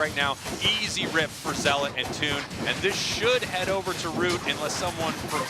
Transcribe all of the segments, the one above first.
right now. Easy rip for Zealot and Toon, and this should head over to Root unless someone from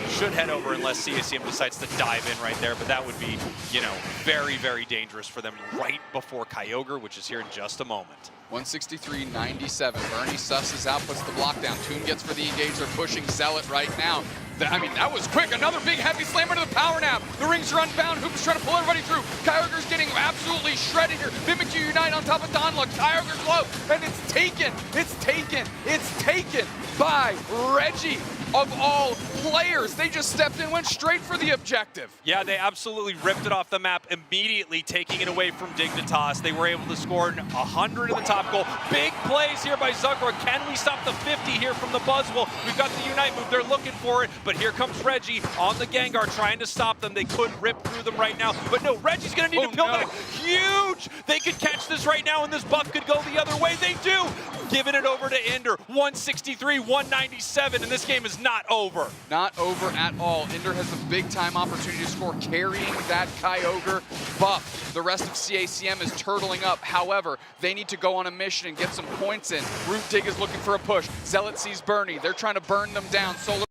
should head over unless CACM decides to dive in right there, but that would be, you know, very, very dangerous for them right before Kyogre, which is here in just a moment. 163.97. Bernie susses out, puts the block down. Toon gets for the engage. They're pushing Zealot right now. I mean, that was quick. Another big heavy slammer to the power nap. The rings are unbound. Hoop's trying to pull everybody through. Kyogre's getting absolutely shredded here. Mimikyu Unite on top of Donluck. Kyogre's low, and it's taken. It's taken. It's taken by Reggie. Of all players, they just stepped in, went straight for the objective. Yeah, they absolutely ripped it off the map immediately, taking it away from Dignitas. They were able to score 100 in the top goal. Big plays here by Zugra. Can we stop the 50 here from the Buzzwole? We've got the Unite move. They're looking for it, but here comes Reggie on the Gengar trying to stop them. They could rip through them right now, but no, Reggie's going to need to peel back. Huge! They could catch this right now, and this buff could go the other way. They do! Giving it over to Ender. 163, 197, and this game is not over. Not over at all. Ender has a big-time opportunity to score, carrying that Kyogre buff. The rest of CACM is turtling up. However, they need to go on a mission and get some points in. Root Dig is looking for a push. Zealot sees Bernie. They're trying to burn them down. Solar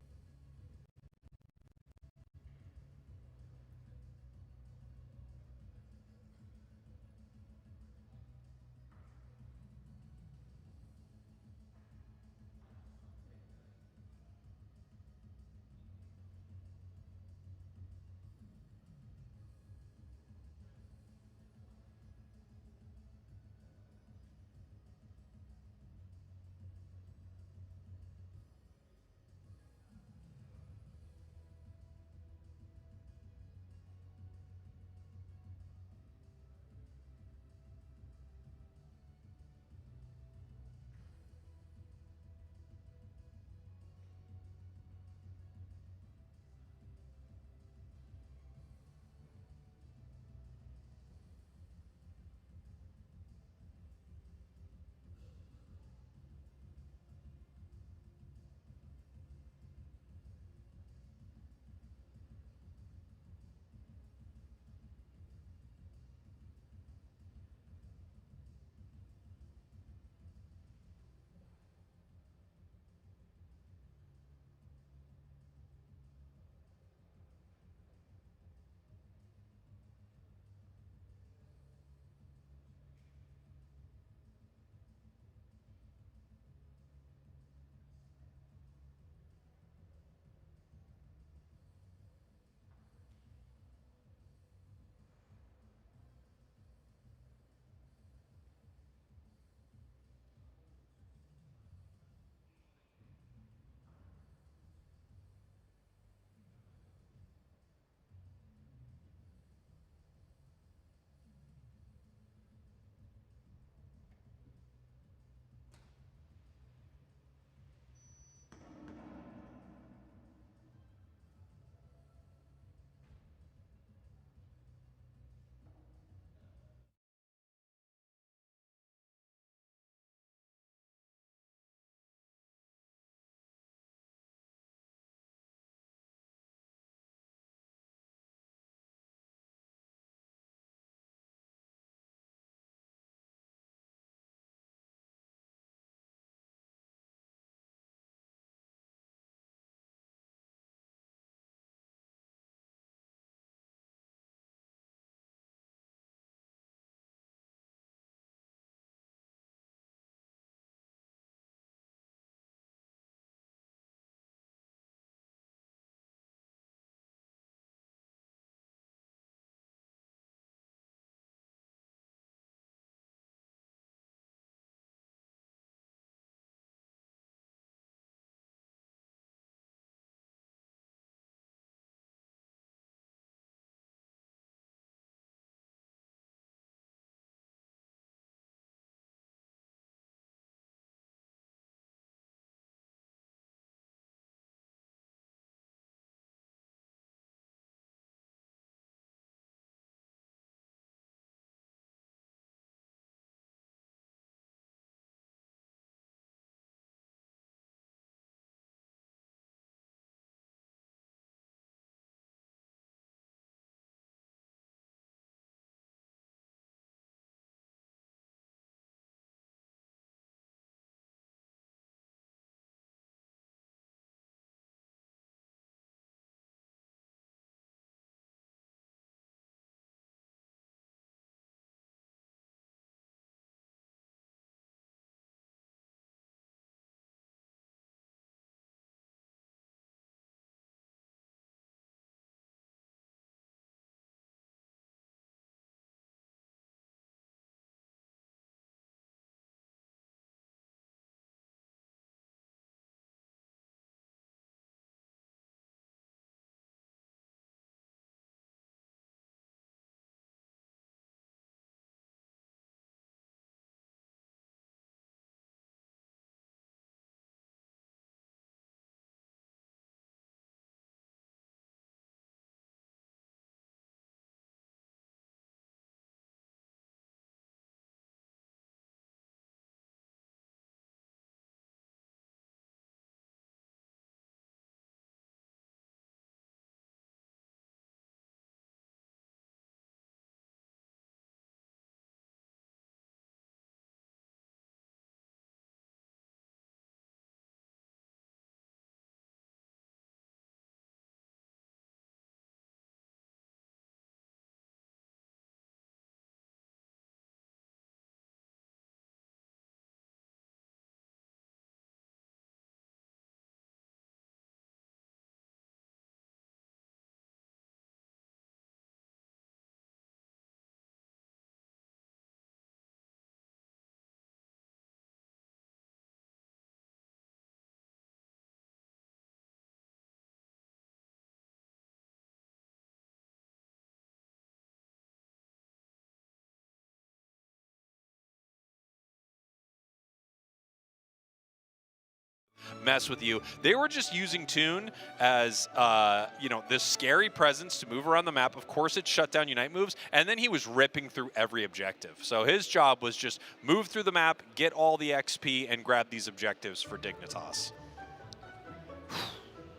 mess with you. They were just using Toon as, you know, this scary presence to move around the map. Of course, it shut down Unite moves, and then he was ripping through every objective. So his job was just move through the map, get all the XP, and grab these objectives for Dignitas.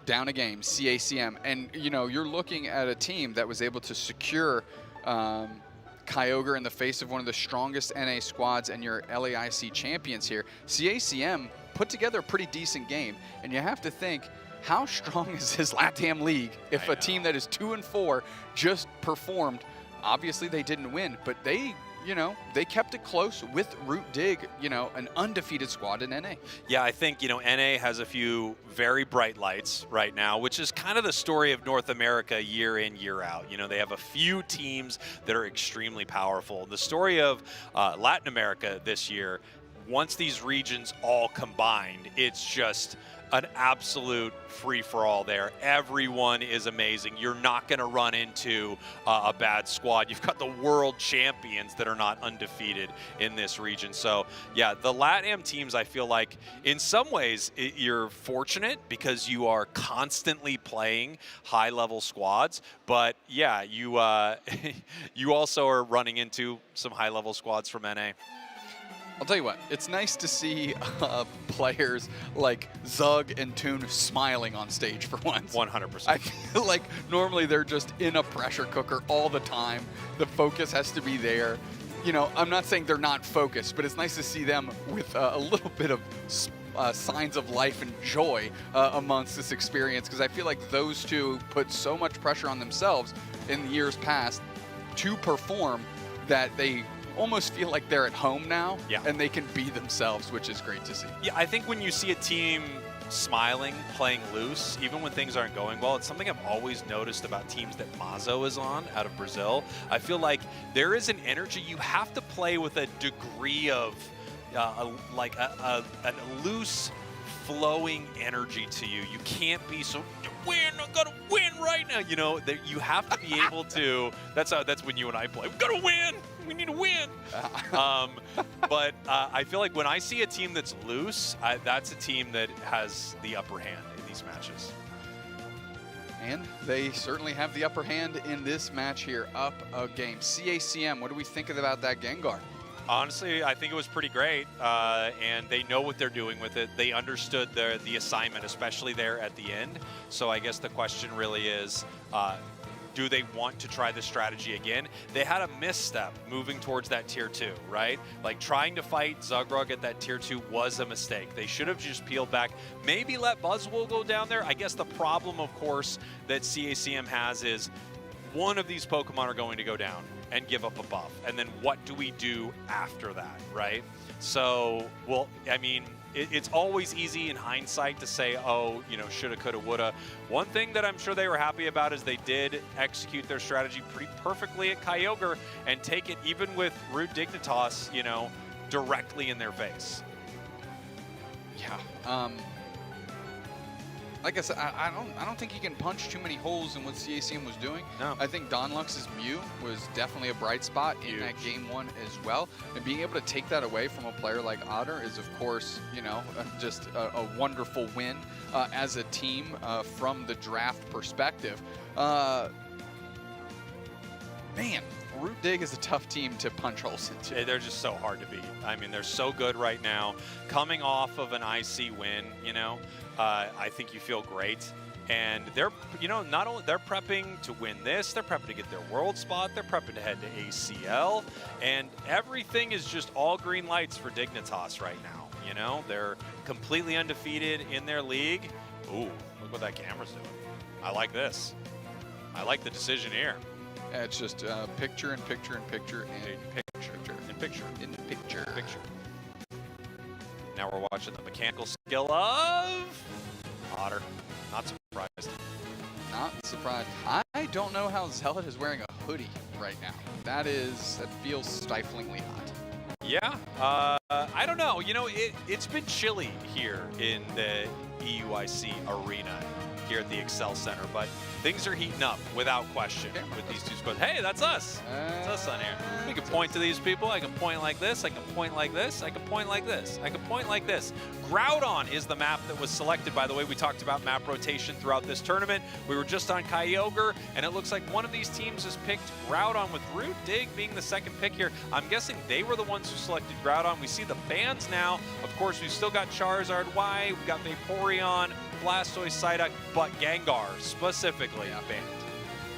Down a game, CACM, and you know, you're looking at a team that was able to secure Kyogre in the face of one of the strongest NA squads and your LAIC champions here. CACM put together a pretty decent game, and you have to think, how strong is his LATAM League if a team that is 2-4 just performed? Obviously, they didn't win, but they, you know, they kept it close with Root Dig, you know, an undefeated squad in NA. Yeah, I think, you know, NA has a few very bright lights right now, which is kind of the story of North America year in, year out. You know, they have a few teams that are extremely powerful. The story of Latin America this year, once these regions all combined, it's just an absolute free-for-all there. Everyone is amazing. You're not going to run into a bad squad. You've got the world champions that are not undefeated in this region. So, yeah, the LATAM teams, I feel like, in some ways, you're fortunate because you are constantly playing high-level squads. But, yeah, you, you also are running into some high-level squads from NA. I'll tell you what, it's nice to see players like Zug and Toon smiling on stage for once. 100%. I feel like normally they're just in a pressure cooker all the time. The focus has to be there. You know, I'm not saying they're not focused, but it's nice to see them with a little bit of signs of life and joy amongst this experience, because I feel like those two put so much pressure on themselves in the years past to perform that they almost feel like they're at home now, and they can be themselves, which is great to see. Yeah, I think when you see a team smiling, playing loose, even when things aren't going well, it's something I've always noticed about teams that Mazo is on out of Brazil. I feel like there is an energy. You have to play with a degree of a loose, flowing energy to you. You can't be so, win, I gotta win right now. You know, you have to be able to, that's when you and I play. We gotta win. We need to win. But I feel like when I see a team that's loose, that's a team that has the upper hand in these matches. And they certainly have the upper hand in this match here, up a game. CACM, what do we think about that Gengar? Honestly, I think it was pretty great, and they know what they're doing with it. They understood the assignment, especially there at the end. So I guess the question really is, do they want to try this strategy again? They had a misstep moving towards that tier 2, right? Like trying to fight Zugrug at that tier 2 was a mistake. They should have just peeled back, maybe let Buzzwole go down there. I guess the problem, of course, that CACM has is one of these Pokemon are going to go down and give up a buff. And then what do we do after that, right? So, well, I mean, it's always easy in hindsight to say, oh, you know, shoulda, coulda, woulda. One thing that I'm sure they were happy about is they did execute their strategy pretty perfectly at Kyogre and take it, even with Rude Dignitas, you know, directly in their face. Yeah. Like I said, I don't think you can punch too many holes in what CACM was doing. No. I think Donlux's Mew was definitely a bright spot in that game 1 as well. And being able to take that away from a player like Otter is, of course, you know, just a wonderful win as a team from the draft perspective. Man, Root Dig is a tough team to punch holes into. They're just so hard to beat. I mean, they're so good right now. Coming off of an IC win, you know, I think you feel great. And they're, you know, not only they're prepping to win this, they're prepping to get their world spot, they're prepping to head to ACL, and everything is just all green lights for Dignitas right now. You know, they're completely undefeated in their league. Ooh, look what that camera's doing. I like this. I like the decision here. Yeah, it's just picture and picture and picture and picture and picture and picture. Now we're watching the mechanical skill of Otter. Not surprised. Not surprised. I don't know how Zealot is wearing a hoodie right now. That feels stiflingly hot. Yeah, I don't know. You know, it's been chilly here in the EUIC arena here at the Excel Center. But things are heating up without question with these two squads. Hey, that's us. It's us on here. We can point to these people. I can point like this. I can point like this. I can point like this. I can point like this. Groudon is the map that was selected. By the way, we talked about map rotation throughout this tournament. We were just on Kyogre, and it looks like one of these teams has picked Groudon, with Root Dig being the second pick here. I'm guessing they were the ones who selected Groudon. We see the bans now. Of course, we've still got Charizard Y, we've got Vaporeon, Blastoise, Psyduck, but Gengar specifically banned.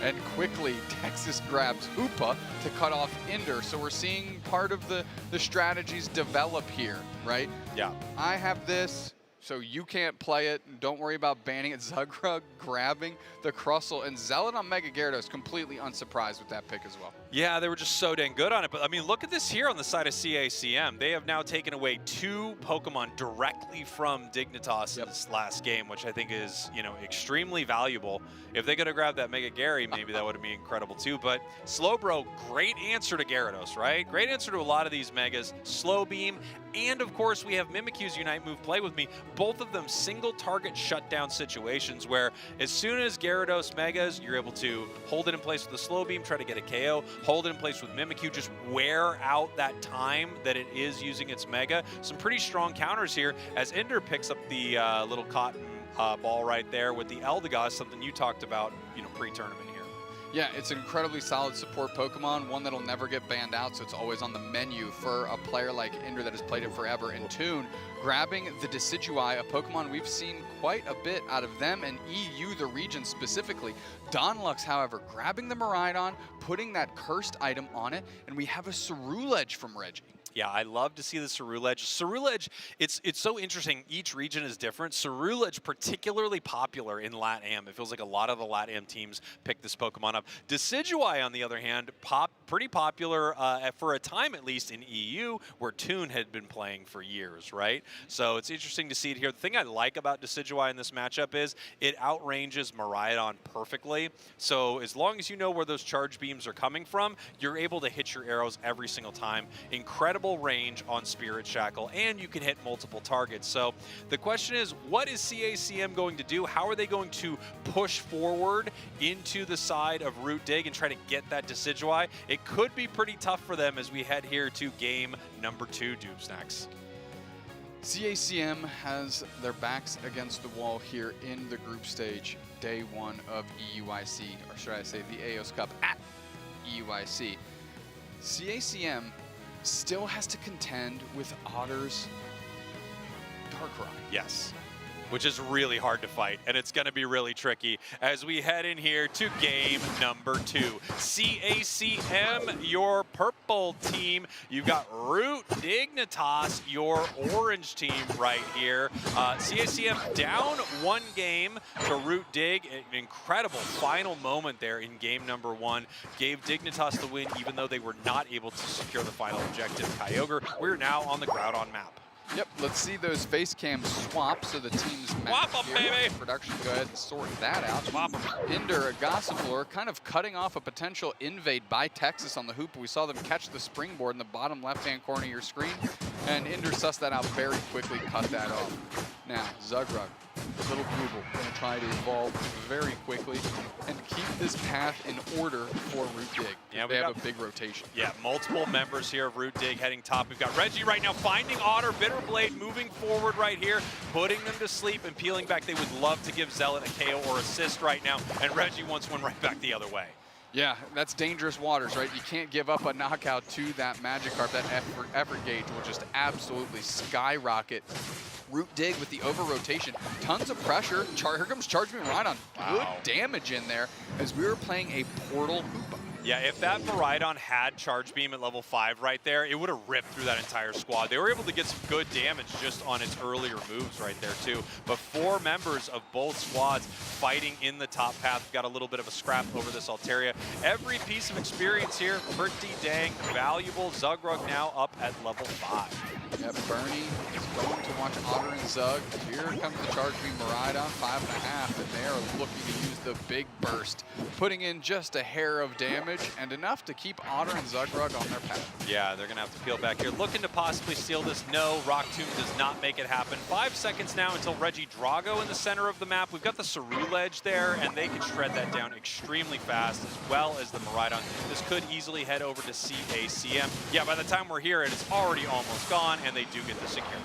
And quickly, Texas grabs Hoopa to cut off Ender. So we're seeing part of the strategies develop here, right? Yeah. I have this, so you can't play it. Don't worry about banning it. Zugrug grabbing the Crustle, and Zealot on Mega Gyarados, completely unsurprised with that pick as well. Yeah, they were just so dang good on it. But I mean, look at this here on the side of CACM. They have now taken away 2 Pokemon directly from Dignitas in this last game, which I think is, you know, extremely valuable. If they could have grabbed that Mega Gary, maybe that would have been incredible too. But Slowbro, great answer to Gyarados, right? Great answer to a lot of these Megas. Slow Beam, and of course we have Mimikyu's Unite move, Play With Me. Both of them single target shutdown situations where as soon as Gyarados Megas, you're able to hold it in place with the Slow Beam, try to get a KO, hold it in place with Mimikyu, just wear out that time that it is using its Mega. Some pretty strong counters here as Ender picks up the little cotton ball right there with the Eldegoss, something you talked about, you know, pre-tournament here. Yeah, it's an incredibly solid support Pokemon, one that'll never get banned out, so it's always on the menu for a player like Ender that has played it forever. And Toon grabbing the Decidueye, a Pokemon we've seen quite a bit out of them and EU, the region specifically. Donlux, however, grabbing the Miraidon, putting that cursed item on it, and we have a Ceruledge from Reggie. Yeah, I love to see the Ceruledge. Ceruledge, it's so interesting. Each region is different. Ceruledge, particularly popular in LATAM. It feels like a lot of the LATAM teams pick this Pokemon up. Decidueye, on the other hand, pretty popular for a time at least in EU, where Toon had been playing for years, right? So it's interesting to see it here. The thing I like about Decidueye in this matchup is it outranges Miraidon perfectly. So as long as you know where those charge beams are coming from, you're able to hit your arrows every single time. Incredible range on Spirit Shackle, and you can hit multiple targets. So the question is, what is CACM going to do? How are they going to push forward into the side of Root Dig and try to get that Decidueye? It could be pretty tough for them as we head here to game number 2, Doomsnacks. CACM has their backs against the wall here in the group stage, day 1 of EUIC, or should I say the Aeos Cup at EUIC. CACM still has to contend with Otter's Darkrai. Yes, which is really hard to fight, and it's going to be really tricky as we head in here to game number 2. CACM, your purple team. You've got Root Dignitas, your orange team right here. CACM down 1 game to Root Dig. An incredible final moment there in game number 1. Gave Dignitas the win, even though they were not able to secure the final objective. Kyogre, we're now on the Groudon map. Yep, let's see those face cams swap so the teams match. Swap 'em, baby! Production, go ahead and sort that out. Swap 'em. Ender, Gossifleur, kind of cutting off a potential invade by Texas on the hoop. We saw them catch the springboard in the bottom left-hand corner of your screen, and Ender sussed that out very quickly, cut that off. Now, Zugrug, little Google, gonna try to evolve very quickly and keep this path in order for Root Dig. Yeah, they have a big rotation. Yeah, multiple members here of Root Dig heading top. We've got Reggie right now finding Otter, Bitterblade moving forward right here, putting them to sleep and peeling back. They would love to give Zealot a KO or assist right now, and Reggie wants one right back the other way. Yeah, that's dangerous waters, right? You can't give up a knockout to that Magikarp. That effort gauge will just absolutely skyrocket. Root Dig with the over-rotation. Tons of pressure. Here comes Charge Beam Miraidon. Good damage in there as we were playing a Portal Hoopa. Yeah, if that Miraidon had Charge Beam at level 5 right there, it would have ripped through that entire squad. They were able to get some good damage just on its earlier moves right there too. But 4 members of both squads fighting in the top path. We've got a little bit of a scrap over this Altaria. Every piece of experience here, pretty dang valuable. Zugrug now up at level 5. Yep, Bernie is going to watch Otter and Zug. Here comes the charge beam Miraidon, 5.5, and they are looking to use the big burst, putting in just a hair of damage and enough to keep Otter and Zugrug on their path. Yeah, they're gonna have to peel back here. Looking to possibly steal this. No, Rock Tomb does not make it happen. 5 seconds now until Reggie Drago in the center of the map. We've got the Saru ledge there, and they can shred that down extremely fast, as well as the Miraidon. This could easily head over to CACM. Yeah, by the time we're here, it's already almost gone, and they do get the secure.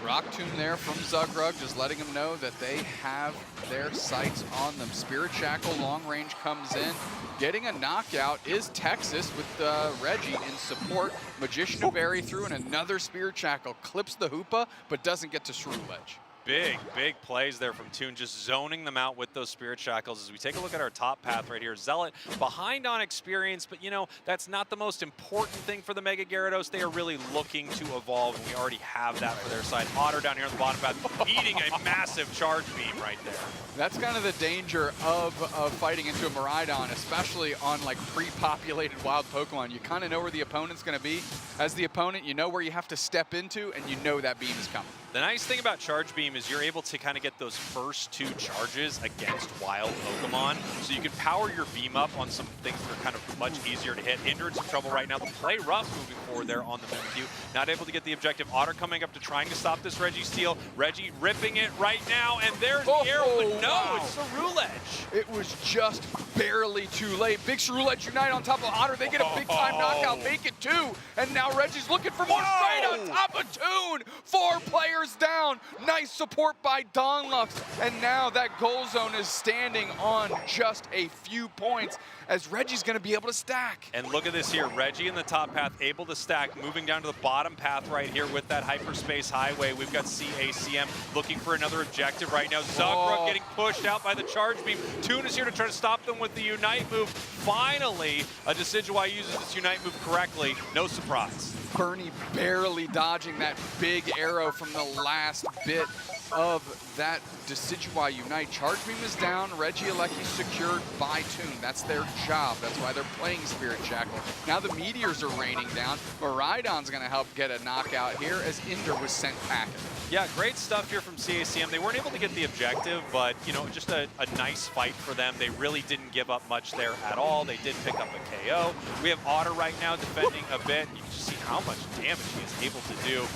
Rock Tomb there from Zugrug, just letting them know that they have their sights on them. Spirit Shackle, long range comes in. Getting a knockout is Texas with Reggie in support. Magician to bury through, and another Spirit Shackle clips the Hoopa, but doesn't get to Shrew Ledge. Big plays there from Toon, just zoning them out with those Spirit Shackles. As we take a look at our top path right here, Zealot behind on experience, but you know, that's not the most important thing for the Mega Gyarados. They are really looking to evolve, and we already have that for their side. Otter down here on the bottom path, eating a massive charge beam right there. That's kind of the danger of fighting into a Miraidon, especially on like pre-populated wild Pokemon. You kind of know where the opponent's going to be. As the opponent, you know where you have to step into, and you know that beam is coming. The nice thing about Charge Beam is you're able to kind of get those first 2 charges against wild Pokemon, so you can power your beam up on some things that are kind of much easier to hit. Ender in some trouble right now. The play rough moving forward there on the Mimikyu. Not able to get the objective. Otter coming up to trying to stop this Reggie steal. Reggie ripping it right now, and there's the arrow, but no, wow. It's Saru Ledge. It was just barely too late. Big Shrew Ledge Unite on top of Otter. They get a big time knockout, make it 2, and now Reggie's looking for more. Straight on top of Toon. 4 players down. Nice support by Donlux, and now that goal zone is standing on just a few points as Reggie's going to be able to stack. And look at this here, Reggie in the top path, able to stack, moving down to the bottom path right here with that hyperspace highway. We've got CACM looking for another objective right now. Zugrug getting pushed out by the charge beam. Toon is here to try to stop them with the Unite move. Finally, a Decidueye uses this Unite move correctly. No surprise. Bernie barely dodging that big arrow from the last bit of that Decidueye Unite. Charge Beam is down. Regieleki's secured by Toon. That's their job. That's why they're playing Spirit Shackle. Now the Meteors are raining down. Miraidon's going to help get a knockout here as Ender was sent packing. Yeah, great stuff here from CACM. They weren't able to get the objective, but, you know, just a nice fight for them. They really didn't give up much there at all. They did pick up a KO. We have Otter right now defending a bit. You can just see how much damage he is able to do.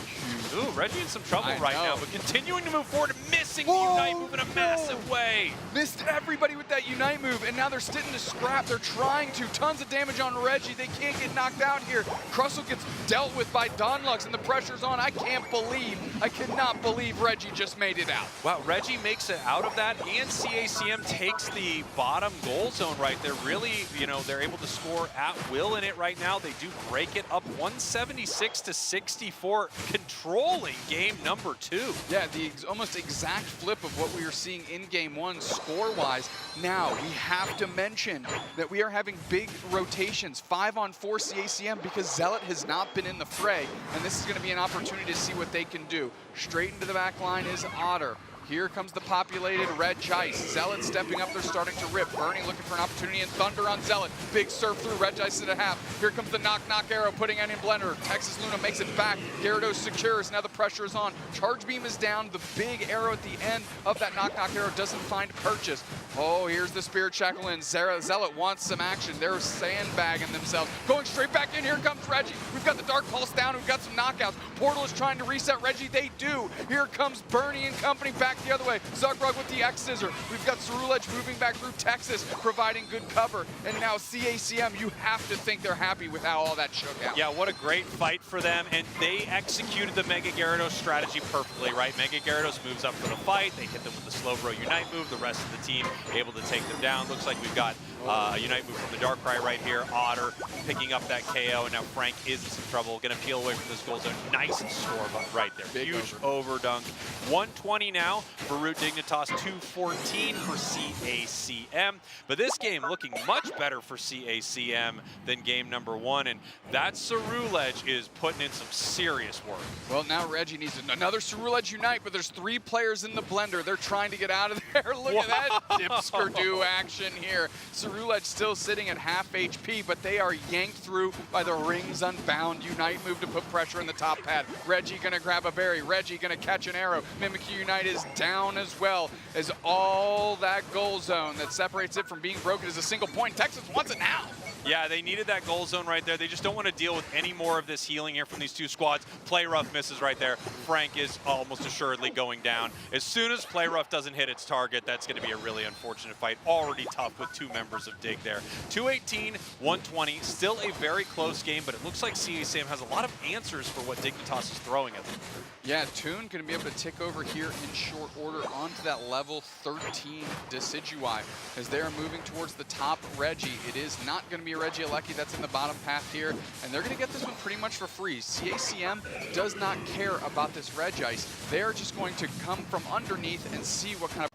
Ooh, Reggie in some trouble right now, but continuing to move forward, missing the Unite move in a massive way. Missed everybody with that Unite move, and now they're sitting to scrap. They're trying to. Tons of damage on Reggie. They can't get knocked out here. Crustle gets dealt with by Donlux, and the pressure's on. I cannot believe Reggie just made it out. Wow, Reggie makes it out of that, and CACM takes the bottom goal zone right there. Really, you know, they're able to score at will in it right now. They do break it up 176 to 64, controlling game number 2. Yeah, the almost exact flip of what we were seeing in game 1 score-wise. Now, we have to mention that we are having big rotations, 5-on-4 CACM, because Zealot has not been in the fray, and this is going to be an opportunity to see what they can do. Straight into the back line is Otter. Here comes the populated Red Ice. Zealot stepping up, they're starting to rip. Bernie looking for an opportunity, and Thunder on Zealot. Big surf through, Red Ice at a half. Here comes the knock arrow, putting in Blender. Texas Luna makes it back. Gyarados secures, now the pressure is on. Charge Beam is down, the big arrow at the end of that knock arrow doesn't find purchase. Oh, here's the Spirit Shackle in. Zealot wants some action. They're sandbagging themselves. Going straight back in, here comes Reggie. We've got the Dark Pulse down, we've got some knockouts. Portal is trying to reset Reggie, they do. Here comes Bernie and company back the other way. Zugrug with the X-Scissor. We've got Saru Ledge moving back through Texas, providing good cover. And now CACM, you have to think they're happy with how all that shook out. Yeah, what a great fight for them. And they executed the Mega Gyarados strategy perfectly, right? Mega Gyarados moves up for the fight. They hit them with the Slowbro Unite move. The rest of the team able to take them down. Looks like we've got a Unite move from the Darkrai right here. Otter picking up that KO, and now Frank is in some trouble. Gonna peel away from this goal zone. Nice score right there. Big Huge overdunk. 120 now for Root Dignitas, 214 for CACM. But this game looking much better for CACM than game number 1, and that Ceruledge is putting in some serious work. Well, now Reggie needs another Ceruledge Unite, but there's 3 players in the blender. They're trying to get out of there. Look at that dipskerdoo action here. Ceruledge still sitting at half HP, but they are yanked through by the Rings Unbound Unite move to put pressure in the top pad. Reggie gonna grab a berry. Reggie gonna catch an arrow. Mimikyu Unite is down as well, as all that goal zone that separates it from being broken is a single point. Texas wants it now. Yeah, they needed that goal zone right there. They just don't want to deal with any more of this healing here from these 2 squads. Play Rough misses right there. Frank is almost assuredly going down. As soon as Play Rough doesn't hit its target, that's going to be a really unfortunate fight. Already tough with 2 members of Dig there. 218, 120, still a very close game, but it looks like CACM has a lot of answers for what Dignitas is throwing at them. Yeah, Toon going to be able to tick over here in short order onto that level 13 Decidui as they are moving towards the top Reggie. It is not going to be a Reggie Alecki that's in the bottom path here, and they're going to get this one pretty much for free. CACM does not care about this Regice. They're just going to come from underneath and see what kind of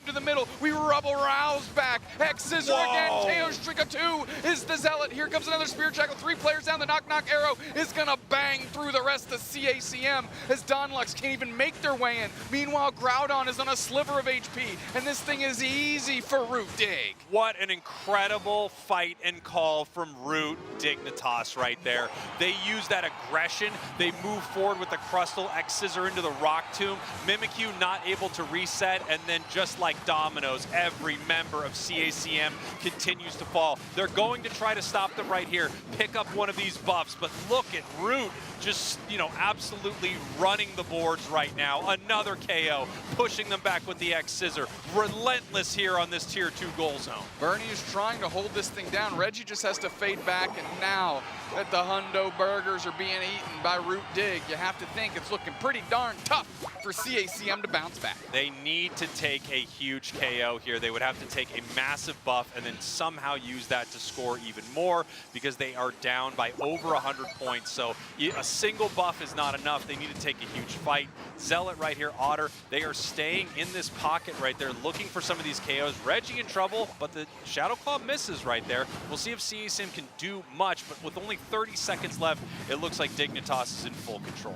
to the middle. We rubble rouse back. Hex Scissor again. Teos Trika 2 is the Zealot. Here comes another Spirit Shackle. 3 players down. The knock arrow is gonna bang through the rest of CACM as Donlux can't even make their way in. Meanwhile, Groudon is on a sliver of HP, and this thing is easy for Root Dig. What an incredible fight and call from Root Dignitas right there. They use that aggression. They move forward with the Crustal X Scissor into the Rock Tomb. Mimikyu not able to reset, and then just like dominoes, every member of CACM continues to fall. They're going to try to stop them right here, pick up one of these buffs, but look at Root just, you know, absolutely running the boards right now. Another KO, pushing them back with the X Scissor. Relentless here on this tier 2 goal zone. Bernie is trying to hold this thing down. Reggie just has to fade back, and now that the Hundo Burgers are being eaten by Root Dig, you have to think it's looking pretty darn tough for CACM to bounce back. They need to take a huge KO here. They would have to take a massive buff and then somehow use that to score even more, because they are down by over 100 points. So a single buff is not enough. They need to take a huge fight. Zealot right here, Otter, they are staying in this pocket right there, looking for some of these KOs. Reggie in trouble, but the Shadow Claw misses right there. We'll see if CACM can do much, but with only 30 seconds left, it looks like Dignitas is in full control.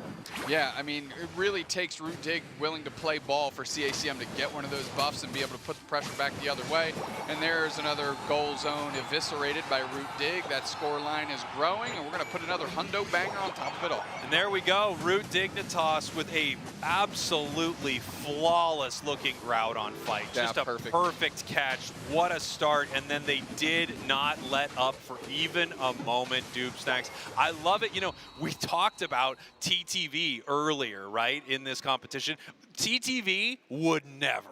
Yeah, I mean, it really takes Root Dig willing to play ball for CACM to get one of those buffs and be able to put the pressure back the other way. And there's another goal zone eviscerated by Root Dig. That score line is growing, and we're going to put another Hundo banger on top of it all. And there we go, Root Dignitas with a absolutely flawless looking Groudon fight. Yeah, just a perfect catch. What a start. And then they did not let up for even a moment, Dupe Snacks. I love it. You know, we talked about TTV earlier, right, in this competition. TTV would never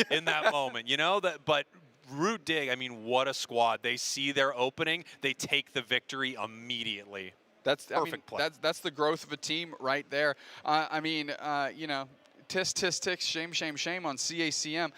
in that moment, you know, but Root Dig, I mean, what a squad. They see their opening, they take the victory immediately. That's perfect play. That's the growth of a team right there. You know, tisk, shame on CACM.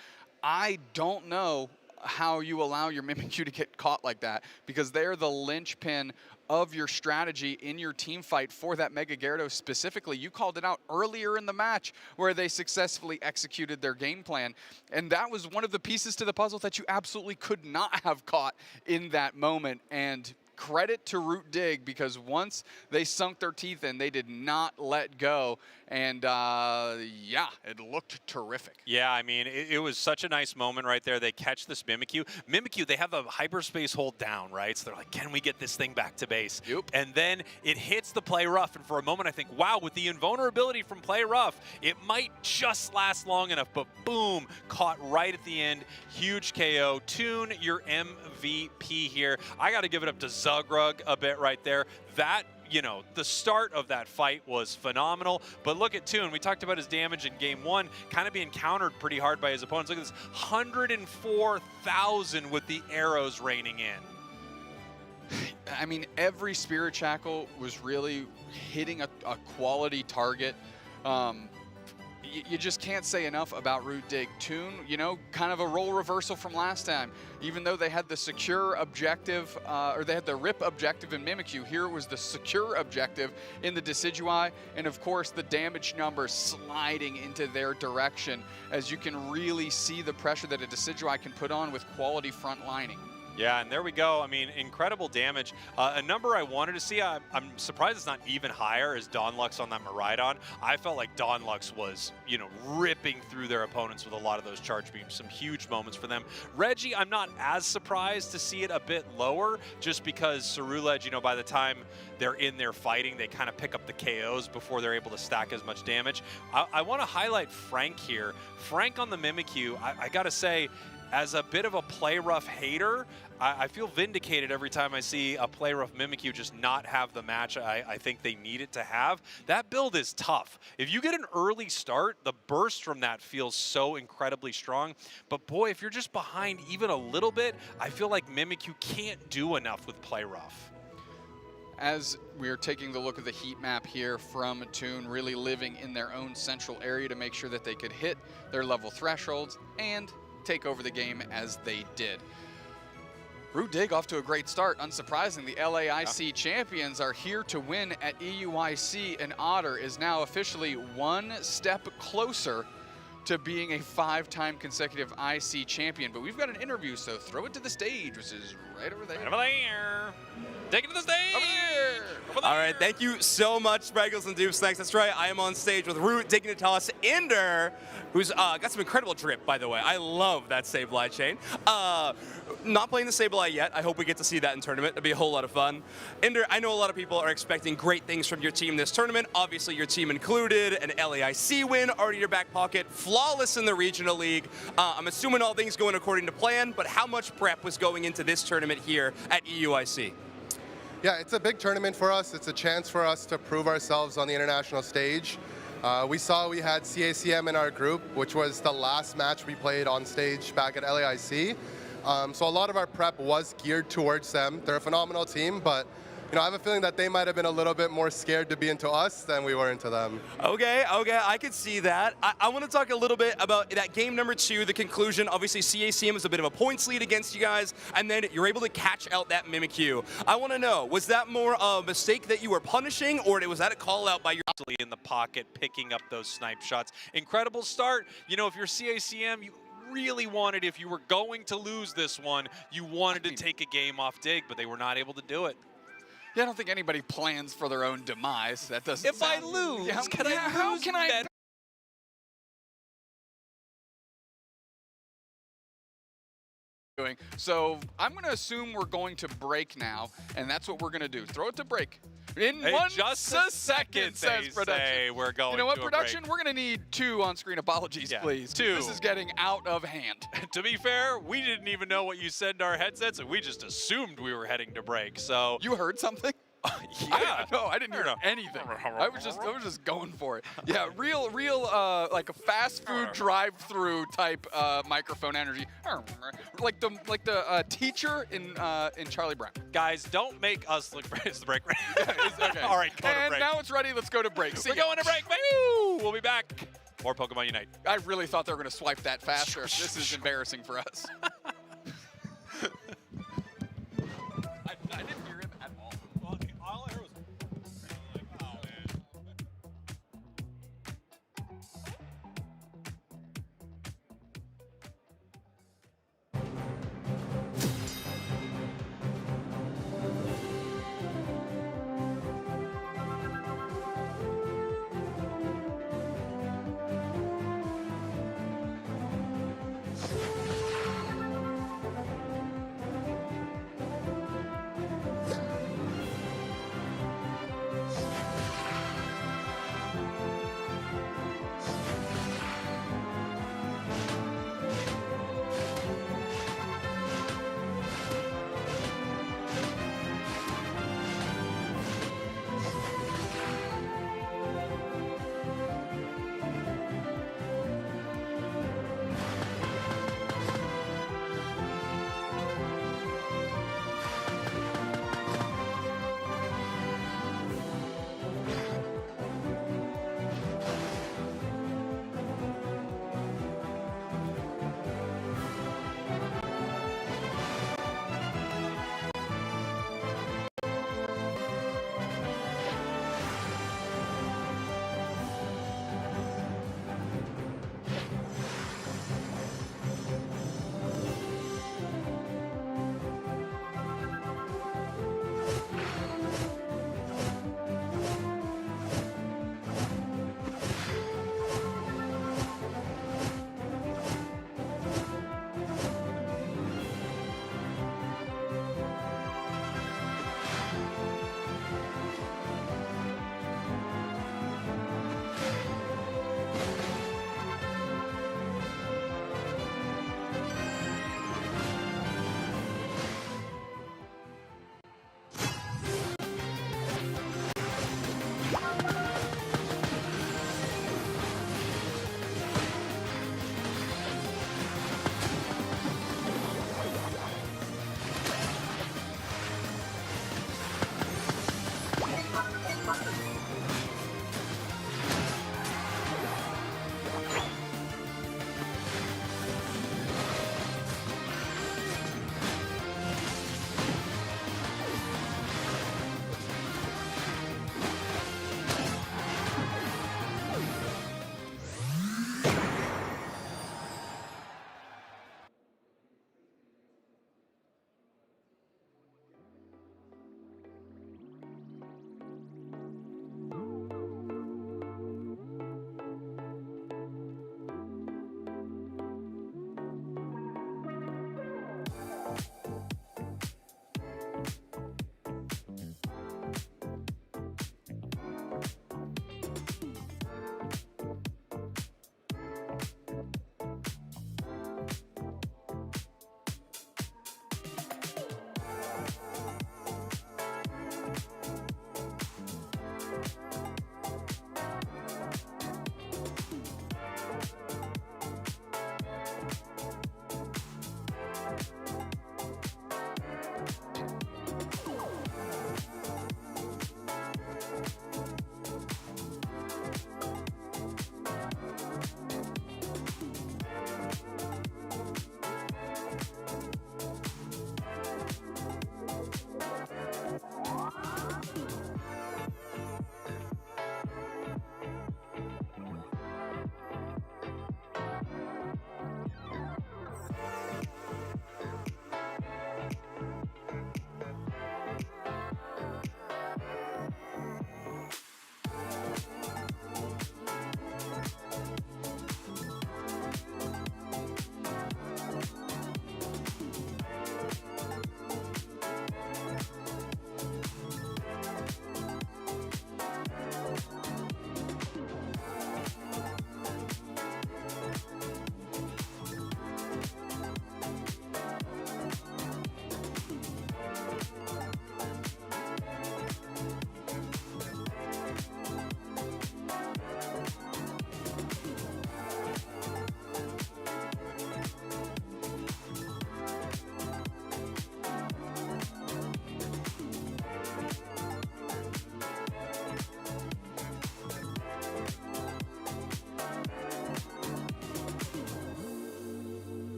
I don't know how you allow your Mimikyu to get caught like that, because they're the linchpin of your strategy in your team fight for that Mega Gyarados specifically. You called it out earlier in the match where they successfully executed their game plan, and that was one of the pieces to the puzzle that you absolutely could not have caught in that moment. And credit to Root Dig, because once they sunk their teeth in, they did not let go. And yeah, it looked terrific. Yeah, I mean, it was such a nice moment right there. They catch this Mimikyu. Mimikyu, they have a hyperspace hold down, right? So they're like, can we get this thing back to base? Yep. And then it hits the Play Rough. And for a moment, I think, wow, with the invulnerability from Play Rough, it might just last long enough. But boom, caught right at the end. Huge KO. Toon, your MVP here. I got to give it up to Zugrug a bit right there. That, you know, the start of that fight was phenomenal. But look at Toon. We talked about his damage in game one, kind of being countered pretty hard by his opponents. Look at this, 104,000 with the arrows raining in. I mean, every Spirit Shackle was really hitting a quality target. You just can't say enough about Root Dig. Toon, you know, kind of a role reversal from last time. Even though they had the secure objective, or they had the rip objective in Mimikyu, here it was the secure objective in the Decidueye, and of course the damage numbers sliding into their direction as you can really see the pressure that a Decidueye can put on with quality front lining. Yeah, and there we go. I mean, incredible damage. A number I wanted to see, I'm surprised it's not even higher, is Dawnlux on that Miraidon. I felt like Dawnlux was, you know, ripping through their opponents with a lot of those charge beams. Some huge moments for them. Reggie, I'm not as surprised to see it a bit lower, just because Cerulege, you know, by the time they're in there fighting, they kind of pick up the KOs before they're able to stack as much damage. I want to highlight Frank here. Frank on the Mimikyu, I got to say, as a bit of a play rough hater, I feel vindicated every time I see a play rough Mimikyu just not have the match I think they need it to have. That build is tough. If you get an early start, the burst from that feels so incredibly strong. But boy, if you're just behind even a little bit, I feel like Mimikyu can't do enough with play rough. As we're taking the look at the heat map here from Toon, really living in their own central area to make sure that they could hit their level thresholds and take over the game as they did. Root Dig off to a great start. Unsurprisingly, the LAIC champions are here to win at EUIC, and Otter is now officially one step closer to being a 5-time consecutive IC champion. But we've got an interview, so throw it to the stage, which is right over there. Right over there. Take it to the stage. Over there. Over there. All right, thank you so much, Spriggles and Dupes. Thanks. That's right. I am on stage with Root Dignitas Ender, who's got some incredible drip, by the way. I love that Sableye chain. Not playing the Sableye yet. I hope we get to see that in tournament. It'll be a whole lot of fun. Ender, I know a lot of people are expecting great things from your team this tournament. Obviously, your team included an LAIC win already in your back pocket, flawless in the Regional League. I'm assuming all things going according to plan, but how much prep was going into this tournament here at EUIC? Yeah, it's a big tournament for us. It's a chance for us to prove ourselves on the international stage. We saw we had CACM in our group, which was the last match we played on stage back at LAIC. So a lot of our prep was geared towards them. They're a phenomenal team, but you know, I have a feeling that they might have been a little bit more scared to be into us than we were into them. Okay, I could see that. I want to talk a little bit about that game number 2, the conclusion. Obviously, CACM was a bit of a points lead against you guys, and then you're able to catch out that Mimikyu. I want to know, was that more a mistake that you were punishing, or was that a call out by your... In the pocket, picking up those snipe shots. Incredible start. You know, if you're CACM, you really wanted, if you were going to lose this one, you wanted to take a game off Dig, but they were not able to do it. Yeah, I don't think anybody plans for their own demise. That doesn't If sound... I lose, yeah, can I lose how can I... better? So I'm going to assume we're going to break now, and that's what we're going to do. Throw it to break. In Hey, one just a second, says they production. say we're going You know what, to a production? break. We're going to need 2 on-screen apologies, Yeah, please. 2. This is getting out of hand. To be fair, we didn't even know what you said in our headsets, and we just assumed we were heading to break. So You heard something? yeah, I didn't hear anything. I was just going for it. Yeah, real like a fast food drive-through type microphone energy, like the teacher in Charlie Brown. guys, don't make us look for the break. Okay. All right, go to And break. now it's ready. Let's go to break. See We're ya. going to break. Woo! We'll be back. More Pokemon Unite. I really thought they were going to swipe that faster. This is embarrassing for us. I didn't hear him at all. Well, all I heard was like, oh man.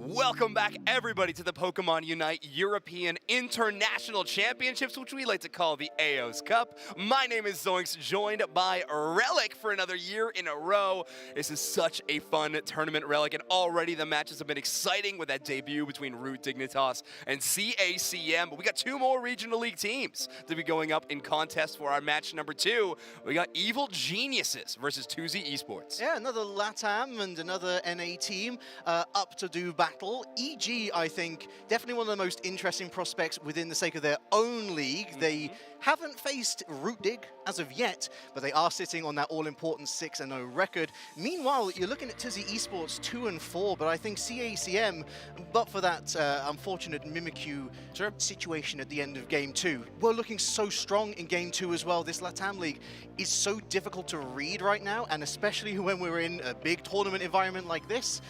Welcome back, everybody, to the Pokemon UNITE European International Championships, which we like to call the Aeos Cup. My name is Zoinks, joined by Relic for another year in a row. This is such a fun tournament, Relic, and already the matches have been exciting with that debut between Root, Dignitas, and CACM. But we got two more Regional League teams to be going up in contest for our match number 2. We got Evil Geniuses versus Twozy Esports. Yeah, another LATAM and another NA team up to do battle. EG, I think, definitely one of the most interesting prospects within the sake of their own league. They haven't faced Root Dig as of yet, but they are sitting on that all-important 6-0 record. Meanwhile, you're looking at Twozy Esports 2-4, but I think CACM, but for that unfortunate Mimikyu situation at the end of Game 2, we're looking so strong in Game 2 as well. This LATAM League is so difficult to read right now, and especially when we're in a big tournament environment like this,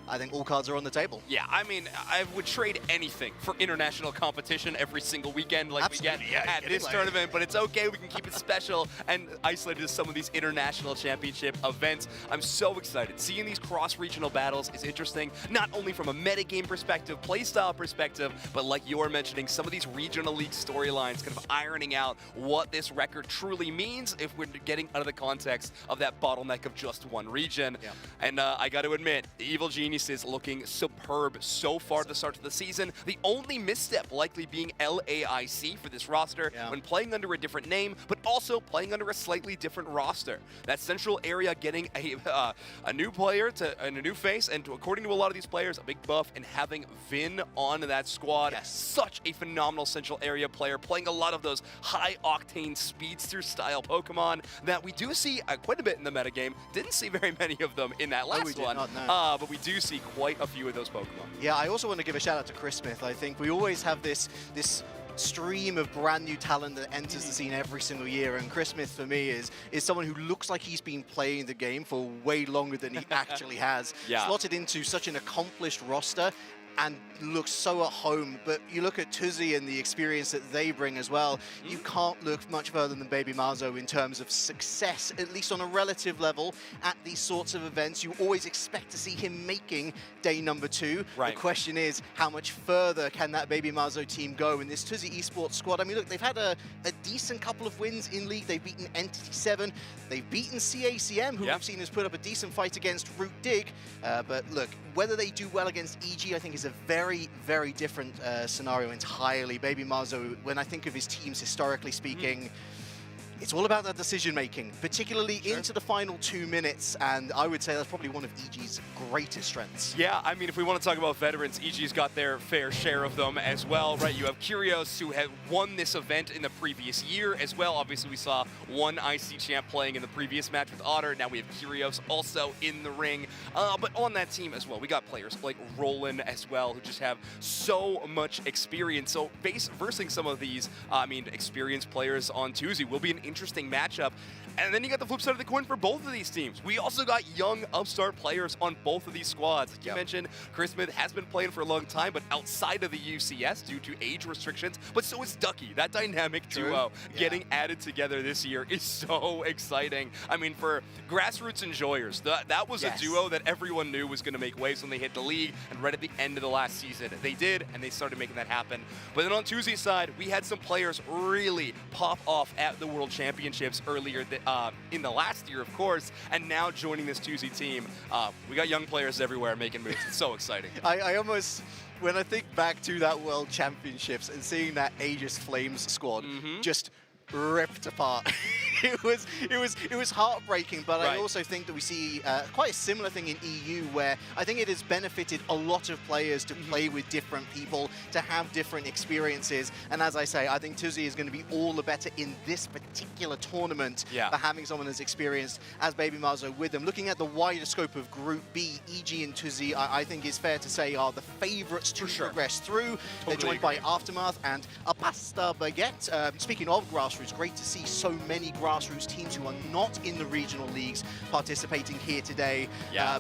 I think all cards are on the table. Yeah, I mean, I would trade anything for international competition every single weekend like Absolutely, we get at this tournament, but it's okay. We can keep it special and isolated to some of these international championship events. I'm so excited. Seeing these cross-regional battles is interesting, not only from a metagame perspective, playstyle perspective, but like you were mentioning, some of these regional league storylines kind of ironing out what this record truly means if we're getting out of the context of that bottleneck of just one region. Yeah. And I got to admit, Evil Geniuses looking superb so far at the start of the season. The only misstep likely being LAIC for this roster when playing under a different name, but also playing under a slightly different roster. That central area getting a new player and a new face, and according to a lot of these players, a big buff, and having Vin on that squad. Yes. Such a phenomenal central area player, playing a lot of those high-octane speedster style Pokemon that we do see quite a bit in the metagame. Didn't see very many of them in that last one, but we do see quite a few of those Pokemon. Yeah, I also want to give a shout out to Chris Smith. I think we always have this stream of brand new talent that enters the scene every single year, and Chris Smith for me is someone who looks like he's been playing the game for way longer than he actually has. Slotted into such an accomplished roster. and looks so at home. But you look at Twozy and the experience that they bring as well, you can't look much further than Baby Marzo in terms of success, at least on a relative level, at these sorts of events. You always expect to see him making day number 2. Right. The question is, how much further can that Baby Marzo team go in this Twozy esports squad? I mean, look, they've had a decent couple of wins in League. They've beaten Entity 7. They've beaten CACM, who we've seen has put up a decent fight against Root Dig. But look, whether they do well against EG, I think is a very, very different scenario entirely. Baby Marzo, when I think of his teams historically speaking, it's all about that decision-making, particularly into the final 2 minutes, and I would say that's probably one of EG's greatest strengths. Yeah, I mean, if we want to talk about veterans, EG's got their fair share of them as well, right? You have Kyrios, who had won this event in the previous year as well. Obviously, we saw one IC champ playing in the previous match with Otter. Now we have Kyrios also in the ring. But on that team as well, we got players like Roland as well, who just have so much experience. So versing some of these, experienced players on Twozy will be an interesting matchup. And then you got the flip side of the coin for both of these teams. We also got young upstart players on both of these squads. Like you mentioned, Chris Smith has been playing for a long time, but outside of the UCS due to age restrictions. But so is Ducky. That dynamic duo getting added together this year is so exciting. I mean, for grassroots enjoyers, that was a duo that everyone knew was going to make waves when they hit the league. And right at the end of the last season, they did, and they started making that happen. But then on Twozy's side, we had some players really pop off at the World Championships earlier in the last year, of course, and now joining this Twozy team. We got young players everywhere making moves. It's so exciting. I almost, when I think back to that World Championships and seeing that Aegis Flames squad just ripped apart. It was heartbreaking, but I also think that we see quite a similar thing in EU, where I think it has benefited a lot of players to play with different people, to have different experiences. And as I say, I think Twozy is going to be all the better in this particular tournament for having someone as experienced as Baby Marzo with them. Looking at the wider scope of Group B, EG and Twozy, I think it's fair to say are the favorites to progress through. They're joined by Aftermath and a Pasta Baguette. Speaking of grassroots, great to see so many grassroots teams who are not in the regional leagues participating here today.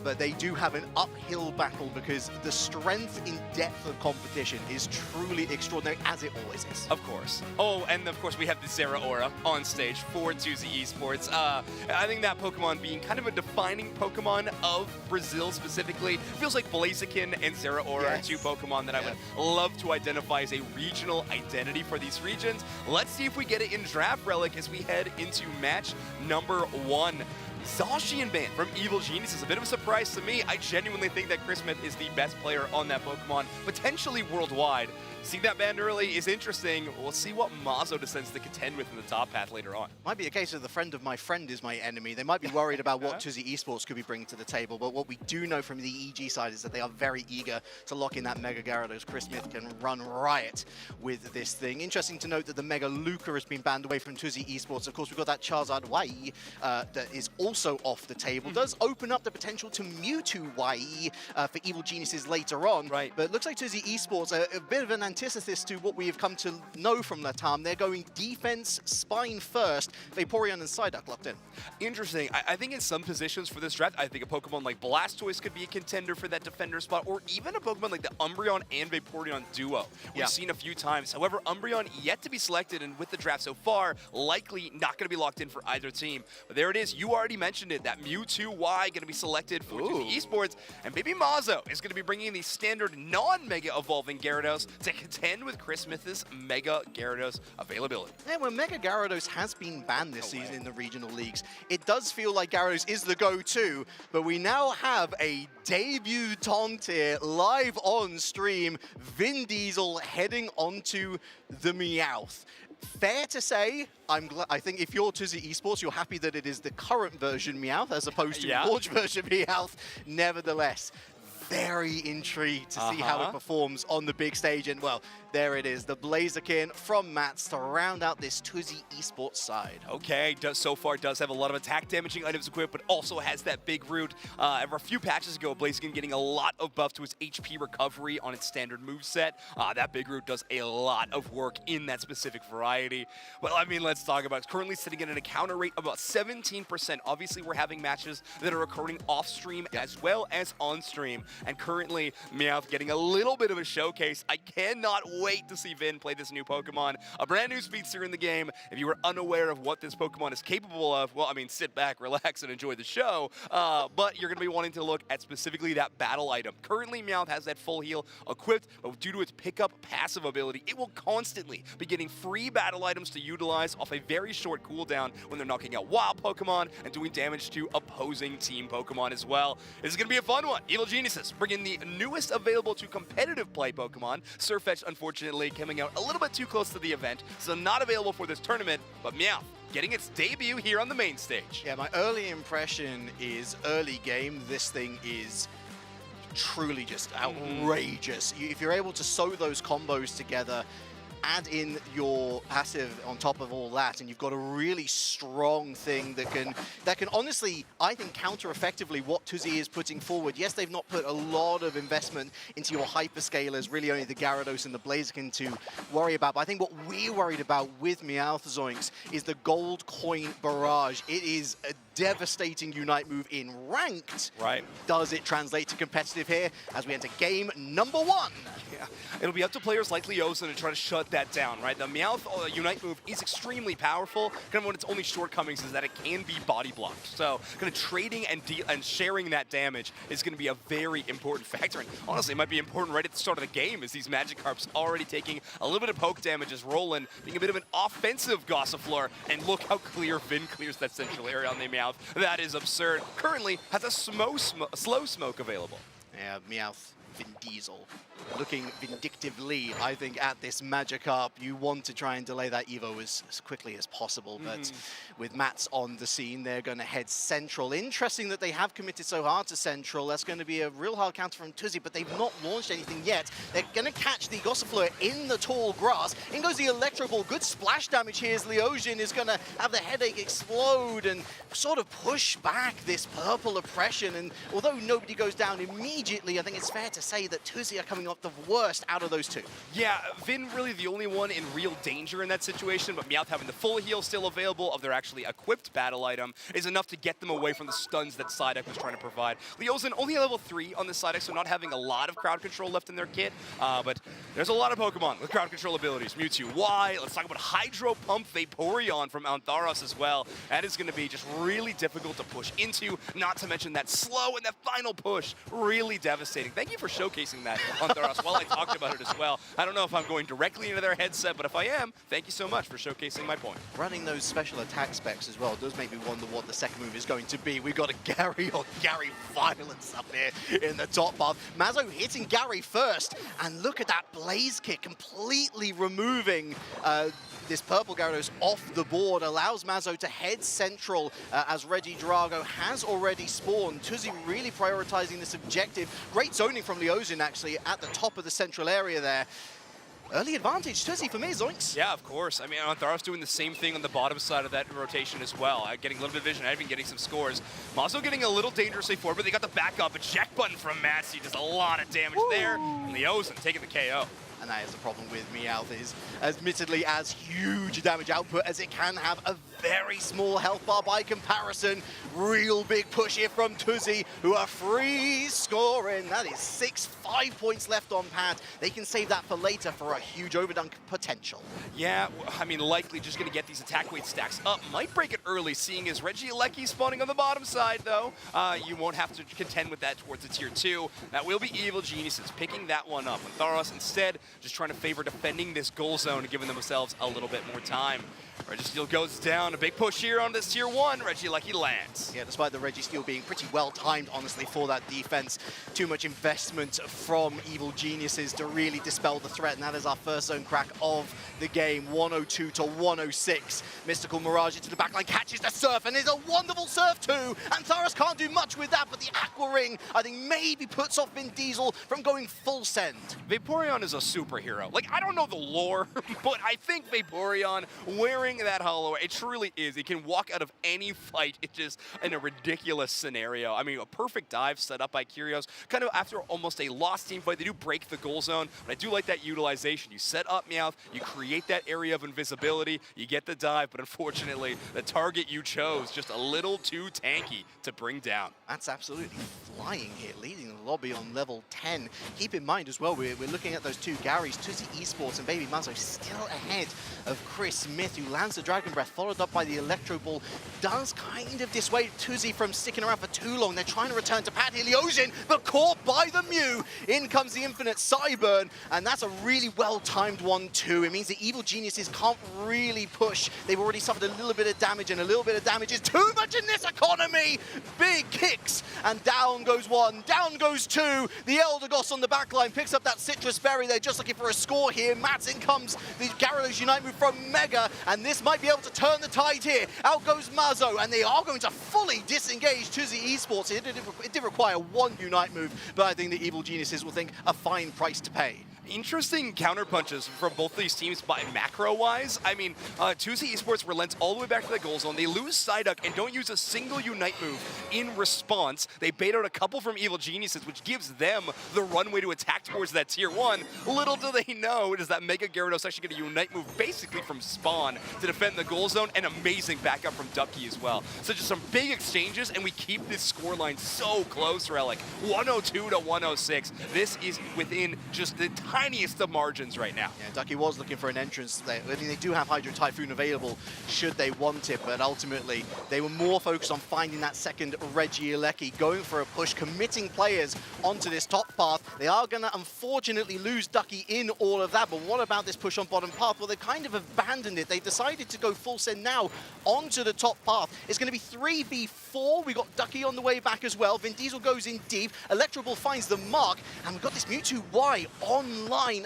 But they do have an uphill battle because the strength in depth of competition is truly extraordinary, as it always is. Of course. Oh, and of course we have the Zeraora on stage for Twozy Esports. I think that Pokemon being kind of a defining Pokemon of Brazil specifically. It feels like Blaziken and Zeraora are two Pokemon that I would love to identify as a regional identity for these regions. Let's see if we get it in Draft Relic as we head into match number 1. Zacian ban from Evil Genius is a bit of a surprise to me. I genuinely think that Chris Smith is the best player on that Pokemon, potentially worldwide. Seeing that band early is interesting. We'll see what Mazo decides to contend with in the top path later on. Might be a case of the friend of my friend is my enemy. They might be worried about what Twozy Esports could be bringing to the table, but what we do know from the EG side is that they are very eager to lock in that Mega Gyarados. Chris Smith can run riot with this thing. Interesting to note that the Mega Luca has been banned away from Twozy Esports. Of course, we've got that Charizard YE that is also off the table. Does open up the potential to Mewtwo YE for Evil Geniuses later on. But it looks like Twozy Esports, a bit of an antithesis to what we have come to know from Latam. They're going defense, spine first. Vaporeon and Psyduck locked in. Interesting. I think in some positions for this draft, I think a Pokemon like Blastoise could be a contender for that defender spot, or even a Pokemon like the Umbreon and Vaporeon duo. We've seen a few times. However, Umbreon yet to be selected, and with the draft so far, likely not going to be locked in for either team. But there it is. You already mentioned it. That Mewtwo Y going to be selected for Twozy Esports, and Baby Mazo is going to be bringing in the standard non-Mega Evolving Gyarados to contend with Chris Smith's Mega Gyarados availability. Yeah, well, Mega Gyarados has been banned this season in the regional leagues. It does feel like Gyarados is the go-to, but we now have a debutante here live on stream. Vin Diesel heading onto the Meowth. Fair to say, I think if you're Twozy Esports, you're happy that it is the current version Meowth as opposed to launch version Meowth. Nevertheless, very intrigued to see how it performs on the big stage. And, well, there it is, the Blaziken from Mats to round out this Twozy Esports side. Okay, so far does have a lot of attack damaging items equipped, but also has that big root. A few patches ago, Blaziken getting a lot of buff to its HP recovery on its standard moveset. That big root does a lot of work in that specific variety. Well, I mean, let's talk about it. It's currently sitting at an encounter rate of about 17%. Obviously, we're having matches that are occurring off-stream as well as on-stream. and currently Meowth getting a little bit of a showcase. I cannot wait to see Vin play this new Pokemon, a brand new speedster in the game. If you were unaware of what this Pokemon is capable of, well, I mean, sit back, relax, and enjoy the show, but you're going to be wanting to look at specifically that battle item. Currently, Meowth has that full heal equipped, but due to its pickup passive ability, it will constantly be getting free battle items to utilize off a very short cooldown when they're knocking out wild Pokemon and doing damage to opposing team Pokemon as well. This is going to be a fun one. Evil Geniuses bring in the newest available to competitive play Pokemon. Surfetch, unfortunately, coming out a little bit too close to the event, so not available for this tournament, but Meowth getting its debut here on the main stage. Yeah, my early impression is early game, this thing is truly just outrageous. If you're able to sew those combos together, add in your passive on top of all that, and you've got a really strong thing that can honestly, I think, counter effectively what Twozy is putting forward. Yes, they've not put a lot of investment into your hyperscalers, really only the Gyarados and the Blaziken to worry about, but I think what we're worried about with Meowth Zoinks is the gold coin barrage. It is a devastating Unite move in ranked. Right. Does it translate to competitive here as we enter game number 1? Yeah, it'll be up to players like Leosin to try to shut that down, right? The Meowth Unite move is extremely powerful. Kind of one of its only shortcomings is that it can be body blocked. So kind of trading and sharing that damage is going to be a very important factor. And honestly, it might be important right at the start of the game as these Magikarps already taking a little bit of poke damage as Roland being a bit of an offensive Gossifleur. And look how clear Vin clears that central area on the Meowth. That is absurd. Currently has a slow smoke available. Yeah, Meowth, Vin Diesel. Looking vindictively, I think, at this Magikarp. You want to try and delay that Evo as quickly as possible, but with Mats on the scene, they're going to head central. Interesting that they have committed so hard to central. That's going to be a real hard counter from Twozy, but they've not launched anything yet. They're going to catch the Gossifleur in the tall grass. In goes the Electro Ball. Good splash damage here as Leosian is going to have the headache explode and sort of push back this purple oppression. And although nobody goes down immediately, I think it's fair to say that Twozy are coming up the worst out of those two. Yeah, Vin really the only one in real danger in that situation, but Meowth having the full heal still available of their actually equipped battle item is enough to get them away from the stuns that Psyduck was trying to provide. Leosin only level 3 on the Psyduck, so not having a lot of crowd control left in their kit, but there's a lot of Pokemon with crowd control abilities. Mewtwo, Y, let's talk about Hydro Pump Vaporeon from Antharos as well. That is going to be just really difficult to push into, not to mention that slow and that final push, really devastating. Thank you for showcasing that, Antharos. While I talked about it as well. I don't know if I'm going directly into their headset, but if I am, thank you so much for showcasing my point. Running those special attack specs as well does make me wonder what the second move is going to be. We've got a Gary or Gary Violence up here in the top path. Mazzo hitting Gary first, and look at that Blaze Kick completely removing this purple Gyarados off the board, allows Mazzo to head central as Regidrago has already spawned. Twozy really prioritizing this objective. Great zoning from Leosian actually at the top of the central area there. Early advantage, Twozy for me, Zoinks. Yeah, of course. I mean, Antharos doing the same thing on the bottom side of that rotation as well. Getting a little bit of vision, even getting some scores. Mazo getting a little dangerously forward, but they got the backup. Eject button from Matsy does a lot of damage there. And Leosin taking the KO. And that is the problem with Meowth, is admittedly as huge damage output as it can have, a very small health bar by comparison. Real big push here from Twozy, who are free scoring. That is 5 points left on pad. They can save that for later for a huge overdunk potential. Yeah, I mean, likely just going to get these attack weight stacks up. Might break it early, seeing as Regieleki spawning on the bottom side, though. You won't have to contend with that towards the tier 2. That will be Evil Geniuses picking that one up. And Tharos instead just trying to favor defending this goal zone and giving themselves a little bit more time. Registeel goes down, a big push here on this tier 1, Regieleki lands. Yeah, despite the Registeel being pretty well timed, honestly, for that defense. Too much investment from Evil Geniuses to really dispel the threat, and that is our first zone crack of the game, 102 to 106. Mystical Mirage into the backline, catches the Surf, and is a wonderful Surf too, and Tharos can't do much with that, but the Aqua Ring, I think, maybe puts off Vin Diesel from going full send. Vaporeon is a superhero. Like, I don't know the lore, but I think Vaporeon wearing doing that hollow, it truly is. It can walk out of any fight. It's just in a ridiculous scenario. I mean, a perfect dive set up by Kyrios. Kind of after almost a lost team fight, they do break the goal zone, but I do like that utilization. You set up Meowth, you create that area of invisibility, you get the dive, but unfortunately, the target you chose just a little too tanky to bring down. That's absolutely flying here, leading the lobby on level 10. Keep in mind as well, we're looking at those two Garys, Twozy Esports and Baby Mazo, still ahead of Chris Smith, who lands the Dragon Breath, followed up by the Electro Ball. Does kind of dissuade Twozy from sticking around for too long. They're trying to return to Pad Heliosian, but caught by the Mew. In comes the Infinite Cyburn, and that's a really well-timed one too. It means the Evil Geniuses can't really push. They've already suffered a little bit of damage, and a little bit of damage is too much in this economy. Big kicks, and down goes one, down goes two. The Eldegoss on the backline picks up that Citrus Berry. They're just looking for a score here. Mats, in comes the Gyarados Unite move from Mega, and this might be able to turn the tide here. Out goes Mazo, and they are going to fully disengage Twozy Esports. It did require one Unite move, but I think the Evil Geniuses will think a fine price to pay. Interesting counterpunches from both these teams by macro-wise. I mean, Twozy Esports relents all the way back to the goal zone. They lose Psyduck and don't use a single Unite move in response. They bait out a couple from Evil Geniuses, which gives them the runway to attack towards that tier 1. Little do they know is that Mega Gyarados actually get a Unite move basically from spawn to defend the goal zone, and amazing backup from Ducky as well. So just some big exchanges, and we keep this scoreline so close, Relic. 102 to 106. This is within just the tiniest of margins right now. Yeah, Ducky was looking for an entrance there. I mean, they do have Hydro Typhoon available should they want it, but ultimately they were more focused on finding that second Regieleki, going for a push, committing players onto this top path. They are going to unfortunately lose Ducky in all of that, but what about this push on bottom path? Well, they've kind of abandoned it. They've decided to go full send now onto the top path. It's going to be 3v4. We got Ducky on the way back as well. Vin Diesel goes in deep. Electro Ball finds the mark, and we've got this Mewtwo Y online.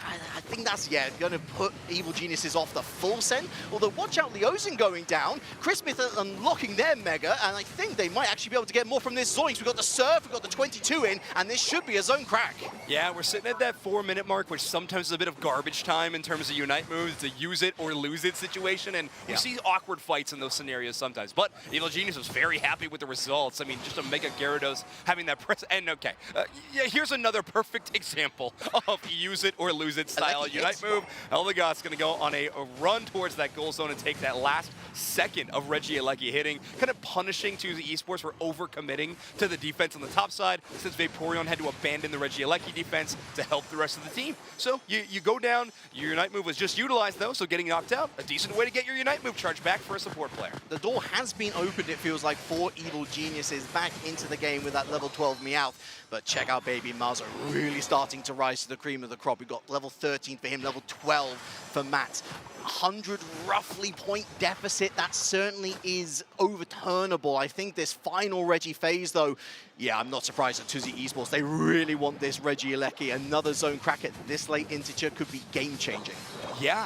I think that's, yeah, going to put Evil Geniuses off the full send. Although, watch out, Leosin going down. Chris Smith unlocking their Mega, and I think they might actually be able to get more from this Zoinks. We've got the Surf, we've got the 22 in, and this should be a zone crack. Yeah, we're sitting at that 4-minute mark, which sometimes is a bit of garbage time in terms of Unite moves, to use it or lose it situation, and we see awkward fights in those scenarios sometimes. But Evil Genius was very happy with the results. I mean, just a Mega Gyarados having that press, and okay, yeah, here's another perfect example of use it or lose it style Unite move. Eldegoss going to go on a run towards that goal zone and take that last second of Regieleki hitting, kind of punishing Twozy Esports for overcommitting to the defense on the top side, since Vaporeon had to abandon the Regieleki defense to help the rest of the team. So you go down, your Unite move was just utilized though, so getting knocked out, a decent way to get your Unite move charge back for a support player. The door has been opened, it feels like, for Evil Geniuses back into the game with that level 12 Meowth. But check out Baby Mazo really starting to rise to the cream of the crop. We've got level 13 for him, level 12 for Matt. 100 roughly point deficit, that certainly is overturnable. I think this final Reggie phase though, yeah, I'm not surprised at Twozy Esports. They really want this Regieleki. Another zone crack at this late integer could be game-changing. Yeah,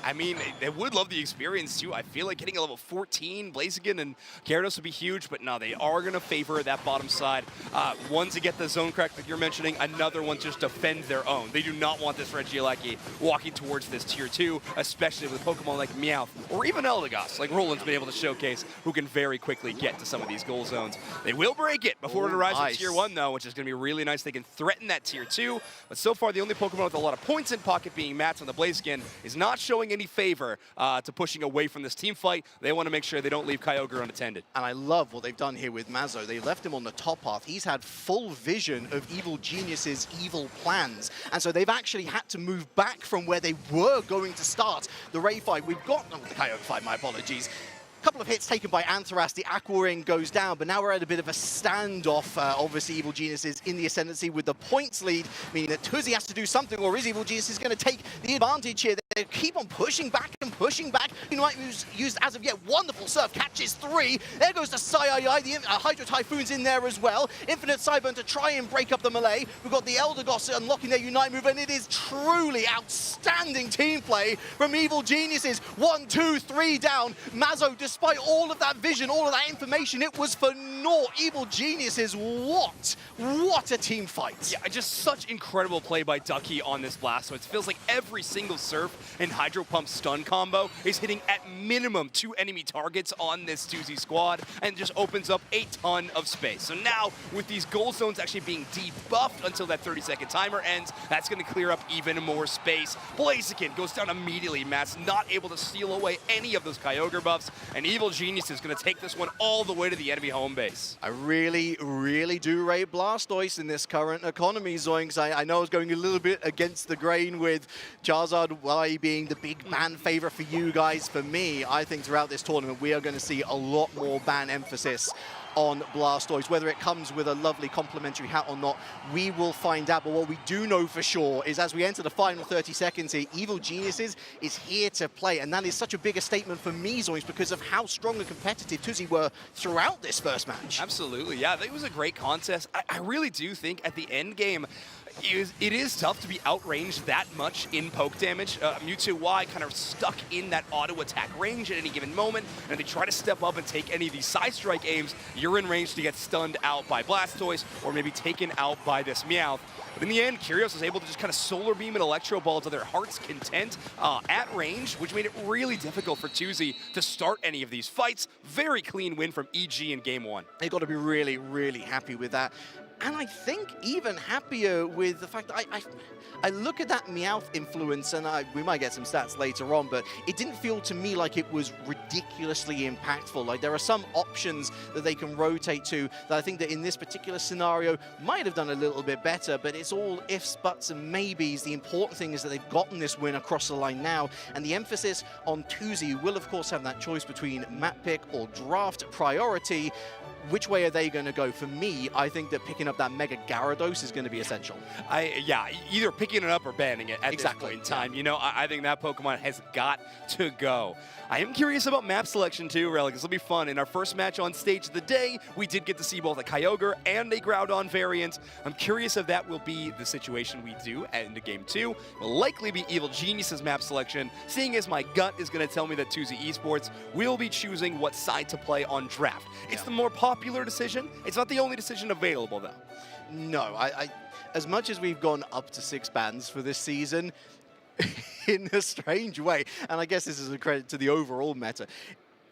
I mean, they would love the experience too. I feel like hitting a level 14, Blaziken and Gyarados would be huge, but no, they are going to favor that bottom side. One to get the zone crack that you're mentioning, another one just defend their own. They do not want this Regieleki walking towards this tier 2, especially with Pokemon like Meowth or even Eldegoss, like Roland's been able to showcase, who can very quickly get to some of these goal zones. They will break it before it arrives at tier 1 though, which is going to be really nice. They can threaten that tier 2, but so far the only Pokemon with a lot of points in pocket being Mats on the Blaziken is not showing any favor to pushing away from this team fight. They want to make sure they don't leave Kyogre unattended. And I love what they've done here with Mazo. They left him on the top path. He's had full vision of Evil Genius's evil plans. And so they've actually had to move back from where they were going to start the Ray fight. We've got, the Kyogre fight, my apologies. Couple of hits taken by Anthras, the Aqua Ring goes down, but now we're at a bit of a standoff. Obviously, Evil Genius is in the ascendancy with the points lead, meaning that Twozy has to do something, or is Evil Genius going to take the advantage here? They keep on pushing back and pushing back. Unite moves used as of yet. Wonderful Surf, catches 3. There goes the Sai, the Hydro Typhoon's in there as well. Infinite Cyburn to try and break up the melee. We've got the Eldegoss unlocking their Unite move, and it is truly outstanding team play from Evil Geniuses. 1, 2, 3 down. Mazo, despite all of that vision, all of that information, it was for naught. Evil Geniuses, what a team fight. Yeah, just such incredible play by Ducky on this blast. So it feels like every single surf and Hydro Pump stun combo is hitting at minimum 2 enemy targets on this Twozy squad and just opens up a ton of space. So now, with these gold zones actually being debuffed until that 30-second timer ends, that's going to clear up even more space. Blaziken goes down immediately. Matt's not able to steal away any of those Kyogre buffs, and Evil Genius is going to take this one all the way to the enemy home base. I really, really do rate Blastoise in this current economy, Zoinks. I know I was going a little bit against the grain with Charizard Y being the big ban favorite for you guys. For me, I think throughout this tournament, we are going to see a lot more ban emphasis on Blastoise. Whether it comes with a lovely complimentary hat or not, we will find out. But what we do know for sure is as we enter the final 30 seconds here, Evil Geniuses is here to play. And that is such a bigger statement for me, Zoinks, because of how strong and competitive Twozy were throughout this first match. Absolutely, yeah. It was a great contest. I really do think at the end game, it is tough to be outranged that much in poke damage. Mewtwo Y kind of stuck in that auto attack range at any given moment, and if they try to step up and take any of these side strike aims, you're in range to get stunned out by Blastoise or maybe taken out by this Meowth. But in the end, Kyrios was able to just kind of Solar Beam and Electro Ball to their heart's content at range, which made it really difficult for Twozy to start any of these fights. Very clean win from EG in Game 1. They got to be really, really happy with that. And I think even happier with the fact that I look at that Meowth influence, and we might get some stats later on, but it didn't feel to me like it was ridiculously impactful. Like there are some options that they can rotate to that I think that in this particular scenario might have done a little bit better, but it's all ifs, buts, and maybes. The important thing is that they've gotten this win across the line now, and the emphasis on Twozy will of course have that choice between map pick or draft priority. Which way are they going to go? For me, I think that picking up that Mega Gyarados is going to be essential. Yeah, either picking it up or banning it at this point in time. Yeah. You know, I think that Pokemon has got to go. I am curious about map selection too, Relic. This will be fun. In our first match on stage of the day, we did get to see both a Kyogre and a Groudon variant. I'm curious if that will be the situation we do into Game 2. It will likely be Evil Genius's map selection, seeing as my gut is going to tell me that Twozy Esports will be choosing what side to play on draft. It's the more popular decision. It's not the only decision available, though. No, as much as we've gone up to 6 bans for this season, in a strange way, and I guess this is a credit to the overall meta,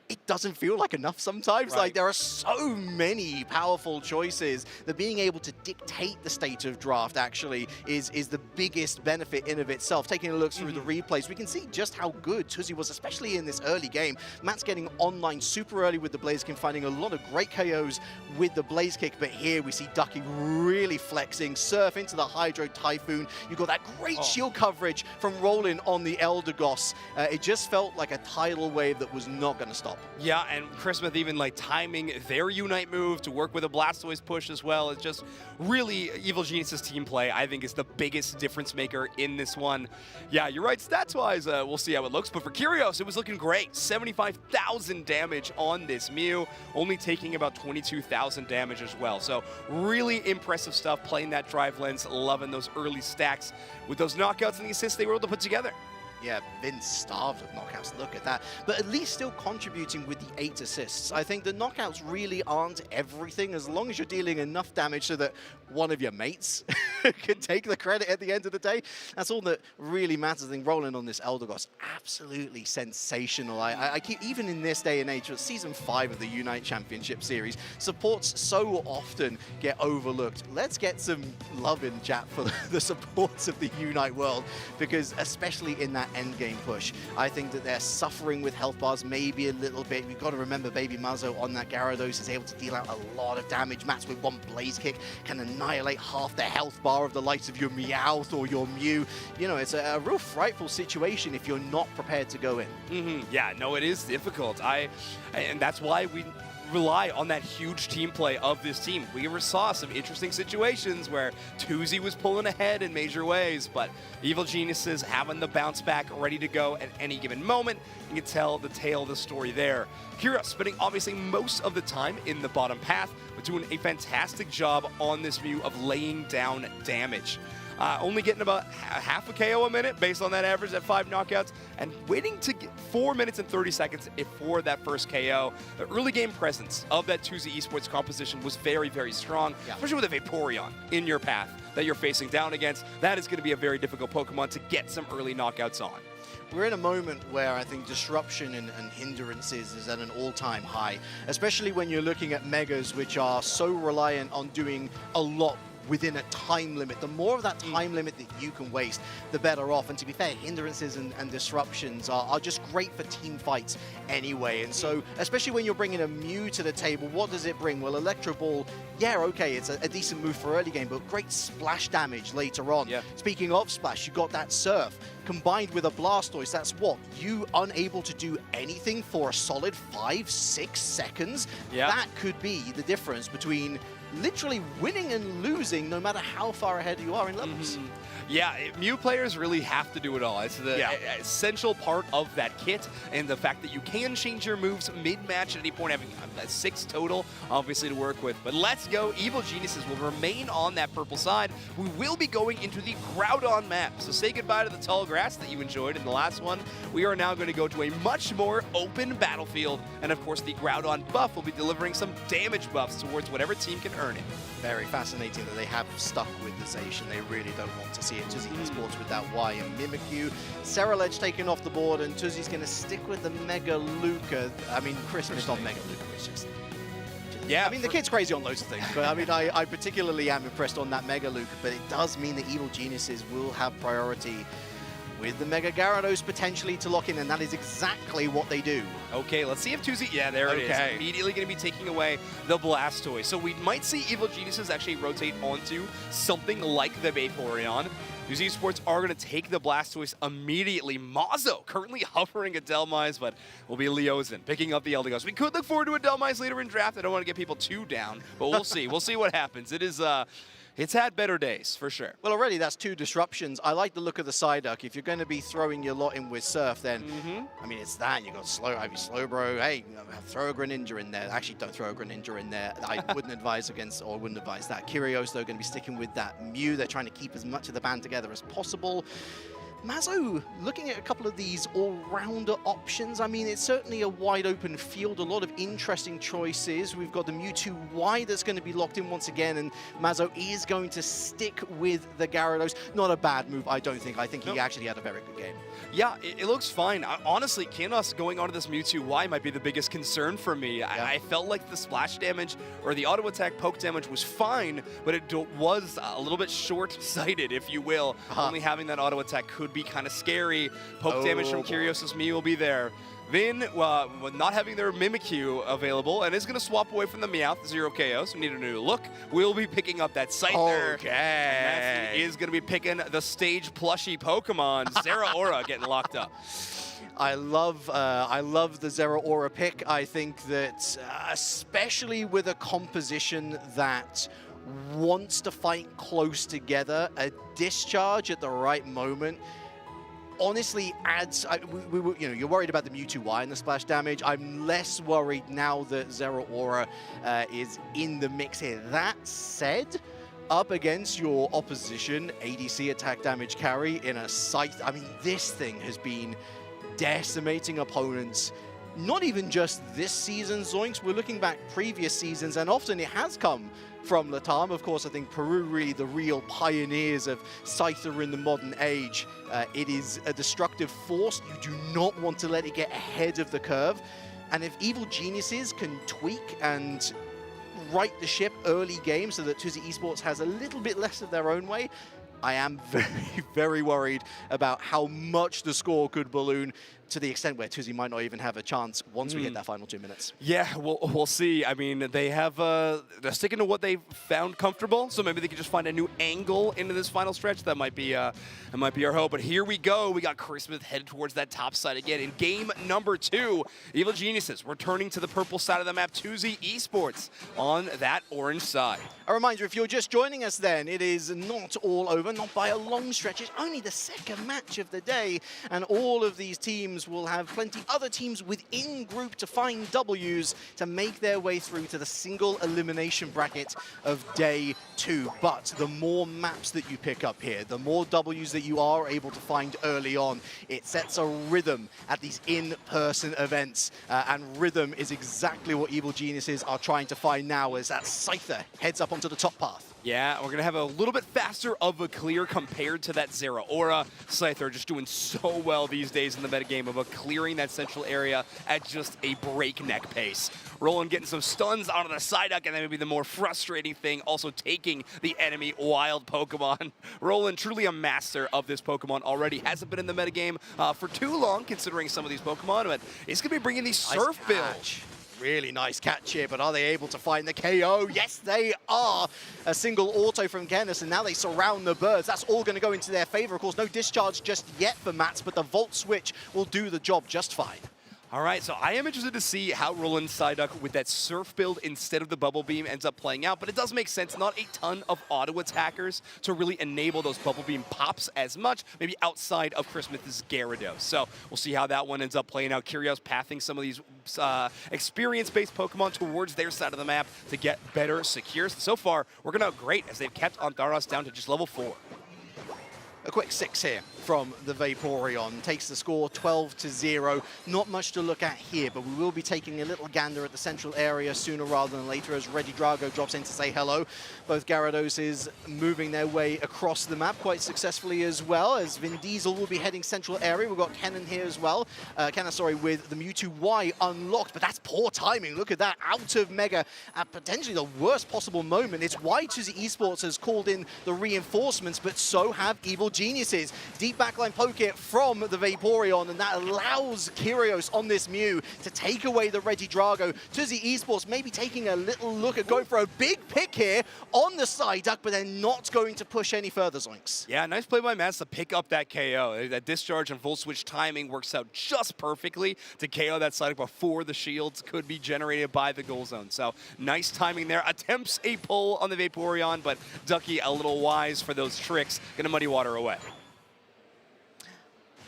it doesn't feel like enough sometimes. Right. Like there are so many powerful choices that being able to dictate the state of draft actually is the biggest benefit in of itself. Taking a look through the replays, we can see just how good Twozy was, especially in this early game. Matt's getting online super early with the Blaziken, finding a lot of great KOs with the Blaze Kick, but here we see Ducky really flexing, Surf into the Hydro Typhoon. You got that great shield coverage from Roland on the Eldegoss. It just felt like a tidal wave that was not going to stop. Yeah, and Chris Smith even like timing their Unite move to work with a Blastoise push as well. It's just really Evil Genius's team play, I think, is the biggest difference maker in this one. Yeah, you're right, stats-wise, we'll see how it looks. But for Kyrios, it was looking great. 75,000 damage on this Mew, only taking about 22,000 damage as well. So really impressive stuff, playing that drive lens, loving those early stacks with those knockouts and the assists they were able to put together. Yeah, Vince starved of knockouts, look at that. But at least still contributing with the 8 assists. I think the knockouts really aren't everything, as long as you're dealing enough damage so that one of your mates can take the credit at the end of the day. That's all that really matters. I think Roland on this Eldegoss, absolutely sensational. I keep, even in this day and age, Season 5 of the Unite Championship Series, supports so often get overlooked. Let's get some love in chat for the supports of the Unite world, because especially in that endgame push, I think that they're suffering with health bars maybe a little bit. We've got to remember Baby Muzzo on that Gyarados is able to deal out a lot of damage. Mats with one Blaze Kick can annihilate half the health bar of the likes of your Meowth or your Mew. You know, it's a real frightful situation if you're not prepared to go in. Yeah, no, it is difficult. And that's why we rely on that huge team play of this team. We ever saw some interesting situations where Twozy was pulling ahead in major ways, but Evil Geniuses having the bounce back ready to go at any given moment. You can tell the tale of the story there. Kyrios spending obviously most of the time in the bottom path, but doing a fantastic job on this view of laying down damage. Only getting about half a KO a minute based on that average at 5 knockouts, and waiting to get 4 minutes and 30 seconds for that first KO. The early game presence of that Twozy Esports composition was very, very strong, especially with a Vaporeon in your path that you're facing down against. That is going to be a very difficult Pokemon to get some early knockouts on. we're in a moment where I think disruption and hindrances is at an all-time high, especially when you're looking at megas which are so reliant on doing a lot within a time limit. The more of that time limit that you can waste, the better off. And to be fair, hindrances and disruptions are just great for team fights anyway. And so, especially when you're bringing a Mew to the table, what does it bring? Well, Electro Ball, yeah, okay, it's a decent move for early game, but great splash damage later on. Yeah. Speaking of splash, you got that Surf combined with a Blastoise. That's what? You unable to do anything for a solid 5-6 seconds? Yeah. That could be the difference between literally winning and losing no matter how far ahead you are in levels. Yeah, Mew players really have to do it all. It's the essential part of that kit, and the fact that you can change your moves mid-match at any point, having 6 total, obviously, to work with. But let's go. Evil Geniuses will remain on that purple side. We will be going into the Groudon map. So say goodbye to the tall grass that you enjoyed in the last one. We are now going to go to a much more open battlefield, and of course, the Groudon buff will be delivering some damage buffs towards whatever team can earn it. Very fascinating that they have stuck with the Zacian. They really don't want to see it. Twozy Esports with that Y and Mimikyu. Cereledge taken off the board, and Twozy's going to stick with the Mega Luca. I mean, Christmas on Mega Luca is just... Yeah, I mean, the kid's crazy on loads of things, but I mean, I particularly am impressed on that Mega Luca, but it does mean that Evil Geniuses will have priority with the Mega Gyarados potentially to lock in, and that is exactly what they do. Okay, let's see if Twozy... Yeah, there it is. Immediately going to be taking away the Blastoise. So we might see Evil Geniuses actually rotate onto something like the Vaporeon. Twozy Esports are going to take the Blastoise immediately. Mazo currently hovering at Delmise, but will be Leozin picking up the Eldegoss. We could look forward to a Delmise later in draft. I don't want to get people too down, but we'll see. We'll see what happens. It is... It's had better days, for sure. Well, already that's 2 disruptions. I like the look of the Psyduck. If you're going to be throwing your lot in with Surf, then, I mean, it's that. You got Slowbro. Hey, throw a Greninja in there. Actually, don't throw a Greninja in there. I wouldn't advise against, or wouldn't advise that. Kyrios, though, going to be sticking with that Mew. They're trying to keep as much of the band together as possible. Mazo, looking at a couple of these all-rounder options, I mean, it's certainly a wide-open field, a lot of interesting choices. We've got the Mewtwo Y that's going to be locked in once again, and Mazo is going to stick with the Gyarados. Not a bad move, I don't think. I think he actually had a very good game. Yeah, it looks fine. Honestly, Kanos going onto this Mewtwo Y might be the biggest concern for me. Yeah. I felt like the splash damage or the auto attack poke damage was fine, but it was a little bit short-sighted, if you will. Only having that auto attack could be kind of scary. Poke damage from Kyrios' Mew will be there. Vin, not having their Mimikyu available, and is going to swap away from the Meowth, 0 KOs. We need a new look. We'll be picking up that Scyther. Okay. And is going to be picking the stage plushie Pokemon. Zeraora getting locked up. I love the Zeraora pick. I think that, especially with a composition that wants to fight close together, a discharge at the right moment honestly adds... you're worried about the Mewtwo Y and the splash damage. I'm less worried now that Zeraora is in the mix here. That said, up against your opposition, ADC attack damage carry in a Scythe, I mean, this thing has been decimating opponents. Not even just this season, Zoinks. We're looking back previous seasons, and often it has come from Latam. Of course, I think Peru really the real pioneers of Scyther in the modern age. It is a destructive force. You do not want to let it get ahead of the curve. And if Evil Geniuses can tweak and right the ship early game so that Twozy Esports has a little bit less of their own way, I am very, very worried about how much the score could balloon to the extent where Twozy might not even have a chance once we hit that final 2 minutes. Yeah, we'll see. I mean, they have they're sticking to what they've found comfortable, so maybe they can just find a new angle into this final stretch. That might be our hope. But here we go. We got Christmas headed towards that top side again in game number 2. Evil Geniuses returning to the purple side of the map. Twozy Esports on that orange side. A reminder, if you're just joining us then, it is not all over, not by a long stretch. It's only the second match of the day, and all of these teams will have plenty other teams within group to find W's to make their way through to the single elimination bracket of day 2. But the more maps that you pick up here, the more W's that you are able to find early on, it sets a rhythm at these in-person events. And rhythm is exactly what Evil Geniuses are trying to find now as that Scyther heads up onto the top path. Yeah, we're going to have a little bit faster of a clear compared to that Zera Aura. Scyther are just doing so well these days in the metagame of clearing that central area at just a breakneck pace. Roland getting some stuns out of the Psyduck, and then maybe the more frustrating thing, also taking the enemy wild Pokemon. Roland, truly a master of this Pokemon already. Hasn't been in the metagame for too long, considering some of these Pokemon, but he's going to be bringing these Surf builds. Really nice catch here, but are they able to find the KO? Yes, they are. A single auto from Genis, and now they surround the birds. That's all going to go into their favor. Of course, no discharge just yet for Mats, but the Volt Switch will do the job just fine. All right, so I am interested to see how Roland's Psyduck with that Surf build instead of the Bubble Beam ends up playing out, but it does make sense. Not a ton of auto attackers to really enable those Bubble Beam pops as much, maybe outside of Chris Smith's Gyarados. So we'll see how that one ends up playing out. Curios pathing some of these experience-based Pokemon towards their side of the map to get better secures. So far, working out great as they've kept Antharos down to just level 4. A quick 6 here from the Vaporeon. Takes the score 12-0. Not much to look at here, but we will be taking a little gander at the central area sooner rather than later as Regidrago drops in to say hello. Both Gyarados moving their way across the map quite successfully as well, as Vin Diesel will be heading central area. We've got Kennen here as well. Kennen, sorry, with the Mewtwo Y unlocked, but that's poor timing. Look at that, out of Mega at potentially the worst possible moment. It's why Twozy Esports has called in the reinforcements, but so have Evil Geniuses. Deep backline poke it from the Vaporeon, and that allows Kyrios on this Mew to take away the Regidrago. Twozy Esports maybe taking a little look at going for a big pick here on the Psyduck, but they're not going to push any further, Zoinks. Yeah, nice play by Mats to pick up that KO. That discharge and Volt Switch timing works out just perfectly to KO that Psyduck before the shields could be generated by the goal zone. So nice timing there. Attempts a pull on the Vaporeon, but Ducky a little wise for those tricks. Gonna muddy water away.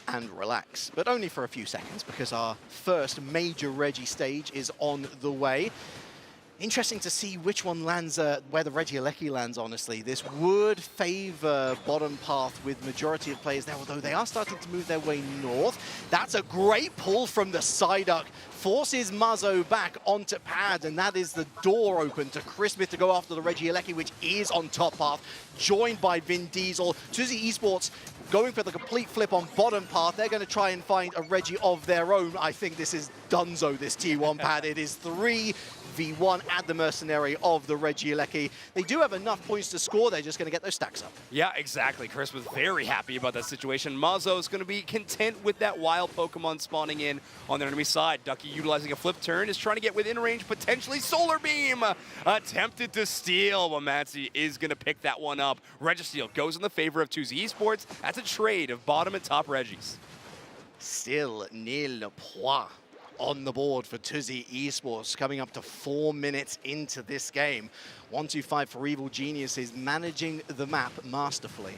And relax, but only for a few seconds because our first major Regi stage is on the way. Interesting to see which one lands, where the Regieleki lands, honestly. This would favor bottom path with majority of players there, although they are starting to move their way north. That's a great pull from the Psyduck. Forces Muzzo back onto pad, and that is the door open to Chris Smith to go after the Regieleki, which is on top path, joined by Vin Diesel. Twozy Esports going for the complete flip on bottom path. They're going to try and find a Regi of their own. I think this is Dunzo, this T1 pad. It is 3v1 at the Mercenary of the Regieleki. They do have enough points to score. They're just going to get those stacks up. Yeah, exactly. Chris was very happy about that situation. Muzzo is going to be content with that wild Pokemon spawning in on their enemy side. Ducky utilizing a flip turn is trying to get within range, potentially Solar Beam. Attempted to steal, but Matsy is going to pick that one up. Registeel goes in the favor of Twozy Esports. That's a trade of bottom and top Regis. Still nil points on the board for Twozy Esports, coming up to 4 minutes into this game. 1-2-5 for Evil Geniuses, managing the map masterfully.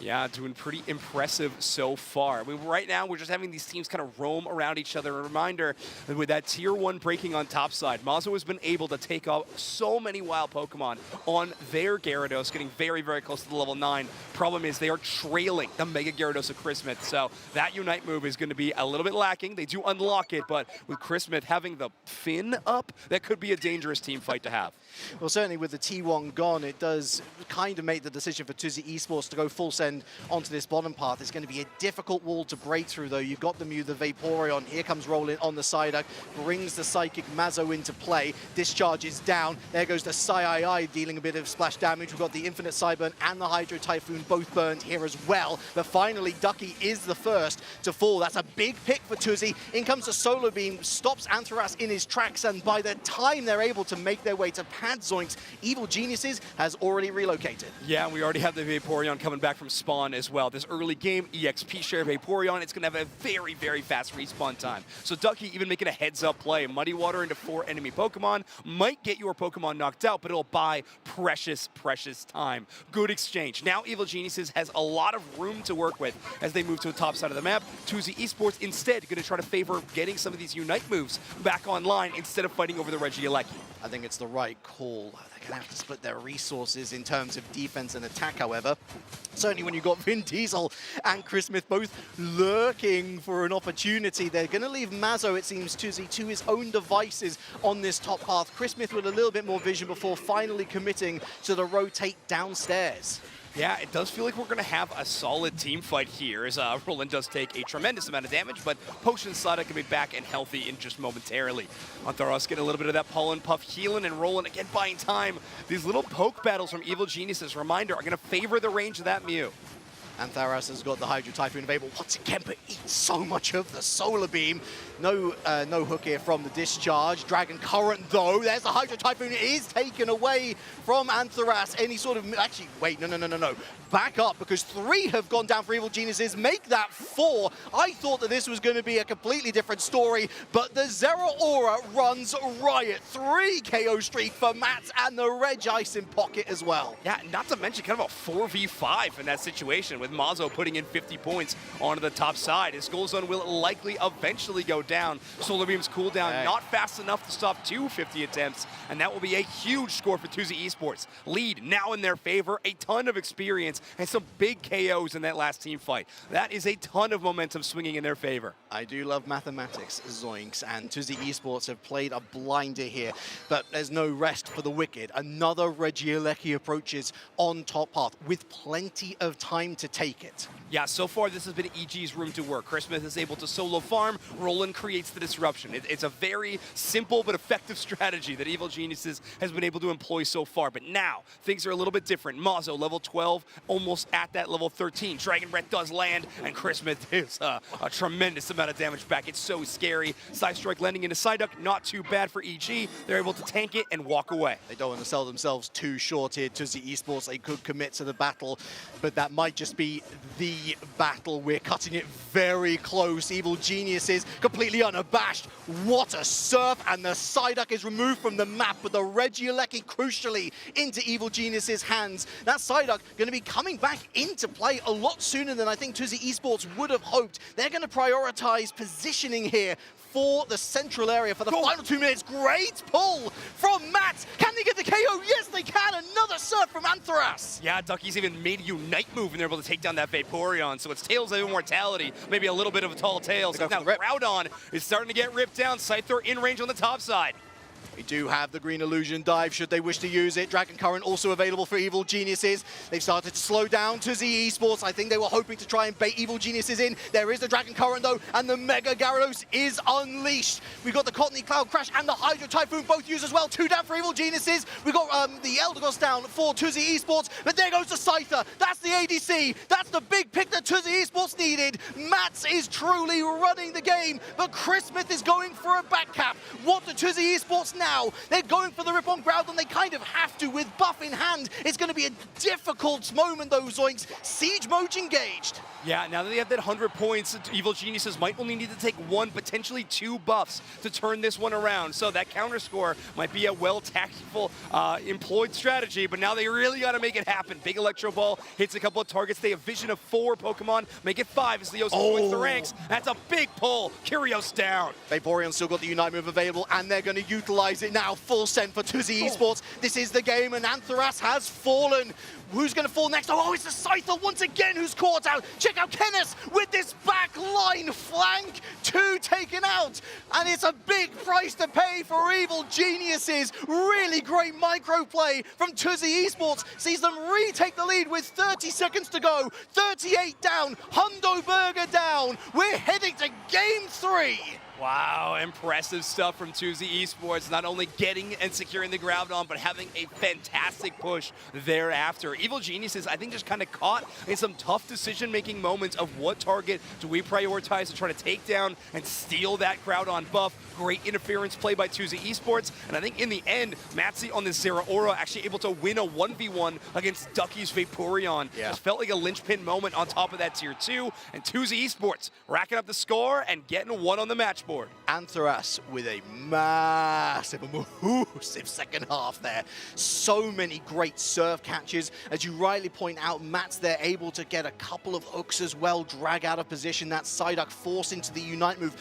Yeah, doing pretty impressive so far. I mean, right now, we're just having these teams kind of roam around each other. A reminder that with that Tier 1 breaking on top side, Muzzo has been able to take out so many wild Pokemon on their Gyarados, getting very, very close to the level 9. Problem is they are trailing the Mega Gyarados of Chris Smith, so that Unite move is going to be a little bit lacking. They do unlock it, but with Chris Smith having the Finn up, that could be a dangerous team fight to have. Well, certainly with the T1 gone, it does kind of make the decision for Twozy Esports to go full send onto this bottom path. It's going to be a difficult wall to break through, though. You've got the Mew, the Vaporeon. Here comes Roland on the Psyduck, brings the Psychic Mazzo into play. Discharge is down. There goes the Psy-I, dealing a bit of splash damage. We've got the Infinite Psyburn and the Hydro Typhoon both burned here as well. But finally, Ducky is the first to fall. That's a big pick for Twozy. In comes the Solar Beam, stops Antharas in his tracks, and by the time they're able to make their way to pad Zoinks, Evil Geniuses has already relocated. Yeah, we already have the Vaporeon coming back from spawn as well. This early game, EXP share Vaporeon, it's going to have a very, very fast respawn time. So Ducky even making a heads-up play. Muddy Water into 4 enemy Pokemon might get your Pokemon knocked out, but it'll buy precious, precious time. Good exchange. Now Evil Geniuses has a lot of room to work with as they move to the top side of the map. Twozy Esports instead going to try to favor getting some of these Unite moves back online instead of fighting over the Regieleki. I think it's the right call. They're going to have to split their resources in terms of defense and attack, however. Certainly when you've got Vin Diesel and Chris Smith both lurking for an opportunity, they're going to leave Mazo, it seems, Twozy, to his own devices on this top path. Chris Smith with a little bit more vision before finally committing to the rotate downstairs. Yeah, it does feel like we're going to have a solid team fight here as Roland does take a tremendous amount of damage, but Potion Sada can be back and healthy in just momentarily. Antharos getting a little bit of that Pollen Puff healing, and Roland again buying time. These little poke battles from Evil Geniuses, reminder, are going to favor the range of that Mew. Antharas has got the Hydro Typhoon available once again, but eats so much of the Solar Beam. No hook here from the discharge. Dragon Current, though. There's the Hydro Typhoon. It is taken away from Antharas. Any sort of... Actually, wait, no. Back up, because 3 have gone down for Evil Geniuses. Make that 4. I thought that this was going to be a completely different story, but the Zeraora runs riot. 3 KO streak for Matt, and the Reg Ice in pocket as well. Yeah, not to mention kind of a 4v5 in that situation, with Mazo putting in 50 points onto the top side. His Skull Zone will likely eventually go down. Solar Beam's cooldown not fast enough to stop 2 50 attempts, and that will be a huge score for Twozy Esports. Lead now in their favor, a ton of experience, and some big KOs in that last team fight. That is a ton of momentum swinging in their favor. I do love mathematics, Zoinks, and Twozy Esports have played a blinder here, but there's no rest for the wicked. Another Regieleki approaches on top path with plenty of time to take it. Yeah, so far this has been EG's room to work. Chris Smith is able to solo farm, Roland creates the disruption. It's a very simple but effective strategy that Evil Geniuses has been able to employ so far, but now things are a little bit different. Mazo, level 12, almost at that level 13. Dragon Breath does land, and Chris Smith is a tremendous amount of damage back. It's so scary. Side Strike landing into Psyduck, not too bad for EG. They're able to tank it and walk away. They don't want to sell themselves too short here. Twozy Esports, they could commit to the battle, but that might just be the battle. We're cutting it very close. Evil Geniuses completely unabashed. What a surf, and the Psyduck is removed from the map, but the Regieleki crucially into Evil Geniuses' hands. That Psyduck going to be coming back into play a lot sooner than I think Twozy Esports would have hoped. They're going to prioritize positioning here for the central area for the final 2 minutes. Great pull from Matt. Can they get the KO? Yes, they can. Another surf from Antharas. Yeah, Ducky's even made a Unite move, and they're able to take down that Vaporeon. So it's Tails of Immortality, maybe a little bit of a tall tail. So now Groudon is starting to get ripped down. Scyther in range on the top side. We do have the Green Illusion dive should they wish to use it. Dragon Current also available for Evil Geniuses. They've started to slow down Twozy Esports. I think they were hoping to try and bait Evil Geniuses in. There is the Dragon Current though, and the Mega Gyarados is unleashed. We've got the Cottony Cloud Crash and the Hydro Typhoon both used as well. 2 down for Evil Geniuses. We've got the Eldegoss down for Twozy Esports, but there goes the Scyther. That's the ADC. That's the big pick that Twozy Esports needed. Mats is truly running the game, but Chris Smith is going for a back cap. What do Twozy Esports now? They're going for the rip on Groudon. They kind of have to with buff in hand. It's going to be a difficult moment though, Zoinks. Siege mode engaged. Yeah, now that they have that 100 points, Evil Geniuses might only need to take 1, potentially 2 buffs to turn this one around. So that counter score might be a well-tactful, employed strategy, but now they really got to make it happen. Big Electro Ball hits a couple of targets. They have vision of 4 Pokemon. Make it 5 as Leos points the ranks. That's a big pull. Kyrios down. Vaporeon still got the Unite move available, and they're going to utilize it now. Full send for Twozy Esports. This is the game, and Antharas has fallen. Who's going to fall next? Oh, it's the Scyther once again who's caught out. Check out Kenneth with this back line flank. 2 taken out. And it's a big price to pay for Evil Geniuses. Really great micro play from Twozy Esports. Sees them retake the lead with 30 seconds to go. 38 down. Hundo Burger down. We're heading to game 3. Wow, impressive stuff from Twozy Esports. Not only getting and securing the Groudon, but having a fantastic push thereafter. Evil Geniuses, I think, just kind of caught in some tough decision-making moments of what target do we prioritize to try to take down and steal that Groudon buff. Great interference play by Twozy Esports, and I think in the end, Matzi on this Zeraora actually able to win a 1v1 against Ducky's Vaporeon. Yeah. Just felt like a linchpin moment on top of that tier 2, and Twozy Esports racking up the score and getting 1 on the match board. Antharas with a massive second half there. So many great serve catches. As you rightly point out, Matt's there able to get a couple of hooks as well, drag out of position. That Psyduck force into the Unite move.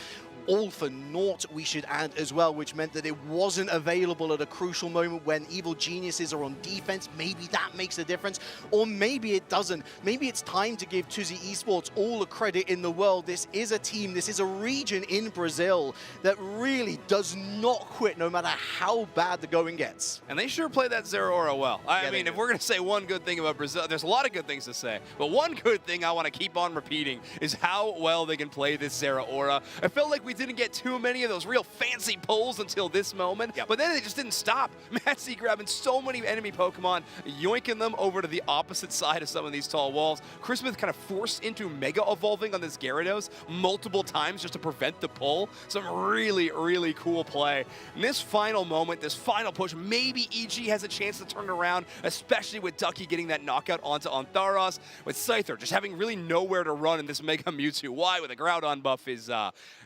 all for naught, we should add as well, which meant that it wasn't available at a crucial moment when Evil Geniuses are on defense. Maybe that makes a difference, or maybe it doesn't. Maybe it's time to give Twozy Esports all the credit in the world. This is a team, this is a region in Brazil that really does not quit no matter how bad the going gets. And they sure play that Zeraora well. I mean, if we're going to say one good thing about Brazil, there's a lot of good things to say, but one good thing I want to keep on repeating is how well they can play this Zeraora. I felt like we didn't get too many of those real fancy pulls until this moment, but then they just didn't stop. Matsy grabbing so many enemy Pokemon, yoinking them over to the opposite side of some of these tall walls. Chris Smith kind of forced into Mega Evolving on this Gyarados multiple times just to prevent the pull. Some really, really cool play. In this final moment, this final push, maybe EG has a chance to turn it around, especially with Ducky getting that knockout onto Antharos, with Scyther just having really nowhere to run in this Mega Mewtwo. Why with a Groudon buff is,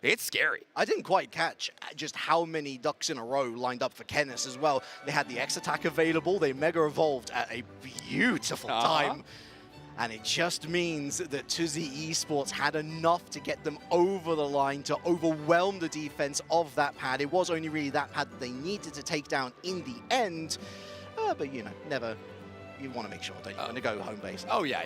it's scary. I didn't quite catch just how many ducks in a row lined up for Kennis as well. They had the X attack available, they Mega Evolved at a beautiful time. And it just means that Twozy Esports had enough to get them over the line to overwhelm the defense of that pad. It was only really that pad that they needed to take down in the end. But, you know, never... You want to make sure, don't you, when to go home base. Oh, yeah.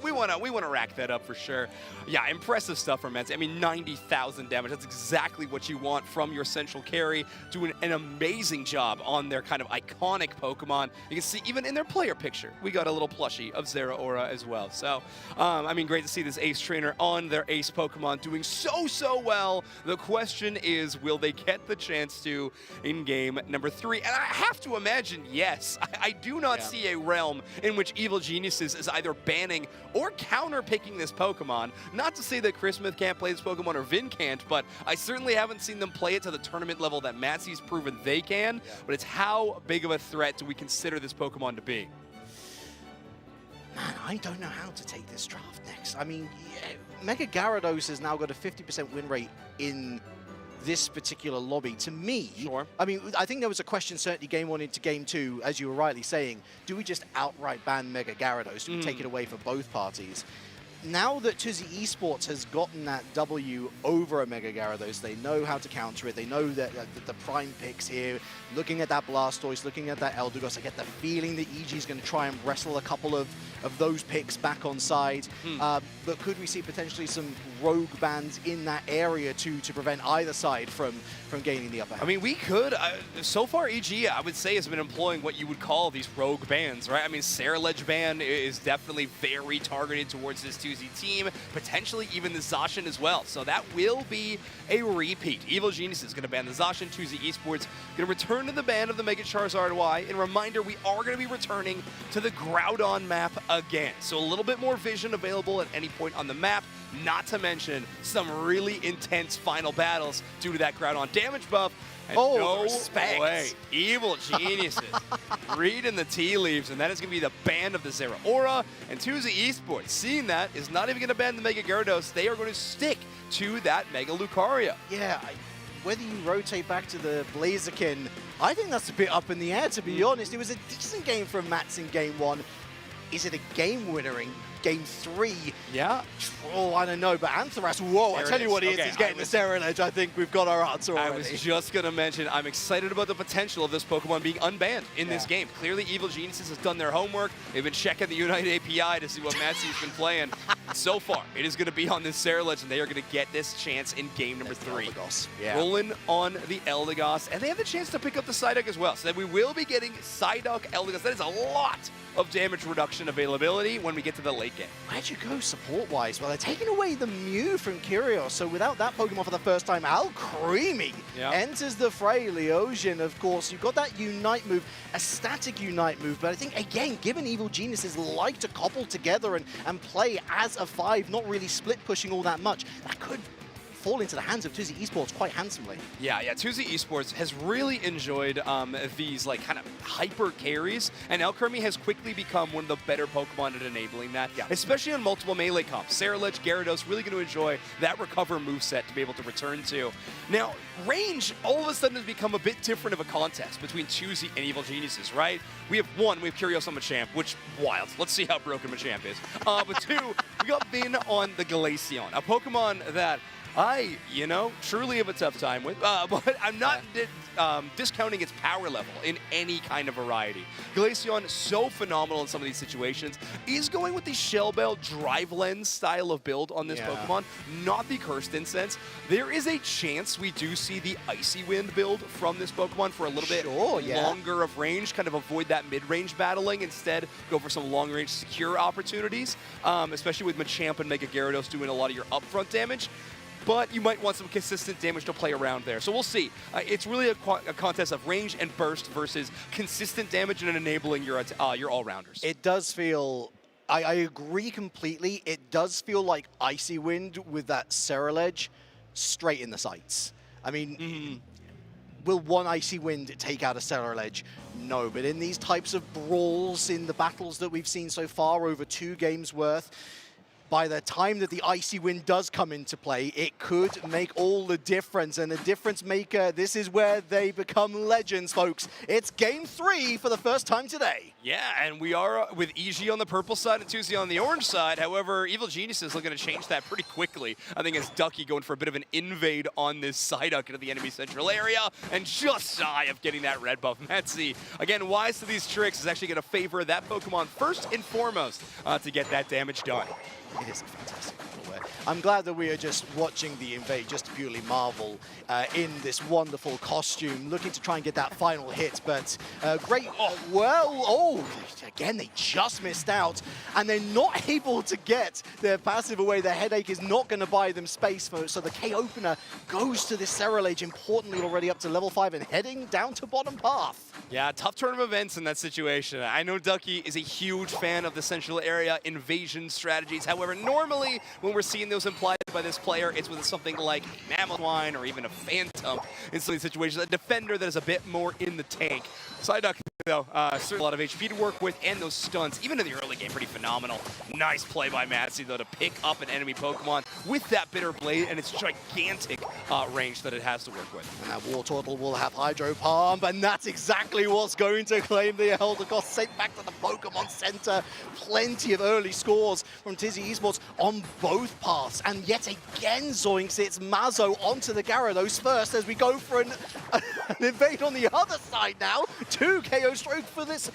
we want to rack that up for sure. Yeah, impressive stuff from Mets. I mean, 90,000 damage. That's exactly what you want from your central carry. Doing an amazing job on their kind of iconic Pokemon. You can see even in their player picture, we got a little plushie of Zeraora as well. So, I mean, great to see this ace trainer on their ace Pokemon doing so well. The question is, will they get the chance to in game number 3? And I have to imagine, yes. I do not see a realm in which Evil Geniuses is either banning or counter-picking this Pokemon. Not to say that Chris Smith can't play this Pokemon or Vin can't, but I certainly haven't seen them play it to the tournament level that Matsy's proven they can, but it's how big of a threat do we consider this Pokemon to be? Man, I don't know how to take this draft next. I mean, Mega Gyarados has now got a 50% win rate in this particular lobby. To me, I mean, I think there was a question certainly game 1 into game 2, as you were rightly saying, do we just outright ban Mega Gyarados? Do we take it away for both parties? Now that Twozy Esports has gotten that W over a Mega Gyarados, they know how to counter it. They know that the prime picks here, looking at that Blastoise, looking at that Eldegoss, I get the feeling that EG is going to try and wrestle a couple of those picks back on side. But could we see potentially some rogue bans in that area to prevent either side from gaining the upper hand? I mean, we could. So far, EG, I would say, has been employing what you would call these rogue bans, right? I mean, Ceruledge ban is definitely very targeted towards this Twozy team, potentially even the Zacian as well. So that will be a repeat. Evil Genius is going to ban the Zacian. Twozy Esports going to return to the ban of the Mega Charizard Y. And reminder, we are going to be returning to the Groudon map again. So a little bit more vision available at any point on the map. Not to mention some really intense final battles due to that Groudon damage buff. And no way. Evil Geniuses reading the tea leaves, and that is going to be the ban of the Zeraora. And Twozy Esports, seeing that, is not even going to ban the Mega Gyarados. They are going to stick to that Mega Lucario. Yeah, whether you rotate back to the Blaziken, I think that's a bit up in the air, to be honest. It was a decent game from Mats in game 1. Is it a game winner in game 3? Yeah. Oh, I don't know, but Antharas, whoa, I tell you what he is, he's getting the Ceruledge. I think we've got our answer already. I was just going to mention, I'm excited about the potential of this Pokemon being unbanned in this game. Clearly, Evil Geniuses has done their homework. They've been checking the Unite API to see what Matsy's been playing. So far, it is going to be on this Ceruledge, and they are going to get this chance in game number 3. Rolling on the Eldegoss, and they have the chance to pick up the Psyduck as well. So that we will be getting Psyduck, Eldegoss. That is a lot of damage reduction availability when we get to the late game. Where'd you go support-wise? Well, they're taking away the Mew from Kyrios, so without that Pokemon for the first time, Alcremie enters the fray. Leosian, of course, you've got that Unite move, a static Unite move, but I think, again, given Evil Geniuses like to cobble together and play as a 5, not really split-pushing all that much, that could fall into the hands of Twozy Esports quite handsomely. Yeah, Twozy Esports has really enjoyed these like kind of hyper carries, and Alcremie has quickly become one of the better Pokemon at enabling that, especially on multiple melee comps. Ceruledge, Gyarados, really going to enjoy that recover moveset to be able to return to. Now, range all of a sudden has become a bit different of a contest between Twozy and Evil Geniuses, right? We have Kyrios on Machamp, which, wild. Let's see how broken Machamp is. But 2, we got Vin on the Glaceon, a Pokemon that you know, truly have a tough time with, but I'm not discounting its power level in any kind of variety. Glaceon, so phenomenal in some of these situations, is going with the Shell Bell Drive Lens style of build on this Pokemon, not the Cursed Incense. There is a chance we do see the Icy Wind build from this Pokemon for a little bit longer of range, kind of avoid that mid-range battling, instead go for some long-range secure opportunities, especially with Machamp and Mega Gyarados doing a lot of your upfront damage. But you might want some consistent damage to play around there. So we'll see. It's really a contest of range and burst versus consistent damage and enabling your all-rounders. It does feel... I agree completely. It does feel like Icy Wind with that Ceruledge straight in the sights. I mean, will one Icy Wind take out a Ceruledge? No, but in these types of brawls, in the battles that we've seen so far, over 2 games worth, by the time that the Icy Wind does come into play, it could make all the difference. And the difference maker, this is where they become legends, folks. It's Game 3 for the first time today. Yeah, and we are with EG on the purple side and Twozy on the orange side. However, Evil Genius is looking to change that pretty quickly. I think it's Ducky going for a bit of an invade on this Psyduck into the enemy central area, and just shy of getting that red buff. Metzi, again, wise to these tricks, is actually going to favor that Pokemon first and foremost to get that damage done. It is a fantastic battle. I'm glad that we are just watching the invade, just to purely marvel in this wonderful costume, looking to try and get that final hit. But great, again, they just missed out, and they're not able to get their passive away. Their headache is not going to buy them space, so the K-Opener goes to this Ceruledge, importantly already up to level 5 and heading down to bottom path. Yeah, tough turn of events in that situation. I know Ducky is a huge fan of the central area invasion strategies. However, normally when we're seeing those implied by this player, it's with something like Mammothwine or even a Phantom in some of these situations. A defender that is a bit more in the tank. Psyduck, though, certainly a lot of HP to work with, and those stunts, even in the early game, pretty phenomenal. Nice play by Matzy, though, to pick up an enemy Pokemon with that Bitter Blade and its gigantic range that it has to work with. And that War Turtle will have Hydro Pump, and that's exactly what's going to claim the Elder Goss. Sent back to the Pokemon Center. Plenty of early scores from Twozy Esports on both paths. And yet again, Zoinks, it's Mazo onto the Gyarados first as we go for an invade on the other side now. 2 KO streaks for this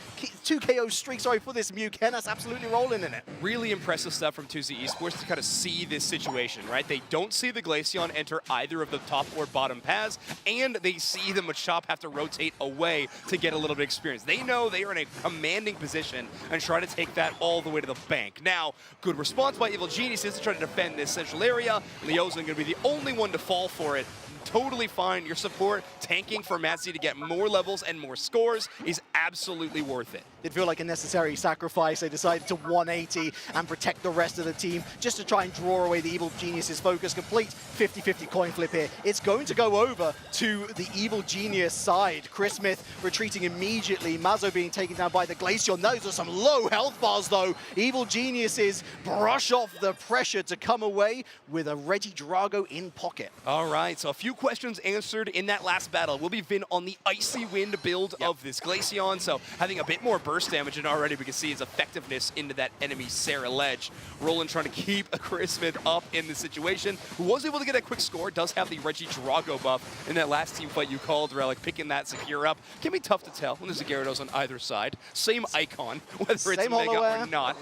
Muken. That's absolutely rolling in it. Really impressive stuff from Twozy Esports to kind of see this situation, right? They don't see the Glaceon enter either of the top or bottom paths, and they see the Machop have to rotate away to get a little bit of experience. They know they are in a commanding position and try to take that all the way to the bank. Now, good response by Evil Geniuses to try to defend this central area. Leo's going to be the only one to fall for it. Totally fine. Your support tanking for Matzy to get more levels and more scores is absolutely worth it. It feel like a necessary sacrifice. They decided to 180 and protect the rest of the team just to try and draw away the Evil Genius's focus. Complete 50-50 coin flip here. It's going to go over to the Evil Genius side. Chris Smith retreating immediately. Mazo being taken down by the Glaceon. Those are some low health bars, though. Evil Geniuses brush off the pressure to come away with a Regidrago in pocket. All right, so a few questions answered in that last battle. Will be Vin on the Icy Wind build of this Glaceon, so having a bit more burst damage, and already we can see his effectiveness into that enemy Ceruledge. Roland trying to keep Chris Smith up in this situation, who was able to get a quick score, does have the Regidrago buff in that last team fight you called, Relic, picking that secure up. Can be tough to tell when there's a Gyarados on either side. Same icon, whether it's Mega or not.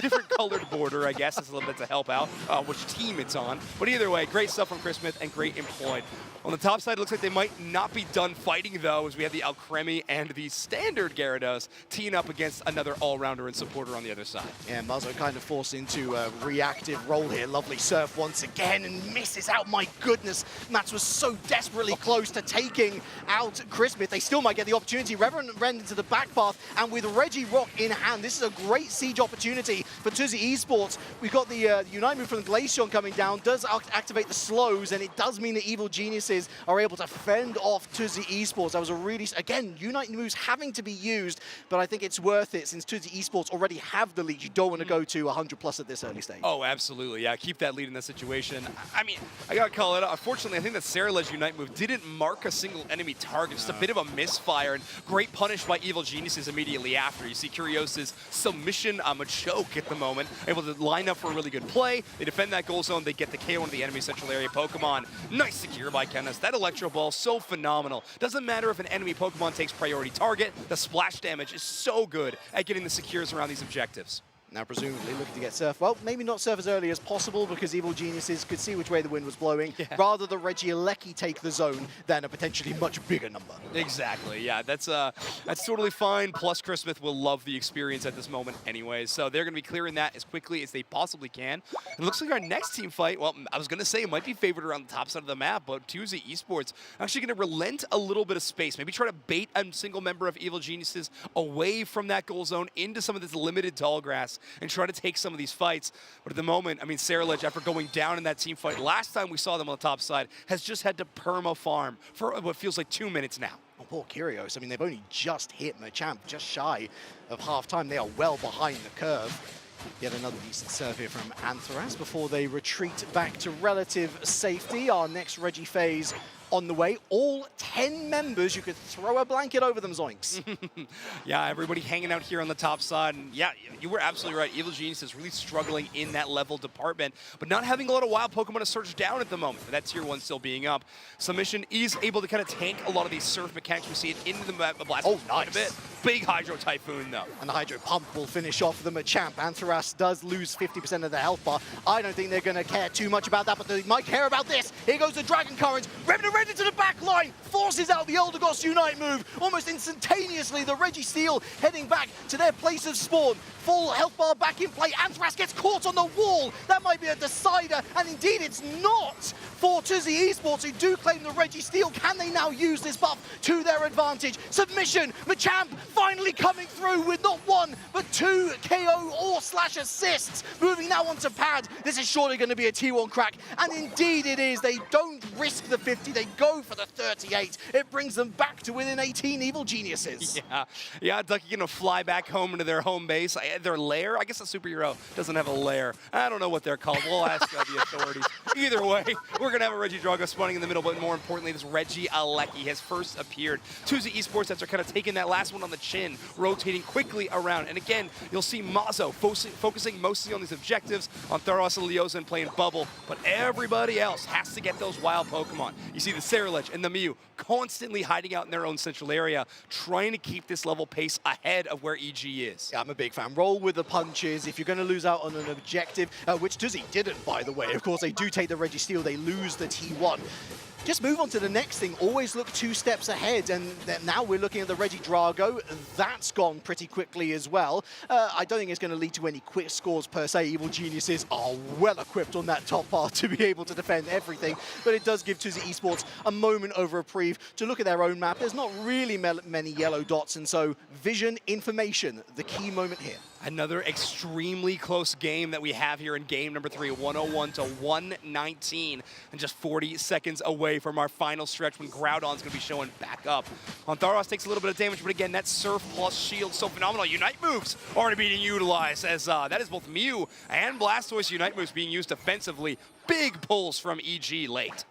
Different colored border, I guess, is a little bit to help out which team it's on. But either way, great stuff from Chris Smith and great employment. On the top side, it looks like they might not be done fighting, though, as we have the Alcremie and the standard Gyarados teeing up against another all-rounder and supporter on the other side. Yeah, Mazo kind of forced into a reactive role here. Lovely surf once again and misses out. My goodness, Mats was so desperately close to taking out Chris Smith. They still might get the opportunity. Reverend ran into the back path, and with Regirock in hand, this is a great siege opportunity for Twozy Esports. We've got the Unite move from Glaceon coming down, does activate the slows, and it does mean that Evil Geniuses are able to fend off Twozy Esports. That was a really, again, Unite moves having to be used, but I think it's worth it since Twozy Esports already have the lead. You don't want to go to 100+ at this early stage. Oh, absolutely. Yeah, keep that lead in that situation. I mean, I got to call it out. Unfortunately, I think that Ceruledge Unite move didn't mark a single enemy target. Just a bit of a misfire, and great punish by Evil Geniuses immediately after. You see Curios's submission Machoke the moment, able to line up for a really good play. They defend that goal zone, they get the KO into the enemy central area Pokemon. Nice secure by Kennis. That Electro Ball, so phenomenal. Doesn't matter if an enemy Pokemon takes priority target, the splash damage is so good at getting the secures around these objectives. Now presumably looking to get Surf. Well, maybe not Surf as early as possible because Evil Geniuses could see which way the wind was blowing. Yeah. Rather the Regieleki take the zone than a potentially much bigger number. Exactly, yeah, that's totally fine. Plus, Chris Smith will love the experience at this moment anyways, so they're going to be clearing that as quickly as they possibly can. It looks like our next team fight, well, I was going to say it might be favored around the top side of the map, but Twozy Esports actually going to relent a little bit of space, maybe try to bait a single member of Evil Geniuses away from that goal zone into some of this limited tall grass and try to take some of these fights. But at the moment, I mean, Saralege, after going down in that team fight last time we saw them on the top side, has just had to perma-farm for what feels like 2 minutes now. Oh, poor Kyrios. I mean, they've only just hit Machamp, just shy of half-time. They are well behind the curve. Yet another decent serve here from Anthras before they retreat back to relative safety. Our next Regi phase on the way. All 10 members, you could throw a blanket over them, Zoinks. Yeah, everybody hanging out here on the top side. And yeah, you were absolutely right. Evil Genius is really struggling in that level department, but not having a lot of wild Pokemon to search down at the moment. That tier 1 still being up. Submission is able to kind of tank a lot of these surf mechanics. We see it into the blast quite a bit. Big Hydro Typhoon, though. And the Hydro Pump will finish off the Machamp. Anthras does lose 50% of their health bar. I don't think they're going to care too much about that, but they might care about this. Here goes the Dragon Current. Revenant into the back line. Forces out the Eldegoss Unite move. Almost instantaneously, the Registeel heading back to their place of spawn. Full health bar back in play. Anthras gets caught on the wall. That might be a decider, and indeed it's not for Twozy Esports, who do claim the Registeel. Can they now use this buff to their advantage? Submission. Machamp finally coming through with not one, but 2 KO or / assists. Moving now onto Pad. This is surely going to be a T1 crack, and indeed it is. They don't risk the 50. They go for the 38. It brings them back to within 18 Evil Geniuses. Yeah, Ducky going to fly back home into their home base. Their lair? I guess a superhero doesn't have a lair. I don't know what they're called. We'll ask the authorities. Either way, we're going to have a Regidrago spawning in the middle, but more importantly, this Regieleki has first appeared. Twozy Esports, after kind of taking that last one on the chin, rotating quickly around. And again, you'll see Mazo focusing mostly on these objectives, on Tharos and Leosin playing Bubble, but everybody else has to get those wild Pokemon. You see the Saralege and the Mew constantly hiding out in their own central area, trying to keep this level pace ahead of where EG is. Yeah, I'm a big fan. Roll with the punches. If you're going to lose out on an objective, which Twozy didn't, by the way. Of course, they do take the Registeel. They lose the T1. Just move on to the next thing. Always look 2 steps ahead, and now we're looking at the Regidrago. That's gone pretty quickly as well. I don't think it's going to lead to any quick scores per se. Evil Geniuses are well equipped on that top part to be able to defend everything, but it does give Twozy Esports a moment of reprieve to look at their own map. There's not really many yellow dots, and so vision, information, the key moment here. Another extremely close game that we have here in game number 3, 101 to 119, and just 40 seconds away from our final stretch when Groudon's going to be showing back up. Tharos takes a little bit of damage, but again, that Surf plus Shield, so phenomenal. Unite moves already being utilized, as that is both Mew and Blastoise Unite moves being used defensively. Big pulls from EG late.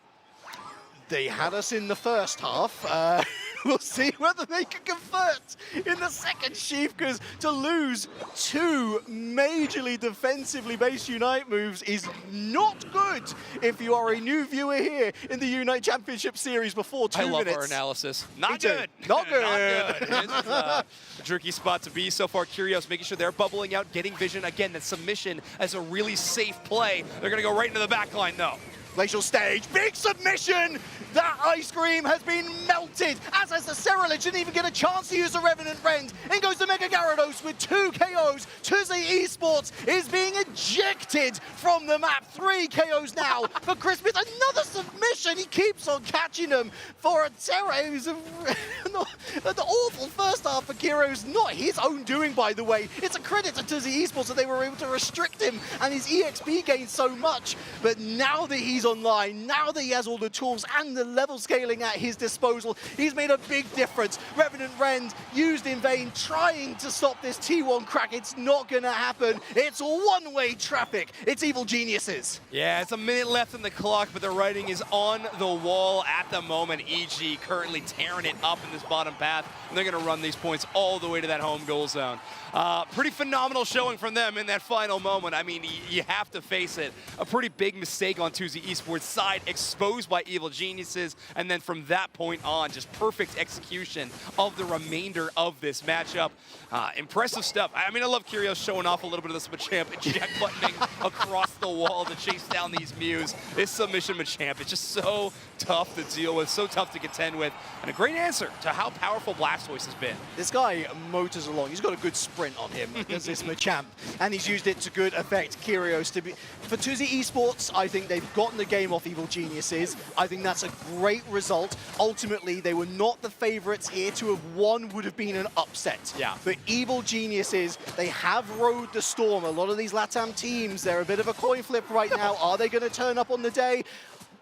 They had us in the first half. We'll see whether they can convert in the second sheaf, because to lose 2 majorly defensively based Unite moves is not good if you are a new viewer here in the Unite Championship Series before 2 minutes. I love our analysis. Not good. Not good. Not good. It's a tricky spot to be so far. Kyrios making sure they're bubbling out, getting vision. Again, that submission as a really safe play. They're going to go right into the back line, though. Glacial Stage, big submission! That ice cream has been melted, as has the Saralege. Didn't even get a chance to use the Revenant Rend. In goes the Mega Gyarados with 2 KOs. Twozy Esports is being ejected from the map. 3 KOs now for Chris Smith. Another submission. He keeps on catching them for a Terra. It was an awful first half for Kyrios. Not his own doing, by the way. It's a credit to Twozy Esports that they were able to restrict him and his EXP gained so much. But now that he's online, now that he has all the tools and the level scaling at his disposal. He's made a big difference. Revenant Rend used in vain, trying to stop this T1 crack. It's not going to happen. It's one-way traffic. It's Evil Geniuses. Yeah, it's a minute left on the clock, but the writing is on the wall at the moment. EG currently tearing it up in this bottom path, and they're going to run these points all the way to that home goal zone. Pretty phenomenal showing from them in that final moment. I mean, you have to face it. A pretty big mistake on Twozy Esports' side, exposed by Evil Geniuses, and then from that point on, just perfect execution of the remainder of this matchup. Impressive stuff. I mean, I love Kyrios showing off a little bit of this Machamp and eject buttoning across the wall to chase down these Mews. This submission Machamp is just so tough to deal with, so tough to contend with, and a great answer to how powerful Blastoise has been. This guy motors along. He's got a good sprint on him because it's Machamp, and he's used it to good effect. Kyrios to be for Twozy Esports. I think they've gotten the game off Evil Geniuses. I think that's a great result. Ultimately, they were not the favorites here. To have won would have been an upset. Yeah. But Evil Geniuses, they have rode the storm. A lot of these LATAM teams, they're a bit of a coin flip right now. Are they going to turn up on the day?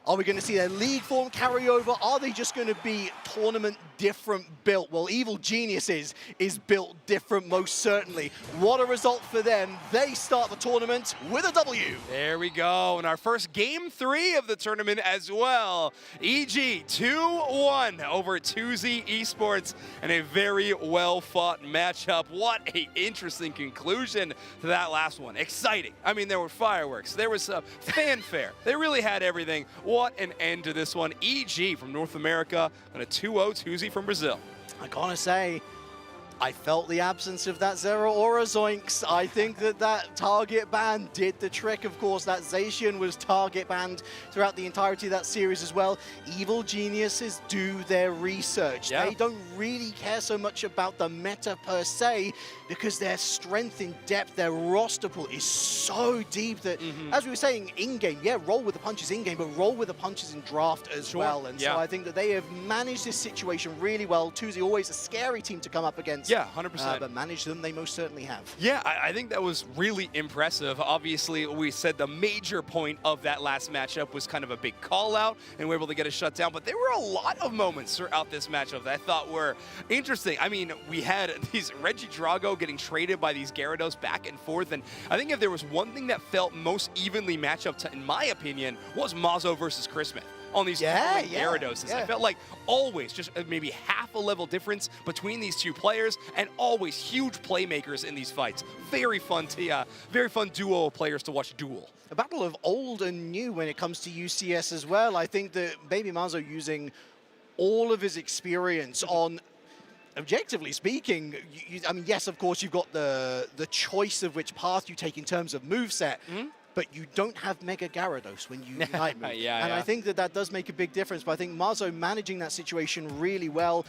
Are we going to see their league form carry over? Are they just going to be tournament different built? Well, Evil Geniuses is built different, most certainly. What a result for them. They start the tournament with a W. There we go. And our first game 3 of the tournament as well. EG 2-1 over Twozy Esports and a very well-fought matchup. What a interesting conclusion to that last one. Exciting. I mean, there were fireworks. There was fanfare. They really had everything. What an end to this one. EG from North America and a 2-0 Twozy from Brazil. I gotta say, I felt the absence of that Zero Aura Zoinks. I think that target ban did the trick. Of course, that Zacian was target banned throughout the entirety of that series as well. Evil Geniuses do their research. Yeah. They don't really care so much about the meta per se, because their strength in depth, their roster pool is so deep that, as we were saying, in-game, yeah, roll with the punches in-game, but roll with the punches in draft as well. And so I think that they have managed this situation really well. Twozy always a scary team to come up against. Yeah, 100%. But manage them, they most certainly have. Yeah, I think that was really impressive. Obviously, we said the major point of that last matchup was kind of a big call-out, and we were able to get a shutdown. But there were a lot of moments throughout this matchup that I thought were interesting. I mean, we had these Regidrago getting traded by these Gyarados back and forth, and I think if there was one thing that felt most evenly matched up to, in my opinion, was Mazo versus Christmas on these Gyarados. I felt like always just maybe half a level difference between these two players, and always huge playmakers in these fights. Very fun duo of players to watch duel. A battle of old and new when it comes to UCS as well. I think that Baby Mazo using all of his experience on, objectively speaking, I mean, yes, of course, you've got the choice of which path you take in terms of moveset, but you don't have Mega Gyarados when you Unite move. And I think that does make a big difference. But I think Mazo managing that situation really well,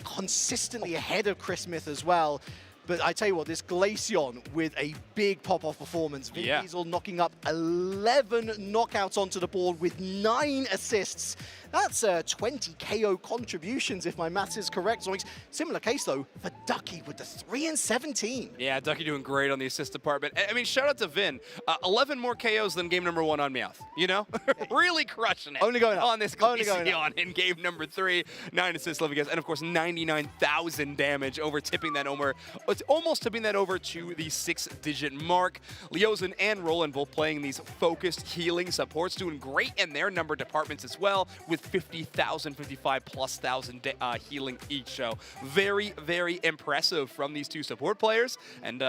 consistently ahead of Chris Smith as well. But I tell you what, this Glaceon with a big pop-off performance. Vin Diesel knocking up 11 knockouts onto the board with 9 assists. That's 20 KO contributions, if my maths is correct. So similar case, though, for Ducky with the 3 and 17. Yeah, Ducky doing great on the assist department. I mean, shout out to Vin. 11 more KOs than game number 1 on Meowth, you know? Really crushing it. Only going up. On this Glaceon in game number 3. 9 assists, 11 against, and of course, 99,000 damage over tipping that over. It's almost tipping that over to the 6-digit mark. Leozen and Roland both playing these focused healing supports, doing great in their number departments as well, with 50,000, 55,000+ healing each. So very, very impressive from these two support players. And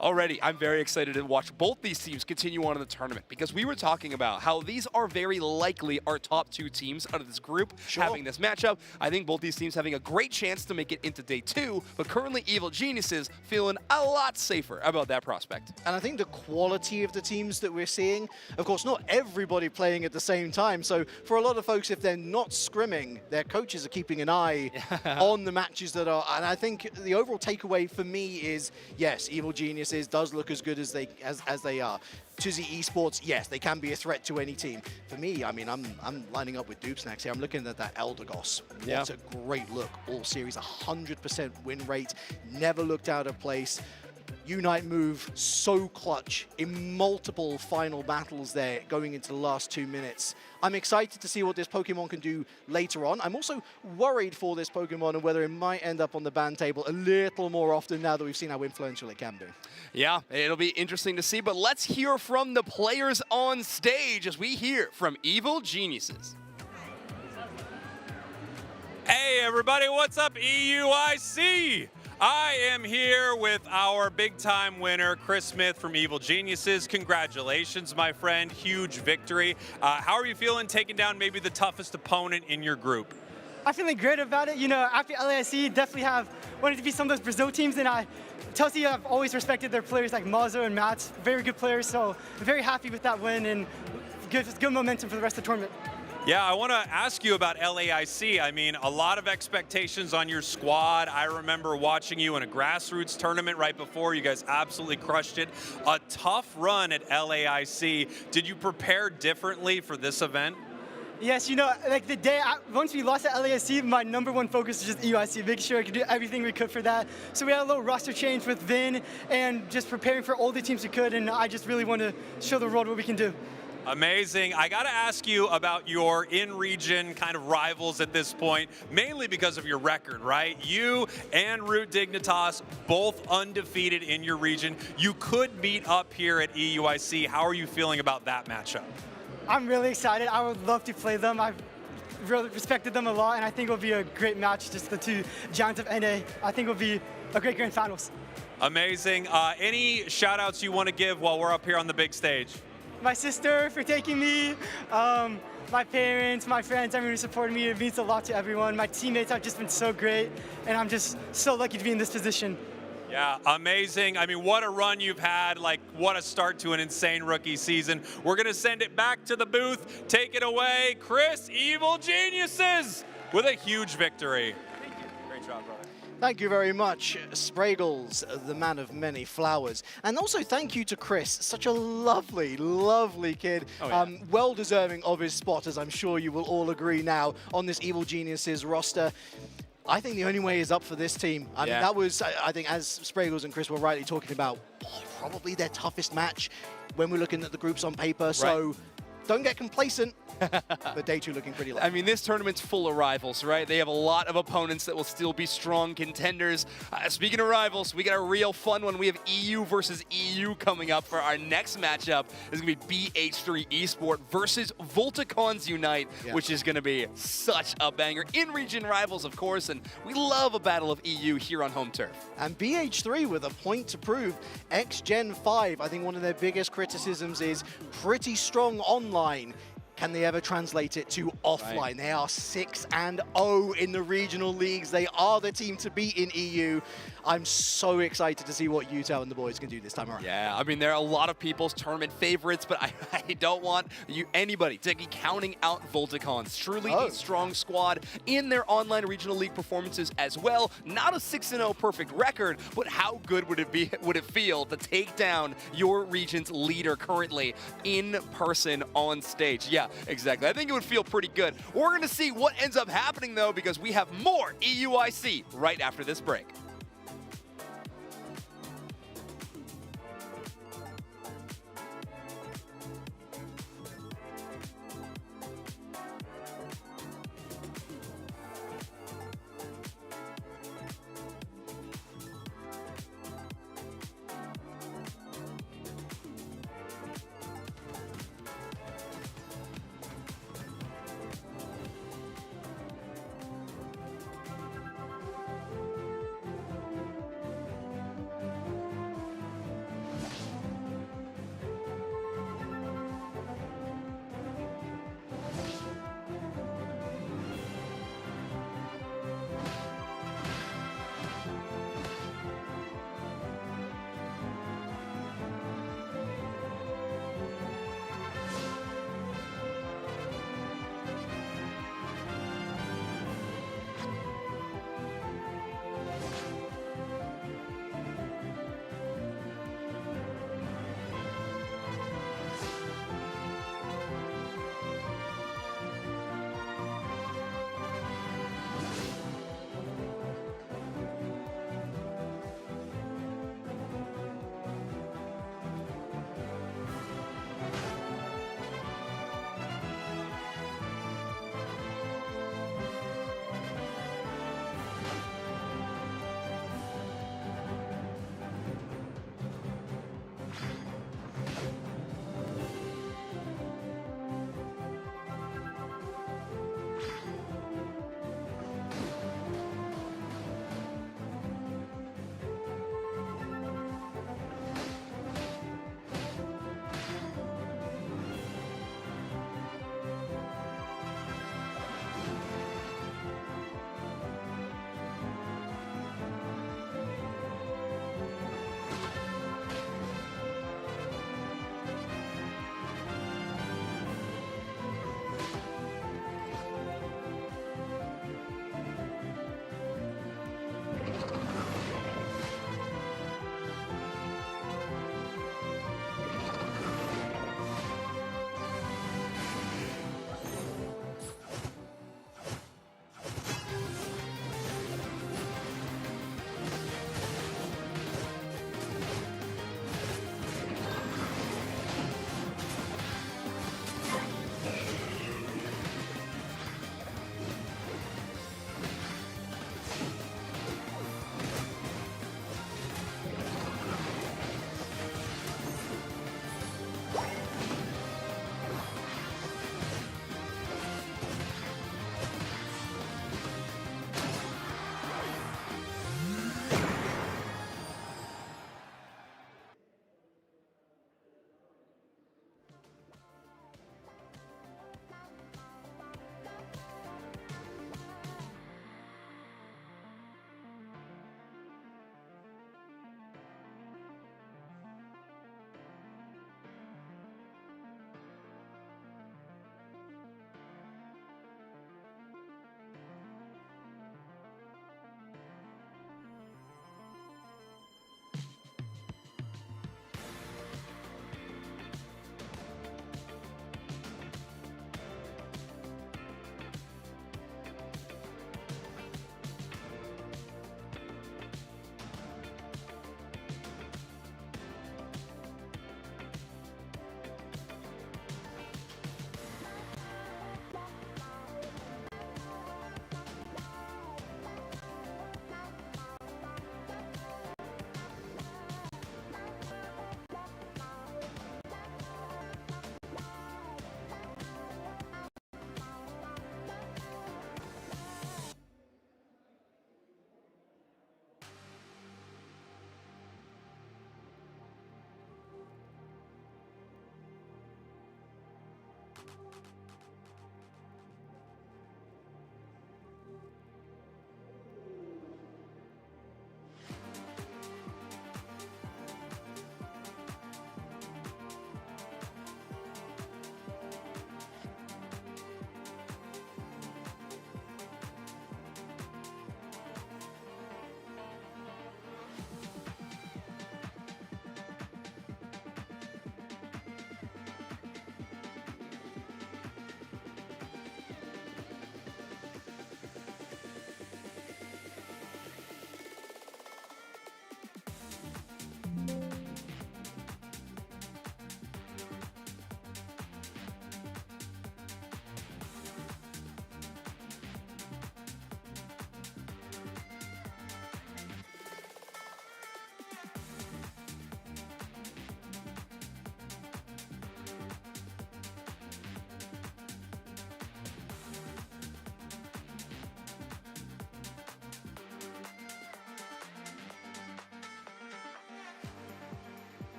already, I'm very excited to watch both these teams continue on in the tournament, because we were talking about how these are very likely our top 2 teams out of this group having this matchup. I think both these teams having a great chance to make it into day 2, but currently Evil Geniuses feeling a lot safer about that prospect. And I think the quality of the teams that we're seeing, of course, not everybody playing at the same time. So for a lot of folks, if they're not scrimming, their coaches are keeping an eye on the matches that are. And I think the overall takeaway for me is, yes, Evil Geniuses does look as good as they are. Twozy Esports, yes, they can be a threat to any team. For me, I mean, I'm lining up with Doopsnacks here. I'm looking at that Eldegoss. What a great look. All series, 100% win rate. Never looked out of place. Unite move so clutch in multiple final battles there going into the last 2 minutes. I'm excited to see what this Pokemon can do later on. I'm also worried for this Pokemon and whether it might end up on the ban table a little more often now that we've seen how influential it can be. Yeah, it'll be interesting to see, but let's hear from the players on stage as we hear from Evil Geniuses. Hey everybody, what's up EUIC? I am here with our big-time winner, Chris Smith from Evil Geniuses. Congratulations, my friend. Huge victory. How are you feeling taking down maybe the toughest opponent in your group? I'm feeling great about it. You know, after LAIC, definitely have wanted to be some of those Brazil teams, and Twozy, I've always respected their players like Mazo and Mats, very good players, so I'm very happy with that win and good momentum for the rest of the tournament. Yeah, I want to ask you about LAIC. I mean, a lot of expectations on your squad. I remember watching you in a grassroots tournament right before. You guys absolutely crushed it. A tough run at LAIC. Did you prepare differently for this event? Yes, you know, like the day, once we lost at LASC, my #1 focus was just EUIC, making sure I could do everything we could for that. So we had a little roster change with Vin and just preparing for all the teams we could, and I just really want to show the world what we can do. Amazing. I got to ask you about your in-region kind of rivals at this point, mainly because of your record, right? You and Root Dignitas, both undefeated in your region. You could meet up here at EUIC. How are you feeling about that matchup? I'm really excited. I would love to play them. I've really respected them a lot, and I think it'll be a great match, just the two giants of NA. I think it'll be a great grand finals. Amazing. Any shout-outs you want to give while we're up here on the big stage? My sister for taking me, my parents, my friends, everyone who supported me. It means a lot to everyone. My teammates have just been so great, and I'm just so lucky to be in this position. Yeah, amazing. I mean, what a run you've had. Like, what a start to an insane rookie season. We're going to send it back to the booth. Take it away, Chris, Evil Geniuses, with a huge victory. Thank you. Great job, brother. Thank you very much, Spraggles, the man of many flowers. And also thank you to Chris, such a lovely, lovely kid. Oh, yeah. Well deserving of his spot, as I'm sure you will all agree now, on this Evil Geniuses roster. I think the only way is up for this team. I mean, that was, I think, as Spraggles and Chris were rightly talking about, probably their toughest match when we're looking at the groups on paper. So don't get complacent. The day two looking pretty light. I mean, this tournament's full of rivals, right? They have a lot of opponents that will still be strong contenders. Speaking of rivals, we got a real fun one. We have EU versus EU coming up for our next matchup. It's going to be BH3 Esport versus Volticons Unite, which is going to be such a banger. In-region rivals, of course, and we love a battle of EU here on home turf. And BH3 with a point to prove. X-Gen 5, I think one of their biggest criticisms is pretty strong online. Can they ever translate it to offline? Right. They are 6-0 in the regional leagues. They are the team to beat in EU. I'm so excited to see what Utah and the boys can do this time around. Yeah, I mean, there are a lot of people's tournament favorites, but I don't want anybody to be counting out Volticons. Truly a strong squad in their online regional league performances as well. Not a 6-0 perfect record, but how good would it feel to take down your region's leader currently in person on stage? Yeah, exactly. I think it would feel pretty good. We're going to see what ends up happening, though, because we have more EUIC right after this break.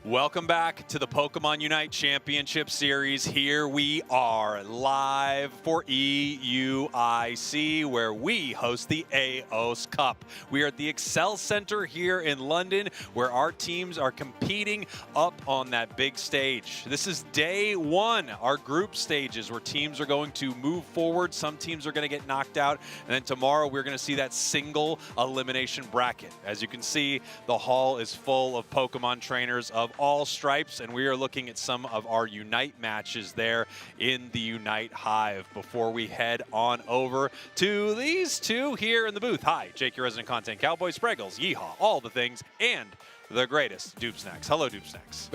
Welcome back to the Pokemon Unite Championship Series. Here we are live for EUIC, where we host the Aeos Cup. We are at the Excel Center here in London, where our teams are competing up on that big stage. This is day one, our group stages, where teams are going to move forward. Some teams are going to get knocked out, and then tomorrow we're going to see that single elimination bracket. As you can see, the hall is full of Pokemon trainers of all stripes, and we are looking at some of our Unite matches there in the Unite Hive before we head on over to these two here in the booth. Hi, Jake, your resident content cowboy, Spreggles, yeehaw, all the things, and the greatest Doob Snacks. Hello, Doob Snacks.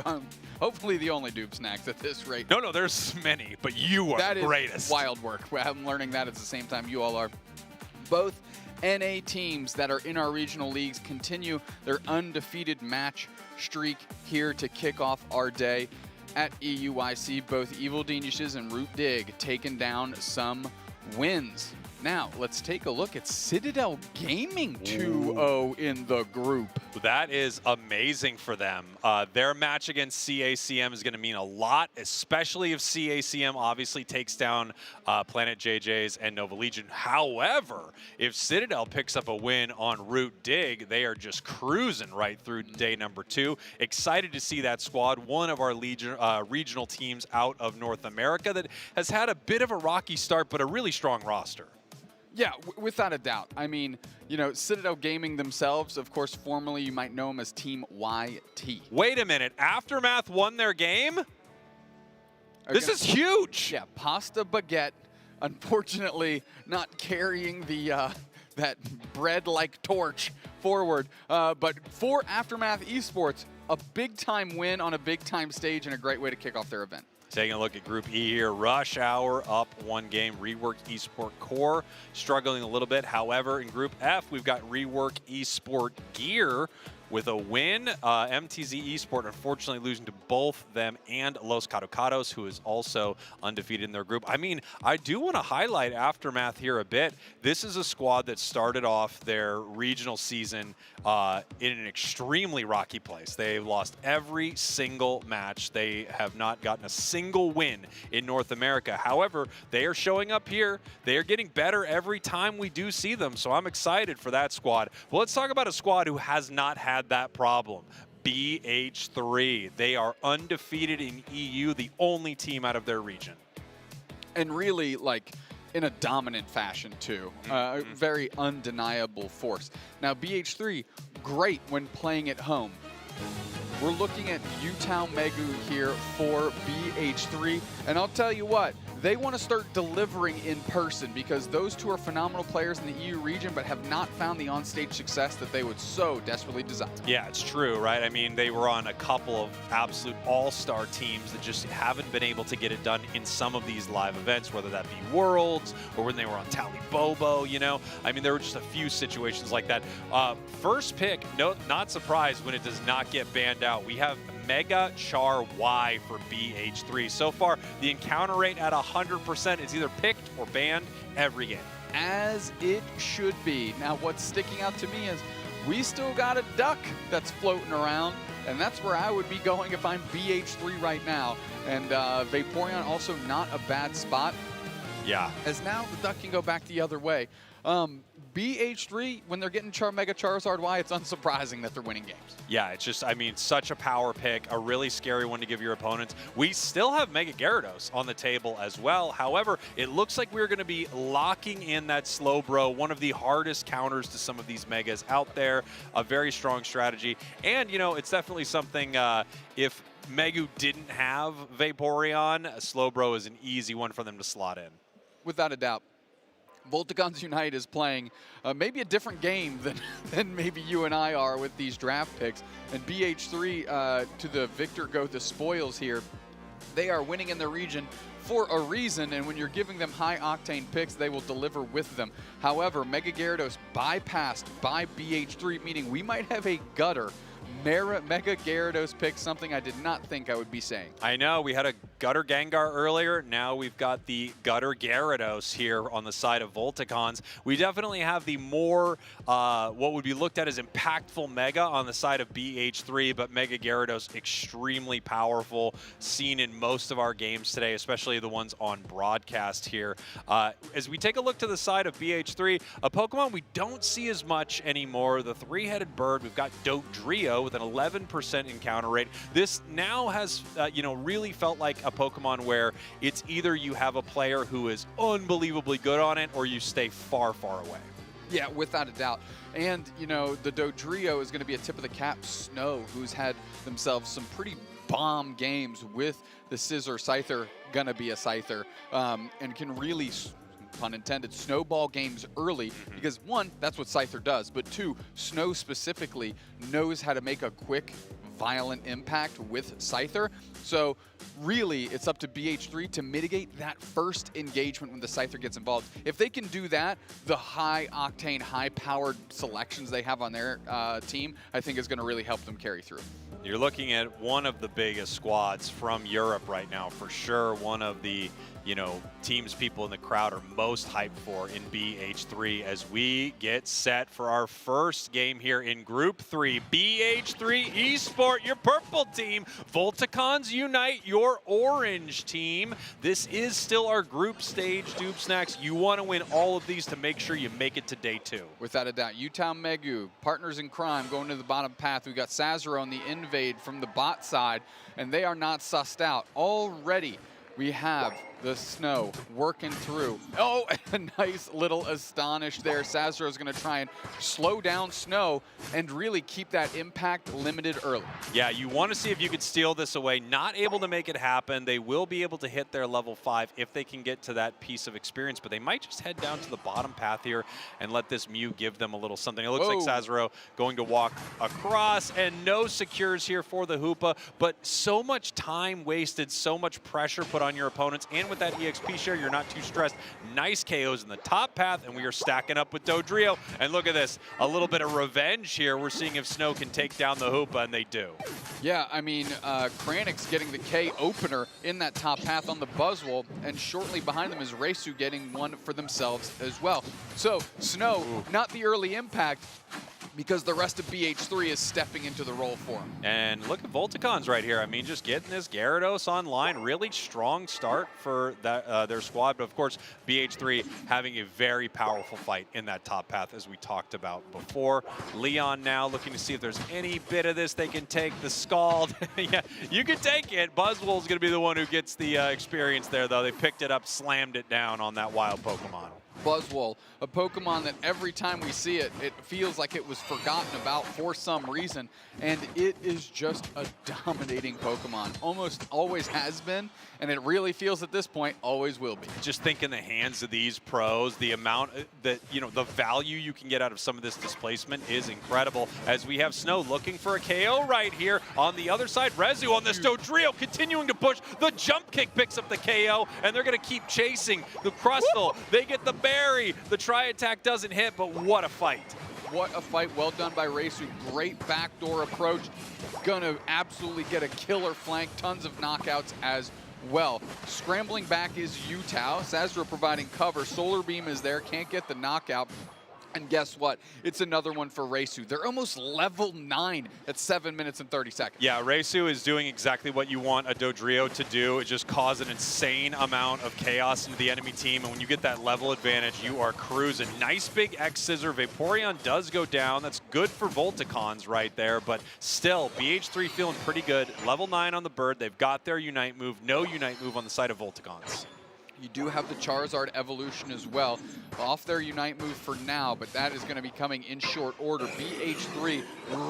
Hopefully the only Doob Snacks at this rate. No, there's many, but you are the greatest. That is wild work. I'm learning that at the same time you all are. Both NA teams that are in our regional leagues continue their undefeated match streak here to kick off our day at EUIC. Both Evil Geniuses and Root Dig taking down some wins. Now, let's take a look at Citadel Gaming 2-0 in the group. That is amazing for them. Their match against CACM is going to mean a lot, especially if CACM obviously takes down Planet JJ's and Nova Legion. However, if Citadel picks up a win on Root Dig, they are just cruising right through day number 2. Excited to see that squad, one of our regional teams out of North America that has had a bit of a rocky start, but a really strong roster. Yeah, without a doubt. I mean, you know, Citadel Gaming themselves, of course, formerly you might know them as Team YT. Wait a minute. Aftermath won their game? This is huge. Yeah, Pasta Baguette, unfortunately, not carrying the that bread-like torch forward. But for Aftermath Esports, a big-time win on a big-time stage and a great way to kick off their event. Taking a look at Group E here, Rush Hour up 1 game, Rework Esport Core struggling a little bit. However, in Group F, we've got Rework Esport Gear with a win. MTZ Esport unfortunately losing to both them and Los Caducados, who is also undefeated in their group. I mean, I do want to highlight Aftermath here a bit. This is a squad that started off their regional season in an extremely rocky place. They've lost every single match. They have not gotten a single win in North America. However, they are showing up here. They are getting better every time we do see them, so I'm excited for that squad. Well, let's talk about a squad who has not had that problem. BH3. They are undefeated in EU, the only team out of their region. And really, like, in a dominant fashion, too. Very undeniable force. Now, BH3, great when playing at home. We're looking at Utah Megu here for BH3. And I'll tell you what, they want to start delivering in person because those two are phenomenal players in the EU region but have not found the on-stage success that they would so desperately desire. Yeah, it's true, right? I mean, they were on a couple of absolute all-star teams that just haven't been able to get it done in some of these live events, whether that be Worlds or when they were on Tally Bobo, you know? I mean, there were just a few situations like that. First pick, no, not surprised when it does not get banned out. We have Mega Char Y for BH3. So far, the encounter rate at 100% is either picked or banned every game. As it should be. Now, what's sticking out to me is we still got a duck that's floating around, and that's where I would be going if I'm BH3 right now. And Vaporeon also not a bad spot. Yeah. As now the duck can go back the other way. BH3, when they're getting Mega Charizard Y, it's unsurprising that they're winning games. Yeah, it's just, I mean, such a power pick, a really scary one to give your opponents. We still have Mega Gyarados on the table as well. However, it looks like we're going to be locking in that Slowbro, one of the hardest counters to some of these Megas out there. A very strong strategy. And, you know, it's definitely something, if Megu didn't have Vaporeon, Slowbro is an easy one for them to slot in. Without a doubt. Voltigons Unite is playing maybe a different game than maybe you and I are with these draft picks. And BH3, to the victor go the spoils here. They are winning in their region for a reason, and when you're giving them high-octane picks, they will deliver with them. However, Mega Gyarados bypassed by BH3, meaning we might have a gutter Mega Gyarados pick, something I did not think I would be saying. I know, we had a Gutter Gengar earlier. Now we've got the Gutter Gyarados here on the side of Volticons. We definitely have the more, what would be looked at as impactful Mega on the side of BH3, but Mega Gyarados extremely powerful, seen in most of our games today, especially the ones on broadcast here. As we take a look to the side of BH3, a Pokemon we don't see as much anymore, the three-headed bird. We've got Dodrio with an 11% encounter rate. This now has, really felt like a Pokemon where it's either you have a player who is unbelievably good on it or you stay far, far away. Yeah, without a doubt. And, the Dodrio is going to be a tip of the cap. Snow, who's had themselves some pretty bomb games with the Scizor Scyther, gonna be a Scyther, and can really, pun intended, snowball games early, because one, that's what Scyther does, but two, Snow specifically knows how to make a quick, violent impact with Scyther. So really, it's up to BH3 to mitigate that first engagement when the Scyther gets involved. If they can do that, the high-octane, high-powered selections they have on their team, I think is going to really help them carry through. You're looking at one of the biggest squads from Europe right now, for sure. One of the, teams people in the crowd are most hyped for in BH3 as we get set for our first game here in Group 3. BH3 Esport, your purple team. Volticons Unite, your orange team. This is still our group stage, Doob Snacks. You want to win all of these to make sure you make it to day 2. Without a doubt. Utown Megu, partners in crime, going to the bottom path. We got Sazero on the invade from the bot side, and they are not sussed out. Already, we have the Snow working through. Oh, a nice little Astonish there. Sazero is going to try and slow down Snow and really keep that impact limited early. Yeah, you want to see if you could steal this away. Not able to make it happen. They will be able to hit their level 5 if they can get to that piece of experience, but they might just head down to the bottom path here and let this Mew give them a little something. It looks like Sazero going to walk across, and no secures here for the Hoopa, but so much time wasted, so much pressure put on your opponents, and with that EXP share, you're not too stressed. Nice KOs in the top path, and we are stacking up with Dodrio. And look at this, a little bit of revenge here. We're seeing if Snow can take down the Hoopa, and they do. Yeah, I mean, Kranix getting the K opener in that top path on the Buzzwole, and shortly behind them is Reisu getting one for themselves as well. So, Snow, not the early impact, because the rest of BH3 is stepping into the role for him. And look at Volticons right here. I mean, just getting this Gyarados online. Really strong start for that, their squad. But of course, BH3 having a very powerful fight in that top path, as we talked about before. Leon now looking to see if there's any bit of this they can take. The Scald. Yeah, you can take it. Buzzwole's going to be the one who gets the experience there, though. They picked it up, slammed it down on that wild Pokemon. Buzzwole, a Pokemon that every time we see it, it feels like it was forgotten about for some reason, and it is just a dominating Pokemon. Almost always has been, and it really feels at this point always will be. Just think in the hands of these pros, the amount that, the value you can get out of some of this displacement is incredible, as we have Snow looking for a KO right here. On the other side, Rezu on this Dodrio continuing to push. The jump kick picks up the KO, and they're going to keep chasing. The Crustle, they get the berry. The tri-attack doesn't hit, but what a fight. What a fight. Well done by Reisu. Great backdoor approach. Gonna absolutely get a killer flank. Tons of knockouts as well. Scrambling back is Yutao. Sazero providing cover. Solar Beam is there. Can't get the knockout. And guess what? It's another one for Reisu. They're almost level 9 at 7 minutes and 30 seconds. Yeah, Reisu is doing exactly what you want a Dodrio to do. It just cause an insane amount of chaos into the enemy team. And when you get that level advantage, you are cruising. Nice big X-Scissor. Vaporeon does go down. That's good for Volticons right there. But still, BH3 feeling pretty good. Level 9 on the bird. They've got their Unite move. No Unite move on the side of Volticons. You do have the Charizard evolution as well. Off their Unite move for now, but that is going to be coming in short order. BH3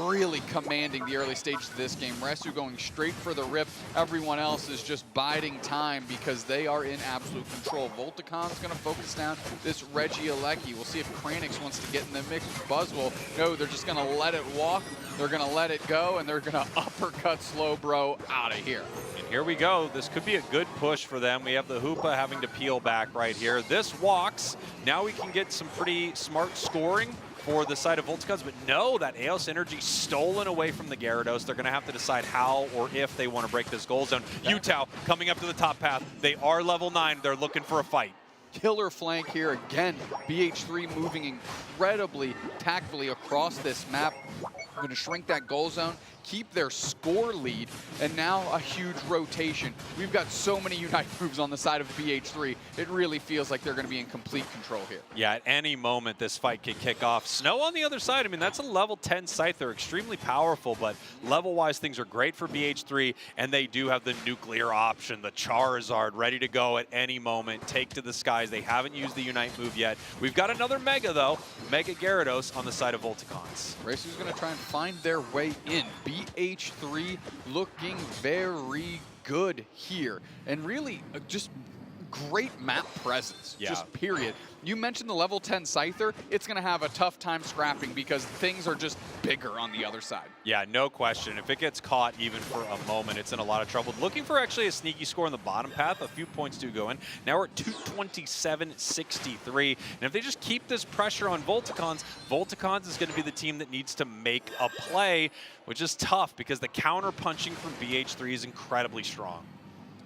really commanding the early stages of this game. Resu going straight for the rip. Everyone else is just biding time because they are in absolute control. Volticon's going to focus down this Regieleki. We'll see if Kranix wants to get in the mix with Buzzwole. No, they're just going to let it walk. They're going to let it go, and they're going to uppercut Slowbro out of here. And here we go. This could be a good push for them. We have the Hoopa having to peel back right here. This walks. Now we can get some pretty smart scoring for the side of Volticons, but no, that Aeos energy stolen away from the Gyarados. They're going to have to decide how or if they want to break this goal zone. Utah coming up to the top path. They are level 9. They're looking for a fight. Killer flank here again. BH3 moving incredibly tactfully across this map. Going to shrink that goal zone, keep their score lead, and now a huge rotation. We've got so many Unite moves on the side of BH3. It really feels like they're going to be in complete control here. Yeah, at any moment this fight could kick off. Snow on the other side, I mean, that's a level 10 Scythe. They're extremely powerful, but level-wise things are great for BH3, and they do have the nuclear option, the Charizard ready to go at any moment, take to the skies. They haven't used the Unite move yet. We've got another Mega, though, Mega Gyarados on the side of Volticons. Racew's going to try and find their way in. BH3 looking very good here, and really just great map presence, just period. You mentioned the level 10 Scyther. It's going to have a tough time scrapping because things are just bigger on the other side. Yeah, no question. If it gets caught even for a moment, it's in a lot of trouble. Looking for actually a sneaky score in the bottom path. A few points do go in. Now we're at 227-63. And if they just keep this pressure on Volticons, Volticons is going to be the team that needs to make a play, which is tough because the counter punching from BH3 is incredibly strong.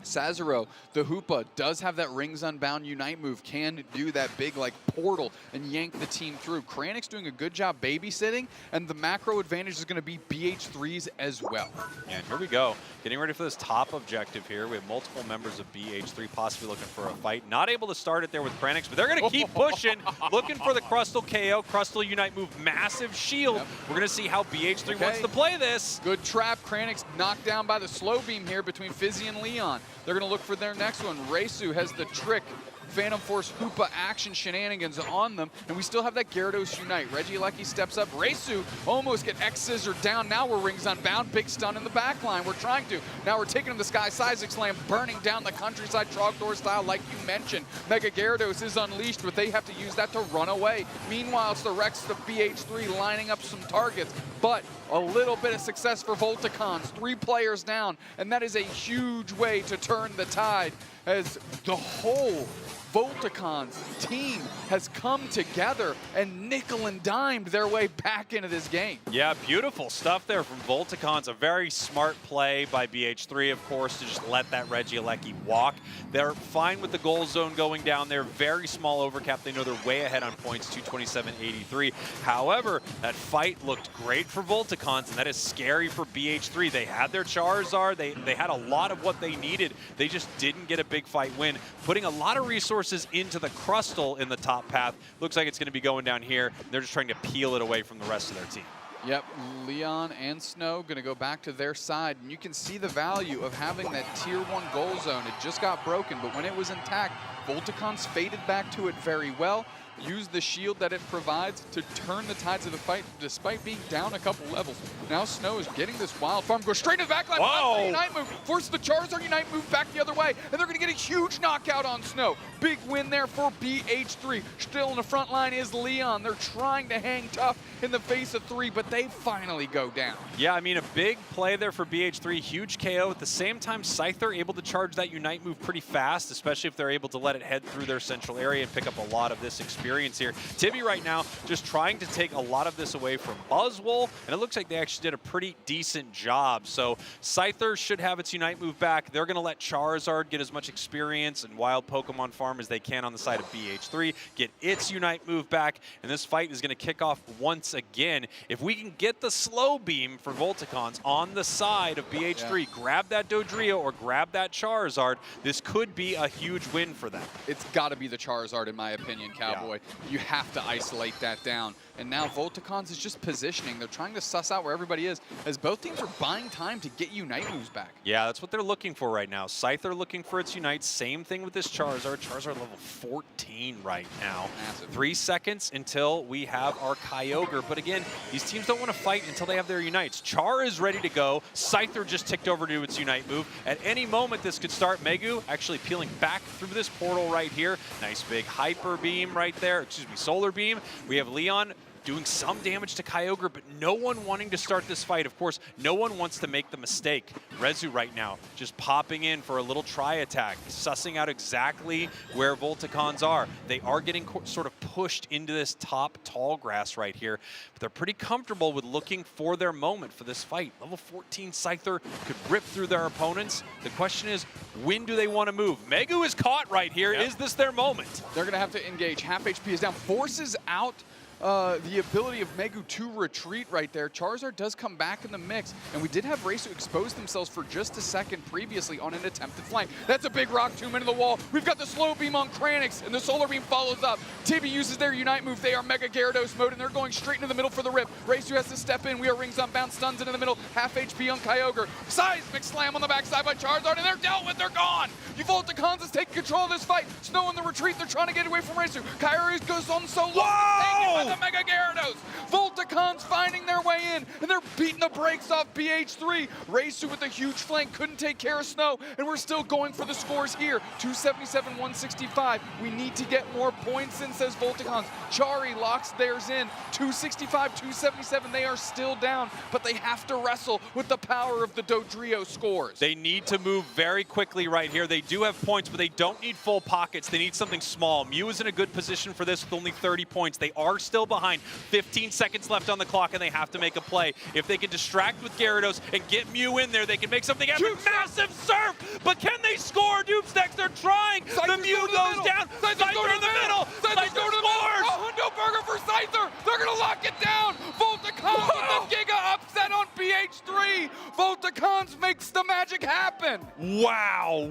Sazero, the Hoopa, does have that Rings Unbound Unite move, can do that big like portal and yank the team through. Kranix doing a good job babysitting, and the macro advantage is going to be BH3's as well. And here we go, getting ready for this top objective here. We have multiple members of BH3 possibly looking for a fight. Not able to start it there with Kranix, but they're going to keep pushing, looking for the Crustal KO, Crustal Unite move, massive shield. Yep. We're going to see how BH3 wants to play this. Good trap. Kranix knocked down by the slow beam here between Fizzy and Leon. They're going to look for their next one. Reisu has the trick. Phantom Force Hoopa action shenanigans on them, and we still have that Gyarados Unite. Regieleki steps up. Reisu almost get X-Scissor down. Now we're Rings Unbound. Big stun in the back line. We're trying to. Now we're taking him to Sky Seismic Slam, burning down the countryside Trogdor style like you mentioned. Mega Gyarados is unleashed, but they have to use that to run away. Meanwhile, it's the Rex of BH3 lining up some targets, but a little bit of success for Volticons. 3 players down, and that is a huge way to turn the tide as the whole Volticons team has come together and nickel and dimed their way back into this game. Yeah, beautiful stuff there from Volticons. A very smart play by BH3, of course, to just let that Regieleki walk. They're fine with the goal zone going down there. Very small overcap. They know they're way ahead on points, 227-83. However, that fight looked great for Volticons, and that is scary for BH3. They had their Charizard. They had a lot of what they needed. They just didn't get a big fight win. Putting a lot of resources into the Crustal in the top path. Looks like it's going to be going down here. They're just trying to peel it away from the rest of their team. Yep, Leon and Snow going to go back to their side, and you can see the value of having that tier 1 goal zone. It just got broken, but when it was intact, Volticons faded back to it very well, used the shield that it provides to turn the tides of the fight despite being down a couple levels. Now Snow is getting this wild farm, goes straight to the backline, the Unite move, forces the Charizard Unite move back the other way, and they're going to get a huge knockout on Snow. Big win there for BH3. Still in the front line is Leon. They're trying to hang tough in the face of 3, but they finally go down. Yeah, I mean, a big play there for BH3, huge KO. At the same time, Scyther able to charge that Unite move pretty fast, especially if they're able to let it head through their central area and pick up a lot of this experience here. Tibby right now just trying to take a lot of this away from Buzzwole, and it looks like they actually did a pretty decent job. So Scyther should have its Unite move back. They're going to let Charizard get as much experience and wild Pokemon farm as they can on the side of BH3, get its Unite move back, and this fight is going to kick off once again. If we can get the slow beam for Volticons on the side of BH3, grab that Dodrio or grab that Charizard, this could be a huge win for them. It's got to be the Charizard, in my opinion, Cowboy. You have to isolate that down. And now Volticons is just positioning. They're trying to suss out where everybody is, as both teams are buying time to get Unite moves back. Yeah, that's what they're looking for right now. Scyther looking for its Unite. Same thing with this Charizard. Charizard level 14 right now. Massive. 3 seconds until we have our Kyogre. But again, these teams don't want to fight until they have their Unites. Char is ready to go. Scyther just ticked over to its Unite move. At any moment, this could start. Megu actually peeling back through this portal right here. Nice big Hyper Beam right there. Excuse me, Solar Beam. We have Leon doing some damage to Kyogre, but no one wanting to start this fight. Of course, no one wants to make the mistake. Rezu right now just popping in for a little try attack, sussing out exactly where Volticons are. They are getting sort of pushed into this top tall grass right here, but they're pretty comfortable with looking for their moment for this fight. Level 14 Scyther could rip through their opponents. The question is, when do they want to move? Megu is caught right here. Is this their moment? They're going to have to engage. Half HP is down. Forces out the ability of Megu to retreat right there. Charizard does come back in the mix, and we did have Reisu expose themselves for just a second previously on an attempted flank. That's a big rock tomb into the wall. We've got the slow beam on Kranix, and the solar beam follows up. Tibi uses their Unite move. They are Mega Gyarados mode, and they're going straight into the middle for the rip. Reisu has to step in. We are rings unbound, stuns into the middle. Half HP on Kyogre. Seismic slam on the backside by Charizard, and they're dealt with. They're gone. Volticons is taking control of this fight. Snow in the retreat. They're trying to get away from Reisu. Kyogre goes on so long. Taken by the Mega Gyarados. Volticons finding their way in, and they're beating the brakes off BH3. Reisu with a huge flank, couldn't take care of Snow, and we're still going for the scores here. 277, 165. We need to get more points in, says Volticons. Chari locks theirs in. 265, 277. They are still down, but they have to wrestle with the power of the Dodrio scores. They need to move very quickly right here. They do have points, but they don't need full pockets. They need something small. Mew is in a good position for this with only 30 points. They are still behind. 15 seconds left on the clock, and they have to make a play. If they can distract with Gyarados and get Mew in there, they can make something happen. Massive surf, but can they score? Dupsnecks, they're trying. The Mew goes down. Scyther in the middle. Scyther scores. A hundo burger for Scyther. They're going to lock it down. Volticons with the Giga upset on BH3. Volticons makes the magic happen. Wow,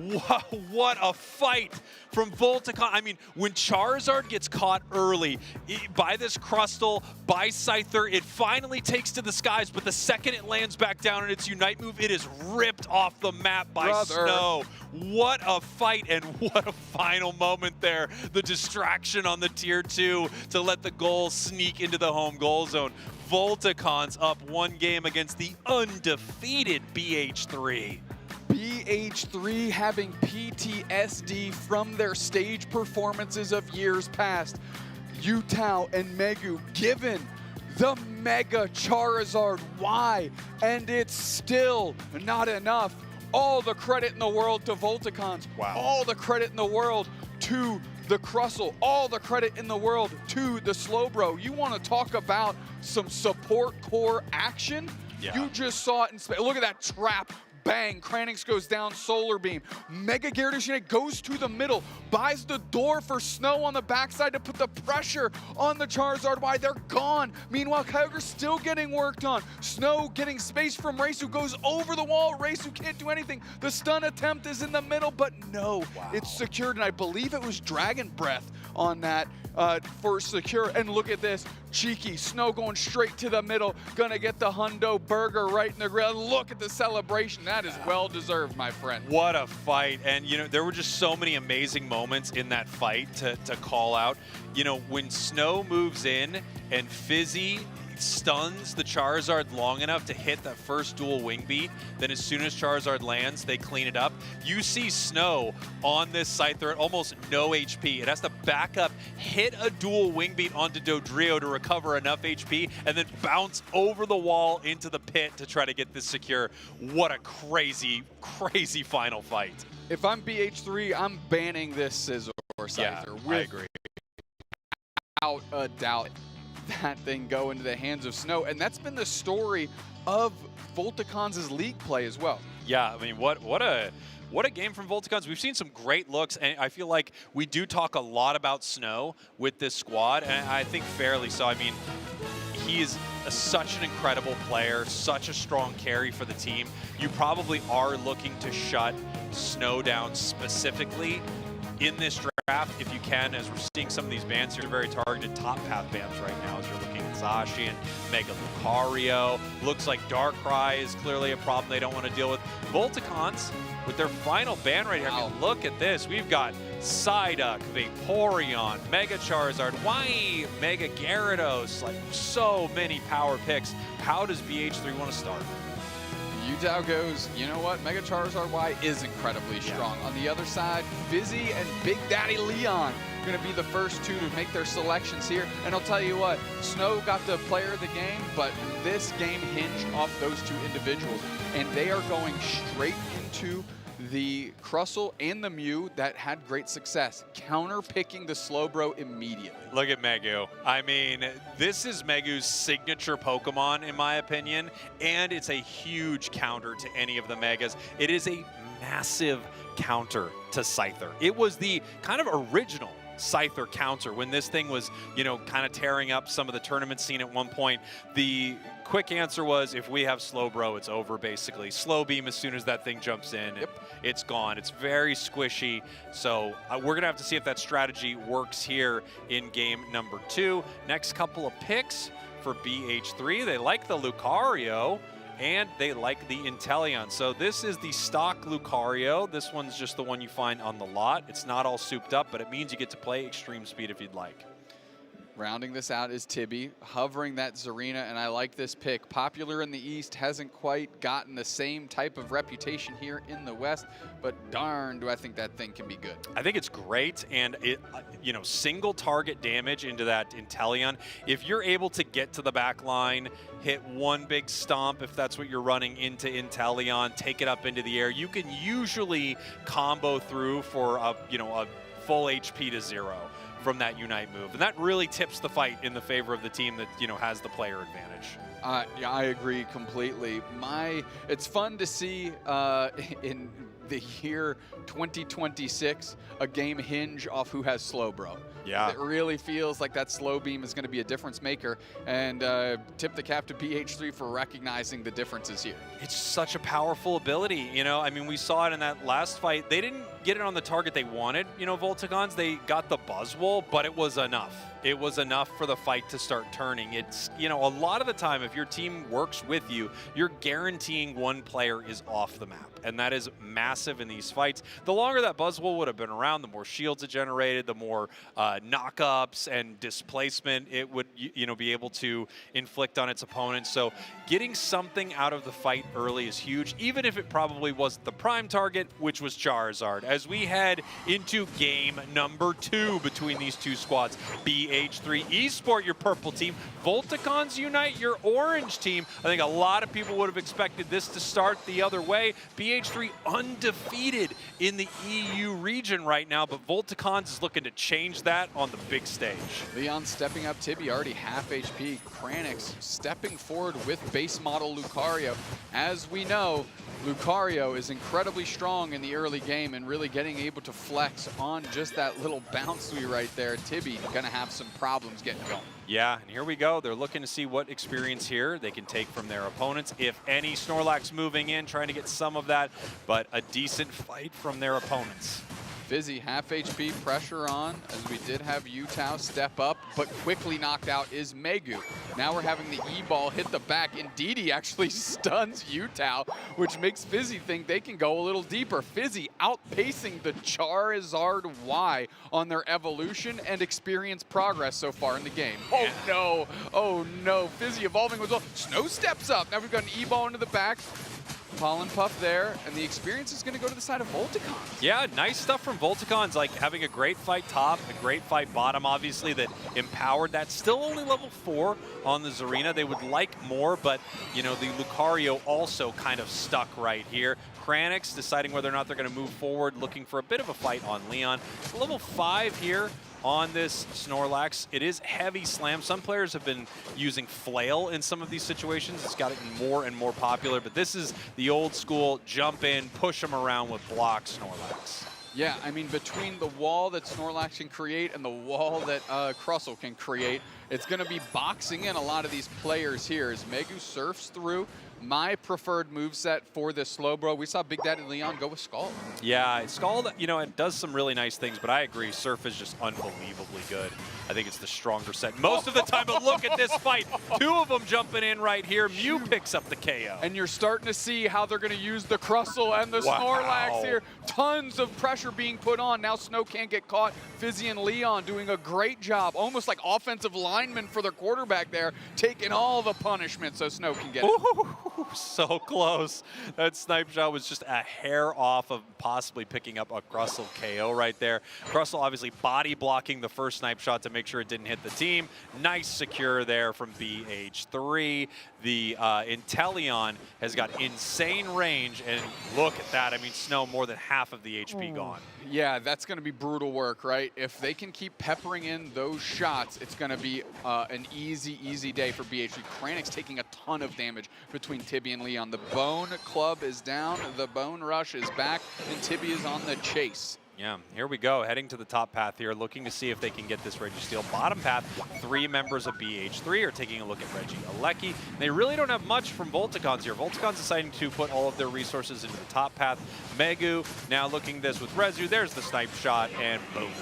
what a fight from Volticon. I mean, when Charizard gets caught early by this Crustle, by Scyther, it finally takes to the skies, but the second it lands back down in its Unite move, it is ripped off the map by Snow. What a fight, and what a final moment there. The distraction on the tier 2 to let the goal sneak into the home goal zone. Volticons up one game against the undefeated BH3. BH3 having PTSD from their stage performances of years past. Yutao and Megu given the Mega Charizard. Why? And it's still not enough. All the credit in the world to Volticons. Wow. All the credit in the world to the Crustle. All the credit in the world to the Slowbro. You want to talk about some support core action? Yeah. You just saw it in space. Look at that trap. Bang, Kranix goes down, Solar Beam. Mega Gyarados Unite goes to the middle, buys the door for Snow on the backside to put the pressure on the Charizard. Why? They're gone. Meanwhile, Kyogre's still getting worked on. Snow getting space from Reisu, goes over the wall. Reisu can't do anything. The stun attempt is in the middle, but no, it's secured, and I believe it was Dragon Breath on that for secure. And look at this, cheeky Snow going straight to the middle, gonna get the hundo burger right in the grill. Look at the celebration. That is well deserved, my friend. What a fight. And you know, there were just so many amazing moments in that fight to call out. You know, when Snow moves in and Fizzy stuns the Charizard long enough to hit that first dual wing beat, then as soon as Charizard lands, they clean it up. You see Snow on this Scyther at almost no HP. It has to back up, hit a dual wing beat onto Dodrio to recover enough HP, and then bounce over the wall into the pit to try to get this secure. What a crazy, crazy final fight. If I'm BH3, I'm banning this Scizor Scyther. Yeah, I agree. Without a doubt. That thing go into the hands of Snow, and that's been the story of Volticons' league play as well. Yeah, I mean, what a game from Volticons. We've seen some great looks, and I feel like we do talk a lot about Snow with this squad, and I think fairly so. I mean, he is such an incredible player, such a strong carry for the team. You probably are looking to shut Snow down specifically in this draft, if you can, as we're seeing some of these bans here, very targeted top path bans right now, as you're looking at Zacian, Mega Lucario. Looks like Darkrai is clearly a problem they don't want to deal with. Volticons, with their final ban right here, I mean, look at this. We've got Psyduck, Vaporeon, Mega Charizard, why Mega Gyarados, like so many power picks. How does BH3 want to start? Utah goes, you know what, Mega Charizard Y is incredibly strong. On the other side, Fizzy and Big Daddy Leon going to be the first two to make their selections here. And I'll tell you what, Snow got the player of the game, but this game hinged off those two individuals. And they are going straight into the Crustle and the Mew that had great success, counter-picking the Slowbro immediately. Look at Megu. I mean, this is Megu's signature Pokemon, in my opinion, and it's a huge counter to any of the Megas. It is a massive counter to Scyther. It was the kind of original Scyther counter when this thing was, you know, kind of tearing up some of the tournament scene at one point. The quick answer was, if we have Slowbro, it's over, basically. Slow Beam, as soon as that thing jumps in, it's gone. It's very squishy. So we're going to have to see if that strategy works here in game number 2. Next couple of picks for BH3. They like the Lucario, and they like the Inteleon. So this is the stock Lucario. This one's just the one you find on the lot. It's not all souped up, but it means you get to play Extreme Speed if you'd like. Rounding this out is Tibby, hovering that Zarina, and I like this pick. Popular in the East, hasn't quite gotten the same type of reputation here in the West, but darn, do I think that thing can be good. I think it's great, and it, you know, single target damage into that Inteleon. If you're able to get to the back line, hit one big stomp, if that's what you're running into Inteleon, take it up into the air, you can usually combo through for a, you know, a full HP to 0 from that Unite move. And that really tips the fight in the favor of the team that, you know, has the player advantage. Yeah, I agree completely. It's fun to see in the year 2026 a game hinge off who has Slowbro. Yeah. It really feels like that Slow Beam is going to be a difference maker, and tip the cap to BH3 for recognizing the differences here. It's such a powerful ability, you know. I mean, we saw it in that last fight. They didn't get it on the target they wanted, you know, Voltigons. They got the Buzzwole, but it was enough. It was enough for the fight to start turning. It's, you know, a lot of the time, if your team works with you, you're guaranteeing one player is off the map, and that is massive in these fights. The longer that Buzzwole would have been around, the more shields it generated, the more knockups and displacement it would, you know, be able to inflict on its opponents. So getting something out of the fight early is huge, even if it probably wasn't the prime target, which was Charizard. As we head into game number 2 between these two squads, BH3 Esport, your purple team, Volticons Unite, your orange team. I think a lot of people would have expected this to start the other way. BH3 undefeated in the EU region right now, but Volticons is looking to change that on the big stage. Leon stepping up, Tibby already half HP. Kranix stepping forward with base model Lucario. As we know, Lucario is incredibly strong in the early game and really getting able to flex on just that little bounce right there. Tibby gonna have some problems getting going. Yeah, and here we go. They're looking to see what experience here they can take from their opponents. If any, Snorlax moving in, trying to get some of that, but a decent fight from their opponents. Fizzy, half HP, pressure on, as we did have Utah step up, but quickly knocked out is Megu. Now we're having the E-ball hit the back, and Didi actually stuns Utah, which makes Fizzy think they can go a little deeper. Fizzy outpacing the Charizard Y on their evolution and experience progress so far in the game. Oh no, Fizzy evolving as well. Snow steps up, now we've got an E-ball into the back. Pollen Puff there, and the experience is going to go to the side of Volticons. Yeah, nice stuff from Volticons, like having a great fight top, a great fight bottom, obviously, that empowered that. Still only level 4 on the Zarina. They would like more, but, you know, the Lucario also kind of stuck right here. Kranix deciding whether or not they're going to move forward, looking for a bit of a fight on Leon. It's level 5 here on this Snorlax. It is heavy slam. Some players have been using flail in some of these situations. It's gotten more and more popular, but this is the old school jump in, push them around with block Snorlax. Yeah, I mean, between the wall that Snorlax can create and the wall that Crustle can create, it's going to be boxing in a lot of these players here as Megu surfs through. My preferred moveset for this Slowbro, we saw Big Daddy Leon go with Scald. Yeah, Scald, you know, it does some really nice things, but I agree, Surf is just unbelievably good. I think it's the stronger set most of the time, but look at this fight. 2 of them jumping in right here. Mew picks up the KO. And you're starting to see how they're going to use the Crustle and the Snorlax here. Tons of pressure being put on. Now Snow can't get caught. Fizzy and Leon doing a great job, almost like offensive line lineman for their quarterback there, taking all the punishment so Snow can get it. Ooh, so close. That snipe shot was just a hair off of possibly picking up a Grussel KO right there. Grussel obviously body blocking the first snipe shot to make sure it didn't hit the team. Nice secure there from BH3. The Inteleon has got insane range, and look at that. I mean, Snow more than half of the HP gone. Yeah, that's going to be brutal work, right? If they can keep peppering in those shots, it's going to be an easy day for BH3. Kranix taking a ton of damage between Tibby and Leon. The Bone Club is down, the Bone Rush is back, and Tibby is on the chase. Yeah, here we go, heading to the top path here, looking to see if they can get this Registeel. Bottom path, 3 members of BH3 are taking a look at Reggie Alecki. They really don't have much from Volticons here. Volticons deciding to put all of their resources into the top path. Megu now looking this with Rezu. There's the snipe shot, and boom.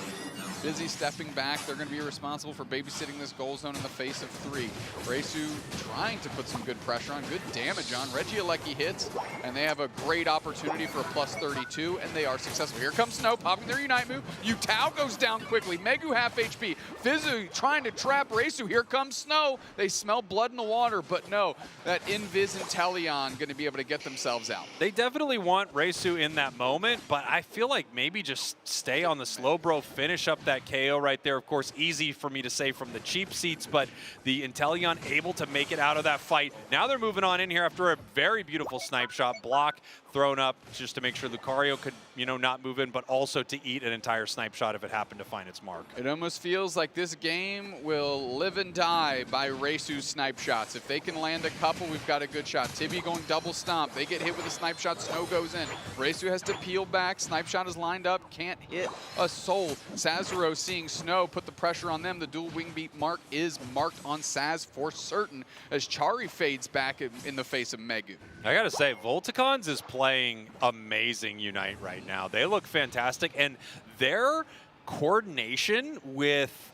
Busy stepping back. They're going to be responsible for babysitting this goal zone in the face of 3. Resu trying to put some good pressure on, good damage on. Reggie Alecki hits, and they have a great opportunity for a plus 32, and they are successful. Here comes Snow, popping their Unite move. Yutao goes down quickly. Megu half HP. Fizu trying to trap Resu. Here comes Snow. They smell blood in the water, but no, that Invis Inteleon going to be able to get themselves out. They definitely want Resu in that moment, but I feel like maybe just stay on the slow bro, finish up that KO right there. Of course, easy for me to say from the cheap seats, but the Inteleon able to make it out of that fight. Now they're moving on in here after a very beautiful snipe shot block thrown up just to make sure Lucario could, you know, not move in, but also to eat an entire snipe shot if it happened to find its mark. It almost feels like this game will live and die by Resu's snipe shots. If they can land a couple, we've got a good shot. Tibby going double stomp. They get hit with a snipe shot, Snow goes in. Resu has to peel back. Snipe shot is lined up, can't hit a soul. Sazero seeing Snow put the pressure on them. The dual wing beat mark is marked on Saz for certain as Chari fades back in the face of Megu. I gotta say, Volticons is playing amazing Unite right now. They look fantastic, and their coordination with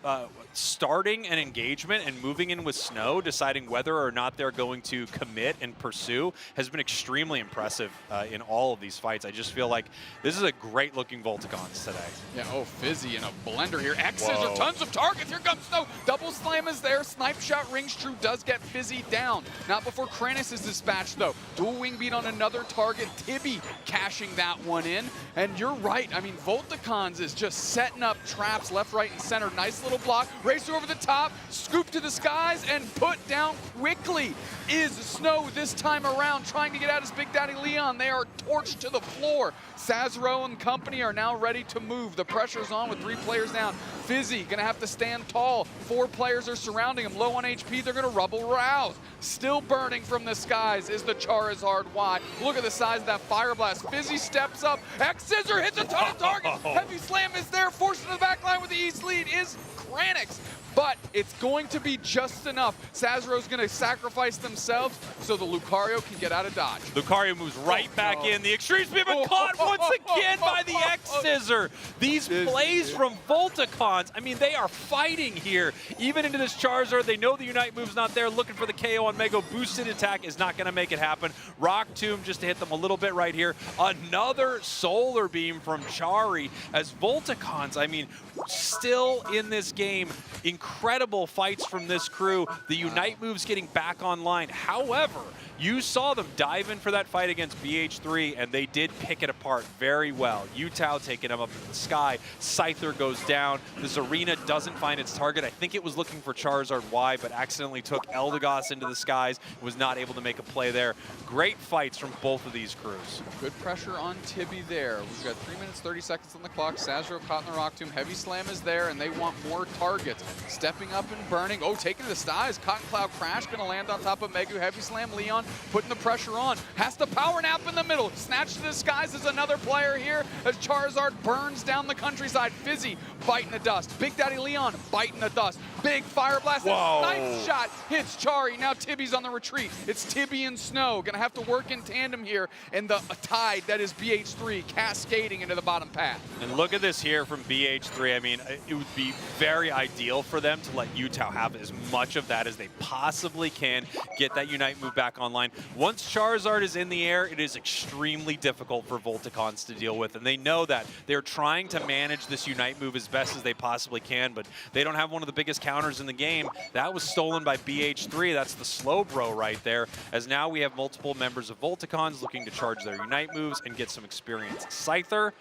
starting an engagement and moving in with Snow, deciding whether or not they're going to commit and pursue, has been extremely impressive in all of these fights. I just feel like this is a great looking Volticons today. Yeah, oh, Fizzy in a blender here. X-Scissor, tons of targets. Here comes Snow. Double slam is there. Snipe shot rings true, does get Fizzy down. Not before Kranix is dispatched, though. Dual wing beat on another target. Tibby cashing that one in. And you're right. I mean, Volticons is just setting up traps left, right, and center. Nice little block. Racer over the top, scoop to the skies, and put down quickly is Snow this time around, trying to get out his Big Daddy Leon. They are torched to the floor. Sazero and company are now ready to move. The pressure's on with 3 players down. Fizzy gonna have to stand tall. 4 players are surrounding him. Low on HP, they're gonna rubble rouse. Still burning from the skies is the Charizard Y. Look at the size of that Fire Blast. Fizzy steps up. X-Scissor hits a ton of targets. Heavy Slam is there. Forced to the back line with the East lead is Kranix. But it's going to be just enough. Sazero's going to sacrifice themselves so the Lucario can get out of dodge. Lucario moves right back in. The extreme speed, but caught once again by the X-Scissor. These plays from Volticons, I mean, they are fighting here. Even into this Charizard, they know the Unite move's not there. Looking for the KO on Mego. Boosted attack is not going to make it happen. Rock Tomb just to hit them a little bit right here. Another Solar Beam from Chari as Volticons, I mean, still in this game. Incredible fights from this crew. The Unite moves getting back online. However, you saw them dive in for that fight against BH3, and they did pick it apart very well. Yutao taking him up in the sky. Scyther goes down. The Zarina doesn't find its target. I think it was looking for Charizard Y, but accidentally took Eldegoss into the skies. Was not able to make a play there. Great fights from both of these crews. Good pressure on Tibby there. We've got 3 minutes, 30 seconds on the clock. Sazero caught in the Rock Tomb. Heavy Slam is there, and they want more targets. Stepping up and burning. Oh, taking the skies. Cotton Cloud Crash going to land on top of Megu. Heavy Slam, Leon putting the pressure on. Has to power nap in the middle. Snatch to the skies is another player here as Charizard burns down the countryside. Fizzy biting the dust. Big Daddy Leon biting the dust. Big Fire Blast. Snipe shot hits Chari. Now Tibby's on the retreat. It's Tibby and Snow. Going to have to work in tandem here in the tide that is BH3 cascading into the bottom path. And look at this here from BH3. I mean, it would be very ideal for them to let Yutao have as much of that as they possibly can. Get that Unite move back online. line. Once Charizard is in the air, it is extremely difficult for Volticons to deal with, and they know that. They're trying to manage this Unite move as best as they possibly can, but they don't have one of the biggest counters in the game. That was stolen by BH3. That's the Slowbro right there, as now we have multiple members of Volticons looking to charge their Unite moves and get some experience. Scyther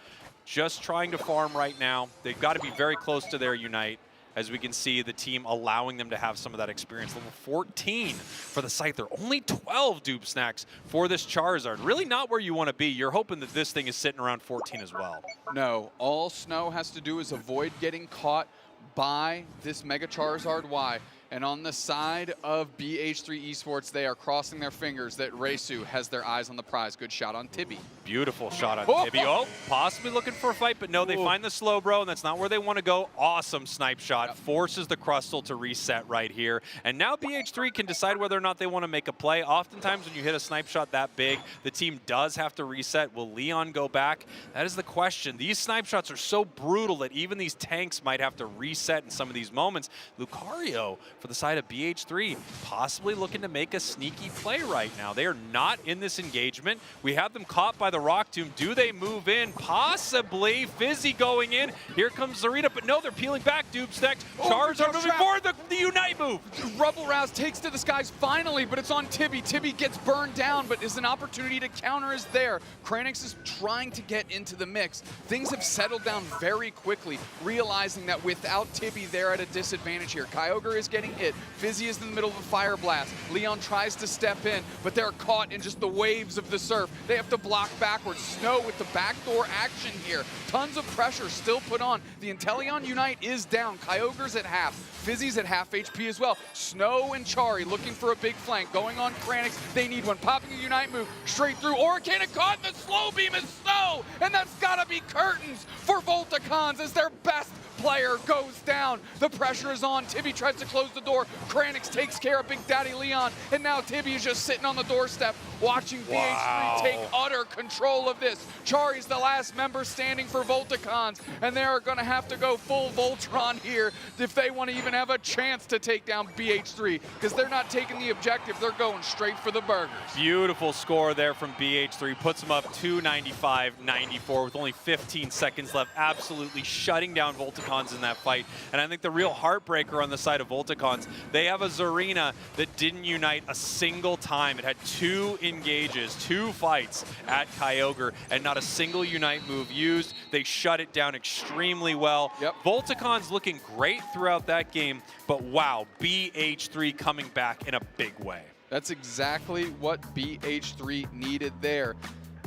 just trying to farm right now. They've got to be very close to their Unite, as we can see the team allowing them to have some of that experience. Level 14 for the Scyther. Only 12 dupe snacks for this Charizard. Really not where you want to be. You're hoping that this thing is sitting around 14 as well. No, all Snow has to do is avoid getting caught by this Mega Charizard Y. And on the side of BH3 Esports, they are crossing their fingers that Reisu has their eyes on the prize. Good shot on Tibby. Beautiful shot on Tibby. Oh, possibly looking for a fight, but no, they find the Slowbro, and that's not where they want to go. Awesome snipe shot. Yep. Forces the Crustle to reset right here. And now BH3 can decide whether or not they want to make a play. Oftentimes when you hit a snipe shot that big, the team does have to reset. Will Leon go back? That is the question. These snipe shots are so brutal that even these tanks might have to reset in some of these moments. Lucario for the side of BH3, possibly looking to make a sneaky play right now. They are not in this engagement. We have them caught by the Rock Tomb. Do they move in? Possibly. Fizzy going in. Here comes Zarina, but no, they're peeling back. Dupe's next. Charizard moving forward. The Unite move. Rubble Rouse takes to the skies finally, but it's on Tibby. Tibby gets burned down, but is an opportunity to counter is there. Kranix is trying to get into the mix. Things have settled down very quickly, realizing that without Tibby, they're at a disadvantage here. Kyogre is getting hit. Fizzy is in the middle of a fire blast. Leon tries to step in, but they're caught in just the waves of the surf. They have to block backwards. Snow with the backdoor action here. Tons of pressure still put on. The Inteleon Unite is down. Kyogre's at half. Fizzy's at half HP as well. Snow and Chari looking for a big flank. Going on Kranix. They need one. Popping a Unite move straight through. Oricane caught in the slow beam is Snow. And that's got to be curtains for Volticons as their best player goes down. The pressure is on. Tibby tries to close the door. Kranix takes care of Big Daddy Leon. And now Tibby is just sitting on the doorstep watching BH3 take utter control of this. Chari's the last member standing for Volticons. And they are going to have to go full Voltron here if they want to even have a chance to take down BH3. Because they're not taking the objective. They're going straight for the burgers. Beautiful score there from BH3. Puts them up 295-94 with only 15 seconds left. Absolutely shutting down Volticons in that fight. And I think the real heartbreaker on the side of Volticons, they have a Zarina that didn't unite a single time. It had 2 engages, 2 fights at Kyogre, and not a single unite move used. They shut it down extremely well. Yep. Volticons looking great throughout that game, but wow, BH3 coming back in a big way. That's exactly what BH3 needed there.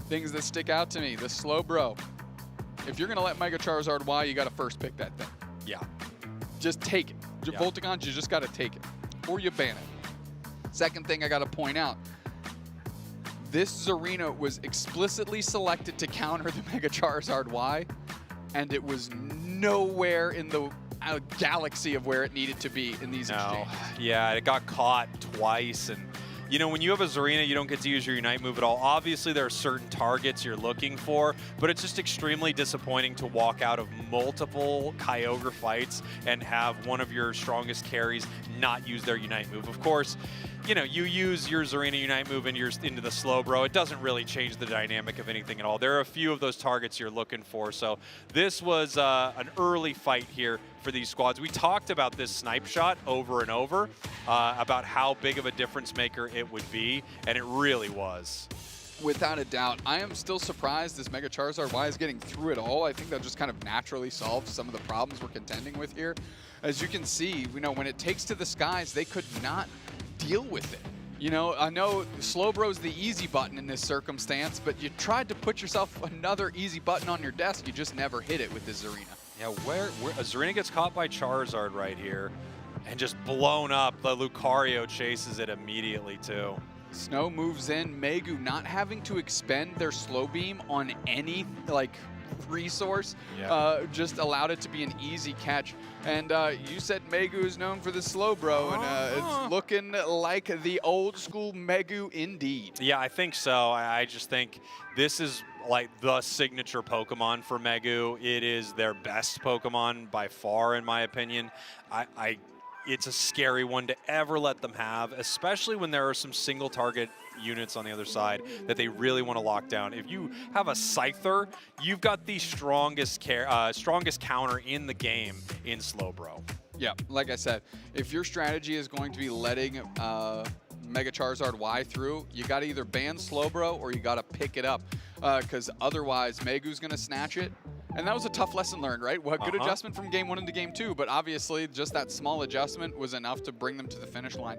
Things that stick out to me, the Slowbro. If you're going to let Mega Charizard Y, you got to first pick that thing. Yeah. Just take it. Yeah. Volticons, you just got to take it. Or you ban it. Second thing I got to point out, this Zarina was explicitly selected to counter the Mega Charizard Y, and it was nowhere in the galaxy of where it needed to be in these exchanges. Yeah, it got caught twice, and you know, when you have a Zarina, you don't get to use your Unite move at all. Obviously, there are certain targets you're looking for, but it's just extremely disappointing to walk out of multiple Kyogre fights and have one of your strongest carries not use their Unite move. Of course, you know, you use your Zarina Unite move into the Slowbro. It doesn't really change the dynamic of anything at all. There are a few of those targets you're looking for. So this was an early fight here for these squads. We talked about this snipe shot over and over, about how big of a difference maker it would be, and it really was. Without a doubt. I am still surprised this Mega Charizard Y is getting through it all. I think that just kind of naturally solves some of the problems we're contending with here. As you can see, you know, when it takes to the skies, they could not deal with it. You know, I know Slowbro's the easy button in this circumstance, but you tried to put yourself another easy button on your desk, you just never hit it with this Zarina. Yeah, where Zarina gets caught by Charizard right here and just blown up. The Lucario chases it immediately too. Snow moves in. Megu not having to expend their slow beam on any resource, just allowed it to be an easy catch. And you said Megu is known for the Slowbro, and it's looking like the old school Megu indeed. Yeah, I think so. I just think this is like the signature Pokemon for Megu. It is their best Pokemon by far, in my opinion. it's a scary one to ever let them have, especially when there are some single target units on the other side that they really want to lock down. If you have a Scyther, you've got the strongest counter in the game in Slowbro. Yeah, like I said, if your strategy is going to be letting Mega Charizard Y through, you got to either ban Slowbro or you got to pick it up, because otherwise Megu's going to snatch it. And that was a tough lesson learned, right? Well, good adjustment from game 1 into game 2, but obviously just that small adjustment was enough to bring them to the finish line.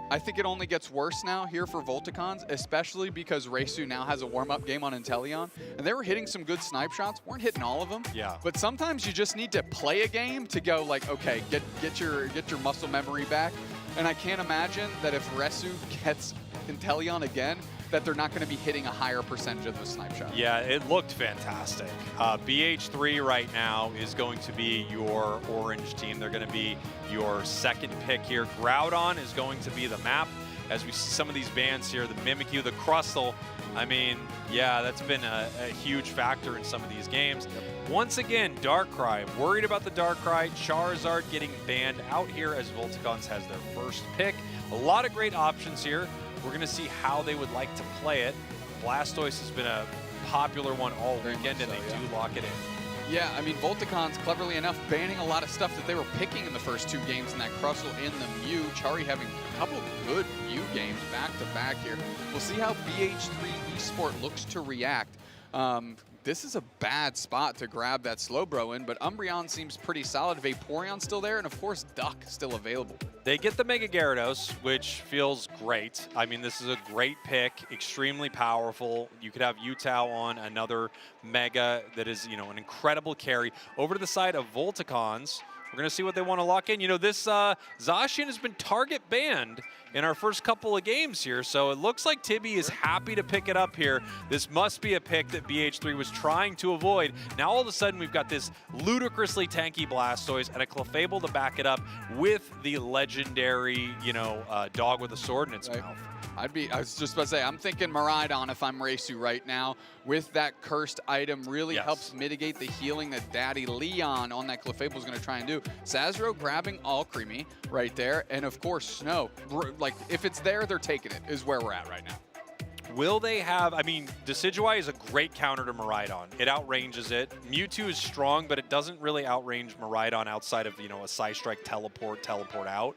I think it only gets worse now here for Volticons, especially because Reisu now has a warm-up game on Inteleon, and they were hitting some good snipe shots. Weren't hitting all of them, yeah. But sometimes you just need to play a game to go like, okay, get your muscle memory back. And I can't imagine that if Reisu gets Inteleon again, that they're not going to be hitting a higher percentage of the snipe shot. Yeah, it looked fantastic. BH3 right now is going to be your orange team. They're going to be your second pick here. Groudon is going to be the map. As we see some of these bans here, the Mimikyu, the Crustle, I mean, yeah, that's been a huge factor in some of these games. Yep. Once again, Darkrai, worried about the Darkrai. Charizard getting banned out here as Volticons has their first pick. A lot of great options here. We're going to see how they would like to play it. Blastoise has been a popular one all weekend, and they do lock it in. Yeah, I mean, Volticons, cleverly enough, banning a lot of stuff that they were picking in the first 2 games in that Crustle and the Mew. Chari having a couple good Mew games back-to-back here. We'll see how BH3 Esport looks to react. This is a bad spot to grab that Slowbro in, but Umbreon seems pretty solid. Vaporeon's still there, and of course, Duck still available. They get the Mega Gyarados, which feels great. I mean, this is a great pick, extremely powerful. You could have Yutao on another Mega that is, an incredible carry. Over to the side of Volticons, we're going to see what they want to lock in. This Zacian has been target banned in our first couple of games here, so it looks like Tibby is happy to pick it up here. This must be a pick that BH3 was trying to avoid. Now all of a sudden we've got this ludicrously tanky Blastoise and a Clefable to back it up with the legendary, dog with a sword in its mouth. I was just about to say, I'm thinking Miraidon if I'm Reisu right now. With that cursed item, really helps mitigate the healing that Daddy Leon on that Clefable is going to try and do. Sazero grabbing Alcremie right there, and of course Snow. Like, if it's there, they're taking it, is where we're at right now. Will they have, Decidueye is a great counter to Miraidon. It outranges it. Mewtwo is strong, but it doesn't really outrange Miraidon outside of, a Psystrike teleport out.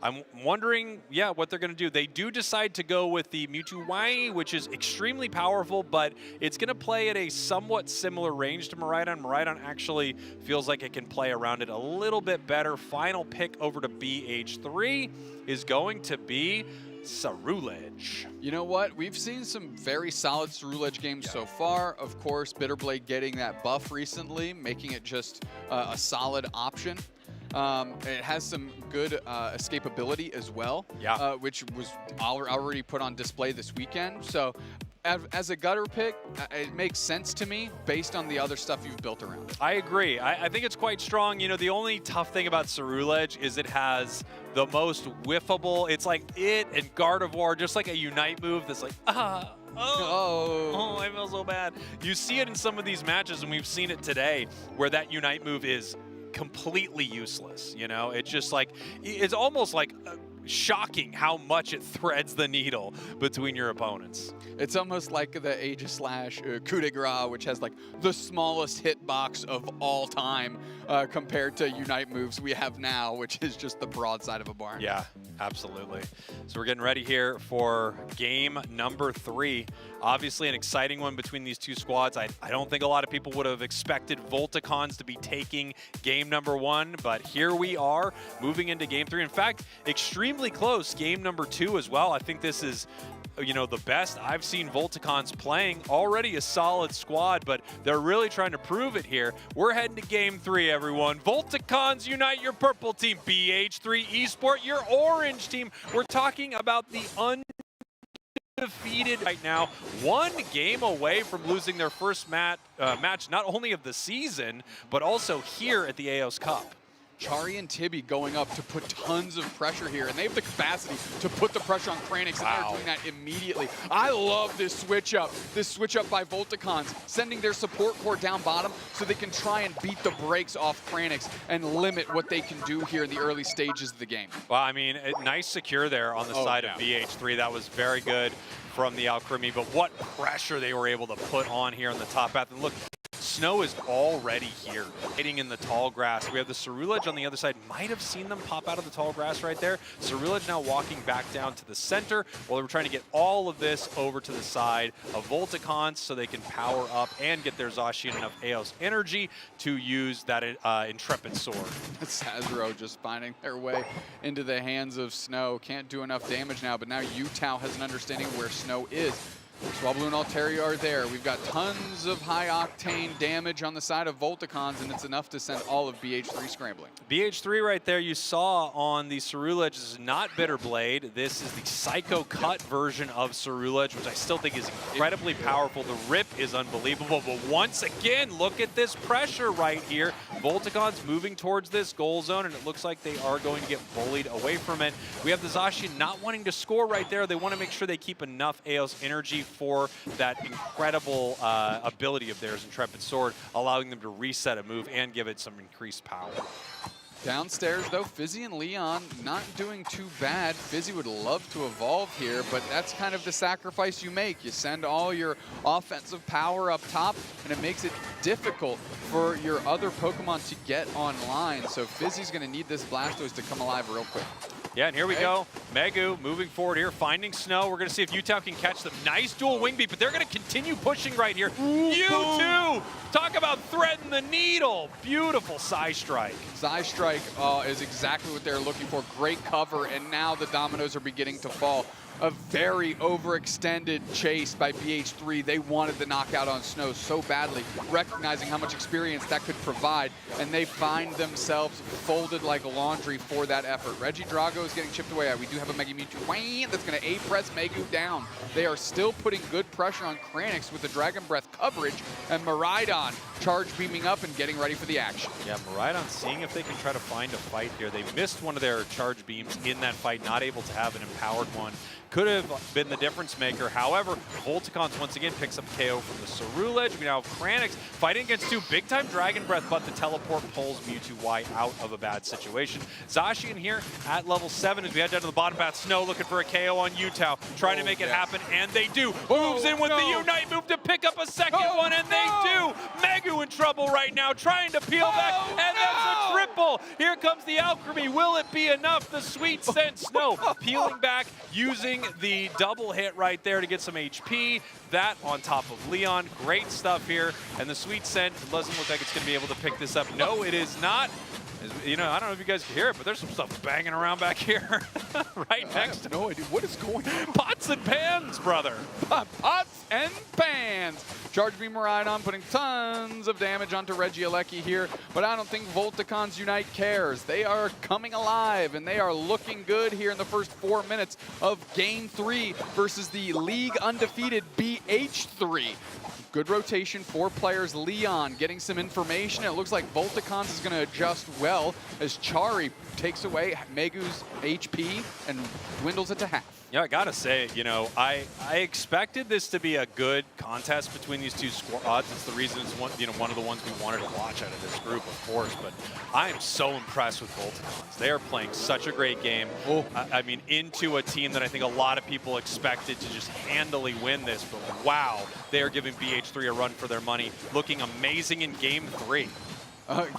I'm wondering, what they're going to do. They do decide to go with the Mewtwo Y, which is extremely powerful, but it's going to play at a somewhat similar range to Miraidon. Miraidon actually feels like it can play around it a little bit better. Final pick over to BH3 is going to be Cerulege. You know what? We've seen some very solid Cerulege games so far. Of course, Bitterblade getting that buff recently, making it just a solid option. It has some good escapability as well, which was already put on display this weekend. So as a gutter pick, it makes sense to me based on the other stuff you've built around it. I agree. I think it's quite strong. The only tough thing about Cerulege is it has the most whiffable. It's like it and Gardevoir, just like a Unite move that's like, I feel so bad. You see it in some of these matches, and we've seen it today, where that Unite move is completely useless. It's just like, it's almost like shocking how much it threads the needle between your opponents. It's almost like the Aegislash coup de grace, which has like the smallest hitbox of all time compared to Unite moves we have now, which is just the broadside of a barn. Yeah, absolutely. So we're getting ready here for game number 3. Obviously an exciting one between these two squads. I don't think a lot of people would have expected Volticons to be taking game number 1, but here we are moving into game 3. In fact, extremely close game number 2 as well. I think this is the best I've seen Volticons playing. Already a solid squad, but they're really trying to prove it here. We're heading to game 3, everyone. Volticons unite your purple team. BH3 Esport your orange team. We're talking about the undefeated right now. 1 game away from losing their first match, not only of the season, but also here at the Aeos Cup. Chari and Tibby going up to put tons of pressure here, and they have the capacity to put the pressure on Kranix, and they're doing that immediately. I love this switch up by Volticons, sending their support core down bottom so they can try and beat the brakes off Kranix and limit what they can do here in the early stages of the game. Well, I mean, nice secure there on the side of BH3. That was very good from the Alchemy, but what pressure they were able to put on here on the top path. And look, Snow is already here, hitting in the tall grass. We have the Cerulege on the other side. Might have seen them pop out of the tall grass right there. Cerulege now walking back down to the center while we're trying to get all of this over to the side of Volticons so they can power up and get their Zacian enough Aeos energy to use that Intrepid Sword. Sazero just finding their way into the hands of Snow. Can't do enough damage now, but now Utah has an understanding of where Snow is. Swablu and Altaria are there. We've got tons of high-octane damage on the side of Volticons, and it's enough to send all of BH3 scrambling. BH3 right there you saw on the Cerulege. This is not Bitterblade. This is the Psycho Cut version of Cerulege, which I still think is incredibly powerful. The rip is unbelievable, but once again, look at this pressure right here. Volticons moving towards this goal zone, and it looks like they are going to get bullied away from it. We have the Zacian not wanting to score right there. They want to make sure they keep enough Aeos energy for that incredible ability of theirs, Intrepid Sword, allowing them to reset a move and give it some increased power. Downstairs, though, Fizzy and Leon not doing too bad. Fizzy would love to evolve here, but that's kind of the sacrifice you make. You send all your offensive power up top, and it makes it difficult for your other Pokemon to get online. So Fizzy's going to need this Blastoise to come alive real quick. Yeah, and here we go. Megu moving forward here, finding Snow. We're going to see if Utah can catch them. Nice dual wing beat, but they're going to continue pushing right here. U2! Talk about threading the needle. Beautiful Psystrike. Psystrike is exactly what they're looking for. Great cover, and now the dominoes are beginning to fall. A very overextended chase by BH3. They wanted the knockout on Snow so badly, recognizing how much experience that could provide, and they find themselves folded like laundry for that effort. Regidrago is getting chipped away at. We do have a Mega Mewtwo that's going to A-press Megu down. They are still putting good pressure on Kranix with the Dragon Breath coverage, and Miraidon charge beaming up and getting ready for the action. Yeah, Miraidon seeing if they can try to find a fight here. They missed one of their charge beams in that fight, not able to have an empowered one. Could have been the difference maker. However, Volticons once again picks up KO from the Cerulege. We now have Kranix fighting against two big-time Dragon Breath, but the teleport pulls Mewtwo Y out of a bad situation. Zacian here at level 7 as we head down to the bottom path. Snow looking for a KO on Utah, trying to make it happen, and they do. Moves in with the Unite move to pick up a second one, and they do. Megu in trouble right now, trying to peel back, and that's a triple. Here comes the Alchemy. Will it be enough? The Sweet Scent Snow peeling back, using the double hit right there to get some HP. That on top of Leon. Great stuff here. And the Sweet Scent doesn't look like it's going to be able to pick this up. No, it is not. You know, I don't know if you guys can hear it, but there's some stuff banging around back here. Right next to no idea what is going on. Pots and pans, brother. Pots and pans. Charge Beam Miraidon putting tons of damage onto Regieleki here, but I don't think Volticons Unite cares. They are coming alive, and they are looking good here in the first 4 minutes of Game 3 versus the league undefeated BH3. Good rotation, 4 players. Leon getting some information. It looks like Volticons is going to adjust well as Chari takes away Megu's HP and dwindles it to half. Yeah, I gotta say, you know, I expected this to be a good contest between these two squads. It's the reason it's one of the ones we wanted to watch out of this group, of course. But I am so impressed with Volticons. They are playing such a great game. I mean, into a team that I think a lot of people expected to just handily win this. But wow, they are giving BH3 a run for their money, looking amazing in Game 3.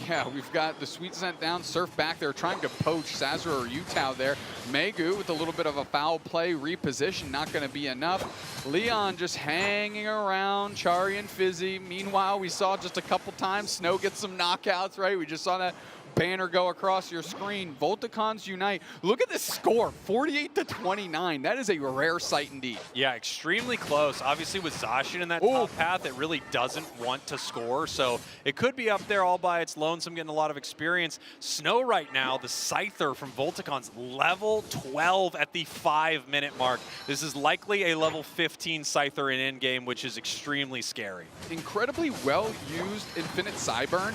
Yeah, we've got the Sweet Scent down, Surf back there, trying to poach Sazero or Utah there. Megu with a little bit of a foul play, reposition, not going to be enough. Leon just hanging around, Chari and Fizzy. Meanwhile, we saw just a couple times Snow get some knockouts, right? We just saw that banner go across your screen. Volticons Unite. Look at this score, 48-29. That is a rare sight indeed. Yeah, extremely close. Obviously with Zacian in that top path, it really doesn't want to score, so it could be up there all by its lonesome, getting a lot of experience. Snow right now, the Scyther from Volticons, level 12 at the 5-minute mark. This is likely a level 15 Scyther in endgame, which is extremely scary. Incredibly well used Infinite Cyburn,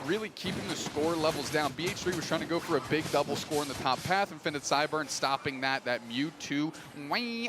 really keeping the score 4 levels down. BH3 was trying to go for a big double score in the top path, Infinite Cyburn stopping that Mewtwo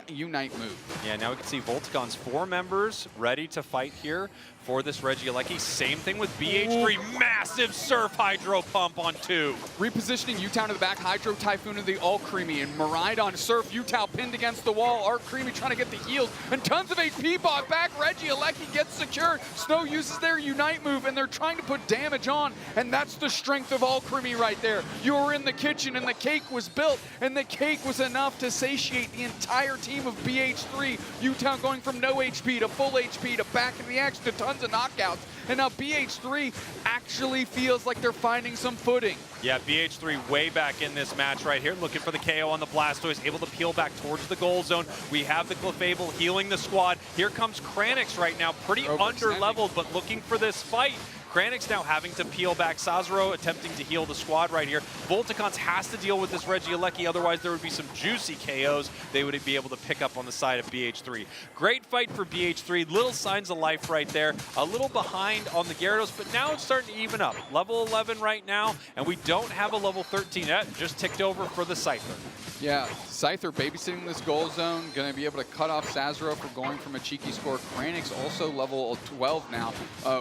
Unite move. Yeah, now we can see Volticon's 4 members ready to fight here for this Regieleki. Same thing with BH3. Ooh. Massive Surf Hydro Pump on 2. Repositioning U-Town to the back, Hydro Typhoon to the All Creamy, and Miraidon Surf, U-Town pinned against the wall, Arc Creamy trying to get the heals, and tons of HP bought back. Regieleki gets secured. Snow uses their Unite move, and they're trying to put damage on, and that's the strength of All Creamy right there. You were in the kitchen, and the cake was built, and the cake was enough to satiate the entire team of BH3. U-Town going from no HP to full HP to back in the action to tons of knockouts, and now BH3 actually feels like they're finding some footing. Yeah, BH3 way back in this match right here, looking for the KO on the Blastoise, able to peel back towards the goal zone. We have the Clefable healing the squad. Here comes Kranix right now, pretty under-leveled, but looking for this fight. Kranix now having to peel back. Sazero attempting to heal the squad right here. Volticons has to deal with this Regieleki, otherwise there would be some juicy KOs they would be able to pick up on the side of BH3. Great fight for BH3, little signs of life right there. A little behind on the Gyarados, but now it's starting to even up. Level 11 right now, and we don't have a level 13 yet. Just ticked over for the Scyther. Yeah, Scyther babysitting this goal zone, going to be able to cut off Sazero for going from a cheeky score. Kranix also level 12 now,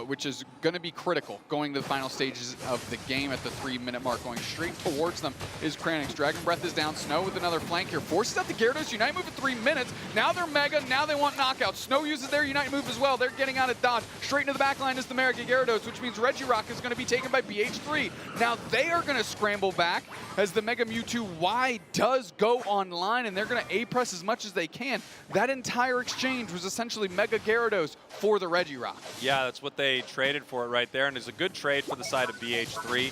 which is going to be critical going to the final stages of the game at the 3-minute mark. Going straight towards them is Kranix. Dragon Breath is down. Snow with another flank here. Forces out the Gyarados. Unite move at 3 minutes. Now they're Mega. Now they want knockouts. Snow uses their Unite move as well. They're getting out of dodge. Straight into the back line is the Mega Gyarados, which means Regirock is going to be taken by BH3. Now they are going to scramble back as the Mega Mewtwo Y does go online, and they're going to A-press as much as they can. That entire exchange was essentially Mega Gyarados for the Regirock. Yeah, that's what they traded for it right there, and it's a good trade for the side of BH3.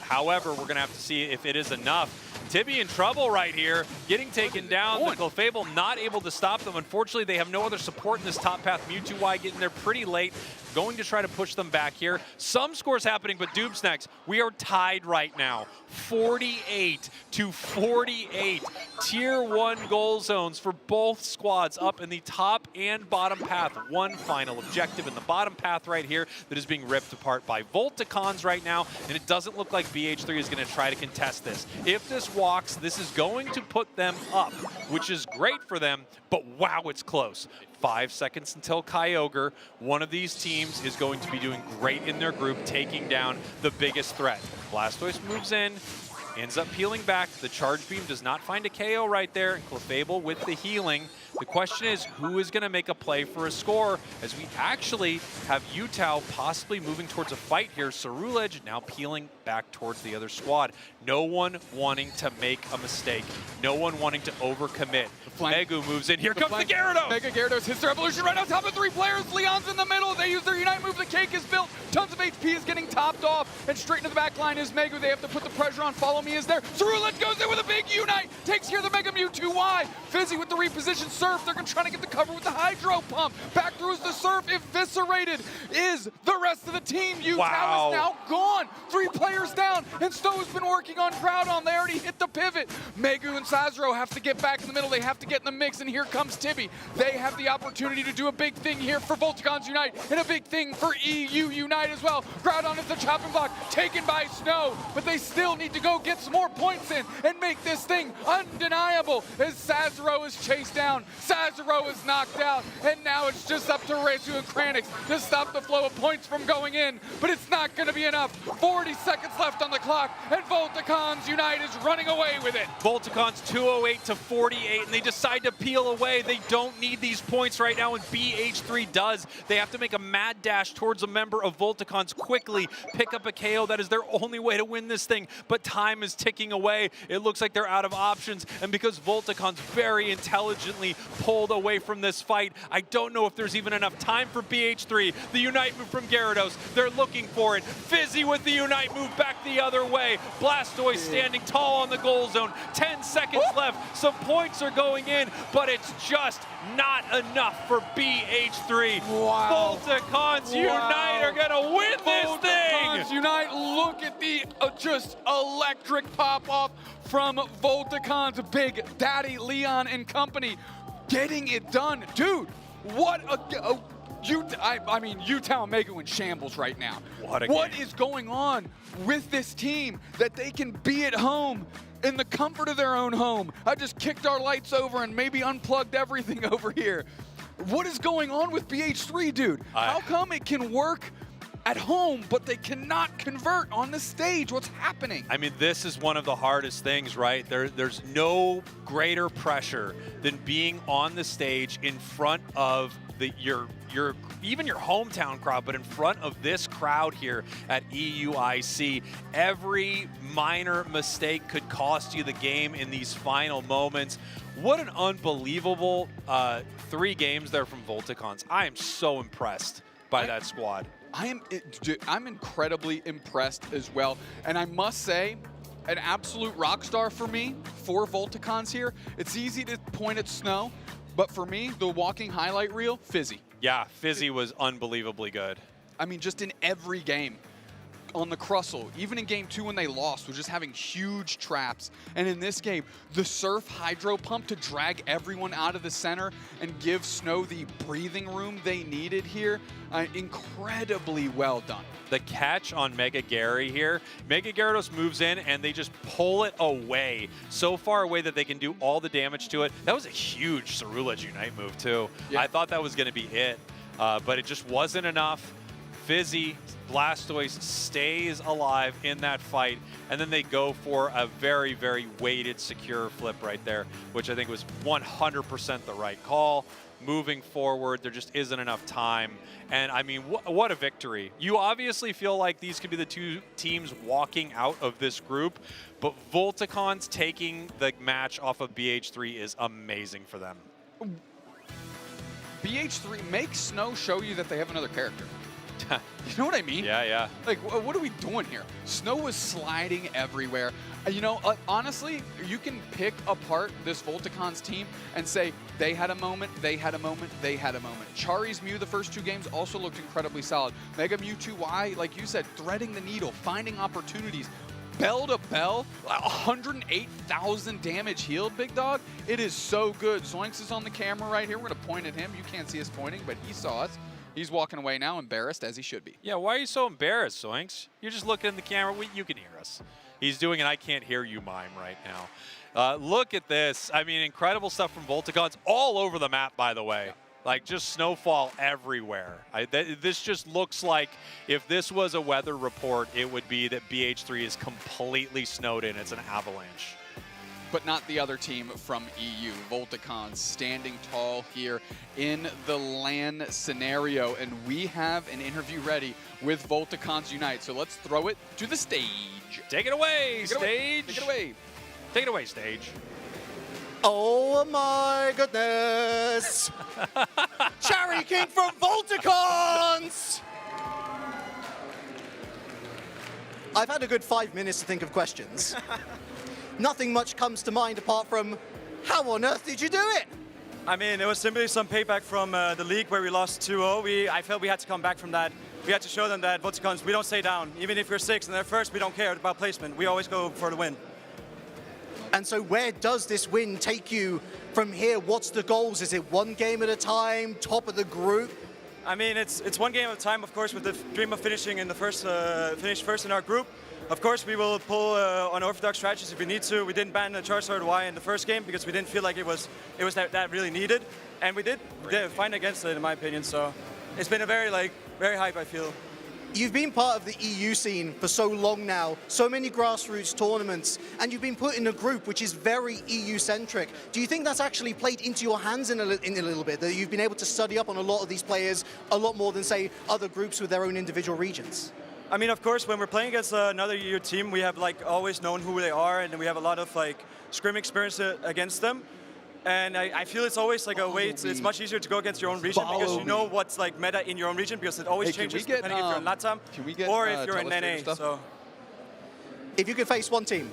However, we're going to have to see if it is enough. Tibby in trouble right here, getting taken down. The Clefable not able to stop them. Unfortunately, they have no other support in this top path. Mewtwo Y getting there pretty late, going to try to push them back here. Some scores happening, but Doomsnacks, we are tied right now. 48 to 48. Tier 1 goal zones for both squads up in the top and bottom path. One final objective in the bottom path right here that is being ripped apart by Volticons right now, and it doesn't look like BH3 is going to try to contest this. If this walks, this is going to put them up, which is great for them, but wow, it's close. 5 seconds until Kyogre. One of these teams is going to be doing great in their group, taking down the biggest threat. Blastoise moves in, ends up peeling back. The Charge Beam does not find a KO right there, and Clefable with the healing. The question is, who is going to make a play for a score, as we actually have Yutao possibly moving towards a fight here. Cerulege now peeling back towards the other squad. No one wanting to make a mistake. No one wanting to overcommit. Megu moves in. Here comes the Gyarados! Mega Gyarados hits their evolution right on top of 3 players. Leon's in the middle. They use their Unite move. The cake is built. Tons of HP is getting topped off. And straight into the back line is Megu. They have to put the pressure on. Follow Me is there. Cerulege goes in with a big Unite. Takes care of the Mega Mewtwo Y. Fizzy with the repositioned Surf. They're going to try to get the cover with the Hydro Pump. Back through is the Surf. Eviscerated is the rest of the team. Yutao is now gone. 3 players down. And Stowe has been working on Groudon. They already hit the pivot. Megu and Sazero have to get back in the middle. They have to get in the mix. And here comes Tibby. They have the opportunity to do a big thing here for Volticons Unite. And a big thing for EU Unite as well. Groudon is the chopping block taken by Snow. But they still need to go get some more points in and make this thing undeniable as Sazero is chased down. Sazero is knocked out, and now it's just up to Resu and Kranix to stop the flow of points from going in, but it's not going to be enough. 40 seconds left on the clock, and Volticons Unite is running away with it. Volticons 208 to 48, and they decide to peel away. They don't need these points right now, and BH3 does. They have to make a mad dash towards a member of Volticons quickly, pick up a KO. That is their only way to win this thing, but time is ticking away. It looks like they're out of options, and because Volticons very intelligently pulled away from this fight, I don't know if there's even enough time for BH3. The Unite move from Gyarados, they're looking for it. Fizzy with the Unite move back the other way. Blastoise standing tall on the goal zone. 10 seconds left. Some points are going in, but it's just not enough for BH3. Wow. Volticons Unite are gonna win this thing! Volticons Unite, look at the just electric pop-off from Volticons. Big Daddy Leon and company getting it done. Dude, what a I mean, Utah and Mega in shambles right now. What is going on with this team that they can be at home in the comfort of their own home? I just kicked our lights over and maybe unplugged everything over here. What is going on with BH3, dude? How come it can work at home, but they cannot convert on the stage? What's happening? I mean, this is one of the hardest things, right? There's no greater pressure than being on the stage in front of your even your hometown crowd, but in front of this crowd here at EUIC. Every minor mistake could cost you the game in these final moments. What an unbelievable 3 games there from Volticons. I am so impressed by that squad. I'm incredibly impressed as well. And I must say, an absolute rock star for me, for Volticons here. It's easy to point at Snow, but for me, the walking highlight reel, Fizzy. Yeah, Fizzy was unbelievably good. I mean, just in every game. On the Crustle, even in game 2 when they lost, was just having huge traps. And in this game, the Surf Hydro Pump to drag everyone out of the center and give Snow the breathing room they needed here, incredibly well done. The catch on Mega Gary here, Mega Gyarados moves in and they just pull it away, so far away that they can do all the damage to it. That was a huge Ceruledge Unite move too. Yeah. I thought that was going to be it, but it just wasn't enough. Fizzy, Blastoise stays alive in that fight, and then they go for a very, very weighted, secure flip right there, which I think was 100% the right call. Moving forward, there just isn't enough time. And I mean, what a victory. You obviously feel like these could be the 2 teams walking out of this group, but Volticons taking the match off of BH3 is amazing for them. BH3 makes Snow show you that they have another character. You know what I mean? Yeah, yeah. Like, what are we doing here? Snow was sliding everywhere. You know, honestly, you can pick apart this Volticons team and say they had a moment, they had a moment, they had a moment. Chari's Mew the first 2 games also looked incredibly solid. Mega Mewtwo Y, like you said, threading the needle, finding opportunities. Bell to bell, 108,000 damage healed, big dog. It is so good. Zoinks is on the camera right here. We're going to point at him. You can't see us pointing, but he saw us. He's walking away now, embarrassed, as he should be. Yeah, why are you so embarrassed, Zoinks? You're just looking in the camera. You can hear us. He's doing an I can't hear you mime right now. Look at this. I mean, incredible stuff from Volticons all over the map, by the way. Like, just snowfall everywhere. This just looks like if this was a weather report, it would be that BH3 is completely snowed in. It's an avalanche. But not the other team from EU. Volticons standing tall here in the LAN scenario. And we have an interview ready with Volticons Unite. So let's throw it to the stage. Take it away, stage. Take it away. Take it away, stage. Oh my goodness! Cherry King from Volticons! I've had a good 5 minutes to think of questions. Nothing much comes to mind apart from, how on earth did you do it? I mean, it was simply some payback from the league where we lost 2-0. I felt we had to come back from that. We had to show them that Volticons, we don't stay down. Even if we're 6 and they're first, we don't care about placement. We always go for the win. And so where does this win take you from here? What's the goals? Is it 1 game at a time, top of the group? I mean, it's 1 game at a time, of course, with the dream of finishing in the finish first in our group. Of course, we will pull on orthodox strategies if we need to. We didn't ban the Charizard Y in the first game because we didn't feel like it was that really needed, and we did fight against it, in my opinion. So it's been a very hype, I feel. You've been part of the EU scene for so long now, so many grassroots tournaments, and you've been put in a group which is very EU-centric. Do you think that's actually played into your hands in a little bit, that you've been able to study up on a lot of these players a lot more than, say, other groups with their own individual regions? I mean, of course, when we're playing against another EU team, we have always known who they are, and we have a lot of scrim experience against them. And I feel it's always a way. It's much easier to go against your own region because you know what's meta in your own region, because it always changes depending if you're in LATAM or if you're in NA. So, if you could face one team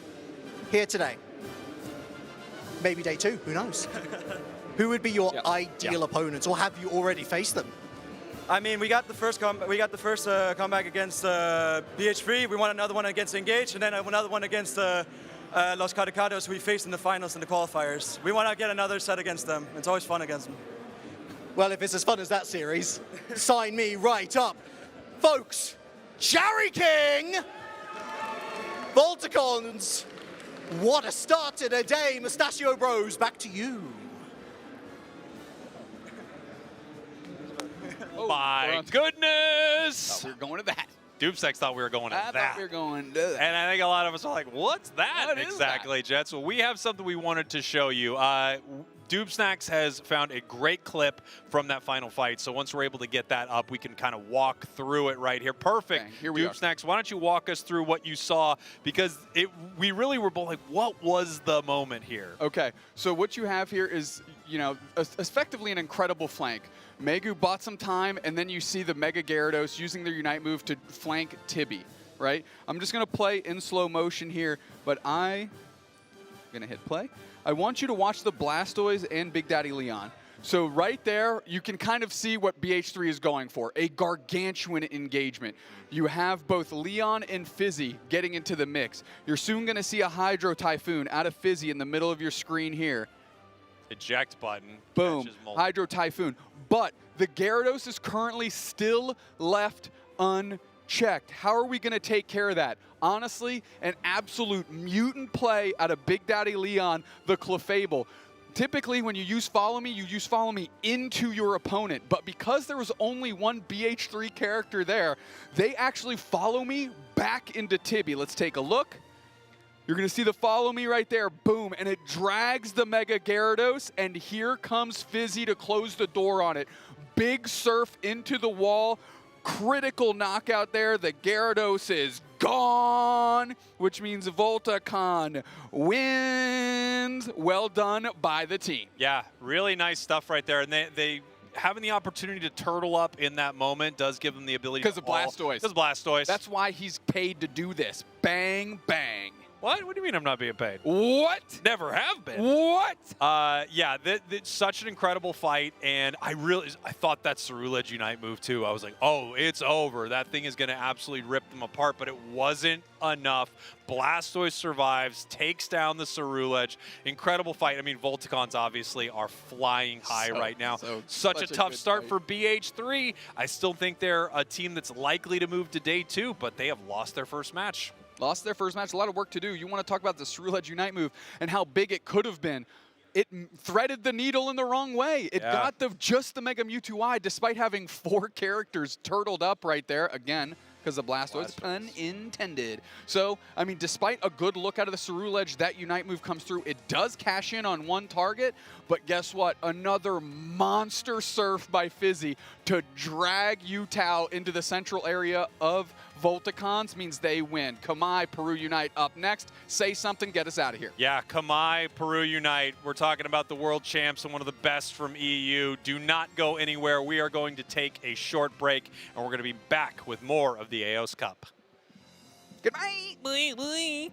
here today, maybe day 2, who knows? Who would be your ideal opponents, or have you already faced them? I mean, we got the first comeback against BH3. We won another one against Engage, and then another one against Los Caricados, who we faced in the finals and the qualifiers. We want to get another set against them. It's always fun against them. Well, if it's as fun as that series, sign me right up. Folks, Cherry King! Volticons! What a start to the day, Mustachio Bros. Back to you. My goodness! We were going to that. Doomsex thought we were going to I that. thought we were going to that. And I think a lot of us are like, what's that What is exactly, Jets? Well, we have something we wanted to show you. Doomsnacks has found a great clip from that final fight. So once we're able to get that up, we can kind of walk through it right here. Perfect. Okay, here we are. Doomsnacks, why don't you walk us through what you saw? Because we really were both like, what was the moment here? Okay, so what you have here is, you know, effectively an incredible flank. Megu bought some time, and then you see the Mega Gyarados using their Unite move to flank Tibby, right? I'm just going to play in slow motion here, but I'm going to hit play. I want you to watch the Blastoise and Big Daddy Leon. So right there, you can kind of see what BH3 is going for, a gargantuan engagement. You have both Leon and Fizzy getting into the mix. You're soon going to see a Hydro Typhoon out of Fizzy in the middle of your screen here. Eject button. Boom, catches multiple. Hydro Typhoon. But the Gyarados is currently still left unchecked. How are we going to take care of that? Honestly, an absolute mutant play out of Big Daddy Leon, the Clefable. Typically, when you use Follow Me into your opponent. But because there was only one BH3 character there, they actually Follow Me back into Tibby. Let's take a look. You're going to see the Follow Me right there, boom, and it drags the Mega Gyarados, and here comes Fizzy to close the door on it. Big surf into the wall, critical knockout there. The Gyarados is gone, which means Volticon wins. Well done by the team. Yeah, really nice stuff right there. And they having the opportunity to turtle up in that moment does give them the ability to Because of Blastoise. Because Blastoise. That's why he's paid to do this. Bang, bang. What? What do you mean I'm not being paid? What? Never have been. What? Yeah, that's such an incredible fight, and I thought that Ceruledge Unite move too. I was like, oh, it's over. That thing is going to absolutely rip them apart, but it wasn't enough. Blastoise survives, takes down the Ceruledge. Incredible fight. I mean, Volticons obviously are flying high right now. Such a tough good start fight. for BH3. I still think they're a team that's likely to move to day 2, but they have lost their first match. Lost their first match. A lot of work to do. You want to talk about the Ceruledge Unite move and how big it could have been. It threaded the needle in the wrong way. It got just the Mega Mewtwo despite having 4 characters turtled up right there. Again, because of Blastoise, pun intended. So, I mean, despite a good look out of the Ceruledge, that Unite move comes through. It does cash in on one target, but guess what? Another monster surf by Fizzy to drag Utah into the central area of Volticons means they win. Kamai, Peru Unite up next. Say something, get us out of here. Yeah, Kamai, Peru Unite. We're talking about the world champs and one of the best from EU. Do not go anywhere. We are going to take a short break, and we're going to be back with more of the Aeos Cup. Goodbye. Bye, bye.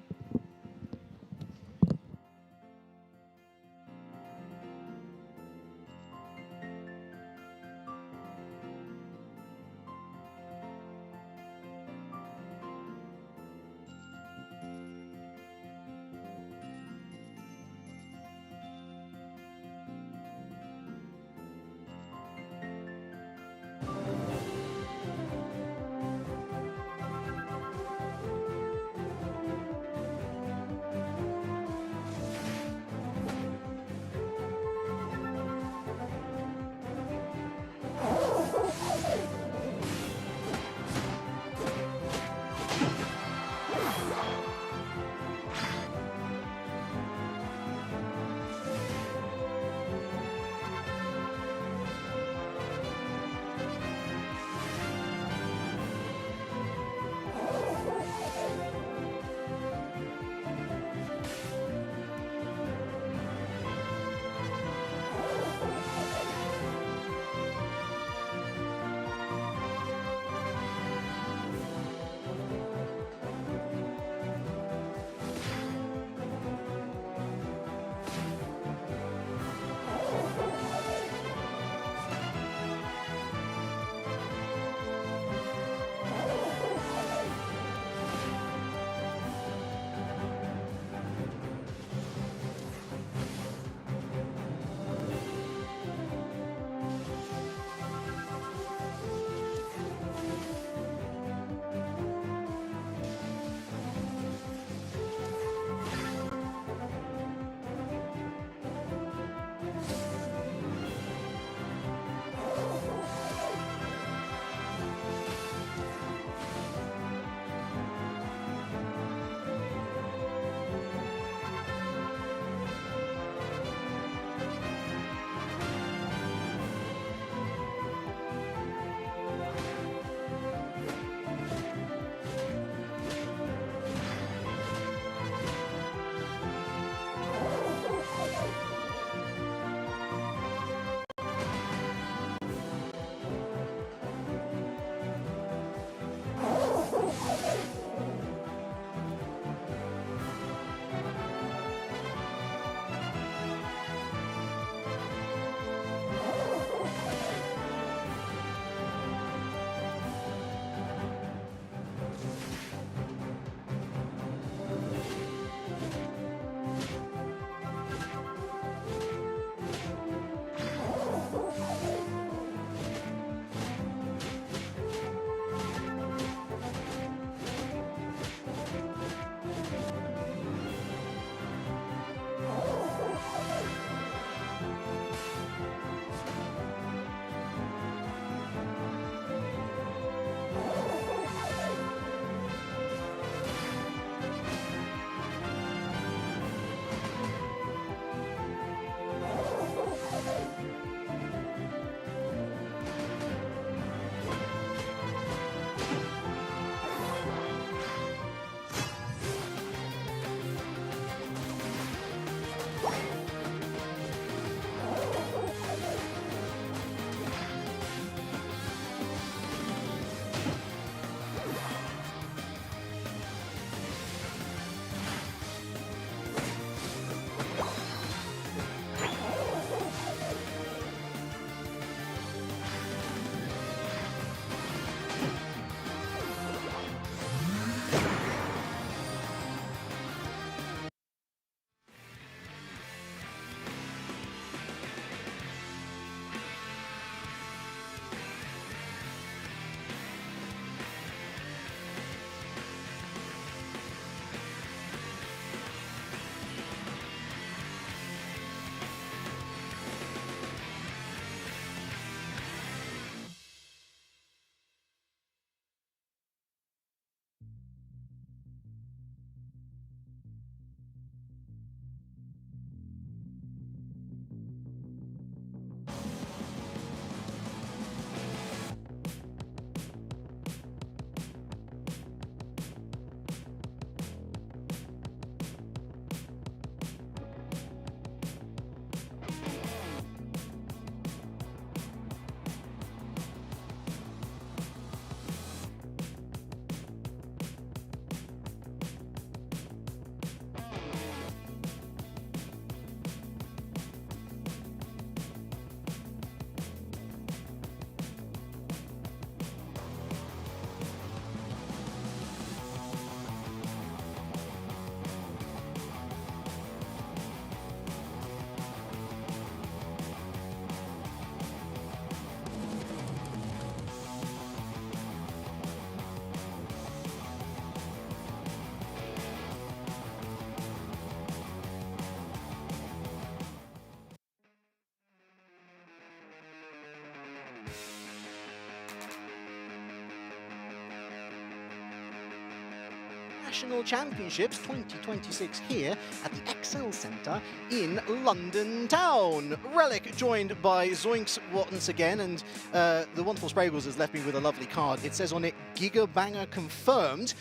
International Championships 2026 here at the Excel Centre in London town. Relic joined by Zoinks once again, and the wonderful Spraggles has left me with a lovely card. It says on it, Giga Banger confirmed.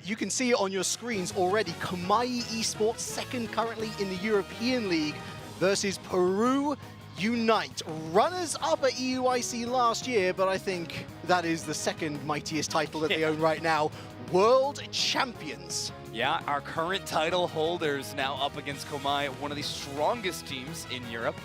You can see it on your screens already. Kamai Esports, second currently in the European League, versus Peru UNITE. Runners-up at EUIC last year, but I think that is the second mightiest title that they own right now. World Champions. Yeah, our current title holders now up against Komai, one of the strongest teams in Europe.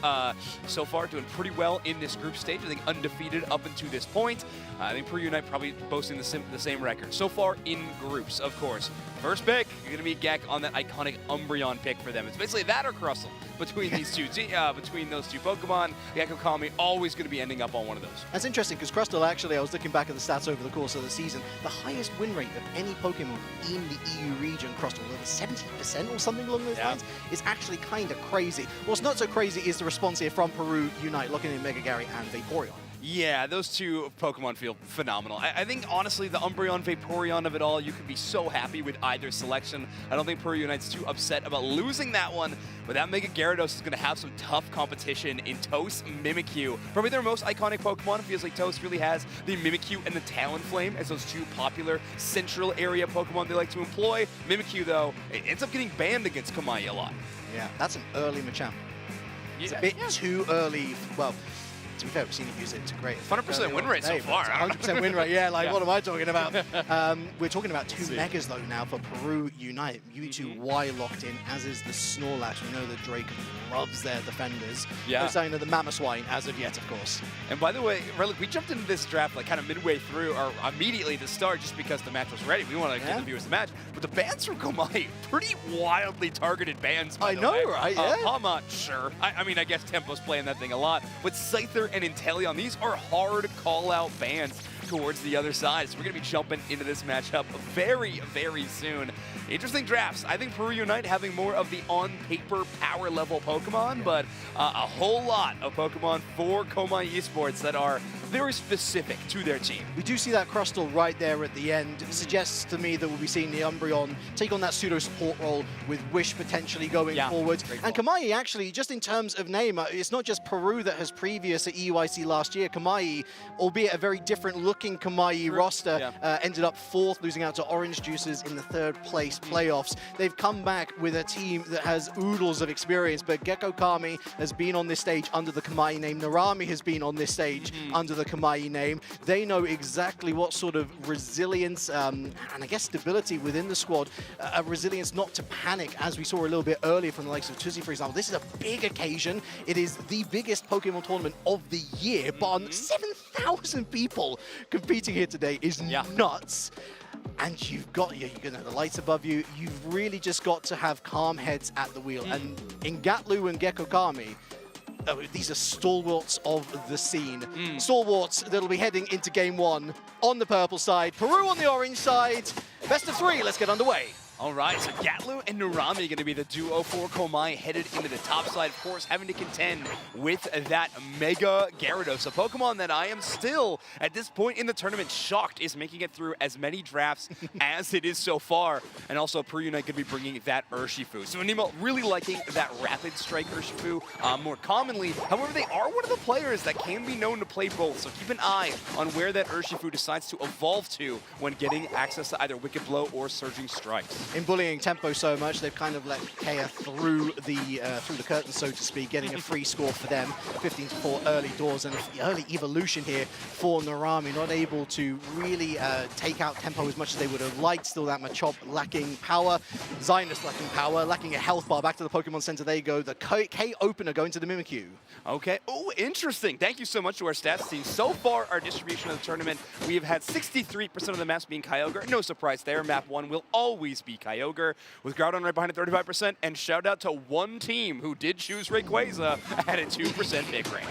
So far, doing pretty well in this group stage. I think undefeated up until this point. I think Peru Unite probably boasting the same record. So far in groups, of course. First pick, you're going to be Gek on that iconic Umbreon pick for them. It's basically that or Crustle between these two, between those two Pokemon. Gecko Kami always going to be ending up on one of those. That's interesting because Crustle, actually, I was looking back at the stats over the course of the season. The highest win rate of any Pokemon in the EU region, Crustle, over 70% or something along those lines. It's actually kind of crazy. What's not so crazy is the response here from Peru Unite, looking in Mega Gary and Vaporeon. Yeah, those two Pokemon feel phenomenal. I think, honestly, the Umbreon, Vaporeon of it all, you can be so happy with either selection. I don't think Peru Unite's too upset about losing that one, but that Mega Gyarados is going to have some tough competition in Toast, Mimikyu. Probably their most iconic Pokemon. It feels like Toast really has the Mimikyu and the Talonflame as those two popular central area Pokemon they like to employ. Mimikyu, though, it ends up getting banned against Kamai a lot. Yeah, that's an early Machamp. It's a bit too early. Well, to be fair, we've seen it use it to great 100% win rate so far. 100% win rate, yeah, like what am I talking about? We're talking about two Megas though now for Peru Unite. Mewtwo Y locked in, as is the Snorlax. We know that Drake loves their defenders. Yeah. No sign of the Mamoswine as of yet, of course. And by the way, Relic, we jumped into this draft like kind of midway through, or immediately to start, just because the match was ready. We want to give the viewers the match. But the bans from Komai, pretty wildly targeted bans, by the way. Right? Yeah. Hama, sure. I mean, I guess Tempo's playing that thing a lot. But Scyther and Inteleon, these are hard call-out bans towards the other side. So we're going to be jumping into this matchup very, very soon. Interesting drafts. I think Peru Unite having more of the on-paper power level Pokemon, but a whole lot of Pokemon for Komai Esports that are very specific to their team. We do see that Crustle right there at the end. It suggests to me that we'll be seeing the Umbreon take on that pseudo support role with Wish potentially going forward. And Kamai, actually, just in terms of name, it's not just Peru that has previous at EUIC last year. Kamai, albeit a very different looking Kamai roster, ended up 4th, losing out to Orange Juices in the 3rd place playoffs. They've come back with a team that has oodles of experience, but Gecko Kami has been on this stage under the Kamai name. Narami has been on this stage under the Kamai name. They know exactly what sort of resilience and I guess stability within the squad, a resilience not to panic, as we saw a little bit earlier from the likes of Twozy, for example. This is a big occasion. It is the biggest Pokemon tournament of the year, but on 7,000 people competing here today is nuts. And you've got the lights above you. You've really just got to have calm heads at the wheel. And in Gatlu and Gecko Kami, these are stalwarts of the scene. Stalwarts that'll be heading into game 1 on the purple side, Peru on the orange side. Best of 3, let's get underway. All right, so Gatlu and Narami going to be the duo for Komai headed into the top side, of course, having to contend with that Mega Gyarados, a Pokemon that I am still, at this point in the tournament, shocked is making it through as many drafts as it is so far. And also, Peru Unite could be bringing that Urshifu. So Animo really liking that Rapid Strike Urshifu more commonly. However, they are one of the players that can be known to play both, so keep an eye on where that Urshifu decides to evolve to when getting access to either Wicked Blow or Surging Strikes. In bullying Tempo so much, they've kind of let Kea through the curtain, so to speak, getting a free score for them. 15-4 early doors and early evolution here for Narami, not able to really take out Tempo as much as they would have liked. Still that Machop lacking power, Zynus lacking power, lacking a health bar. Back to the Pokemon Center they go. The K opener going to the Mimikyu. Okay. Oh, interesting. Thank you so much to our stats team. So far, our distribution of the tournament, we have had 63% of the maps being Kyogre. No surprise there. Map 1 will always be Kyogre, with Groudon right behind at 35%. And shout out to one team who did choose Rayquaza at a 2% pick rate.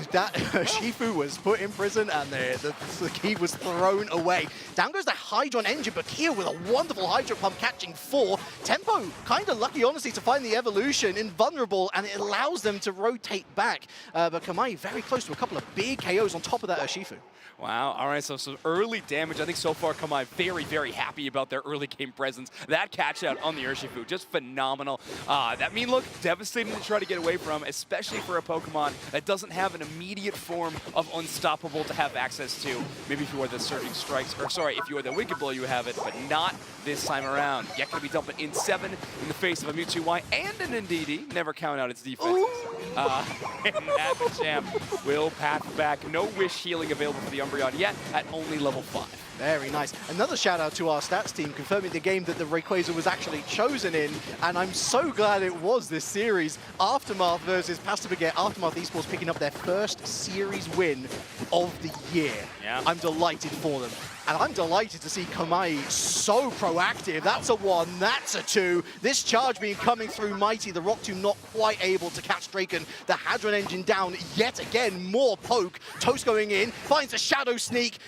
that Shifu was put in prison and the key was thrown away. Down goes the Hydron engine, but Kia with a wonderful Hydro Pump catching 4. Tempo kind of lucky, honestly, to find the evolution, invulnerable, and it allows them to rotate back. But Kamaii very close to a couple of big KOs on top of that Shifu. Wow, all right, so some early damage. I think so far Kamaii very, very happy about their early game presence. That catch out on the Urshifu, just phenomenal. That mean look, devastating to try to get away from, especially for a Pokemon that doesn't have an immediate form of Unstoppable to have access to. Maybe if you are the Surging Strikes, or sorry, if you are the Wicked Blow, you have it, but not this time around. Yet gonna be dumping in 7 in the face of a Mewtwo Y and an Indeedee. Never count out its defense. And that champ will path back. No Wish healing available for the Umbreon yet at only level 5. Very nice. Another shout out to our stats team confirming the game that the Rayquaza was actually chosen in, and I'm so glad it was this series. Aftermath versus Pastor Baguette. Aftermath Esports picking up their first series win of the year. Yeah. I'm delighted for them. And I'm delighted to see Kamaii so proactive. That's a 1, that's a 2. This charge being coming through Mighty. The Rock Tomb not quite able to catch Draken. The Hadron Engine down yet again. More poke. Toast going in. Finds a Shadow Sneak.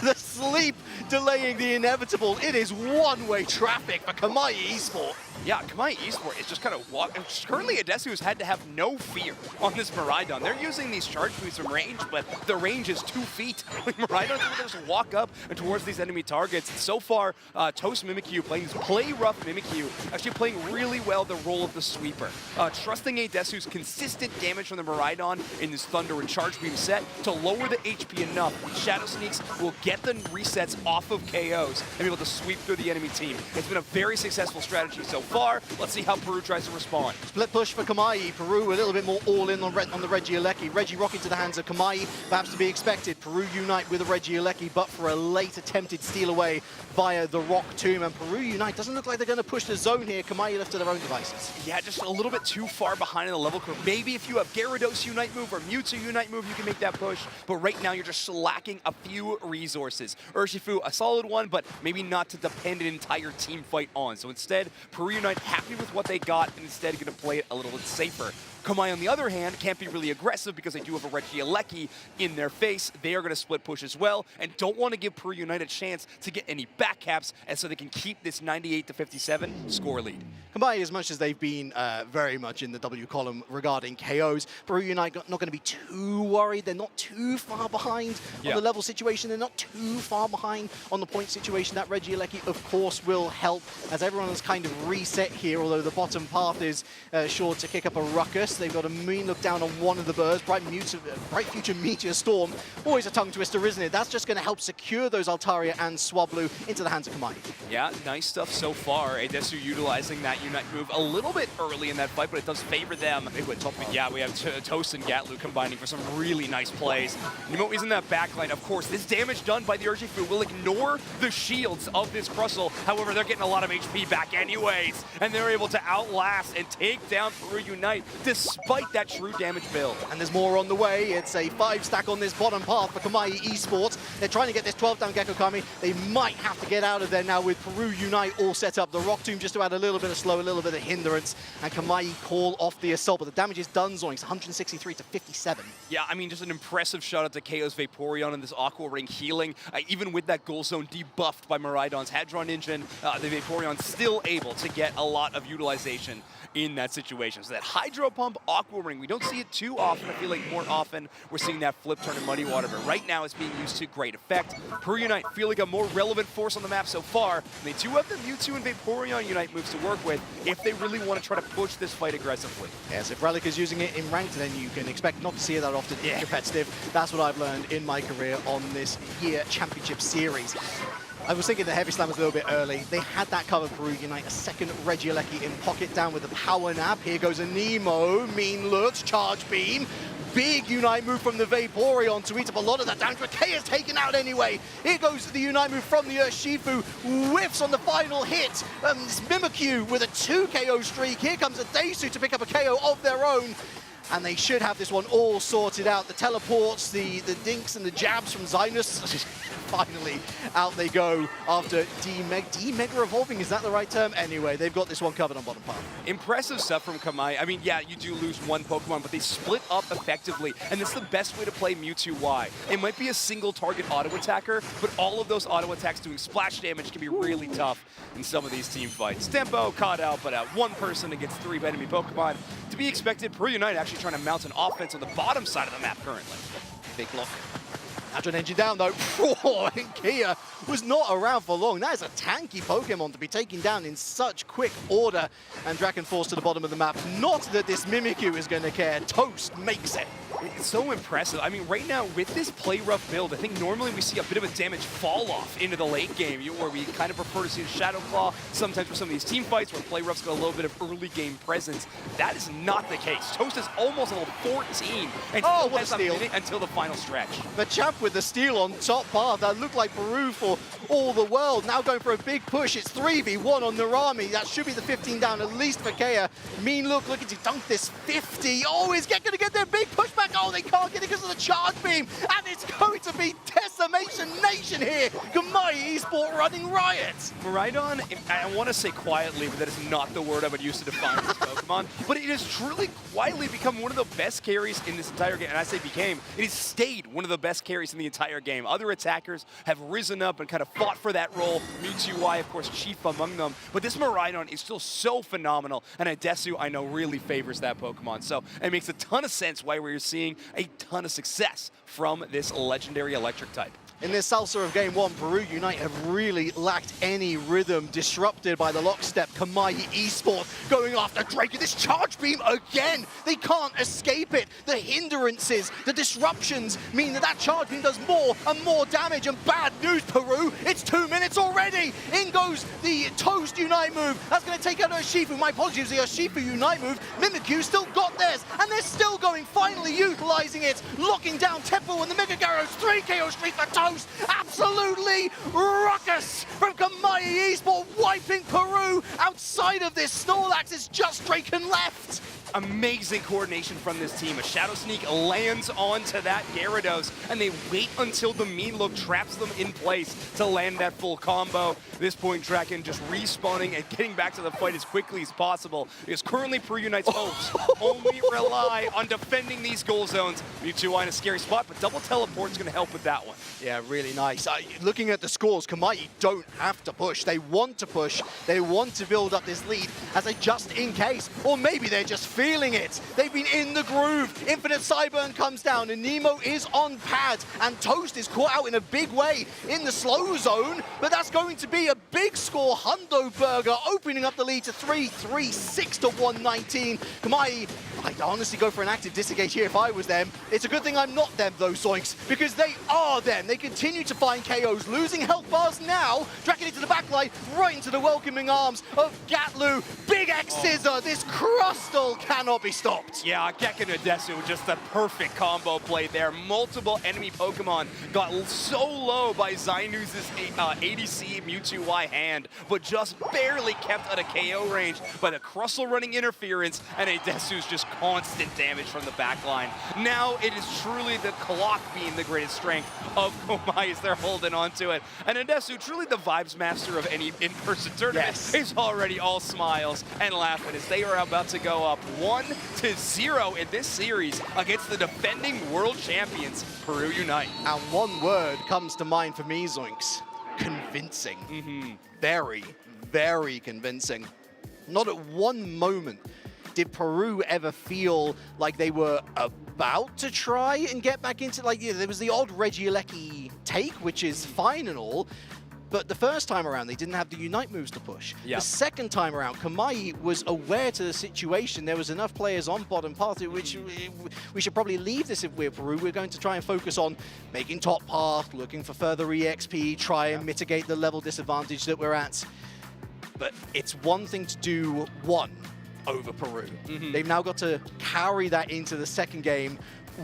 The sleep delaying the inevitable. It is one-way traffic for Kamaii Esports. Yeah, Kamaii Esports is just kind of walking. Currently, Adesu has had to have no fear on this Miraidon. They're using these charge moves from range, but the range is 2 feet. Miraidon's able to just walk up and towards these enemy targets. So far, Toast Mimikyu playing this play rough Mimikyu, actually playing really well the role of the sweeper. Trusting Adesu's consistent damage from the Miraidon in this Thunder and Charge Beam set to lower the HP enough. Shadow Sneaks will get the resets off of KOs and be able to sweep through the enemy team. It's been a very successful strategy so far. Let's see how Peru tries to respond. Split push for Kamaii. Peru a little bit more all-in on the Regieleki. Reggie rocking to the hands of Kamaii. Perhaps to be expected. Peru unite with a Regieleki, but for a late attempted steal away via the Rock Tomb. And Peru unite. Doesn't look like they're going to push the zone here. Kamaii left to their own devices. Yeah, just a little bit too far behind in the level curve. Maybe if you have Gyarados Unite move or Mewtwo Unite move, you can make that push. But right now, you're just lacking a few resources. Urshifu, a solid one, but maybe not to depend an entire team fight on. So instead, Peru Unite happy with what they got and instead going to play it a little bit safer. Kamaii, on the other hand, can't be really aggressive because they do have a Regieleki in their face. They are going to split push as well and don't want to give Peru Unite a chance to get any back caps, and so they can keep this 98-57 score lead. Kamaii, as much as they've been very much in the W column regarding KOs, Peru Unite not going to be too worried. They're not too far behind on the level situation. They're not too far behind on the point situation. That Regieleki, of course, will help as everyone has kind of reset here, although the bottom path is sure to kick up a ruckus. They've got a mean look down on one of the birds. Bright Future Meteor Storm. Always a tongue twister, isn't it? That's just going to help secure those Altaria and Swablu into the hands of Kamaii. Yeah, nice stuff so far. Adesu utilizing that Unite move a little bit early in that fight, but it does favor them. Yeah, we have Toast and Gatlu combining for some really nice plays. Nemo's in that backline. Of course, this damage done by the Urshifu will ignore the shields of this Crustle. However, they're getting a lot of HP back anyways, and they're able to outlast and take down Peru Unite despite that true damage build. And there's more on the way. It's a 5-stack on this bottom path for Kamaii Esports. They're trying to get this 12-down Gecko Kami. They might have to get out of there now with Peru Unite all set up. The Rock Tomb just to add a little bit of slow, a little bit of hindrance, and Kamaii call off the assault. But the damage is done, Zoinks, 163-57. Yeah, I mean, just an impressive shout out to KO's Vaporeon and this Aqua Ring healing. Even with that goal zone debuffed by Miraidon's Hadron Engine, the Vaporeon still able to get a lot of utilization in that situation. So that Hydro Pump, Aqua Ring, we don't see it too often. I feel like more often we're seeing that flip turn in Muddy Water, but right now it's being used to great effect. Peru Unite feel like a more relevant force on the map so far, and they do have the Mewtwo and Vaporeon Unite moves to work with if they really want to try to push this fight aggressively. Yes, if Relic is using it in ranked, then you can expect not to see it that often in competitive. That's what I've learned in my career on this year championship series. I was thinking the Heavy Slam was a little bit early. They had that cover, Peru Unite. A second Regieleki in pocket down with the Power Nap. Here goes a Nemo. Mean looks. Charge Beam. Big Unite move from the Vaporeon to eat up a lot of that damage, but K is taken out anyway. Here goes the Unite move from the Urshifu. Whiffs on the final hit. This Mimikyu with a 2 KO streak. Here comes a Deisu to pick up a KO of their own. And they should have this one all sorted out. The teleports, the dinks and the jabs from Zynus. Finally, out they go after D-Mega Evolving. Is that the right term? Anyway, they've got this one covered on bottom path. Impressive stuff from Kamai. I mean, yeah, you do lose one Pokemon, but they split up effectively, and this is the best way to play Mewtwo Y. It might be a single target auto attacker, but all of those auto attacks doing splash damage can be really tough in some of these team fights. Tempo caught out, but one person against 3 enemy Pokemon. To be expected, Peru Unite actually trying to mount an offense on the bottom side of the map currently. Big block. Hadron Engine down though. And Kia was not around for long. That is a tanky Pokemon to be taken down in such quick order. And Dragon Force to the bottom of the map. Not that this Mimikyu is going to care. Toast makes it. It's so impressive. I mean, right now, with this play rough build, I think normally we see a bit of a damage fall off into the late game, where we kind of prefer to see the Shadow Claw, sometimes for some of these team fights where play rough's got a little bit of early game presence. That is not the case. Toast is almost level 14, and oh, still has a minute until the final stretch. Machamp with the steal on top path. That looked like Peru for all the world. Now going for a big push. It's 3v1 on Narami. That should be the 15 down, at least for Kea. Mean look, looking to dunk this 50. Oh, is going to get their big pushback. Oh, they can't get it because of the charge beam. And it's going to be Decimation Nation here. Gamai Esport running riot. Groudon, I want to say quietly, but that is not the word I would use to define this Pokemon, but it has truly quietly become one of the best carries in this entire game. And I say became, it has stayed one of the best carries in the entire game. Other attackers have risen up and kind of fought for that role. Mewtwo Y, of course, chief among them. But this Miraidon is still so phenomenal, and Adesu, I know, really favors that Pokemon. So it makes a ton of sense why we're seeing a ton of success from this legendary electric type. In this salsa of Game 1, Peru Unite have really lacked any rhythm, disrupted by the lockstep. Kamai Esport going after Drake. This charge beam again. They can't escape it. The hindrances, the disruptions mean that charge beam does more and more damage. And bad news, Peru, it's 2 minutes already. In goes the Toast Unite move. That's going to take out Urshifu. My apologies, the Urshifu Unite move. Mimikyu still got theirs, and they're still going, finally utilizing it. Locking down Tempo and the Mega Gyarados. 3 KO streak for Toast. Absolutely ruckus from Kamai Esport, wiping Peru. Outside of this, Snorlax is just Draken left. Amazing coordination from this team. A Shadow Sneak lands onto that Gyarados, and they wait until the mean look traps them in place to land that full combo. At this point, Draken just respawning and getting back to the fight as quickly as possible, because currently Peru Unite's hopes only rely on defending these goal zones. Mewtwo in a scary spot, but double teleport's going to help with that one. Yeah, really nice. Looking at the scores, Kamai don't have to push. They want to push. They want to build up this lead as a just in case, or maybe they're just feeling it. They've been in the groove. Infinite Cyburn comes down, and Nemo is on pad, and Toast is caught out in a big way in the slow zone, but that's going to be a big score. Hundo Burger opening up the lead to 3-3-6 to 119. Kamai, I'd honestly go for an active disengage here if I was them. It's a good thing I'm not them though, Zoinks, because they are them. They continue to find KOs, losing health bars now, dragging it to the backline, right into the welcoming arms of Gatlu. Big X Scissor, this Crustle cannot be stopped. Yeah, Gek and Adesu, just the perfect combo play there. Multiple enemy Pokemon got so low by Zainu's ADC Mewtwo Y hand, but just barely kept at a KO range by the Crustle running interference and Adesu's just constant damage from the backline. Now it is truly the clock being the greatest strength of Komai as they're holding on to it. And Adesu, truly the vibes master of any in-person tournament, is already all smiles and laughing as they are about to go up 1-0 in this series against the defending world champions, Peru Unite. And one word comes to mind for me, Zoinks. Convincing. Very, very convincing. Not at one moment did Peru ever feel like they were about to try and get back into, like, there was the odd Regieleki take, which is fine and all, but the first time around, they didn't have the Unite moves to push. The second time around, Kamai was aware to the situation. There was enough players on bottom path, which we should probably leave this if we're Peru. We're going to try and focus on making top path, looking for further EXP, try and mitigate the level disadvantage that we're at. But it's one thing to do one over Peru. They've now got to carry that into the second game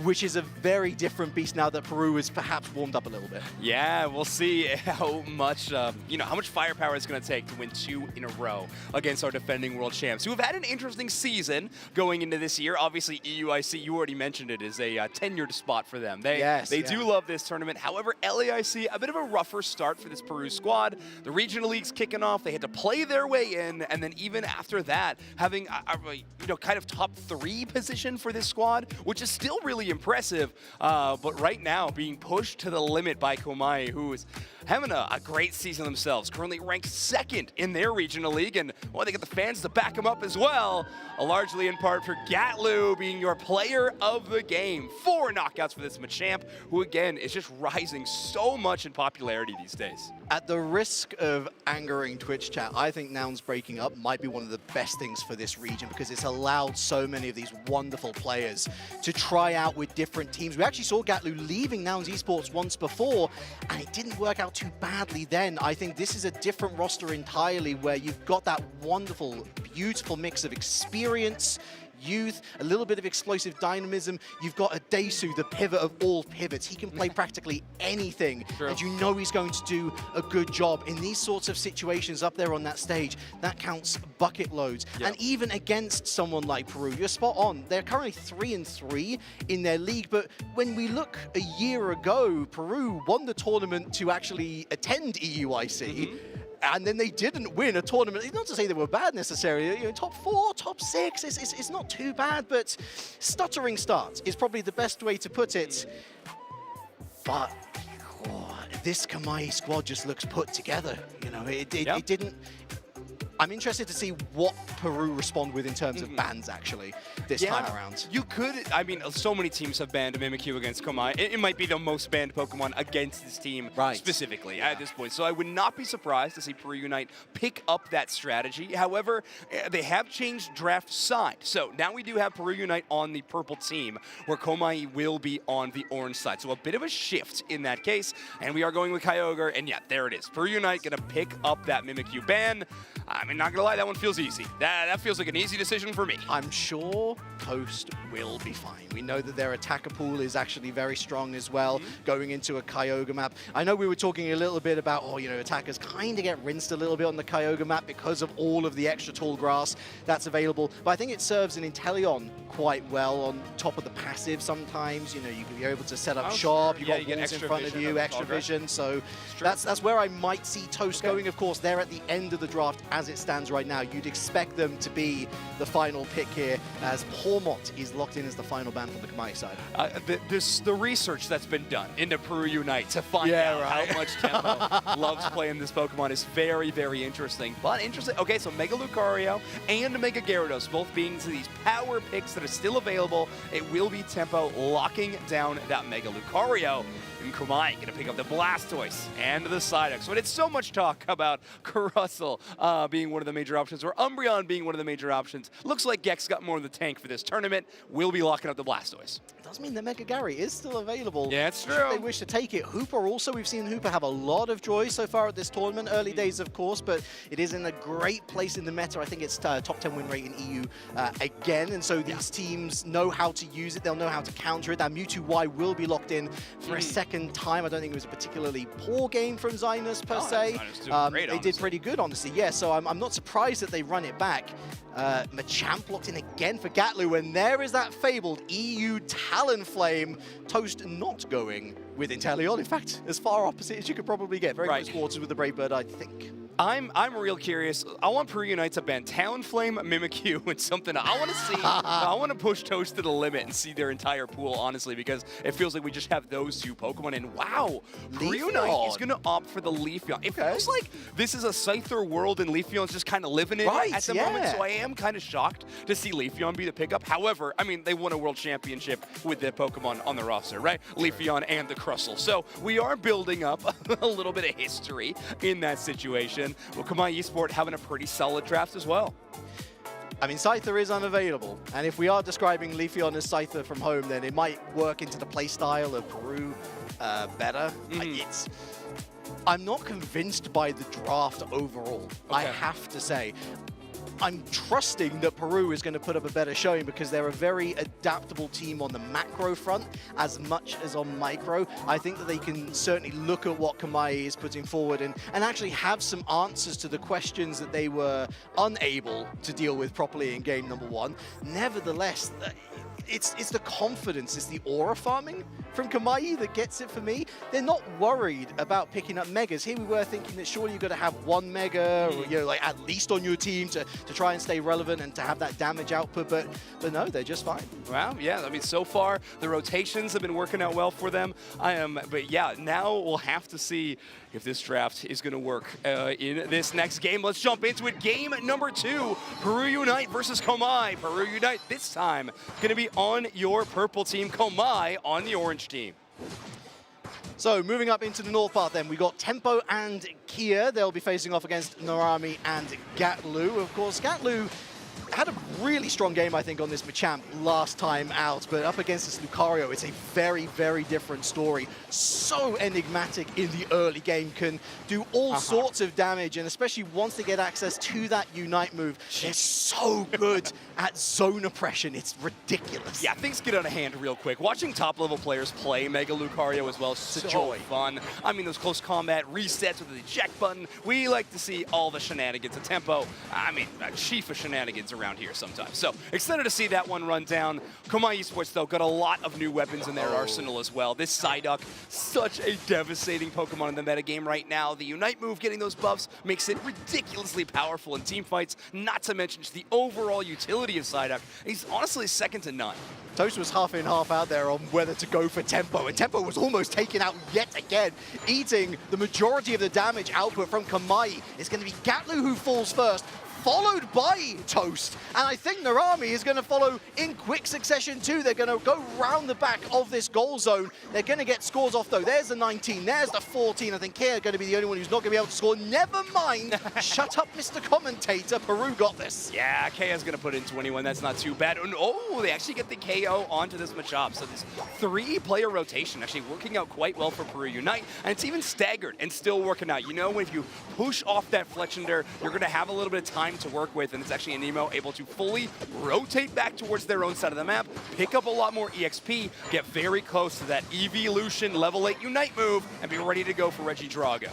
which is a very different beast now that Peru is perhaps warmed up a little bit. Yeah, we'll see how much, how much firepower it's going to take to win 2 in a row against our defending world champs, who have had an interesting season going into this year. Obviously, EUIC, you already mentioned it, is a tenured spot for them. They do love this tournament. However, LAIC, a bit of a rougher start for this Peru squad. The regional league's kicking off. They had to play their way in, and then even after that, having a kind of top 3 position for this squad, which is still really impressive. But right now, being pushed to the limit by Komai, who is having a great season themselves, currently ranked 2nd in their regional league, and well, they get the fans to back them up as well, largely in part for Gatlu being your player of the game. 4 knockouts for this Machamp, who again is just rising so much in popularity these days. At the risk of angering Twitch chat, I think Nouns breaking up might be one of the best things for this region, because it's allowed so many of these wonderful players to try out with different teams. We actually saw Gatlu leaving Nouns Esports once before, and it didn't work out too badly then. I think this is a different roster entirely, where you've got that wonderful, beautiful mix of experience, youth, a little bit of explosive dynamism. You've got a Desu, the pivot of all pivots. He can play practically anything, and you know he's going to do a good job. In these sorts of situations up there on that stage, that counts bucket loads. And even against someone like Peru, you're spot on. They're currently 3-3 in their league, but when we look a year ago, Peru won the tournament to actually attend EUIC. And then they didn't win a tournament. It's not to say they were bad necessarily. Top 4, top 6, it's not too bad, but stuttering start is probably the best way to put it. But this Kamai squad just looks put together. It didn't. I'm interested to see what Peru respond with in terms of bans, actually, this time around. You could, so many teams have banned Mimikyu against Komai. It might be the most banned Pokemon against this team specifically at this point. So I would not be surprised to see Peru Unite pick up that strategy. However, they have changed draft side. So now we do have Peru Unite on the purple team, where Komai will be on the orange side. So a bit of a shift in that case. And we are going with Kyogre, and yeah, there it is. Peru Unite going to pick up that Mimikyu ban. Not gonna lie, that one feels easy. That feels like an easy decision for me. I'm sure Toast will be fine. We know that their attacker pool is actually very strong as well, going into a Kyogre map. I know we were talking a little bit about, attackers kind of get rinsed a little bit on the Kyogre map because of all of the extra tall grass that's available, but I think it serves an Inteleon quite well on top of the passive sometimes. You can be able to set up shop, you've got walls in front of you, extra vision, so that's where I might see Toast going. Of course, they're at the end of the draft as it stands right now. You'd expect them to be the final pick here, as Pormont is locked in as the final ban from the Kamai side. The research that's been done into Peru Unite to find out how much Tempo loves playing this Pokemon is very, very interesting. But interesting. Okay, so Mega Lucario and Mega Gyarados both being these power picks that are still available. It will be Tempo locking down that Mega Lucario. And Komai going to pick up the Blastoise and the Psyduck. So it's so much talk about Carussell being one of the major options, or Umbreon being one of the major options. Looks like Gex got more in the tank for this tournament. We'll be locking up the Blastoise. Does mean that Mega Gary is still available. Yeah, it's true. If they wish to take it. Hooper also, we've seen Hooper have a lot of joy so far at this tournament. Early days, of course, but it is in a great place in the meta. I think it's top 10 win rate in EU again, and so these teams know how to use it. They'll know how to counter it. That Mewtwo Y will be locked in for a second time. I don't think it was a particularly poor game from Zinus per se. They did pretty good, honestly. Yeah, so I'm not surprised that they run it back. Machamp locked in again for Gatlu, and there is that fabled EU Talonflame. Toast not going with Inteleon. In fact, as far opposite as you could probably get. Very close quarters with the Brave Bird, I think. I'm real curious. I want Peru Unite to ban Talonflame, Mimikyu, and something. I want to see. I want to push Toast to the limit and see their entire pool, honestly, because it feels like we just have those 2 Pokemon. And wow, Peru Unite is going to opt for the Leafeon. It feels like this is a Scyther world, and Leafeon's just kind of living it at the moment. So I am kind of shocked to see Leafeon be the pickup. However, they won a World Championship with their Pokemon on the roster, right? Leafeon and the Crustle. So we are building up a little bit of history in that situation. Well, Kamai Esport having a pretty solid draft as well. Scyther is unavailable, and if we are describing Leafeon as Scyther from home, then it might work into the playstyle of Peru better. I'm not convinced by the draft overall, I have to say. I'm trusting that Peru is going to put up a better showing because they're a very adaptable team on the macro front as much as on micro. I think that they can certainly look at what Kamae is putting forward and actually have some answers to the questions that they were unable to deal with properly in game number 1. Nevertheless, it's the confidence, it's the aura farming from Kamae that gets it for me. They're not worried about picking up megas. Here we were thinking that surely you've got to have 1 mega, or, you know, like at least on your team to try and stay relevant and to have that damage output, but no, they're just fine. Wow, yeah, I mean, so far the rotations have been working out well for them. But yeah, now we'll have to see if this draft is going to work in this next game. Let's jump into it. Game number 2, Peru Unite versus Kamae. Peru Unite this time going to be on your purple team, Kamae on the orange team. So moving up into the north part then, we got Tempo and Kia. They'll be facing off against Narami and Gatlu. Of course, Gatlu had a really strong game, I think, on this Machamp last time out, but up against this Lucario, it's a very, very different story. So enigmatic in the early game, can do all sorts of damage, and especially once they get access to that Unite move, they're so good at zone oppression. It's ridiculous. Yeah, things get out of hand real quick. Watching top-level players play Mega Lucario as well is so fun. I mean, those close combat resets with the eject button. We like to see all the shenanigans of Tempo. I mean, a chief of shenanigans around here sometimes. So excited to see that one run down. Kamae Esports, though, got a lot of new weapons in their arsenal as well. This Psyduck, such a devastating Pokemon in the metagame right now. The Unite move getting those buffs makes it ridiculously powerful in team fights, not to mention just the overall utility of Psyduck. He's honestly second to none. Toast was half in, half out there on whether to go for Tempo, and Tempo was almost taken out yet again, eating the majority of the damage output from Kamae. It's going to be Gatlu who falls first, followed by Toast. And I think Narami is going to follow in quick succession too. They're going to go round the back of this goal zone. They're going to get scores off though. There's the 19, there's the 14. I think Kia are going to be the only one who's not going to be able to score. Never mind. Shut up, Mr. Commentator. Peru got this. Yeah, Kia's going to put in 21. That's not too bad. And oh, they actually get the KO onto this Machop. So this 3-player rotation actually working out quite well for Peru Unite. And it's even staggered and still working out. You know, if you push off that Fletchender, you're going to have a little bit of time to work with, and it's actually Anemo able to fully rotate back towards their own side of the map, pick up a lot more EXP, get very close to that Evolution level 8 Unite move, and be ready to go for Regidrago.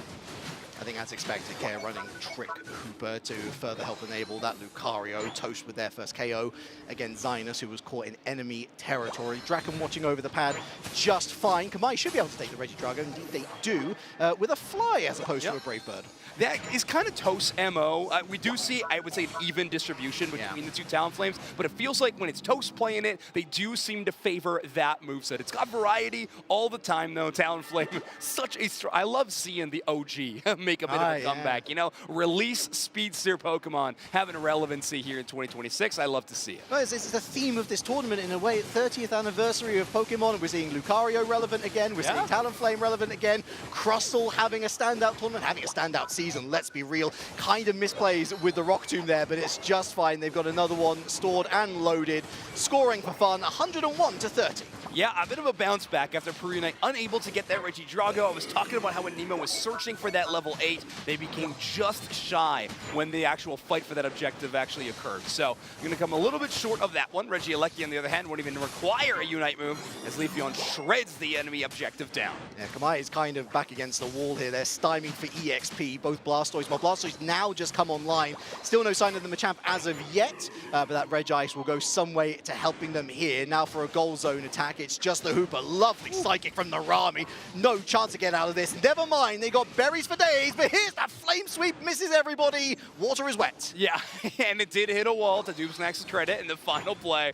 I think that's expected. Kia running Trick Hooper to further help enable that Lucario. Toast with their first KO against Zinus, who was caught in enemy territory. Draken watching over the pad just fine. Kamae should be able to take the Regidrago. Indeed, they do, with a fly as opposed to a Brave Bird. That is kind of Toast's MO. We do see, I would say, an even distribution between the two Talonflames, but it feels like when it's Toast playing it, they do seem to favor that moveset. It's got variety all the time, though. Talonflame, such a strong... I love seeing the OG make a bit of a comeback. You know, release speedster Pokemon having relevancy here in 2026. I love to see it. Well, it's the theme of this tournament in a way. 30th anniversary of Pokemon. We're seeing Lucario relevant again. We're seeing Talonflame relevant again. Crustle having a standout tournament, having a standout season. Let's be real. Kind of misplays with the Rock Tomb there, but it's just fine. They've got another one stored and loaded. Scoring for fun, 101 to 30. Yeah, a bit of a bounce back after Peru Unite unable to get that Regidrago. I was talking about how when Nemo was searching for that level 8, they became just shy when the actual fight for that objective actually occurred. So, you're going to come a little bit short of that one. Regieleki, on the other hand, won't even require a Unite move as Leafeon shreds the enemy objective down. Yeah, Kamae is kind of back against the wall here. They're stymied for EXP, both Blastoise. Well, Blastoise now just come online. Still no sign of the Machamp as of yet, but that Regice will go some way to helping them here. Now for a goal zone attack, it's just the Hooper. Lovely Psychic from Narami. No chance to get out of this. Never mind, they got berries for days, but here's that Flame Sweep, misses everybody. Water is wet. Yeah, and it did hit a wall, to Doomsnax's credit, in the final play.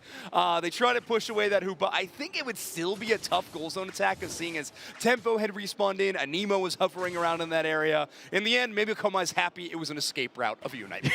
They tried to push away that Hoopa. I think it would still be a tough goal zone attack, as seeing as Tempo had respawned in, Anemo was hovering around in that area. In the end, maybe Kamae's happy it was an escape route of Unite.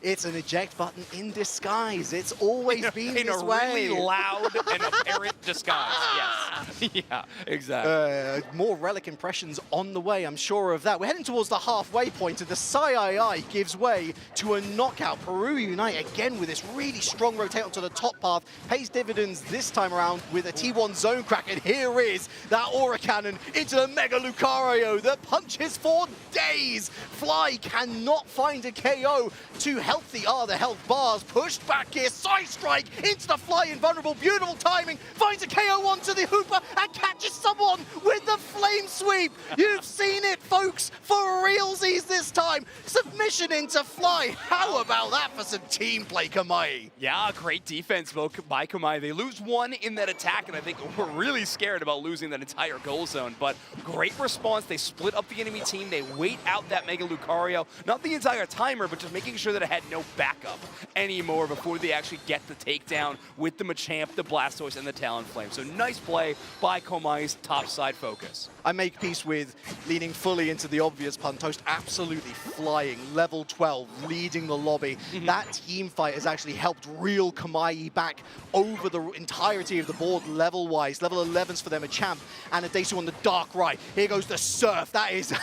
It's an eject button in disguise. It's always been this way. In a really loud and apparent disguise, yes. Yeah, exactly. More relic impressions on the the way, I'm sure of that. We're heading towards the halfway point, and the Sai gives way to a knockout. Peru Unite again with this really strong rotate onto the top path, pays dividends this time around with a T1 zone crack, and here is that Aura Cannon into the Mega Lucario that punches for days. Fly cannot find a KO. Too healthy are the health bars. Pushed back here, side strike into the Fly, invulnerable, beautiful timing, finds a KO onto the Hooper and catches someone with the flame sweep. You've seen it, folks, for realsies this time. Submission into Fly. How about that for some team play, Kamai? Yeah, great defense by Kamai. They lose one in that attack, and I think we're really scared about losing that entire goal zone. But great response. They split up the enemy team. They wait out that Mega Lucario. Not the entire timer, but just making sure that it had no backup anymore before they actually get the takedown with the Machamp, the Blastoise, and the Talonflame. So nice play by Komai's topside focus. I make peace with leaning fully into the obvious pun. Toast absolutely flying, level 12, leading the lobby. That team fight has actually helped reel Kamai back over the entirety of the board level-wise. Level 11s for them, a champ, and a Desu on the dark right. Here goes the Surf. That is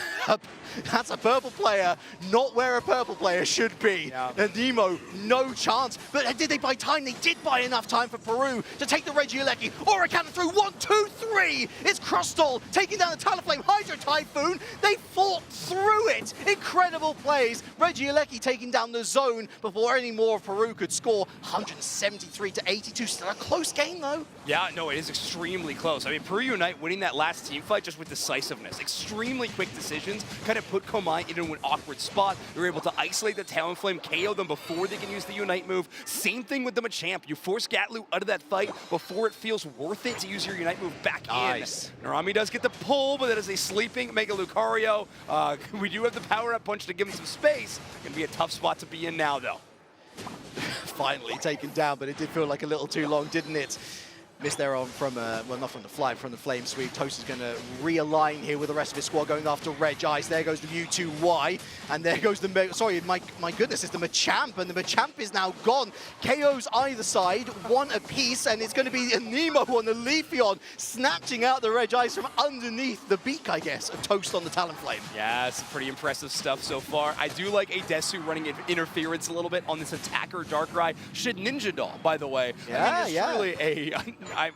that's a purple player, not where a purple player should be. Yeah. And Nemo, no chance. But did they buy time? They did buy enough time for Peru to take the Regieleki. Aura Cannon through 1, 2, 3. It's Crustal taking down the Talonflame. Hydro Typhoon. They fought through it. Incredible plays. Regieleki taking down the zone before any more of Peru could score. 173 to 82. Still a close game though. Yeah, no, it is extremely close. I mean, Peru Unite winning that last team fight just with decisiveness. Extremely quick decisions, kind of put Komai into an awkward spot. They were able to isolate the Talonflame, KO them before they can use the Unite move. Same thing with the Machamp. You force Gatlu out of that fight before it feels worth it to use your Unite move back Nice. in. Narami does get the pull, but that is a sleeping Mega Lucario. We do have the power-up punch to give him some space. Gonna be a tough spot to be in now, though. Finally taken down, but it did feel like a little too long, didn't it? Missed there on from, well, not from the Fly, from the Flame Sweep. Toast is going to realign here with the rest of his squad going after Reg Ice. There goes the U2Y, and there goes the, sorry, my goodness, it's the Machamp, and the Machamp is now gone. KOs either side, one apiece, and it's going to be a Nemo on the Leafeon, snatching out the Reg Ice from underneath the beak, I guess, of Toast on the Talonflame. Yeah, it's pretty impressive stuff so far. I do like a Desu running interference a little bit on this attacker Darkrai. Shit Ninja Doll, by the way. Yeah, I mean, it's really a... I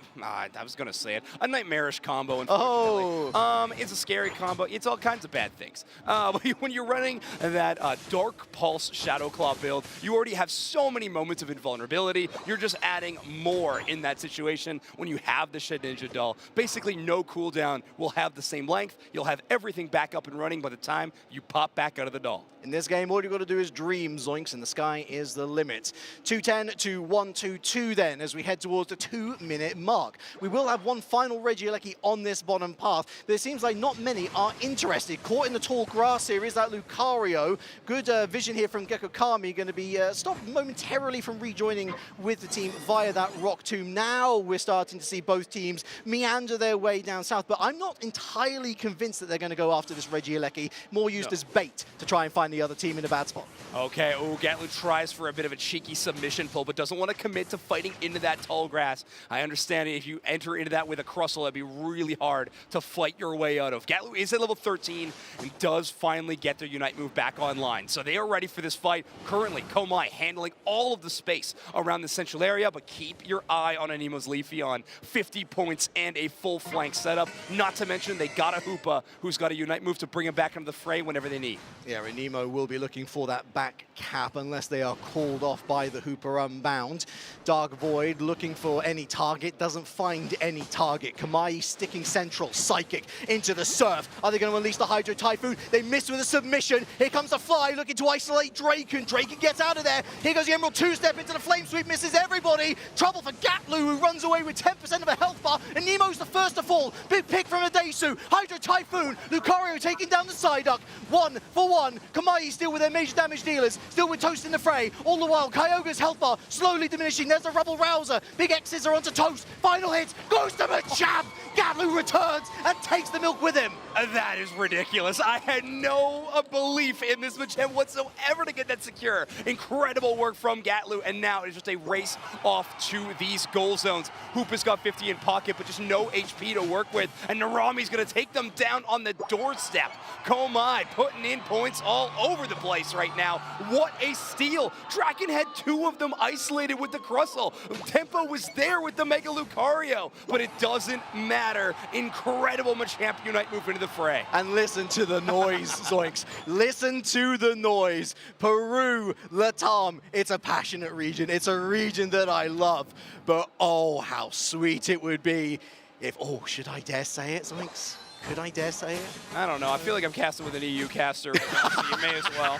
was going to say it. A nightmarish combo, unfortunately. Oh. It's a scary combo. It's all kinds of bad things. But when you're running that Dark Pulse Shadow Claw build, you already have so many moments of invulnerability. You're just adding more in that situation when you have the Shed Ninja Doll. Basically, no cooldown will have the same length. You'll have everything back up and running by the time you pop back out of the doll. In this game, all you've got to do is dream, Zoinks, and the sky is the limit. 210 to 122 then, as we head towards the 2-minute mark. We will have one final Regieleki on this bottom path, but it seems like not many are interested. Caught in the tall grass here is that Lucario. Good vision here from Gecko Kami, going to be stopped momentarily from rejoining with the team via that rock tomb. Now we're starting to see both teams meander their way down south, but I'm not entirely convinced that they're going to go after this Regieleki, more used as bait to try and find the other team in a bad spot. Okay, Gatlu tries for a bit of a cheeky submission pull, but doesn't want to commit to fighting into that tall grass. I understand if you enter into that with a Crustle, it'd be really hard to fight your way out of. Gatlu is at level 13 and does finally get their Unite move back online. So they are ready for this fight. Currently, Komai handling all of the space around the central area, but keep your eye on Anemo's Leafeon. 50 points and a full flank setup. Not to mention, they got a Hoopa who's got a Unite move to bring him back into the fray whenever they need. Yeah, Anemo will be looking for that back cap unless they are called off by the Hooper Unbound. Dark Void looking for any target, doesn't find any target. Kamai sticking central, Psychic into the Surf. Are they going to unleash the Hydro Typhoon? They miss with a submission. Here comes the Fly looking to isolate Draken. Draken gets out of there. Here goes the Emerald two-step into the Flame Sweep, misses everybody. Trouble for Gatlu, who runs away with 10% of a health bar, and Nemo's the first to fall. Big pick from Adesu. Hydro Typhoon. Lucario taking down the Psyduck. 1-for-1. Kamai still with their major damage dealers, still with Toast in the fray. All the while, Kyogre's health bar slowly diminishing. There's a Rubble Rouser. Big X's are onto Toast. Toast, final hit, goes to Machamp. Gatlu returns and takes the milk with him. That is ridiculous. I had no belief in this Machamp whatsoever to get that secure. Incredible work from Gatlu, and now it's just a race off to these goal zones. Hoopa's got 50 in pocket, but just no HP to work with, and Narami's gonna take them down on the doorstep. Komai putting in points all over the place right now. What a steal. Draken had 2 of them isolated with the Crustle. Tempo was there with the Mega Lucario, but it doesn't matter. Incredible Machamp Unite move into the fray. And listen to the noise, Zoinks. Listen to the noise. Peru, Latam, it's a passionate region. It's a region that I love. But oh, how sweet it would be if, oh, should I dare say it, Zoinks? Could I dare say it? I don't know. I feel like I'm casting with an EU caster, but honestly, you may as well.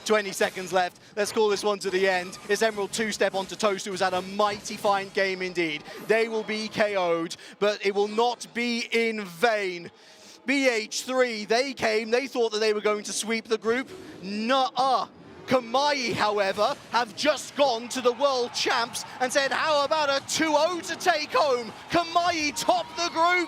20 seconds left. Let's call this one to the end. It's Emerald 2-step onto Toast, who has had a mighty fine game indeed. They will be KO'd, but it will not be in vain. BH3, they came, they thought that they were going to sweep the group. Nuh-uh. Kamai, however, have just gone to the world champs and said, how about a 2-0 to take home? Kamai top the group.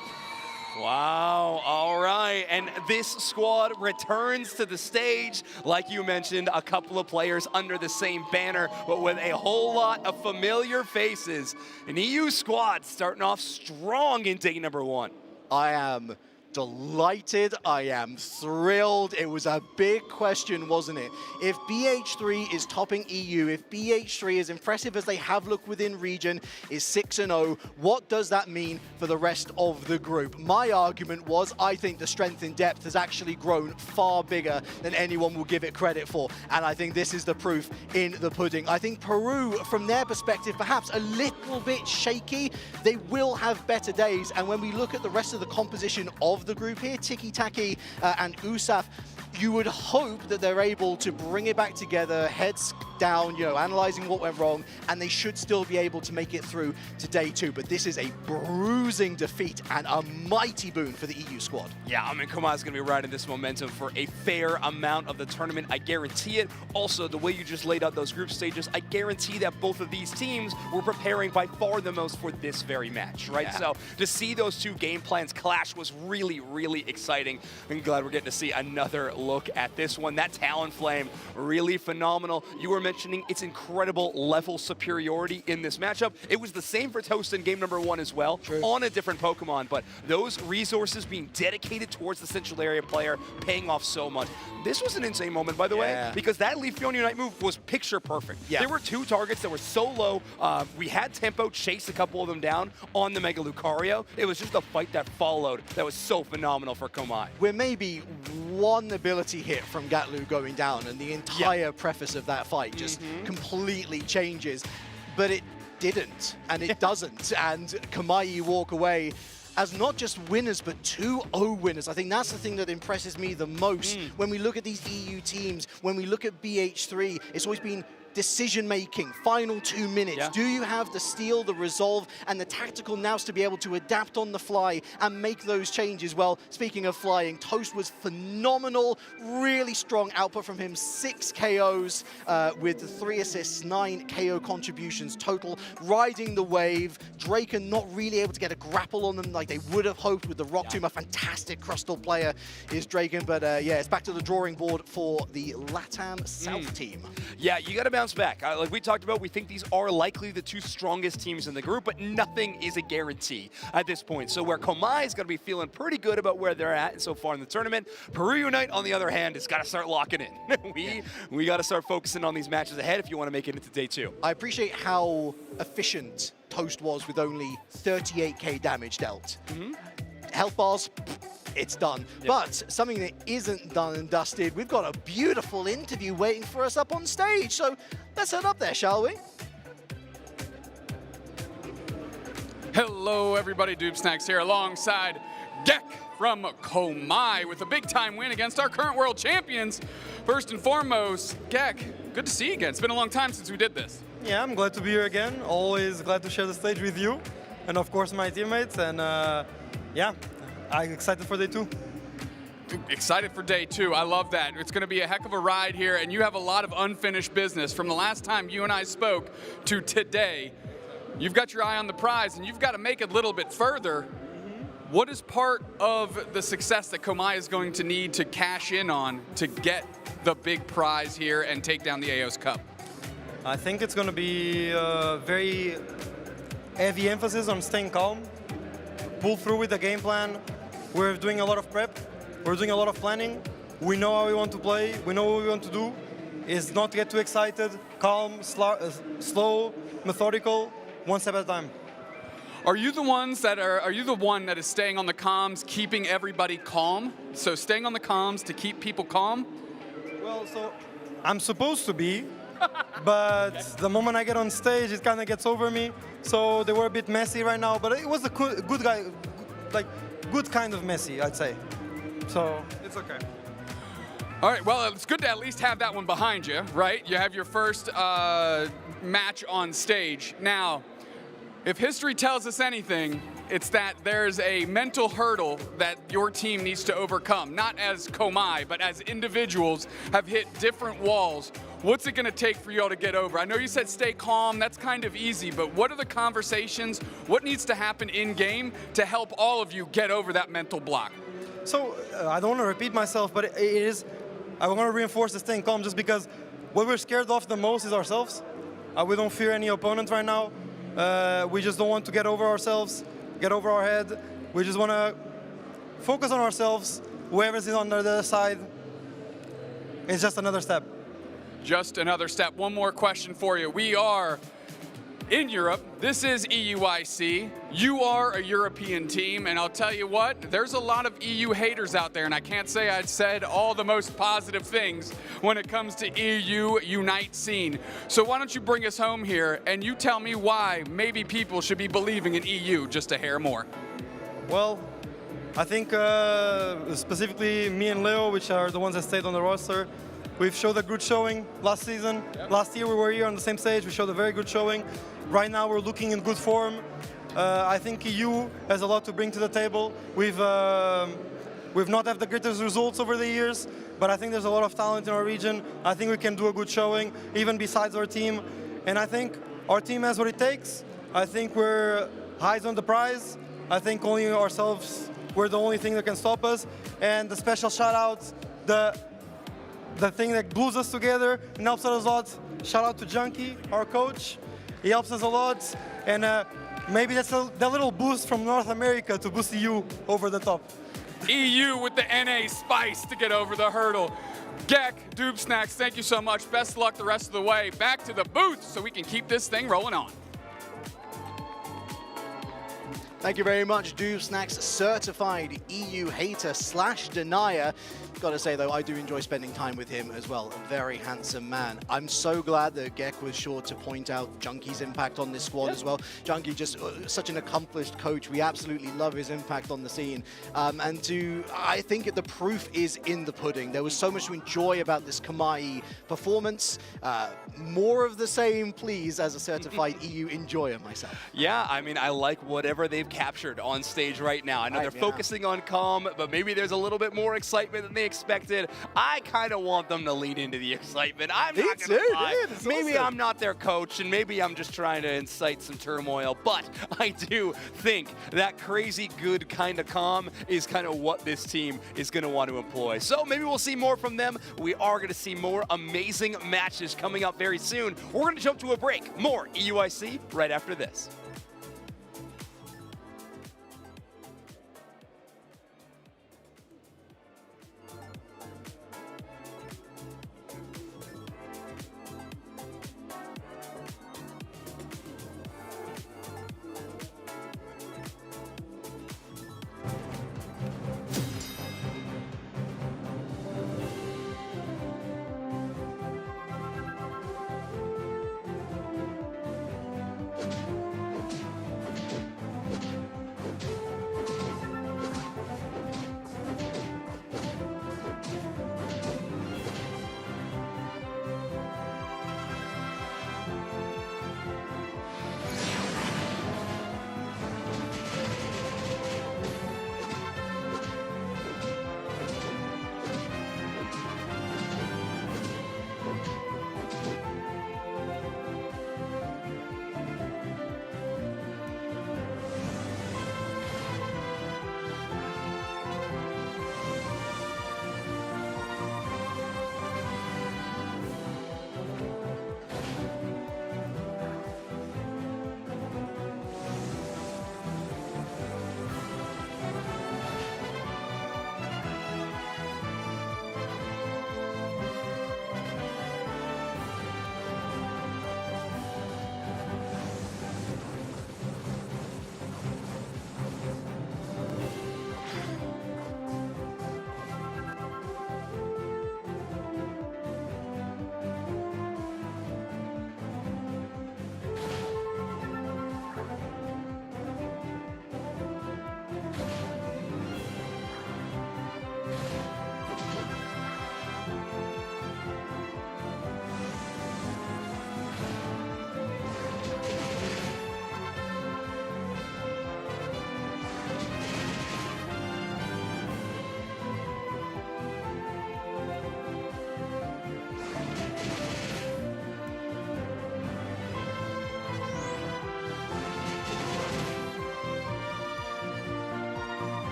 Wow, all right, and this squad returns to the stage. Like you mentioned, a couple of players under the same banner, but with a whole lot of familiar faces. An EU squad starting off strong in day number 1. I am delighted, I am thrilled. It was a big question, wasn't it? If BH3 is topping EU, if BH3 is impressive as they have looked within region, is 6-0, what does that mean for the rest of the group? My argument was, I think the strength in depth has actually grown far bigger than anyone will give it credit for, and I think this is the proof in the pudding. I think Peru, from their perspective, perhaps a little bit shaky. They will have better days, and when we look at the rest of the composition of the group here, Tiki Taki and Usaf, you would hope that they're able to bring it back together, heads down, you know, analyzing what went wrong, and they should still be able to make it through to day 2. But this is a bruising defeat and a mighty boon for the EU squad. Yeah, I mean, Kamai's going to be riding this momentum for a fair amount of the tournament. I guarantee it. Also, the way you just laid out those group stages, I guarantee that both of these teams were preparing by far the most for this very match, right? Yeah. So to see those 2 game plans clash was really, really exciting. I'm glad we're getting to see another look at this one. That Talonflame, really phenomenal. You were mentioning its incredible level superiority in this matchup. It was the same for Toast in game number 1 as well, True. On a different Pokemon, but those resources being dedicated towards the Central Area player paying off so much. This was an insane moment, by the way, because that Leafeon Unite move was picture perfect. Yeah. There were 2 targets that were so low. We had Tempo chase a couple of them down on the Mega Lucario. It was just a fight that followed that was so phenomenal for Komai. We're maybe one ability hit from Gatlu going down, and the entire preface of that fight just completely changes. But it didn't, and it doesn't. And Kamai walk away as not just winners, but 2-0 winners. I think that's the thing that impresses me the most. When we look at these EU teams, when we look at BH3, it's always been decision-making, final 2 minutes. Yeah. Do you have the steel, the resolve, and the tactical nous to be able to adapt on the fly and make those changes? Well, speaking of flying, Toast was phenomenal, really strong output from him. 6 KOs with 3 assists, 9 KO contributions total, riding the wave. Draken not really able to get a grapple on them like they would have hoped with the Rock Tomb. A fantastic Crystal player is Draken, but yeah, it's back to the drawing board for the LATAM South team. Yeah, you got to bounce back. Like we talked about, we think these are likely the 2 strongest teams in the group, but nothing is a guarantee at this point. So where Komai is going to be feeling pretty good about where they're at so far in the tournament, Peru Unite, on the other hand, has got to start locking in. we got to start focusing on these matches ahead if you want to make it into day 2. I appreciate how efficient Toast was with only 38k damage dealt. Health bars, it's done. Yep. But something that isn't done and dusted, we've got a beautiful interview waiting for us up on stage. So let's head up there, shall we? Hello, everybody. Dubesnacks here alongside Gek from Komai with a big-time win against our current world champions. First and foremost, Gek, good to see you again. It's been a long time since we did this. Yeah, I'm glad to be here again. Always glad to share the stage with you. And of course, my teammates. And yeah, I'm excited for day 2. Excited for day 2. I love that. It's going to be a heck of a ride here, and you have a lot of unfinished business from the last time you and I spoke to today. you've got your eye on the prize, and you've got to make it a little bit further. What is part of the success that Komai is going to need to cash in on to get the big prize here and take down the Aeos Cup? I think it's going to be a very heavy emphasis on staying calm, pull through with the game plan. We're doing a lot of prep. We're doing a lot of planning. We know how we want to play. We know what we want to do. Is not get too excited, calm, slow, methodical, one step at a time. Are you the one that is staying on the comms, keeping everybody calm? So staying on the comms to keep people calm? Well, so I'm supposed to be, but the moment I get on stage, it kind of gets over me. So they were a bit messy right now, but it was a good guy, like good kind of messy, I'd say. So it's okay. All right, well, it's good to at least have that one behind you, right? You have your first match on stage. Now, if history tells us anything, it's that there's a mental hurdle that your team needs to overcome. Not as Komai, but as individuals have hit different walls. What's it gonna take for you all to get over? I know you said stay calm, that's kind of easy, but what are the conversations? What needs to happen in game to help all of you get over that mental block? So I don't want to repeat myself, but I want to reinforce the staying calm just because what we're scared of the most is ourselves. We don't fear any opponent right now. We just don't want to get over ourselves, get over our head. We just want to focus on ourselves. Whoever's on the other side, it's just another step. Just another step. One more question for you. We are in Europe. This is EUIC. You are a European team, and I'll tell you what, there's a lot of EU haters out there, and I can't say I've said all the most positive things when it comes to EU Unite scene. So why don't you bring us home here, and you tell me why maybe people should be believing in EU just a hair more. Well, I think specifically me and Leo, which are the ones that stayed on the roster, we've showed a good showing last season. Yep. Last year we were here on the same stage. We showed a very good showing. Right now we're looking in good form. I think EU has a lot to bring to the table. We've not had the greatest results over the years, but I think there's a lot of talent in our region. I think we can do a good showing, even besides our team. And I think our team has what it takes. I think we're eyes on the prize. I think only ourselves, we're the only thing that can stop us. And the special shout outs, the thing that glues us together and helps us a lot. Shout out to Junkie, our coach. He helps us a lot. And maybe that's the little boost from North America to boost EU over the top. EU with the NA spice to get over the hurdle. Gek, Doob Snacks, thank you so much. Best of luck the rest of the way. Back to the booth so we can keep this thing rolling on. Thank you very much, Doob Snacks, certified EU hater / denier. Gotta say though, I do enjoy spending time with him as well. A very handsome man. I'm so glad that Gek was sure to point out Junkie's impact on this squad as well. Junkie just such an accomplished coach. We absolutely love his impact on the scene. I think the proof is in the pudding. There was so much to enjoy about this Komai performance. More of the same, please, as a certified EU enjoyer myself. Yeah, I mean, I like whatever they've captured on stage right now. I know they're focusing on calm, but maybe there's a little bit more excitement than they expected. I kind of want them to lean into the excitement. I'm not gonna lie. Maybe I'm not their coach, and maybe I'm just trying to incite some turmoil, but I do think that crazy good kind of calm is kind of what this team is going to want to employ. So maybe we'll see more from them. We are going to see more amazing matches coming up very soon. We're going to jump to a break. More EUIC right after this.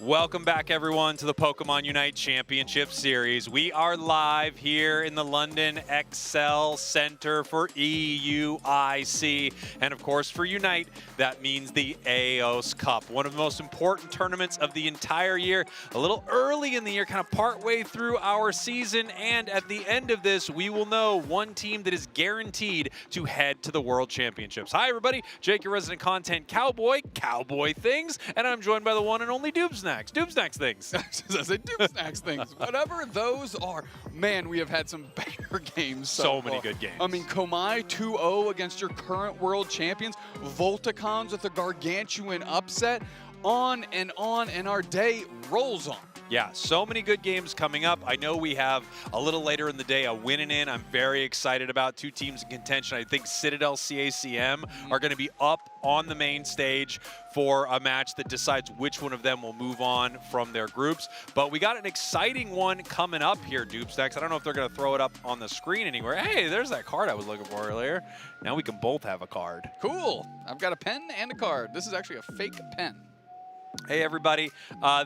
Welcome back, everyone, to the Pokemon Unite Championship Series. We are live here in the London Excel Center for EUIC. And, of course, for Unite, that means the Aeos Cup, one of the most important tournaments of the entire year. A little early in the year, kind of partway through our season. And at the end of this, we will know one team that is guaranteed to head to the World Championships. Hi, everybody. Jake, your resident content cowboy things. And I'm joined by the one and only Doobsnacks things. I say Doobsnacks things. Whatever those are. Man, we have had some banger games. So many good games. I mean, Komai 2-0 against your current world champions. Volticons with a gargantuan upset. On, and our day rolls on. Yeah, so many good games coming up. I know we have a little later in the day a win and in. I'm very excited about two teams in contention. I think Citadel CACM are going to be up on the main stage for a match that decides which one of them will move on from their groups. But we got an exciting one coming up here, Doobstacks. I don't know if they're going to throw it up on the screen anywhere. Hey, there's that card I was looking for earlier. Now we can both have a card. Cool. I've got a pen and a card. This is actually a fake pen. Hey everybody,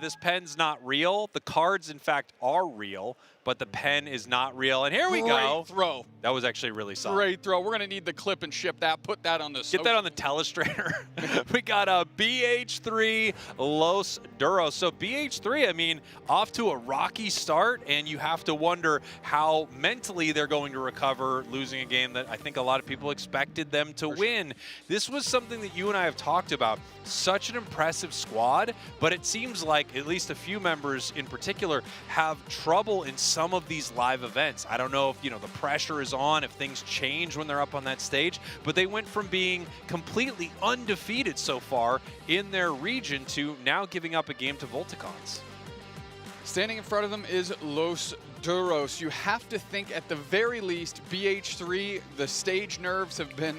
this pen's not real. The cards, in fact, are real, but the pen is not real. And here we go. Great throw. That was actually really solid. Great throw. We're going to need the clip and ship that. Put that on the Get that on the telestrator. We got a BH3 Los Duros. So BH3, I mean, off to a rocky start, and you have to wonder how mentally they're going to recover losing a game that I think a lot of people expected them to win. This was something that you and I have talked about. Such an impressive squad, but it seems like at least a few members in particular have trouble in some of these live events. I don't know if, the pressure is on, if things change when they're up on that stage, but they went from being completely undefeated so far in their region to now giving up a game to Volticons. Standing in front of them is Los Duros. You have to think at the very least, BH3, the stage nerves have been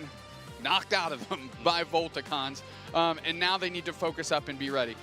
knocked out of them by Volticons, and now they need to focus up and be ready.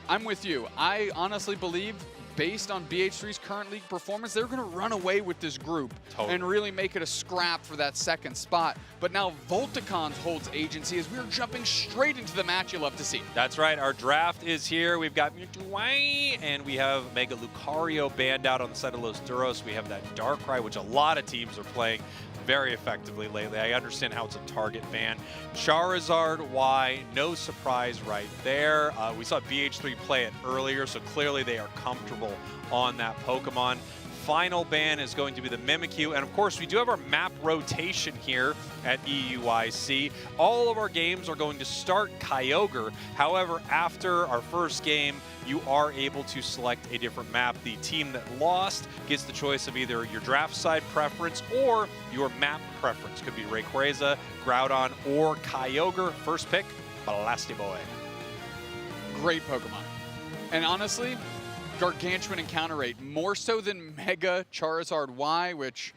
I'm with you. I honestly believe, based on BH3's current league performance, they're going to run away with this group and really make it a scrap for that second spot. But now Volticons holds agency as we're jumping straight into the match you love to see. That's right. Our draft is here. We've got Mewtwo, and we have Mega Lucario banned out on the side of Los Duros. We have that Darkrai, which a lot of teams are playing very effectively lately. I understand how it's a target ban. Charizard Y, no surprise right there. We saw BH3 play it earlier, so clearly they are comfortable on that Pokemon. Final ban is going to be the Mimikyu, and of course we do have our map rotation here at EUIC. All of our games are going to start Kyogre. However, after our first game, you are able to select a different map. The team that lost gets the choice of either your draft side preference or your map preference. Could be Rayquaza, Groudon, or Kyogre. First pick, Blastoise. Great Pokemon. And honestly, gargantuan encounter rate, more so than Mega Charizard Y, which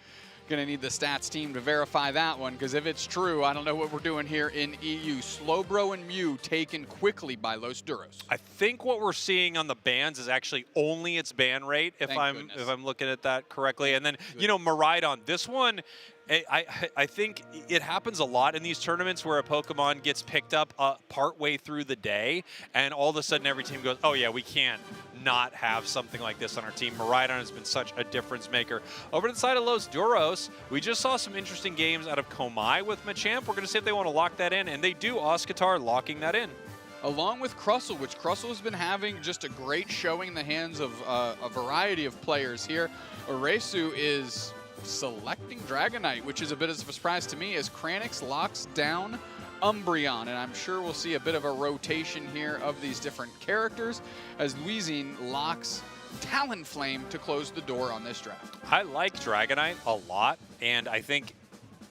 gonna need the stats team to verify that one, because if it's true, I don't know what we're doing here in EU. Slowbro and Mew taken quickly by Los Duros. I think what we're seeing on the bans is actually only its ban rate, if I'm looking at that correctly. And then, Miraidon, this one, I think it happens a lot in these tournaments where a Pokemon gets picked up partway through the day, and all of a sudden every team goes, oh yeah, we can't not have something like this on our team. Miraidon has been such a difference maker. Over to the side of Los Duros, we just saw some interesting games out of Komai with Machamp. We're going to see if they want to lock that in, and they do. Oscatar locking that in. Along with Crustle, which Crustle has been having just a great showing in the hands of a variety of players here. Uresu is selecting Dragonite, which is a bit of a surprise to me as Kranix locks down Umbreon, and I'm sure we'll see a bit of a rotation here of these different characters as Luizine locks Talonflame to close the door on this draft. I like Dragonite a lot, and I think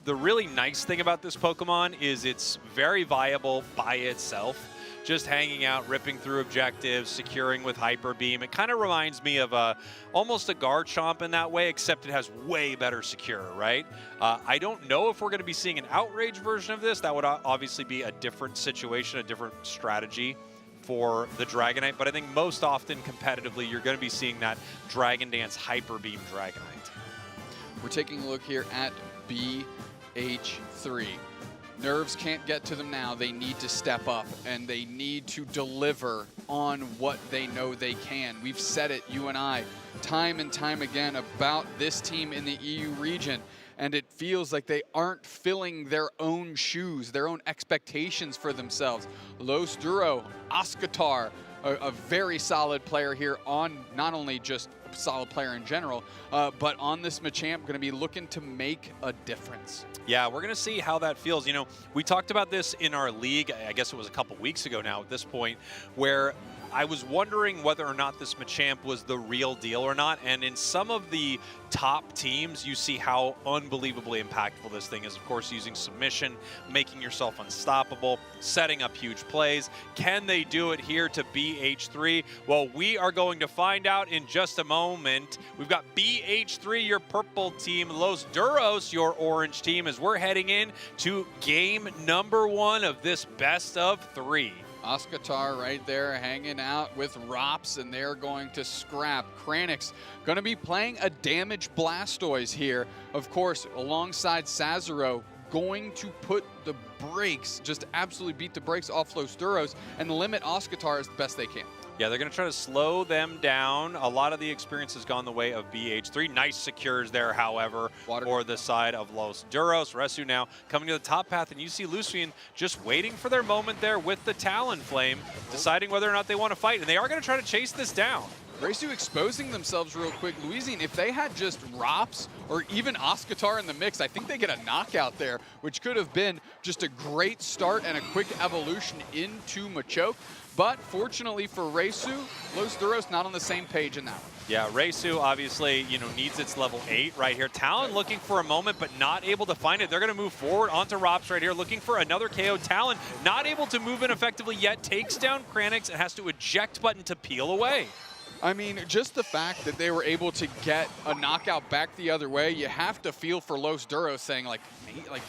the really nice thing about this Pokemon is it's very viable by itself. Just hanging out, ripping through objectives, securing with Hyper Beam. It kind of reminds me of almost a Garchomp in that way, except it has way better secure, right? I don't know if we're going to be seeing an Outrage version of this. That would obviously be a different situation, a different strategy for the Dragonite, but I think most often competitively, you're going to be seeing that Dragon Dance Hyper Beam Dragonite. We're taking a look here at BH3. Nerves can't get to them now. They need to step up, and they need to deliver on what they know they can. We've said it, you and I, time and time again about this team in the EU region. And it feels like they aren't filling their own shoes, their own expectations for themselves. Los Duro, Oscatar, a very solid player here on not only just a solid player in general, but on this Machamp, going to be looking to make a difference. Yeah, we're going to see how that feels. You know, we talked about this in our league, I guess it was a couple weeks ago now at this point, where I was wondering whether or not this Machamp was the real deal or not. And in some of the top teams, you see how unbelievably impactful this thing is. Of course, using submission, making yourself unstoppable, setting up huge plays. Can they do it here to BH3? Well, we are going to find out in just a moment. We've got BH3, your purple team, Los Duros, your orange team, as we're heading in to game number 1 of this best of 3. Oscatar right there hanging out with Rops, and they're going to scrap. Kranix going to be playing a damage Blastoise here. Of course, alongside Sazero, going to put the brakes, just absolutely beat the brakes off Los Duros and limit Oscatar as best they can. Yeah, they're going to try to slow them down. A lot of the experience has gone the way of BH3. Nice secures there, however, for the side of Los Duros. Resu now coming to the top path, and you see Lucian just waiting for their moment there with the Talonflame, deciding whether or not they want to fight. And they are going to try to chase this down. Reisu exposing themselves real quick. Louisiane, if they had just Rops or even Oscatar in the mix, I think they get a knockout there, which could have been just a great start and a quick evolution into Machoke. But fortunately for Reisu, Los Duros not on the same page in that one. Yeah, Reisu obviously, needs its level 8 right here. Talon looking for a moment, but not able to find it. They're going to move forward onto Rops right here, looking for another KO. Talon not able to move in effectively yet, takes down Kranix and has to eject button to peel away. I mean, just the fact that they were able to get a knockout back the other way, you have to feel for Los Duros saying, like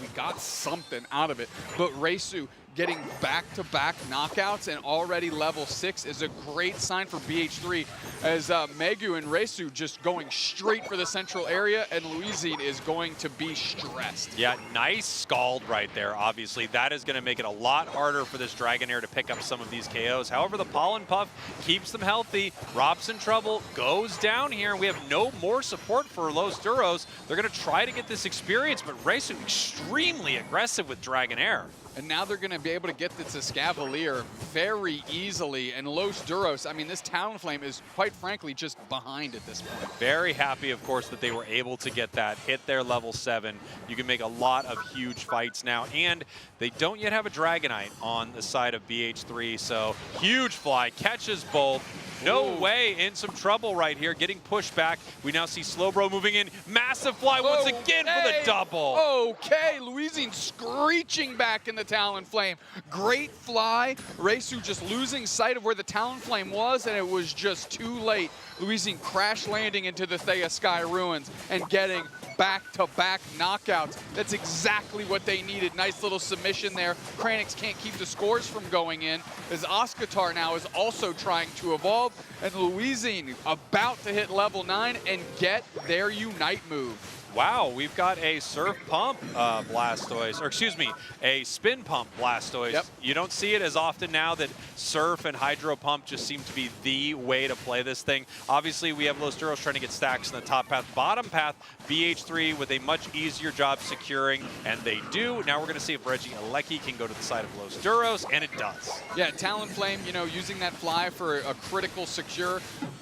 we got something out of it. But Reisu getting back-to-back knockouts and already level 6 is a great sign for BH3, as Megu and Reisu just going straight for the central area, and Louisiane is going to be stressed. Yeah, nice Scald right there, obviously. That is going to make it a lot harder for this Dragonair to pick up some of these KOs. However, the Pollen Puff keeps them healthy. Rob's in trouble, goes down here, and we have no more support for Los Duros. They're going to try to get this experience, but Reisu extremely aggressive with Dragonair. And now they're going to be able to get this Escavalier very easily. And Los Duros, I mean, this Talonflame is, quite frankly, just behind at this point. Very happy, of course, that they were able to get that, hit their level 7. You can make a lot of huge fights now. And they don't yet have a Dragonite on the side of BH3, so huge fly, catches both. No way, in some trouble right here, getting pushed back. We now see Slowbro moving in. Massive fly once again for the double. Okay, Louisiane screeching back in the Talonflame. Great fly. Reisu just losing sight of where the Talonflame was, and it was just too late. Louisiane crash landing into the Thea Sky Ruins and getting back-to-back knockouts. That's exactly what they needed. Nice little submission there. Kranix can't keep the scores from going in, as Oscatar now is also trying to evolve, and Louisiane about to hit level 9 and get their Unite move. Wow, we've got a Surf Pump Blastoise, or excuse me, a Spin Pump Blastoise. Yep. You don't see it as often now that Surf and Hydro Pump just seem to be the way to play this thing. Obviously, we have Los Duros trying to get stacks in the top path. Bottom path, BH3 with a much easier job securing, and they do. Now we're going to see if Reggie Alecki can go to the side of Los Duros, and it does. Yeah, Talonflame, using that fly for a critical secure.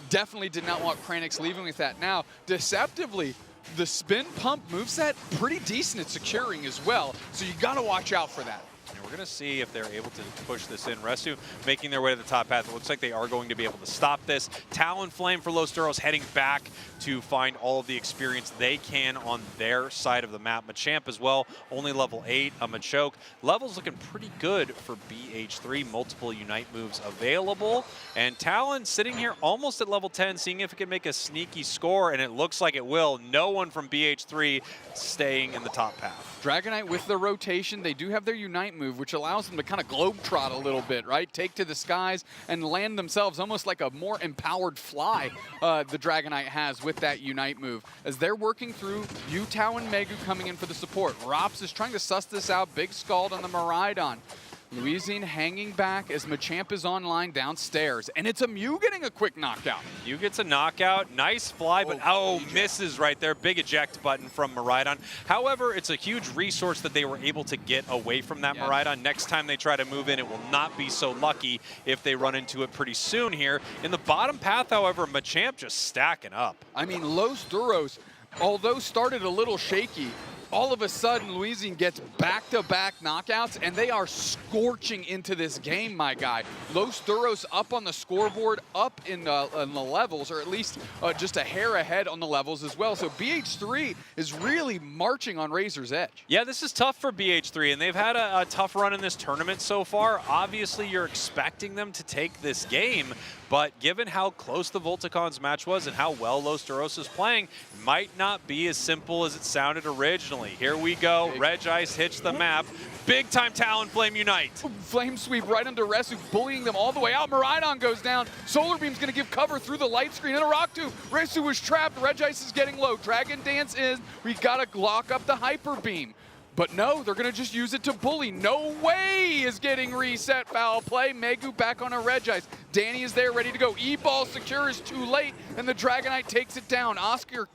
Definitely did not want Kranix leaving with that. Now, deceptively, the Spin Pump moveset, pretty decent at securing as well, so you got to watch out for that. And we're going to see if they're able to push this in. Resu making their way to the top path. It looks like they are going to be able to stop this. Talonflame for Los Duros heading back to find all of the experience they can on their side of the map. Machamp as well, only level 8. A Machoke. Level's looking pretty good for BH3. Multiple Unite moves available. And Talon sitting here almost at level 10, seeing if it can make a sneaky score, and it looks like it will. No one from BH3 staying in the top path. Dragonite with the rotation, they do have their Unite move, which allows them to kind of globetrot a little bit, right? Take to the skies and land themselves almost like a more empowered fly the Dragonite has with that Unite move. As they're working through, Yutao and Megu coming in for the support. Rops is trying to suss this out. Big Scald on the Miraidon. Louisiane hanging back as Machamp is online downstairs, and it's a Mew getting a quick knockout. Mew gets a knockout, nice fly, but misses right there. Big eject button from Miraidon. However, it's a huge resource that they were able to get away from that Miraidon. Next time they try to move in, it will not be so lucky if they run into it pretty soon here. In the bottom path, however, Machamp just stacking up. I mean, Los Duros, although started a little shaky, all of a sudden, Louisiane gets back-to-back knockouts, and they are scorching into this game, my guy. Los Duros up on the scoreboard, up in the levels, or at least just a hair ahead on the levels as well. So BH3 is really marching on Razor's edge. Yeah, this is tough for BH3, and they've had a tough run in this tournament so far. Obviously, you're expecting them to take this game, but given how close the Volticon's match was and how well Los Duros is playing, it might not be as simple as it sounded originally. Here we go. Regice hits the map. Big time Talonflame Unite. Flame sweep right under Resu, bullying them all the way out. Miraidon goes down. Solar Beam's going to give cover through the light screen and a Rock Tomb. Resu was trapped. Regice is getting low. Dragon Dance is. We got to lock up the Hyper Beam. But no, they're going to just use it to bully. No way is getting reset. Foul play. Megu back on a Regice. Danny is there, ready to go. E-ball secure is too late, and the Dragonite takes it down. Oscatar,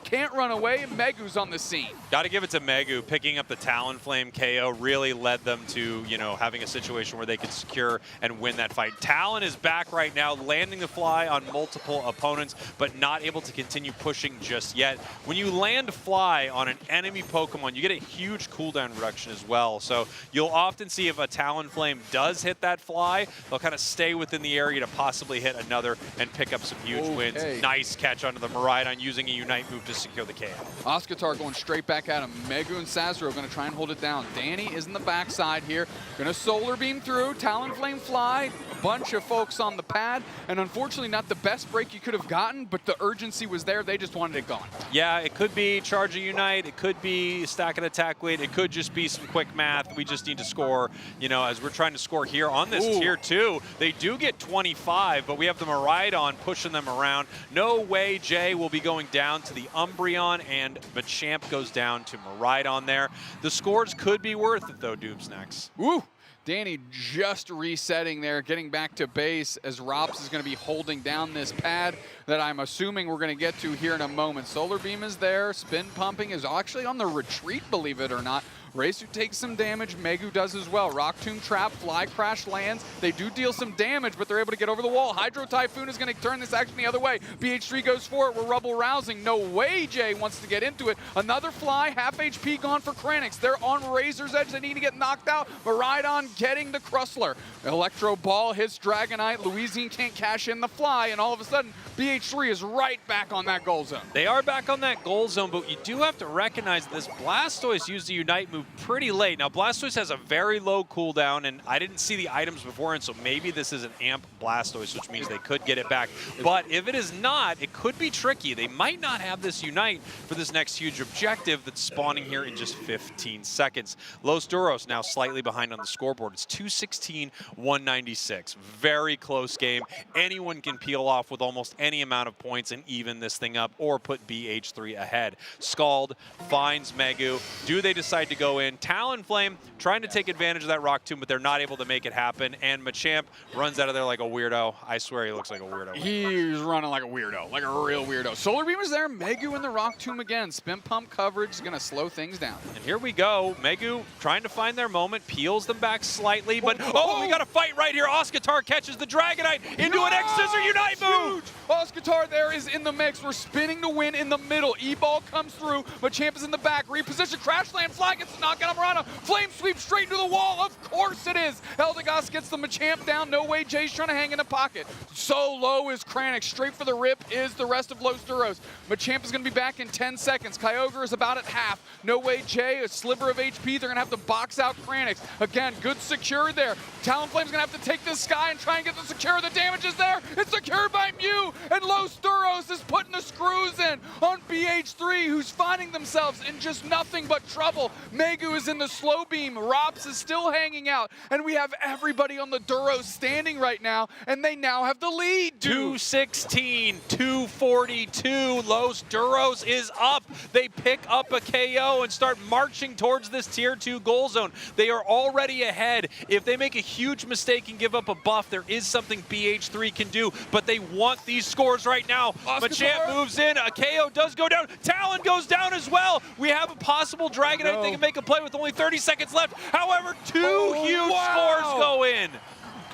can't run away. Megu's on the scene. Got to give it to Megu. Picking up the Talonflame KO really led them to, having a situation where they could secure and win that fight. Talon is back right now, landing the fly on multiple opponents, but not able to continue pushing just yet. When you land fly on an enemy Pokemon, you get a huge cooldown reduction as well. So you'll often see if a Talonflame does hit that fly, they'll kind of stay within the area to possibly hit another and pick up some huge wins. Nice catch onto the Miraidon using a Unite move to secure the KO. Oscatar going straight back at him. Megu and Sazero going to try and hold it down. Danny is in the backside here. Going to Solar Beam through. Talonflame fly. A bunch of folks on the pad. And unfortunately not the best break you could have gotten, but the urgency was there. They just wanted it gone. Yeah, it could be charge a Unite. It could be stack an attack weight. It could just be some quick math. We just need to score, as we're trying to score here on this tier 2. They do get 25, but we have the Miraidon pushing them around. No way Jay will be going down to the Umbreon, and Machamp goes down to Miraidon there. The scores could be worth it, though, Doomsnacks. Woo! Danny just resetting there, getting back to base as Rops is going to be holding down this pad that I'm assuming we're going to get to here in a moment. Solar Beam is there. Spin Pumping is actually on the retreat, believe it or not. Resu takes some damage. Megu does as well. Rock Tomb Trap, Fly Crash lands. They do deal some damage, but they're able to get over the wall. Hydro Typhoon is going to turn this action the other way. BH3 goes for it. We're Rubble Rousing. No way Jay wants to get into it. Another fly. Half HP gone for Kranix. They're on Razor's Edge. They need to get knocked out. Miraidon getting the Crusler. Electro Ball hits Dragonite. Louisiane can't cash in the fly, and all of a sudden, BH3 is right back on that goal zone. They are back on that goal zone, but you do have to recognize this Blastoise used the Unite move pretty late. Now, Blastoise has a very low cooldown, and I didn't see the items before, and so maybe this is an amp Blastoise, which means they could get it back. But if it is not, it could be tricky. They might not have this Unite for this next huge objective that's spawning here in just 15 seconds. Los Duros now slightly behind on the scoreboard. It's 216-196. Very close game. Anyone can peel off with almost any amount of points and even this thing up or put BH3 ahead. Scald finds Megu. Do they decide to go in? Talonflame trying to take advantage of that Rock Tomb, but they're not able to make it happen. And Machamp runs out of there like a weirdo. I swear he looks like a weirdo. He's running like a weirdo, like a real weirdo. Solar Beam is there. Megu in the Rock Tomb again. Spin Pump coverage is going to slow things down. And here we go. Megu trying to find their moment, peels them back slightly, but we got a fight right here. Oscatar catches the Dragonite into an X-Scissor Unite move. Oscatar there is in the mix. We're spinning to win in the middle. E-Ball comes through. Machamp is in the back. Reposition. Crash Land. Fly gets the knockout on Murata. Flame sweep straight into the wall. Of course it is. Eldegoss gets the Machamp down. No way Jay's trying to hang in the pocket. So low is Kranix. Straight for the rip is the rest of Los Duros. Machamp is going to be back in 10 seconds. Kyogre is about at half. No way Jay, a sliver of HP. They're going to have to box out Kranix. Again, good secure there. Talonflame's going to have to take this guy and try and get the secure. The damage is there. It's secured by Mew. And Los Duros is putting the screws in on BH3, who's finding themselves in just nothing but trouble. Megu is in the slow beam, Rops is still hanging out, and we have everybody on the Duros standing right now, and they now have the lead, dude. 216, 242. Los Duros is up. They pick up a KO and start marching towards this tier 2 goal zone. They are already ahead. If they make a huge mistake and give up a buff, there is something BH3 can do, but they want these scores right now. Machamp moves in, a KO does go down, Talon goes down as well. We have a possible Dragonite they can make a play with only 30 seconds left. However, two huge scores go in.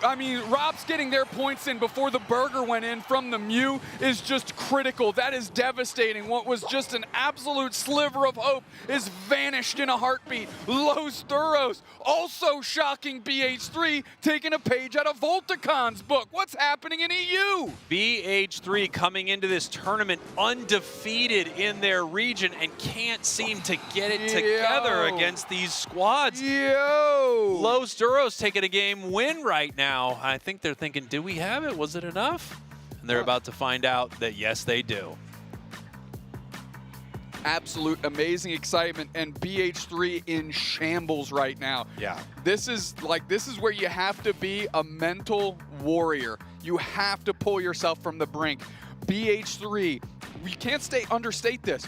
I mean, Rob's getting their points in before the burger went in from the Mew is just critical. That is devastating. What was just an absolute sliver of hope is vanished in a heartbeat. Los Duros also shocking BH3, taking a page out of Volticon's book. What's happening in EU? BH3 coming into this tournament undefeated in their region and can't seem to get it together against these squads. Los Duros taking a game win right now. I think they're thinking, do we have it? Was it enough? And they're about to find out that yes, they do. Absolute amazing excitement, and BH3 in shambles right now. Yeah. This is where you have to be a mental warrior. You have to pull yourself from the brink. BH3, we can't understate this.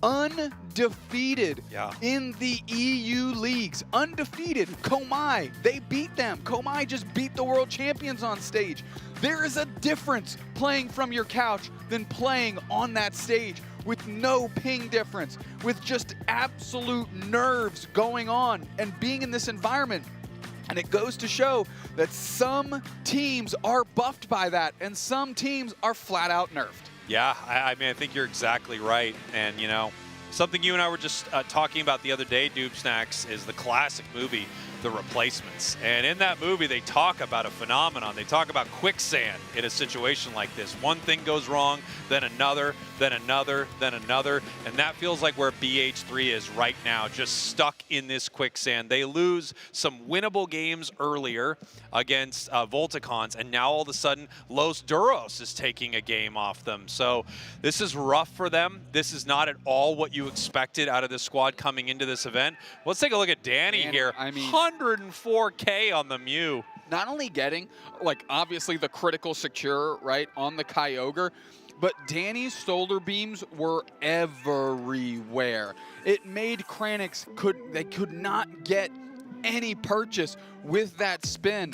Undefeated in the EU leagues. Undefeated. Komai, they beat them. Komai just beat the world champions on stage. There is a difference playing from your couch than playing on that stage with no ping difference, with just absolute nerves going on and being in this environment. And it goes to show that some teams are buffed by that and some teams are flat out nerfed. Yeah, I mean, I think you're exactly right. And, you know, something you and I were just talking about the other day, Doob Snacks, is the classic movie, The Replacements. And in that movie, they talk about a phenomenon. They talk about quicksand in a situation like this. One thing goes wrong, then another, then another, then another. And that feels like where BH3 is right now, just stuck in this quicksand. They lose some winnable games earlier against Volticons, and now all of a sudden, Los Duros is taking a game off them. So this is rough for them. This is not at all what you expected out of this squad coming into this event. Let's take a look at Danny here. I mean, 104K on the Mew. Not only getting, like, obviously the critical secure, right, on the Kyogre, but Danny's solar beams were everywhere. It made Kranix could not get any purchase with that spin.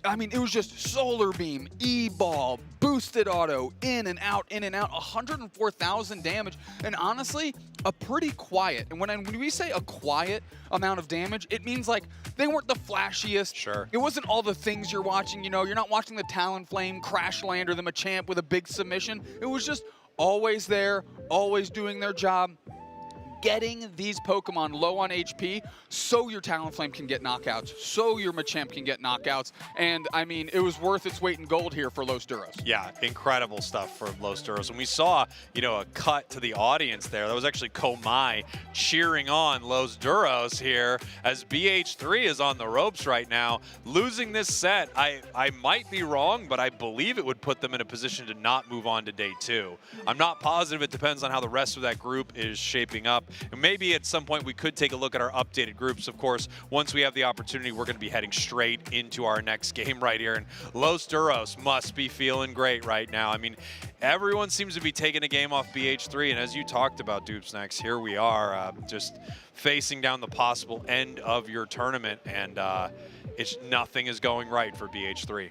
I mean, it was just solar beam, E-ball, boosted auto, in and out, 104,000 damage, and honestly, a pretty quiet. And when we say a quiet amount of damage, it means like they weren't the flashiest. Sure. It wasn't all the things you're watching, you know, you're not watching the Talonflame crash land or the Machamp with a big submission. It was just always there, always doing their job, getting these Pokemon low on HP so your Talonflame can get knockouts, so your Machamp can get knockouts. And I mean, it was worth its weight in gold here for Los Duros. Yeah, incredible stuff for Los Duros. And we saw, you know, a cut to the audience there. That was actually Komai cheering on Los Duros here as BH3 is on the ropes right now. Losing this set, I might be wrong, but I believe it would put them in a position to not move on to day 2. I'm not positive. It depends on how the rest of that group is shaping up. And maybe at some point we could take a look at our updated groups. Of course, once we have the opportunity, we're going to be heading straight into our next game right here. And Los Duros must be feeling great right now. I mean, everyone seems to be taking a game off BH3. And as you talked about, Doob Snacks, here we are just facing down the possible end of your tournament. And nothing is going right for BH3.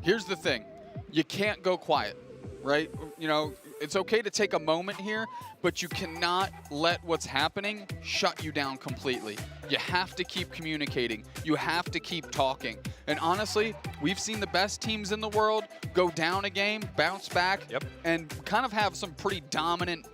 Here's the thing. You can't go quiet, right? You know, it's okay to take a moment here, but you cannot let what's happening shut you down completely. You have to keep communicating. You have to keep talking. And honestly, we've seen the best teams in the world go down a game, bounce back, and kind of have some pretty dominant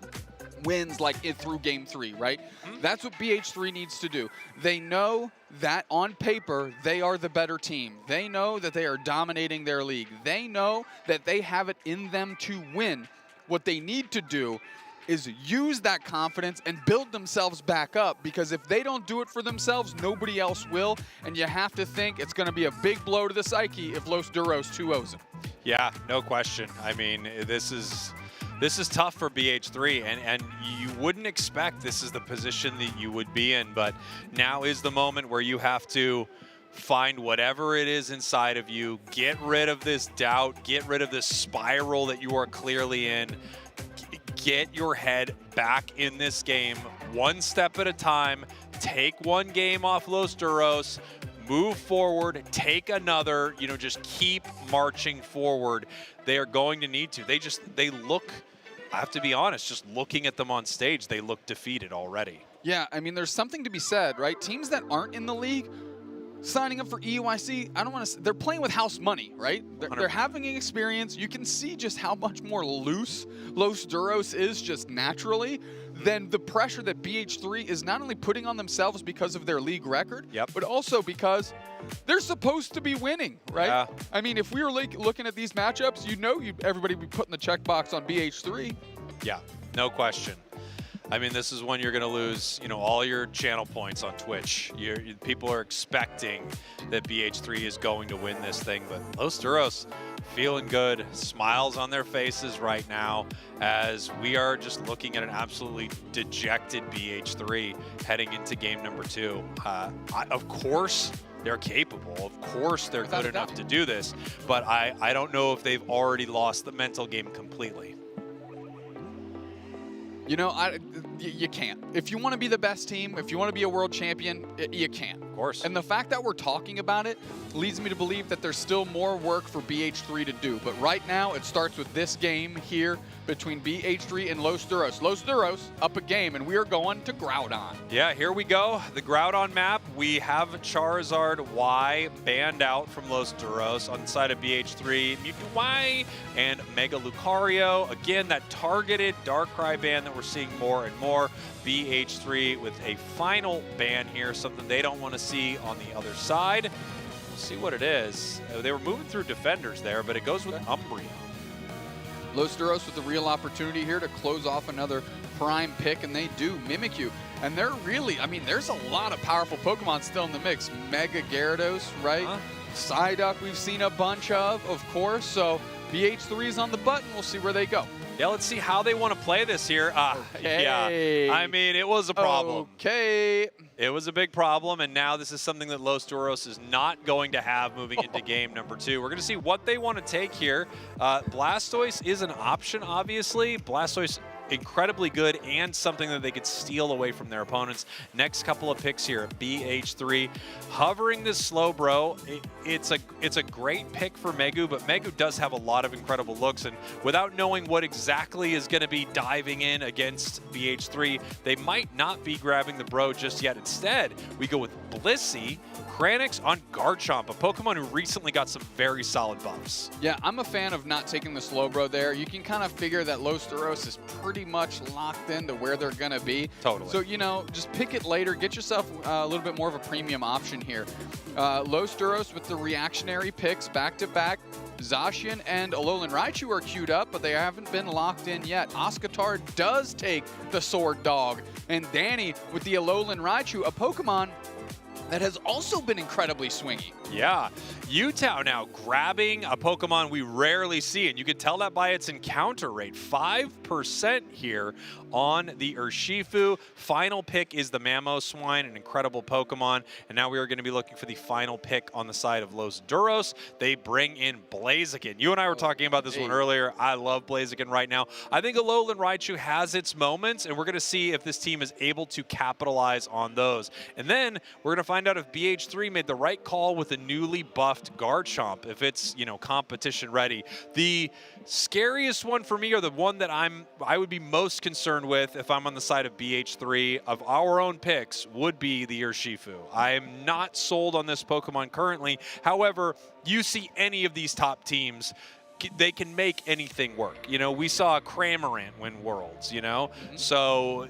wins like through game 3, right? That's what BH3 needs to do. They know that on paper, they are the better team. They know that they are dominating their league. They know that they have it in them to win. What they need to do is use that confidence and build themselves back up, because if they don't do it for themselves, nobody else will. And you have to think it's going to be a big blow to the psyche if Los Duros 2-0s them. Yeah, no question. I mean, this is This is tough for BH3, and you wouldn't expect this is the position that you would be in, but now is the moment where you have to find whatever it is inside of you, get rid of this doubt, get rid of this spiral that you are clearly in, get your head back in this game one step at a time, take one game off Los Duros, move forward, take another, you know, just keep marching forward. They are going to need to. They look, I have to be honest, just looking at them on stage, they look defeated already. Yeah, I mean, there's something to be said, right? Teams that aren't in the league, signing up for EUIC, I don't want to, they're playing with house money, right? They're having an experience. You can see just how much more loose Los Duros is just naturally than the pressure that BH3 is not only putting on themselves because of their league record, but also because they're supposed to be winning, right? Yeah. I mean, if we were looking at these matchups, you know everybody would be putting the checkbox on BH3. Yeah, no question. I mean, this is when you're going to lose, you know, all your channel points on Twitch. People are expecting that BH3 is going to win this thing, but Los Duros feeling good, smiles on their faces right now as we are just looking at an absolutely dejected BH3 heading into game number 2. Of course, they're capable. Of course, they're good enough to do this, but I don't know if they've already lost the mental game completely. You know, you can't. If you want to be the best team, if you want to be a world champion, you can't. Of course. And the fact that we're talking about it leads me to believe that there's still more work for BH3 to do. But right now, it starts with this game here between BH3 and Los Duros. Los Duros up a game, and we are going to Groudon. Yeah, here we go. The Groudon map. We have Charizard Y banned out from Los Duros on the side of BH3. Mewtwo Y and Mega Lucario. Again, that targeted Darkrai ban that we're seeing more and more. BH3 with a final ban here, something they don't want to see on the other side. We'll see what it is. They were moving through defenders there, but it goes with Umbreon. Los Duros with a real opportunity here to close off another prime pick, and they do Mimikyu. And they're really, I mean, there's a lot of powerful Pokemon still in the mix. Mega Gyarados, right? Psyduck we've seen a bunch of course. So BH3 is on the button. We'll see where they go. Yeah, let's see how they want to play this here. Okay. Yeah, I mean, it was a problem. Okay. It was a big problem, and now this is something that Los Duros is not going to have moving into game number 2. We're going to see what they want to take here. Blastoise is an option, obviously. Blastoise incredibly good and something that they could steal away from their opponents. Next couple of picks here, BH3. Hovering this Slowbro, it's a great pick for Megu, but Megu does have a lot of incredible looks, and without knowing what exactly is going to be diving in against BH3, they might not be grabbing the Bro just yet. Instead, we go with Blissey, Kranix on Garchomp, a Pokemon who recently got some very solid buffs. Yeah, I'm a fan of not taking the Slowbro there. You can kind of figure that Los Duros is pretty much locked into where they're going to be. Totally. So, you know, just pick it later. Get yourself a little bit more of a premium option here. Los Duros with the reactionary picks back-to-back. Zacian and Alolan Raichu are queued up, but they haven't been locked in yet. Oscatar does take the Sword Dog. And Danny with the Alolan Raichu, a Pokemon that has also been incredibly swingy. Yeah, Utah now grabbing a Pokemon we rarely see, and you can tell that by its encounter rate. 5% here on the Urshifu. Final pick is the Mamoswine, an incredible Pokemon, and now we are going to be looking for the final pick on the side of Los Duros. They bring in Blaziken. You and I were talking about this one earlier. I love Blaziken right now. I think Alolan Raichu has its moments, and we're going to see if this team is able to capitalize on those. And then we're going to find out if BH3 made the right call with the newly buffed Garchomp, if it's, you know, competition ready. The scariest one for me, or the one that I would be most concerned with if I'm on the side of BH3 of our own picks, would be the Urshifu. I am not sold on this Pokemon currently. However, you see any of these top teams, they can make anything work. You know, we saw Cramorant win Worlds, you know? So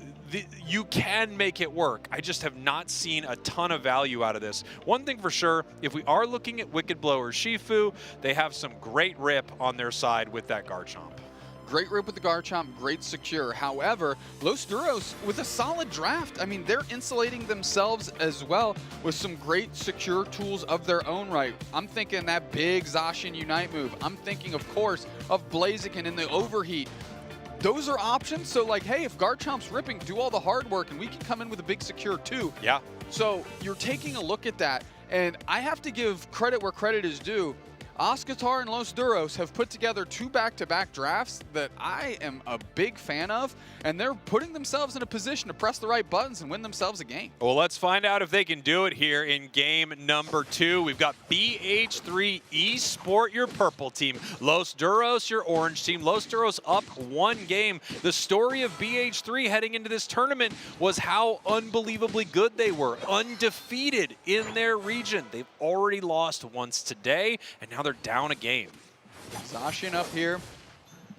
you can make it work. I just have not seen a ton of value out of this. One thing for sure, if we are looking at Wicked Blow or Shifu, they have some great rip on their side with that Garchomp. Great rip with the Garchomp, great secure. However, Los Duros with a solid draft. I mean, they're insulating themselves as well with some great secure tools of their own right. I'm thinking that big Zacian Unite move. I'm thinking, of course, of Blaziken in the overheat. those are options. So like, hey, if Garchomp's ripping, do all the hard work, and we can come in with a big secure too. Yeah. So you're taking a look at that, and I have to give credit where credit is due. Oscatar and Los Duros have put together 2 back-to-back drafts that I am a big fan of, and they're putting themselves in a position to press the right buttons and win themselves a game. Well, let's find out if they can do it here in game number 2. We've got BH3 Esport, your purple team. Los Duros, your orange team. Los Duros up 1 game. The story of BH3 heading into this tournament was how unbelievably good they were. Undefeated in their region. They've already lost once today, and now they're down a game. Zacian up here.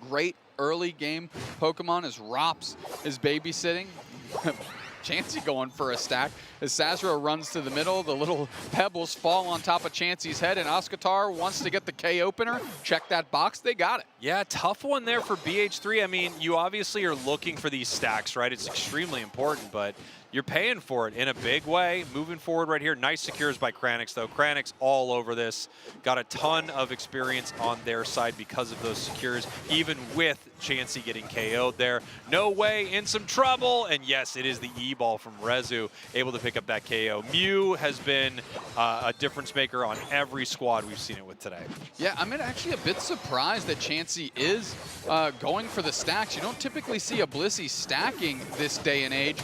Great early game Pokemon as Rops is babysitting. Chansey going for a stack. As Sazero runs to the middle, the little pebbles fall on top of Chansey's head, and Oscatar wants to get the K opener. Check that box, they got it. Yeah, tough one there for BH3. I mean, you obviously are looking for these stacks, right? It's extremely important, but you're paying for it in a big way. Moving forward right here, nice secures by Kranix, though. Kranix all over this. Got a ton of experience on their side because of those secures, even with Chansey getting KO'd there. No way, in some trouble. And yes, it is the E-ball from Rezu, able to pick up that KO. Mew has been a difference maker on every squad we've seen it with today. Yeah, I'm actually a bit surprised that Chansey is going for the stacks. You don't typically see a Blissey stacking this day and age.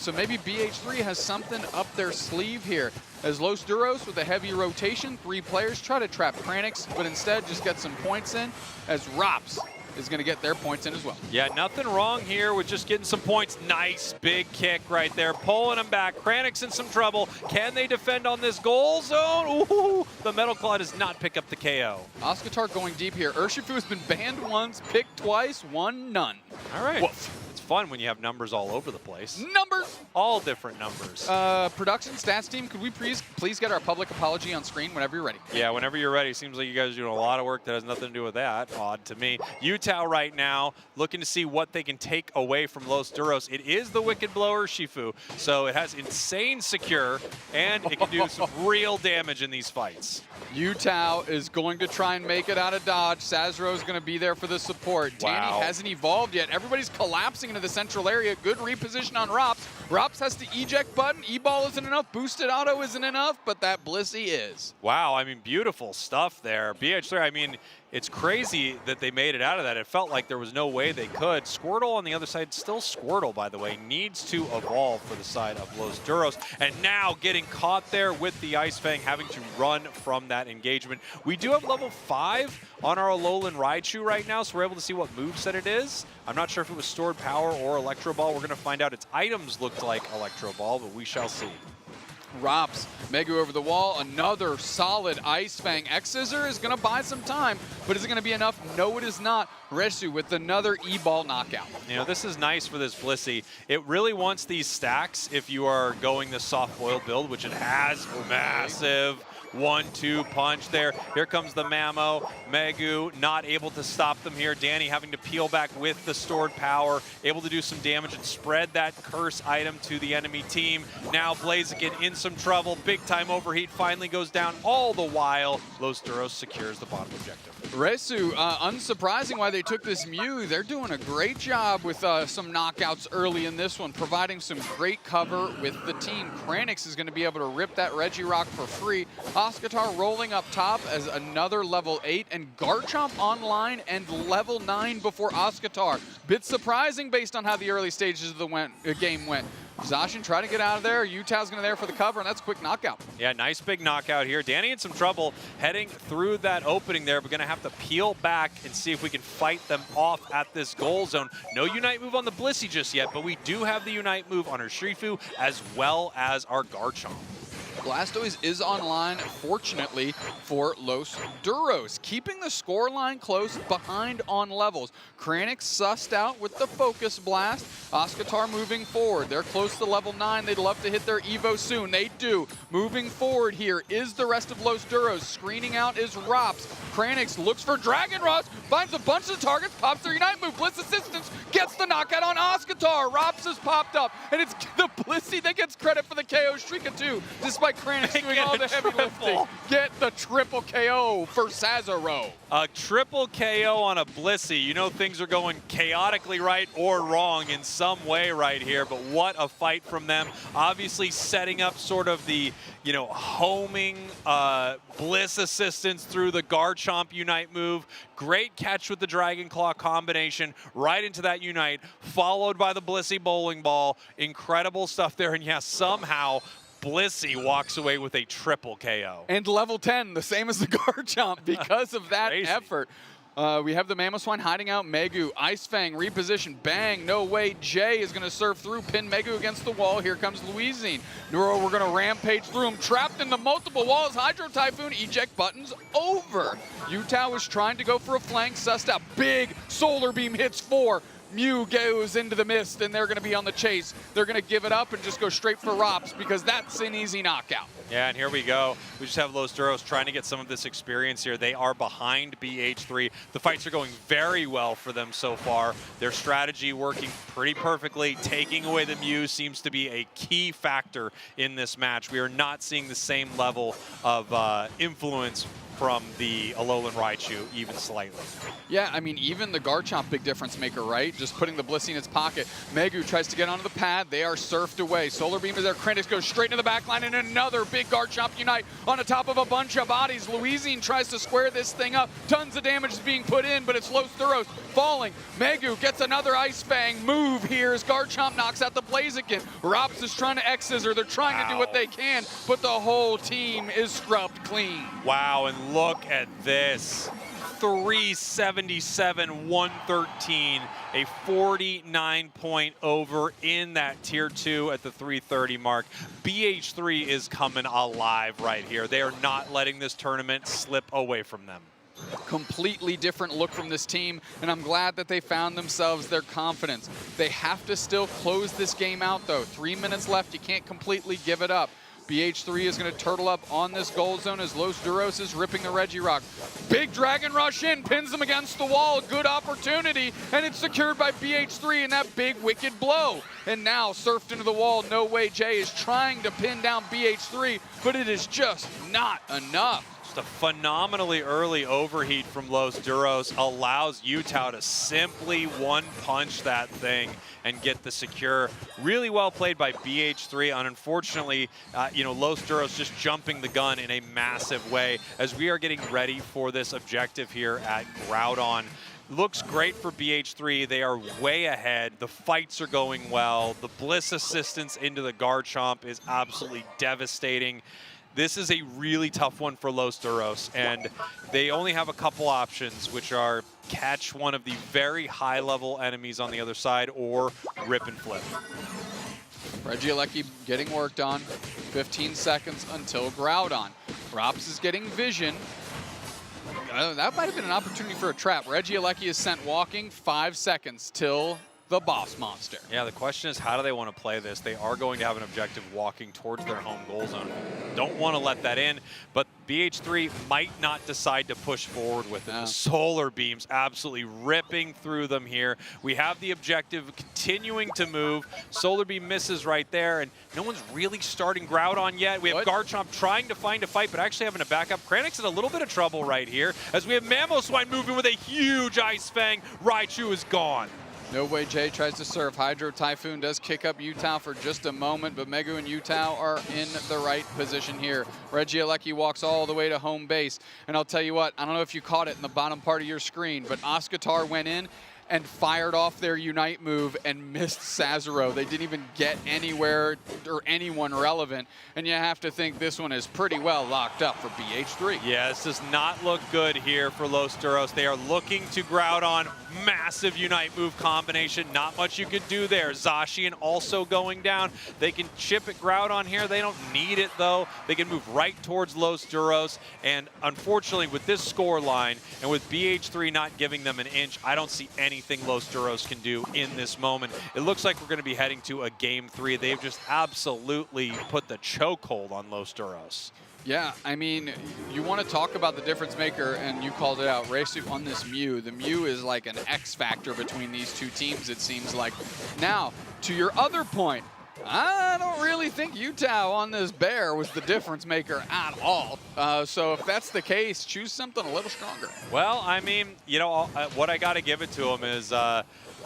So maybe BH3 has something up their sleeve here. As Los Duros with a heavy rotation, 3 players try to trap Kranix, but instead just get some points in, as Rops is going to get their points in as well. Yeah, nothing wrong here with just getting some points. Nice big kick right there, pulling them back. Kranix in some trouble. Can they defend on this goal zone? Ooh, the Metal Claw does not pick up the KO. Oscatar going deep here. Urshifu has been banned once, picked twice, won none. All right. Woof. It's fun when you have numbers all over the place. Numbers! All different numbers. Production stats team, could we please get our public apology on screen whenever you're ready? Yeah, whenever you're ready. Seems like you guys are doing a lot of work that has nothing to do with that. Odd to me. Utah right now looking to see what they can take away from Los Duros. It is the Wicked Blower Shifu, so it has insane secure, and it can do some real damage in these fights. Utah is going to try and make it out of dodge. Sazero is going to be there for the support. Wow. Danny hasn't evolved yet. Everybody's collapsing into the central area. Good reposition on Rops. Rops has the eject button. E-ball isn't enough. Boosted auto isn't enough, but that Blissey is. Wow, I mean, beautiful stuff there. BH3, I mean, it's crazy that they made it out of that. It felt like there was no way they could. Squirtle on the other side, still Squirtle, by the way, needs to evolve for the side of Los Duros. And now getting caught there with the Ice Fang, having to run from that engagement. We do have level 5 on our Alolan Raichu right now, so we're able to see what moveset it is. I'm not sure if it was Stored Power or Electro Ball. We're going to find out. Its items looked like Electro Ball, but we shall see. Rops, Megu over the wall, another solid Ice Fang. X-Scissor is going to buy some time, but is it going to be enough? No, it is not. Resu with another E-ball knockout. You know, this is nice for this Blissey. It really wants these stacks if you are going the soft boiled build, which it has. Massive 1-2 punch there. Here comes the Mamo. Megu not able to stop them here. Danny having to peel back with the Stored Power, able to do some damage and spread that curse item to the enemy team. Now Blaziken in some trouble. Big time overheat finally goes down. All the while, Los Duros secures the bottom objective. Resu, unsurprising why they took this Mew. They're doing a great job with some knockouts early in this one, providing some great cover with the team. Kranix is going to be able to rip that Regirock for free. Oscatar rolling up top as another level 8, and Garchomp online and level 9 before Oscatar. Bit surprising based on how the early stages of the game went. Zacian trying to get out of there. Utah's going to there for the cover, and that's a quick knockout. Yeah, nice big knockout here. Danny in some trouble heading through that opening there. We're going to have to peel back and see if we can fight them off at this goal zone. No Unite move on the Blissey just yet, but we do have the Unite move on our Shifu as well as our Garchomp. Blastoise is online, fortunately, for Los Duros, keeping the scoreline close behind on levels. Kranix sussed out with the Focus Blast. Oscatar moving forward. They're close to level 9. They'd love to hit their Evo soon. They do. Moving forward here is the rest of Los Duros. Screening out is Rops. Kranix looks for Dragon Rust, finds a bunch of targets, pops their Unite move. Blitz assistance, gets the knockout on Oscatar. Rops has popped up, and it's the Blissey that gets credit for the KO streak of 2, despite Kranich doing all the heavy lifting. Get the triple KO for Sazero. A triple KO on a Blissey. You know things are going chaotically right or wrong in some way right here, but what a fight from them. Obviously setting up sort of the, you know, homing Bliss assistance through the Garchomp Unite move. Great catch with the Dragon Claw combination right into that Unite, followed by the Blissey bowling ball. Incredible stuff there, and yes, somehow Blissey walks away with a triple KO. And level 10, the same as the Garchomp because of that Crazy. effort. We have the Mamoswine hiding out Megu. Ice Fang, reposition, bang, no way. Jay is going to surf through, pin Megu against the wall. Here comes Louisine. Neuro, we're going to rampage through him. Trapped in the multiple walls. Hydro Typhoon, eject buttons over. Utah is trying to go for a flank, sussed out. Big Solar Beam hits 4. Mew goes into the mist, and they're going to be on the chase. They're going to give it up and just go straight for Rops because that's an easy knockout. Yeah, and here we go. We just have Los Duros trying to get some of this experience here. They are behind BH3. The fights are going very well for them so far. Their strategy working pretty perfectly. Taking away the Mew seems to be a key factor in this match. We are not seeing the same level of influence from the Alolan Raichu, even slightly. Yeah, I mean, even the Garchomp big difference maker, right? Just putting the Blissey in its pocket. Megu tries to get onto the pad. They are surfed away. Solar Beam is there. Kranich goes straight into the back line, and another big Garchomp Unite on the top of a bunch of bodies. Louisine tries to square this thing up. Tons of damage is being put in, but it's Los Duros falling. Megu gets another Ice Fang move here as Garchomp knocks out the Blaziken. Rops is trying to X-Scissor. They're trying to do what they can, but the whole team is scrubbed clean. Wow, and look at this. 377, 113, a 49-point over in that tier 2 at the 330 mark. BH3 is coming alive right here. They are not letting this tournament slip away from them. Completely different look from this team, and I'm glad that they found themselves their confidence. They have to still close this game out, though. 3 minutes left. You can't completely give it up. BH3 is going to turtle up on this goal zone as Los Duros is ripping the Regirock. Big Dragon Rush in, pins them against the wall. Good opportunity, and it's secured by BH3 in that big wicked blow. And now surfed into the wall. No Way Jay is trying to pin down BH3, but it is just not enough. Just a phenomenally early overheat from Los Duros allows Utah to simply one-punch that thing and get the secure. Really well played by BH3, and unfortunately, you know, Los Duros just jumping the gun in a massive way as we are getting ready for this objective here at Groudon. Looks great for BH3. They are way ahead. The fights are going well. The Bliss assistance into the Garchomp is absolutely devastating. This is a really tough one for Los Duros, and they only have a couple options, which are catch one of the very high-level enemies on the other side or rip and flip. Regieleki getting worked on. 15 seconds until Groudon. Rops is getting vision. That might have been an opportunity for a trap. Regieleki is sent walking. 5 seconds till the boss monster. Yeah, the question is, how do they want to play this? They are going to have an objective walking towards their home goal zone. Don't want to let that in, but BH3 might not decide to push forward with it. The Solar Beams absolutely ripping through them here. We have the objective continuing to move. Solar Beam misses right there, and no one's really starting Groudon yet. We have Garchomp trying to find a fight, but actually having a backup. Kranich's in a little bit of trouble right here, as we have Mamoswine moving with a huge Ice Fang. Raichu is gone. No Way Jay tries to serve. Hydro Typhoon does kick up Utah for just a moment, but Megu and Utah are in the right position here. Regieleki walks all the way to home base. And I'll tell you what, I don't know if you caught it in the bottom part of your screen, but Oscatar went in and fired off their Unite move and missed Sazero. They didn't even get anywhere or anyone relevant. And you have to think this one is pretty well locked up for BH3. Yeah, this does not look good here for Los Duros. They are looking to Groudon. Massive Unite move combination. Not much you could do there. Zacian also going down. They can chip at Groudon here. They don't need it, though. They can move right towards Los Duros. And unfortunately, with this score line and with BH3 not giving them an inch, I don't see anything Los Duros can do in this moment. It looks like we're going to be heading to a Game 3. They've just absolutely put the chokehold on Los Duros. Yeah, I mean, you want to talk about the difference maker, and you called it out, Resu on this Mew. The Mew is like an X factor between these two teams, it seems like. Now, to your other point, I don't really think Utah on this bear was the difference maker at all. So if that's the case, choose something a little stronger. Well, I mean, you know, what I got to give it to them is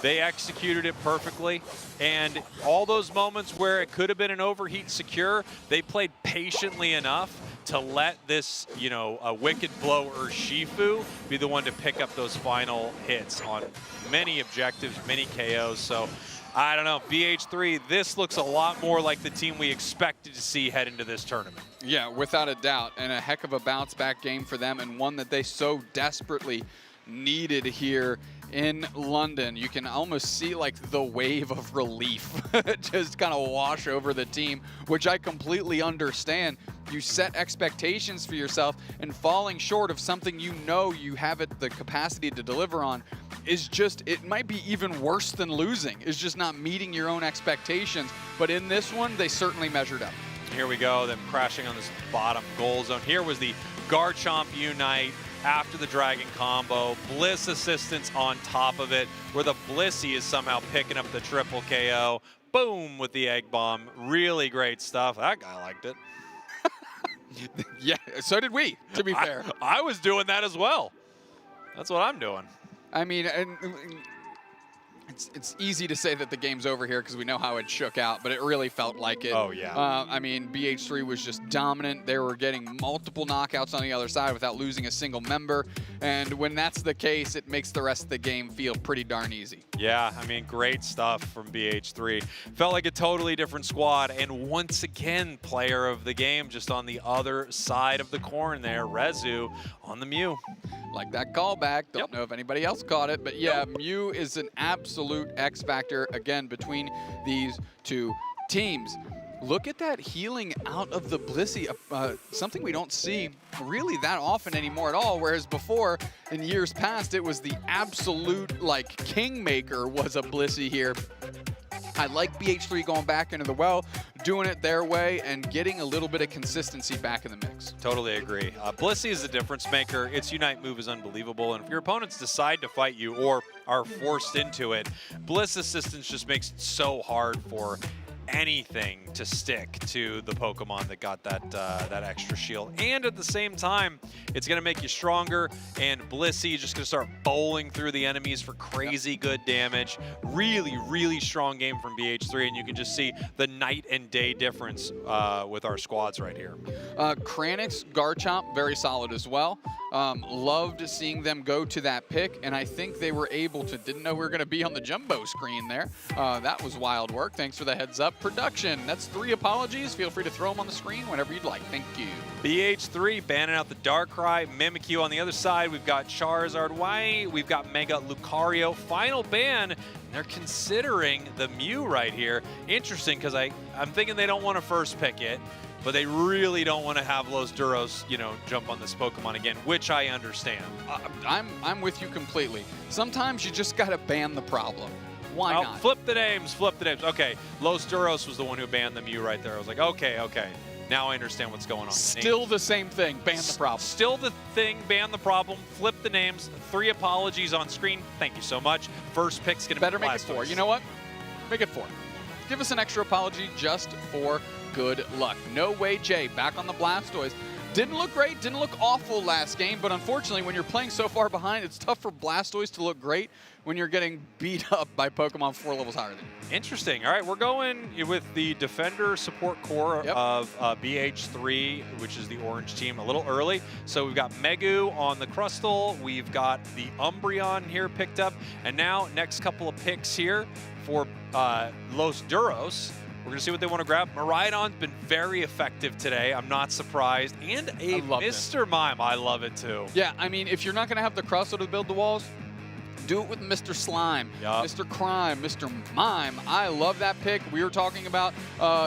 they executed it perfectly. And all those moments where it could have been an overheat secure, they played patiently enough to let this, you know, a Wicked Blow or Shifu be the one to pick up those final hits on many objectives, many KOs. So I don't know, BH3, this looks a lot more like the team we expected to see head into this tournament. Yeah, without a doubt, and a heck of a bounce-back game for them, and one that they so desperately needed here in London. You can almost see like the wave of relief just kind of wash over the team, which I completely understand. You set expectations for yourself, and falling short of something you know you have the capacity to deliver on is just, it might be even worse than losing. It's just not meeting your own expectations. But in this one, they certainly measured up. Here we go, them crashing on this bottom goal zone. Here was the Garchomp Unite after the Dragon combo. Bliss assistance on top of it, where the Blissey is somehow picking up the triple KO. Boom with the Egg Bomb. Really great stuff. That guy liked it. Yeah, so did we, to be fair. I was doing that as well. That's what I'm doing. I mean, and it's easy to say that the game's over here because we know how it shook out, but it really felt like it. Oh, yeah. I mean, BH3 was just dominant. They were getting multiple knockouts on the other side without losing a single member. And when that's the case, it makes the rest of the game feel pretty darn easy. Yeah, I mean, great stuff from BH3. Felt like a totally different squad. And once again, player of the game, just on the other side of the corn there, Resu on the Mew. Like that callback. Don't know if anybody else caught it, but yeah, Mew is an absolute X factor, again, between these two teams. Look at that healing out of the Blissey, something we don't see really that often anymore at all, whereas before, in years past, it was the absolute, like, kingmaker was a Blissey here. I like BH3 going back into the well, doing it their way, and getting a little bit of consistency back in the mix. Totally agree. Blissey is a difference maker. Its Unite move is unbelievable, and if your opponents decide to fight you or are forced into it, Bliss assistance just makes it so hard for anything to stick to the Pokemon that got that extra shield. And at the same time, it's going to make you stronger, and Blissey just going to start bowling through the enemies for crazy good damage. Really, really strong game from BH3, and you can just see the night and day difference with our squads right here. Kranix, Garchomp, very solid as well. Loved seeing them go to that pick, and I think they were able to, didn't know we were going to be on the jumbo screen there. That was wild work. Thanks for the heads up. Production, that's 3 apologies. Feel free to throw them on the screen whenever you'd like. Thank you. BH3 banning out the Darkrai, Mimikyu on the other side. We've got Charizard Y, we've got Mega Lucario. Final ban, they're considering the Mew right here. Interesting, because I'm thinking they don't want to first pick it, but they really don't want to have Los Duros, you know, jump on this Pokemon again, which I understand. I'm with you completely. Sometimes you just got to ban the problem. Why not? Flip the names, flip the names. Okay, Los Duros was the one who banned the Mew right there. I was like, okay. Now I understand what's going on. Still the same thing, ban the problem. Still the thing, ban the problem, flip the names, 3 apologies on screen. Thank you so much. First pick's going to be better make it 4. You know what? Make it 4. Give us an extra apology just for good luck. No Way Jay back on the Blastoise. Didn't look great, didn't look awful last game, but unfortunately when you're playing so far behind, it's tough for Blastoise to look great when you're getting beat up by Pokemon 4 levels higher than you. Interesting. All right, we're going with the Defender support core of BH3, which is the orange team, a little early. So we've got Megu on the Crustle, we've got the Umbreon here picked up, and now next couple of picks here for Los Duros. We're going to see what they want to grab. Miraidon's been very effective today. I'm not surprised. And a Mr. Mime. I love it too. Yeah, I mean, if you're not going to have the Crustle to build the walls, Do it with Mr. Slime, Yup. Mr. Crime, Mr. Mime. I love that pick. We were talking about,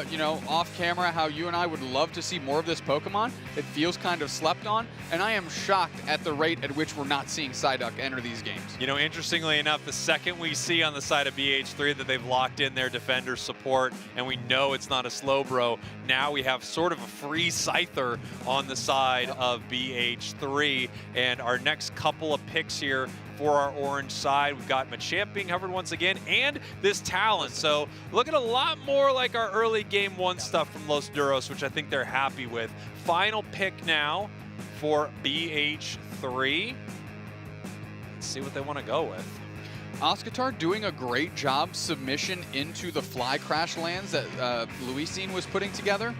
you know, off camera how you and I would love to see more of this Pokemon. It feels kind of slept on, and I am shocked at the rate at which we're not seeing Psyduck enter these games. You know, interestingly enough, the second we see on the side of BH3 that they've locked in their defender support, and we know it's not a Slowbro, now we have sort of a free Scyther on the side of BH3. And our next couple of picks here for our orange side, we've got Machamp being covered once again, and this Talon. So looking a lot more like our early game one stuff from Los Duros, which I think they're happy with. Final pick now for BH3. Let's see what they want to go with. Oscatar doing a great job submission into the fly crash lands that Luisine was putting together.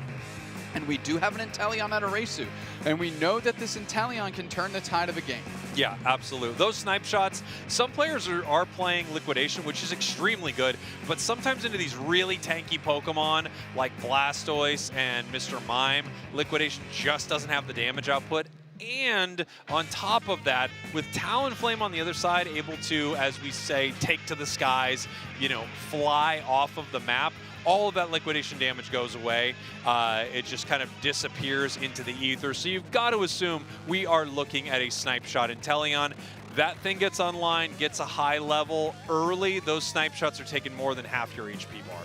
And we do have an Inteleon at Aresu. And we know that this Inteleon can turn the tide of the game. Yeah, absolutely. Those snipe shots, some players are playing Liquidation, which is extremely good, but sometimes into these really tanky Pokemon like Blastoise and Mr. Mime, Liquidation just doesn't have the damage output. And on top of that, with Talonflame on the other side, able to, as we say, take to the skies, you know, fly off of the map, all of that liquidation damage goes away. It just kind of disappears into the ether. So you've got to assume we are looking at a snipe shot. Inteleon, that thing gets online, gets a high level early. Those snipe shots are taking more than half your HP bar.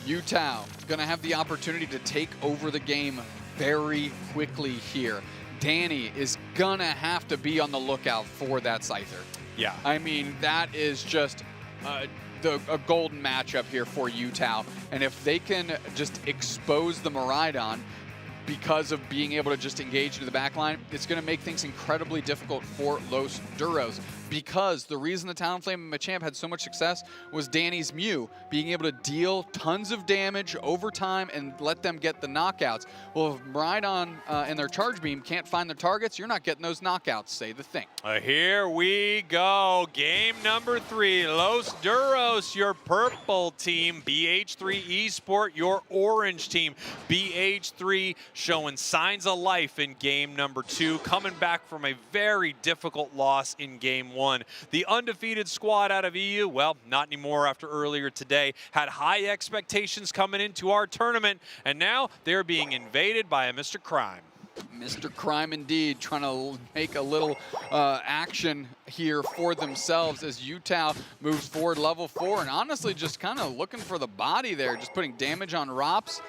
Utah gonna have the opportunity to take over the game very quickly here. Danny is gonna have to be on the lookout for that Scyther. Yeah. I mean, that is just a golden matchup here for Utah. And if they can just expose the Miraidon because of being able to just engage into the backline, it's going to make things incredibly difficult for Los Duros. Because the reason the Talonflame and Machamp had so much success was Danny's Mew being able to deal tons of damage over time and let them get the knockouts. Well, if Miraidon and their Charge Beam can't find their targets, you're not getting those knockouts, say the thing. Here we go. Game number 3. Los Duros, your purple team. BH3 Esport, your orange team. BH3 showing signs of life in game number 2, coming back from a very difficult loss in game 1. The undefeated squad out of EU, well, not anymore after earlier today, had high expectations coming into our tournament, and now they're being invaded by a Mr. Crime. Mr. Crime indeed, trying to make a little action here for themselves as Utah moves forward level 4, and honestly just kind of looking for the body there, just putting damage on Rops.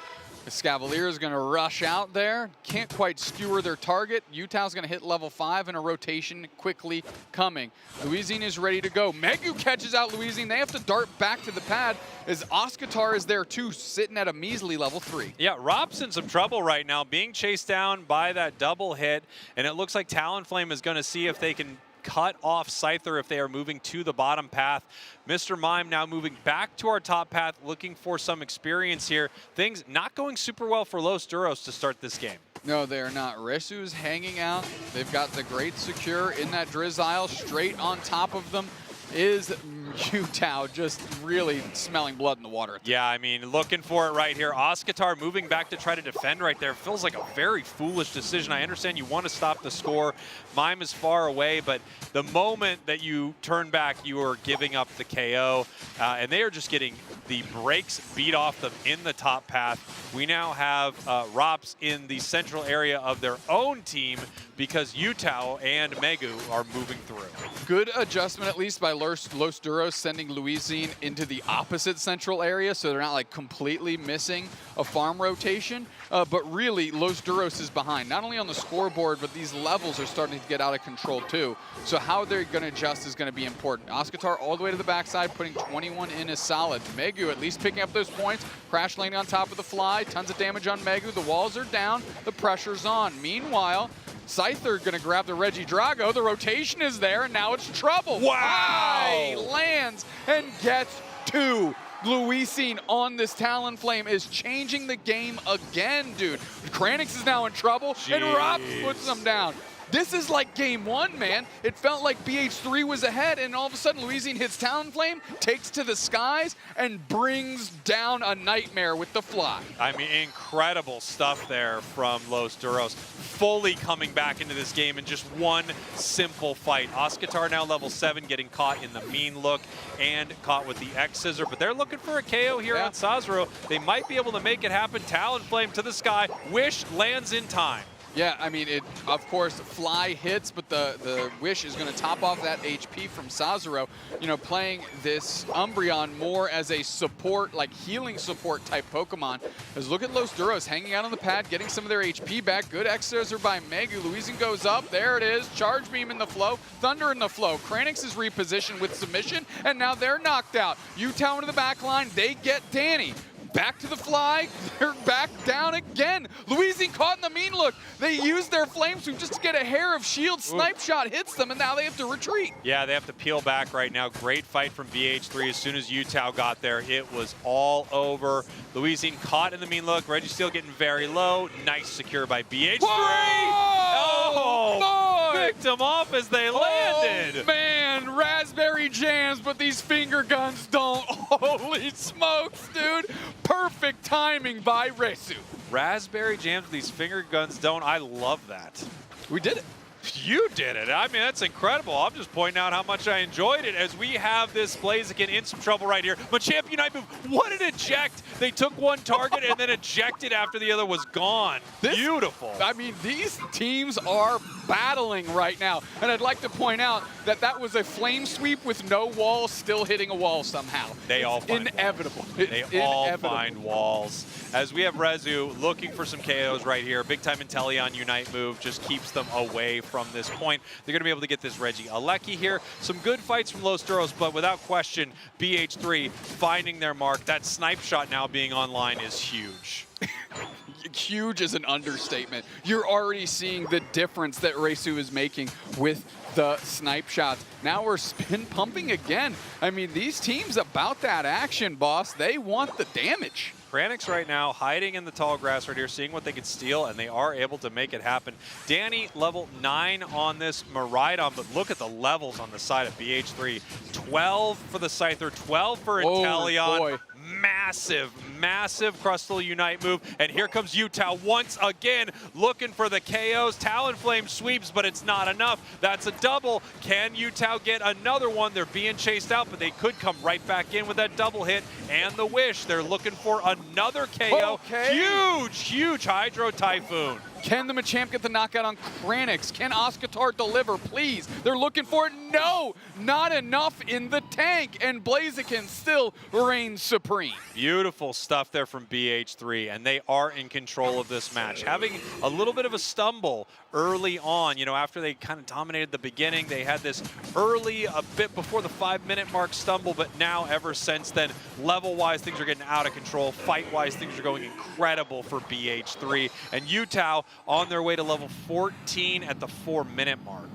The Scavalier is going to rush out there. Can't quite skewer their target. Utah's going to hit level 5 and a rotation quickly coming. Luisine is ready to go. Megu catches out Luisine. They have to dart back to the pad as Oscatar is there too, sitting at a measly level 3. Yeah, Rob's in some trouble right now, being chased down by that double hit, and it looks like Talonflame is going to see if they can cut off Scyther if they are moving to the bottom path. Mr. Mime now moving back to our top path, looking for some experience here. Things not going super well for Los Duros to start this game. No, they're not. Resu's hanging out. They've got the Great Secure in that Drizzile. Straight on top of them is Utah, just really smelling blood in the water. Yeah, I mean, looking for it right here. Oscatar moving back to try to defend right there. Feels like a very foolish decision. I understand you want to stop the score. Mime is far away, but the moment that you turn back, you are giving up the KO. And they are just getting the brakes beat off them in the top path. We now have Rops in the central area of their own team because Utah and Megu are moving through. Good adjustment, at least, by Los Duros, sending Luisine into the opposite central area, so they're not like completely missing a farm rotation. But really, Los Duros is behind, not only on the scoreboard, but these levels are starting to get out of control too. So how they're going to adjust is going to be important. Oscatar all the way to the backside, putting 21 in is solid. Megu at least picking up those points, crash landing on top of the fly, tons of damage on Megu. The walls are down, the pressure's on. Meanwhile, Scyther gonna grab the Regidrago. The rotation is there, and now it's trouble. Wow! High lands and gets 2. Luisine on this Talonflame is changing the game again, dude. Kranix is now in trouble, and Rops puts them down. This is like game one, man. It felt like BH3 was ahead, and all of a sudden Louisiane hits Talonflame, takes to the skies, and brings down a nightmare with the fly. I mean, incredible stuff there from Los Duros. Fully coming back into this game in just one simple fight. Oscatar now level 7, getting caught in the mean look and caught with the X Scissor, but they're looking for a KO here on Sazero. They might be able to make it happen. Talonflame to the sky. Wish lands in time. Yeah, I mean, of course, fly hits, but the Wish is going to top off that HP from Sazero. You know, playing this Umbreon more as a support, like healing support type Pokemon. Because look at Los Duros hanging out on the pad, getting some of their HP back. Good X-Scissor by Megu. Louisiane goes up. There it is. Charge Beam in the flow. Thunder in the flow. Kranix is repositioned with submission, and now they're knocked out. Utah into the back line. They get Danny. Back to the fly, they're back down again. Louisiane caught in the mean look. They used their flame sweep just to get a hair of shield. Snipe shot hits them, and now they have to retreat. Yeah, they have to peel back right now. Great fight from BH3. As soon as Utah got there, it was all over. Louisiane caught in the mean look. Registeel getting very low. Nice secure by BH3. Oh, boy! Picked them off as they landed. Oh, man, raspberry jams, but these finger guns don't. Holy smokes, dude. Perfect timing by Resu. Raspberry jams with these finger guns don't. I love that. We did it. You did it. I mean, that's incredible. I'm just pointing out how much I enjoyed it as we have this Blaziken in some trouble right here. Machamp Unite move. What an eject. They took one target and then ejected after the other was gone. Beautiful. I mean, these teams are battling right now. And I'd like to point out that that was a flame sweep with no wall still hitting a wall somehow. They all find inevitable. They all find walls. As we have Rezu looking for some KOs right here. Big time Inteleon Unite move just keeps them away from this point. They're going to be able to get this Reggie Alecki here. Some good fights from Los Duros, but without question, BH3 finding their mark. That snipe shot now being online is huge. Huge is an understatement. You're already seeing the difference that Resu is making with the snipe shots. Now we're spin pumping again. I mean, these teams about that action, boss. They want the damage. Kranix right now hiding in the tall grass right here, seeing what they can steal, and they are able to make it happen. Danny, level 9 on this Miraidon, but look at the levels on the side of BH3. 12 for the Scyther, 12 for Inteleon. Boy. Massive, massive Crustal Unite move. And here comes Utah once again looking for the KOs. Talonflame sweeps, but it's not enough. That's a double. Can Utah get another one? They're being chased out, but they could come right back in with that double hit. And the Wish, they're looking for another KO. Okay. Huge, huge Hydro Typhoon. Can the Machamp get the knockout on Kranix? Can Oscatar deliver, please? They're looking for it. No, not enough in the tank. And Blaziken still reigns supreme. Beautiful stuff there from BH3, and they are in control of this match. Having a little bit of a stumble early on, you know, after they kind of dominated the beginning, they had this early, a bit before the 5-minute mark stumble, but now ever since then, level-wise, things are getting out of control. Fight-wise, things are going incredible for BH3, and Utah on their way to level 14 at the 4-minute mark.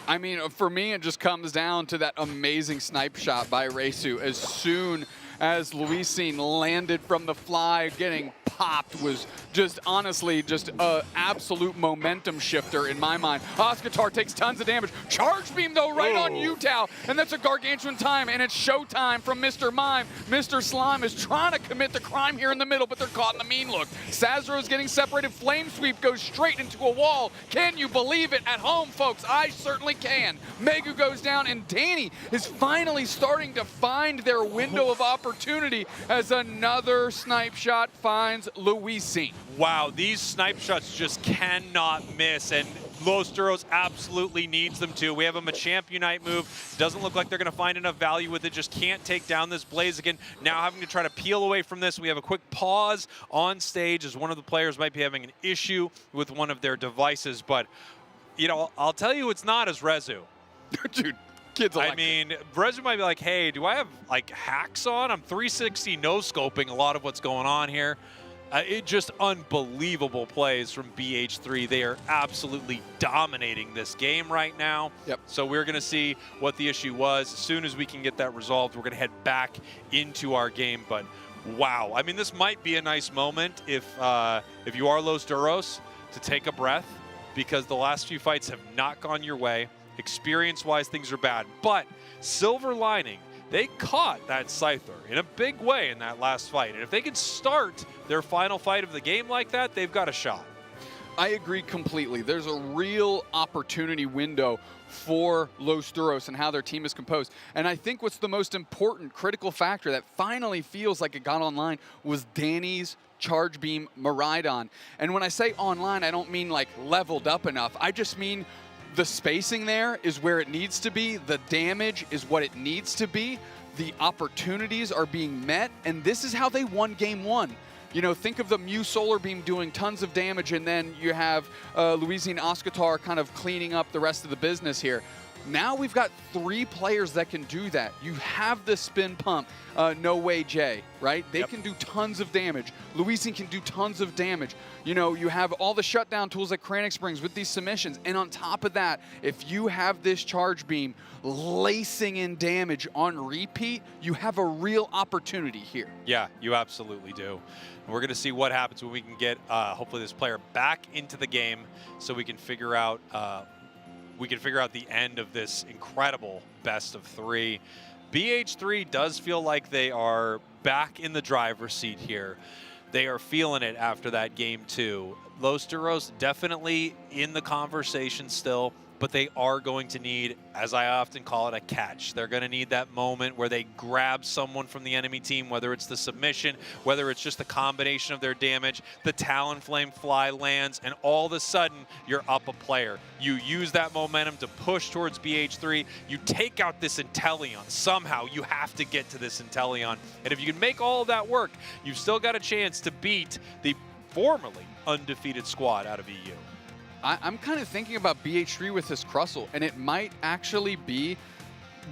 I mean, for me, it just comes down to that amazing snipe shot by Resu. As soon as Louisiane landed from the fly, getting popped was just honestly just an absolute momentum shifter in my mind. Oscatar takes tons of damage. Charge Beam, though, right on Utah, and that's a gargantuan time, and it's showtime from Mr. Mime. Mr. Slime is trying to commit the crime here in the middle, but they're caught in the mean look. Sazero's getting separated. Flame Sweep goes straight into a wall. Can you believe it? At home, folks, I certainly can. Megu goes down, and Danny is finally starting to find their window of opportunity as another snipe shot finds Louisiane. Wow, these snipe shots just cannot miss, and Los Duros absolutely needs them to. We have a Machamp Unite move. Doesn't look like they're going to find enough value with it. Just can't take down this Blaziken. Now having to try to peel away from this. We have a quick pause on stage as one of the players might be having an issue with one of their devices. But, you know, I'll tell you it's not as Rezu. Dude, kids I mean, Rezu might be like, hey, do I have, like, hacks on? I'm 360 no-scoping a lot of what's going on here. It just unbelievable plays from BH3. They are absolutely dominating this game right now. Yep. So we're going to see what the issue was. As soon as we can get that resolved, we're going to head back into our game. But wow, I mean, this might be a nice moment if you are Los Duros to take a breath because the last few fights have not gone your way. Experience-wise, things are bad. But silver lining, they caught that Scyther in a big way in that last fight. And if they can start their final fight of the game like that, they've got a shot. I agree completely. There's a real opportunity window for Los Duros and how their team is composed. And I think what's the most important critical factor that finally feels like it got online was Danny's Charge Beam Miraidon. And when I say online, I don't mean like leveled up enough. I just mean the spacing there is where it needs to be. The damage is what it needs to be. The opportunities are being met. And this is how they won game 1. You know, think of the Mew Solar Beam doing tons of damage, and then you have Luizine Oscatar kind of cleaning up the rest of the business here. Now we've got 3 players that can do that. You have the Spin Pump, No Way Jay, right? They can do tons of damage. Luizine can do tons of damage. You know, you have all the shutdown tools that Kranix brings with these submissions. And on top of that, if you have this Charge Beam lacing in damage on repeat, you have a real opportunity here. Yeah, you absolutely do. And we're going to see what happens when we can get, hopefully, this player back into the game so we can figure out the end of this incredible best of 3. BH3 does feel like they are back in the driver's seat here. They are feeling it after that game 2. Los Duros definitely in the conversation still, but they are going to need, as I often call it, a catch. They're going to need that moment where they grab someone from the enemy team, whether it's the submission, whether it's just the combination of their damage, the Talonflame fly lands, and all of a sudden, you're up a player. You use that momentum to push towards BH3. You take out this Inteleon. Somehow, you have to get to this Inteleon. And if you can make all of that work, you've still got a chance to beat the formerly undefeated squad out of EU. I'm kind of thinking about BH3 with this Crustle, and it might actually be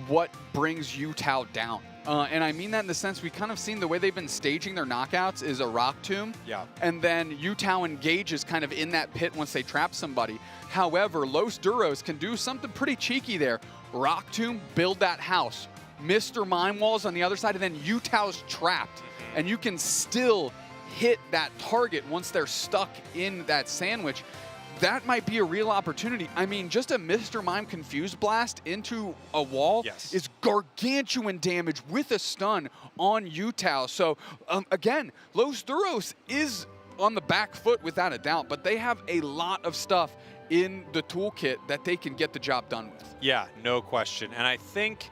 what brings Yutao down. And I mean that in the sense we kind of seen the way they've been staging their knockouts is a Rock Tomb. Yeah. And then Yutao engages kind of in that pit once they trap somebody. However, Los Duros can do something pretty cheeky there. Rock Tomb, build that house. Mr. Mime Walls on the other side, and then Yutao's trapped. And you can still hit that target once they're stuck in that sandwich. That might be a real opportunity. I mean, just a Mr. Mime Confused Blast into a wall is gargantuan damage with a stun on Yutao. So, again, Los Duros is on the back foot without a doubt, but they have a lot of stuff in the toolkit that they can get the job done with. Yeah, no question. And I think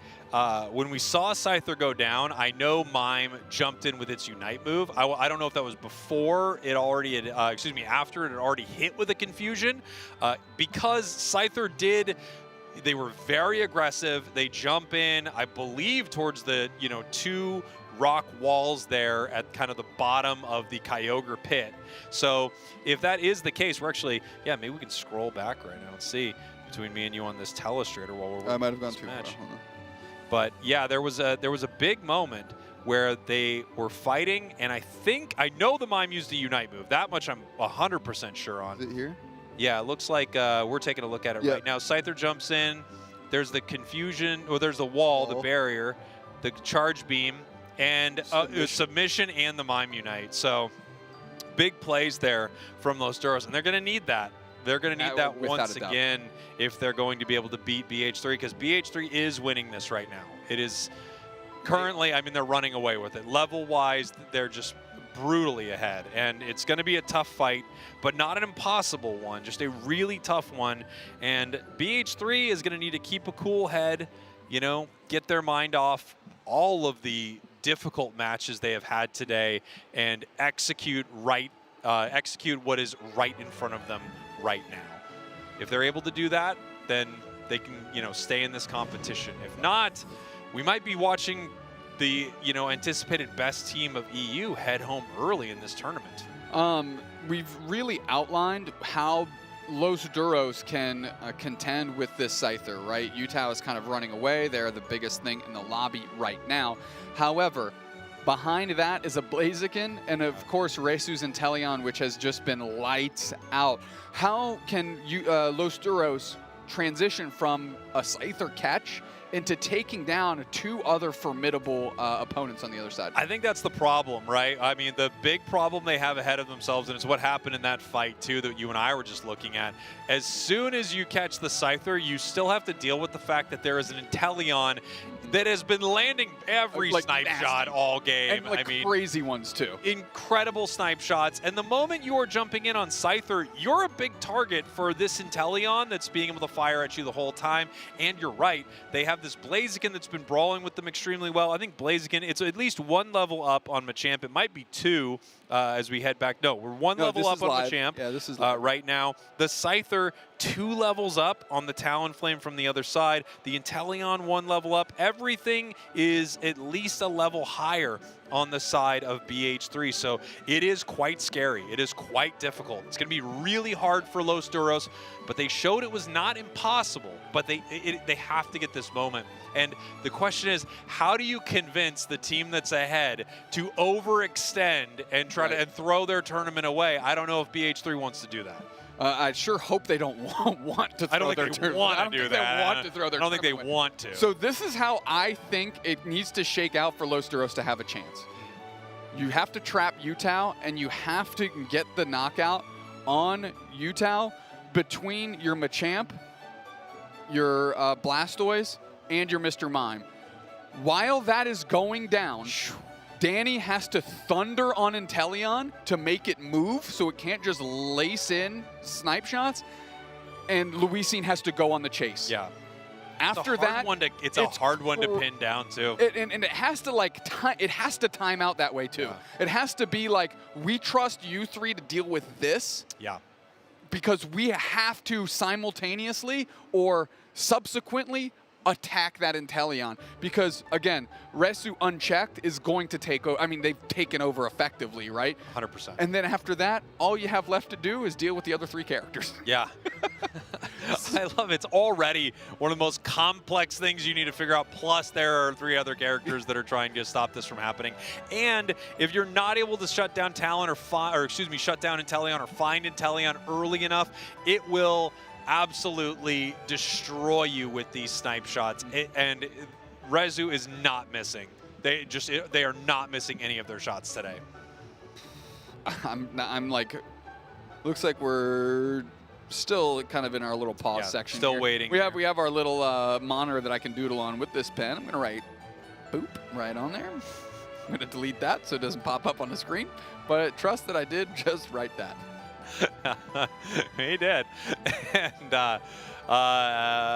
when we saw Scyther go down, I know Mime jumped in with its Unite move. I don't know if that was before it already had, after it had already hit with a confusion. Because Scyther they were very aggressive. They jump in, I believe, towards the, 2 rock walls there at kind of the bottom of the Kyogre pit. So if that is the case, we're actually, maybe we can scroll back right now and see between me and you on this telestrator while we're I might have gone too match. far. But yeah, there was a big moment where they were fighting, and I know the Mime used the Unite move. That much I'm 100% sure on. Is it here? Yeah, it looks like we're taking a look at it right now. Scyther jumps in. There's the confusion, or there's the wall, the barrier, the charge beam, and submission and the Mime Unite. So big plays there from Los Duros, and they're going to need that. They're going to need that once again if they're going to be able to beat BH3, because BH3 is winning this right now. It is currently, they're running away with it. Level-wise, they're just brutally ahead, and it's going to be a tough fight, but not an impossible one, just a really tough one. And BH3 is going to need to keep a cool head, get their mind off all of the difficult matches they have had today, and execute what is right in front of them right now. If they're able to do that, then they can, stay in this competition. If not, we might be watching the, anticipated best team of EU head home early in this tournament. We've really outlined how Los Duros can contend with this Scyther, right? Yutao is kind of running away. They're the biggest thing in the lobby right now. However, behind that is a Blaziken, and of course Reisu's Inteleon, which has just been lights out. How can Los Duros transition from a Scyther catch into taking down 2 other formidable opponents on the other side. I think that's the problem, right? I mean, the big problem they have ahead of themselves, and it's what happened in that fight, too, that you and I were just looking at. As soon as you catch the Scyther, you still have to deal with the fact that there is an Inteleon that has been landing every snipe shot all game. And, like, I mean, crazy ones, too. Incredible snipe shots. And the moment you are jumping in on Scyther, you're a big target for this Inteleon that's being able to fire at you the whole time. And you're right, they have this Blaziken that's been brawling with them extremely well. I think Blaziken, it's at least 1 level up on Machamp. It might be 2 as we head back. No, we're 1 level up on Machamp right now. The Scyther, 2 levels up on the Talonflame from the other side. The Inteleon, 1 level up. Everything is at least a level higher on the side of BH3. So it is quite scary. It is quite difficult. It's going to be really hard for Los Duros, but they showed it was not impossible, but they have to get this moment. And the question is, how do you convince the team that's ahead to overextend and try to throw their tournament away? I don't know if BH3 wants to do that. I sure hope they don't want to throw their tournament. I don't think they want to do that. I don't think they want to. So this is how I think it needs to shake out for Los Duros to have a chance. You have to trap Yutao, and you have to get the knockout on Yutao between your Machamp, your Blastoise, and your Mr. Mime. While that is going down, Danny has to thunder on Inteleon to make it move so it can't just lace in snipe shots, and Luisine has to go on the chase. Yeah. After that, it's a hard one to pin down too. And it has to it has to time out that way too. Yeah. It has to be like, we trust you 3 to deal with this. Yeah. Because we have to simultaneously or subsequently attack that Inteleon, because again, Resu unchecked is going to take over. I mean, they've taken over effectively, right? 100%. And then after that, all you have left to do is deal with the other 3 characters. Yeah. I love it. It's already one of the most complex things you need to figure out, plus there are 3 other characters that are trying to stop this from happening. And if you're not able to shut down Talon shut down Inteleon or find Inteleon early enough, it will absolutely destroy you with these snipe shots. And Resu is not missing. They are not missing any of their shots today. I'm like, looks like we're still kind of in our little pause section. Still here. waiting. We have our little monitor that I can doodle on with this pen. I'm gonna write boop right on there. I'm gonna delete that so it doesn't pop up on the screen. But trust that I did just write that. He did. And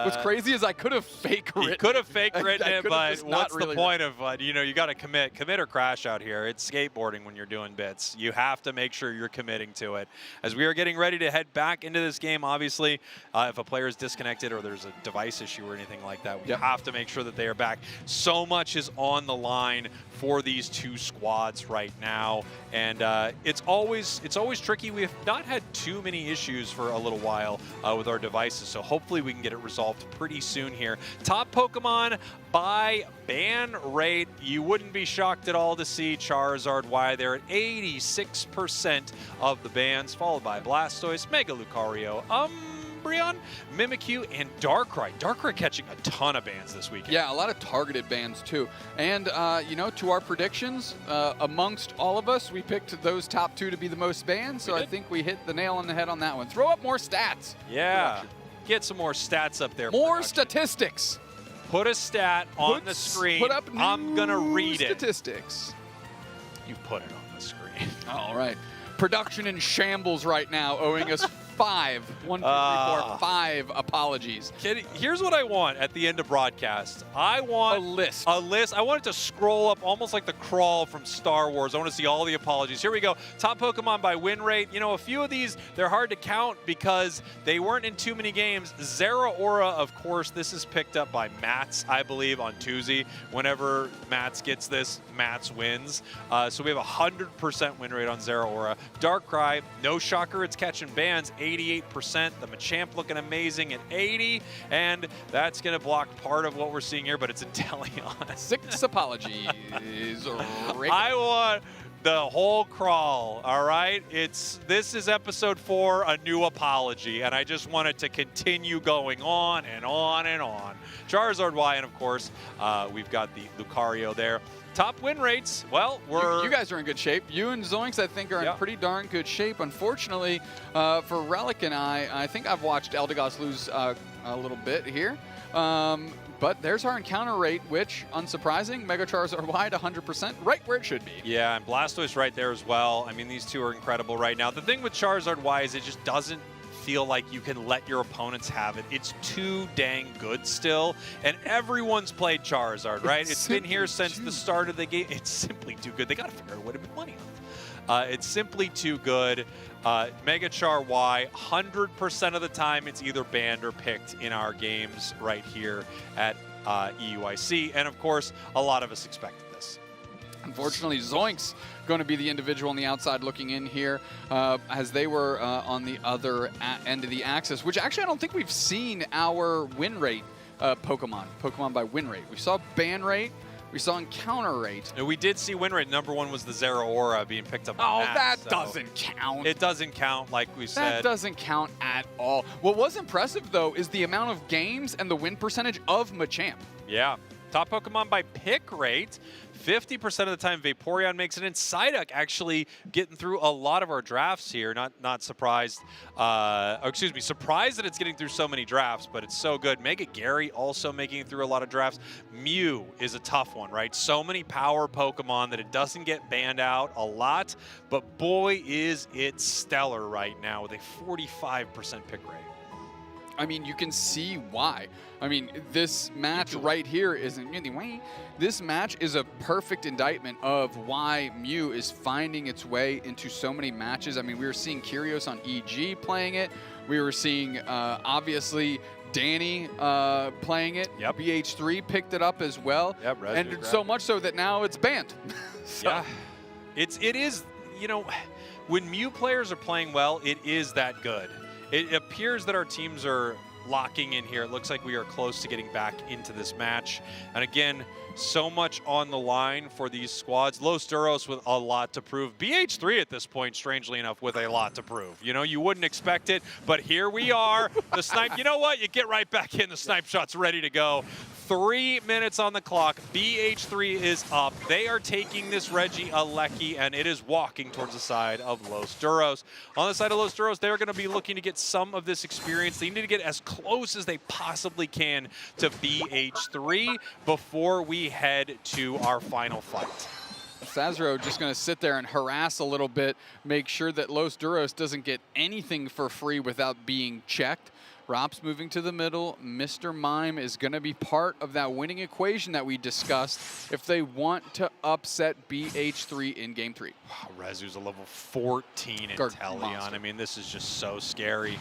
what's crazy is I could have fake written. You could have fake written it, but what's really the point of you got to commit or crash out here. It's skateboarding when you're doing bits. You have to make sure you're committing to it. As we are getting ready to head back into this game, obviously, if a player is disconnected or there's a device issue or anything like that, we have to make sure that they are back. So much is on the line for these 2 squads right now, and it's always tricky. We have not had too many issues for a little while with our devices, so hopefully we can get it resolved pretty soon here. Top Pokemon by ban rate. You wouldn't be shocked at all to see Charizard. Why they're at 86% of the bans, followed by Blastoise, Mega Lucario, Umbreon, Mimikyu, and Darkrai. Darkrai catching a ton of bans this weekend. Yeah, a lot of targeted bans too. And to our predictions, amongst all of us, we picked those top 2 to be the most banned. So I think we hit the nail on the head on that one. Throw up more stats. Yeah. Get some more stats up there. More statistics. Put a stat on the screen. Put up I'm going to read statistics. You put it on the screen. All right. Production in shambles right now, owing us 5. 1, 2, 3, 4, 5 apologies. Here's what I want at the end of broadcast. I want a list. I want it to scroll up almost like the crawl from Star Wars. I want to see all the apologies. Here we go. Top Pokemon by win rate. A few of these, they're hard to count because they weren't in too many games. Zeraora, of course, this is picked up by Mats, I believe, on Twozy. Whenever Mats gets this, Mats wins. So we have a 100% win rate on Zeraora. Darkrai, no shocker, it's catching bans, 88%. The Machamp looking amazing at 80, and that's going to block part of what we're seeing here, but it's Inteleon. 6 apologies. I want The whole crawl, all right? This is episode 4, a new apology, and I just wanted to continue going on and on and on. Charizard Y, and of course, we've got the Lucario there. Top win rates, well, You guys are in good shape. You and Zoinks, I think, are in pretty darn good shape. Unfortunately, for Relic and I think I've watched Eldegoss lose a little bit here. But there's our encounter rate, which, unsurprising, Mega Charizard wide 100%, right where it should be. Yeah, and Blastoise right there as well. I mean, these two are incredible right now. The thing with Charizard Y is it just doesn't feel like you can let your opponents have it. It's too dang good still, and everyone's played Charizard, right? It's been here since the start of the game. It's simply too good. They got to figure out a way to make money on it. It's simply too good. Mega Char Y, 100% of the time it's either banned or picked in our games right here at EUIC, and of course, a lot of us expected this. Unfortunately, Zoinks going to be the individual on the outside looking in here, as they were on the other end of the axis, which actually I don't think we've seen our win rate Pokemon by win rate. We saw ban rate, we saw encounter rate. And we did see win rate. Number 1 was the Zeraora being picked up on that doesn't count. It doesn't count, like we said. That doesn't count at all. What was impressive, though, is the amount of games and the win percentage of Machamp. Yeah. Top Pokemon by pick rate. 50% of the time Vaporeon makes it, and Psyduck actually getting through a lot of our drafts here. Not surprised, surprised that it's getting through so many drafts, but it's so good. Mega Gary also making it through a lot of drafts. Mew is a tough one, right? So many power Pokemon that it doesn't get banned out a lot, but boy is it stellar right now with a 45% pick rate. I mean, you can see why. I mean, this match right here this match is a perfect indictment of why Mew is finding its way into so many matches. I mean, we were seeing Kyrios on EG playing it. We were seeing, obviously, Danny playing it. Yep. BH3 picked it up as well. Yep, and so much so that now it's banned. Yeah. It is, you know, when Mew players are playing well, it is that good. It appears that our teams are locking in here. It looks like we are close to getting back into this match. And again, so much on the line for these squads. Los Duros with a lot to prove. BH3 at this point, strangely enough, with a lot to prove. You know, you wouldn't expect it, but here we are. The snipe, you know what? You get right back in. The snipe shot's ready to go. 3 minutes on the clock. BH3 is up. They are taking this Regieleki, and it is walking towards the side of Los Duros. On the side of Los Duros, they're going to be looking to get some of this experience. They need to get as close as they possibly can to BH3 before we head to our final fight. Sazero just going to sit there and harass a little bit, make sure that Los Duros doesn't get anything for free without being checked. Rob's moving to the middle. Mr. Mime is going to be part of that winning equation that we discussed if they want to upset BH3 in Game 3. Wow, Rezu's a level 14 in Teleon. I mean, this is just so scary.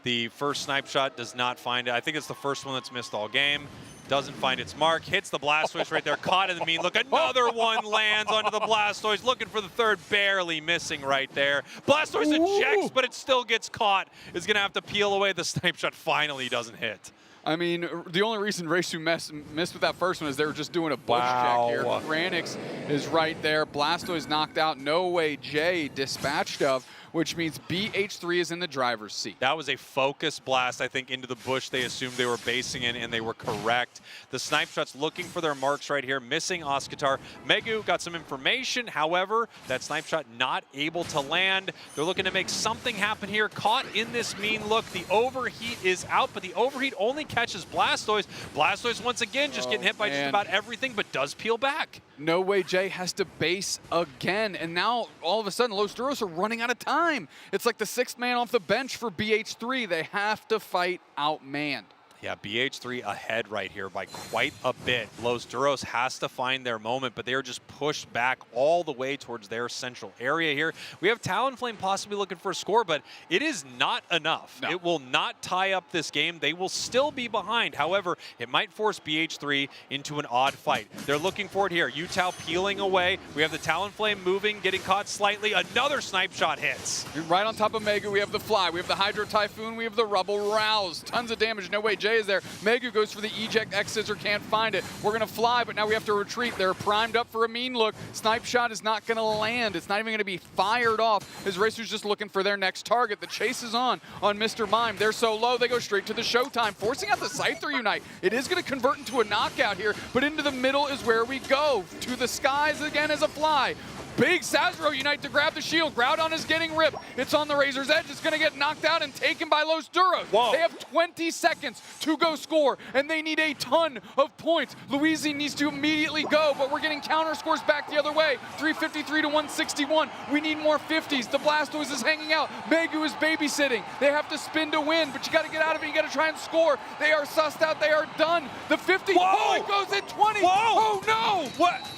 The first snipe shot does not find it. I think it's the first one that's missed all game. Doesn't find its mark, hits the Blastoise right there, caught in the mean. Look, another one lands onto the Blastoise, looking for the third, barely missing right there. Blastoise ejects, but it still gets caught. Is gonna have to peel away. The snipe shot finally doesn't hit. I mean, the only reason Reisu missed with that first one is they were just doing a bush check here. Ranix is right there. Blastoise knocked out. No Way Jay dispatched of, which means BH3 is in the driver's seat. That was a focus blast, I think, into the bush they assumed they were basing in, and they were correct. The snipe shots looking for their marks right here, missing Oscatar. Megu got some information, however, that snipe shot not able to land. They're looking to make something happen here, caught in this mean look. The overheat is out, but the overheat only catches Blastoise. Blastoise, once again, just getting hit by just about everything, but does peel back. No Way Jay has to base again, and now all of a sudden Los Duros are running out of time. It's like the 6th man off the bench for BH3. They have to fight outmanned. Yeah, BH3 ahead right here by quite a bit. Los Duros has to find their moment, but they are just pushed back all the way towards their central area here. We have Talonflame possibly looking for a score, but it is not enough. No. It will not tie up this game. They will still be behind. However, it might force BH3 into an odd fight. They're looking for it here. Yutao peeling away. We have the Talonflame moving, getting caught slightly. Another snipe shot hits. Right on top of Mega, we have the Fly. We have the Hydro Typhoon. We have the Rubble Rouse. Tons of damage. No Way Jay Jay is there. Megu goes for the eject X scissor, can't find it. We're going to fly, but now we have to retreat. They're primed up for a mean look. Snipe shot is not going to land. It's not even going to be fired off. His Racer's just looking for their next target. The chase is on Mr. Mime. They're so low, they go straight to the showtime, forcing out the Scyther Unite. It is going to convert into a knockout here, but into the middle is where we go. To the skies again as a fly. Big Sazero Unite to grab the shield. Groudon is getting ripped. It's on the Razor's Edge. It's going to get knocked out and taken by Los Duros. Whoa. They have 20 seconds to go score, and they need a ton of points. Louisi needs to immediately go, but we're getting counter scores back the other way. 353 to 161. We need more 50s. The Blastoise is hanging out. Megu is babysitting. They have to spin to win, but you got to get out of it. You got to try and score. They are sussed out. They are done. The 50. Whoa. Oh, it goes at 20. Whoa. Oh, no. What?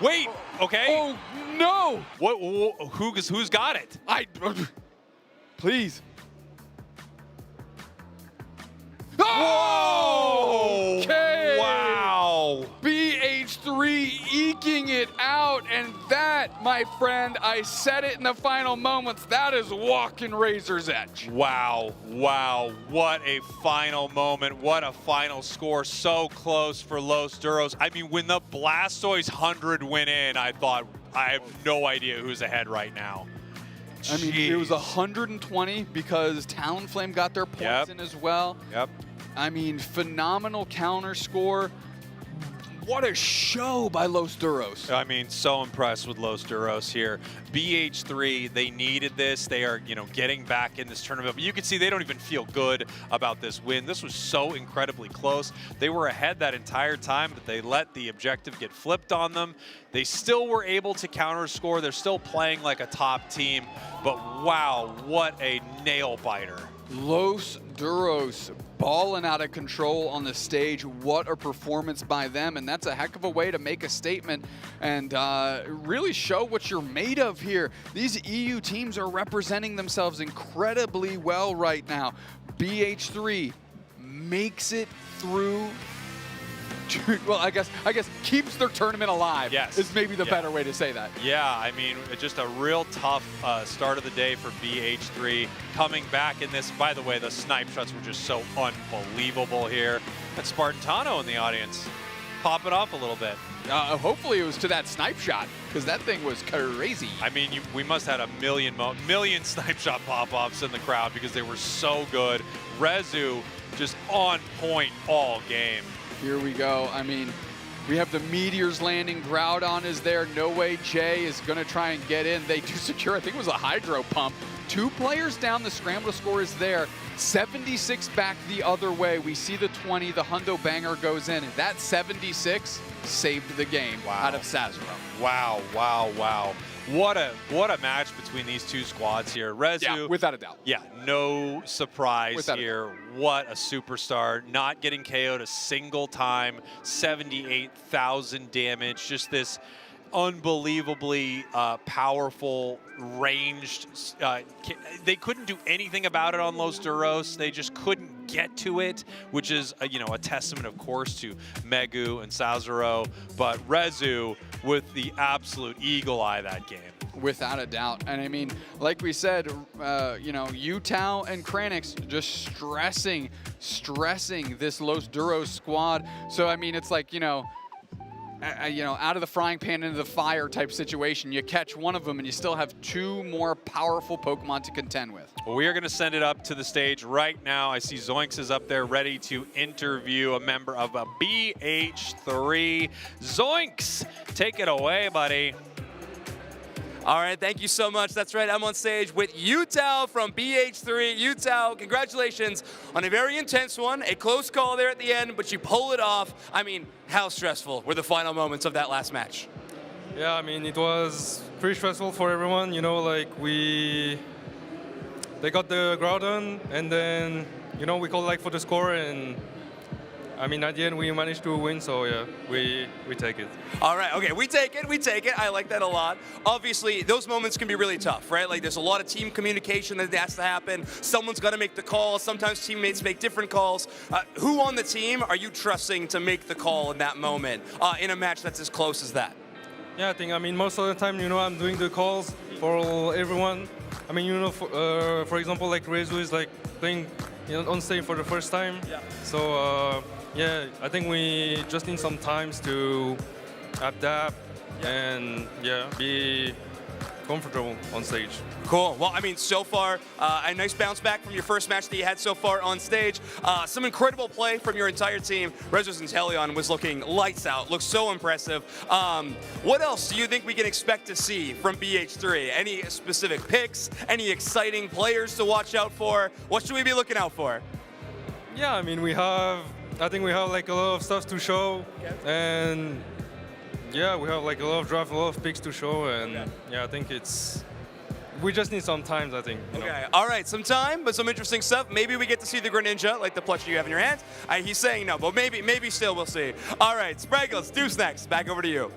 Wait, okay. Oh, no. Who's got it? Please. Whoa! Okay. Wow. BH3 eking it out, and that, my friend, I said it in the final moments, that is walking Razor's Edge. Wow, wow, what a final moment, what a final score, so close for Los Duros. I mean, when the Blastoise 100 went in, I thought, I have no idea who's ahead right now. I mean, it was 120 because Talonflame got their points in as well. Yep. I mean, phenomenal counter score. What a show by Los Duros. I mean, so impressed with Los Duros here. BH3, they needed this. They are, getting back in this tournament. But you can see they don't even feel good about this win. This was so incredibly close. They were ahead that entire time, but they let the objective get flipped on them. They still were able to counter score. They're still playing like a top team. But wow, what a nail biter. Los Duros balling out of control on the stage. What a performance by them, and that's a heck of a way to make a statement and really show what you're made of here. These EU teams are representing themselves incredibly well right now. BH3 makes it through. Well, I guess keeps their tournament alive. Yes. Is maybe the better way to say that. Yeah, I mean, just a real tough start of the day for BH3. Coming back in this, by the way, the snipe shots were just so unbelievable here. And Spartano in the audience, pop it off a little bit. Hopefully it was to that snipe shot, because that thing was crazy. I mean, we must have had a million snipe shot pop-offs in the crowd because they were so good. Rezu just on point all game. Here we go. I mean, we have the meteors landing. Groudon is there. No way Jay is going to try and get in. They do secure, I think it was a hydro pump. 2 players down. The scramble score is there. 76 back the other way. We see the 20. The Hundo Banger goes in. That 76 saved the game out of Sazero. Wow, wow, wow. What a match between these two squads here. Rezu, Yeah, without a doubt. Yeah, no surprise Without a here. What a superstar. Not getting KO'd a single time. 78,000 damage. Just this unbelievably powerful, ranged. They couldn't do anything about it on Los Duros. They just couldn't get to it, which is a testament, of course, to Megu and Sazero. But Rezu with the absolute eagle eye that game. Without a doubt. And I mean, like we said, Utah and Kranix just stressing this Los Duros squad. So, I mean, it's like, out of the frying pan into the fire type situation. You catch one of them and you still have 2 more powerful Pokemon to contend with. Well, we are going to send it up to the stage right now. I see Zoinks is up there ready to interview a member of a BH3. Zoinks, take it away, buddy. All right, thank you so much. That's right, I'm on stage with Utah from BH3. Utah, congratulations on a very intense one. A close call there at the end, but you pull it off. I mean, how stressful were the final moments of that last match? Yeah, I mean, it was pretty stressful for everyone. They got the Groudon, and then, we called for the score, and I mean, at the end, we managed to win, so yeah, we take it. All right, okay, we take it. I like that a lot. Obviously, those moments can be really tough, right? Like, there's a lot of team communication that has to happen. Someone's got to make the call. Sometimes teammates make different calls. Who on the team are you trusting to make the call in that moment in a match that's as close as that? Yeah, I mean, most of the time, I'm doing the calls for everyone. I mean, for example, Rezu is playing on stage for the first time. Yeah. So yeah, I think we just need some time to adapt and yeah, be comfortable on stage. Cool. Well, I mean, so far, a nice bounce back from your first match that you had so far on stage. Some incredible play from your entire team. Rezos and Teleon was looking lights out. Looks so impressive. What else do you think we can expect to see from BH3? Any specific picks? Any exciting players to watch out for? What should we be looking out for? Yeah, I mean, I think we have like a lot of stuff to show, and yeah, we have like a lot of draft, a lot of picks to show, and yeah, I think we just need some time, I think. Okay, all right, some time, but some interesting stuff. Maybe we get to see the Greninja, like the plushie you have in your hands. He's saying no, but maybe still we'll see. All right, Spraggles, Deuce next. Back over to you.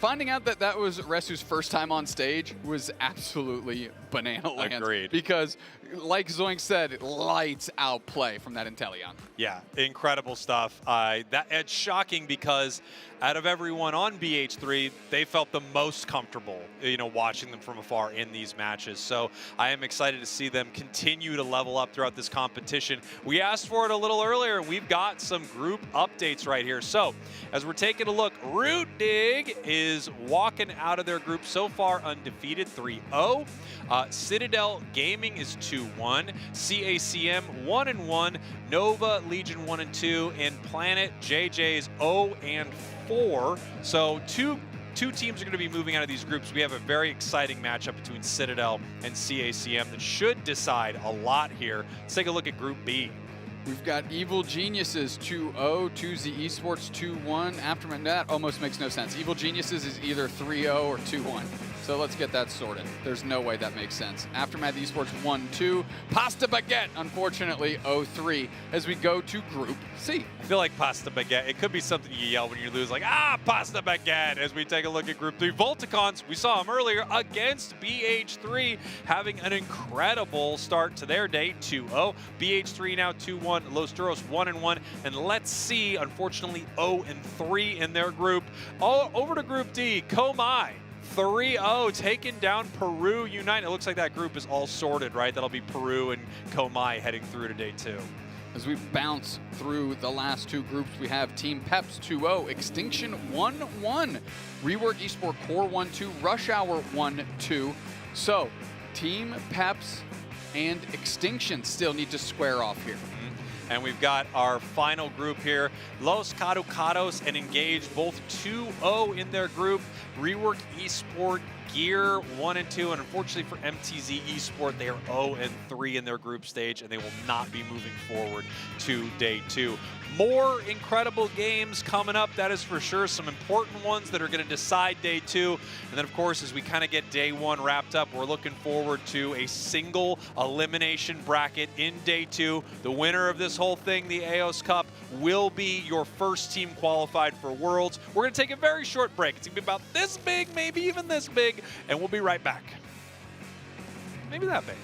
Finding out that that was Resu's first time on stage was absolutely banana land. Agreed. Because, like Zoink said, lights out play from that Inteleon. Yeah, incredible stuff. It's shocking because out of everyone on BH3, they felt the most comfortable, watching them from afar in these matches. So I am excited to see them continue to level up throughout this competition. We asked for it a little earlier. We've got some group updates right here. So as we're taking a look, Root Dig is walking out of their group so far undefeated, 3-0. Citadel Gaming is 2-1. CACM 1-1. Nova Legion 1-2. And Planet JJ's 0-4. So two teams are going to be moving out of these groups. We have a very exciting matchup between Citadel and CACM that should decide a lot here. Let's take a look at Group B. We've got Evil Geniuses 2-0, Twozy Esports 2-1. Aftermath, that almost makes no sense. Evil Geniuses is either 3-0 or 2-1. So let's get that sorted. There's no way that makes sense. Aftermath Esports 1-2. Pasta Baguette, unfortunately, 0-3 as we go to Group C. I feel like Pasta Baguette, it could be something you yell when you lose, like, Pasta Baguette, as we take a look at Group 3. Volticons, we saw them earlier against BH3, having an incredible start to their day, 2-0. BH3 now 2-1, Los Duros 1-1, and let's see, unfortunately, 0-3 in their group. Over to Group D, Komai. 3-0, taking down Peru Unite. It looks like that group is all sorted, right? That'll be Peru and Komai heading through to day 2. As we bounce through the last two groups, we have Team Peps 2-0, Extinction 1-1, Rework Esport Core 1-2, Rush Hour 1-2. So, Team Peps and Extinction still need to square off here. And we've got our final group here. Los Caducados and Engage, both 2-0 in their group. Rework Esport Gear 1-2, and unfortunately for MTZ Esport, they are 0-3 in their group stage, and they will not be moving forward to day 2. More incredible games coming up, that is for sure. Some important ones that are going to decide day 2. And then, of course, as we kind of get day 1 wrapped up, we're looking forward to a single elimination bracket in day 2. The winner of this whole thing, the Aeos Cup, will be your first team qualified for Worlds. We're going to take a very short break. It's going to be about this big, maybe even this big, and we'll be right back. Maybe that big.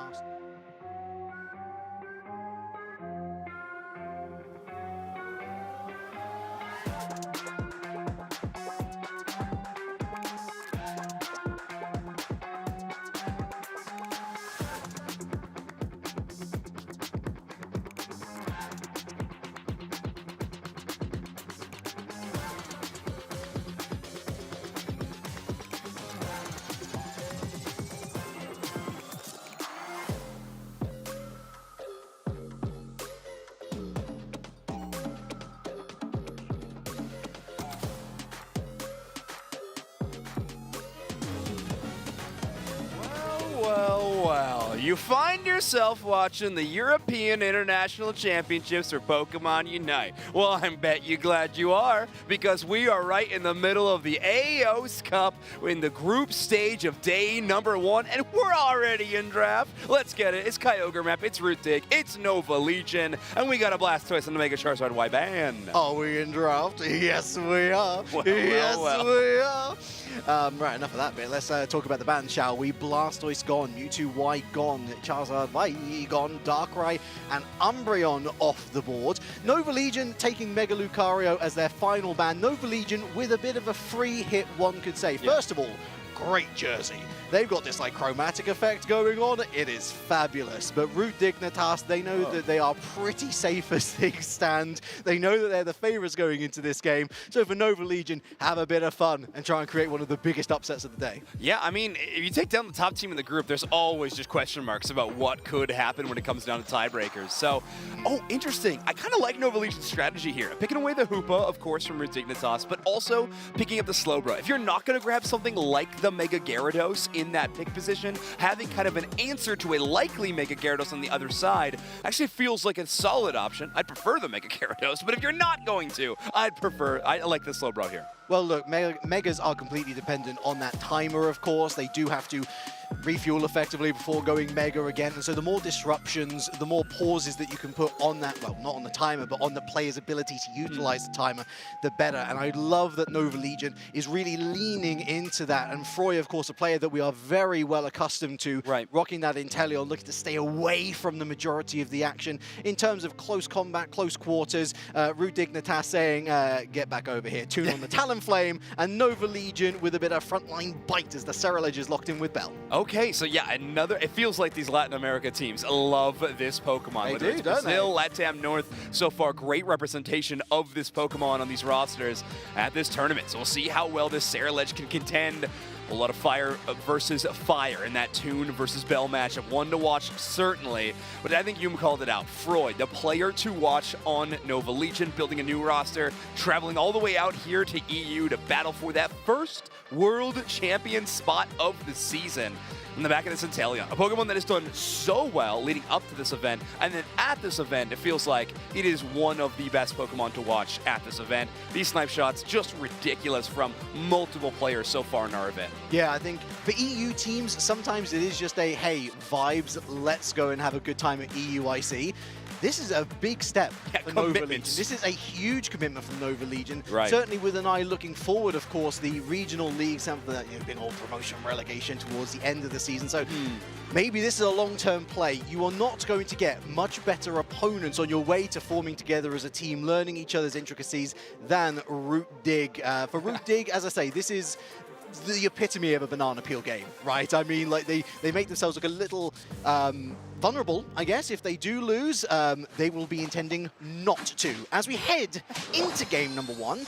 Dignitas. Well, you find yourself watching the European International Championships for Pokemon UNITE. Well, I bet you glad you are, because we are right in the middle of the Aeos Cup in the group stage of day number 1, and we're already in draft. Let's get it. It's Kyogre map, it's Root Dig, it's Nova Legion, and we got a Blastoise and a Mega Charizard Y-Band. Are we in draft? Yes, we are. Well. We are. Right, enough of that bit. Let's talk about the band, shall we? Blastoise gone, Mewtwo Y gone, Charizard Y gone, Darkrai and Umbreon off the board. Nova Legion taking Mega Lucario as their final ban. Nova Legion with a bit of a free hit, one could say. Yeah. First of all, great jersey. They've got this like chromatic effect going on. It is fabulous. But Root Dignitas, they know that they are pretty safe as things stand. They know that they're the favorites going into this game. So for Nova Legion, have a bit of fun and try and create one of the biggest upsets of the day. Yeah, I mean, if you take down the top team in the group, there's always just question marks about what could happen when it comes down to tiebreakers. So, oh, interesting. I kind of like Nova Legion's strategy here. Picking away the Hoopa, of course, from Root Dignitas, but also picking up the Slowbro. If you're not going to grab something like the Mega Gyarados in that pick position, having kind of an answer to a likely Mega Gyarados on the other side actually feels like a solid option. I'd prefer the Mega Gyarados, but if you're not going to, I like the Slowbro here. Well, look, Megas are completely dependent on that timer, of course. They do have to refuel effectively before going Mega again. And so the more disruptions, the more pauses that you can put on that, well, not on the timer, but on the player's ability to utilize the timer, the better. And I love that Nova Legion is really leaning into that. And Froy, of course, a player that we are very well accustomed to, rocking that Inteleon, looking to stay away from the majority of the action. In terms of close combat, close quarters, Root Dignitas saying, get back over here. Tune on the Talonflame, and Nova Legion with a bit of frontline bite as the Ceruledge is locked in with Bell. Okay, so yeah, it feels like these Latin America teams love this Pokemon. They do, don't they? Brazil, LATAM North, so far, great representation of this Pokemon on these rosters at this tournament. So we'll see how well this Ceruledge can contend. A lot of fire versus fire in that Toon versus Bell matchup. One to watch, certainly. But I think Yum called it out. Freud, the player to watch on Nova Legion, building a new roster, traveling all the way out here to EU to battle for that first World Champion spot of the season. In the back of this Inteleon, a Pokemon that has done so well leading up to this event, and then at this event, it feels like it is one of the best Pokemon to watch at this event. These snipe shots, just ridiculous from multiple players so far in our event. Yeah, I think for EU teams, sometimes it is just a, hey, vibes, let's go and have a good time at EUIC. This is a big step for Nova Legion. This is a huge commitment from Nova Legion. Right. Certainly with an eye looking forward, of course, the regional league, something that, been all promotion relegation towards the end of the season. So maybe this is a long-term play. You are not going to get much better opponents on your way to forming together as a team, learning each other's intricacies than Root Dig. For Root Dig, as I say, this is the epitome of a banana peel game, right? I mean, like they make themselves look a little vulnerable, I guess. If they do lose, they will be intending not to. As we head into game number 1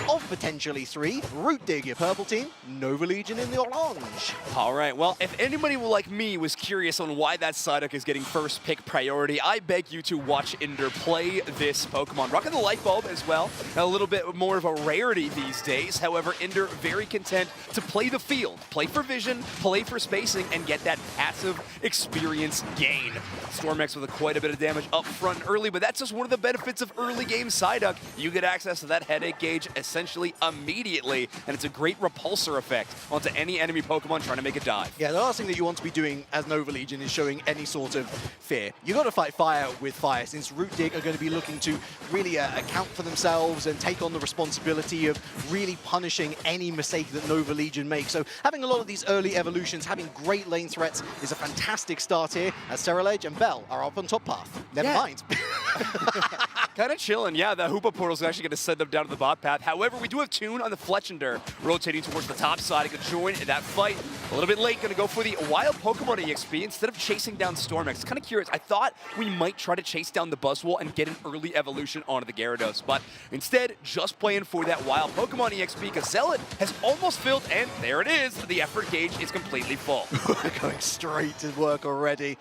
of potentially 3, Root Dig, your purple team, Nova Legion in the orange. All right, well, if anybody like me was curious on why that Psyduck is getting first pick priority, I beg you to watch Ender play this Pokemon. Rocking the Light Bulb as well, a little bit more of a rarity these days. However, Ender very content to play the field, play for vision, play for spacing, and get that passive experience gain. rain. Stormex with quite a bit of damage up front early, but that's just one of the benefits of early game Psyduck. You get access to that headache gauge essentially immediately, and it's a great repulsor effect onto any enemy Pokemon trying to make a dive. Yeah, the last thing that you want to be doing as Nova Legion is showing any sort of fear. You got to fight fire with fire, since Root Dig are going to be looking to really account for themselves and take on the responsibility of really punishing any mistake that Nova Legion makes. So having a lot of these early evolutions, having great lane threats is a fantastic start here, as Cerulege and Bell are up on top path. Never mind. Kind of chilling. Yeah, the Hoopa portal is actually going to send them down to the bot path. However, we do have Toon on the Fletchender rotating towards the top side. He can join that fight. A little bit late, going to go for the Wild Pokemon EXP instead of chasing down Stormex. Kind of curious. I thought we might try to chase down the Buzzwole and get an early evolution onto the Gyarados, but instead, just playing for that Wild Pokemon EXP because Zealot has almost filled, and there it is. The effort gauge is completely full. Going straight to work already.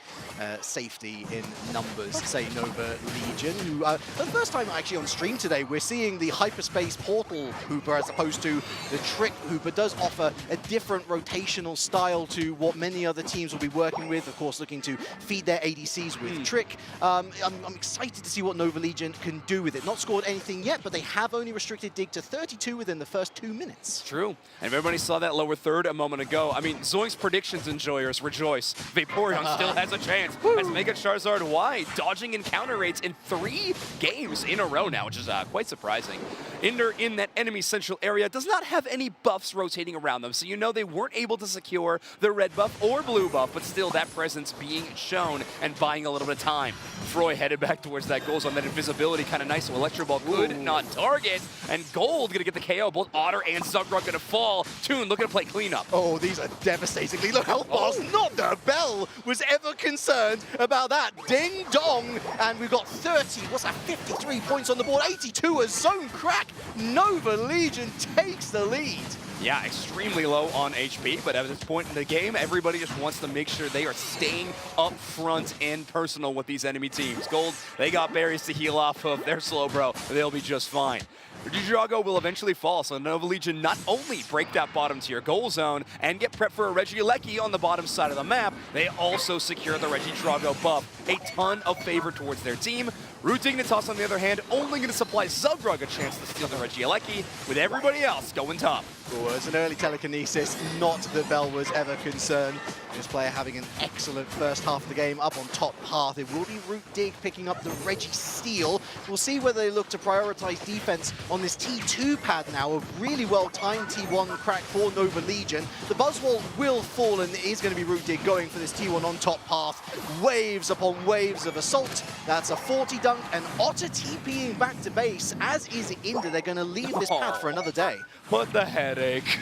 Safety in numbers, say Nova Legion, who, for the first time actually on stream today, we're seeing the Hyperspace Portal Hooper as opposed to the Trick Hooper. Does offer a different rotational style to what many other teams will be working with, of course looking to feed their ADCs with Trick. I'm excited to see what Nova Legion can do with it. Not scored anything yet, but they have only restricted Dig to 32 within the first 2 minutes. True. And if everybody saw that lower third a moment ago, I mean, Zoink's predictions enjoyers rejoice. Vaporeon still has a chance as Mega Charizard Y dodging encounter rates in 3 games in a row now, which is quite surprising. Inder in that enemy central area does not have any buffs rotating around them, so you know they weren't able to secure the red buff or blue buff, but still that presence being shown and buying a little bit of time. Froy headed back towards that goal zone, that invisibility kind of nice, so Electro Ball could not target, and Gold gonna get the KO. Both Otter and Zugrug gonna fall. Toon looking to play cleanup. Oh, these are devastatingly low health bars. Not the Bell was ever concerned about that. Ding dong, and we've got 30, what's that, 53 points on the board, 82 a zone crack. Nova Legion takes the lead. Yeah, extremely low on HP, but at this point in the game, everybody just wants to make sure they are staying up front and personal with these enemy teams. Gold, they got berries to heal off of. They're slow, bro. They'll be just fine. Drago will eventually fall, so Nova Legion not only break that bottom tier goal zone and get prepped for a Regieleki on the bottom side of the map, they also secure the Regidrago buff. A ton of favor towards their team. Root Dignitas, on the other hand, only going to supply Zugrug a chance to steal the Regieleki, with everybody else going top. Oh, it's an early telekinesis, not that Bell was ever concerned. This player having an excellent first half of the game up on top path. It will be Root Dig picking up the Registeel. We'll see whether they look to prioritize defense on this T2 pad now. A really well-timed T1 crack for Nova Legion. The Buzzwole will fall, and it is going to be Root Dig going for this T1 on top path. Waves upon waves of assault. That's a 40 dunk, and Otter TPing back to base, as is Inder. They're going to leave this pad for another day. What the headache.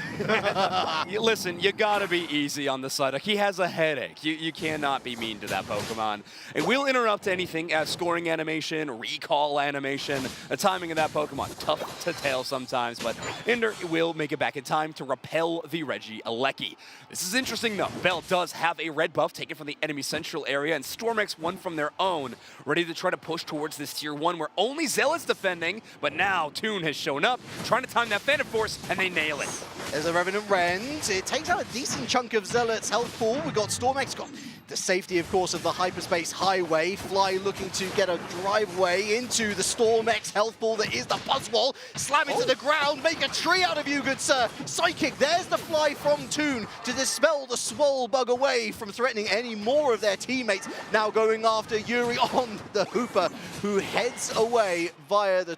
Listen, you gotta be easy on the Psyduck. He has a headache. You cannot be mean to that Pokemon. It will interrupt anything as scoring animation, recall animation. The timing of that Pokemon, tough to tell sometimes, but Inder will make it back in time to repel the Regieleki. This is interesting though. Bell does have a red buff taken from the enemy central area, and Stormex one from their own, ready to try to push towards this tier 1 where only Zealot's defending, but now Toon has shown up, trying to time that Phantom Force, and they nail it. There's a Revenant Rend. It takes out a decent chunk of Zealot's health pool. We've got Stormex, got the safety, of course, of the Hyperspace Highway. Fly looking to get a driveway into the Stormex health pool that is the Buzzwole. Slam it to the ground, make a tree out of you, good sir. Psychic, there's the Fly from Toon to dispel the Swole Bug away from threatening any more of their teammates. Now going after Yuri on the Hooper, who heads away via the...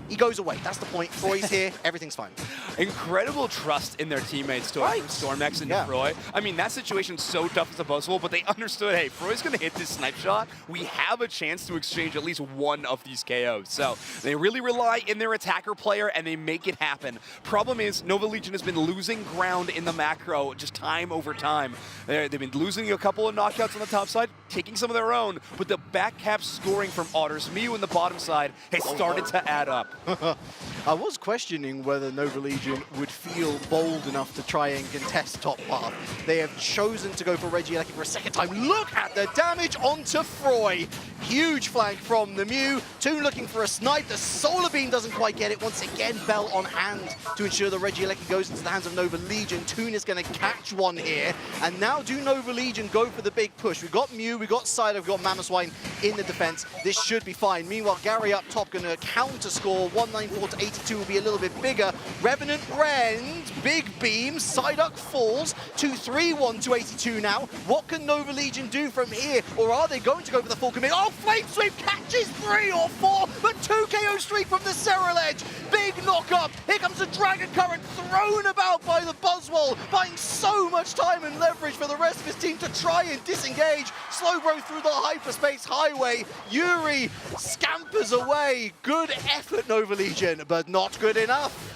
He goes away. That's the point. Froy's here. Everything's fine. Incredible trust in their teammates to Stormex and Froy. I mean, that situation's so tough as a Buzzwole, but they understood, hey, Froy's going to hit this snipe shot. We have a chance to exchange at least one of these KOs. So they really rely in their attacker player, and they make it happen. Problem is, Nova Legion has been losing ground in the macro just time over time. They've been losing a couple of knockouts on the top side, taking some of their own, but the back cap scoring from Otter's Mew in the bottom side has started to add up. I was questioning whether Nova Legion would feel bold enough to try and contest top path. They have chosen to go for Regieleki for a second time. Look at the damage onto Froy. Huge flank from the Mew. Toon looking for a snipe. The Solar Beam doesn't quite get it. Once again, Bell on hand to ensure the Regieleki goes into the hands of Nova Legion. Toon is going to catch one here. And now do Nova Legion go for the big push? We've got Mew, we've got Cider, we've got Mamoswine in the defense. This should be fine. Meanwhile, Gary up top going to counter score. 194 to 82 will be a little bit bigger. Revenant Rend, big beam. Psyduck falls. 2-3-1 to 82 now. What can Nova Legion do from here? Or are they going to go for the full commit? Oh, Flame Sweep catches 3 or 4, but 2 KO streak from the Serral Edge. Big knock up. Here comes the Dragon Current thrown about by the Buzzwole, buying so much time and leverage for the rest of his team to try and disengage. Slowbro through the hyperspace highway. Yuri scampers away. Good effort, Nova Legion, but not good enough.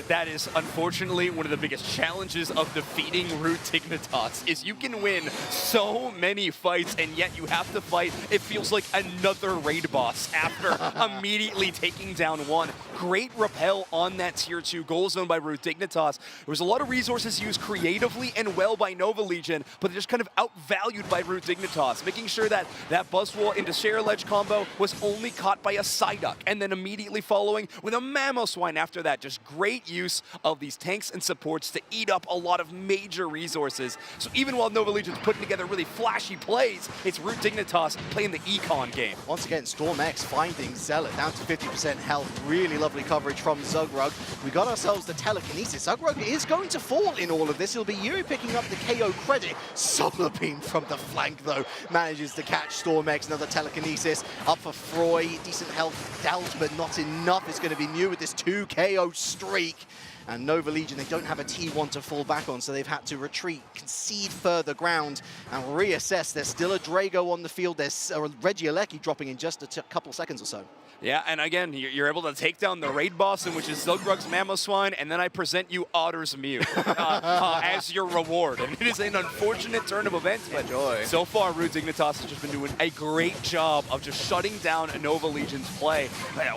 That is unfortunately one of the biggest challenges of defeating Root Dignitas, is you can win so many fights and yet you have to fight, it feels like another raid boss after immediately taking down one. Great repel on that tier 2 goal zone by Root Dignitas. There was a lot of resources used creatively and well by Nova Legion, but they're just kind of outvalued by Root Dignitas, making sure that that Buzzwole into Serral Edge combo was only caught by a Psyduck, and then immediately following with a Mamoswine after that. Just great use of these tanks and supports to eat up a lot of major resources. So even while Nova Legion's putting together really flashy plays, it's Root Dignitas playing the econ game. Once again, Storm X finding Zealot down to 50% health. Really lovely coverage from Zugrug. We got ourselves the telekinesis. Zugrug is going to fall in all of this. It'll be Yuri picking up the KO credit. Solar Beam from the flank, though, manages to catch Storm X. Another telekinesis up for Froy. Decent health dealt, but not enough. It's going to be Mew with this 2 KO streak. And Nova Legion, they don't have a T1 to fall back on, so they've had to retreat, concede further ground, and reassess. There's still a Drago on the field. There's a Regieleki dropping in just a couple seconds or so. Yeah, and again, you're able to take down the raid boss, in which is Zugrug's Mamoswine, and then I present you Otter's Mew as your reward. And it is an unfortunate turn of events, but so far, Root Dignitas has just been doing a great job of just shutting down Nova Legion's play.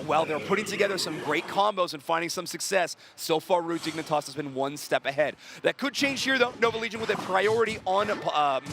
While they're putting together some great combos and finding some success, so far Root Dignitas has been one step ahead. That could change here, though. Nova Legion with a priority on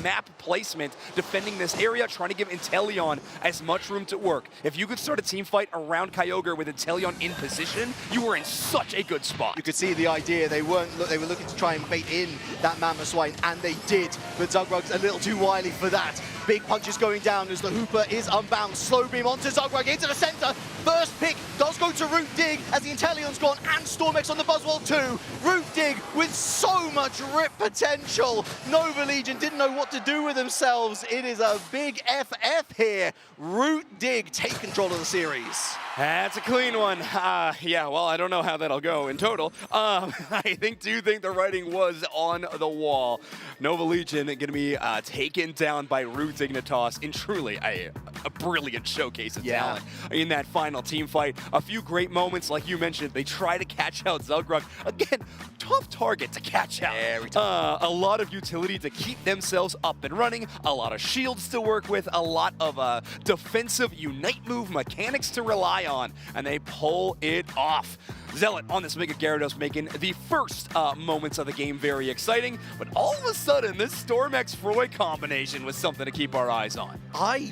map placement, defending this area, trying to give Inteleon as much room to work. If you could start a team fight around Kyogre with Inteleon in position, you were in such a good spot. You could see the idea. They were looking to try and bait in that Mamoswine, and they did. But Zugrug's a little too wily for that. Big punches going down as the Hooper is unbound. Slow beam onto Zugrug into the center. First pick does go to Root Dig as the Inteleon's gone, and Stormex on the Buzzwole too. Root Dig with so much rip potential. Nova Legion didn't know what to do with themselves. It is a big FF here. Root Dig take control of the series. That's a clean one. Yeah, well, I don't know how that'll go in total. I do think the writing was on the wall. Nova Legion going to be taken down by Root Dignitas in truly a brilliant showcase of talent in that final team fight. A few great moments, like you mentioned. They try to catch out Zugrug. Again, tough target to catch out. A lot of utility to keep themselves up and running, a lot of shields to work with, a lot of defensive Unite move mechanics to rely on, and they pull it off. Zealot on this Mega Gyarados making the first moments of the game very exciting, but all of a sudden this Storm X Froy combination was something to keep our eyes on. I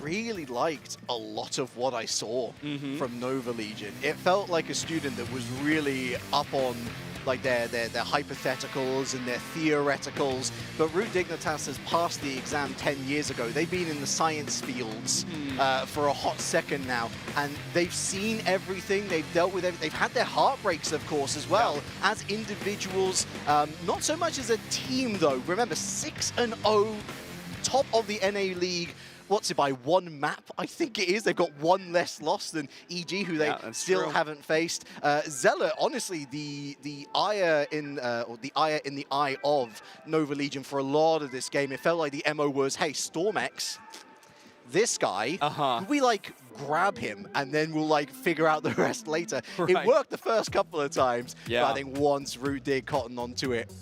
really liked a lot of what I saw from Nova Legion. It felt like a student that was really up on like their hypotheticals and their theoreticals, but Root Dignitas has passed the exam 10 years ago. They've been in the science fields for a hot second now, and they've seen everything, they've dealt with everything. They've had their heartbreaks, of course, as well, as individuals, not so much as a team, though. Remember, 6-0, top of the NA League. What's it by one map? I think it is. They've got one less loss than EG, who they still haven't faced. Zealot, honestly, the ire in the eye of Nova Legion for a lot of this game. It felt like the MO was, hey, Stormex, this guy, we like grab him and then we'll like figure out the rest later. It worked the first couple of times, but I think once Root Dig cottoned onto it,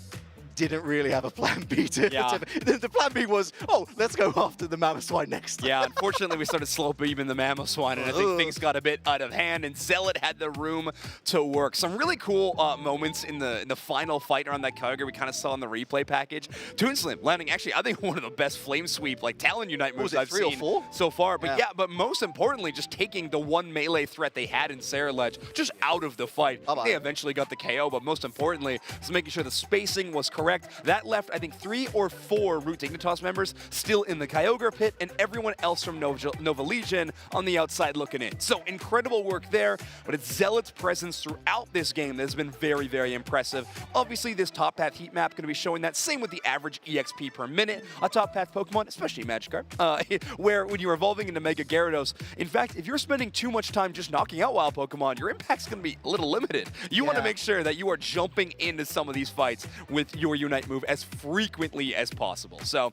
didn't really have a plan B to, Yeah. the plan B was, oh, let's go after the Mamoswine next time. Yeah, unfortunately, we started slow beaming the Mamoswine, and I think things got a bit out of hand, and Zealot had the room to work. Some really cool moments in the final fight around that Kyogre we kind of saw in the replay package. Toonslim landing, actually, I think one of the best Flame Sweep, like Talon Unite moves I've 3 or seen 4? so far. But yeah, but most importantly, just taking the one melee threat they had in Saraledge just out of the fight. They eventually got the KO, but most importantly, just making sure the spacing was correct. That left, I think, 3 or 4 Root Dignitas members still in the Kyogre pit, and everyone else from Nova Legion on the outside looking in. So incredible work there, but it's Zealot's presence throughout this game that has been very, very impressive. Obviously, this top path heat map going to be showing that. Same with the average EXP per minute. A top path Pokemon, especially Magikarp, where when you're evolving into Mega Gyarados, in fact, if you're spending too much time just knocking out wild Pokemon, your impact's going to be a little limited. You want to make sure that you are jumping into some of these fights with your Unite move as frequently as possible. So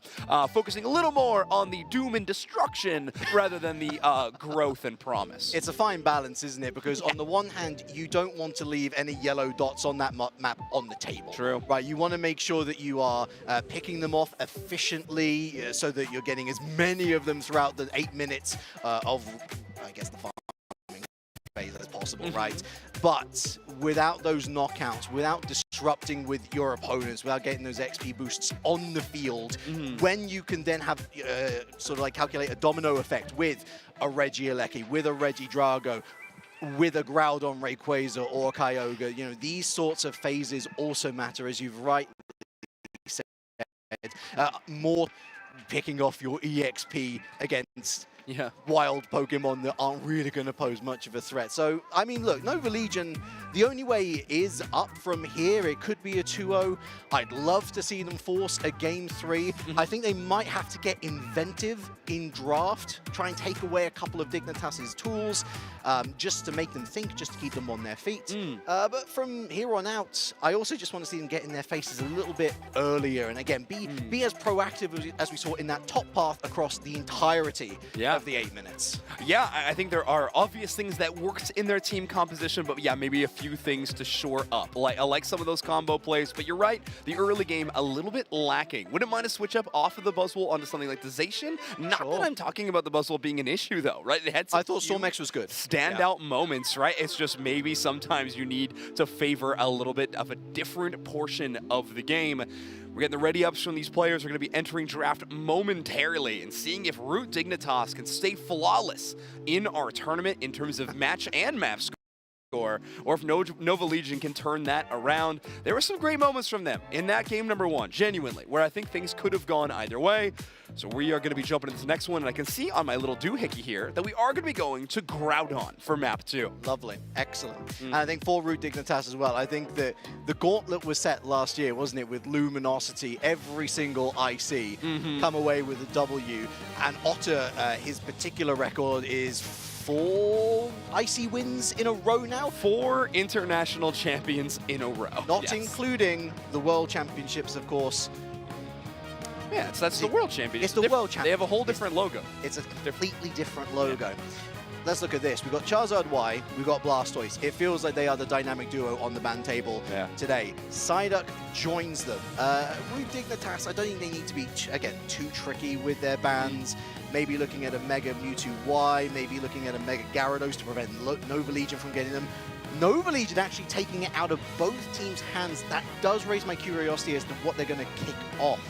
focusing a little more on the doom and destruction rather than the growth and promise. It's a fine balance, isn't it? Because on the one hand, you don't want to leave any yellow dots on that map on the table. True. Right, you want to make sure that you are picking them off efficiently so that you're getting as many of them throughout the 8 minutes of, I guess, the farming phase as possible, right? But without those knockouts, without disrupting with your opponents, without getting those XP boosts on the field, when you can then have sort of like calculate a domino effect with a Regieleki, with a Regidrago, with a Groudon, Rayquaza, or Kyogre, you know, these sorts of phases also matter, as you've rightly said. More picking off your EXP against wild Pokemon that aren't really going to pose much of a threat. So, I mean, look, Nova Legion, the only way is up from here. It could be a 2-0. I'd love to see them force a Game 3. I think they might have to get inventive in draft, try and take away a couple of Dignitas's tools, just to make them think, just to keep them on their feet. But from here on out, I also just want to see them get in their faces a little bit earlier. And again, be as proactive as we saw in that top path across the entirety of the 8 minutes. Yeah, I think there are obvious things that worked in their team composition, but yeah, maybe a few things to shore up. I like some of those combo plays, but you're right, the early game a little bit lacking. Wouldn't mind a switch up off of the Buzzwole onto something like the Zacian. Not that I'm talking about the Buzzwole being an issue though, right? It had I thought Stormex was good. Standout moments, right? It's just maybe sometimes you need to favor a little bit of a different portion of the game. We're getting the ready-ups from these players. We're going to be entering draft momentarily and seeing if Root Dignitas can stay flawless in our tournament in terms of match and map score, or if Nova Legion can turn that around. There were some great moments from them in that game number 1, genuinely, where I think things could have gone either way. So we are going to be jumping into the next one, and I can see on my little doohickey here that we are going to be going to Groudon for map 2. Lovely. Excellent. And I think for Root Dignitas as well, I think that the gauntlet was set last year, wasn't it, with Luminosity, every single IC come away with a W. And Otter, his particular record is 4 IC wins in a row now. 4 international champions in a row. Not including the World Championships, of course. Yeah, that's the World Championship. It's the World Championship. They have a whole different logo. It's a completely different logo. Let's look at this. We've got Charizard Y, we've got Blastoise. It feels like they are the dynamic duo on the ban table today. Psyduck joins them. Root Dignitas, I don't think they need to be, again, too tricky with their bans. Maybe looking at a Mega Mewtwo Y, maybe looking at a Mega Gyarados to prevent Nova Legion from getting them. Nova Legion actually taking it out of both teams' hands. That does raise my curiosity as to what they're going to kick off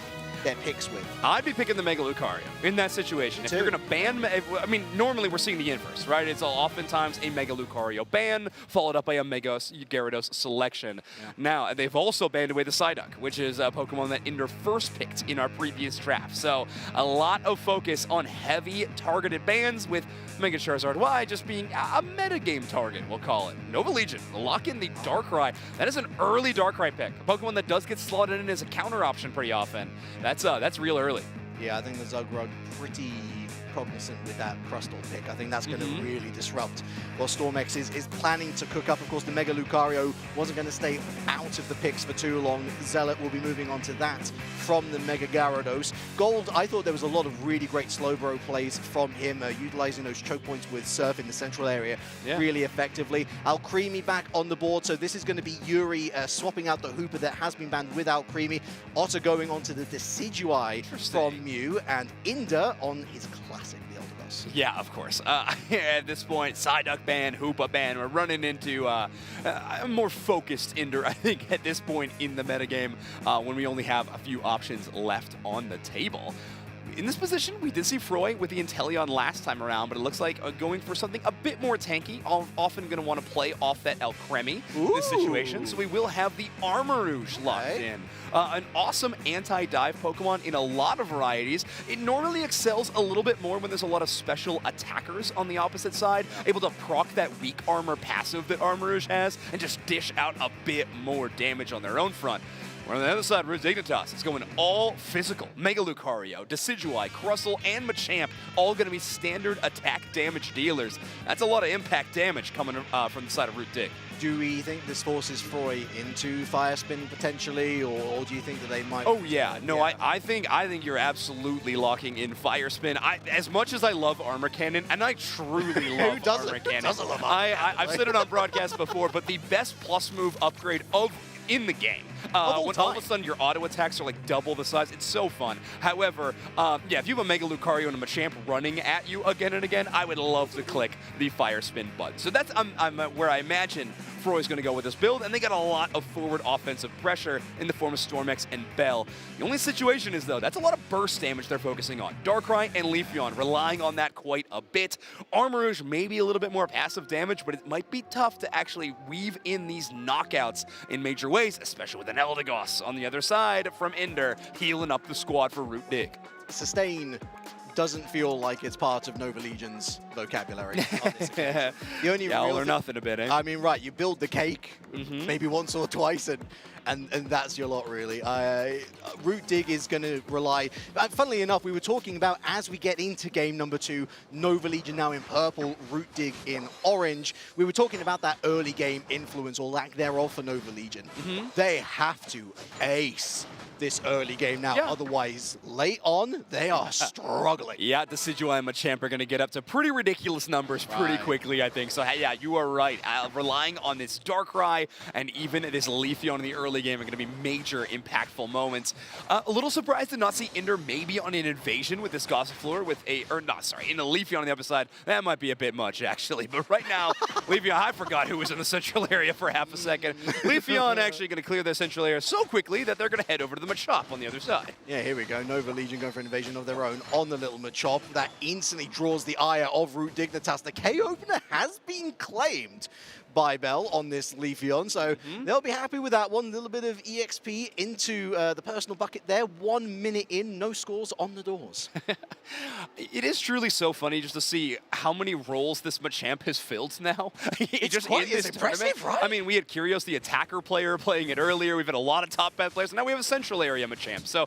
their picks with. I'd be picking the Mega Lucario in that situation. If you're going to ban, I mean, normally we're seeing the inverse, right? It's oftentimes a Mega Lucario ban, followed up by a Mega Gyarados selection. Now, they've also banned away the Psyduck, which is a Pokemon that Inder first picked in our previous draft. So a lot of focus on heavy targeted bans, with Mega Charizard Y just being a metagame target, we'll call it. Nova Legion, lock in the Darkrai. That is an early Darkrai pick, a Pokemon that does get slotted in as a counter option pretty often. That's real early. Yeah, I think the Zugrug pretty cognizant with that Crustle pick. I think that's going to really disrupt what Stormex is planning to cook up. Of course, the Mega Lucario wasn't going to stay out of the picks for too long. Zealot will be moving on to that from the Mega Gyarados. Gold, I thought there was a lot of really great Slowbro plays from him, utilizing those choke points with Surf in the central area really effectively. Alcremie back on the board, so this is going to be Yuri swapping out the Hooper that has been banned with Alcremie. Otter going on to the Decidueye from Mew, and Inder on his classic, the Eldegoss. Yeah, of course. At this point, Psyduck ban, Hoopa ban. We're running into a more focused Inder, I think, at this point in the metagame, when we only have a few options left on the table. In this position, we did see Froy with the Inteleon last time around, but it looks like going for something a bit more tanky. Often going to want to play off that Alcremie in this situation, so we will have the Armarouge locked in. An awesome anti-dive Pokemon in a lot of varieties. It normally excels a little bit more when there's a lot of special attackers on the opposite side, able to proc that weak armor passive that Armarouge has, and just dish out a bit more damage on their own front. Where on the other side, Dignitas is going all physical. Mega Lucario, Decidueye, Crustle, and Machamp, all going to be standard attack damage dealers. That's a lot of impact damage coming from the side of Root Dig. Do we think this forces Froy into Fire Spin potentially, or do you think that they might? Oh yeah, no, yeah. I think you're absolutely locking in Fire Spin. As much as I love Armor Cannon, and I truly love Armor Cannon, I've said it on broadcast before, but the best plus move upgrade in the game. When all of a sudden your auto attacks are like double the size, it's so fun. However, yeah, if you have a Mega Lucario and a Machamp running at you again and again, I would love to click the Fire Spin button. So that's where I imagine Froy's going to go with this build, and they got a lot of forward offensive pressure in the form of Stormex and Bell. The only situation is, though, that's a lot of burst damage they're focusing on. Darkrai and Leafeon relying on that quite a bit. Armarouge maybe a little bit more passive damage, but it might be tough to actually weave in these knockouts in major ways, especially with an Eldegoss on the other side from Inder, healing up the squad for Root Dig. Sustain doesn't feel like it's part of Nova Legion's vocabulary on this account. The only all real or nothing a bit, eh? I mean, right, you build the cake maybe once or twice, and that's your lot, really. Root Dig is going to rely... funnily enough, we were talking about, as we get into game number 2, Nova Legion now in purple, Root Dig in orange. We were talking about that early game influence, or lack thereof, for Nova Legion. They have to ace this early game now, otherwise, late on, they are struggling. Yeah, the Decidueye and Machamp are going to get up to pretty ridiculous numbers pretty quickly, I think. So, yeah, you are right. Relying on this Darkrai and even this Leafeon in the early game are going to be major impactful moments. A little surprised to not see Inder maybe on an invasion with this Gossifleur with in a Leafeon on the other side. That might be a bit much, actually. But right now, Leafeon, I forgot who was in the central area for half a second. Leafeon actually going to clear their central area so quickly that they're going to head over to the Machop on the other side. Yeah, here we go. Nova Legion going for an invasion of their own on the little Machop. That instantly draws the ire of Root Dignitas. The K-Opener has been claimed by Bell on this Leafeon, so they'll be happy with that one. A little bit of EXP into the personal bucket there. 1 minute in, no scores on the doors. It is truly so funny just to see how many roles this Machamp has filled now. It's impressive, right? I mean, we had Kyrios, the attacker player, playing it earlier. We've had a lot of top bad players, and now we have a central area Machamp. So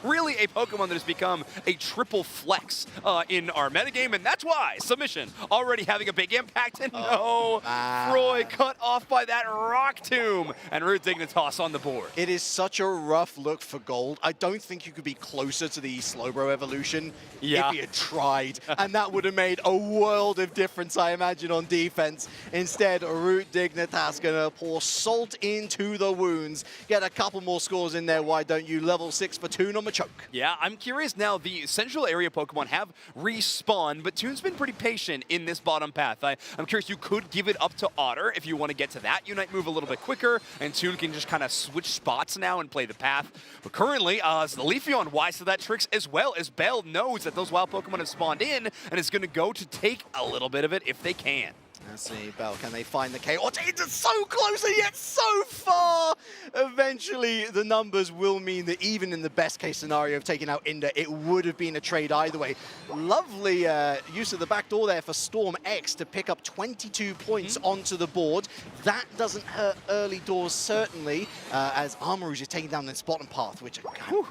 really a Pokemon that has become a triple flex in our metagame, and that's why Submission already having a big impact. And Froy cut off by that Rock Tomb, and Root Dignitas on the board. It is such a rough look for gold. I don't think you could be closer to the Slowbro evolution if you had tried, and that would have made a world of difference, I imagine, on defense. Instead, Root Dignitas gonna pour salt into the wounds, get a couple more scores in there. Why don't you? Level 6 for Toon on Machoke. Yeah, I'm curious now. The central area Pokemon have respawned, but Toon's been pretty patient in this bottom path. I'm curious, you could give it up to Otter if you want to get to that Unite move a little bit quicker, and Toon can just kind of switch spots now and play the path. But currently, the Leafeon wise to that tricks, as well as Bell knows that those wild Pokemon have spawned in, and is going to go to take a little bit of it if they can. Let's see, Bell, can they find the KO? It's so close and yet so far! Eventually, the numbers will mean that even in the best case scenario of taking out Inder, it would have been a trade either way. Lovely use of the backdoor there for Storm X to pick up 22 points onto the board. That doesn't hurt early doors, certainly, as Armarouge is taking down the bottom path, which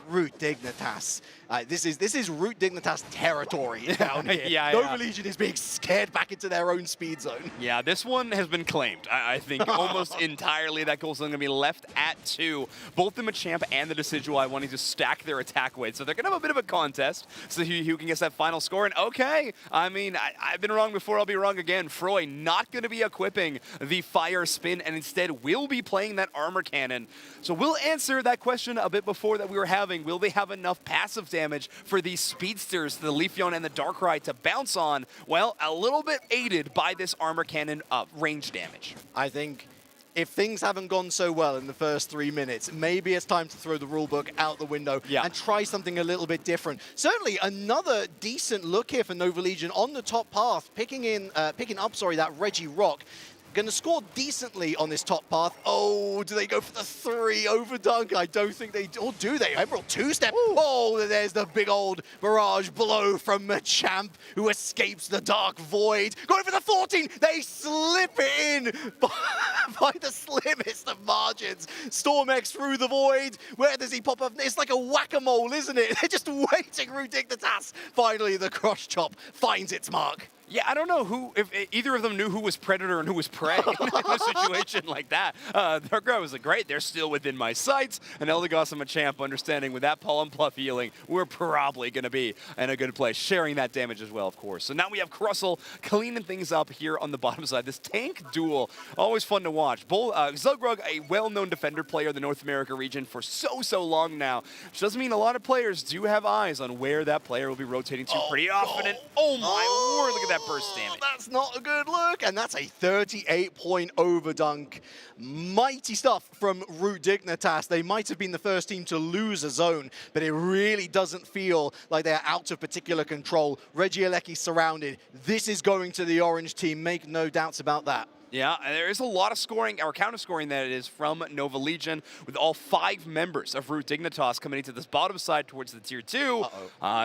Root Dignitas. This is Root Dignitas territory down here. Nova Legion is being scared back into their own speed zone. Yeah, this one has been claimed. I think almost entirely that goal's going to be left at 2. Both the Machamp and the Decidueye wanting to stack their attack weight. So they're going to have a bit of a contest. So who can get that final score. And okay, I mean, I've been wrong before, I'll be wrong again. Froy not going to be equipping the Fire Spin and instead will be playing that Armor Cannon. So we'll answer that question a bit before that we were having. Will they have enough passive damage for these speedsters, the Leafeon and the Darkrai, to bounce on? Well, a little bit aided by this Armor Cannon range damage. I think if things haven't gone so well in the first 3 minutes, maybe it's time to throw the rulebook out the window and try something a little bit different. Certainly another decent look here for Nova Legion on the top path, picking up that Reggie Rock. Going to score decently on this top path. Oh, do they go for the 3 overdunk? I don't think they do. Or do they? Emerald 2-step. Oh, there's the big old barrage blow from Machamp, who escapes the Dark Void. Going for the 14. They slip it in by the slimmest of margins. Storm X through the Void. Where does he pop up? It's like a whack-a-mole, isn't it? They're just waiting. Dignitas. Finally, the cross chop finds its mark. Yeah, I don't know if either of them knew who was Predator and who was Prey in a situation like that. Darkrai was like, great, they're still within my sights. And Eldegoss and Machamp understanding with that Pollen Pluff healing, we're probably going to be in a good place, sharing that damage as well, of course. So now we have Crustle cleaning things up here on the bottom side. This tank duel, always fun to watch. Zugrug, a well-known defender player in the North America region for so long now, which doesn't mean a lot of players do have eyes on where that player will be rotating to pretty often. And oh my word, look at that burst damage. That's not a good look, and that's a 38-point overdunk. Mighty stuff from Root Dignitas. They might have been the first team to lose a zone, but it really doesn't feel like they're out of particular control. Regieleki surrounded. This is going to the orange team, make no doubts about that. Yeah, there is a lot of scoring, or counter-scoring that it is from Nova Legion, with all 5 members of Root Dignitas coming into this bottom side towards the Tier 2.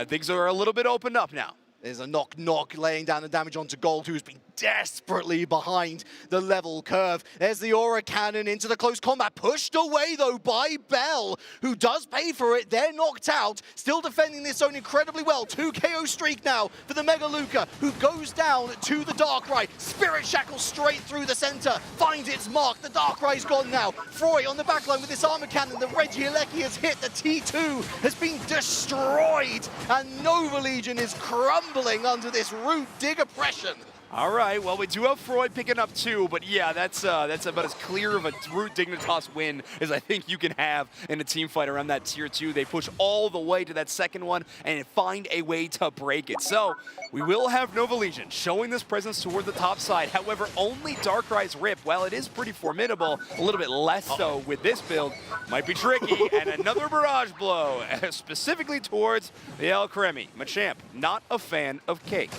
Things are a little bit opened up now. There's a knock-knock laying down the damage onto Gold, who's been desperately behind the level curve. There's the Aura Cannon into the close combat. Pushed away, though, by Bell, who does pay for it. They're knocked out. Still defending this zone incredibly well. 2 KO streak now for the Mega Luca, who goes down to the Darkrai. Spirit Shackle straight through the center. Finds its mark. The Darkrai's gone now. Froy on the backline with this Armor Cannon. The Regieleki has hit. The T2 has been destroyed. And Nova Legion is crumbling under this Root Dig oppression. All right, well, we do have Freud picking up 2, but yeah, that's about as clear of a Root Dignitas win as I think you can have in a team fight around that Tier 2. They push all the way to that second one and find a way to break it. So we will have Nova Legion showing this presence toward the top side. However, only Darkrai's Rip, while it is pretty formidable, a little bit less so with this build, might be tricky. And another barrage blow, specifically towards the Alcremie. Machamp, not a fan of cake.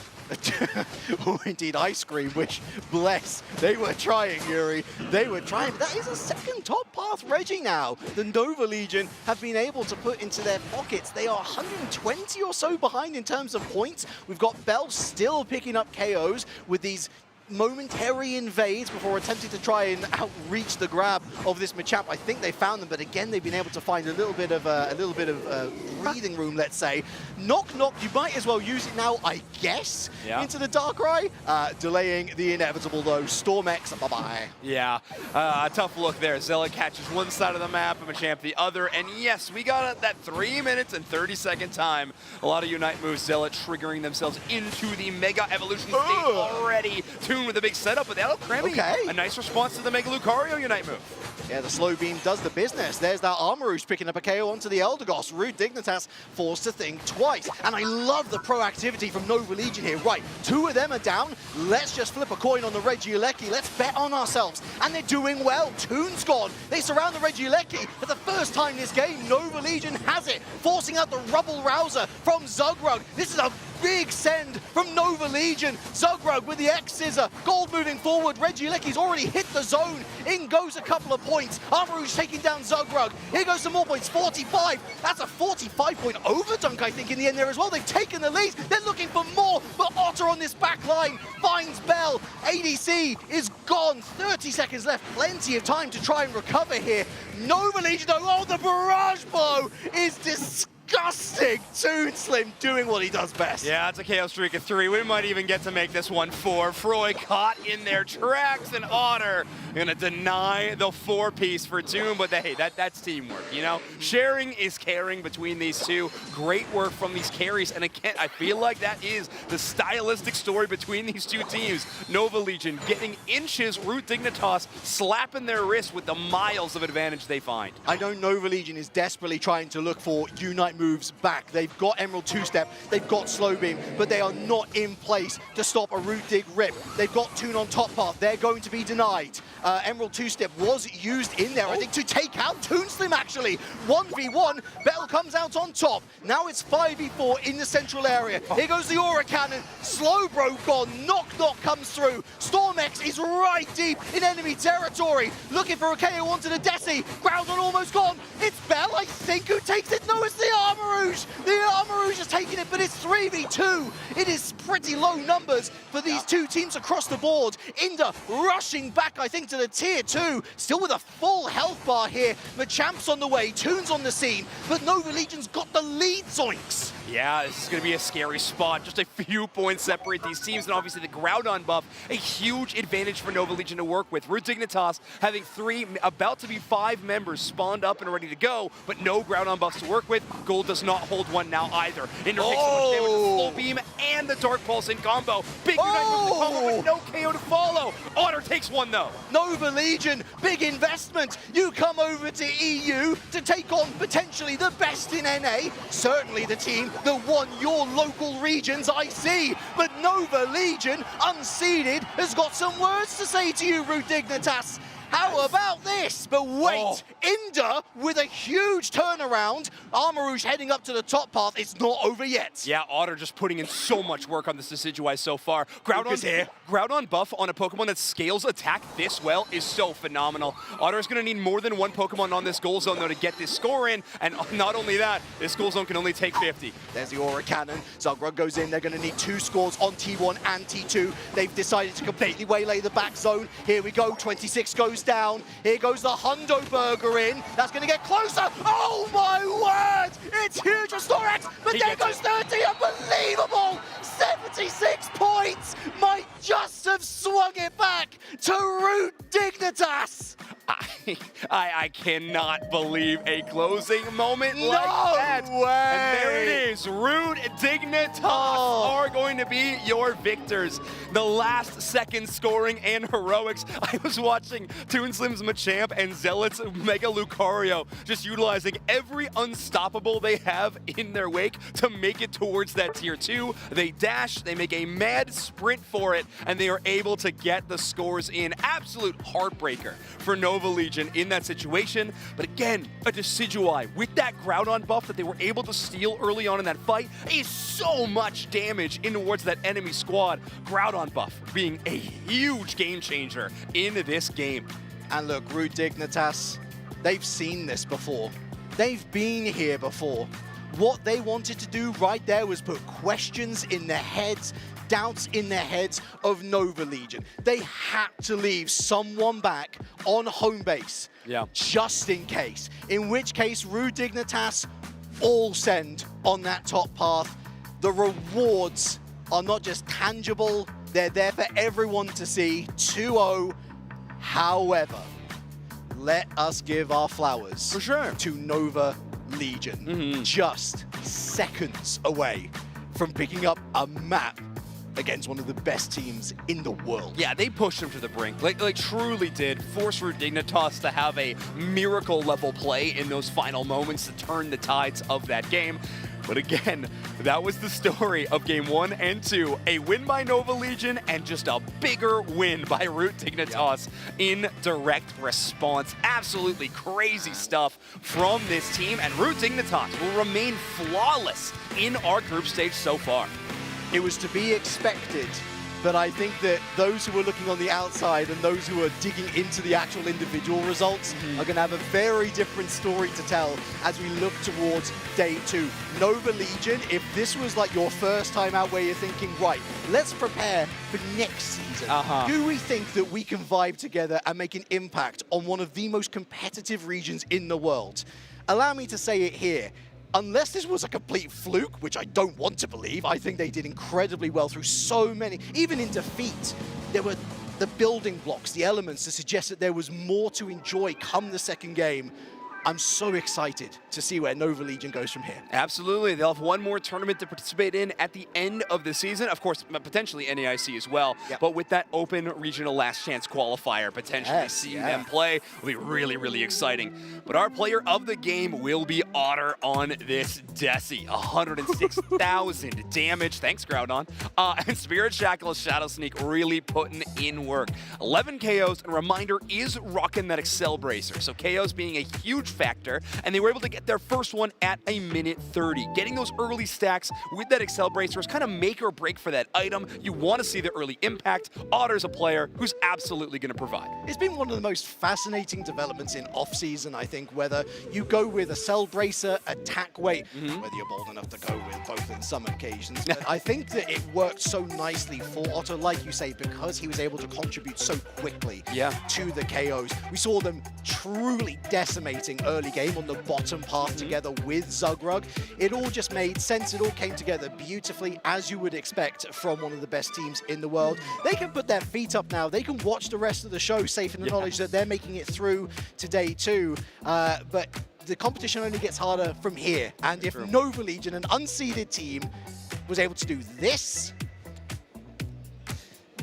Oh, indeed, ice cream, which, bless, they were trying, Yuri. They were trying. That is a second top path Reggie now. The Nova Legion have been able to put into their pockets. They are 120 or so behind in terms of points. We've got Bell still picking up KOs with these momentary invades before attempting to try and outreach the grab of this Machamp. I think they found them, but again, they've been able to find a little bit of breathing room, let's say. Knock, knock, you might as well use it now, I guess, into the Darkrai. Delaying the inevitable, though. Storm X, bye-bye. Yeah, a tough look there. Zealot catches one side of the map, and Machamp the other. And yes, we got that 3 minutes and 30-second time. A lot of Unite moves. Zealot triggering themselves into the Mega Evolution state already. Toon with a big setup with Alcremie. A nice response to the Mega Lucario Unite move. Yeah, the slow beam does the business. There's that Armarouge picking up a KO onto the Eldegoss. Root Dignitas forced to think twice. And I love the proactivity from Nova Legion here. Right, 2 of them are down. Let's just flip a coin on the Regieleki. Let's bet on ourselves. And they're doing well. Toon's gone. They surround the Regieleki. For the first time this game, Nova Legion has it, forcing out the Rubble Rouser from Zugrug. This is a big send from Nova Legion. Zugrug with the X-Scissor Gold moving forward. Regieleki's already hit the zone. In goes a couple of points. Armarouge taking down Zugrug. Here goes some more points. 45. That's a 45-point overdunk, I think, in the end there as well. They've taken the lead. They're looking for more, but Otter on this back line finds Bell. ADC is gone. 30 seconds left. Plenty of time to try and recover here. Nova Legion, oh, the barrage blow is disgusting. Toonslim doing what he does best. Yeah, it's a KO streak of 3. We might even get to make this one 4. Froy caught in their tracks, and Otter gonna deny the 4-piece for Toon, but hey, that's teamwork, you know? Sharing is caring between these two. Great work from these carries, and again, I feel like that is the stylistic story between these two teams. Nova Legion getting inches, Root Dignitas slapping their wrist with the miles of advantage they find. I know Nova Legion is desperately trying to look for Unite moves back. They've got Emerald 2-step, they've got Slow Beam, but they are not in place to stop a Root Dig rip. They've got Toon on top path, they're going to be denied. Emerald 2-step was used in there, I think, to take out Toonslim actually. 1v1, Bell comes out on top. Now it's 5v4 in the central area. Here goes the Aura Cannon. Slowbro gone, Knock comes through. Storm-X is right deep in enemy territory. Looking for a KO onto the Desi. Groudon almost gone. It's Bell, I think, who takes it. No, it's the Armarouge. The Armarouge has taken it, but it's 3v2. It is pretty low numbers for these two teams across the board. Inda rushing back, I think, to the tier 2. Still with a full health bar here. Machamp's on the way. Toon's on the scene. But Nova Legion's got the lead, zoinks. Yeah, this is going to be a scary spot. Just a few points separate these teams, and obviously the Groudon buff, a huge advantage for Nova Legion to work with. Root Dignitas having 3, about to be 5 members spawned up and ready to go, but no Groudon buffs to work with. Gold does not hold one now either. Ender takes so much damage with the Slow Beam and the Dark Pulse in combo. Big Unite moves the combo, but no KO to follow. Otter takes one though. Nova Legion, big investment. You come over to EU to take on potentially the best in NA. Certainly the team that won your local regions, I see. But Nova Legion, unseeded, has got some words to say to you, Root Dignitas. How about this? But wait, Inda with a huge turnaround. Armarouge heading up to the top path. It's not over yet. Yeah, Otter just putting in so much work on this Decidueye so far. Groudon buff on a Pokemon that scales attack this well is so phenomenal. Otter is going to need more than one Pokemon on this goal zone, though, to get this score in. And not only that, this goal zone can only take 50. There's the Aura Cannon. Zugrug goes in. They're going to need 2 scores on T1 and T2. They've decided to completely waylay the back zone. Here we go. 26 goes down. Here goes the Hundo Burger in. That's going to get closer. Oh my word! It's huge for Storm-X, but there goes 30. Unbelievable! 76 points! Might just have swung it back to Root Dignitas. I cannot believe a closing moment like that. No way! And there it is. Root Dignitas are going to be your victors. The last second scoring and heroics. I was watching Toonslim's Machamp and Zealot's Mega Lucario just utilizing every unstoppable they have in their wake to make it towards that tier 2. They dash, they make a mad sprint for it, and they are able to get the scores in. Absolute heartbreaker for Nova Legion in that situation. But again, a Decidueye with that Groudon buff that they were able to steal early on in that fight is so much damage in towards that enemy squad. Groudon buff being a huge game changer in this game. And look, Root Dignitas, they've seen this before. They've been here before. What they wanted to do right there was put questions in their heads, doubts in their heads of Nova Legion. They had to leave someone back on home base, just in case. In which case, Root Dignitas all send on that top path. The rewards are not just tangible, they're there for everyone to see. 2-0. However, let us give our flowers to Nova Legion. Just seconds away from picking up a map against one of the best teams in the world. Yeah, they pushed him to the brink. Like truly did force Root Dignitas to have a miracle level play in those final moments to turn the tides of that game. But again, that was the story of Game 1 and 2. A win by Nova Legion and just a bigger win by Root Dignitas in direct response. Absolutely crazy stuff from this team, and Root Dignitas will remain flawless in our group stage so far. It was to be expected but I think that those who are looking on the outside and those who are digging into the actual individual results are going to have a very different story to tell as we look towards day 2. Nova Legion, if this was like your first time out where you're thinking, right, let's prepare for next season. Do we think that we can vibe together and make an impact on one of the most competitive regions in the world? Allow me to say it here. Unless this was a complete fluke, which I don't want to believe, I think they did incredibly well through so many, even in defeat. There were the building blocks, the elements to suggest that there was more to enjoy come the second game. I'm so excited to see where Nova Legion goes from here. Absolutely. They'll have one more tournament to participate in at the end of the season. Of course, potentially NAIC as well. Yep. But with that open regional last chance qualifier, potentially seeing them play will be really, really exciting. But our player of the game will be Otter on this Desi. 106,000 damage. Thanks, Groudon. And Spirit Shackle, Shadow Sneak really putting in work. 11 KOs, and reminder, is rocking that Excel Bracer. So KOs being a huge factor, and they were able to get their first one at a minute 30. Getting those early stacks with that Excel Bracer is kind of make or break for that item. You want to see the early impact. Otter's a player who's absolutely going to provide. It's been one of the most fascinating developments in off-season, I think, whether you go with a Cell Bracer, attack weight, whether you're bold enough to go with both in some occasions. But I think that it worked so nicely for Otto, like you say, because he was able to contribute so quickly to the KOs. We saw them truly decimating early game on the bottom path together with Zugrug. It all just made sense. It all came together beautifully, as you would expect from one of the best teams in the world. They can put their feet up now. They can watch the rest of the show safe in the knowledge that they're making it through to day 2. But the competition only gets harder from here. And if Nova Legion, an unseeded team, was able to do this,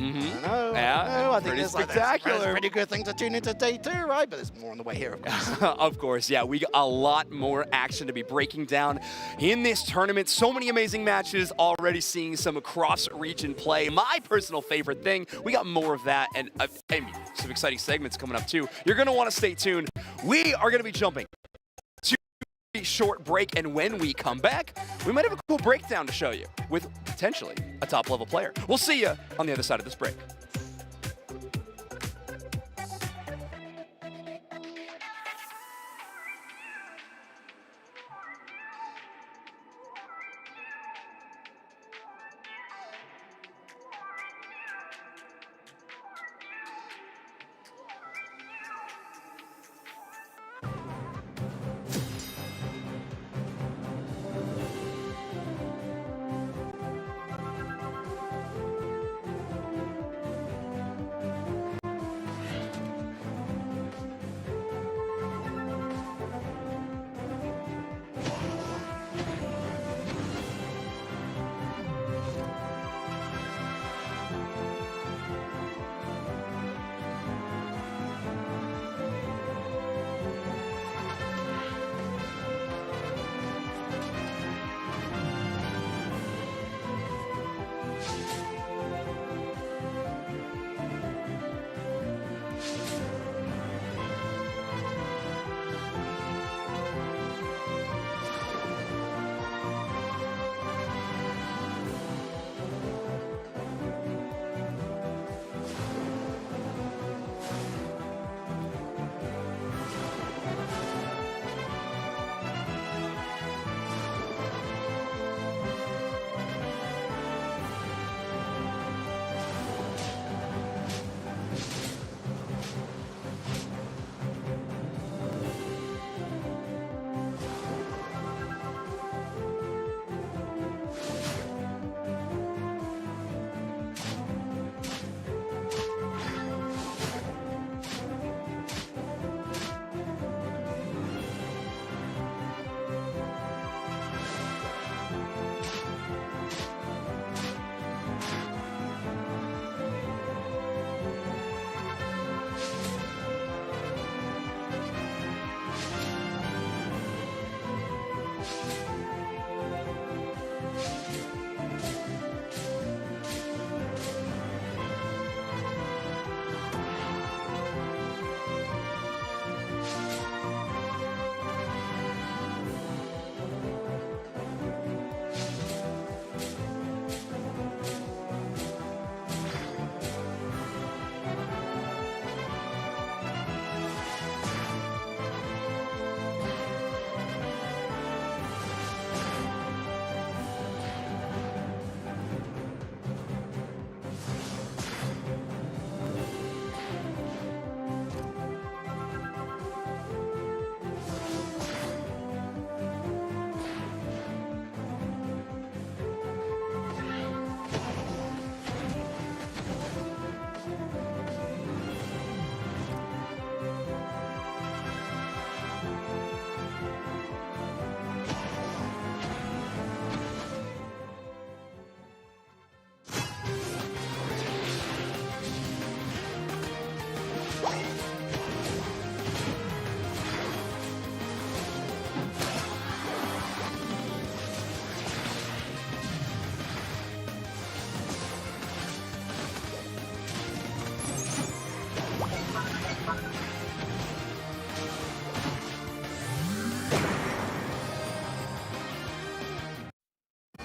I think pretty it's spectacular. That's a pretty good thing to tune into day 2, right? But there's more on the way here, of course. Of course, yeah. We got a lot more action to be breaking down in this tournament. So many amazing matches, already seeing some cross-region play. My personal favorite thing, we got more of that, and I mean, some exciting segments coming up too. You're going to want to stay tuned. We are going to be jumping to a short break, and when we come back, we might have a cool breakdown to show you with potentially a top-level player. We'll see you on the other side of this break.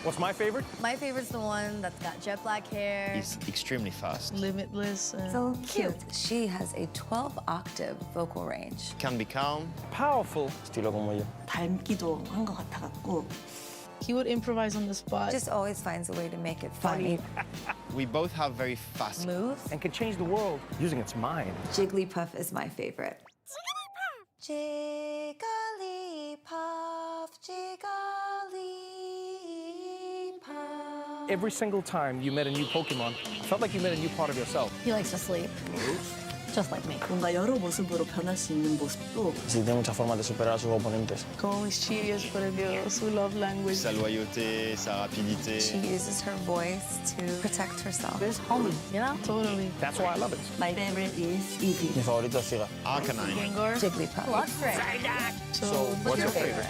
What's my favorite? My favorite's the one that's got jet black hair. He's extremely fast. Limitless. So cute. She has a 12-octave vocal range. Can be calm. Powerful. Estilo como yo. 닮기도 한 것 같아갖고. He would improvise on the spot. Just always finds a way to make it funny. We both have very fast Moves. And can change the world using its mind. Jigglypuff is my favorite. Jigglypuff, Jigglypuff. Every single time you met a new Pokemon, it felt like you met a new part of yourself. He likes to sleep. Just like me. 뭔가 여러 모습으로 변할 수 있는 모습도. Sí, tiene muchas formas de superar a sus oponentes. Como mis chillos, por Dios, su love language. sa loyauté, sa rapidité. She uses her voice to protect herself. There's homie, you know? Totally. That's why I love it. My favorite is Eevee. Mi favorito es Siga. Arcanine. Gengar. Jigglypuff. Luxray. So, what's your favorite?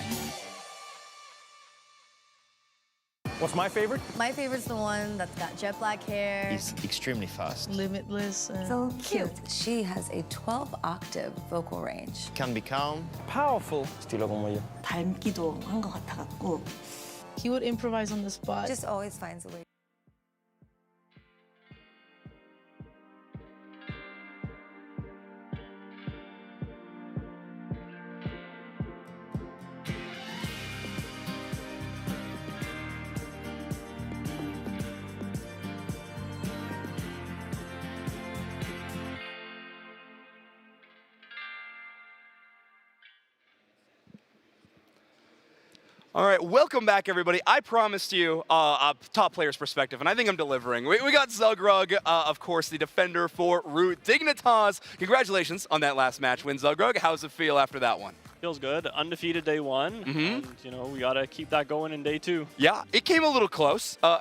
What's my favorite? My favorite's the one that's got jet black hair. He's extremely fast. Limitless. So cute. She has a 12-octave vocal range. Can be calm. Powerful. Estilo como yo. 닮기도 한 것 같아갖고. He would improvise on the spot. Just always finds a way. All right, welcome back, everybody. I promised you a top player's perspective, and I think I'm delivering. We got Zugrug, of course, the defender for Root Dignitas. Congratulations on that last match win, Zugrug. How does it feel after that one? Feels good. Undefeated day one. And, you know, we got to keep that going in day two. Yeah, it came a little close. But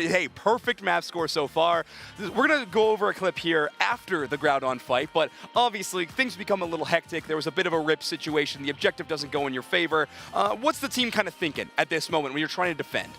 hey, perfect map score so far. We're going to go over a clip here after the Groudon fight, but obviously things become a little hectic. There was a bit of a rip situation. The objective doesn't go in your favor. What's the team kind of thinking at this moment when you're trying to defend?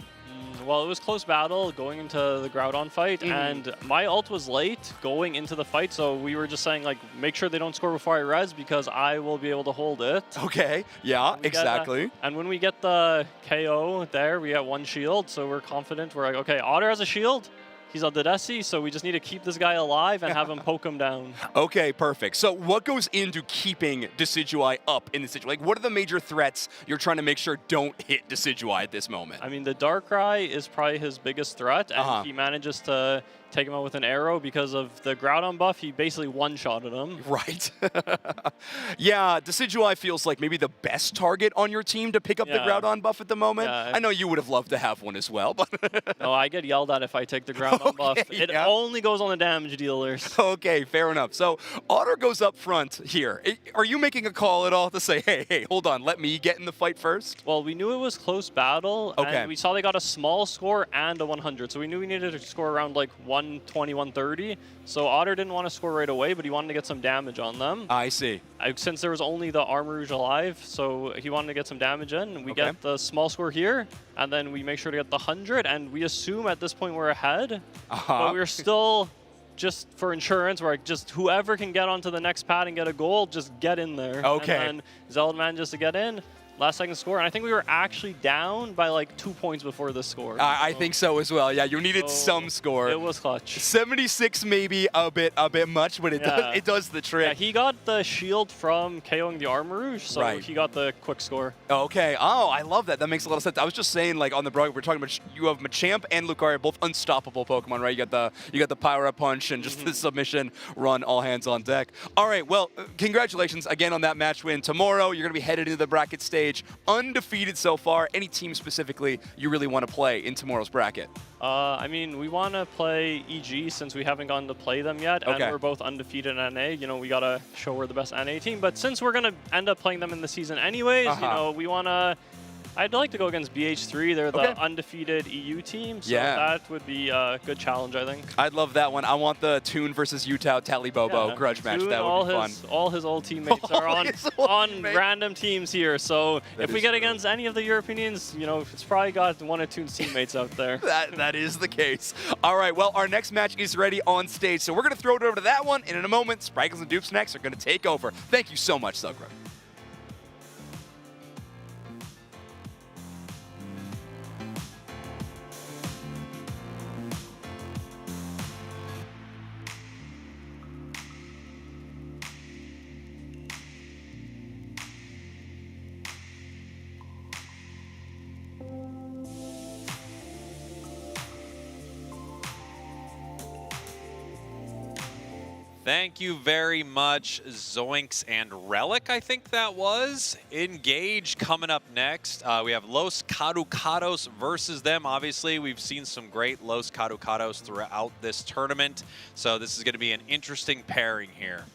Well, it was close battle going into the Groudon fight, and my ult was late going into the fight, so we were just saying, like, make sure they don't score before I res because I will be able to hold it. Okay, yeah, exactly. And when we get the KO there, we have one shield, so we're confident. We're like, okay, Otter has a shield. He's on the Desi, so we just need to keep this guy alive and have him poke him down. Okay, perfect. So what goes into keeping Decidueye up in the situation? Like, what are the major threats you're trying to make sure don't hit Decidueye at this moment? I mean, the Darkrai is probably his biggest threat, and he manages to take him out with an arrow because of the Groudon buff. He basically one-shotted him. Right. Yeah, Decidueye feels like maybe the best target on your team to pick up the Groudon buff at the moment. Yeah. I know you would have loved to have one as well, but... No, I get yelled at if I take the Groudon buff. It only goes on the damage dealers. Okay, fair enough. So Otter goes up front here. Are you making a call at all to say, hey, hold on, let me get in the fight first? Well, we knew it was close battle, and we saw they got a small score and a 100, so we knew we needed to score around like 120, 130. So Otter didn't want to score right away, but he wanted to get some damage on them. I see. Since there was only the Armarouge alive, so he wanted to get some damage in. We get the small score here, and then we make sure to get the 100, and we assume at this point we're ahead, but we're still, just for insurance, we're like, just whoever can get onto the next pad and get a goal, just get in there. Okay. And then Zealot manages to get in. Last second score, and I think we were actually down by like 2 points before this score. I think so as well. Yeah, you needed some score. It was clutch. 76 maybe a bit much, but it does the trick. Yeah, he got the shield from KOing the Armarouge, so he got the quick score. Okay. Oh, I love that. That makes a lot of sense. I was just saying, like on the broadcast, we're talking about you have Machamp and Lucario, both unstoppable Pokemon, right? You got the power up punch and just the submission run, all hands on deck. All right. Well, congratulations again on that match win. Tomorrow you're gonna be headed into the bracket stage. Undefeated so far. Any team specifically you really want to play in tomorrow's bracket? I mean, we want to play EG since we haven't gotten to play them yet, and we're both undefeated in NA. You know, we got to show we're the best NA team. But since we're going to end up playing them in the season anyways, you know, we want to... I'd like to go against BH3. They're the undefeated EU team, so that would be a good challenge, I think. I'd love that one. I want the Toon versus Utah Talibobo grudge match. That would be fun. All his old teammates are on random teams here, so if we get against any of the Europeans, you know, it's probably got one of Toon's teammates out there. That is the case. All right, well, our next match is ready on stage, so we're going to throw it over to that one, and in a moment, Sprinkles and Dupes next are going to take over. Thank you so much, Zugrug. Thank you very much, Zoinks and Relic, I think that was. Engage coming up next. We have Los Caducados versus them. Obviously, we've seen some great Los Caducados throughout this tournament, so this is going to be an interesting pairing here.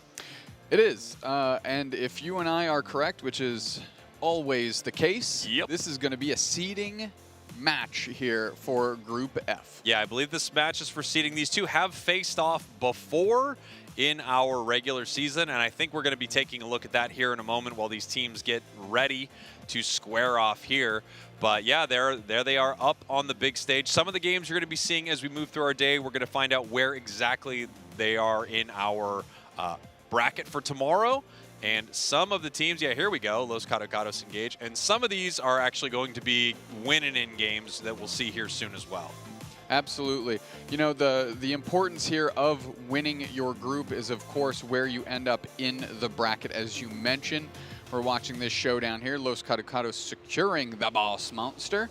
It is, and if you and I are correct, which is always the case, this is going to be a seeding match here for Group F. Yeah, I believe this match is for seeding. These two have faced off before in our regular season, and I think we're going to be taking a look at that here in a moment while these teams get ready to square off here. But yeah, there they are up on the big stage. Some of the games you're going to be seeing as we move through our day, we're going to find out where exactly they are in our bracket for tomorrow. And some of the teams, yeah, here we go, Los Caducados engage. And some of these are actually going to be winning in games that we'll see here soon as well. Absolutely. You know, the importance here of winning your group is, of course, where you end up in the bracket. As you mentioned, we're watching this showdown here. Los Caducados securing the boss monster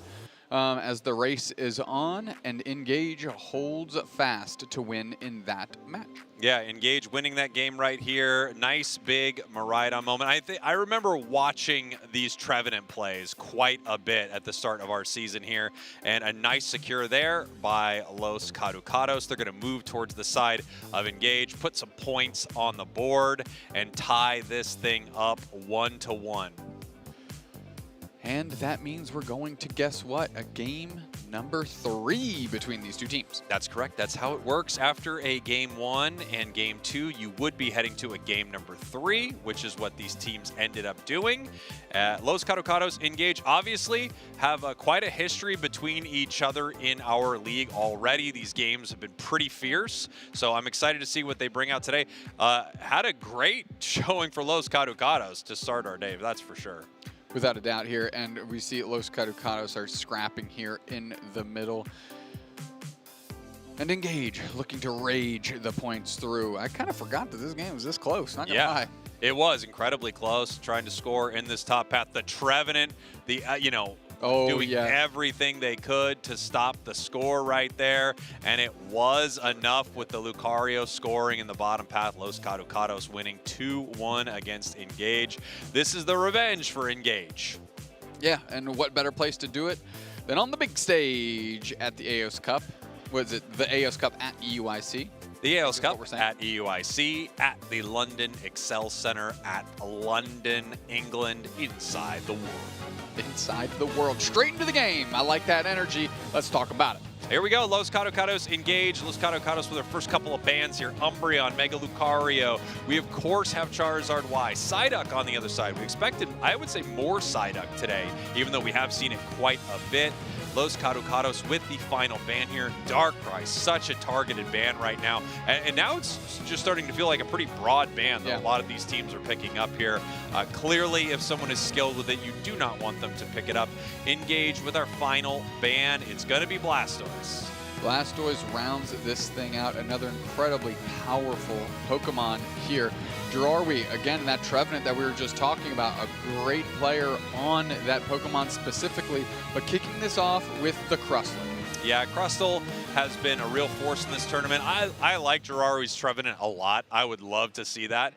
as the race is on, and Engage holds fast to win in that match. Yeah, Engage winning that game right here. Nice big Miraidon moment. I remember watching these Trevenant plays quite a bit at the start of our season here, and a nice secure there by Los Caducados. They're going to move towards the side of Engage, put some points on the board, and tie this thing up 1-1. And that means we're going to, guess what, a game number 3 between these two teams. That's correct. That's how it works. After a game 1 and game 2, you would be heading to a game number 3, which is what these teams ended up doing. Los Caducados Engage obviously have quite a history between each other in our league already. These games have been pretty fierce, so I'm excited to see what they bring out today. Had a great showing for Los Caducados to start our day, that's for sure. Without a doubt here, and we see Los Caducados are scrapping here in the middle. And Engage looking to rage the points through. I kind of forgot that this game was this close, not gonna lie. It was incredibly close, trying to score in this top path. The Trevenant, doing everything they could to stop the score right there, and it was enough with the Lucario scoring in the bottom path. Los Caducados winning 2-1 against Engage. This is the revenge for Engage. Yeah, and what better place to do it than on the big stage at the Aeos Cup. Was it the Aeos Cup at EUIC? The Aeos Cup at EUIC, at the London Excel Center, at London, England, inside the world. Inside the world. Straight into the game. I like that energy. Let's talk about it. Here we go. Los Caducados engage. Los Caducados with their first couple of bans here. Umbreon, Mega Lucario. We, of course, have Charizard Y. Psyduck on the other side. We expected, I would say, more Psyduck today, even though we have seen it quite a bit. Los Caducados with the final ban here. Darkrai, such a targeted ban right now. And now it's just starting to feel like a pretty broad ban that a lot of these teams are picking up here. Clearly, if someone is skilled with it, you do not want them to pick it up. Engage with our final ban. It's going to be Blastoise. Blastoise rounds this thing out. Another incredibly powerful Pokemon here. Girarwi, again, that Trevenant that we were just talking about, a great player on that Pokemon specifically, but kicking this off with the Crustle. Yeah, Crustle has been a real force in this tournament. I like Girarwi's Trevenant a lot. I would love to see that.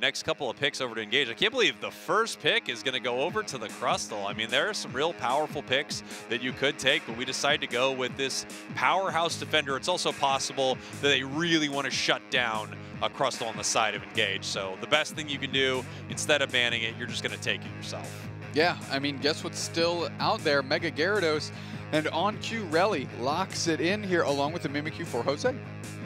Next couple of picks over to Engage. I can't believe the first pick is going to go over to the Crustle. I mean, there are some real powerful picks that you could take, but we decided to go with this powerhouse defender. It's also possible that they really want to shut down a Crustle on the side of Engage. So the best thing you can do, instead of banning it, you're just going to take it yourself. Yeah, I mean, guess what's still out there? Mega Gyarados. And on cue, Relly locks it in here along with the Mimikyu for Jose.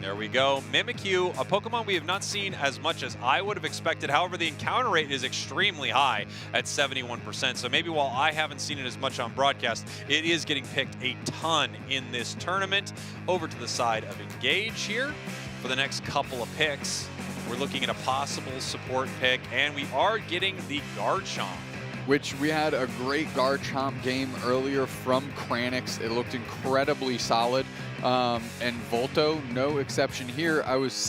There we go. Mimikyu, a Pokemon we have not seen as much as I would have expected. However, the encounter rate is extremely high at 71%. So maybe while I haven't seen it as much on broadcast, it is getting picked a ton in this tournament. Over to the side of Engage here for the next couple of picks. We're looking at a possible support pick, and we are getting the Garchomp. Which we had a great Garchomp game earlier from Kranix. It looked incredibly solid. And Volto, no exception here. I was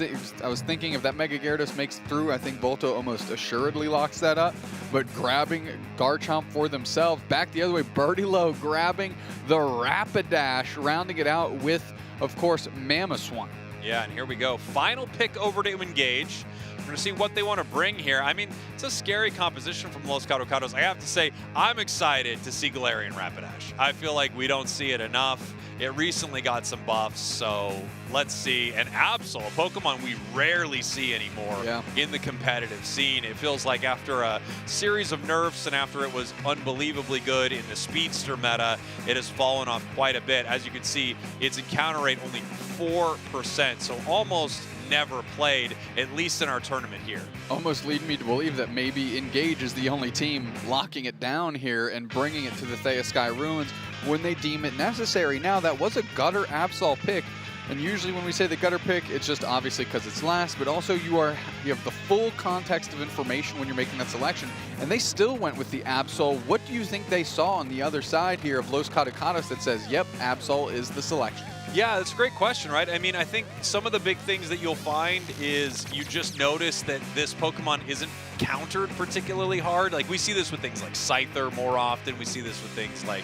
thinking if that Mega Gyarados makes it through, I think Volto almost assuredly locks that up. But grabbing Garchomp for themselves, back the other way, Birdie grabbing the Rapidash, rounding it out with, of course, Mamoswine. Yeah, and here we go. Final pick over to engage. We're going to see what they want to bring here. I mean, it's a scary composition from Los Caducados. I have to say, I'm excited to see Galarian Rapidash. I feel like we don't see it enough. It recently got some buffs, so let's see. And Absol, a Pokemon we rarely see anymore in the competitive scene. It feels like after a series of nerfs and after it was unbelievably good in the Speedster meta, it has fallen off quite a bit. As you can see, its encounter rate only 4%, so almost never played, at least in our tournament here. Almost lead me to believe that maybe Engage is the only team locking it down here and bringing it to the Thea Sky Ruins when they deem it necessary. Now, that was a gutter Absol pick, and usually when we say the gutter pick, it's just obviously because it's last, but also you have the full context of information when you're making that selection, and they still went with the Absol. What do you think they saw on the other side here of Los Caducados that says, yep, Absol is the selection? Yeah, that's a great question, right? I mean, I think some of the big things that you'll find is you just notice that this Pokemon isn't countered particularly hard. Like, we see this with things like Scyther more often. We see this with things like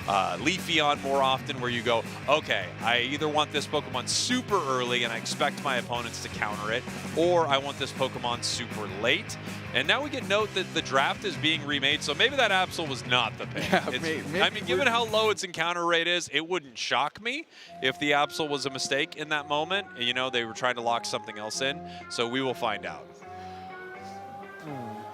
Leafeon more often, where you go, okay, I either want this Pokemon super early and I expect my opponents to counter it, or I want this Pokemon super late. And now we get note that the draft is being remade, so maybe that Absol was not the pick. Yeah, I mean, given how low its encounter rate is, it wouldn't shock me if the Absol was a mistake in that moment. You know, they were trying to lock something else in, so we will find out.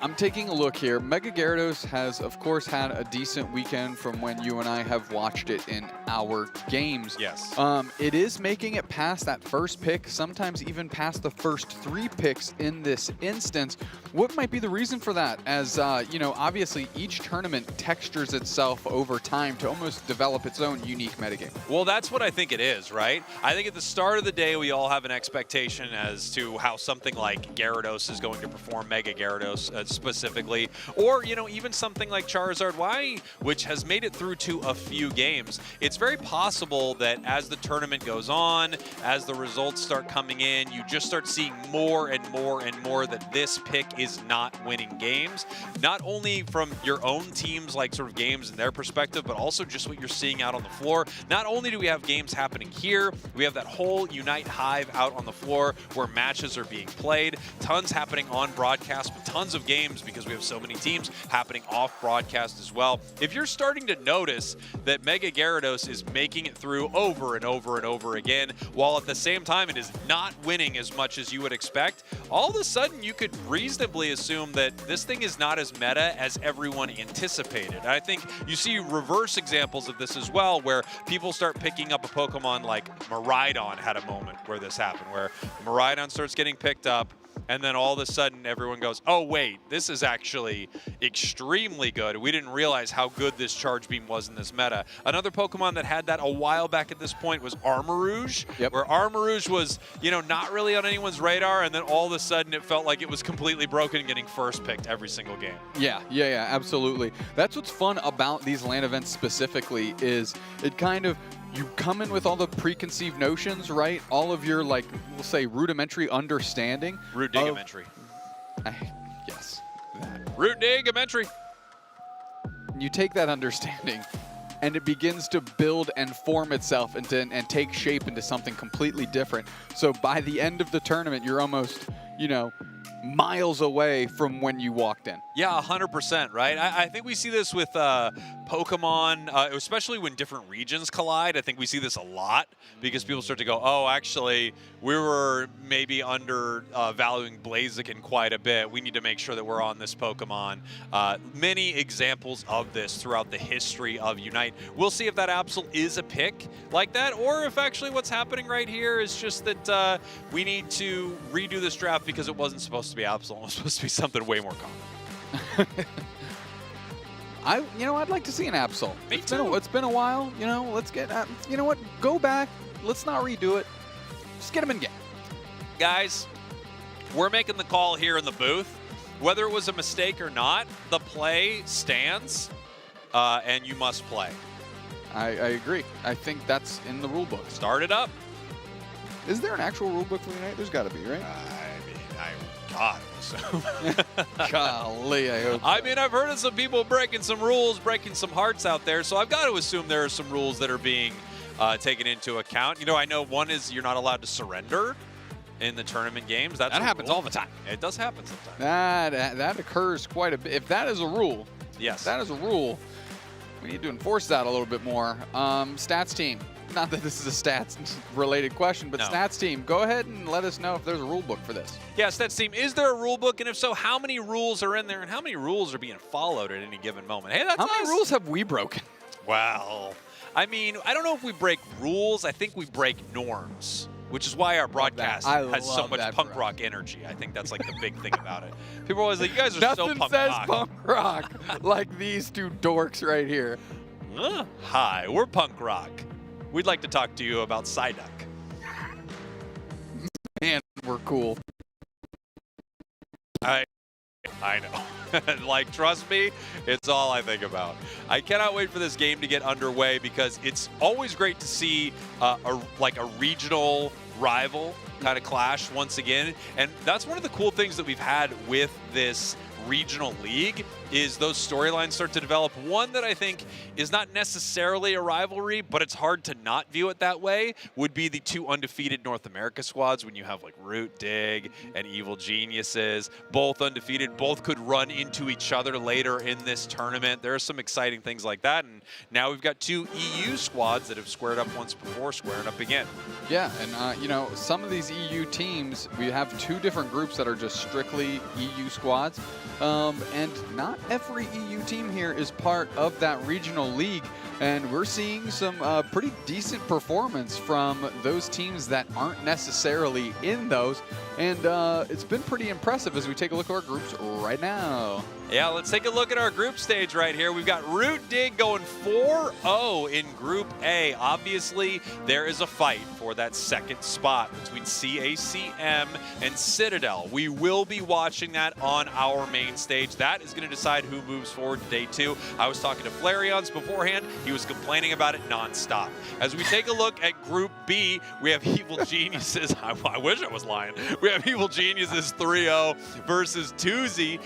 I'm taking a look here. Mega Gyarados has, of course, had a decent weekend from when you and I have watched it in our games. Yes. It is making it past that first pick, sometimes even past the first 3 picks in this instance. What might be the reason for that? As, you know, obviously each tournament textures itself over time to almost develop its own unique metagame. Well, that's what I think it is, right? I think at the start of the day, we all have an expectation as to how something like Gyarados is going to perform, Mega Gyarados specifically, or, you know, even something like Charizard Y, which has made it through to a few games. It's very possible that as the tournament goes on, as the results start coming in, you just start seeing more and more and more that this pick is not winning games, not only from your own teams, like sort of games in their perspective, but also just what you're seeing out on the floor. Not only do we have games happening here, we have that whole Unite Hive out on the floor where matches are being played, tons happening on broadcast, but tons of games because we have so many teams happening off broadcast as well. If you're starting to notice that Mega Gyarados is making it through over and over and over again, while at the same time it is not winning as much as you would expect, all of a sudden you could reasonably assume that this thing is not as meta as everyone anticipated. And I think you see reverse examples of this as well, where people start picking up a Pokemon like Miraidon had a moment where this happened, where Miraidon starts getting picked up, and then all of a sudden everyone goes, oh wait, this is actually extremely good. We didn't realize how good this Charge Beam was in this meta. Another Pokemon that had that a while back at this point was Armarouge, where Armarouge was, you know, not really on anyone's radar, and then all of a sudden it felt like it was completely broken, getting first picked every single game. Yeah, absolutely. That's what's fun about these LAN events specifically, is it kind of, you come in with all the preconceived notions, right? All of your, like, we'll say rudimentary understanding. Rudimentary. Yes. Rudimentary. You take that understanding and it begins to build and form itself and take shape into something completely different. So by the end of the tournament, you're almost, you know, miles away from when you walked in. Yeah, 100%, right? I think we see this with Pokemon, especially when different regions collide. I think we see this a lot because people start to go, oh, actually, we were maybe undervaluing Blaziken quite a bit. We need to make sure that we're on this Pokemon. Many examples of this throughout the history of Unite. We'll see if that Absol is a pick like that, or if actually what's happening right here is just that we need to redo this draft because it wasn't supposed to be Absol. It was supposed to be something way more common. I'd like to see an Absol. Me too. It's been a while. You know, let's get. You know what? Go back. Let's not redo it. Just get them in game. Guys, we're making the call here in the booth. Whether it was a mistake or not, the play stands, and you must play. I agree. I think that's in the rule book. Start it up. Is there an actual rule book for Unite? There's got to be, right? God. So. Golly, I hope so. I mean, I've heard of some people breaking some rules, breaking some hearts out there, so I've got to assume there are some rules that are being taken into account. You know, I know one is you're not allowed to surrender in the tournament games. That happens all the time. It does happen sometimes. That occurs quite a bit. If that is a rule, yes, that is a rule, we need to enforce that a little bit more. Stats team. Not that this is a stats-related question, but stats team, go ahead and let us know if there's a rule book for this. Yeah, stats team, is there a rule book? And if so, how many rules are in there, and how many rules are being followed at any given moment? Hey, that's How many rules have we broken? Well, I mean, I don't know if we break rules. I think we break norms, which is why our broadcast has so much punk rock energy. I think that's like the big thing about it. People are always like, you guys are so punk rock. Nothing says punk rock like these two dorks right here. Hi, we're punk rock. We'd like to talk to you about Psyduck. Man, we're cool. I know. Like, trust me, it's all I think about. I cannot wait for this game to get underway because it's always great to see a regional rival kind of clash once again. And that's one of the cool things that we've had with this regional league is those storylines start to develop. One that I think is not necessarily a rivalry, but it's hard to not view it that way, would be the two undefeated North America squads when you have like Root, Dig, and Evil Geniuses, both undefeated, both could run into each other later in this tournament. There are some exciting things like that, and now we've got two EU squads that have squared up once before, squaring up again. Yeah, and you know, some of these EU teams, we have two different groups that are just strictly EU squads, and not every EU team here is part of that regional league, and we're seeing some pretty decent performance from those teams that aren't necessarily in those, and it's been pretty impressive as we take a look at our groups right now. Yeah, let's take a look at our group stage right here. We've got Root Dig going 4-0 in Group A. Obviously, there is a fight for that second spot between CACM and Citadel. We will be watching that on our main stage. That is going to decide who moves forward to day 2. I was talking to Flareons beforehand. He was complaining about it nonstop. As we take a look at Group B, we have Evil Geniuses. I wish I was lying. We have Evil Geniuses 3-0 versus Twozy.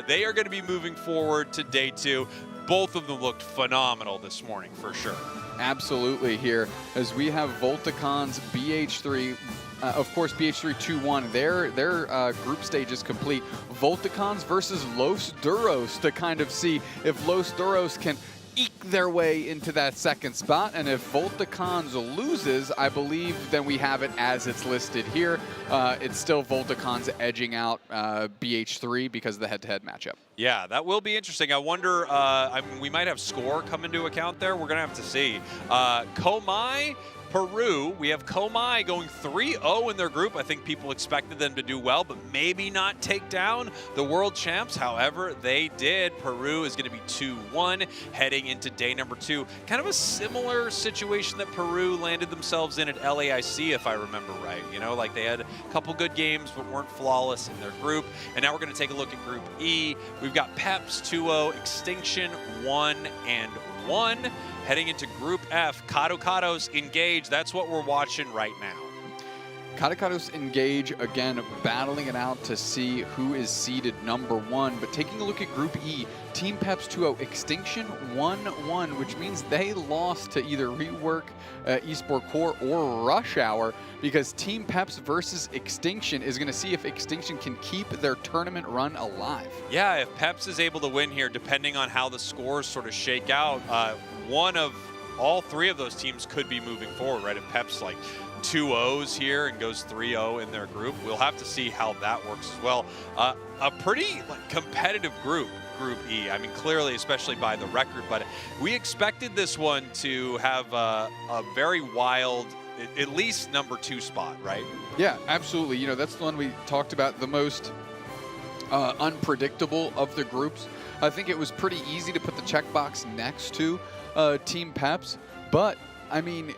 They are going to be moving forward to day 2. Both of them looked phenomenal this morning, for sure. Absolutely here, as we have Volticon's BH3, of course, BH3 2-1, their group stage is complete. Volticons versus Los Duros to kind of see if Los Duros can eke their way into that second spot, and if Volticons loses, I believe then we have it as it's listed here. It's still Volticons edging out BH3 because of the head-to-head matchup. Yeah, that will be interesting. I wonder, I mean, we might have score come into account there. We're going to have to see. Komai, Peru, we have Komai going 3-0 in their group. I think people expected them to do well, but maybe not take down the world champs. However, they did. Peru is going to be 2-1 heading into day number 2. Kind of a similar situation that Peru landed themselves in at LAIC, if I remember right. You know, like they had a couple good games, but weren't flawless in their group. And now we're going to take a look at Group E. We've got Peps 2-0, Extinction 1-1. Heading into Group F, Kadokados engage. That's what we're watching right now. Kadokados engage, again, battling it out to see who is seeded number 1. But taking a look at Group E, Team Peps 2-0, Extinction 1-1, which means they lost to either Rework, Esport Core, or Rush Hour, because Team Peps versus Extinction is going to see if Extinction can keep their tournament run alive. Yeah, if Peps is able to win here, depending on how the scores sort of shake out, one of all 3 of those teams could be moving forward, right? If Peps like 2-0s here and goes 3-0 in their group, we'll have to see how that works as well. A pretty competitive group, Group E. I mean, clearly, especially by the record, but we expected this one to have a very wild, at least number 2 spot, right? Yeah, absolutely. You know, that's the one we talked about, the most unpredictable of the groups. I think it was pretty easy to put the checkbox next to Team Peps, but I mean,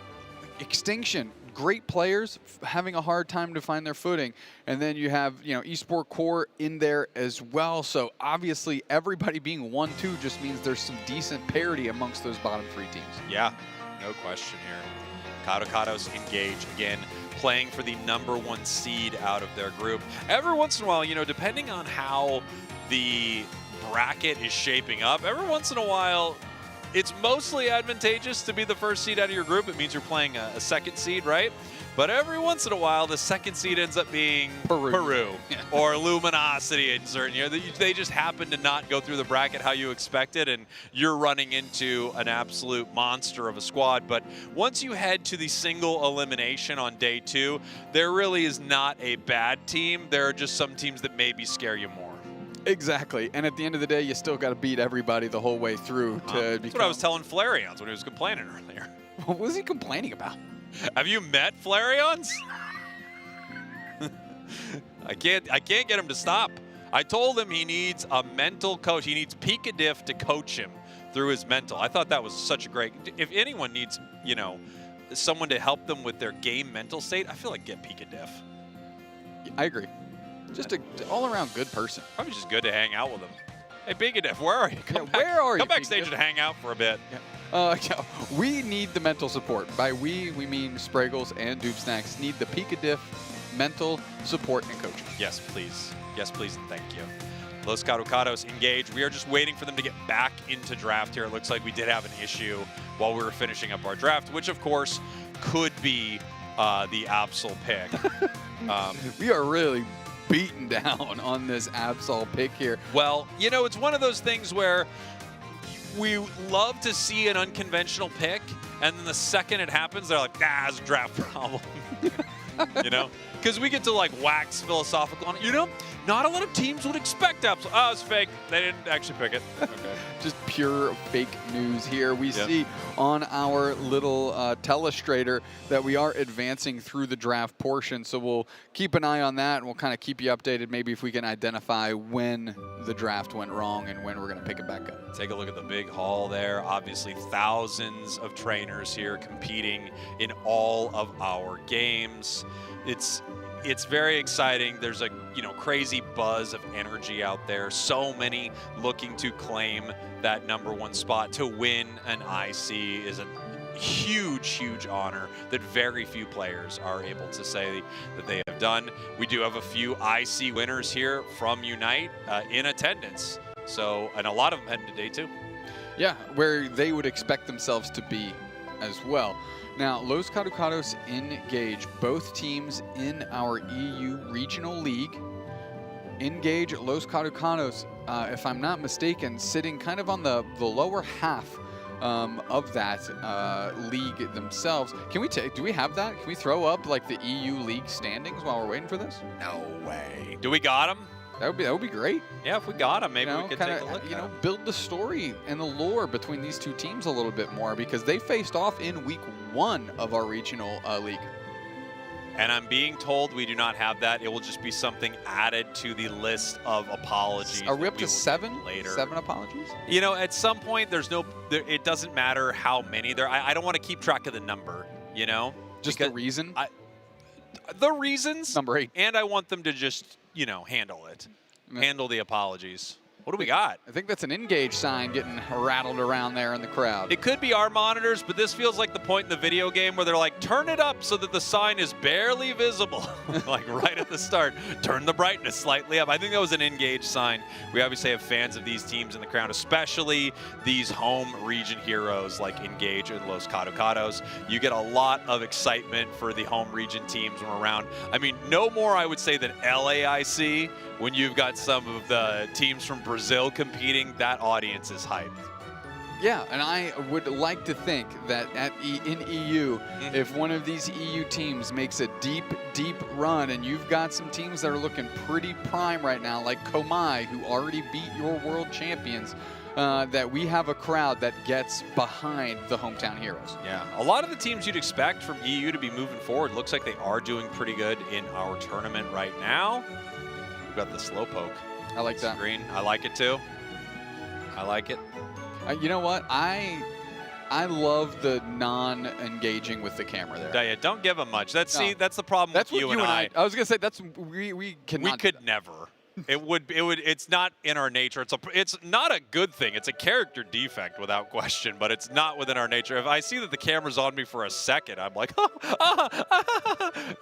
Extinction, great players having a hard time to find their footing, and then you have, you know, Esport Core in there as well. So obviously, everybody being 1-2 just means there's some decent parity amongst those bottom 3 teams. Yeah, no question here. Kadokados engage again, playing for the number 1 seed out of their group. Every once in a while, you know, depending on how the bracket is shaping up, every once in a while, it's mostly advantageous to be the first seed out of your group. It means you're playing a second seed, right? But every once in a while, the second seed ends up being Peru or Luminosity in certain years. They just happen to not go through the bracket how you expected, and you're running into an absolute monster of a squad. But once you head to the single elimination on day 2, there really is not a bad team. There are just some teams that maybe scare you more. Exactly. And at the end of the day, you still got to beat everybody the whole way through to That's what I was telling Flareons when he was complaining earlier. What was he complaining about? Have you met Flareons? I can't get him to stop. I told him he needs a mental coach. He needs Pikadiff to coach him through his mental. I thought that was such a great. If anyone needs, you know, someone to help them with their game mental state, I feel like get Pikadiff. I agree. Just an all-around good person. Probably just good to hang out with him. Hey, Pikadiff, where are you? Come backstage and hang out for a bit. Yeah, we need the mental support. By we mean Spraggles and Dupe Snacks need the Pikadiff mental support and coaching. Yes, please. Yes, please, and thank you. Los Caducados engage. We are just waiting for them to get back into draft here. It looks like we did have an issue while we were finishing up our draft, which, of course, could be the Absol pick. We are really beaten down on this Absol pick here. Well, you know, it's one of those things where we love to see an unconventional pick, and then the second it happens, they're like, it's a draft problem. You know? Because we get to, like, wax philosophical on it. You know, not a lot of teams would expect Absol. Oh, it's fake. They didn't actually pick it. Okay. Just pure fake news here. We see on our little telestrator that we are advancing through the draft portion, so we'll keep an eye on that, and we'll kind of keep you updated maybe if we can identify when the draft went wrong and when we're going to pick it back up. Take a look at the big hall there. Obviously, thousands of trainers here competing in all of our games. It's very exciting. There's a crazy buzz of energy out there. So many looking to claim that #1 spot. To win an IC is a huge, huge honor that very few players are able to say that they have done. We do have a few IC winners here from Unite in attendance. So, and a lot of them heading to day 2. Yeah, where they would expect themselves to be as well. Now, Los Caducados engage both teams in our EU Regional League. Engage Los Caducados, if I'm not mistaken, sitting kind of on the lower half of that league themselves. Can we do we have that? Can we throw up like the EU League standings while we're waiting for this? No way. Do we got them? That would be great. Yeah, if we got them, maybe we could kinda, take a look. Build the story and the lore between these two teams a little bit more, because they faced off in week 1 of our regional league. And I'm being told we do not have that. It will just be something added to the list of apologies. Are we up to 7 later? 7 apologies? You know, at some point, it doesn't matter how many there. I don't want to keep track of the number. You know, just the reason. The reasons. Number 8. And I want them to just handle it. Handle the apologies. What do we got? I think that's an engage sign getting rattled around there in the crowd. It could be our monitors, but this feels like the point in the video game where they're like, turn it up so that the sign is barely visible. Like right at the start. Turn the brightness slightly up. I think that was an engage sign. We obviously have fans of these teams in the crowd, especially these home region heroes like Engage and Los Caducados. You get a lot of excitement for the home region teams when we're around. I mean, no more, I would say, than LAIC. When you've got some of the teams from Brazil competing, that audience is hyped. Yeah, and I would like to think that in EU, if one of these EU teams makes a deep, deep run, and you've got some teams that are looking pretty prime right now, like Komai, who already beat your world champions, that we have a crowd that gets behind the hometown heroes. Yeah, a lot of the teams you'd expect from EU to be moving forward looks like they are doing pretty good in our tournament right now. We've got the Slowpoke. I like that. Green. I like it too. I like it. You know what? I love the non-engaging with the camera there. Yeah, don't give them much. That's the problem with you and I. I was gonna say we cannot. We could never. It's not in our nature. It's not a good thing. It's a character defect without question, but it's not within our nature. If I see that the camera's on me for a second, I'm like,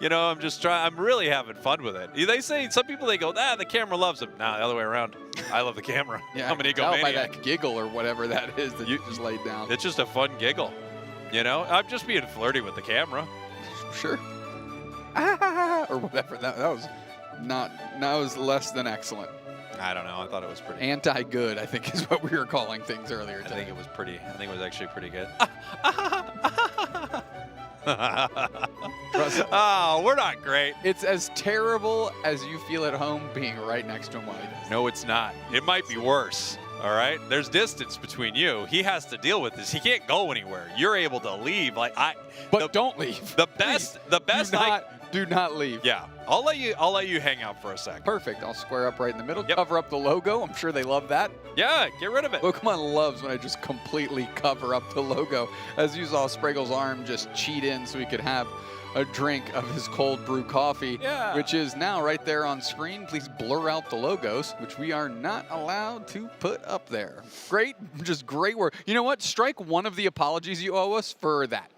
you know, I'm really having fun with it. They say, some people, they go, the camera loves them. Nah, the other way around. I love the camera. Yeah, I'm an tell by egomaniac. that giggle or whatever that is that you just laid down. It's just a fun giggle. You know, I'm just being flirty with the camera. Sure. Or whatever. That was less than excellent. I don't know. I thought it was pretty. Anti-good, I think, is what we were calling things earlier today. I think it was actually pretty good. Oh, we're not great. It's as terrible as you feel at home being right next to him while he does. No, it's not. It might be worse. All right, there's distance between you. He has to deal with this. He can't go anywhere. You're able to leave. But don't leave. The best. Do not leave. Yeah, I'll let you hang out for a sec. Perfect. I'll square up right in the middle. Yep. Cover up the logo. I'm sure they love that. Yeah, get rid of it. Pokemon loves when I just completely cover up the logo. As you saw Spraggle's arm just cheat in so he could have a drink of his cold brew coffee, which is now right there on screen. Please blur out the logos, which we are not allowed to put up there. Great, just great work. You know what? Strike one of the apologies you owe us for that.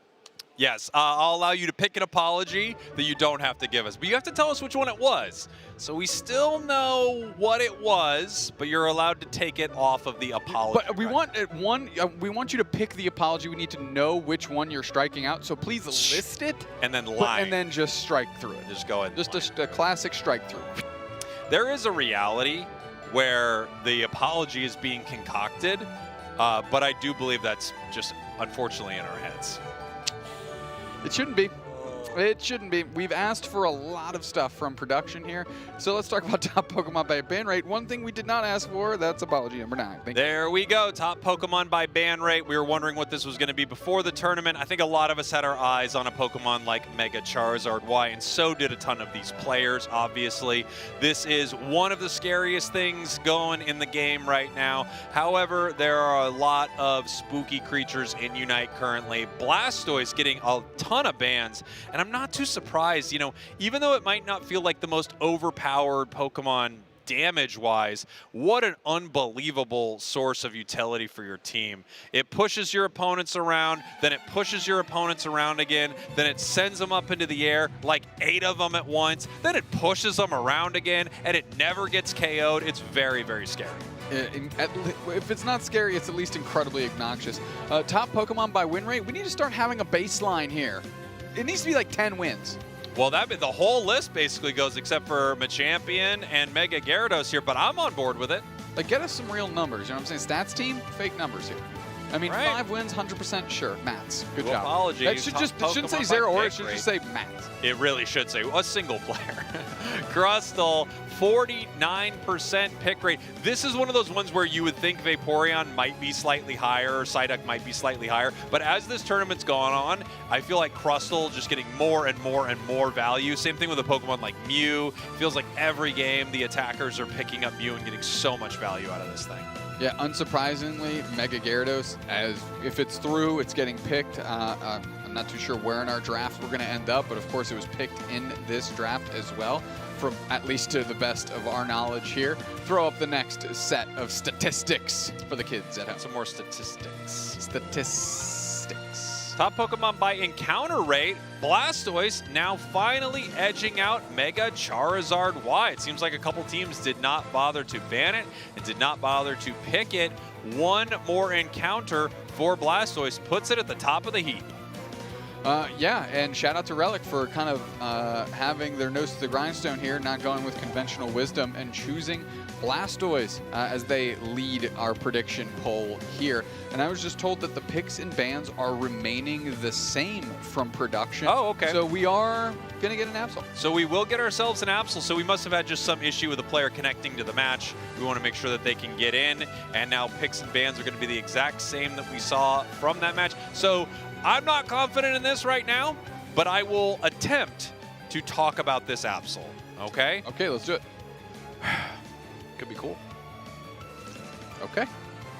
Yes, I'll allow you to pick an apology that you don't have to give us. But you have to tell us which one it was. So we still know what it was, but you're allowed to take it off of the apology. But we want we want you to pick the apology. We need to know which one you're striking out. So please list it. And then lie. And then just strike through it. Just go ahead. Just a classic strike through. There is a reality where the apology is being concocted, but I do believe that's just unfortunately in our heads. It shouldn't be. It shouldn't be. We've asked for a lot of stuff from production here. So let's talk about top Pokemon by ban rate. One thing we did not ask for, that's apology number 9. There we go. Top Pokemon by ban rate. We were wondering what this was going to be before the tournament. I think a lot of us had our eyes on a Pokemon like Mega Charizard Y, and so did a ton of these players, obviously. This is one of the scariest things going in the game right now. However, there are a lot of spooky creatures in Unite currently. Blastoise getting a ton of bans, and I'm not too surprised. You know, even though it might not feel like the most overpowered Pokemon damage-wise, what an unbelievable source of utility for your team. It pushes your opponents around, then it pushes your opponents around again, then it sends them up into the air, like 8 of them at once, then it pushes them around again, and it never gets KO'd. It's very, very scary. If it's not scary, it's at least incredibly obnoxious. Top Pokemon by win rate, we need to start having a baseline here. It needs to be like 10 wins. Well, the whole list basically goes except for Machampion and Mega Gyarados here, but I'm on board with it. Like, get us some real numbers. You know what I'm saying? Stats team, fake numbers here. I mean, right. 5 wins, 100%, sure. Mats, good job. Apologies. It shouldn't say 0 or it should just say Mats. It really should say a single player. Crustle, 49% pick rate. This is one of those ones where you would think Vaporeon might be slightly higher or Psyduck might be slightly higher, but as this tournament's gone on, I feel like Crustle just getting more and more and more value. Same thing with a Pokemon like Mew. Feels like every game the attackers are picking up Mew and getting so much value out of this thing. Yeah, unsurprisingly, Mega Gyarados, as if it's through, it's getting picked. I'm not too sure where in our draft we're going to end up, but of course it was picked in this draft as well, from at least to the best of our knowledge here. Throw up the next set of statistics for the kids at home. Some more statistics. Top Pokemon by encounter rate, Blastoise now finally edging out Mega Charizard Y. It seems like a couple teams did not bother to ban it and did not bother to pick it. One more encounter for Blastoise puts it at the top of the heap. Yeah, and shout out to Relic for kind of having their nose to the grindstone here, not going with conventional wisdom and choosing Blastoise as they lead our prediction poll here. And I was just told that the picks and bans are remaining the same from production. Oh, okay. So we are going to get an Absol. So we will get ourselves an Absol. So we must have had just some issue with a player connecting to the match. We want to make sure that they can get in. And now picks and bans are going to be the exact same that we saw from that match. So I'm not confident in this right now, but I will attempt to talk about this Absol. Okay? Okay, let's do it. Could be cool. Okay.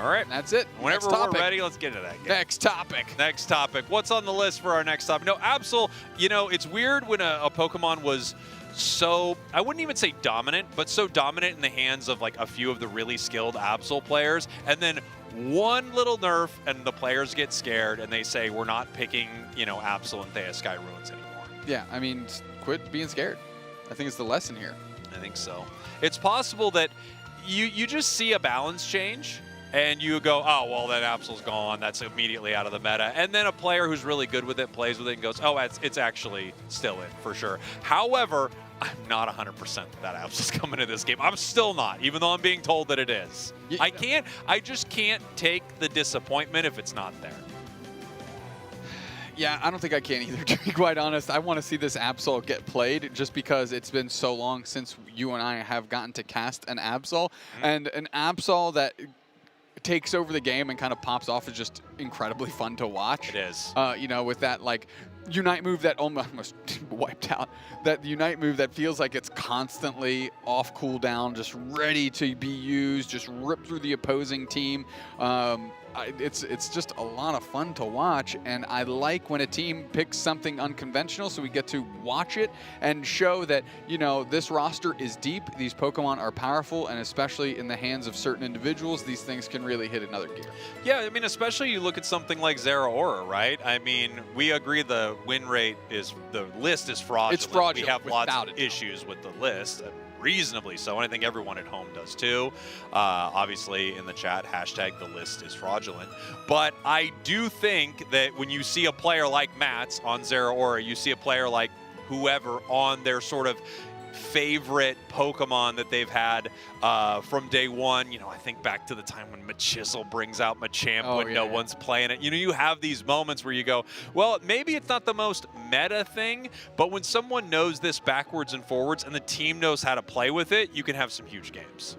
All right. That's it. Whenever we're ready, let's get into that game. Next topic. Next topic. What's on the list for our next topic? No, Absol, you know, it's weird when a Pokemon was so, I wouldn't even say dominant, but so dominant in the hands of like a few of the really skilled Absol players, and then one little nerf and the players get scared and they say, we're not picking, you know, Absol and Theia Sky Ruins anymore. Yeah, I mean, quit being scared. I think it's the lesson here. I think so. It's possible that you just see a balance change and you go, oh, well, that Absol's gone. That's immediately out of the meta. And then a player who's really good with it plays with it and goes, oh, it's actually still in for sure. However, I'm not 100% that Absol's coming to this game. I'm still not, even though I'm being told that it is. I just can't take the disappointment if it's not there. Yeah, I don't think I can either, to be quite honest. I want to see this Absol get played just because it's been so long since you and I have gotten to cast an Absol. And an Absol that takes over the game and kind of pops off is just incredibly fun to watch. It is. You know, with that, like, Unite move that almost wiped out. That Unite move that feels like it's constantly off cooldown, just ready to be used, just rip through the opposing team. It's just a lot of fun to watch, and I like when a team picks something unconventional so we get to watch it and show that, you know, this roster is deep, these Pokemon are powerful, and especially in the hands of certain individuals, these things can really hit another gear. Yeah, I mean, especially you look at something like Zeraora, right? I mean, we agree the win rate is, the list is fraudulent. It's fraudulent. We have lots of issues with the list. Reasonably so, and I think everyone at home does too. Obviously in the chat, hashtag the list is fraudulent. But I do think that when you see a player like Mats on Zeraora, you see a player like whoever on their sort of favorite Pokemon that they've had from day one. You know, I think back to the time when Machisel brings out Machamp when no one's playing it. You know, you have these moments where you go, well, maybe it's not the most meta thing, but when someone knows this backwards and forwards and the team knows how to play with it, you can have some huge games.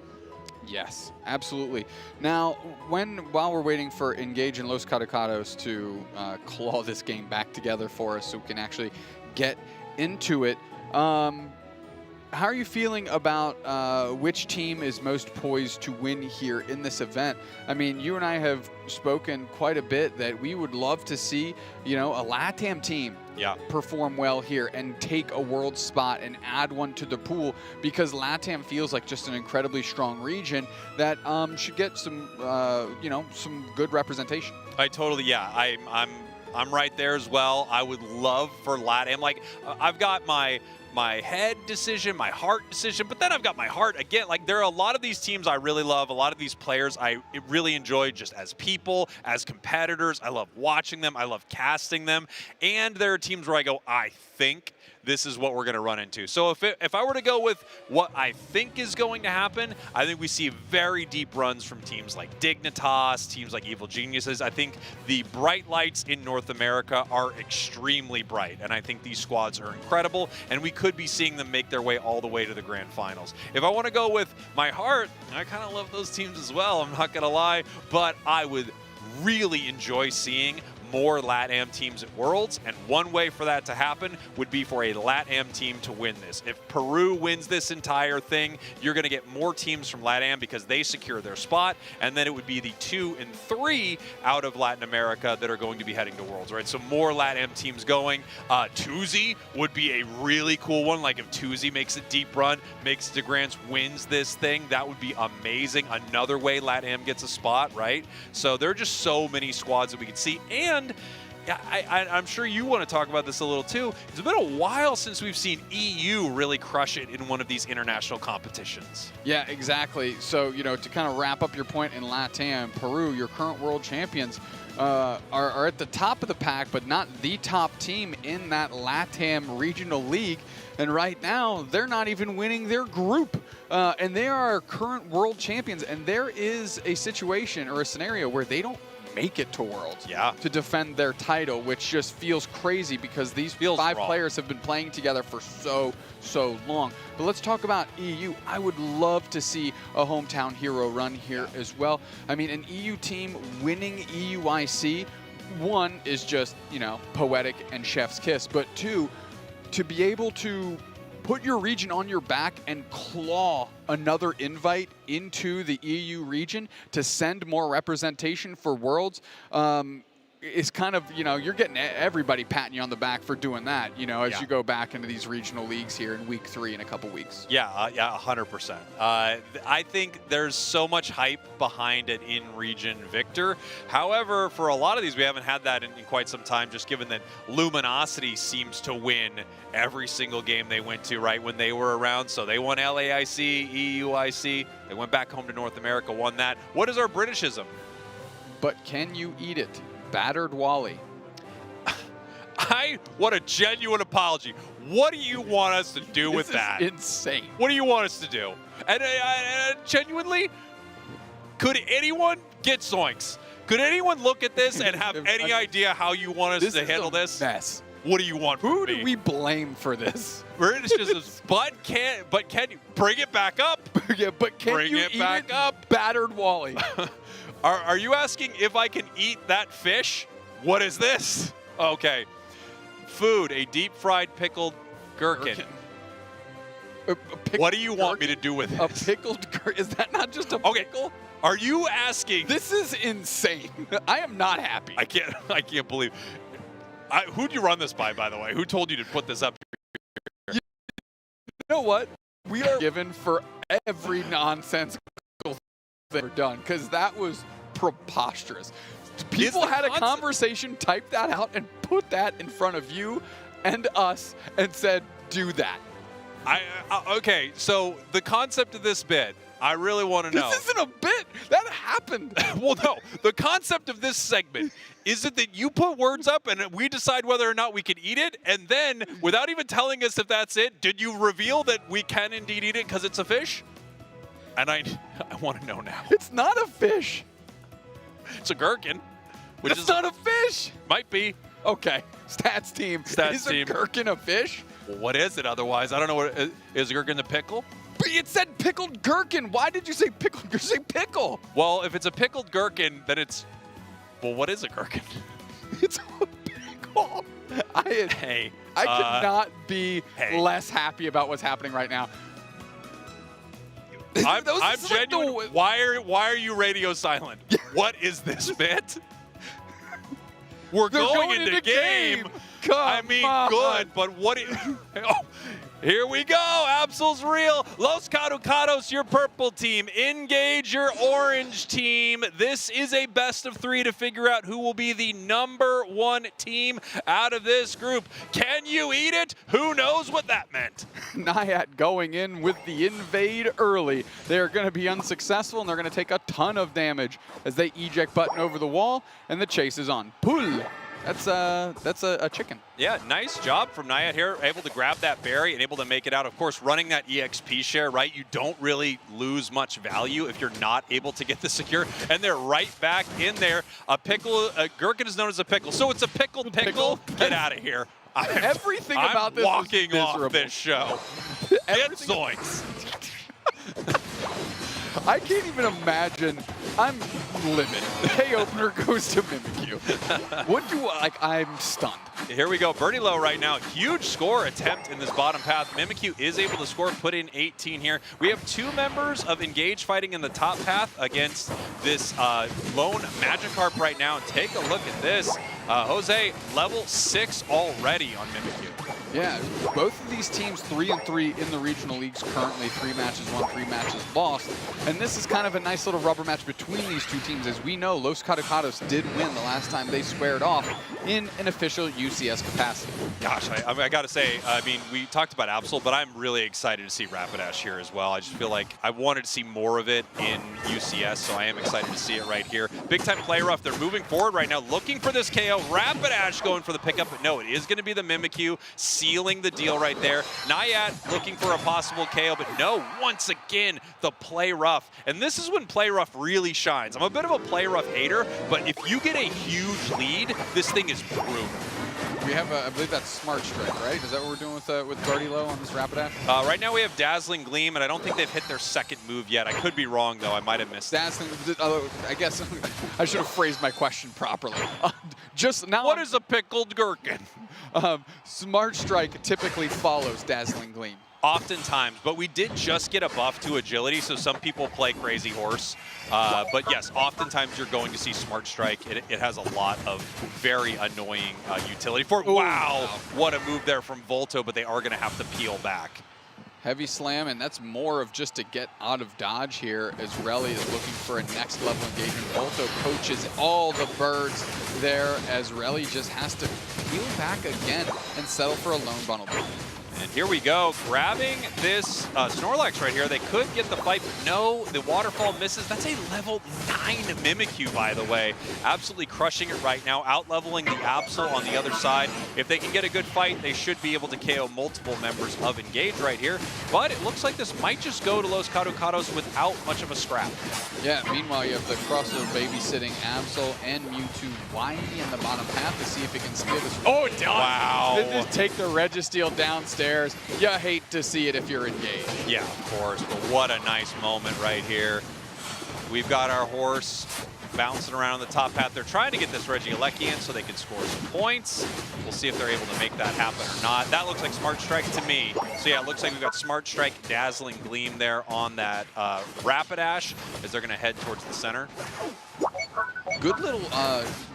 Yes, absolutely. Now, while we're waiting for Engage and Los Caricados to claw this game back together for us so we can actually get into it, how are you feeling about which team is most poised to win here in this event? I mean, you and I have spoken quite a bit that we would love to see, you know, a LATAM team perform well here and take a world spot and add one to the pool, because LATAM feels like just an incredibly strong region that should get some, you know, some good representation. I totally, I'm right there as well. I would love for LATAM. Like, I've got my head decision, my heart decision, but then I've got my heart again. Like, there are a lot of these teams I really love, a lot of these players I really enjoy just as people, as competitors. I love watching them, I love casting them, and there are teams where I go, I think this is what we're going to run into. So if I were to go with what I think is going to happen, I think we see very deep runs from teams like Dignitas, teams like Evil Geniuses. I think the bright lights in North America are extremely bright, and I think these squads are incredible, and we could be seeing them make their way all the way to the grand finals. If I want to go with my heart, I kind of love those teams as well, I'm not going to lie, but I would really enjoy seeing more LATAM teams at Worlds, and one way for that to happen would be for a LATAM team to win this. If Peru wins this entire thing, you're going to get more teams from LATAM because they secure their spot, and then it would be the 2 and 3 out of Latin America that are going to be heading to Worlds, right? So more LATAM teams going. Twozy would be a really cool one. Like, if Twozy makes a deep run, makes DeGrants, wins this thing, that would be amazing. Another way LATAM gets a spot, right? So there are just so many squads that we could see, and I'm sure you want to talk about this a little too. It's been a while since we've seen EU really crush it in one of these international competitions. Yeah, exactly. So, you know, to kind of wrap up your point in LATAM, Peru, your current world champions, are at the top of the pack, but not the top team in that LATAM regional league. And right now, they're not even winning their group. And they are our current world champions. And there is a situation or a scenario where they don't make it to Worlds to defend their title, which just feels crazy because these 5 players have been playing together for so long. But let's talk about EU. I would love to see a hometown hero run here as well. I mean, an EU team winning EUIC, one is just, you know, poetic and chef's kiss, but 2, to be able to put your region on your back and claw another invite into the EU region to send more representation for Worlds. is kind of, you know, you're getting everybody patting you on the back for doing that, you know, as you go back into these regional leagues here in week 3 in a couple weeks. Yeah, yeah, 100%. I think there's so much hype behind an in-region victor. However, for a lot of these, we haven't had that in quite some time, just given that Luminosity seems to win every single game they went to, right, when they were around. So they won LAIC, EUIC. They went back home to North America, won that. What is our Britishism? But can you eat it? Battered Wally. I want a genuine apology. What do you want us to do with that? This is insane. What do you want us to do? And genuinely, could anyone get zoinks? Could anyone look at this and have any idea how you want us to handle this? Mess. What do you want from Who me? do we blame for this? Britishism, but can you bring it back up? Yeah, but can bring you it eat back it, up? Battered Wally. Are you asking if I can eat that fish? What is this? Okay. Food, a deep fried pickled gherkin. What do you want me to do with this? A pickled gherkin? Is that not just a pickle? Are you asking? This is insane. I am not happy. I can't believe. Who'd you run this by the way? Who told you to put this up here? You know what? We are given for every nonsensical thing we're done, because that was preposterous. People had a conversation, typed that out, and put that in front of you and us and said, do that. Okay, so the concept of this bit, I really want to know. This isn't a bit. That happened. Well, no. The concept of this segment is it that you put words up and we decide whether or not we can eat it, and then, without even telling us if that's it, did you reveal that we can indeed eat it because it's a fish? And I want to know now. It's not a fish. It's a gherkin. Which It's not a fish. Might be. Okay. Stats team. Is a gherkin a fish? Well, what is it otherwise? I don't know. What is a gherkin a pickle? But it said pickled gherkin. Why did you say pickled? You say pickle. Well, if it's a pickled gherkin, then it's. Well, what is a gherkin? It's a pickle. I cannot be less happy about what's happening right now. I'm genuine. Like why are you radio silent? What is this bit? We're going into game. I mean, good, but what? Here we go. Absol's real. Los Caducados, your purple team. Engage your orange team. This is a best of 3 to figure out who will be the #1 team out of this group. Can you eat it? Who knows what that meant? Naiad going in with the invade early. They're going to be unsuccessful, and they're going to take a ton of damage as they eject button over the wall, and the chase is on. Pull. That's a chicken. Yeah, nice job from Naiad here, able to grab that berry and able to make it out. Of course, running that EXP share, right? You don't really lose much value if you're not able to get the secure. And they're right back in there. A gherkin is known as a pickle. So it's a pickled pickle. Get out of here. Everything about this walking is miserable. off this show. Get zoinks. I can't even imagine. I'm livid. The K opener goes to Mimikyu. What do I'm stunned. Here we go. Birdie Low right now. Huge score attempt in this bottom path. Mimikyu is able to score, put in 18 here. We have 2 members of Engage fighting in the top path against this lone Magikarp right now. Take a look at this. Jose, level 6 already on Mimikyu. Yeah, both of these teams 3-3 in the regional leagues currently. 3 matches won, 3 matches lost. And this is kind of a nice little rubber match between these two teams. As we know, Los Caducados did win the last time they squared off in an official UCS capacity. Gosh, I got to say, I mean, we talked about Absol, but I'm really excited to see Rapidash here as well. I just feel like I wanted to see more of it in UCS, so I am excited to see it right here. Big time play rough. They're moving forward right now, looking for this KO. Rapidash going for the pickup, but no, it is going to be the Mimikyu sealing the deal right there. Naiad looking for a possible KO, but no, once again, the play rough. And this is when play rough really shines. I'm a bit of a play rough hater, but if you get a huge lead, this thing is brutal. We have, I believe that's Smart Strike, right? Is that what we're doing with Birdie Low on this Rapidash? Right now we have Dazzling Gleam, and I don't think they've hit their second move yet. I could be wrong, though. I might have missed Dazzling, I guess I should have phrased my question properly. Just now. What is a pickled gherkin? Smart Strike typically follows Dazzling Gleam. Oftentimes, but we did just get a buff to agility, so some people play Crazy Horse. But yes, oftentimes you're going to see Smart Strike. It has a lot of very annoying utility for it. Wow, what a move there from Volto, but they are going to have to peel back. Heavy slam, and that's more of just to get out of dodge here as Relly is looking for a next level engagement. Volto coaches all the birds there as Relly just has to peel back again and settle for a lone bundle. And here we go, grabbing this Snorlax right here. They could get the fight, but no, the waterfall misses. That's a level 9 Mimikyu, by the way. Absolutely crushing it right now, out-leveling the Absol on the other side. If they can get a good fight, they should be able to KO multiple members of Engage right here. But it looks like this might just go to Los Caducados without much of a scrap. Yeah, meanwhile, you have the crossover babysitting Absol and Mewtwo winding in the bottom path to see if it can steal this. Oh, it does! Wow. Just take the Registeel downstairs. You hate to see it if you're engaged. Yeah, of course, but what a nice moment right here. We've got our horse bouncing around on the top path. They're trying to get this Regieleki in so they can score some points. We'll see if they're able to make that happen or not. That looks like Smart Strike to me. So yeah, it looks like we've got Smart Strike, Dazzling Gleam there on that Rapidash as they're going to head towards the center. Good little,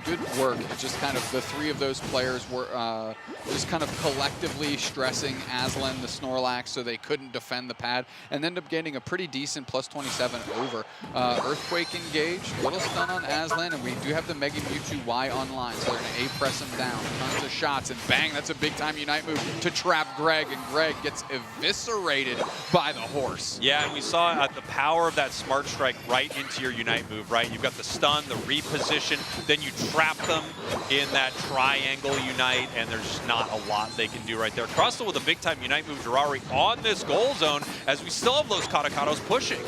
good work. Just kind of the three of those players were just kind of collectively stressing Aslan, the Snorlax, so they couldn't defend the pad, and ended up getting a pretty decent plus 27 over. Earthquake engage, little stun on Aslan, and we do have the Mega Mewtwo Y online, so they're going to A-press him down. Tons of shots, and bang, that's a big-time Unite move to trap Greg, and Greg gets eviscerated by the horse. Yeah, and we saw the power of that Smart Strike right into your Unite move, right? You've got the stun, the reposition, then you trap them in that triangle Unite, and there's just not a lot they can do right there. Crustle with a big-time Unite move, Jirari on this goal zone, as we still have Los Caducados pushing.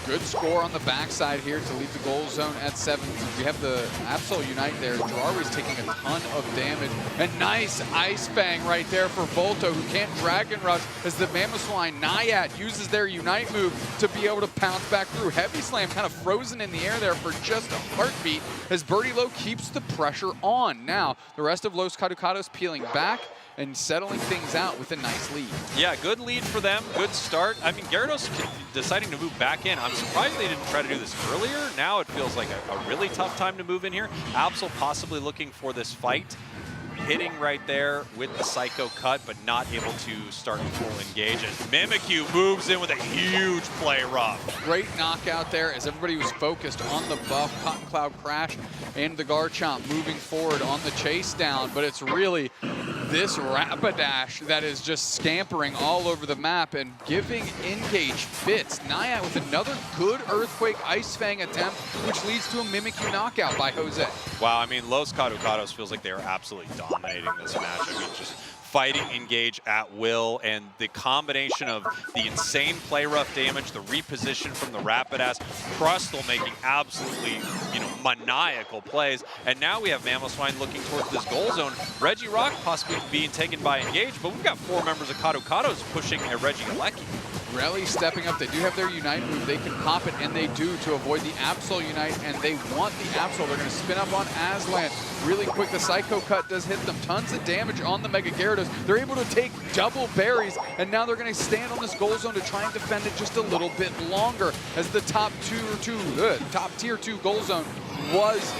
Good score on the backside here to leave the goal zone at 7. We have the Absol Unite there. Jirari's taking a ton of damage. And nice Ice Fang right there for Volto, who can't Dragon Rush as the Mamoswine Naiad uses their Unite move to be able to pounce back through. Heavy Slam kind of frozen in the air there for just a heartbeat as Birdie Low keeps the pressure on. Now, the rest of Los Caducados peeling back and settling things out with a nice lead. Yeah, good lead for them, good start. I mean, Gyarados deciding to move back in. I'm surprised they didn't try to do this earlier. Now it feels like a really tough time to move in here. Absol possibly looking for this fight. Hitting right there with the Psycho Cut, but not able to start full engage. And Mimikyu moves in with a huge play rough. Great knockout there as everybody was focused on the buff. Cotton Cloud Crash and the Garchomp moving forward on the chase down, but it's really this Rapidash that is just scampering all over the map and giving Engage fits. Naiad with another good Earthquake Ice Fang attempt, which leads to a Mimikyu knockout by Jose. Wow, I mean, Los Caducados feels like they are absolutely dominating this match. I mean, just fighting Engage at will, and the combination of the insane play rough damage, the reposition from the Rapidash, Crustle making absolutely, maniacal plays, and now we have Mamoswine looking towards this goal zone. Regirock possibly being taken by Engage, but we've got 4 members of Caducados pushing a Regieleki. Rally stepping up. They do have their Unite move. They can pop it, and they do, to avoid the Absol Unite, and they want the Absol. They're going to spin up on Aslan really quick. The Psycho Cut does hit them. Tons of damage on the Mega Gyarados. They're able to take double berries, and now they're going to stand on this goal zone to try and defend it just a little bit longer, as the top tier 2 goal zone was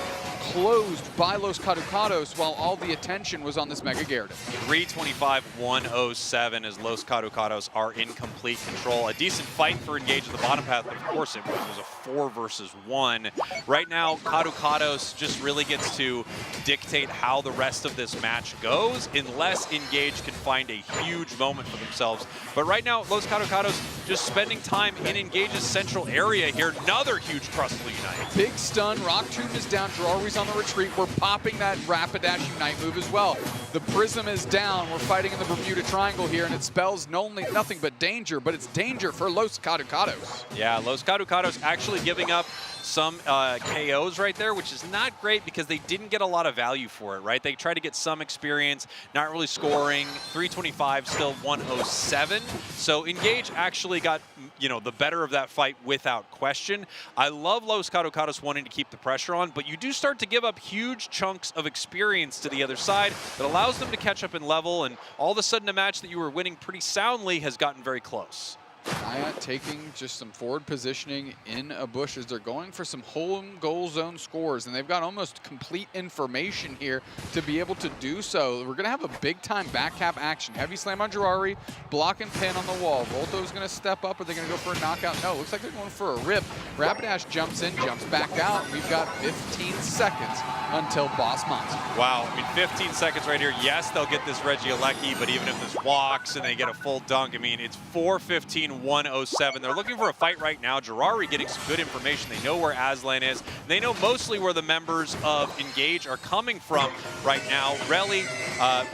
closed by Los Caducados while all the attention was on this Mega Gyarados. 325-107 as Los Caducados are in complete control. A decent fight for Engage at the bottom path, but of course it was a 4 versus 1. Right now, Caducados just really gets to dictate how the rest of this match goes, unless Engage can find a huge moment for themselves. But right now, Los Caducados just spending time in Engage's central area here. Another huge Crustle Unite. Big stun, Rock Tomb is down, Jirari's on the retreat. We're popping that Rapidash Unite move as well. The Prism is down. We're fighting in the Bermuda Triangle here, and it spells nothing but danger, but it's danger for Los Caducados. Yeah, Los Caducados actually giving up some KOs right there, which is not great because they didn't get a lot of value for it, right? They tried to get some experience, not really scoring. 325, still 107. So Engage actually got, you know, the better of that fight without question. I love Los Caducados wanting to keep the pressure on, but you do start to give up huge chunks of experience to the other side that allows them to catch up in level, and all of a sudden a match that you were winning pretty soundly has gotten very close. Naya taking just some forward positioning in a bush as they're going for some home goal zone scores, and they've got almost complete information here to be able to do so. We're going to have a big-time back cap action. Heavy slam on Girari, block and pin on the wall. Volto's going to step up. Are they going to go for a knockout? No, looks like they're going for a rip. Rapidash jumps in, jumps back out. We've got 15 seconds until Boss Monster. Wow, I mean, 15 seconds right here. Yes, they'll get this Regieleki, but even if this walks and they get a full dunk, I mean, it's 4:15. 107. They're looking for a fight right now. Girari getting some good information. They know where Aslan is. They know mostly where the members of Engage are coming from right now. Relly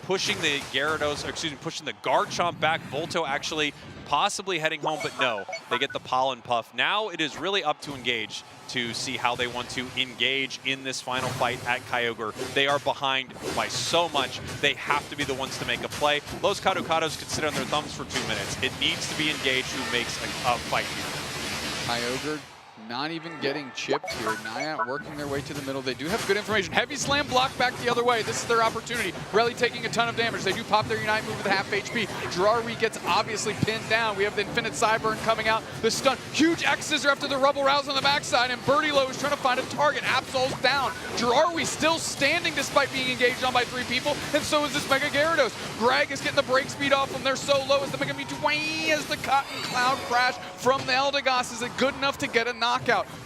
pushing the Gyarados, or excuse me, pushing the Garchomp back. Volto actually possibly heading home, but no, they get the Pollen Puff. Now it is really up to Engage to see how they want to engage in this final fight at Kyogre. They are behind by so much. They have to be the ones to make a play. Los Caducados could sit on their thumbs for 2 minutes. It needs to be Engage who makes a fight here. Kyogre not even getting chipped here. Naya working their way to the middle. They do have good information. Heavy slam block back the other way. This is their opportunity. Relly taking a ton of damage. They do pop their Unite move with half HP. Girari gets obviously pinned down. We have the Infinite Cyburn coming out. The stun. Huge X-Scissor after the Rubble Rouse on the backside, and Birdie Low is trying to find a target. Absol's down. Girari still standing despite being engaged on by 3 people, and so is this Mega Gyarados. Greg is getting the break speed off them. They're so low as the Mega Mewtwo, as the Cotton Cloud crash from the Eldegoss. Is it good enough to get a knockout?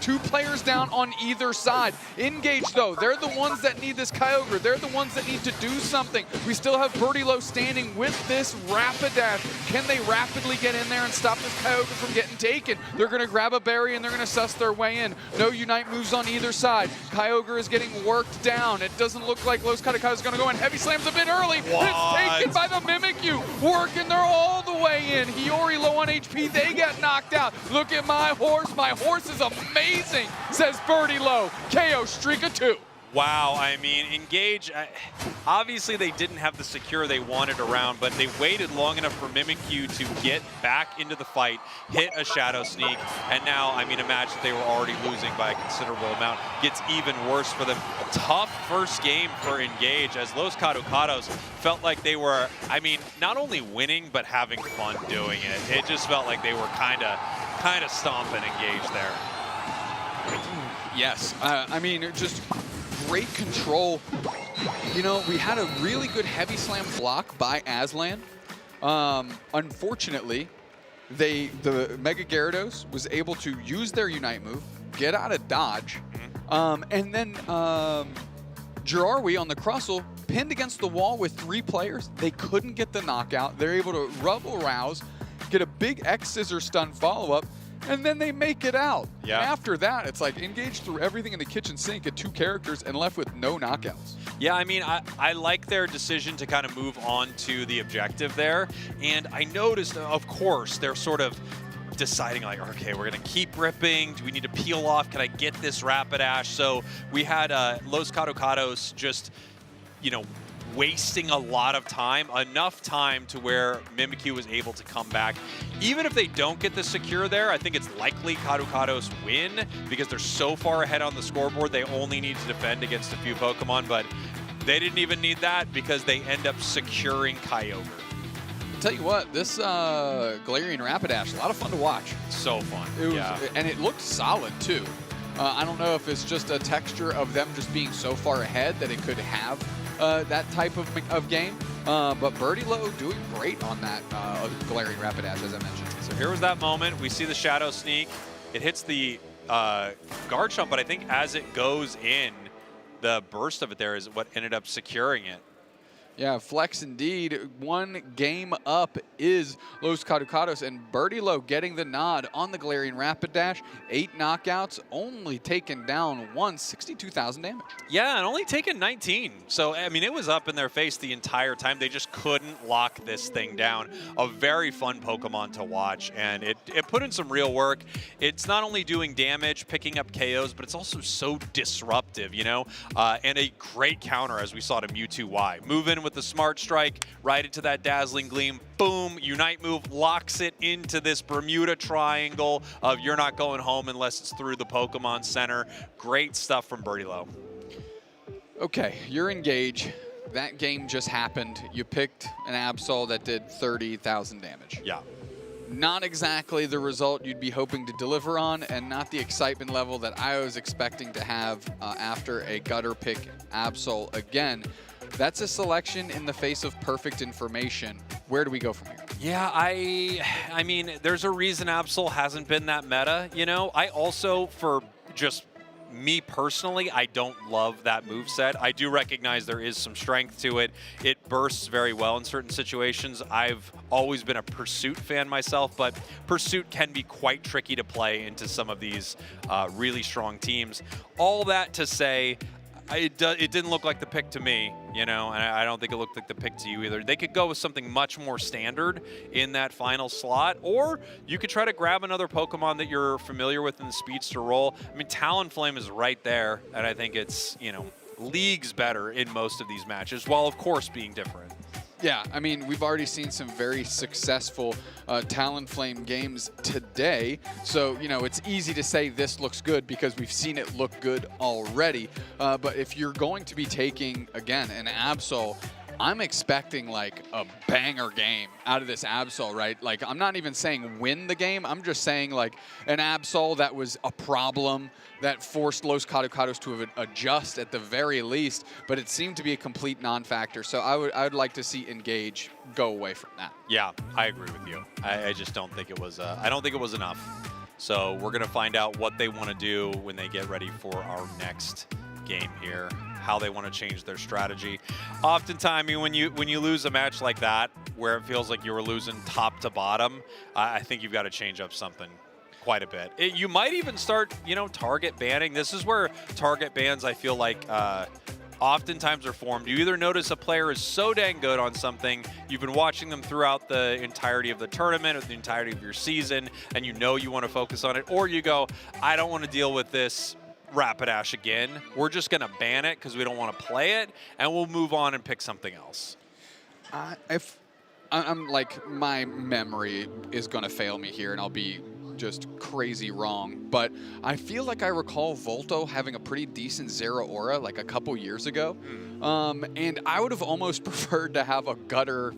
2 players down on either side. Engage, though, they're the ones that need this Kyogre. They're the ones that need to do something. We still have Birdie Low standing with this Rapidash. Can they rapidly get in there and stop this Kyogre from getting taken? They're going to grab a berry and they're going to suss their way in. No Unite moves on either side. Kyogre is getting worked down. It doesn't look like Los Caducados is going to go in. Heavy slams a bit early. It's taken by the Mimikyu. Working there all the way in. Hiyori low on HP. They get knocked out. Look at my horse. My horse is amazing, says Birdie Low. KO streak of 2. Wow, I mean, Engage, obviously they didn't have the secure they wanted around, but they waited long enough for Mimikyu to get back into the fight, hit a Shadow Sneak, and now, I mean, a match that they were already losing by a considerable amount gets even worse for them. Tough first game for Engage, as Los Caducados felt like they were, I mean, not only winning, but having fun doing it. It just felt like they were kind of stomping Engage there. Yes, I mean, just great control. You know, we had a really good heavy slam block by Aslan. Unfortunately, the Mega Gyarados was able to use their Unite move, get out of dodge, and then Girari on the Crustle pinned against the wall with 3 players. They couldn't get the knockout. They're able to Rubble Rouse, get a big X-Scissor stun follow-up, and then they make it out. Yeah. And after that, it's like Engage threw everything in the kitchen sink at 2 characters and left with no knockouts. Yeah, I mean, I like their decision to kind of move on to the objective there. And I noticed, of course, they're sort of deciding like, okay, we're going to keep ripping. Do we need to peel off? Can I get this Rapidash? So we had Los Caducados just, you know, wasting a lot of time, enough time to where Mimikyu was able to come back. Even if they don't get the secure there, I think it's likely Caducados win because they're so far ahead on the scoreboard, they only need to defend against a few Pokemon, but they didn't even need that because they end up securing Kyogre. Tell you what, this Galarian Rapidash, a lot of fun to watch. So fun, it was, yeah. And it looked solid, too. I don't know if it's just a texture of them just being so far ahead that it could have that type of game. But Birdie Low doing great on that Galarian Rapidash, as I mentioned. So here was that moment. We see the Shadow Sneak. It hits the Garchomp, but I think as it goes in, the burst of it there is what ended up securing it. Yeah, flex indeed. One game up is Los Caducados, and Birdie Low getting the nod on the Galarian Rapid Dash. 8 knockouts, only taken down once, 62,000 damage. Yeah, and only taken 19. So, I mean, it was up in their face the entire time. They just couldn't lock this thing down. A very fun Pokemon to watch, and it put in some real work. It's not only doing damage, picking up KOs, but it's also so disruptive, you know? And a great counter, as we saw to Mewtwo Y. Move in with the Smart Strike, right into that Dazzling Gleam, boom, Unite move, locks it into this Bermuda Triangle of you're not going home unless it's through the Pokemon Center. Great stuff from Birdie Low. Okay, you're Engage. That game just happened. You picked an Absol that did 30,000 damage. Yeah. Not exactly the result you'd be hoping to deliver on, and not the excitement level that I was expecting to have after a gutter pick Absol again. That's a selection in the face of perfect information. Where do we go from here? Yeah, I mean, there's a reason Absol hasn't been that meta, you know? I also, for just me personally, I don't love that moveset. I do recognize there is some strength to it. It bursts very well in certain situations. I've always been a Pursuit fan myself, but Pursuit can be quite tricky to play into some of these really strong teams. All that to say, it didn't look like the pick to me, you know, and I don't think it looked like the pick to you either. They could go with something much more standard in that final slot, or you could try to grab another Pokemon that you're familiar with in the Speedster role. I mean, Talonflame is right there, and I think it's, you know, leagues better in most of these matches, while of course being different. Yeah, I mean, we've already seen some very successful Talonflame games today. So, you know, it's easy to say this looks good because we've seen it look good already. But if you're going to be taking, again, an Absol, I'm expecting like a banger game out of this Absol, right? Like, I'm not even saying win the game. I'm just saying like an Absol that was a problem that forced Los Caducados to adjust at the very least, but it seemed to be a complete non-factor. So I would like to see Engage go away from that. Yeah, I agree with you. I just don't think it was. I don't think it was enough. So we're gonna find out what they want to do when they get ready for our next game here. How they want to change their strategy. Oftentimes, I mean, when you lose a match like that, where it feels like you were losing top to bottom, I think you've got to change up something quite a bit. You might even start, you know, target banning. This is where target bans, I feel like, oftentimes are formed. You either notice a player is so dang good on something, you've been watching them throughout the entirety of the tournament or the entirety of your season, and you know you want to focus on it, or you go, I don't want to deal with this Rapidash again. We're just going to ban it because we don't want to play it, and we'll move on and pick something else. If I'm like, my memory is going to fail me here, and I'll be just crazy wrong, but I feel like I recall Volto having a pretty decent Zeraora like a couple years ago, and I would have almost preferred to have a gutter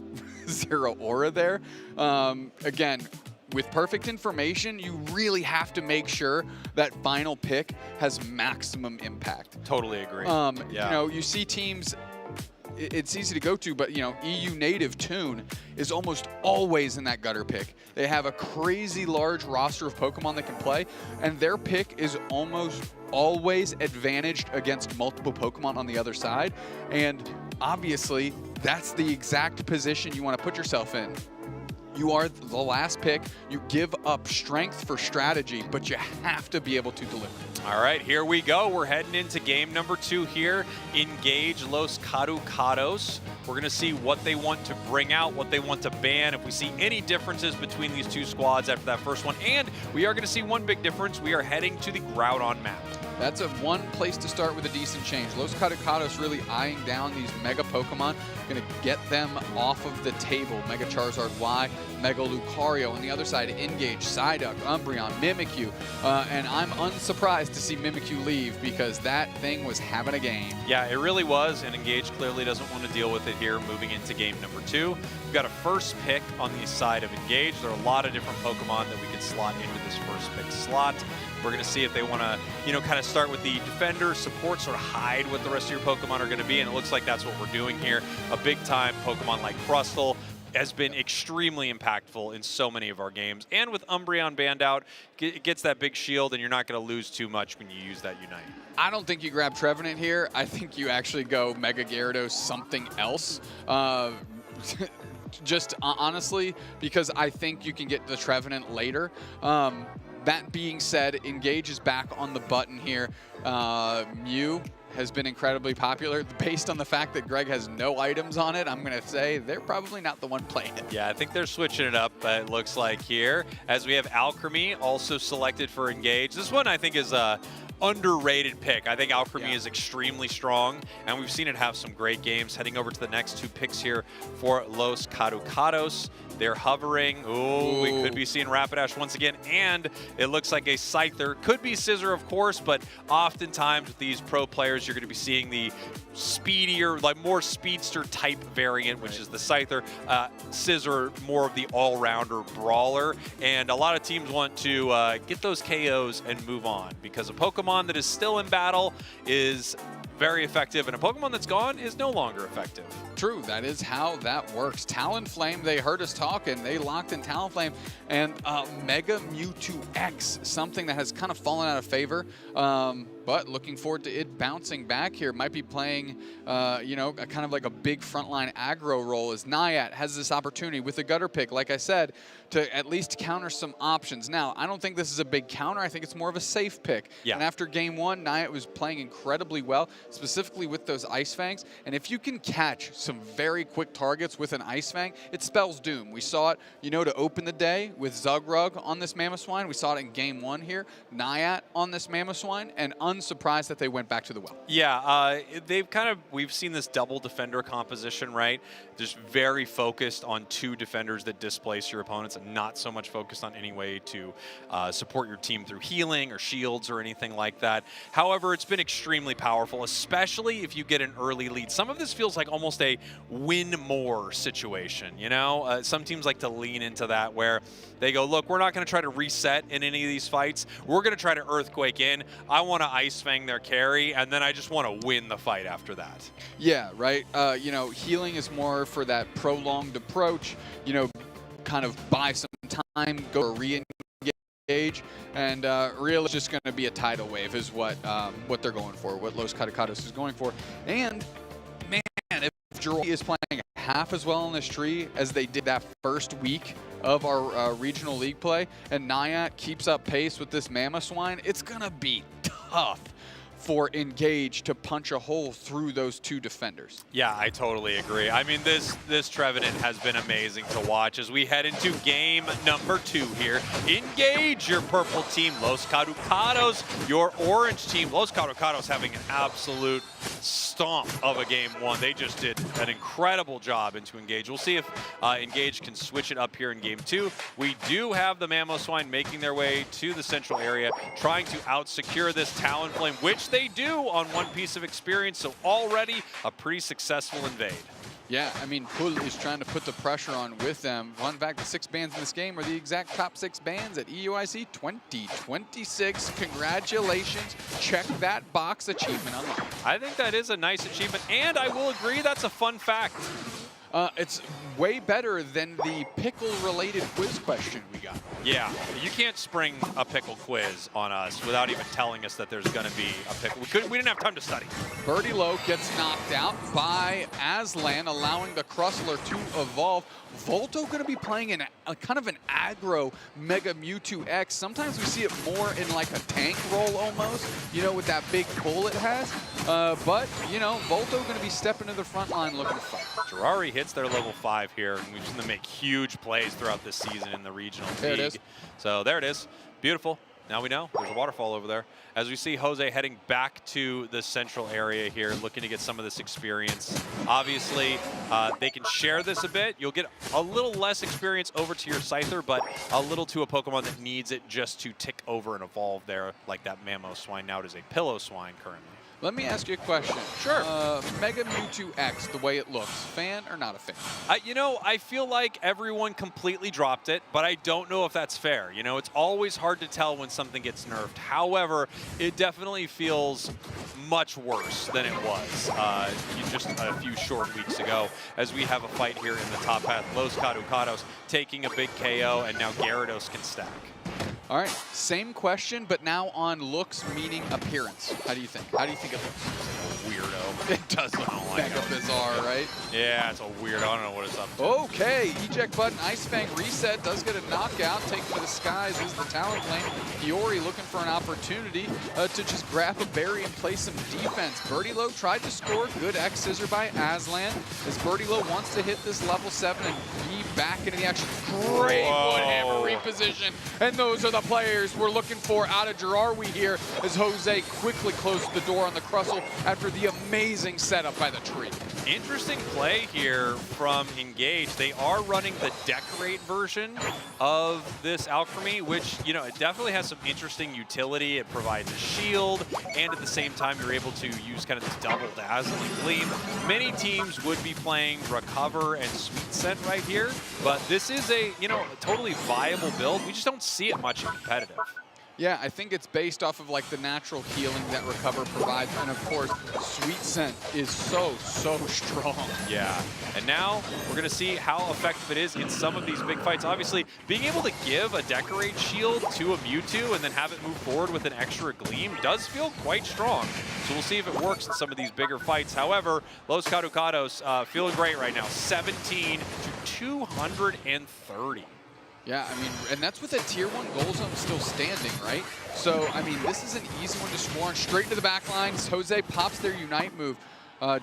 Zeraora there. Again, with perfect information, you really have to make sure that final pick has maximum impact. Totally agree. Yeah. You know, you see teams, it's easy to go to, but, you know, EU native Toon is almost always in that gutter pick. They have a crazy large roster of Pokemon that can play, and their pick is almost always advantaged against multiple Pokemon on the other side. And obviously, that's the exact position you want to put yourself in. You are the last pick. You give up strength for strategy, but you have to be able to deliver. All right, here we go. We're heading into game number 2 here. Engage Los Caducados. We're going to see what they want to bring out, what they want to ban, if we see any differences between these two squads after that first one. And we are going to see one big difference. We are heading to the Groudon map. That's one place to start with a decent change. Los Caducados really eyeing down these Mega Pokemon, going to get them off of the table. Mega Charizard Y, Mega Lucario. On the other side, Engage, Psyduck, Umbreon, Mimikyu. And I'm unsurprised to see Mimikyu leave because that thing was having a game. Yeah, it really was, and Engage clearly doesn't want to deal with it here moving into game number 2. We've got a first pick on the side of Engage. There are a lot of different Pokemon that we could slot into this first pick slot. We're going to see if they want to, you know, kind of start with the defender, support, sort of hide what the rest of your Pokemon are going to be, and it looks like that's what we're doing here. A big-time Pokemon like Crustle, has been extremely impactful in so many of our games. And with Umbreon banned out, it gets that big shield, and you're not going to lose too much when you use that Unite. I don't think you grab Trevenant here. I think you actually go Mega Gyarados something else. Just honestly, because I think you can get the Trevenant later. That being said, Engage is back on the button here. Mew has been incredibly popular. Based on the fact that Greg has no items on it, I'm going to say they're probably not the one playing it. Yeah, I think they're switching it up, it looks like here, as we have Alchemy also selected for Engage. This one I think is a underrated pick. I think Alchemy is extremely strong, and we've seen it have some great games. Heading over to the next two picks here for Los Caducados. They're hovering. Ooh, we could be seeing Rapidash once again, and it looks like a Scyther. Could be Scissor, of course, but oftentimes with these pro players, you're going to be seeing the speedier, like more speedster type variant, which is the Scyther. Scissor, more of the all-rounder brawler, and a lot of teams want to get those KOs and move on, because a Pokemon that is still in battle is very effective, and a Pokemon that's gone is no longer effective. True, that is how that works. Talonflame, they heard us talking, they locked in Talonflame, and Mega Mewtwo X, something that has kind of fallen out of favor, but looking forward to it bouncing back here. Might be playing, you know, kind of like a big frontline aggro role, as Nayat has this opportunity with the gutter pick, like I said, to at least counter some options. Now, I don't think this is a big counter. I think it's more of a safe pick. Yeah. And after game one, Nayat was playing incredibly well, specifically with those Ice Fangs. And if you can catch some very quick targets with an Ice Fang, it spells doom. We saw it, you know, to open the day with Zugrug on this Mamoswine. We saw it in game one here, Nayat on this Mamoswine, and unsurprised that they went back to the well. Yeah, we've seen this double defender composition, right? Just very focused on two defenders that displace your opponents, and not so much focused on any way to support your team through healing or shields or anything like that. However, it's been extremely powerful, especially if you get an early lead. Some of this feels like almost a win more situation, you know? Some teams like to lean into that, where they go, look, we're not going to try to reset in any of these fights. We're going to try to Earthquake in. I want to Ice Fang their carry, and then I just want to win the fight after that. Yeah, right. You know, healing is more for that prolonged approach, you know, kind of buy some time, go re-engage, and really it's just going to be a tidal wave is what they're going for, what Los Caducados is going for. And, man, if Jiraiya is playing half as well on this tree as they did that first week of our regional league play, and Nayat keeps up pace with this Mamoswine, it's going to be tough for Engage to punch a hole through those two defenders. Yeah, I totally agree. I mean, this Trevenant has been amazing to watch as we head into game number 2 here. Engage, your purple team. Los Caducados, your orange team. Los Caducados having an absolute stomp of a game 1. They just did an incredible job into Engage. We'll see if Engage can switch it up here in game 2. We do have the Mamoswine making their way to the central area, trying to out-secure this Talonflame, which they do on one piece of experience, so already a pretty successful invade. Yeah, I mean, Pul is trying to put the pressure on with them. Fun fact, the 6 bans in this game are the exact top 6 bans at EUIC 2026. Congratulations. Check that box, achievement unlocked. I think that is a nice achievement, and I will agree that's a fun fact. It's way better than the pickle-related quiz question we got. Yeah, you can't spring a pickle quiz on us without even telling us that there's going to be a pickle. We didn't have time to study. Birdie Low gets knocked out by Aslan, allowing the Crustle to evolve. Volto going to be playing a kind of an aggro Mega Mewtwo X. Sometimes we see it more in like a tank role almost, you know, with that big pull it has. But, you know, Volto going to be stepping to the front line looking to fight. Jiraiya hits their level 5 here, and we've seen them make huge plays throughout this season in the regional league. There it is. So there it is. Beautiful. Now we know there's a waterfall over there. As we see Jose heading back to the central area here, looking to get some of this experience. Obviously, they can share this a bit. You'll get a little less experience over to your Scyther, but a little to a Pokemon that needs it just to tick over and evolve there, like that Mamoswine. Now it is a Pillow Swine currently. Let me ask you a question. Sure. Mega Mewtwo X, the way it looks, fan or not a fan? You know, I feel like everyone completely dropped it, but I don't know if that's fair. You know, it's always hard to tell when something gets nerfed. However, it definitely feels much worse than it was just a few short weeks ago, as we have a fight here in the top path. Los Caducados taking a big KO, and now Gyarados can stack. All right, same question, but now on looks meaning appearance. How do you think? How do you think it looks? Weirdo. It does look mega bizarre, right? Yeah, it's a weird. I don't know what it's up to. Okay, eject button, Ice Fang reset, does get a knockout, taken to the skies is the talent lane. Fiori looking for an opportunity to just grab a berry and play some defense. Birdie Low tried to score, good X scissor by Aslan, as Birdie Low wants to hit this level 7 and be back into the action. Great Woodhammer reposition, and those are the players we're looking for out of Girarwi here, as Jose quickly closed the door on the Crustle after the amazing setup by the tree. Interesting play here from Engage. They are running the Decorate version of this Alchemy, which, you know, it definitely has some interesting utility. It provides a shield, and at the same time, you're able to use kind of this double Dazzling Gleam. Many teams would be playing Recover and Sweet Scent right here, but this is a, you know, a totally viable build. We just don't see it much in competitive. Yeah, I think it's based off of like the natural healing that Recover provides, and of course, Sweet Scent is so strong. Yeah, and now we're gonna see how effective it is in some of these big fights. Obviously, being able to give a Decorate shield to a Mewtwo and then have it move forward with an extra Gleam does feel quite strong. So we'll see if it works in some of these bigger fights. However, Los Caducados feeling great right now, 17 to 230. Yeah, I mean, and that's with a tier 1 goal zone still standing, right? So, I mean, this is an easy one to swarm straight into the back lines. Jose pops their Unite move.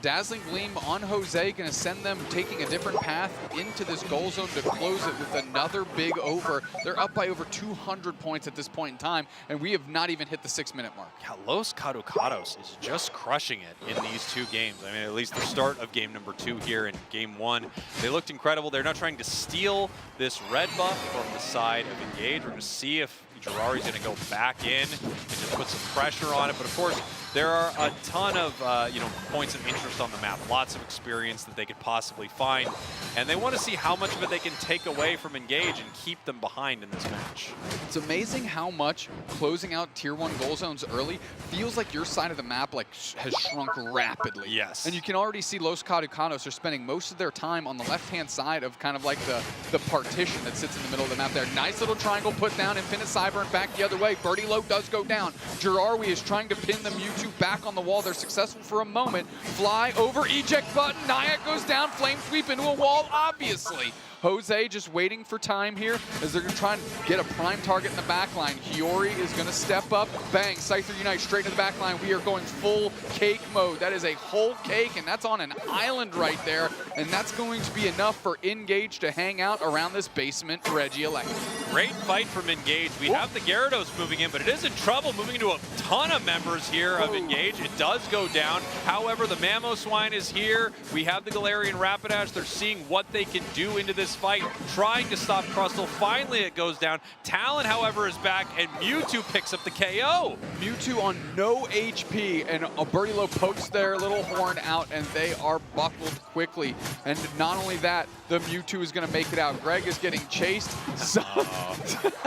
Dazzling Gleam on Jose, going to send them taking a different path into this goal zone to close it with another big over. They're up by over 200 points at this point in time, and we have not even hit the 6-minute mark. Yeah, Los Caducados is just crushing it in these two games. I mean, at least the start of game number 2 here in game 1. They looked incredible. They're now trying to steal this red buff from the side of Engage. We're going to see if Girari's going to go back in and just put some pressure on it. But of course, there are a ton of you know, points of interest on the map, lots of experience that they could possibly find, and they want to see how much of it they can take away from Engage and keep them behind in this match. It's amazing how much closing out tier 1 goal zones early feels like your side of the map like has shrunk rapidly. Yes. And you can already see Los Caducados are spending most of their time on the left-hand side of kind of like the partition that sits in the middle of the map there. Nice little triangle put down, Infinite Cyburn back the other way. Birdie Low does go down. Girarwi is trying to pin the Mewtwo back on the wall. They're successful for a moment. Fly over, eject button. Nyack goes down, flame sweep into a wall, obviously. Jose just waiting for time here as they're going to try and get a prime target in the back line. Hiyori is going to step up. Bang, Scyther Unite straight to the back line. We are going full cake mode. That is a whole cake, and that's on an island right there. And that's going to be enough for Engage to hang out around this basement Regieleki. Great fight from Engage. We have the Gyarados moving in, but it is in trouble moving into a ton of members here of Engage. It does go down. However, the Mamoswine is here. We have the Galarian Rapidash. They're seeing what they can do into this fight, trying to stop Crustle. Finally, it goes down. Talon, however, is back, and Mewtwo picks up the KO. Mewtwo on no HP, and Birdie Low pokes their little horn out, and they are buckled quickly. And not only that, the Mewtwo is going to make it out. Greg is getting chased. So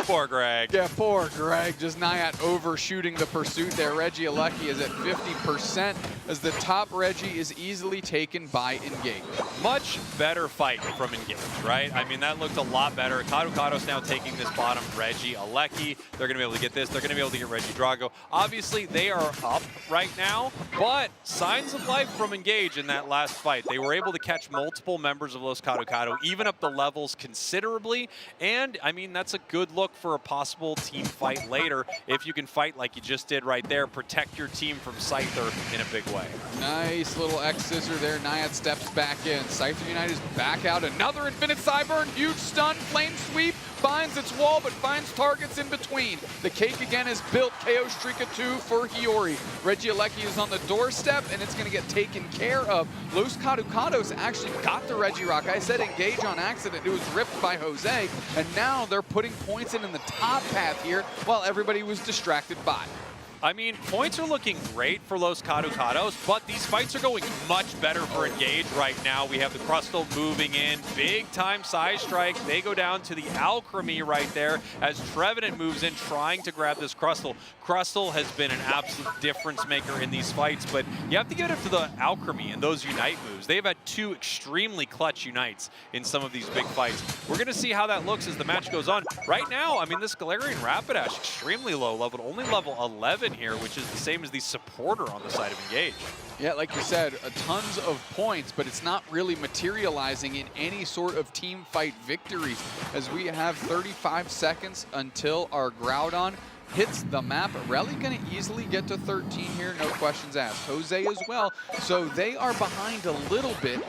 poor Greg. Yeah, poor Greg. Just Nyack overshooting the pursuit there. Regieleki is at 50% as the top Reggie is easily taken by Engage. Much better fight from Engage, right? I mean, that looked a lot better. Caducados now taking this bottom Regieleki. They're going to be able to get this. They're going to be able to get Regidrago. Obviously, they are up right now, but signs of life from Engage in that last fight. They were able to catch multiple members of Los Caducado, even up the levels considerably, and I mean, that's a good look for a possible team fight later. If you can fight like you just did right there, protect your team from Scyther in a big way. Nice little X scissor there. Nyack steps back in. Scyther Unite is back out. Another Infinite Cyburn, huge stun, flame sweep, finds its wall, but finds targets in between. The cake again is built. KO streak of 2 for Hiyori. Regieleki is on the doorstep, and it's going to get taken care of. Los Caducados actually got the Regirock. I said Engage on accident. It was ripped by Jose, and now they're putting points in the top path here while everybody was distracted by. I mean, points are looking great for Los Caducados, but these fights are going much better for Engage right now. We have the Crustle moving in, big time size strike. They go down to the Alchemy right there as Trevenant moves in, trying to grab this Crustle. Crustle has been an absolute difference maker in these fights, but you have to give it up to the Alchemy and those Unite moves. They've had 2 extremely clutch Unites in some of these big fights. We're going to see how that looks as the match goes on. Right now, I mean, this Galarian Rapidash, extremely low level, only level 11 here, which is the same as the supporter on the side of Engage. Yeah, like you said, tons of points, but it's not really materializing in any sort of team fight victories, as we have 35 seconds until our Groudon hits the map. Rally gonna easily get to 13 here, no questions asked. Jose as well, so they are behind a little bit.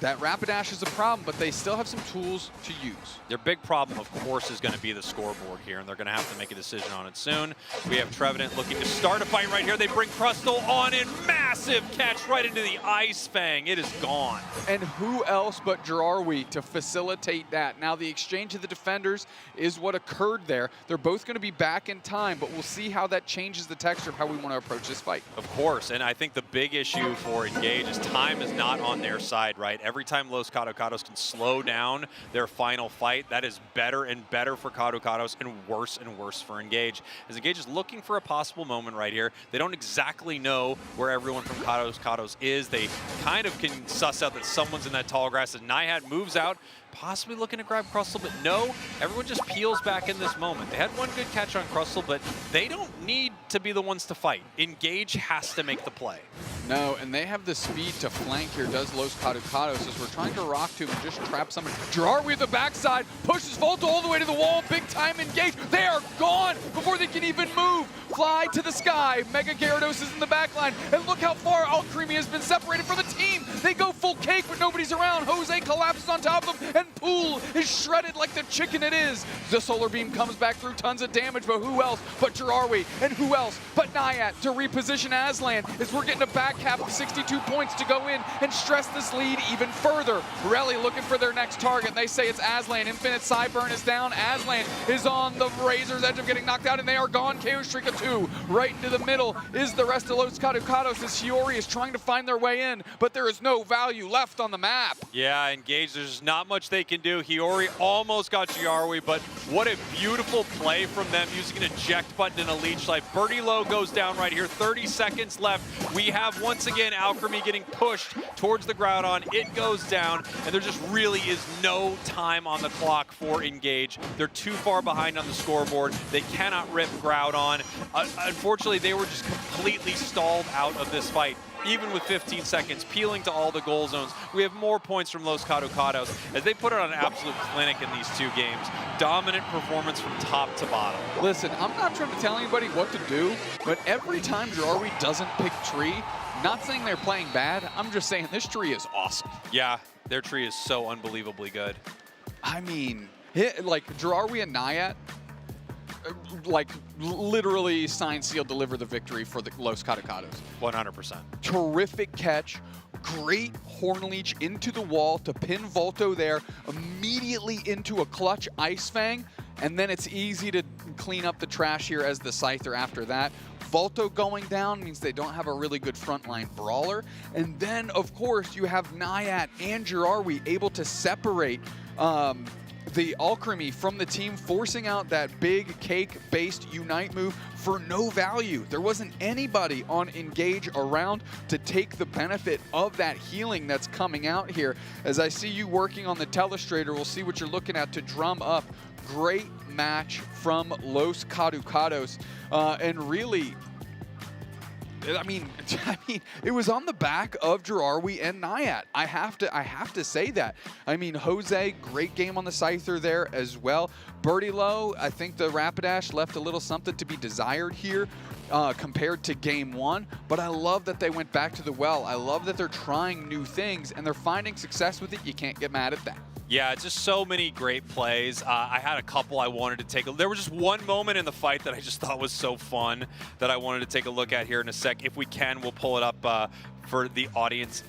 That Rapidash is a problem, but they still have some tools to use. Their big problem, of course, is going to be the scoreboard here, and they're going to have to make a decision on it soon. We have Trevenant looking to start a fight right here. They bring Crustle on in, massive catch right into the Ice Fang. It is gone. And who else but Jirawi to facilitate that? Now, the exchange of the defenders is what occurred there. They're both going to be back in time, but we'll see how that changes the texture of how we want to approach this fight. Of course, and I think the big issue for Engage is time is not on their side, right? Every time Los Caducados can slow down their final fight, that is better and better for Caducados and worse for Engage. As Engage is looking for a possible moment right here, they don't exactly know where everyone from Caducados is. They kind of can suss out that someone's in that tall grass as Nihat moves out, possibly looking to grab Crustle, but no, everyone just peels back in this moment. They had one good catch on Crustle, but they don't need to be the ones to fight. Engage has to make the play. No, and they have the speed to flank here, does Los Caducados, as we're trying to rock to and just trap someone. Jirawi at the backside, pushes Volta all the way to the wall, big time Engage. They are gone before they can even move. Fly to the sky, Mega Gyarados is in the back line, and look how far Alcremie has been separated from the team. They go full cake, but nobody's around. Jose collapses on top of them, and Pool is shredded like the chicken it is. The Solar Beam comes back through, tons of damage, but who else but Jirawi, and who else but Nihat to reposition Aslan, as we're getting a back half of 62 points to go in and stress this lead even further. Rally looking for their next target. They say it's Aslan. Infinite Psyburn is down. Aslan is on the razor's edge of getting knocked out, and they are gone. KO Streak of 2. Right into the middle is the rest of Los Caducados as Hiyori is trying to find their way in, but there is no value left on the map. Yeah, Engage, there's not much they can do. Hiyori almost got Jirawi, but what a beautiful play from them using an eject button and a leech life. Birdie Low goes down right here. 30 seconds left. We have once again Alchemy getting pushed towards the Groudon. It goes down, and there just really is no time on the clock for Engage. They're too far behind on the scoreboard. They cannot rip Groudon. Unfortunately, they were just completely stalled out of this fight. Even with 15 seconds, peeling to all the goal zones. We have more points from Los Caducados as they put it on an absolute clinic in these 2 games. Dominant performance from top to bottom. Listen, I'm not trying to tell anybody what to do, but every time Jirawi doesn't pick tree, not saying they're playing bad, I'm just saying this tree is awesome. Yeah, their tree is so unbelievably good. I mean, like Jirawi and Nihat, like literally sign, seal, deliver the victory for the Los Caducados. 100%. Terrific catch, great Horn Leech into the wall to pin Volto there, immediately into a clutch Ice Fang, and then it's easy to clean up the trash here as the Scyther after that. Volto going down means they don't have a really good frontline brawler, and then of course you have Nihat and Jirawi able to separate the Alchemy from the team, forcing out that big cake-based Unite move for no value. There wasn't anybody on Engage around to take the benefit of that healing that's coming out here. As I see you working on the Telestrator, we'll see what you're looking at to drum up. Great match from Los Caducados, and really, I mean, it was on the back of Jirawi and Nihat. I have to say that. I mean, Jose, great game on the Scyther there as well. Birdie Low, I think the Rapidash left a little something to be desired here compared to game 1, but I love that they went back to the well. I love that they're trying new things and they're finding success with it. You can't get mad at that. Yeah, just so many great plays. I had a couple I wanted to take there was just one moment in the fight that I just thought was so fun that I wanted to take a look at here in a sec. If we can, we'll pull it up for the audience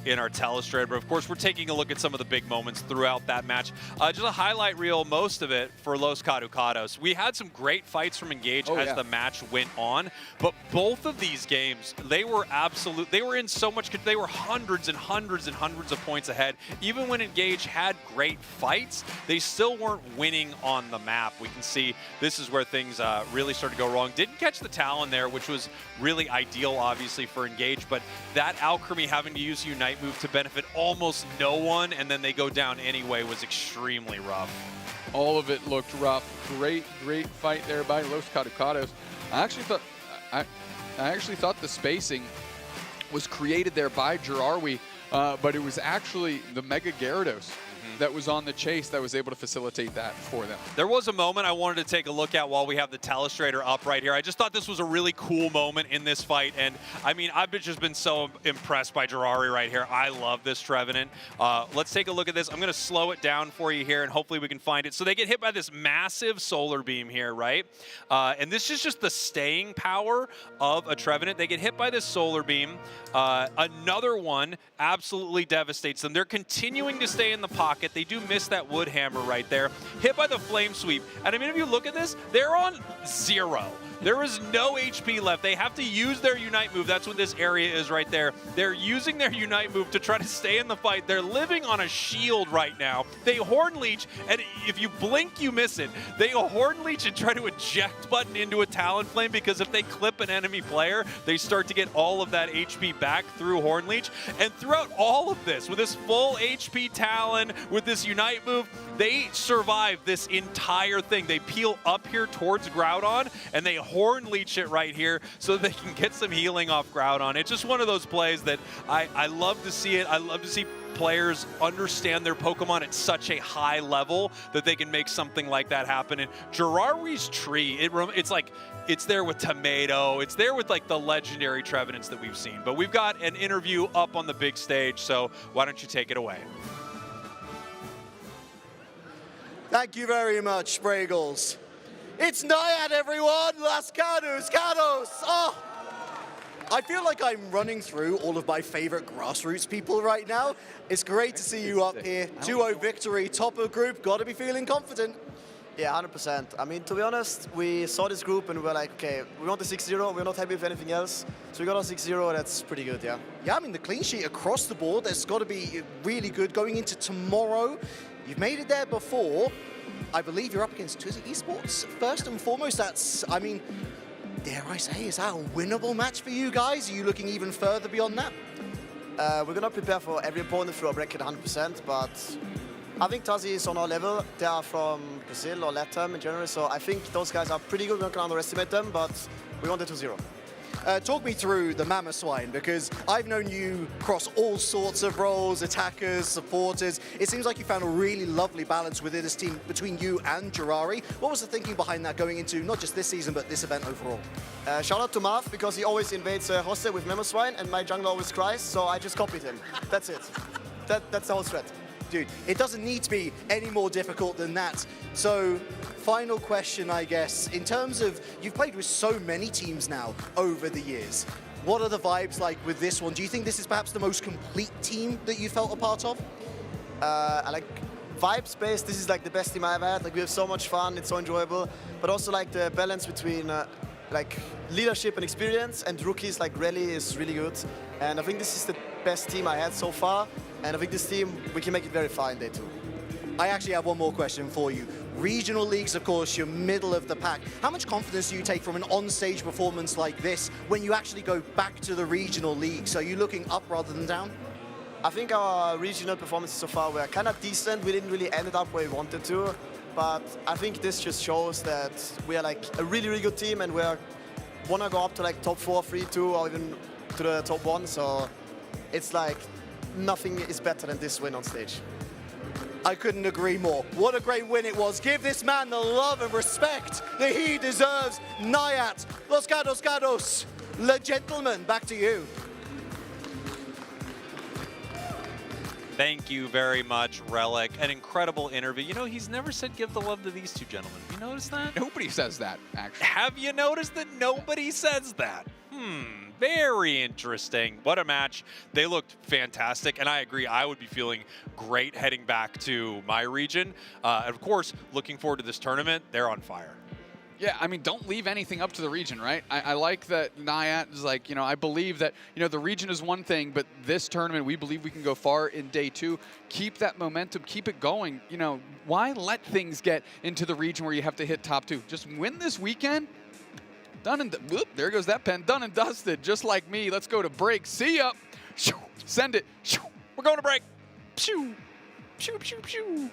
in our telestrator. But of course, we're taking a look at some of the big moments throughout that match. Just a highlight reel, most of it for Los Caducados. We had some great fights from Engage as the match went on, but both of these games, they were in so much, they were hundreds and hundreds and hundreds of points ahead. Even when Engage had great fights, they still weren't winning on the map. We can see this is where things really started to go wrong. Didn't catch the Talon there, which was really ideal, obviously, for Engage, but that Alchemy having to use Unite move to benefit almost no one, and then they go down anyway, was extremely rough. All of it looked rough. Great fight there by Los Caducados. I actually thought the spacing was created there by Jirawi, but it was actually the Mega Gyarados that was on the chase that was able to facilitate that for them. There was a moment I wanted to take a look at while we have the telestrator up right here. I just thought this was a really cool moment in this fight, and I mean, I've just been so impressed by Jirawi right here. I love this Trevenant. Let's take a look at this. I'm going to slow it down for you here, and hopefully we can find it. So they get hit by this massive solar beam here, right? And this is just the staying power of a Trevenant. They get hit by this solar beam. Another one absolutely devastates them. They're continuing to stay in the pocket. They do miss that wood hammer right there. Hit by the flame sweep. And I mean, if you look at this, they're on 0. There is no HP left. They have to use their Unite move. That's what this area is right there. They're using their Unite move to try to stay in the fight. They're living on a shield right now. They Horn Leech, and if you blink, you miss it. They Horn Leech and try to eject button into a Talonflame, because if they clip an enemy player, they start to get all of that HP back through Horn Leech. And throughout all of this, with this full HP Talon, with this Unite move, they survive this entire thing. They peel up here towards Groudon, and they Horn Leech it right here so they can get some healing off Groudon. It's just one of those plays that I love to see it. I love to see players understand their Pokemon at such a high level that they can make something like that happen. And Jirawi's tree, it's like, it's there with Tomato. It's there with like the legendary Trevenants that we've seen. But we've got an interview up on the big stage, so why don't you take it away? Thank you very much, Bragles. It's Naiad, everyone! Las Cados! Oh! I feel like I'm running through all of my favorite grassroots people right now. It's great to see you up here. 2-0 victory, top of group. Gotta be feeling confident. Yeah, 100%. I mean, to be honest, we saw this group and we were like, okay, we want the 6-0. We're not happy with anything else. So we got a 6-0. That's pretty good, yeah. Yeah, I mean, the clean sheet across the board, that's got to be really good going into tomorrow. You've made it there before. I believe you're up against Twozy Esports. First and foremost, that's, I mean, dare I say, is that a winnable match for you guys? Are you looking even further beyond that? We're going to prepare for every opponent through our bracket 100%, but I think Twozy is on our level. They are from Brazil or Latam in general, so I think those guys are pretty good. We're not going to underestimate them, but we want it 2-0. Talk me through the Mamoswine, because I've known you cross all sorts of roles, attackers, supporters. It seems like you found a really lovely balance within this team between you and Jirawi. What was the thinking behind that going into not just this season, but this event overall? Shout out to Marv, because he always invades Hostel with Mamoswine, and my jungler always cries, so I just copied him. That's it. That's the whole threat. Dude, it doesn't need to be any more difficult than that. So, final question, I guess. In terms of, you've played with so many teams now over the years. What are the vibes like with this one? Do you think this is perhaps the most complete team that you felt a part of? I like vibes based. This is like the best team I've had. Like, we have so much fun. It's so enjoyable. But also like the balance between like leadership and experience, and rookies like Rally is really good. And I think this is the best team I had so far. And I think this team, we can make it very fine day 2. I actually have one more question for you. Regional leagues, of course, you're middle of the pack. How much confidence do you take from an on-stage performance like this when you actually go back to the regional league? So are you looking up rather than down? I think our regional performances so far were kind of decent. We didn't really end up where we wanted to. But I think this just shows that we are like a really, really good team, and we want to go up to like top 4, 3, 2, or even to the top 1. So it's like nothing is better than this win on stage. I couldn't agree more. What a great win it was. Give this man the love and respect that he deserves. Naiad, Los Cados, le gentleman, back to you. Thank you very much, Relic. An incredible interview. You know, he's never said give the love to these two gentlemen. You notice that? Nobody says that, actually. Have you noticed that nobody says that? Very interesting. What a match. They looked fantastic, and I agree. I would be feeling great heading back to my region. And of course, looking forward to this tournament. They're on fire. Yeah, I mean, don't leave anything up to the region, right? I like that Nayat is like, I believe that, the region is one thing, but this tournament, we believe we can go far in day 2. Keep that momentum, keep it going. Why let things get into the region where you have to hit top 2? Just win this weekend. Done and whoop, there goes that pen. Done and dusted, just like me. Let's go to break. See ya. Send it. We're going to break. Pew, pew, pew, pew.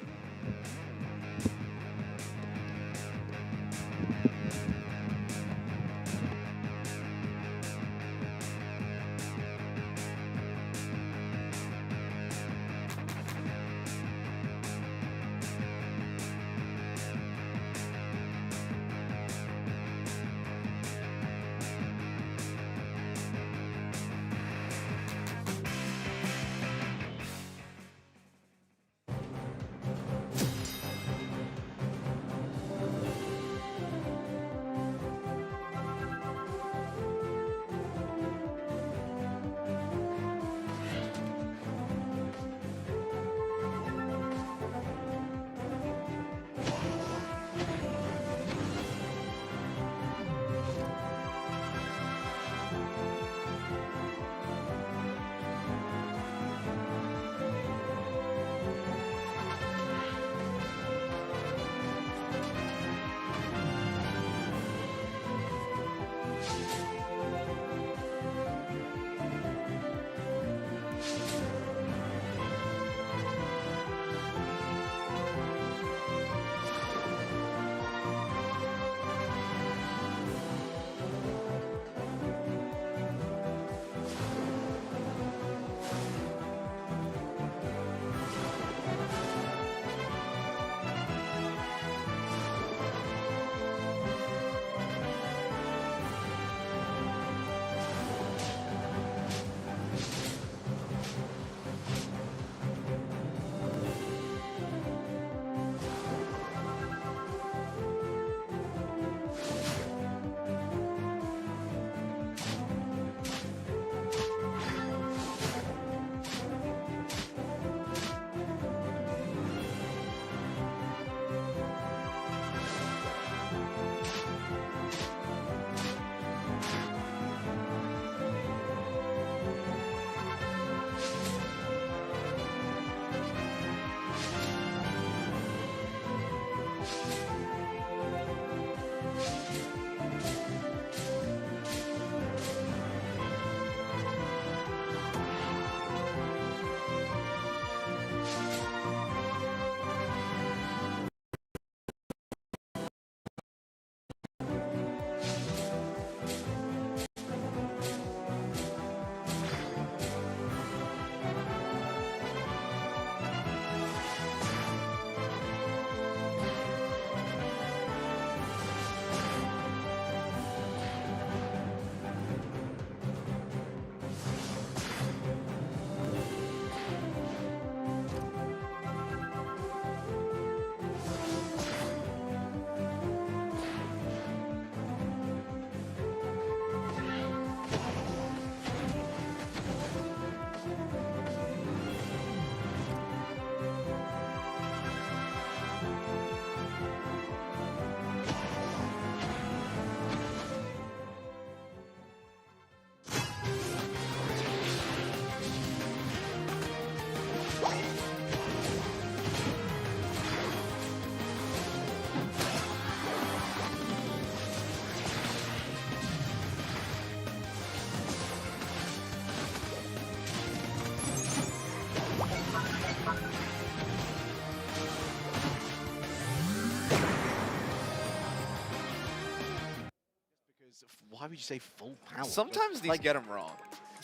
Why would you say full power? Sometimes these get them wrong.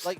Like,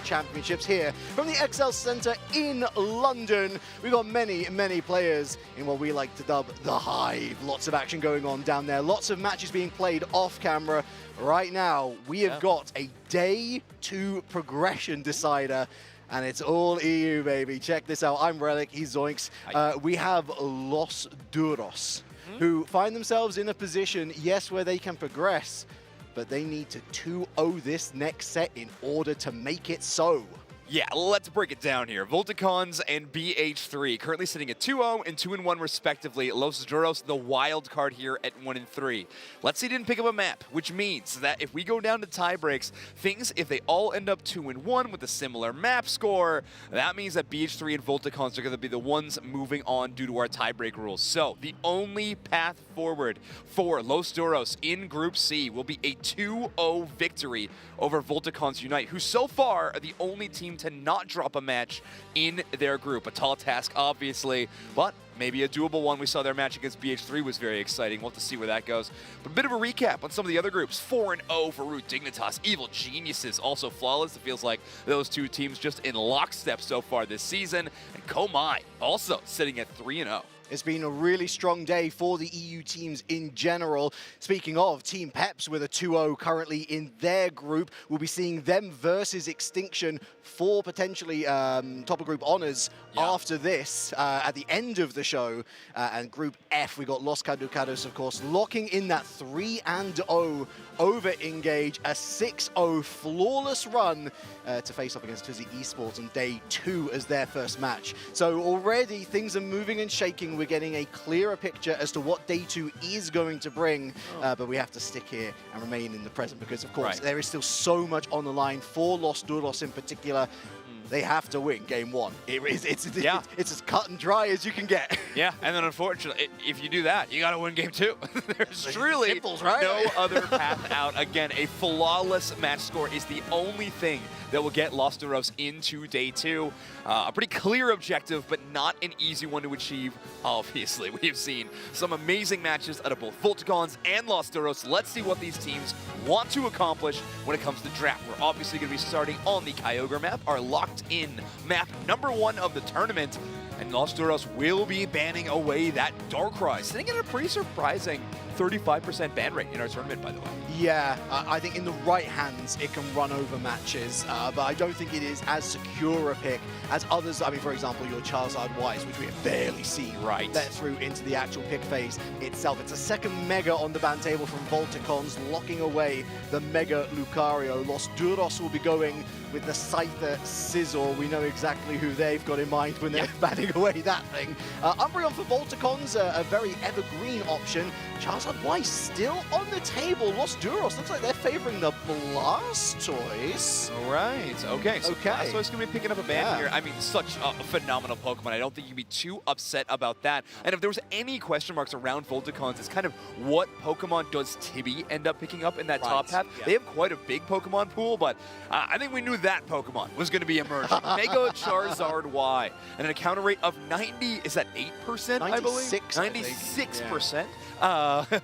Championships here from the XL Centre in London. We've got many, many players in what we like to dub the Hive. Lots of action going on down there. Lots of matches being played off camera. Right now, we have got a Day 2 progression decider. And it's all EU, baby. Check this out. I'm Relic, he's Zoinks. We have Los Duros, who find themselves in a position, yes, where they can progress, but they need to 2-0 this next set in order to make it so. Yeah, let's break it down here. Volticons and BH3 currently sitting at 2-0 and 2-1 respectively. Los Duros, the wild card here at 1-3. Let's see, didn't pick up a map, which means that if we go down to tie breaks, things, if they all end up 2-1 with a similar map score, that means that BH3 and Volticons are going to be the ones moving on due to our tiebreak rules. So the only path forward for Los Duros in Group C will be a 2-0 victory over Volticons Unite, who so far are the only team to not drop a match in their group. A tall task, obviously, but maybe a doable one. We saw their match against BH3 was very exciting. We'll have to see where that goes. But a bit of a recap on some of the other groups. 4-0 for Root Dignitas. Evil Geniuses also flawless. It feels like those two teams just in lockstep so far this season. And Komai also sitting at 3-0. It's been a really strong day for the EU teams in general. Speaking of Team Peps with a 2-0 currently in their group, we'll be seeing them versus Extinction for potentially top of group honors after this at the end of the show. And Group F, we got Los Caducados, of course, locking in that 3-0 over Engage, a 6-0 flawless run to face off against Twozy Esports on day 2 as their first match. So already things are moving and shaking. We're getting a clearer picture as to what day 2 is going to bring, but we have to stick here and remain in the present because, of course, there is still so much on the line for Los Duros in particular. They have to win game 1. It's as cut and dry as you can get. Yeah, and then unfortunately, if you do that, you got to win game 2. There's truly Simples, right? no other path out. Again, a flawless match score is the only thing that will get Los Duros into day 2. A pretty clear objective, but not an easy one to achieve, obviously. We have seen some amazing matches out of both Volticons and Los Duros. Let's see what these teams want to accomplish when it comes to draft. We're obviously going to be starting on the Kyogre map, our locked-in map number 1 of the tournament. And Los Duros will be banning away that Darkrai, sitting at a pretty surprising 35% ban rate in our tournament, by the way. Yeah, I think in the right hands, it can run over matches, but I don't think it is as secure a pick as others. I mean, for example, your Charizard Wise, which we have barely seen let through into the actual pick phase itself. It's a second Mega on the ban table from Volticons, locking away the Mega Lucario. Los Duros will be going with the Scyther Sizzle. We know exactly who they've got in mind when they're batting away that thing. Umbreon for Volticons, a very evergreen option. Charizard Wise still on the table. Los Duros looks like they're favoring the Blastoise. All right. Okay. So Blastoise going to be picking up a ban here. I mean, such a phenomenal Pokemon. I don't think you'd be too upset about that. And if there was any question marks around Volticons, it's kind of what Pokemon does Tibby end up picking up in that top half. They have quite a big Pokemon pool, but I think we knew that Pokemon was going to be emerging. Mega Charizard Y. And an encounter rate of 90, is that 8%, I believe? 96%.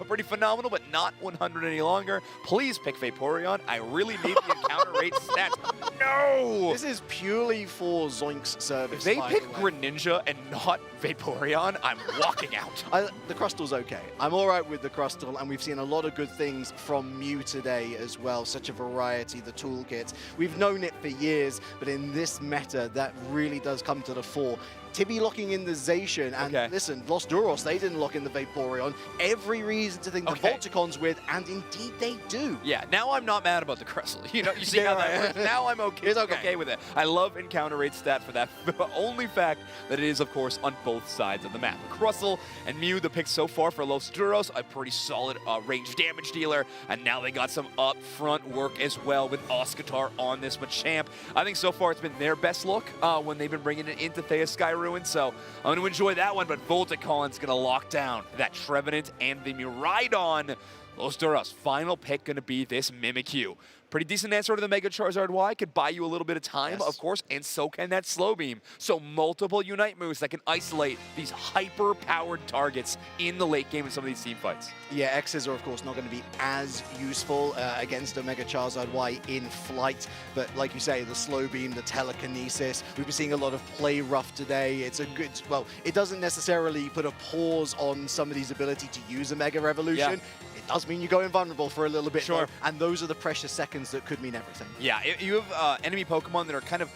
Pretty phenomenal, but not 100 any longer. Please pick Vaporeon. I really need the encounter rate stats. No! This is purely for Zoink's service. If they pick Greninja and not Vaporeon, I'm walking out. The Crustal's okay. I'm all right with the Crustal, and we've seen a lot of good things from Mew today as well. Such a variety, the toolkits. We've known it for years, but in this meta, that really does come to the fore. Tibby locking in the Zacian, and listen, Los Duros, they didn't lock in the Vaporeon. Every reason to think the Volticons with, and indeed they do. Yeah, now I'm not mad about the Crustle. You know, you see how that works? Now I'm okay with it. I love encounter rate stat for that only fact that it is, of course, on both sides of the map. Crustle and Mew, the picks so far for Los Duros, a pretty solid range damage dealer, and now they got some upfront work as well with Oscatar on this Machamp. I think so far it's been their best look when they've been bringing it into Thea Sky Ruin, so I'm going to enjoy that one, but Volticon's going to lock down that Trevenant and the Miraidon. Los Duros, final pick going to be this Mimikyu. Pretty decent answer to the Mega Charizard Y. Could buy you a little bit of time, Yes. of course, and so can that Slow Beam. So multiple Unite moves that can isolate these hyper-powered targets in the late game in some of these team fights. Yeah, X's are of course not going to be as useful against a Mega Charizard Y in flight, but like you say, the Slow Beam, the Telekinesis, we've been seeing a lot of play rough today. It's a good, well, it doesn't necessarily put a pause on somebody's ability to use a Mega Revolution. Yeah. It does mean you go invulnerable for a little bit, Sure. though, and those are the precious seconds that could mean everything. Yeah, you have enemy Pokemon that are kind of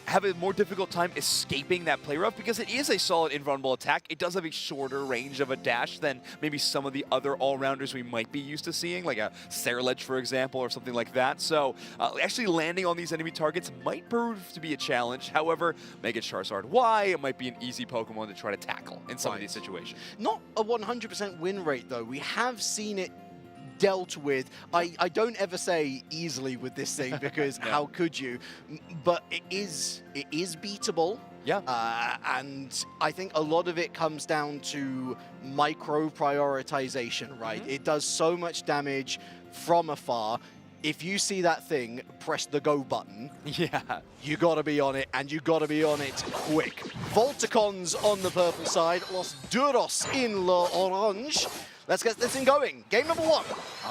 have a more difficult time escaping that play rough because it is a solid invulnerable attack. It does have a shorter range of a dash than maybe some of the other all-rounders we might be used to seeing, like a Cerulege, for example, or something like that. So actually landing on these enemy targets might prove to be a challenge. However, Mega Charizard Y, it might be an easy Pokemon to try to tackle in some of these situations. Not a 100% win rate, though. We have seen it dealt with. I don't ever say easily with this thing because how could you? But it is beatable. Yeah. And I think a lot of it comes down to micro prioritization, right? It does so much damage from afar. If you see that thing, press the go button. Yeah. You gotta be on it, and you gotta be on it quick. Volticon's on the purple side, Los Duros in la orange. Let's get this thing going. Game number 1.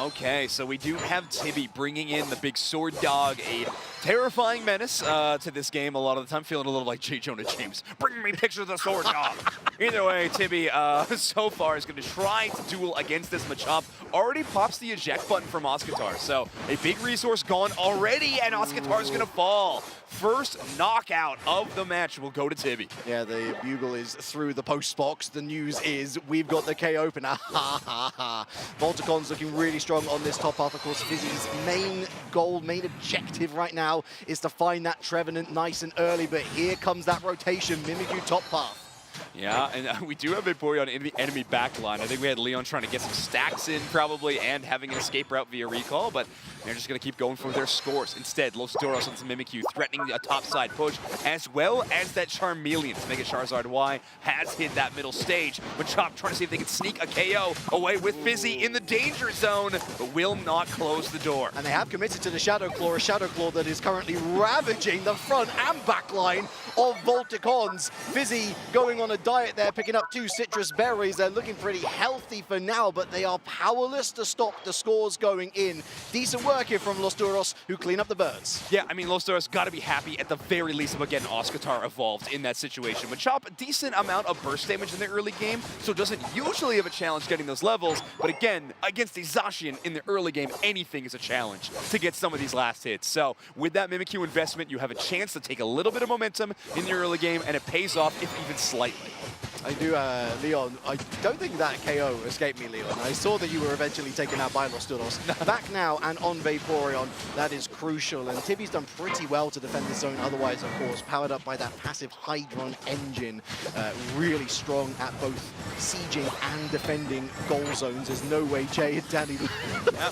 Okay, so we do have Tibby bringing in the big sword dog, a terrifying menace to this game a lot of the time, feeling a little like J. Jonah James. Bring me pictures of the sword dog. Either way, Tibby so far is going to try to duel against this Machamp. Already pops the eject button from Oscatar, so a big resource gone already, and Oscatar is going to fall. First knockout of the match will go to Tibby. Yeah, the bugle is through the post box. The news is we've got the K opener. Volticon's looking really strong on this top path. Of course, Fizzy's main goal, main objective right now is to find that Trevenant nice and early, but here comes that rotation, Mimikyu top path. Yeah, and we do have Vaporeon in the enemy backline. I think we had Leon trying to get some stacks in probably and having an escape route via recall, but they're just going to keep going for their scores. Instead, Los Doros on some Mimikyu threatening a topside push, as well as that Charmeleon. Mega Charizard Y has hit that middle stage. Machop trying to see if they can sneak a KO away with Fizzy in the danger zone, but will not close the door. And they have committed to the Shadow Claw, a Shadow Claw that is currently ravaging the front and back line of Volticons. Fizzy going on a diet there, picking up 2 citrus berries. They're looking pretty healthy for now, but they are powerless to stop the scores going in. Decent work here from Los Duros, who clean up the birds. Yeah, I mean, Los Duros got to be happy at the very least of getting Oscatar evolved in that situation. Machop, a decent amount of burst damage in the early game, so doesn't usually have a challenge getting those levels. But again, against the Zacian in the early game, anything is a challenge to get some of these last hits. So with that Mimikyu investment, you have a chance to take a little bit of momentum in the early game, and it pays off, if even slightly. I do, Leon, I don't think that KO escaped me, Leon. I saw that you were eventually taken out by Los Duros. Back now and on Vaporeon, that is crucial. And Tibby's done pretty well to defend the zone otherwise, of course, powered up by that passive Hydron engine. Really strong at both sieging and defending goal zones. There's no way Jay and Danny...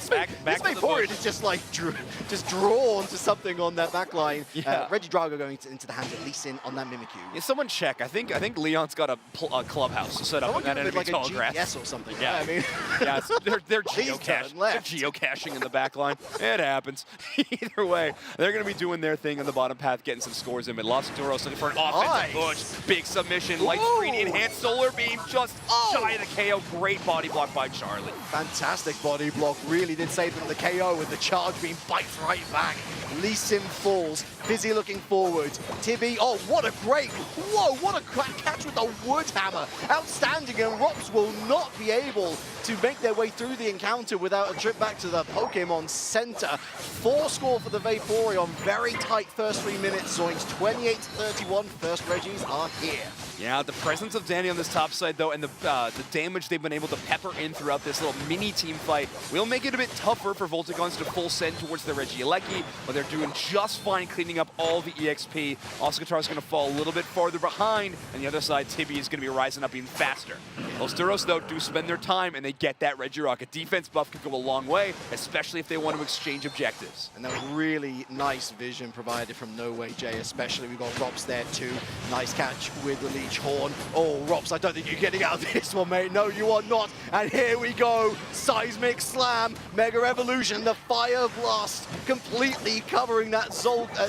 back this to the Vaporeon bush. is just like just drawn to something on that back line. Yeah. Regidrago going into the hands of Lee Sin on that Mimikyu. Yeah, someone check. I think Leon's got a clubhouse set up in that enemy like tall a grass. GPS or something. Yeah, I mean, yeah, they're Please turn geocaching. left. They're geocaching in the back line. It happens. Either way, they're going to be doing their thing on the bottom path, getting some scores in. But Los Duros looking for an offensive push. Big submission, light screen, enhanced solar beam, just shy of the KO. Great body block by Charlie. Fantastic body block. Really did save them the KO with the charge beam bites right back. Lee Sin falls. Fizzy looking forward. Tibby, oh, what a great, whoa, what a catch with the wood hammer. Outstanding, and Rops will not be able to make their way through the encounter without a trip back to the Pokemon Center. 4 score for the Vaporeon. Very tight first 3 minutes. Zoinks 28-31. First Reggies are here. Yeah, the presence of Danny on this top side, though, and the damage they've been able to pepper in throughout this little mini team fight will make it a bit tougher for Voltigons to full send towards the Regieleki, but they're doing just fine cleaning up all the EXP. Oscatar is going to fall a little bit farther behind, and the other side, Tibby is going to be rising up even faster. Los Duros, though, do spend their time, and they get that Regirock. A defense buff could go a long way, especially if they want to exchange objectives. And that was really nice vision provided from No Way Jay, especially. We've got Robs there too. Nice catch with the Leech Horn. Oh, Robs, I don't think you're getting out of this one, mate. No, you are not. And here we go. Seismic Slam, Mega Evolution, the Fire Blast, completely covering that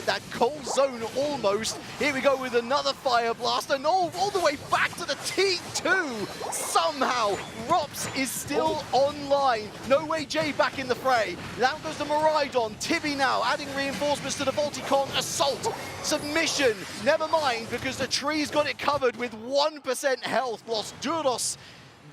that cold zone almost. Here we go with another Fire Blast, and all the way back to the T2. Somehow, Robs is still online. No Way Jay back in the fray. Now goes the Miraidon. Tibby now adding reinforcements to the Volticon Assault. Submission, never mind, because the tree's got it covered with 1% health. Los Duros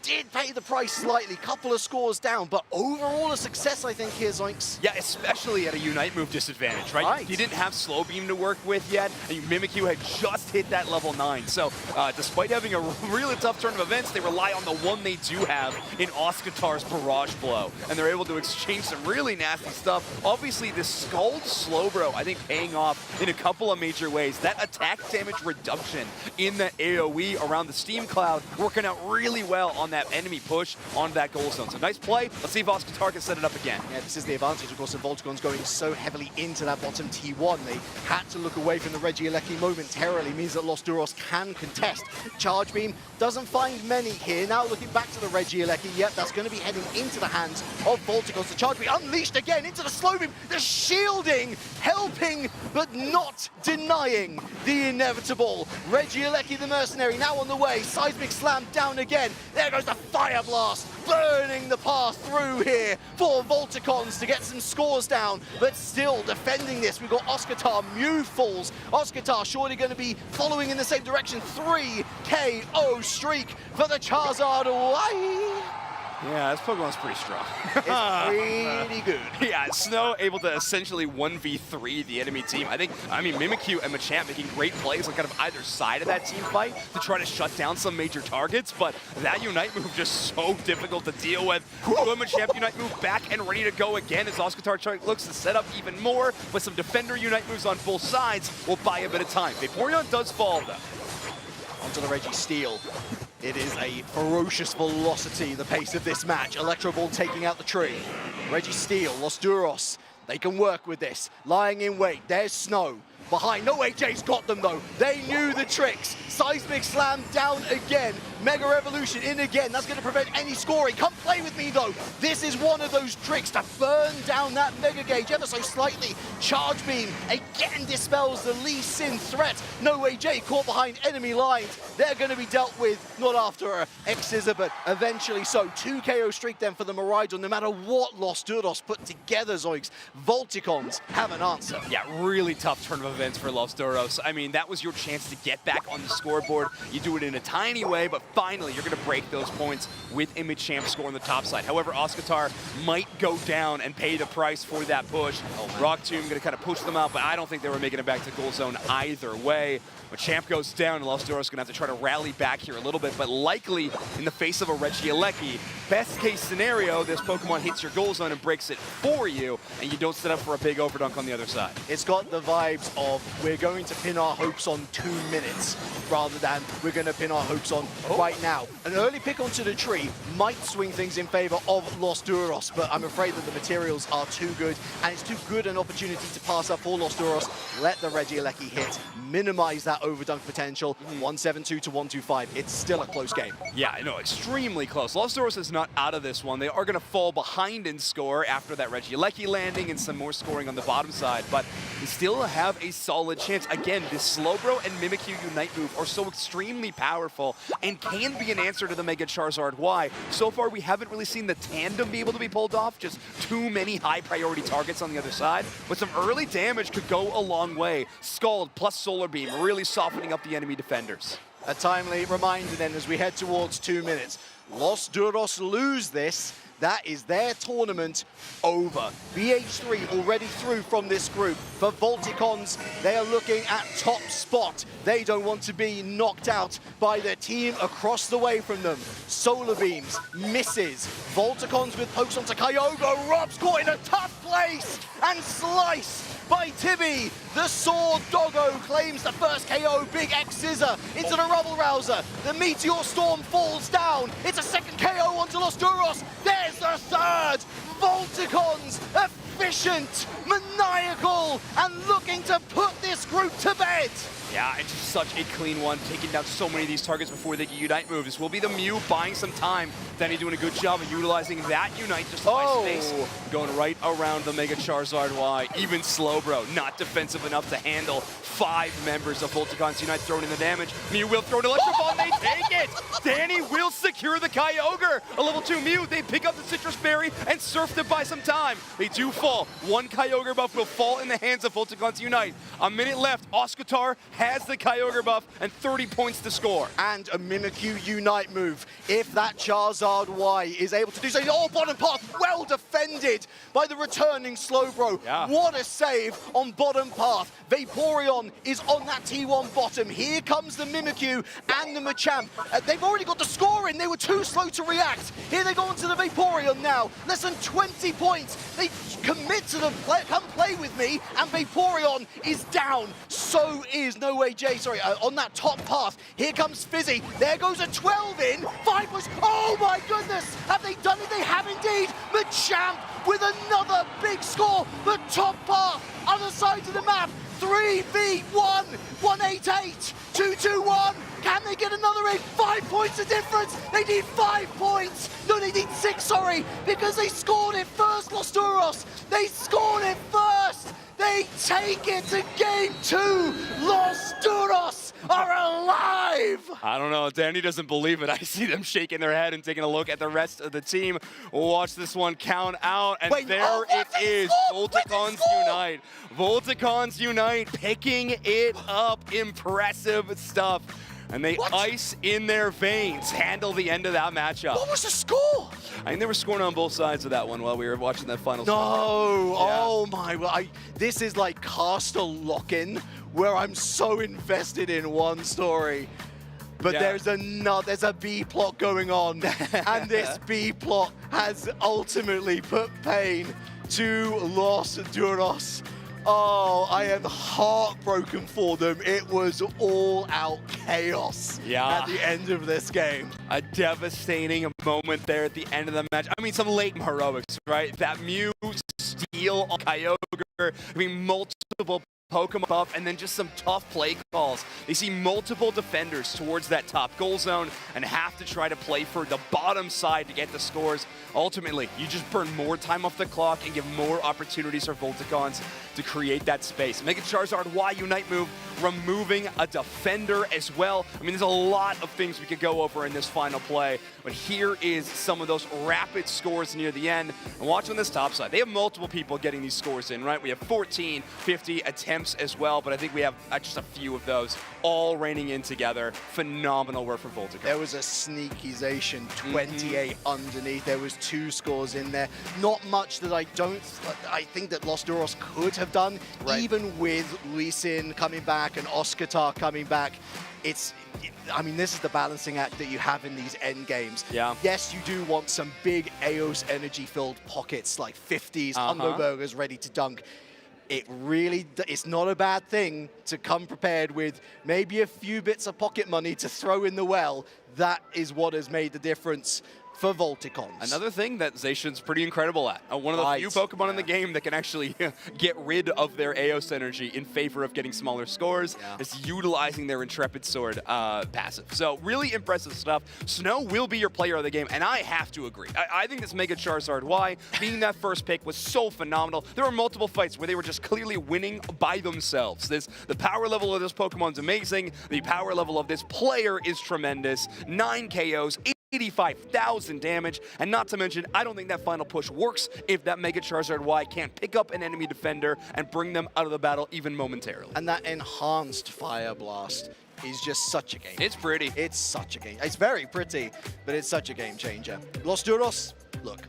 did pay the price slightly, couple of scores down, but overall a success, I think, here, Zoinks. Yeah, especially at a Unite move disadvantage, right? You didn't have Slow Beam to work with yet, and Mimikyu had just hit that level 9. So despite having a really tough turn of events, they rely on the one they do have in Oscatar's Barrage Blow, and they're able to exchange some really nasty stuff. Obviously, this Scald Slowbro, I think, paying off in a couple of major ways. That attack damage reduction in the AoE around the Steam Cloud working out really well on that enemy push onto that goal zone. So nice play. Let's see if Oscatar can set it up again. Yeah, this is the advantage, of course, of Volticon's going so heavily into that bottom T1. They had to look away from the Regieleki momentarily. Means that Los Duros can contest. Charge Beam doesn't find many here. Now looking back to the Regieleki. Yep, that's going to be heading into the hands of Volticons. The Charge Beam unleashed again into the Slow Beam. The shielding, helping, but not denying the inevitable. Regieleki the Mercenary now on the way. Seismic Slam down again. There goes the Fire Blast, burning the path through here for Volticons to get some scores down, but still defending this. We've got Oscatar, Mew falls. Oscatar surely going to be following in the same direction. 3 KO streak for the Charizard away. Yeah, this Pokemon's pretty strong. It's pretty good. Yeah, Snow able to essentially 1v3 the enemy team. I mean, Mimikyu and Machamp making great plays on kind of either side of that team fight to try to shut down some major targets, but that Unite move just so difficult to deal with. Good Machamp Unite move back and ready to go again as Oscatar looks to set up even more with some Defender Unite moves on both sides. Will buy a bit of time. Vaporeon does fall, though. Onto the Registeel. It is a ferocious velocity, the pace of this match. Electro Ball taking out the tree. Registeel, Los Duros, they can work with this. Lying in wait, there's Snow. Behind, No Way Jay's got them though. They knew the tricks. Seismic Slam down again. Mega Revolution in again. That's going to prevent any scoring. Come play with me though. This is one of those tricks to burn down that Mega Gauge ever so slightly. Charge Beam again dispels the Lee Sin threat. No Way Jay caught behind enemy lines. They're going to be dealt with, not after a X-Scissor, but eventually so. 2 KO streak then for the Miraidon. No matter what Los Duros put together, Zoinks, Volticons have an answer. Yeah, really tough turn of events for Los Duros. I mean, that was your chance to get back on the scoreboard. You do it in a tiny way, but finally you're going to break those points with a Machamp score on the top side. However, Oscatar might go down and pay the price for that push. Rock Tomb going to kind of push them out, but I don't think they were making it back to goal zone either way. Machamp goes down, and Los Duros going to have to try to rally back here a little bit, but likely in the face of a Regieleki. Best case scenario, this Pokemon hits your goal zone and breaks it for you, and you don't set up for a big overdunk on the other side. It's got the vibes of we're going to pin our hopes on 2 minutes rather than we're going to pin our hopes on right now. An early pick onto the tree might swing things in favor of Los Duros, but I'm afraid that the materials are too good, and it's too good an opportunity to pass up for Los Duros. Let the Regieleki hit, minimize that overdunk potential. 172 to 125. It's still a close game. Yeah, I know, extremely close. Los Duros is not out of this one. They are going to fall behind in score after that Regieleki landing and some more scoring on the bottom side, but they still have a solid chance. Again, this Slowbro and Mimikyu Unite move are so extremely powerful and can be an answer to the Mega Charizard Y. So far, we haven't really seen the tandem be able to be pulled off, just too many high priority targets on the other side, but some early damage could go a long way. Scald plus Solar Beam really softening up the enemy defenders. A timely reminder then as we head towards 2 minutes. Los Duros lose this. That is their tournament over. BH3 already through from this group. For Volticons, they are looking at top spot. They don't want to be knocked out by their team across the way from them. Solar Beams, misses. Volticons with pokes onto Kyogre. Rob's caught in a tough place. And Slice by Tibby. The Sword Doggo claims the first KO. Big X Scissor into the Rubble Rouser. The Meteor Storm falls down. It's a second KO onto Los Duros. There's the third. Volticons, efficient, maniacal, and looking to put this group to bed. Yeah, it's just such a clean one, taking down so many of these targets before they get Unite moves. This will be the Mew buying some time. Danny doing a good job of utilizing that Unite just to buy space. Going right around the Mega Charizard Y. Even Slowbro, not defensive enough to handle 5 members of Volticon's Unite throwing in the damage. Mew will throw an Electro Ball and they take it! Danny will secure the Kyogre. A level 2 Mew, they pick up the Citrus Berry and surf to buy some time. They do fall. 1 Kyogre buff will fall in the hands of Volticon's Unite. A minute left, Oscatar has the Kyogre buff and 30 points to score. And a Mimikyu Unite move. If that Charizard Y is able to do so, oh, bottom path, well defended by the returning Slowbro. Yeah. What a save on bottom path. Vaporeon is on that T1 bottom. Here comes the Mimikyu and the Machamp. They've already got the score in. They were too slow to react. Here they go onto the Vaporeon now. Less than 20 points. They commit to the play, come play with me, and Vaporeon is down. So is No Way J, on that top path. Here comes Fizzy. There goes a 12 in. 5 points. Oh my goodness! Have they done it? They have indeed. Machamp with another big score. The top path, other side of the map. 3v1, 188, 221. Can they get another 8? 5 points of difference. They need 5 points. No, they need 6, sorry, because they scored it first, Los Duros. They scored it first. They take it to game 2. Los Duros are alive. I don't know, Danny doesn't believe it. I see them shaking their head and taking a look at the rest of the team. Watch this one count out, and there it is. Volticons Unite. Volticons Unite picking it up. Impressive stuff. And they ice in their veins, handle the end of that matchup. What was the score? I think they were scoring on both sides of that one while we were watching that final. No, yeah. Oh my, well, this is like caster lock-in, where I'm so invested in one story. But there's a B plot going on, and this B plot has ultimately put pain to Los Duros. Oh, I am heartbroken for them. It was all-out chaos at the end of this game. A devastating moment there at the end of the match. I mean, some late heroics, right? That Mew steal on Kyogre. I mean, multiple Pokemon buff, and then just some tough play calls. They see multiple defenders towards that top goal zone and have to try to play for the bottom side to get the scores. Ultimately, you just burn more time off the clock and give more opportunities for Volticons to create that space. Mega Charizard Y Unite move, removing a defender as well. I mean, there's a lot of things we could go over in this final play, but here is some of those rapid scores near the end. And watch on this top side. They have multiple people getting these scores in, right? We have 14, 50 attempts as well, but I think we have just a few of those all raining in together. Phenomenal work for Volticons. There was a sneakization, 28 underneath. There was 2 scores in there. Not much that I think that Los Duros could have done, even with Lee Sin coming back and Oscatar coming back. I mean, this is the balancing act that you have in these end games. Yeah. Yes, you do want some big Aeos energy-filled pockets, like 50s, Humberburgers ready to dunk. It's not a bad thing to come prepared with maybe a few bits of pocket money to throw in the well. That is what has made the difference for Volticons. Another thing that Zacian's pretty incredible at. One of the few Pokemon in the game that can actually get rid of their Aeos energy in favor of getting smaller scores is utilizing their Intrepid Sword passive. So really impressive stuff. Snow will be your player of the game, and I have to agree. I think this Mega Charizard Y, being that first pick, was so phenomenal. There were multiple fights where they were just clearly winning by themselves. The power level of this Pokemon's amazing. The power level of this player is tremendous. 9 KOs, 85,000 damage, and not to mention, I don't think that final push works if that Mega Charizard Y can't pick up an enemy defender and bring them out of the battle even momentarily. And that enhanced Fire Blast is just such a game. It's pretty. It's such a game. It's very pretty, but it's such a game changer. Los Duros, look,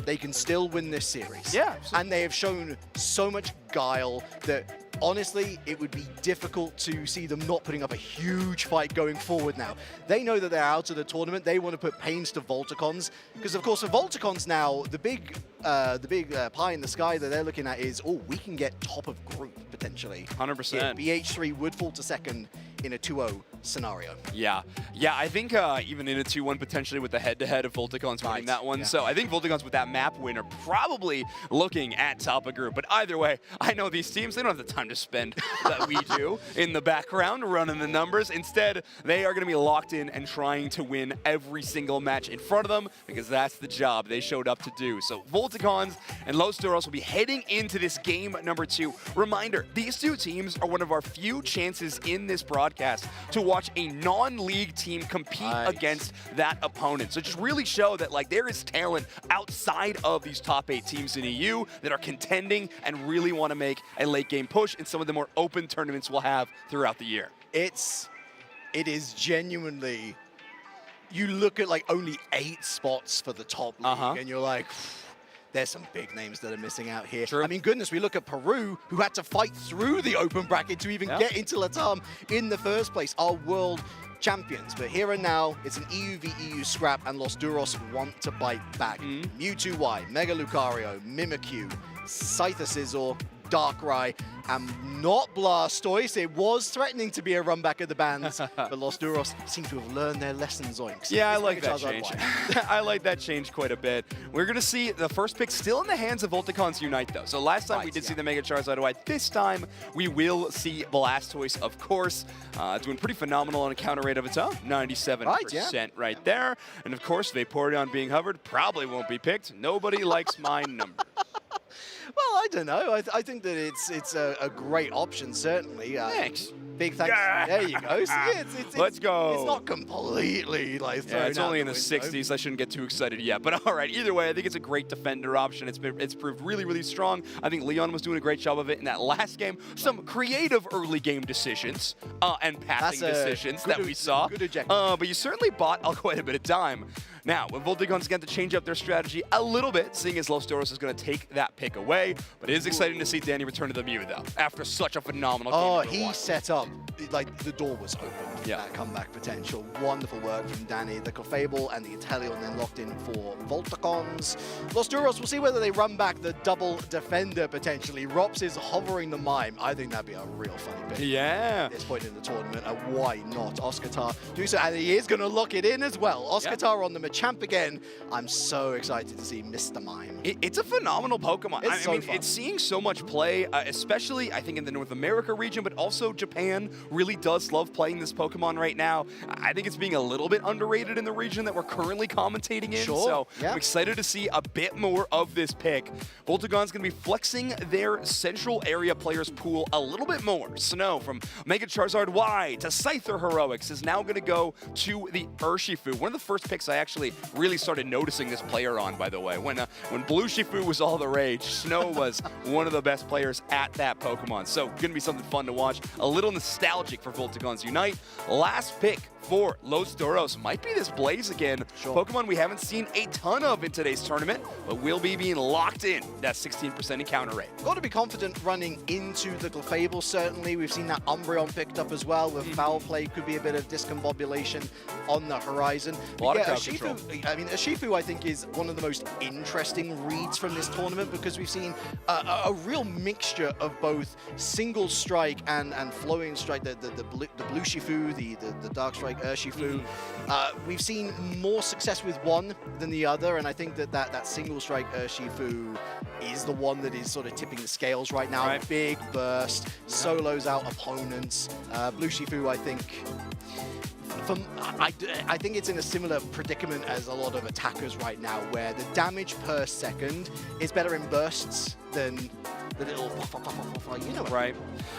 they can still win this series. Yeah. And they have shown so much guile that honestly, it would be difficult to see them not putting up a huge fight going forward now. They know that they're out of the tournament. They want to put pains to Volticons, because of course for Volticons now, the big pie in the sky that they're looking at is, oh, we can get top of group potentially. 100%. Yeah, BH3 would fall to second in a 2-0 scenario. Yeah, I think even in a 2-1 potentially with the head-to-head of Volticons winning that one. Yeah. So I think Volticons with that map win are probably looking at top of group. But either way, I know these teams, they don't have the time to spend that we do in the background running the numbers. Instead, they are going to be locked in and trying to win every single match in front of them, because that's the job they showed up to do. So Volticons and Los Duros will be heading into this game number 2. Reminder, these two teams are one of our few chances in this broadcast to watch a non-league team compete against that opponent. So just really show that like there is talent outside of these top 8 teams in EU that are contending and really want to make a late game push in some of the more open tournaments we'll have throughout the year. It is genuinely, you look at like only 8 spots for the top league and you're like, there's some big names that are missing out here. True. I mean, goodness, we look at Peru, who had to fight through the open bracket to even get into Latam in the first place, our world champions. But here and now, it's an EU v EU scrap, and Los Duros want to bite back. Mewtwo Y, Mega Lucario, Mimikyu, Scyther Scizor, Darkrai, and not Blastoise. It was threatening to be a run back of the bands, but Los Duros seem to have learned their lesson, Zoinks. Yeah, I like that change. I like that change quite a bit. We're going to see the first pick still in the hands of Volticons Unite, though. So last time we did see the Mega Charizard White. This time we will see Blastoise, of course, doing pretty phenomenal on a counter rate of its own. 97% right there. And of course, Vaporeon being hovered probably won't be picked. Nobody likes my number. Well, I don't know. I think that it's a great option, certainly. Thanks. Big thanks. Yeah. There you go. See, Let's go. It's not completely like thrown it's only in the window. 60s. I shouldn't get too excited yet. But all right, either way, I think it's a great defender option. It's proved really, really strong. I think Leon was doing a great job of it in that last game. Some creative early game decisions and passing decisions that we saw. Good eject. But you certainly bought quite a bit of time. Now, when Voltigon's going to change up their strategy a little bit, seeing as Los Duros is going to take that pick away. But it is exciting to see Danny return to the Mew, though, after such a phenomenal game. Oh, he set up, like, the door was open for that comeback potential. Wonderful work from Danny. The Clefable and the Inteleon then locked in for Volticons. Los Duros, we'll see whether they run back the double defender potentially. Rops is hovering the mime. I think that'd be a real funny pick. Yeah. At this point in the tournament, why not? Oscar do so, and he is going to lock it in as well. Oscar on the Machamp again. I'm so excited to see Mr. Mime. It's a phenomenal Pokemon. It's I mean, it's seeing so much play, especially I think in the North America region, but also Japan really does love playing this Pokemon right now. I think it's being a little bit underrated in the region that we're currently commentating in. So I'm excited to see a bit more of this pick. Voltigon's going to be flexing their central area players pool a little bit more. Snow from Mega Charizard Y to Scyther Heroics is now going to go to the Urshifu. One of the first picks I actually really started noticing this player on, by the way. When Blue Shifu was all the rage, Snow was one of the best players at that Pokemon. So going to be something fun to watch. A little nostalgic for Volticons Unite. Last pick for Los Duros might be this Blaziken. Pokemon we haven't seen a ton of in today's tournament, but will be being locked in that 16% encounter rate. Got to be confident running into the Clefable, certainly. We've seen that Umbreon picked up as well with Foul Play. Could be a bit of discombobulation on the horizon. A lot of crowd Urshifu, I mean, Urshifu, I think, is one of the most interesting reads from this tournament because we've seen a real mixture of both single strike and flowing strike, the Blue Shifu, the Dark Strike Urshifu. We've seen more success with one than the other, and I think that single strike Urshifu is the one that is sort of tipping the scales right now. Big burst, solos out opponents. Blue Shifu, I think, I think it's in a similar predicament as a lot of attackers right now, where the damage per second is better in bursts than the little, you know. Right.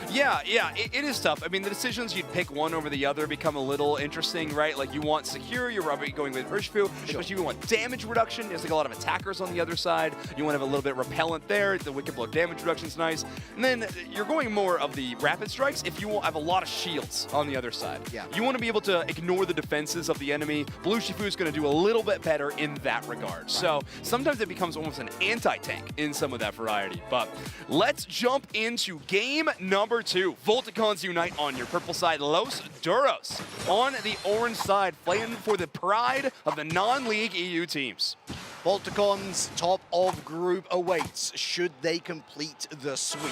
Yeah, it is tough. I mean, the decisions you'd pick one over the other become a little interesting, right? Like you want secure, you're probably going with Urshifu, especially if you want damage reduction. There's like a lot of attackers on the other side. You want to have a little bit repellent there. The Wicked Blow damage reduction is nice. And then you're going more of the rapid strikes if you have a lot of shields on the other side. Yeah. You want to be able to ignore the defenses of the enemy. Blue Shifu is going to do a little bit better in that regard. So sometimes it becomes almost an anti-tank in some of that variety. But let's jump into game number 2. Volticons Unite on your purple side, Los Duros on the orange side, playing for the pride of the non-league EU teams. Volticons top of group awaits should they complete the sweep.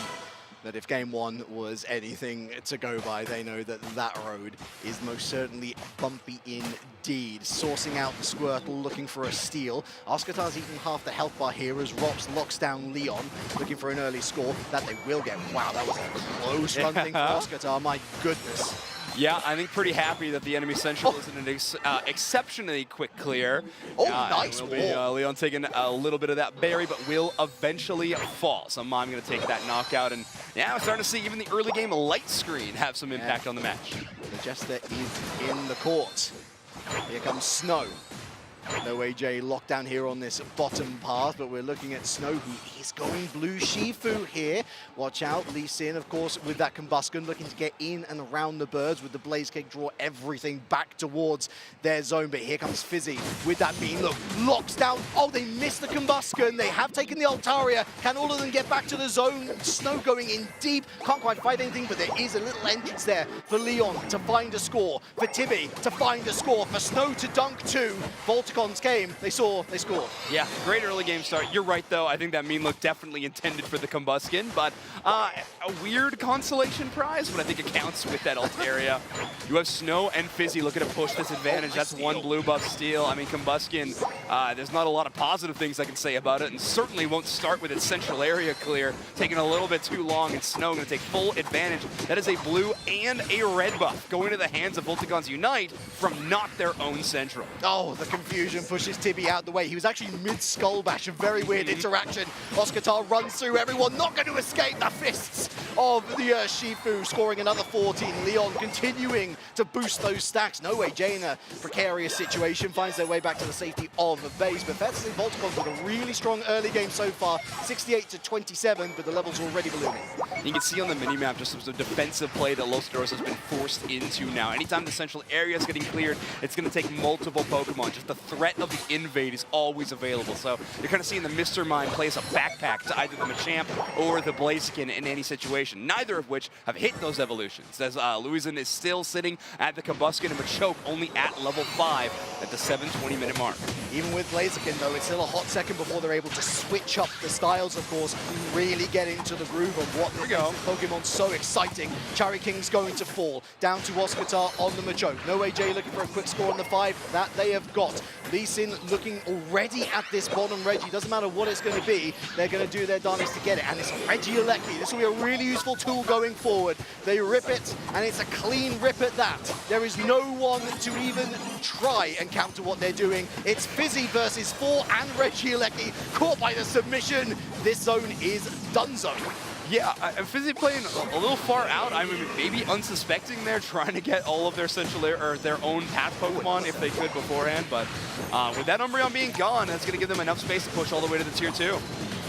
But if game 1 was anything to go by, they know that that road is most certainly bumpy indeed. Sourcing out the Squirtle, looking for a steal. Oscar's eaten half the health bar here as Rops locks down Leon, looking for an early score that they will get. Wow, that was a close run thing for Oscar, my goodness. Yeah, I think pretty happy that the enemy central is an exceptionally quick clear. Oh, nice will be Leon taking a little bit of that berry, but will eventually fall. So Mom going to take that knockout, and yeah, we're starting to see even the early game light screen have some impact on the match. The Jester is in the court. Here comes Snow. No AJ lockdown here on this bottom path, but we're looking at Snow, who is going blue Shifu here. Watch out, Lee Sin, of course, with that Combustion, looking to get in and around the birds with the Blaze Cake, draw everything back towards their zone. But here comes Fizzy with that beam. Look, locks down. Oh, they missed the Combustion. They have taken the Altaria. Can all of them get back to the zone? Snow going in deep. Can't quite fight anything, but there is a little entrance there for Leon to find a score, for Tibby to find a score, for Snow to dunk two. Volticons game, they scored. Yeah, great early game start. You're right, though. I think that mean look definitely intended for the Combustion, but a weird consolation prize, but I think it counts with that Altaria. You have Snow and Fizzy looking to push this advantage. That's one blue buff steal. I mean, Combustion, there's not a lot of positive things I can say about it, and certainly won't start with its central area clear, taking a little bit too long, and Snow going to take full advantage. That is a blue and a red buff going to the hands of Volticons Unite from not their own central. Oh, the confusion pushes Tibby out the way. He was actually mid-skull bash, a very weird interaction. Oscar runs through everyone, not going to escape the fists of the Shifu, scoring another 14. Leon continuing to boost those stacks. No way, Jay in a precarious situation, finds their way back to the safety of the base. But Fetsy Volticons with a really strong early game so far, 68-27, but the level's already ballooning. You can see on the minimap just the defensive play that Los Duros has been forced into now. Anytime the central area is getting cleared, it's going to take multiple Pokemon. Just the threat of the invade is always available. So you're kind of seeing the Mr. Mime place a backpack to either the Machamp or the Blaziken in any situation, neither of which have hit those evolutions. As Louison is still sitting at the Combustion and Machoke only at level 5 at the 7:20-minute mark. Even with Blaziken, though, it's still a hot second before they're able to switch up the styles, of course, really get into the groove of what makes this Pokemon so exciting. Cherry King's going to fall. Down to Oscar on the Machoke. No AJ looking for a quick score on the 5. That they have got. Lee Sin looking already at this bottom Reggie. Doesn't matter what it's going to be, they're going to do their darnest to get it. And it's Regieleki. This will be a really useful tool going forward. They rip it, and it's a clean rip at that. There is no one to even try and counter what they're doing. It's Fizzy versus 4 and Regieleki caught by the submission. This zone is donezo. Yeah, Fizzy playing a little far out. I mean, maybe unsuspecting there, trying to get all of their central or their own path Pokemon if they could beforehand. But with that Umbreon being gone, that's going to give them enough space to push all the way to the tier 2.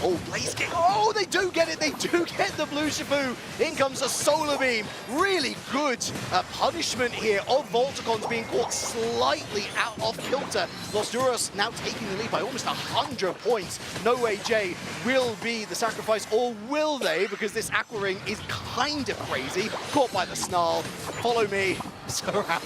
Oh, Blaze King. Oh, they do get it. They do get the blue Shifu. In comes a Solar Beam. Really good punishment here of Volticons being caught slightly out of kilter. Los Duros now taking the lead by almost 100 points. No way Jay will be the sacrifice, or will they? Because this Aqua Ring is kind of crazy. Caught by the Snarl. Follow me. Surrounded.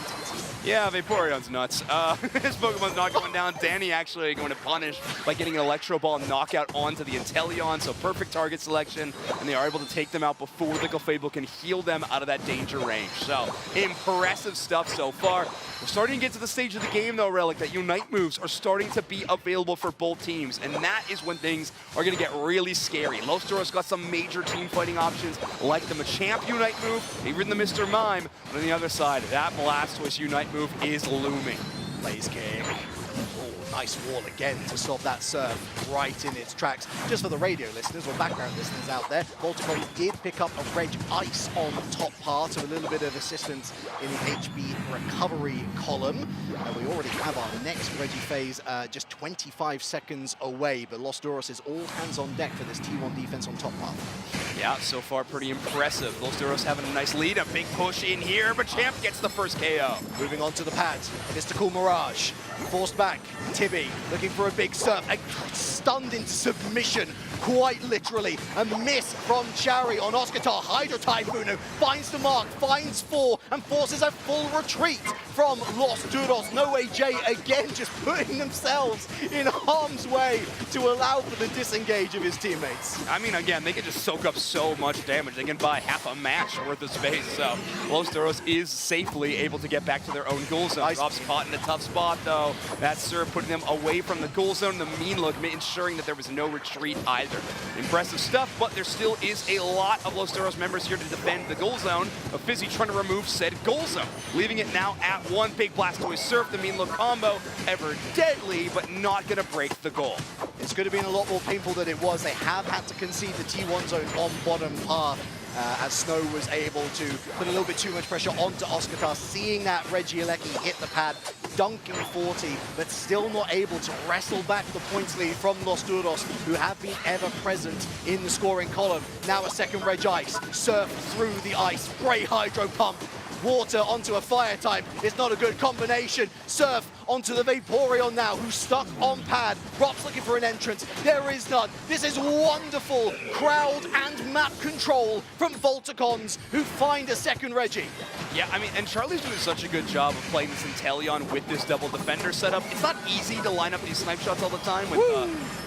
Yeah, Vaporeon's nuts. His Pokemon's not going down. Danny actually going to punish by getting an Electro Ball knockout onto the Inteleon, so perfect target selection, and they are able to take them out before the Clefable can heal them out of that danger range. So, impressive stuff so far. We're starting to get to the stage of the game, though, Relic, that Unite moves are starting to be available for both teams, and that is when things are going to get really scary. Los Duros got some major team fighting options, like the Machamp Unite move, even the Mr. Mime, but on the other side, that Blastoise Unite move is looming. Blaze King. Oh, nice wall again to stop that surf right in its tracks. Just for the radio listeners or background listeners out there, Volticons did pick up a Reg Ice on the top part, so a little bit of assistance in the HB recovery column. And we already have our next Reggie phase just 25 seconds away, but Los Duros is all hands on deck for this T1 defense on top path. Yeah, so far pretty impressive. Los Duros having a nice lead, a big push in here, but Champ gets the first KO. Moving on to the pad, Mystical Mirage. Forced back, Tibby looking for a big surf, stunned into submission, quite literally. A miss from Chari on Oscatar. Hydro Typhoon finds the mark, finds 4, and forces a full retreat from Los Duros. No Way J again just putting themselves in harm's way to allow for the disengage of his teammates. I mean, again, they can just soak up so much damage. They can buy half a match worth of space. So Los Duros is safely able to get back to their own goal zone. Rob's caught in a tough spot, though. That serve putting them away from the goal zone. The mean look, ensuring that there was no retreat either. Impressive stuff, but there still is a lot of Los Duros members here to defend the goal zone. A Fizzy trying to remove said goal zone, leaving it now at 1. Big Blastoise surf, the mean look combo, ever deadly, but not gonna break the goal. It's going to be a lot more painful than it was. They have had to concede the T1 zone on bottom path. As Snow was able to put a little bit too much pressure onto Oscatar, seeing that Regieleki hit the pad, dunking 40, but still not able to wrestle back the points lead from Los Duros, who have been ever present in the scoring column. Now a second Reg Ice, surf through the ice, spray Hydro Pump, water onto a fire type. It's not a good combination. Surf onto the Vaporeon now, who's stuck on pad. Rob's looking for an entrance. There is none. This is wonderful crowd and map control from Volticons, who find a second Reggie. Yeah, I mean, and Charlie's doing such a good job of playing this Inteleon with this double defender setup. It's not easy to line up these snipe shots all the time with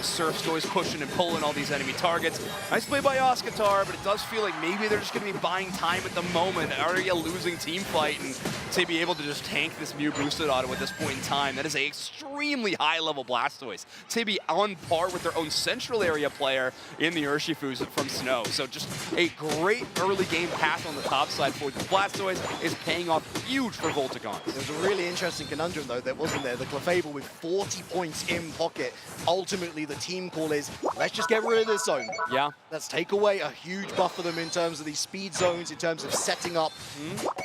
Surf's always pushing and pulling all these enemy targets. Nice play by Oscatar, but it does feel like maybe they're just going to be buying time at the moment. Already a losing team fight, and to be able to just tank this Mew boosted auto at this point in time, that is an extremely high-level Blastoise. To be on par with their own central area player in the Urshifus from Snow. So just a great early game path on the top side for the Blastoise is paying off huge for Volticons. There's a really interesting conundrum, though, that wasn't there. The Clefable with 40 points in pocket. Ultimately, the team call is, let's just get rid of this zone. Yeah. Let's take away a huge buff for them in terms of these speed zones, in terms of setting up.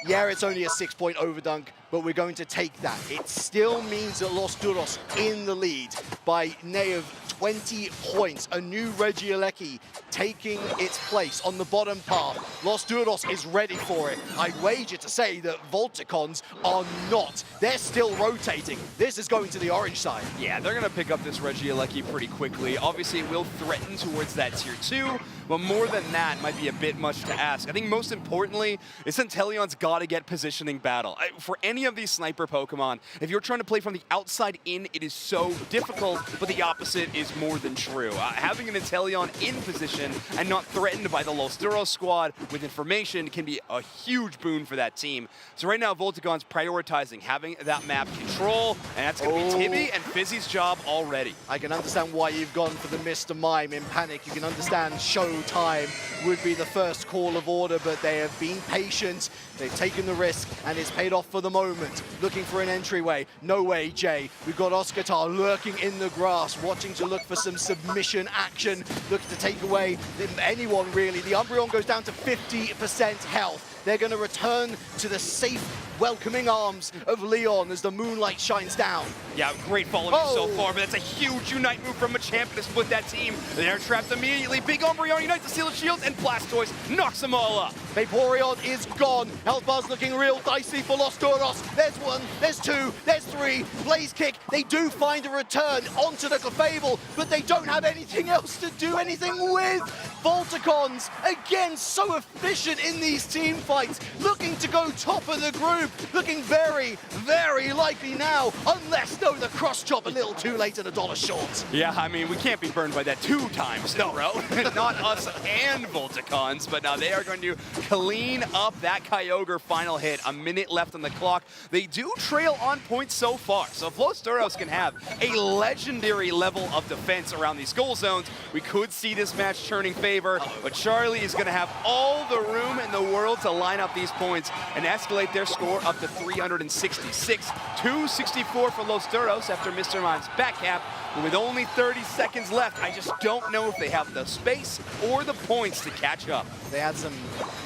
Yeah, it's only a 6-point overdunk, but we're going to take that. It still means that Los Duros in the lead by nay of 20 points. A new Regieleki taking its place on the bottom path. Los Duros is ready for it. I wager to say that Volticons are not. They're still rotating. This is going to the orange side. Yeah, they're going to pick up this Regieleki pretty quickly. Obviously, it will threaten towards that tier 2, but more than that might be a bit much to ask. I think most importantly, is Inteleon's got to get positioning battle. For any of these sniper Pokemon, if you're trying to play from the outside in, it is so difficult, but the opposite is more than true. Having an Inteleon in position and not threatened by the Los Duros squad with information can be a huge boon for that team. So right now, Volticon's prioritizing having that map control, and that's going to be Tibby and Fizzy's job already. I can understand why you've gone for the Mr. Mime in panic. You can understand Showtime would be the first call of order, but they have been patient. They've taken the risk, and it's paid off for the moment. Looking for an entryway. No way, Jay. We've got Oscatar lurking in the grass, watching to look for some submission action. Looking to take away anyone, really. The Umbreon goes down to 50% health. They're going to return to the safe, welcoming arms of Leon as the moonlight shines down. Yeah, great follow so far, but that's a huge Unite move from Machamp to split that team. They're trapped immediately. Big Umbreon unites the Seal Shields, and Blastoise knocks them all up. Vaporeon is gone. Health bar's looking real dicey for Los Duros. There's 1, there's 2, there's 3. Blaze Kick. They do find a return onto the Clefable, but they don't have anything else to do anything with. Volticons, again, so efficient in these team fights, looking to go top of the group, looking very, very likely now, unless, though, the cross chop a little too late and $1 short. Yeah, I mean, we can't be burned by that 2 times in a row. Not us and Volticons, but now they are going to clean up that Kyogre final hit. A minute left on the clock. They do trail on points so far, so if Los Duros can have a legendary level of defense around these goal zones, we could see this match turning favor, but Charlie is going to have all the room in the world to line up these points and escalate their score up to 366. 264 for Los Duros after Mr. Mime's back cap. but with only 30 seconds left, I just don't know if they have the space or the points to catch up. They had some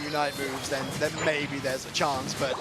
Unite moves, then maybe there's a chance, but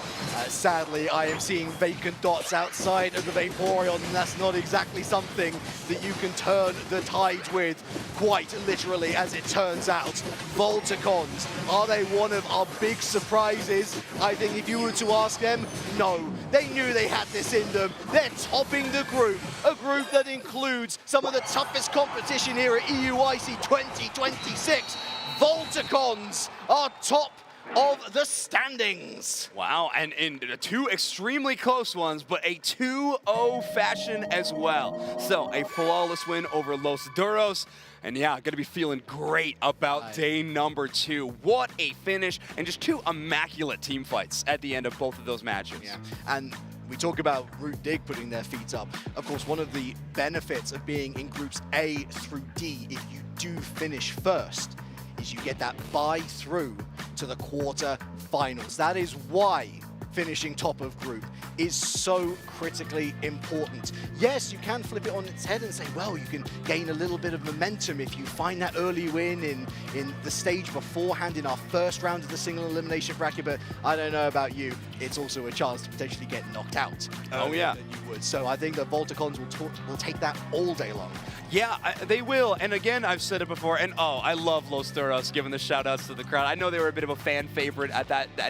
sadly I am seeing vacant dots outside of the Vaporeon, and that's not exactly something that you can turn the tides with, quite literally, as it turns out. Volticons, are they one of our big surprises? I think if you were to ask them, no. They knew they had this in them. They're topping the group, a group that includes some of the toughest competition here at EUIC 2026. Volticons are top of the standings. Wow, and in two extremely close ones, but a 2-0 fashion as well. So a flawless win over Los Duros. And yeah, gonna be feeling great about day number 2. What a finish, and just 2 immaculate team fights at the end of both of those matches. Yeah, and we talk about Root Dig putting their feet up. Of course, one of the benefits of being in groups A through D, if you do finish first, is you get that bye through to the quarter-finals. That is why finishing top of group is so critically important. Yes, you can flip it on its head and say, well, you can gain a little bit of momentum if you find that early win in the stage beforehand in our first round of the single elimination bracket, but I don't know about you, it's also a chance to potentially get knocked out. Oh yeah. Than you would. So I think the Volticons will take that all day long. Yeah, they will. And again, I've said it before, and oh, I love Los Duros giving the shout-outs to the crowd. I know they were a bit of a fan favorite at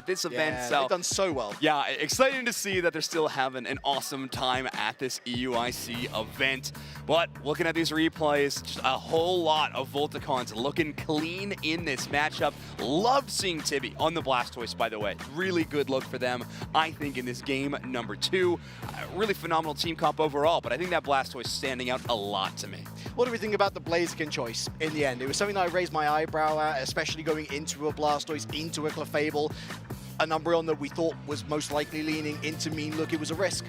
this event. Yeah, so they've done so well. Yeah, exciting to see that they're still having an awesome time at this EUIC event. But looking at these replays, just a whole lot of Volticons looking clean in this matchup. Loved seeing Tibby on the Blastoise, by the way. Really good look for them, I think, in this game number 2. Really phenomenal team comp overall, but I think that Blastoise standing out a lot to me. What do we think about the Blaziken choice in the end? It was something that I raised my eyebrow at, especially going into a Blastoise, into a Clefable. An Umbreon that we thought was most likely leaning into Mean Look. It was a risk.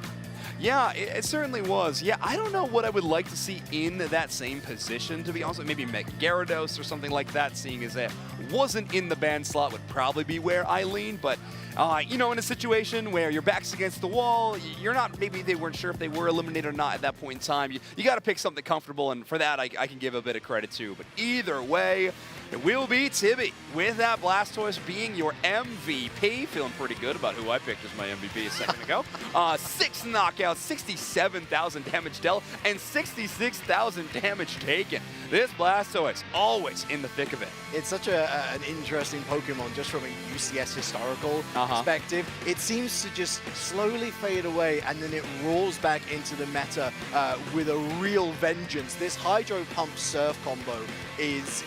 Yeah, it certainly was. Yeah, I don't know what I would like to see in that same position, to be honest. Maybe Mega Gyarados or something like that, seeing as it wasn't in the ban slot would probably be where I lean. But, you know, in a situation where your back's against the wall, you're not, maybe they weren't sure if they were eliminated or not at that point in time. You got to pick something comfortable, and for that, I can give a bit of credit too. But either way, it will be Tibby with that Blastoise being your MVP. Feeling pretty good about who I picked as my MVP a second ago. 6 knockouts, 67,000 damage dealt, and 66,000 damage taken. This Blastoise always in the thick of it. It's such an interesting Pokemon just from a UCS historical perspective. It seems to just slowly fade away, and then it roars back into the meta with a real vengeance. This Hydro Pump Surf combo is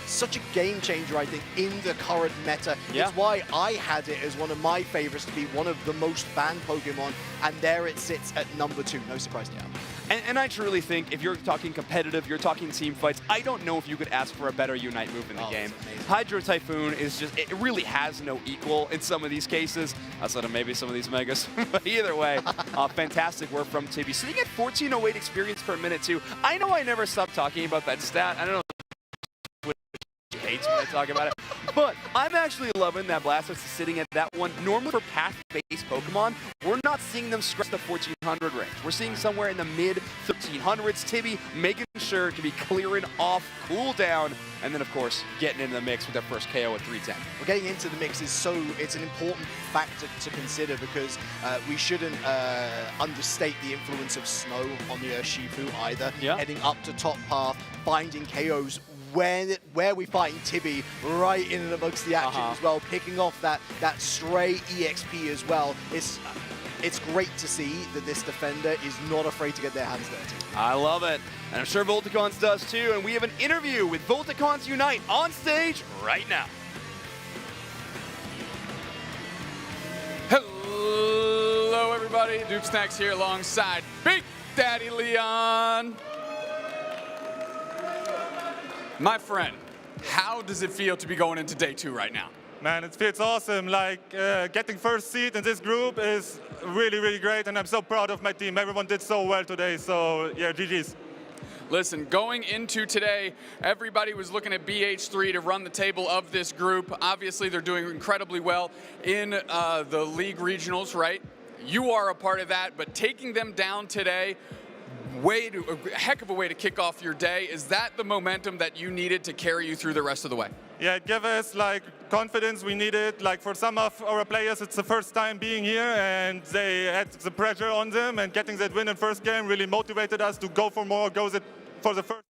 such a game changer, I think, in the current meta. Yeah. It's why I had it as one of my favorites to be one of the most banned Pokemon, and there it sits at number 2. No surprise to you. And I truly think if you're talking competitive, you're talking team fights, I don't know if you could ask for a better Unite move in the game. Hydro Typhoon is just, it really has no equal in some of these cases, outside of maybe some of these Megas. But either way, fantastic work from Tibby. Sitting at 1408 experience per minute too. I know I never stop talking about that stat. I don't know. Hates when I talk about it, but I'm actually loving that Blastoise is sitting at that one. Normally for path-based Pokemon, we're not seeing them scratch the 1400 range. We're seeing somewhere in the mid-1300s. Tibby making sure to be clearing off cooldown, and then of course getting into the mix with their first KO at 310. Well, getting into the mix is it's an important factor to consider, because we shouldn't understate the influence of snow on the Urshifu either. Yeah. Heading up to top path, finding KOs where we find Tibby right in and amongst the action as well, picking off that stray EXP as well. It's great to see that this defender is not afraid to get their hands dirty. I love it. And I'm sure Volticons does too. And we have an interview with Volticons Unite on stage right now. Hello, everybody. Duke Snacks here alongside Big Daddy Leon. My friend, how does it feel to be going into day 2 right now? Man, it feels awesome. Like, getting first seat in this group is really, really great, and I'm so proud of my team. Everyone did so well today, so yeah, GG's. Listen, going into today, everybody was looking at BH3 to run the table of this group. Obviously, they're doing incredibly well in the league regionals, right? You are a part of that, but taking them down today, a heck of a way to kick off your day. Is that the momentum that you needed to carry you through the rest of the way? Yeah, it gave us like confidence we needed. Like for some of our players, it's the first time being here, and they had the pressure on them, and getting that win in first game really motivated us to go for more, for the first.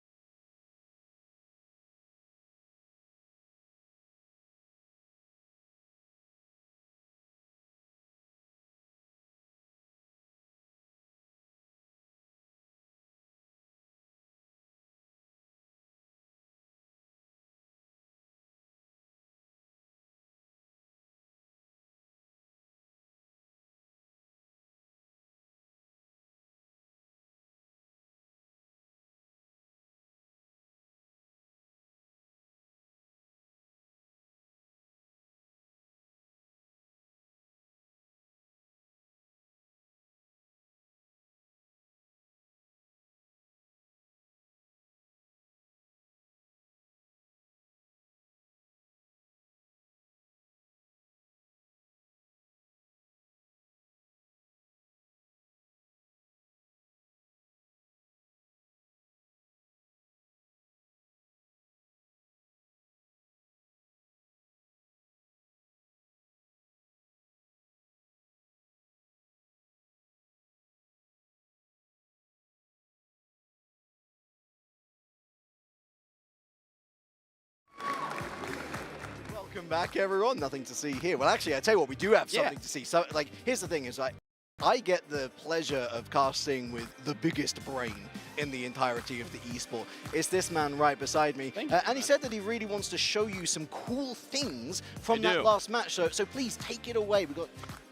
Welcome back, everyone. Nothing to see here. Well, actually, I tell you what, we do have something to see. So, like, here's the thing: is like, I get the pleasure of casting with the biggest brain in the entirety of the esport. It's this man right beside me, and he said that he really wants to show you some cool things from that last match. So please take it away. We got.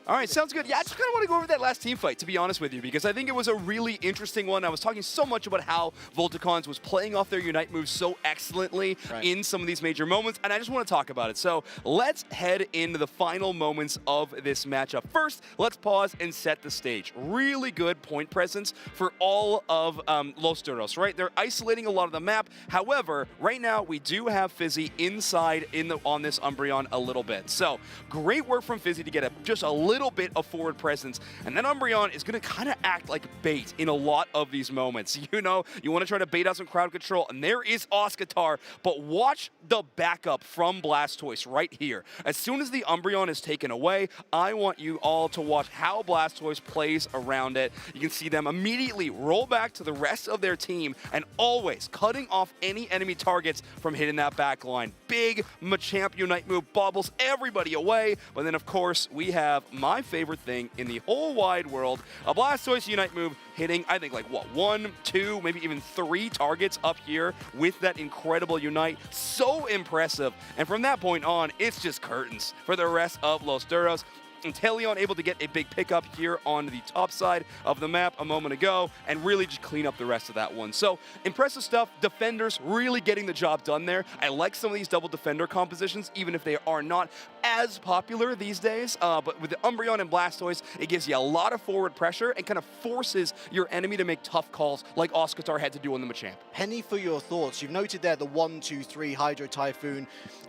All right, sounds good. Yeah, I just kind of want to go over that last team fight, to be honest with you, because I think it was a really interesting one. I was talking so much about how Volticons was playing off their Unite moves so excellently in some of these major moments, and I just want to talk about it. So let's head into the final moments of this matchup. First, let's pause and set the stage. Really good point presence for all of Los Duros, right? They're isolating a lot of the map. However, right now, we do have Fizzy inside on this Umbreon a little bit. So great work from Fizzy to get just a little bit of forward presence, and then Umbreon is going to kind of act like bait in a lot of these moments. You know, you want to try to bait out some crowd control, and there is Oscatar, but watch the backup from Blastoise right here. As soon as the Umbreon is taken away, I want you all to watch how Blastoise plays around it. You can see them immediately roll back to the rest of their team and always cutting off any enemy targets from hitting that back line. Big Machamp Unite move bobbles everybody away, but then of course we have my favorite thing in the whole wide world, a Blastoise Unite move hitting, I think, like, what, 1, 2, maybe even 3 targets up here with that incredible Unite. So impressive. And from that point on, it's just curtains for the rest of Los Duros. And Teleon able to get a big pickup here on the top side of the map a moment ago and really just clean up the rest of that one. So impressive stuff. Defenders really getting the job done there. I like some of these double defender compositions, even if they are not as popular these days. But with the Umbreon and Blastoise, it gives you a lot of forward pressure and kind of forces your enemy to make tough calls like Oscatar had to do on the Machamp. Penny, for your thoughts. You've noted there the 1, 2, 3 Hydro Typhoon.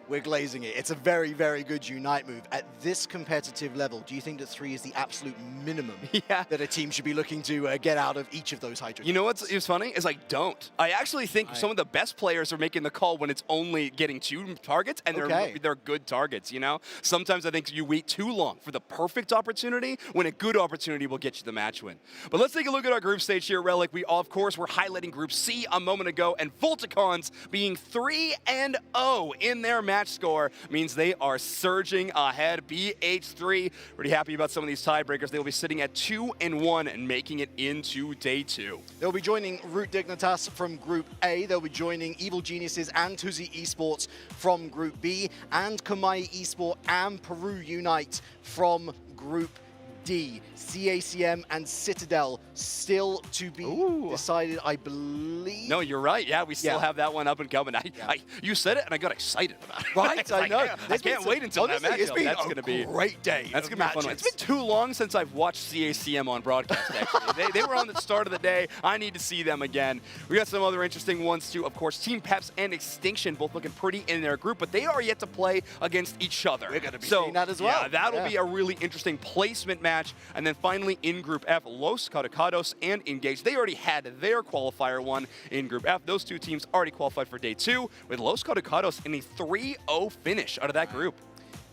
We're glazing it. It's a very, very good Unite move. At this competitive level, do you think that 3 is the absolute minimum that a team should be looking to get out of each of those Hydro? You know what's funny? Is I don't. I actually think some of the best players are making the call when it's only getting 2 targets, and they're good targets, you know? Sometimes I think you wait too long for the perfect opportunity when a good opportunity will get you the match win. But let's take a look at our group stage here, Relic. We, of course, were highlighting Group C a moment ago, and Volticons being 3-0 in their match score means they are surging ahead. BH3, pretty happy about some of these tiebreakers. They'll be sitting at 2-1 and making it into day 2. They'll be joining Root Dignitas from Group A. They'll be joining Evil Geniuses and Twozy Esports from Group B, and Kamai Esport and Peru Unite from Group D. CACM and Citadel still to be decided, I believe. No, you're right. Yeah, we still have that one up and coming. You said it, and I got excited about Right, I know. I can't wait until honestly, that matchup. It's been That's a going to be great day. That's of going to be fun. matches. It's been too long since I've watched CACM on broadcast, actually. they were on the start of the day. I need to see them again. We got some other interesting ones, too. Of course, Team Peps and Extinction both looking pretty in their group, but they are yet to play against each other. We're going to be seeing that as well. Yeah, that'll be a really interesting placement match. And then finally, in Group F, Los Caricados and Engage. They already had their qualifier one in Group F. Those two teams already qualified for day 2, with Los Caricados in a 3-0 finish out of that group.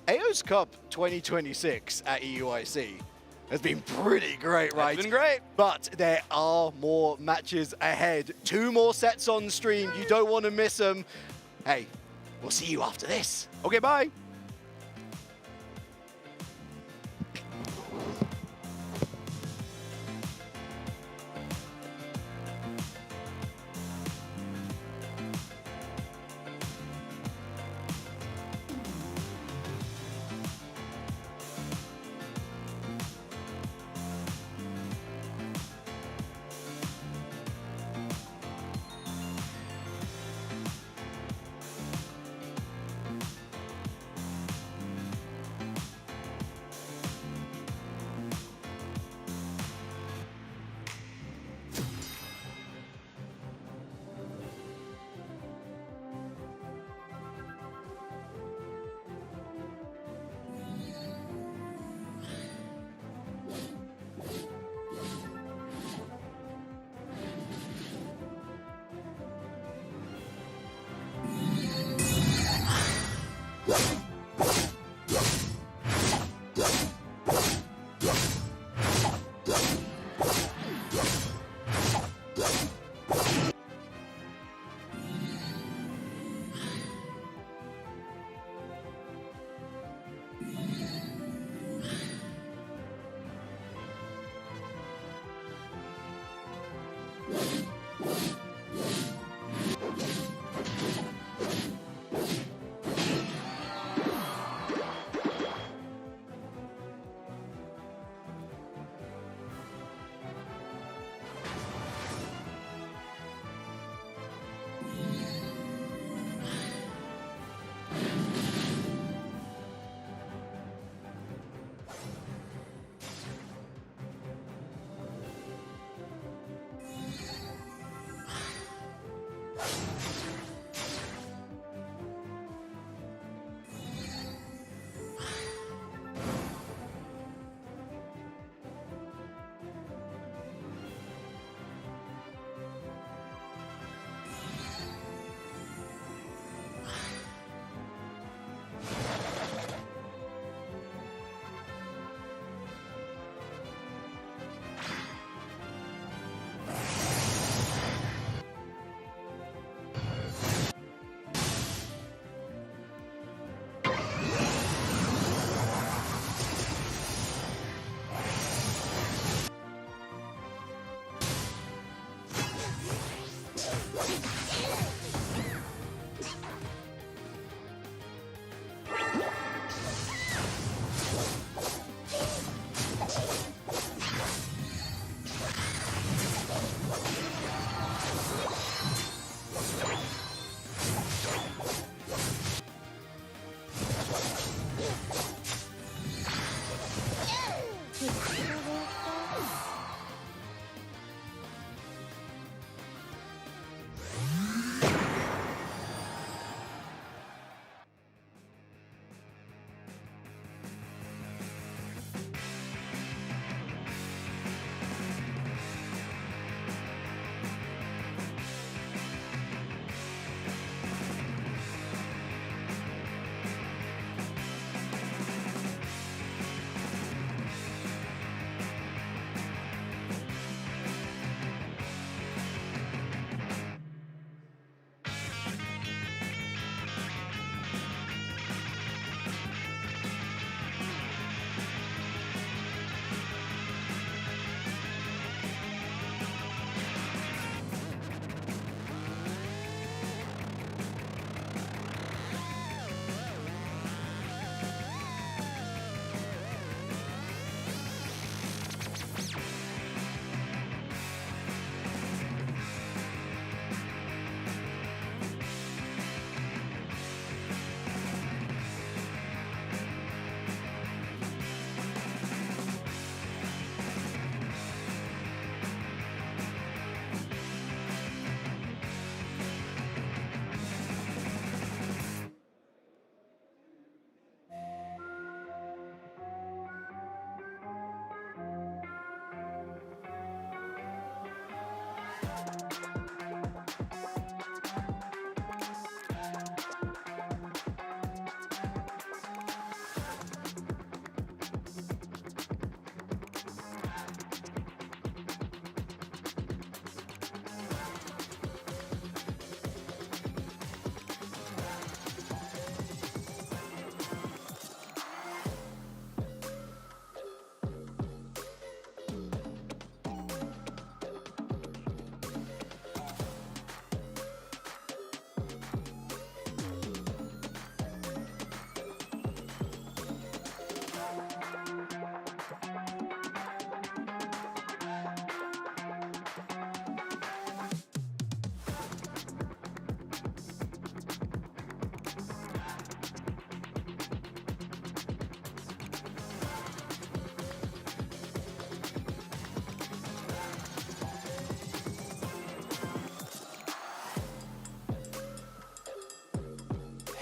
Aeos Cup 2026 at EUIC has been pretty great, right? It's been great. But there are more matches ahead. 2 more sets on stream. You don't want to miss them. Hey, we'll see you after this. Okay, bye.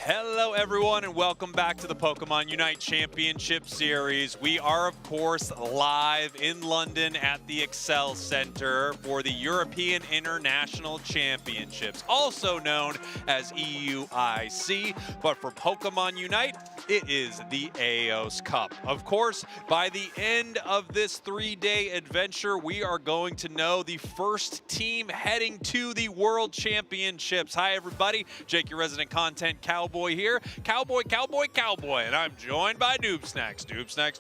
Hello everyone and welcome back to the Pokemon Unite Championship Series. We are of course live in London at the Excel Center for the European International Championships, also known as EUIC, but for Pokemon Unite, it is the Aeos Cup. Of course, by the end of this 3-day adventure, we are going to know the first team heading to the World Championships. Hi everybody, Jake, your resident content cowboy here. Cowboy, and I'm joined by Noob Snacks. Noob Snacks.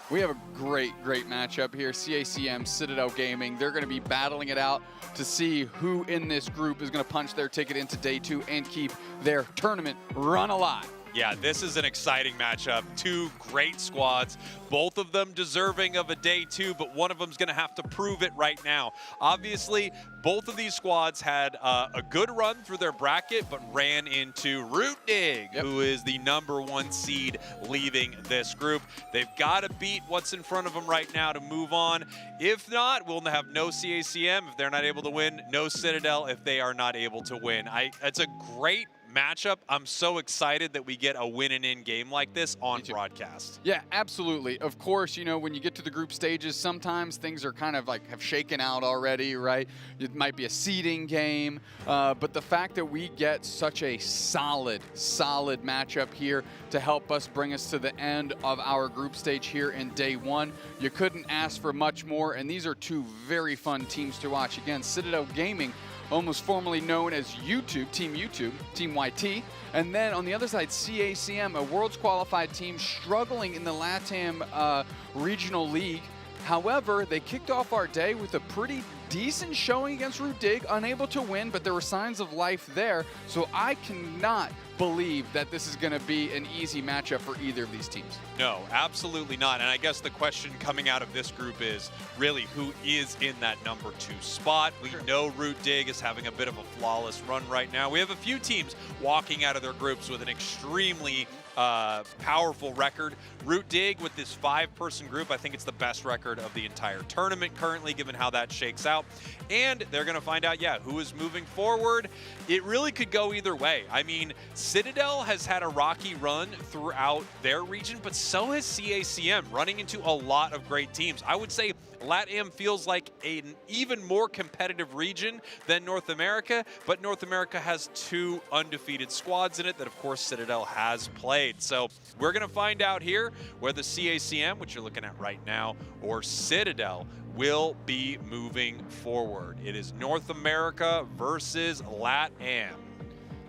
We have a great matchup here. CACM, Citadel Gaming, they're going to be battling it out to see who in this group is going to punch their ticket into day 2 and keep their tournament run alive. Yeah, this is an exciting matchup. Two great squads, both of them deserving of a day 2, but one of them's going to have to prove it right now. Obviously, both of these squads had a good run through their bracket, but ran into Root Dig, who is the #1 seed leaving this group. They've got to beat what's in front of them right now to move on. If not, we'll have no CACM if they're not able to win, no Citadel if they are not able to win. It's a great matchup. I'm so excited that we get a win and in game like this on broadcast. Yeah, absolutely. Of course, you know, when you get to the group stages, sometimes things are kind of like have shaken out already, right? It might be a seeding game, but the fact that we get such a solid matchup here to help us bring us to the end of our group stage here in day 1, you couldn't ask for much more, and these are two very fun teams to watch. Again, Citadel Gaming, almost formerly known as Team YT. And then on the other side, CACM, a Worlds qualified team struggling in the LATAM Regional League. However, they kicked off our day with a pretty decent showing against Root Dig, unable to win, but there were signs of life there. So I cannot believe that this is going to be an easy matchup for either of these teams. No, absolutely not. And I guess the question coming out of this group is really who is in that #2 spot. We know Root Dig is having a bit of a flawless run right now. We have a few teams walking out of their groups with an extremely powerful record. Root Dig with this 5-person group, I think it's the best record of the entire tournament currently, given how that shakes out. And they're going to find out, who is moving forward. It really could go either way. I mean, Citadel has had a rocky run throughout their region, but so has CACM, running into a lot of great teams. I would say LATAM feels like an even more competitive region than North America, but North America has 2 undefeated squads in it that, of course, Citadel has played. So we're going to find out here whether CACM, which you're looking at right now, or Citadel will be moving forward. It is North America versus LATAM.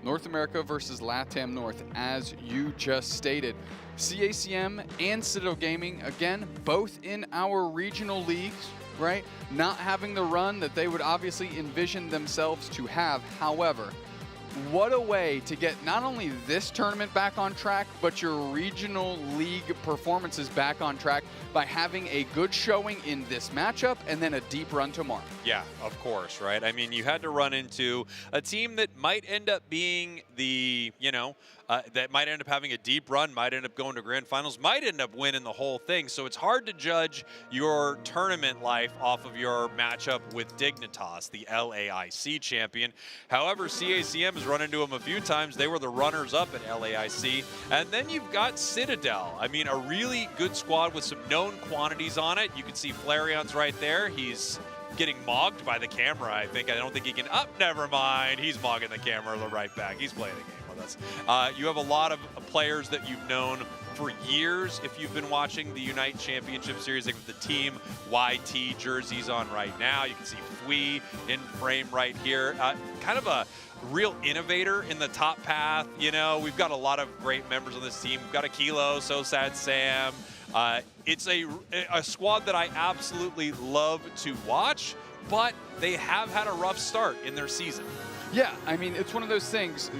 North America versus LATAM North, as you just stated. CACM and Citadel Gaming, again, both in our regional leagues, right? Not having the run that they would obviously envision themselves to have. However, what a way to get not only this tournament back on track, but your regional league performances back on track by having a good showing in this matchup and then a deep run tomorrow. Yeah, of course, right? I mean, you had to run into a team that might end up being the, that might end up having a deep run, might end up going to grand finals, might end up winning the whole thing. So it's hard to judge your tournament life off of your matchup with Dignitas, the LAIC champion. However, CACM has run into them a few times. They were the runners-up at LAIC. And then you've got Citadel. I mean, a really good squad with some known quantities on it. You can see Flareon's right there. He's getting mogged by the camera, I think. I don't think he can... never mind. He's mogging the camera right back. He's playing the game with us. You have a lot of players that you've known for years if you've been watching the Unite Championship Series, like with the Team YT jerseys on right now. You can see Twozy in frame right here. Kind of a real innovator in the top path. We've got a lot of great members on this team. We've got a Kilo, So Sad Sam. It's a squad that I absolutely love to watch, but they have had a rough start in their season. Yeah, I mean, it's one of those things,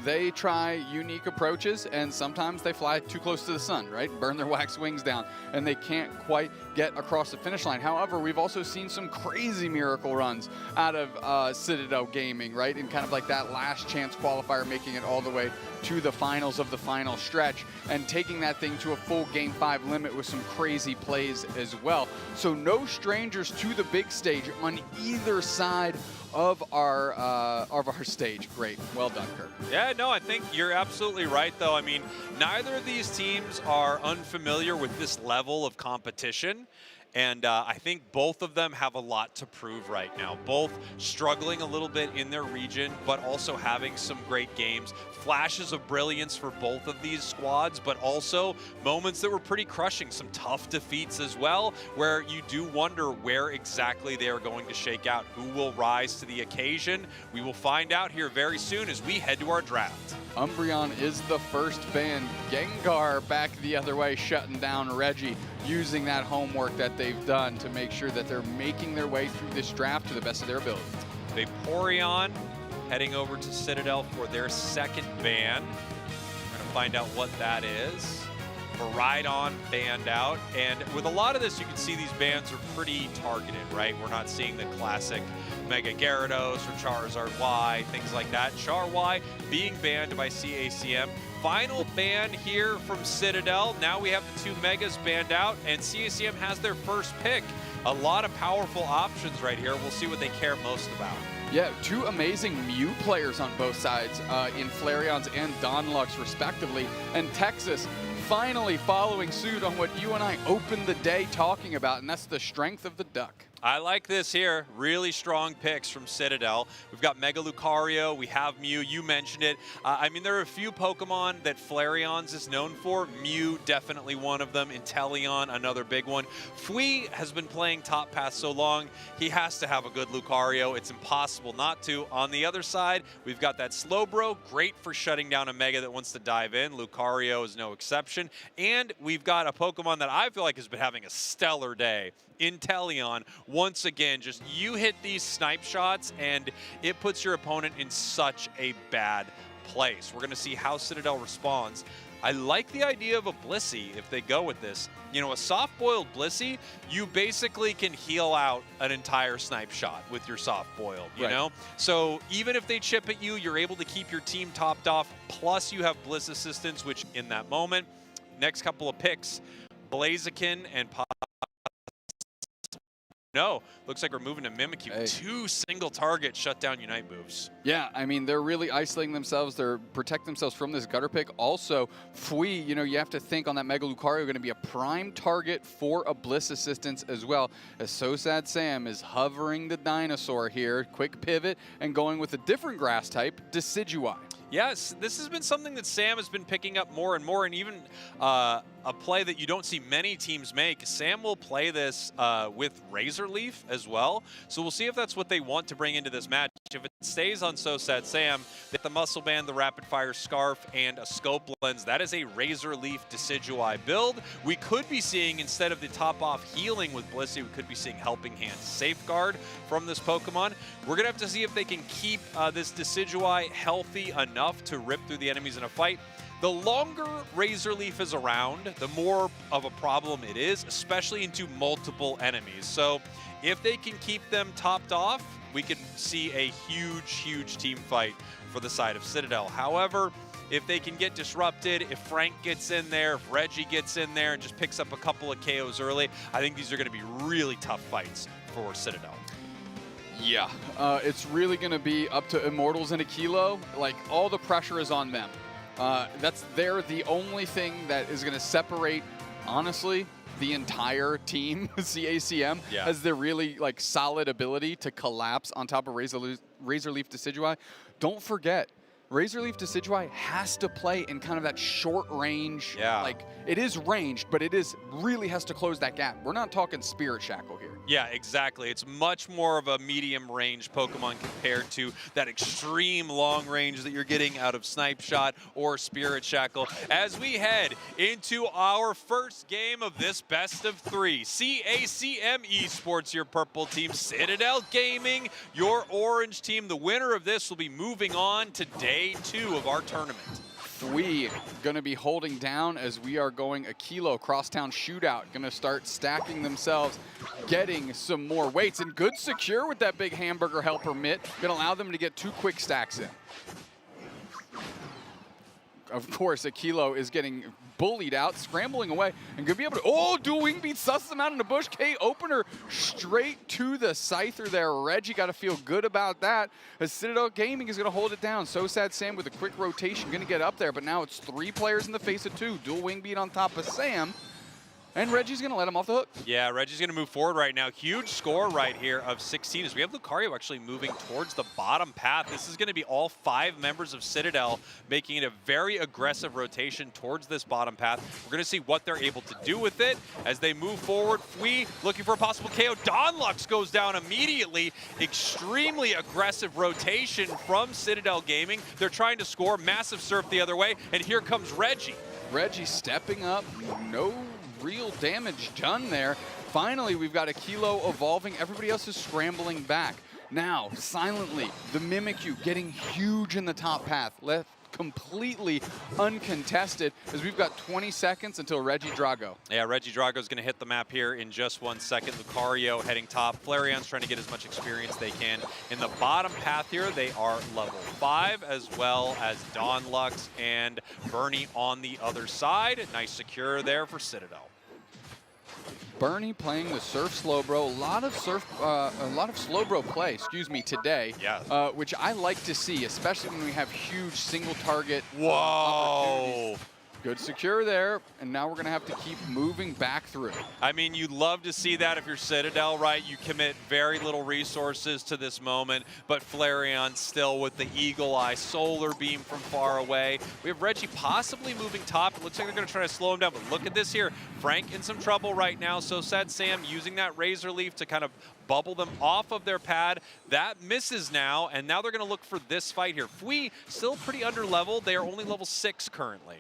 they try unique approaches and sometimes they fly too close to the sun, right? Burn their wax wings down and they can't quite get across the finish line. However, we've also seen some crazy miracle runs out of Citadel Gaming, right? And kind of like that last chance qualifier, making it all the way to the finals of the final stretch and taking that thing to a full Game 5 limit with some crazy plays as well. So no strangers to the big stage on either side of our stage. Great, well done, Kirk. Yeah, no, I think you're absolutely right, though. I mean, neither of these teams are unfamiliar with this level of competition. And I think both of them have a lot to prove right now. Both struggling a little bit in their region, but also having some great games. Flashes of brilliance for both of these squads, but also moments that were pretty crushing. Some tough defeats as well, where you do wonder where exactly they are going to shake out. Who will rise to the occasion? We will find out here very soon as we head to our draft. Umbreon is the first ban. Gengar back the other way, shutting down Reggie, using that homework that they've done to make sure that they're making their way through this draft to the best of their ability. Vaporeon heading over to Citadel for their second ban. We're going to find out what that is. Groudon banned out. And with a lot of this, you can see these bans are pretty targeted, right? We're not seeing the classic Mega Gyarados or Charizard Y, things like that. Char Y being banned by CACM. Final ban here from Citadel. Now we have the two Megas banned out, and CACM has their first pick. A lot of powerful options right here. We'll see what they care most about. Yeah, two amazing Mew players on both sides in Flareons and Donlux, respectively. And Texas finally following suit on what you and I opened the day talking about, and that's the strength of the Duck. I like this here. Really strong picks from Citadel. We've got Mega Lucario. We have Mew. You mentioned it. I mean, there are a few Pokemon that Flareons is known for. Mew, definitely one of them. Inteleon, another big one. Fui has been playing Top Path so long, he has to have a good Lucario. It's impossible not to. On the other side, we've got that Slowbro. Great for shutting down a Mega that wants to dive in. Lucario is no exception. And we've got a Pokemon that I feel like has been having a stellar day. Inteleon, once again, just you hit these snipe shots and it puts your opponent in such a bad place. We're going to see how Citadel responds. I like the idea of a Blissey if they go with this. You know, a soft-boiled Blissey, you basically can heal out an entire snipe shot with your soft-boiled, you know? So even if they chip at you, you're able to keep your team topped off, plus you have Bliss Assistance, which in that moment, next couple of picks, Blaziken and No, looks like we're moving to Mimikyu. Hey. Two single target shutdown Unite moves. Yeah, I mean, they're really isolating themselves. They're protecting themselves from this gutter pick. Also, Fui, you know, you have to think on that Mega Lucario going to be a prime target for a Bliss Assistance as well, as So Sad Sam is hovering the dinosaur here. Quick pivot and going with a different grass type, Decidueye. Yes, this has been something that Sam has been picking up more and more, and even a play that you don't see many teams make. Sam will play this with Razor Leaf as well, so we'll see if that's what they want to bring into this match. If it stays on So Sad Sam, the Muscle Band, the Rapid Fire Scarf, and a Scope Lens, that is a Razor Leaf Decidueye build. We could be seeing, instead of the top-off healing with Blissey, we could be seeing Helping Hand Safeguard from this Pokemon. We're going to have to see if they can keep this Decidueye healthy enough to rip through the enemies in a fight. The longer Razor Leaf is around, the more of a problem it is, especially into multiple enemies. So if they can keep them topped off, we can see a huge, huge team fight for the side of Citadel. However, if they can get disrupted, if Frank gets in there, if Reggie gets in there and just picks up a couple of KOs early, I think these are going to be really tough fights for Citadel. Yeah, it's really going to be up to Immortals and Aquilo. Like, all the pressure is on them. They're the only thing that is going to separate, honestly, the entire team, CACM, has the really like solid ability to collapse on top of Razor Leaf Decidueye. Don't forget, Razor Leaf Decidueye has to play in kind of that short range. Like, it is ranged, but it is really has to close that gap. We're not talking Spirit Shackle here. Yeah, exactly. It's much more of a medium range Pokemon compared to that extreme long range that you're getting out of Snipe Shot or Spirit Shackle. As we head into our first game of this best of three, CACM Esports, your purple team, Citadel Gaming, your orange team. The winner of this will be moving on to day 2 of our tournament. We going to be holding down as we are going Aquilo crosstown shootout. Going to start stacking themselves, getting some more weights, and good secure with that big hamburger helper mitt. Going to allow them to get 2 quick stacks in. of course, Aquilo is getting bullied out, scrambling away, and gonna be able to, oh, dual wing beat, susses him out in the bush. K opener straight to the Scyther there. Reggie got to feel good about that, as Citadel Gaming is gonna hold it down. So Sad Sam with a quick rotation, gonna get up there, but now it's 3 players in the face of 2. Dual wing beat on top of Sam. And Reggie's going to let him off the hook. Yeah, Reggie's going to move forward right now. Huge score right here of 16 as we have Lucario actually moving towards the bottom path. This is going to be all 5 members of Citadel making it a very aggressive rotation towards this bottom path. We're going to see what they're able to do with it as they move forward. Fui looking for a possible KO. Donlux goes down immediately. Extremely aggressive rotation from Citadel Gaming. They're trying to score. Massive surf the other way. And here comes Reggie. Reggie stepping up. No real damage done there. Finally, we've got Aquilo evolving. Everybody else is scrambling back. Now, silently, the Mimikyu getting huge in the top path. Left completely uncontested as we've got 20 seconds until Reggie Drago. Yeah, Reggie Drago's going to hit the map here in just 1 second. Lucario heading top. Flareon's trying to get as much experience they can. In the bottom path here, they are level 5, as well as Donlux and Bernie on the other side. Nice secure there for Citadel. Bernie playing the surf slow bro, a lot of slow bro play, today. Yeah. Which I like to see, especially when we have huge single target Whoa. Good secure there, and now we're gonna have to keep moving back through. I mean, you'd love to see that if you're Citadel, right? You commit very little resources to this moment, but Flareon still with the eagle eye, solar beam from far away. We have Reggie possibly moving top. It looks like they're gonna try to slow him down, but look at this here. Frank in some trouble right now. So Sad Sam using that Razor Leaf to kind of bubble them off of their pad. That misses now, and now they're gonna look for this fight here. Fui still pretty under level. They are only level 6 currently.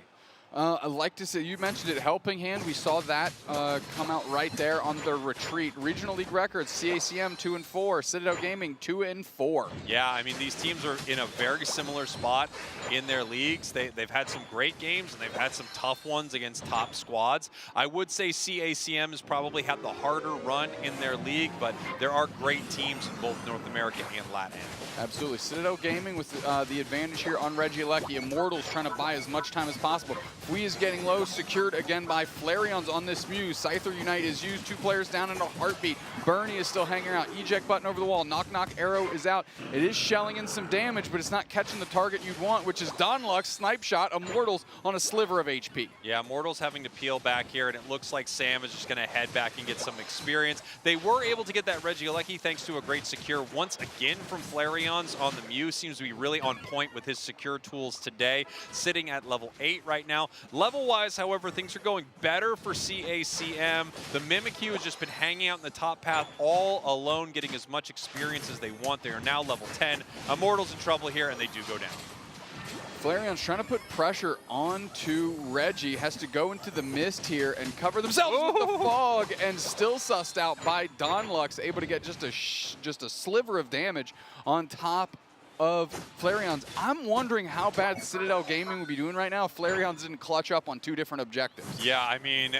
I'd like to say, you mentioned it, Helping Hand. We saw that come out right there on their retreat. Regional League records, CACM 2-4, Citadel Gaming 2-4. Yeah, I mean, these teams are in a very similar spot in their leagues. They've had some great games, and they've had some tough ones against top squads. I would say CACM has probably had the harder run in their league, but there are great teams in both North America and Latin. Absolutely. Citadel Gaming with the advantage here on Regieleki. Immortals trying to buy as much time as possible. Fui is getting low, secured again by Flareon's on this Muse. Scyther Unite is used, 2 players down in a heartbeat. Bernie is still hanging out. Eject button over the wall. Knock Knock arrow is out. It is shelling in some damage, but it's not catching the target you'd want, which is Donlux, snipe shot, Immortals on a sliver of HP. Yeah, Immortals having to peel back here, and it looks like Sam is just going to head back and get some experience. They were able to get that Regieleki thanks to a great secure once again from Flareon's on the Muse. Seems to be really on point with his secure tools today, sitting at level 8 right now. Level-wise, however, things are going better for CACM. The Mimikyu has just been hanging out in the top path all alone, getting as much experience as they want. They are now level 10. Immortals in trouble here, and they do go down. Flareon's trying to put pressure onto Reggie, has to go into the mist here and cover themselves with the fog, and still sussed out by Donlux, able to get just a sliver of damage on top of Flareon's. I'm wondering how bad Citadel Gaming would be doing right now if Flareon's didn't clutch up on 2 different objectives. Yeah, I mean,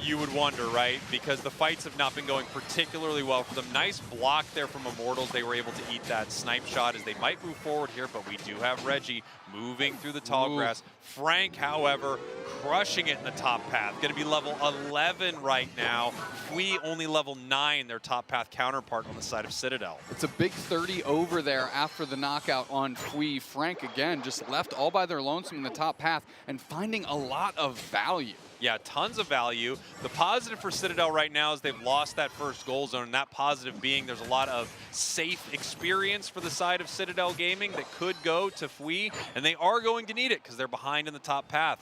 you would wonder, right? Because the fights have not been going particularly well for them. Nice block there from Immortals. They were able to eat that snipe shot as they might move forward here, but we do have Reggie moving through the tall grass. Frank, however, crushing it in the top path. Going to be level 11 right now. Fui only level 9, their top path counterpart on the side of Citadel. It's a big 30 over there after the knockout on Fui. Frank, again, just left all by their lonesome in the top path and finding a lot of value. Yeah, tons of value. The positive for Citadel right now is they've lost that first goal zone, and that positive being there's a lot of safe experience for the side of Citadel Gaming that could go to Fui, and they are going to need it because they're behind in the top path.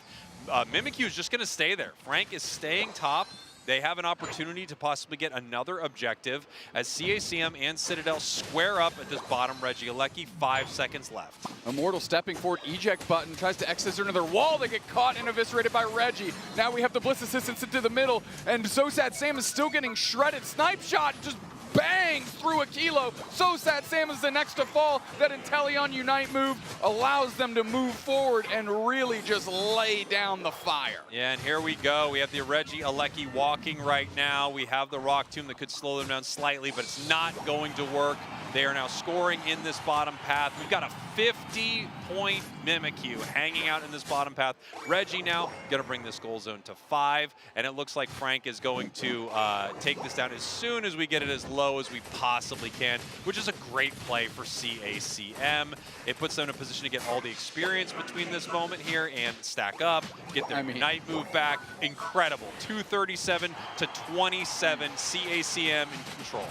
Mimikyu is just going to stay there. Frank is staying top. They have an opportunity to possibly get another objective as CACM and Citadel square up at this bottom Regieleki. 5 seconds left. Immortal stepping forward, eject button, tries to exit into their wall. They get caught and eviscerated by Reggie. Now we have the Bliss Assistance into the middle, and So Sad Sam is still getting shredded. Snipe shot just bangs through Aquilo. So Sad Sam is the next to fall. That Inteleon Unite move allows them to move forward and really just lay down the fire. Yeah, and here we go. We have the Regieleki walking right now. We have the Rock Tomb that could slow them down slightly, but it's not going to work. They are now scoring in this bottom path. We've got a 5th 50-point Mimikyu hanging out in this bottom path. Reggie now going to bring this goal zone to 5, and it looks like Frank is going to take this down as soon as we get it as low as we possibly can, which is a great play for CACM. It puts them in a position to get all the experience between this moment here and stack up, get their Unite move back. Incredible. 237 to 27, CACM in control.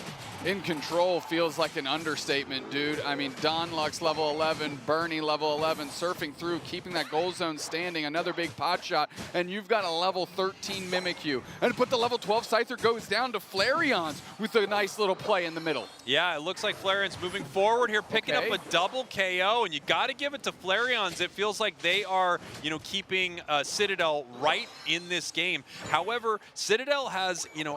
In control feels like an understatement, dude. I mean, Don Lux level 11, Bernie level 11, surfing through, keeping that goal zone standing, another big pot shot, and you've got a level 13 Mimikyu. And put the level 12 Scyther goes down to Flareon's with a nice little play in the middle. Yeah, it looks like Flareon's moving forward here, picking up a double KO, and you got to give it to Flareon's. It feels like they are, you know, keeping Citadel right in this game. However, Citadel has, you know,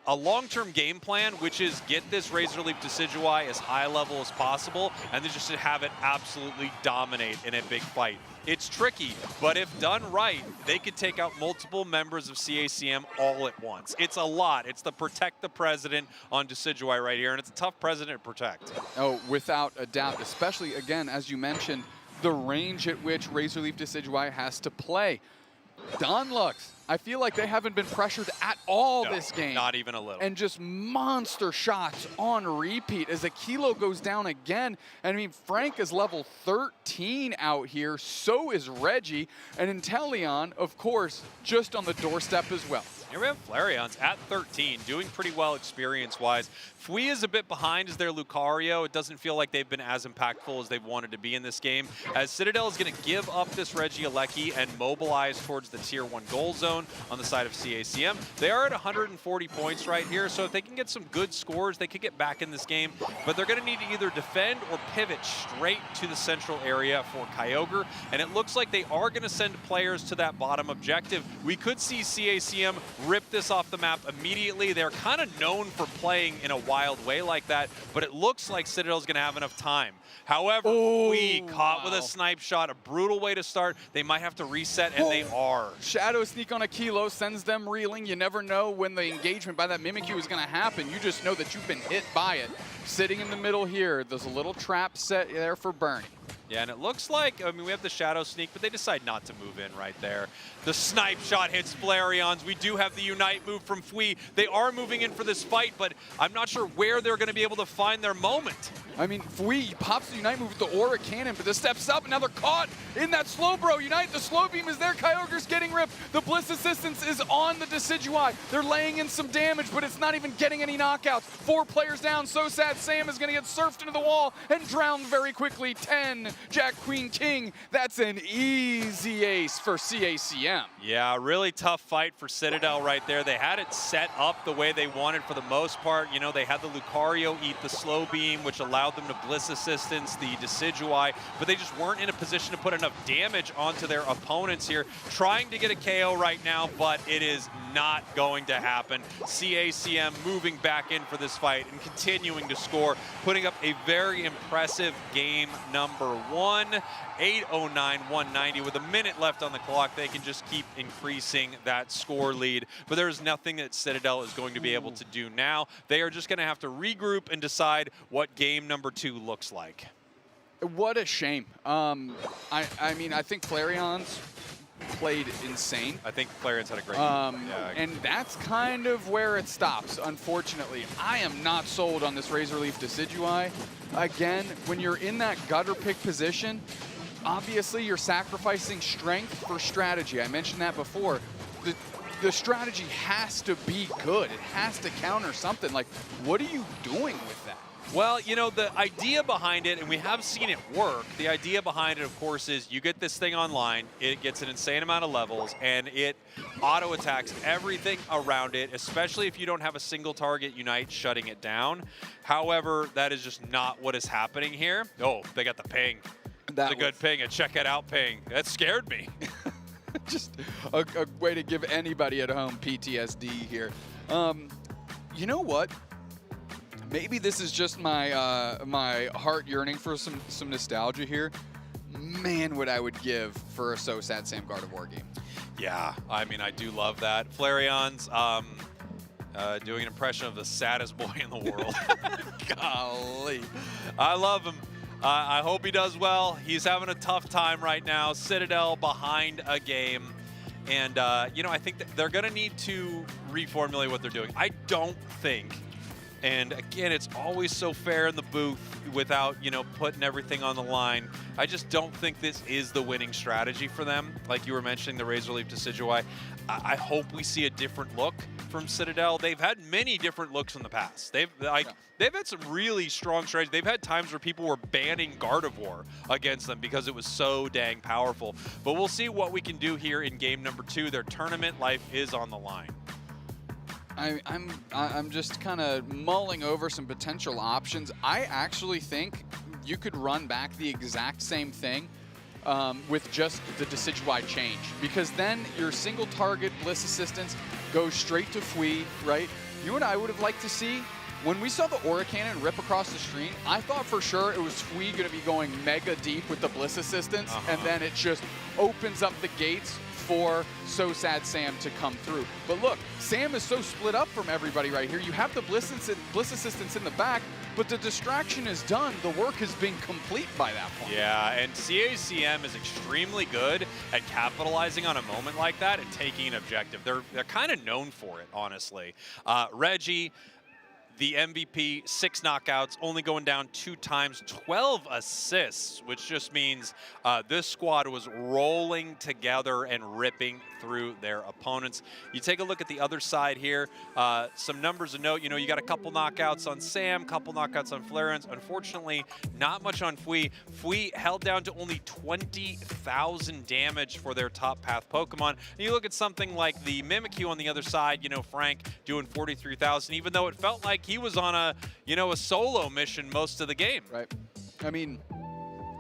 a long-term game plan, which is get this Razor Leaf Decidueye as high level as possible, and then just to have it absolutely dominate in a big fight. It's tricky, but if done right, they could take out multiple members of CACM all at once. It's a lot. It's the protect the president on Decidueye right here, and it's a tough president to protect. Oh, without a doubt, especially, again, as you mentioned, the range at which Razor Leaf Decidueye has to play. Don Lux, I feel like they haven't been pressured at all this game. Not even a little. And just monster shots on repeat as Aquilo goes down again. And I mean, Frank is level 13 out here, so is Reggie. And Inteleon, of course, just on the doorstep as well. Here we have Flareon's at 13, doing pretty well experience-wise. Fui is a bit behind as their Lucario. It doesn't feel like they've been as impactful as they've wanted to be in this game, as Citadel is going to give up this Regieleki and mobilize towards the Tier 1 goal zone on the side of CACM. They are at 140 points right here, so if they can get some good scores, they could get back in this game, but they're going to need to either defend or pivot straight to the central area for Kyogre, and it looks like they are going to send players to that bottom objective. We could see CACM rip this off the map immediately. They're kind of known for playing in a wild way like that, but it looks like Citadel's going to have enough time. However, we caught with a snipe shot, a brutal way to start. They might have to reset, and they are. Shadow Sneak on Aquilo sends them reeling. You never know when the engagement by that Mimikyu is going to happen. You just know that you've been hit by it. Sitting in the middle here, there's a little trap set there for Bernie. Yeah, and it looks like, I mean, we have the Shadow Sneak, but they decide not to move in right there. The snipe shot hits Flareon's. We do have the Unite move from Fui. They are moving in for this fight, but I'm not sure where they're going to be able to find their moment. I mean, Fui pops the Unite move with the Aura Cannon, but this steps up, and now they're caught in that slow bro. Unite, the slow beam is there. Kyogre's getting ripped. The Bliss Assistance is on the Decidueye. They're laying in some damage, but it's not even getting any knockouts. 4 players down. So sad. Sam is going to get surfed into the wall and drowned very quickly. 10. Jack, Queen, King. That's an easy ace for CACM. Yeah, really tough fight for Citadel right there. They had it set up the way they wanted for the most part. You know, they had the Lucario eat the slow beam, which allowed them to Bliss Assistance the Decidueye, but they just weren't in a position to put enough damage onto their opponents here. Trying to get a KO right now, but it is not going to happen. CACM moving back in for this fight and continuing to score, putting up a very impressive game number 1. 8:09-190 with a minute left on the clock. They can just keep increasing that score lead, but there's nothing that Citadel is going to be able to do now. They are just going to have to regroup and decide what game number 2 looks like. What a shame. I mean, I think Flareon's played insane. I think Flareon's had a great game. And that's kind of where it stops, unfortunately. I am not sold on this Razor Leaf Decidueye. Again, when you're in that gutter pick position, obviously you're sacrificing strength for strategy. I mentioned that before. The strategy has to be good. It has to counter something. Like, what are you doing with that? Well, you know, the idea behind it, and we have seen it work, the idea behind it, of course, is you get this thing online, it gets an insane amount of levels, and it auto-attacks everything around it, especially if you don't have a single target Unite shutting it down. However, that is just not what is happening here. Oh, they got the ping. That's a good ping, a check it out ping. That scared me. Just a way to give anybody at home PTSD here. You know what? Maybe this is just my my heart yearning for some nostalgia here. Man, what I would give for a So Sad Sam God of War game. Yeah, I mean, I do love that. Flareon's doing an impression of the saddest boy in the world. Golly. I love him. I hope he does well. He's having a tough time right now. Citadel behind a game. And, you know, I think that they're going to need to reformulate what they're doing. I don't think, and again, it's always so fair in the booth without, you know, putting everything on the line. I just don't think this is the winning strategy for them. Like you were mentioning, the Razor Leaf Decidueye. I hope we see a different look from Citadel. They've had many different looks in the past. They've had some really strong strategies. They've had times where people were banning Gardevoir against them because it was so dang powerful. But we'll see what we can do here in game number 2. Their tournament life is on the line. I'm just kind of mulling over some potential options. I actually think you could run back the exact same thing with just the Decidueye change, because then your single target Bliss Assistance goes straight to Fui, right? You and I would have liked to see, when we saw the Aura Cannon rip across the screen, I thought for sure it was Fui going to be going mega deep with the Bliss Assistance, and then it just opens up the gates for So Sad Sam to come through. But look, Sam is so split up from everybody right here. You have the Bliss Assistance in the back, but the distraction is done. The work has been complete by that point. Yeah, and CACM is extremely good at capitalizing on a moment like that and taking an objective. They're kind of known for it, honestly. Reggie, the MVP, 6 knockouts, only going down 2 times, 12 assists, which just means this squad was rolling together and ripping through their opponents. You take a look at the other side here, some numbers of note. You know, you got a couple knockouts on Sam, couple knockouts on Flareons. Unfortunately, not much on Fui. Fui held down to only 20,000 damage for their top path Pokemon. And you look at something like the Mimikyu on the other side, you know, Frank doing 43,000, even though it felt like he was on a, you know, a solo mission most of the game. Right. I mean,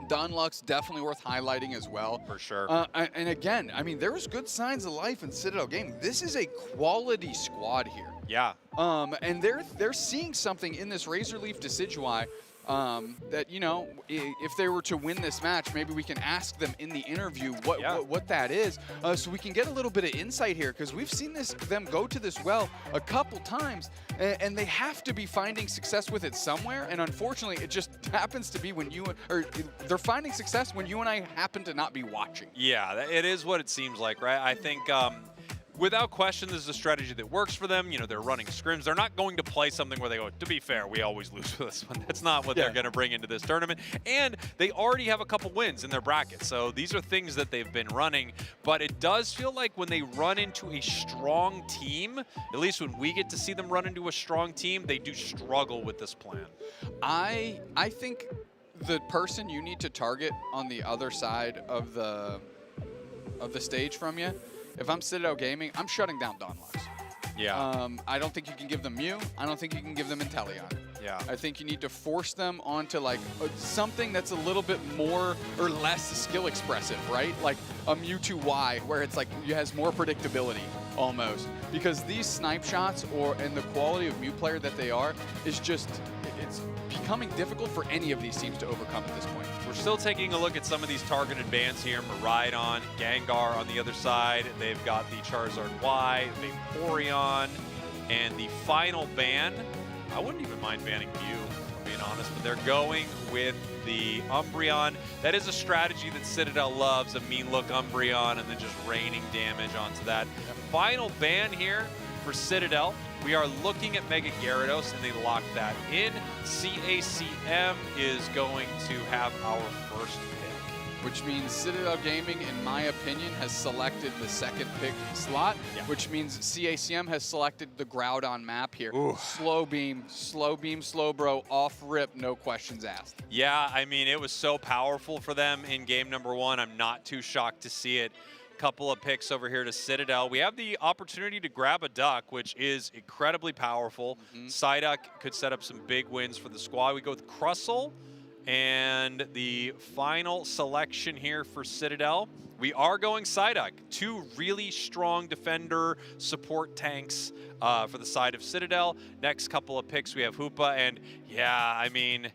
Dunluck's definitely worth highlighting as well. For sure. And again, I mean, there was good signs of life in Citadel Gaming. This is a quality squad here. Yeah. And they're seeing something in this Razor Leaf Decidueye that, you know, if they were to win this match, maybe we can ask them in the interview what that is, so we can get a little bit of insight here, because we've seen them go to this well a couple times, and they have to be finding success with it somewhere, and unfortunately, it just happens to be when they're finding success when you and I happen to not be watching. Yeah, it is what it seems like, right? I think without question, this is a strategy that works for them. You know, they're running scrims. They're not going to play something where they go, to be fair, we always lose for this one. That's not what they're going to bring into this tournament. And they already have a couple wins in their bracket. So these are things that they've been running. But it does feel like when they run into a strong team, at least when we get to see them run into a strong team, they do struggle with this plan. I think the person you need to target on the other side of the stage from you, if I'm Citadel Gaming, I'm shutting down Dunlux. Yeah. I don't think you can give them Mew. I don't think you can give them Inteleon. Yeah. I think you need to force them onto like something that's a little bit more or less skill expressive, right? Like a Mewtwo Y, where it's like it has more predictability almost. Because these snipe shots and the quality of Mew player that they are is just, it's becoming difficult for any of these teams to overcome at this point. We're still taking a look at some of these targeted bans here. Miraidon, Gengar on the other side. They've got the Charizard Y, Vaporeon, and the final ban. I wouldn't even mind banning Mew, if I'm being honest, but they're going with the Umbreon. That is a strategy that Citadel loves, a mean look Umbreon and then just raining damage onto that. Final ban here for Citadel. We are looking at Mega Gyarados, and they lock that in. CACM is going to have our first pick. Which means Citadel Gaming, in my opinion, has selected the second pick slot, which means CACM has selected the Groudon map here. Ooh. Slow beam, slow bro, off rip, no questions asked. Yeah, I mean, it was so powerful for them in game number 1. I'm not too shocked to see it. Couple of picks over here to Citadel. We have the opportunity to grab a duck, which is incredibly powerful. Psyduck could set up some big wins for the squad. We go with Crustle, and the final selection here for Citadel. We are going Psyduck. 2 really strong defender support tanks for the side of Citadel. Next couple of picks, we have Hoopa, and yeah, I mean,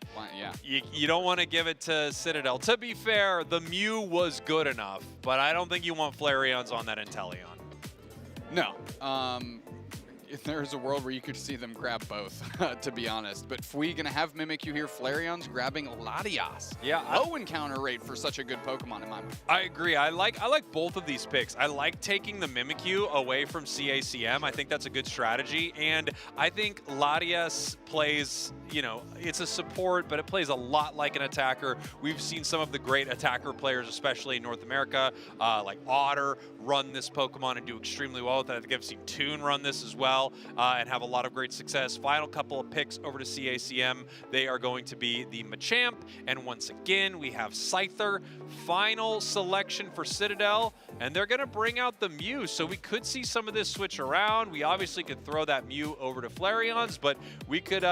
you don't want to give it to Citadel. To be fair, the Mew was good enough, but I don't think you want Flareons on that Inteleon. No. there's a world where you could see them grab both, to be honest. But Fui gonna have Mimikyu here. Flareon's grabbing Latias. Yeah, low encounter rate for such a good Pokemon in my mind. I agree. I like both of these picks. I like taking the Mimikyu away from CACM. I think that's a good strategy. And I think Latias plays, you know, it's a support, but it plays a lot like an attacker. We've seen some of the great attacker players, especially in North America, like Otter, run this Pokemon and do extremely well with it. I think I've seen Toon run this as well and have a lot of great success. Final couple of picks over to CACM. They are going to be the Machamp, and once again, we have Scyther. Final selection for Citadel, and they're going to bring out the Mew, so we could see some of this switch around. We obviously could throw that Mew over to Flareon's, but we could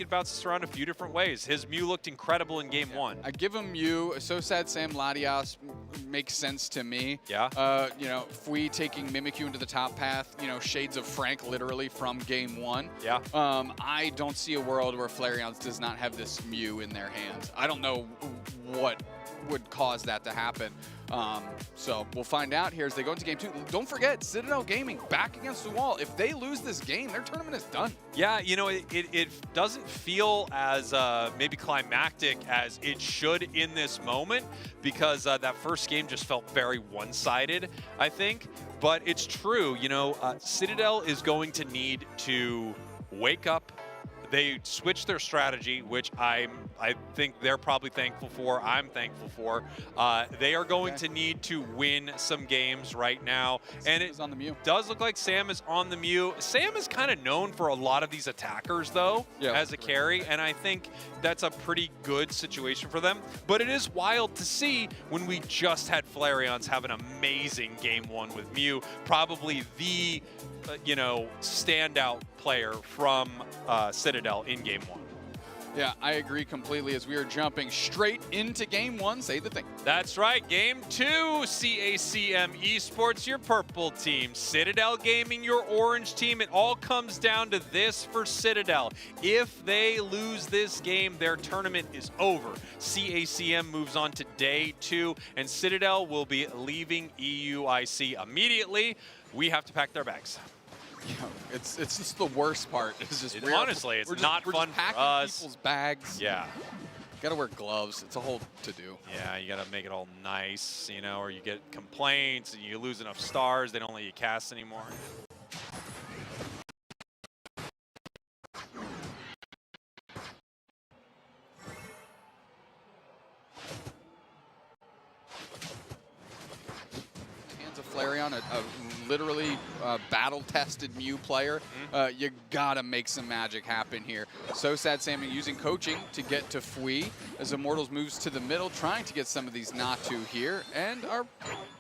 bounce this around a few different ways. His Mew looked incredible in game one. I give him Mew. So Sad Sam Latias makes sense to me. Yeah. You know, Fui taking Mimikyu into the top path, you know, shades of Frank literally from game one. Yeah. I don't see a world where Flareon's does not have this Mew in their hands. I don't know what would cause that to happen. So we'll find out here as they go into game two. Don't forget, Citadel Gaming back against the wall. If they lose this game, their tournament is done. Yeah, you know, it doesn't feel as maybe climactic as it should in this moment, because that first game just felt very one-sided, I think. But it's true, you know, Citadel is going to need to wake up. They switched their strategy, which I think they're probably thankful for. I'm thankful for. They are going to need to win some games right now. And it on the Mew. Does look like Sam is on the Mew. Sam is kind of known for a lot of these attackers, though, as a carry, and I think that's a pretty good situation for them. But it is wild to see when we just had Flareon's have an amazing game one with Mew, probably the you know, standout player from Citadel in game one. Yeah, I agree completely as we are jumping straight into game one. Say the thing. That's right. Game two, CACM Esports, your purple team. Citadel Gaming, your orange team. It all comes down to this for Citadel. If they lose this game, their tournament is over. CACM moves on to day two, and Citadel will be leaving EUIC immediately. We have to pack their bags. You know, it's just the worst part. It's just honestly, it's not fun for packing us. People's bags. Yeah. Gotta wear gloves. It's a whole to-do. Yeah, you gotta make it all nice, you know, or you get complaints and you lose enough stars, they don't let you cast anymore. Flareon, a literally battle-tested Mew player, you gotta make some magic happen here. So Sad Sammy using coaching to get to Fui as Immortals moves to the middle, trying to get some of these Natu here, and are,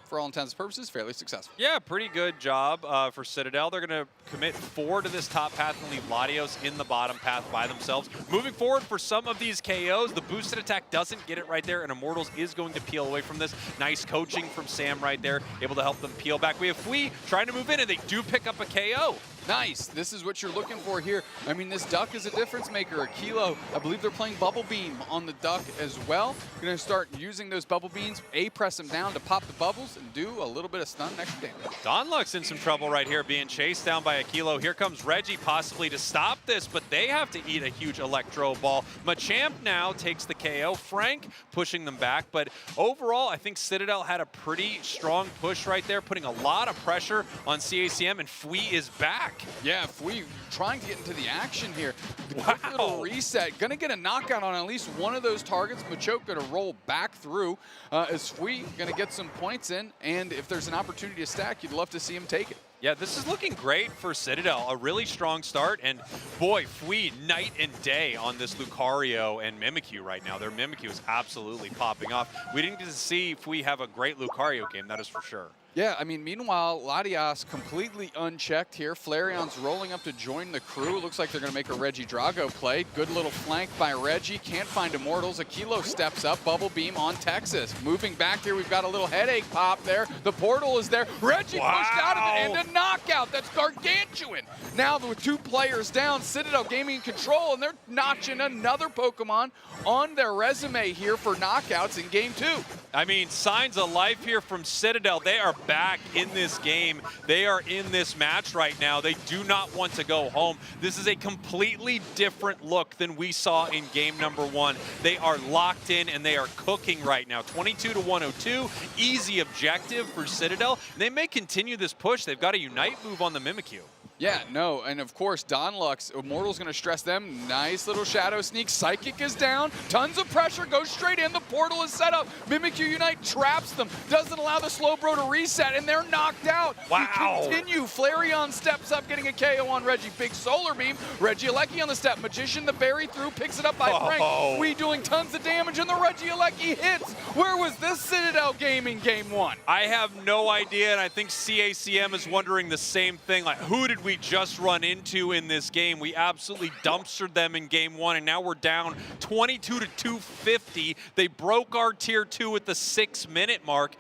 for all intents and purposes, fairly successful. Yeah, pretty good job for Citadel. They're going to commit 4 to this top path and leave Latios in the bottom path by themselves. Moving forward for some of these KOs, the boosted attack doesn't get it right there, and Immortals is going to peel away from this. Nice coaching from Sam right there, able to help them peel back. We have Fui trying to move in, and they do pick up a KO. Nice. This is what you're looking for here. I mean, this Duck is a difference maker. A Kilo, I believe they're playing Bubble Beam on the Duck as well. You're going to start using those Bubble Beams, press them down to pop the bubbles and do a little bit of stun extra damage. Donluck's in some trouble right here, being chased down by a Kilo. Here comes Reggie possibly to stop this, but they have to eat a huge Electro Ball. Machamp now takes the KO. Frank pushing them back, but overall, I think Citadel had a pretty strong push right there, putting a lot of pressure on CACM, and Fui is back. Yeah, Fui trying to get into the action here. The quick little reset, gonna get a knockout on at least one of those targets. Machoke gonna roll back through as Fui gonna get some points in, and if there's an opportunity to stack, you'd love to see him take it. Yeah, this is looking great for Citadel. A really strong start, and boy, Fui night and day on this Lucario and Mimikyu right now. Their Mimikyu is absolutely popping off. We didn't get to see Fui have a great Lucario game, that is for sure. Yeah, I mean, meanwhile, Latias completely unchecked here. Flareon's rolling up to join the crew. Looks like they're going to make a Reggie Drago play. Good little flank by Reggie. Can't find Immortals. Akilo steps up. Bubble Beam on Texas. Moving back here, we've got a little headache pop there. The portal is there. Reggie pushed out of it, and a knockout. That's gargantuan. Now with 2 players down, Citadel Gaming in control, and they're notching another Pokemon on their resume here for knockouts in game 2. I mean, signs of life here from Citadel. They are back in this game. They are in this match right now. They do not want to go home. This is a completely different look than we saw in game number 1. They are locked in and they are cooking right now. 22 to 102, easy objective for Citadel. They may continue this push. They've got a Unite move on the Mimikyu. Yeah, no, and of course, Donlux, Immortal's going to stress them. Nice little shadow sneak. Psychic is down. Tons of pressure. Goes straight in. The portal is set up. Mimikyu Unite traps them. Doesn't allow the Slowbro to reset, and they're knocked out. Wow. We continue. Flareon steps up, getting a KO on Reggie. Big Solar Beam. Regieleki on the step. Magician the berry through. Picks it up by Frank. We doing tons of damage, and the Regieleki hits. Where was this Citadel Gaming game 1? I have no idea, and I think CACM is wondering the same thing. Like, who did we just run into in this game? We absolutely dumpstered them in game 1, and now we're down 22 to 250. They broke our tier 2 at the 6-minute mark.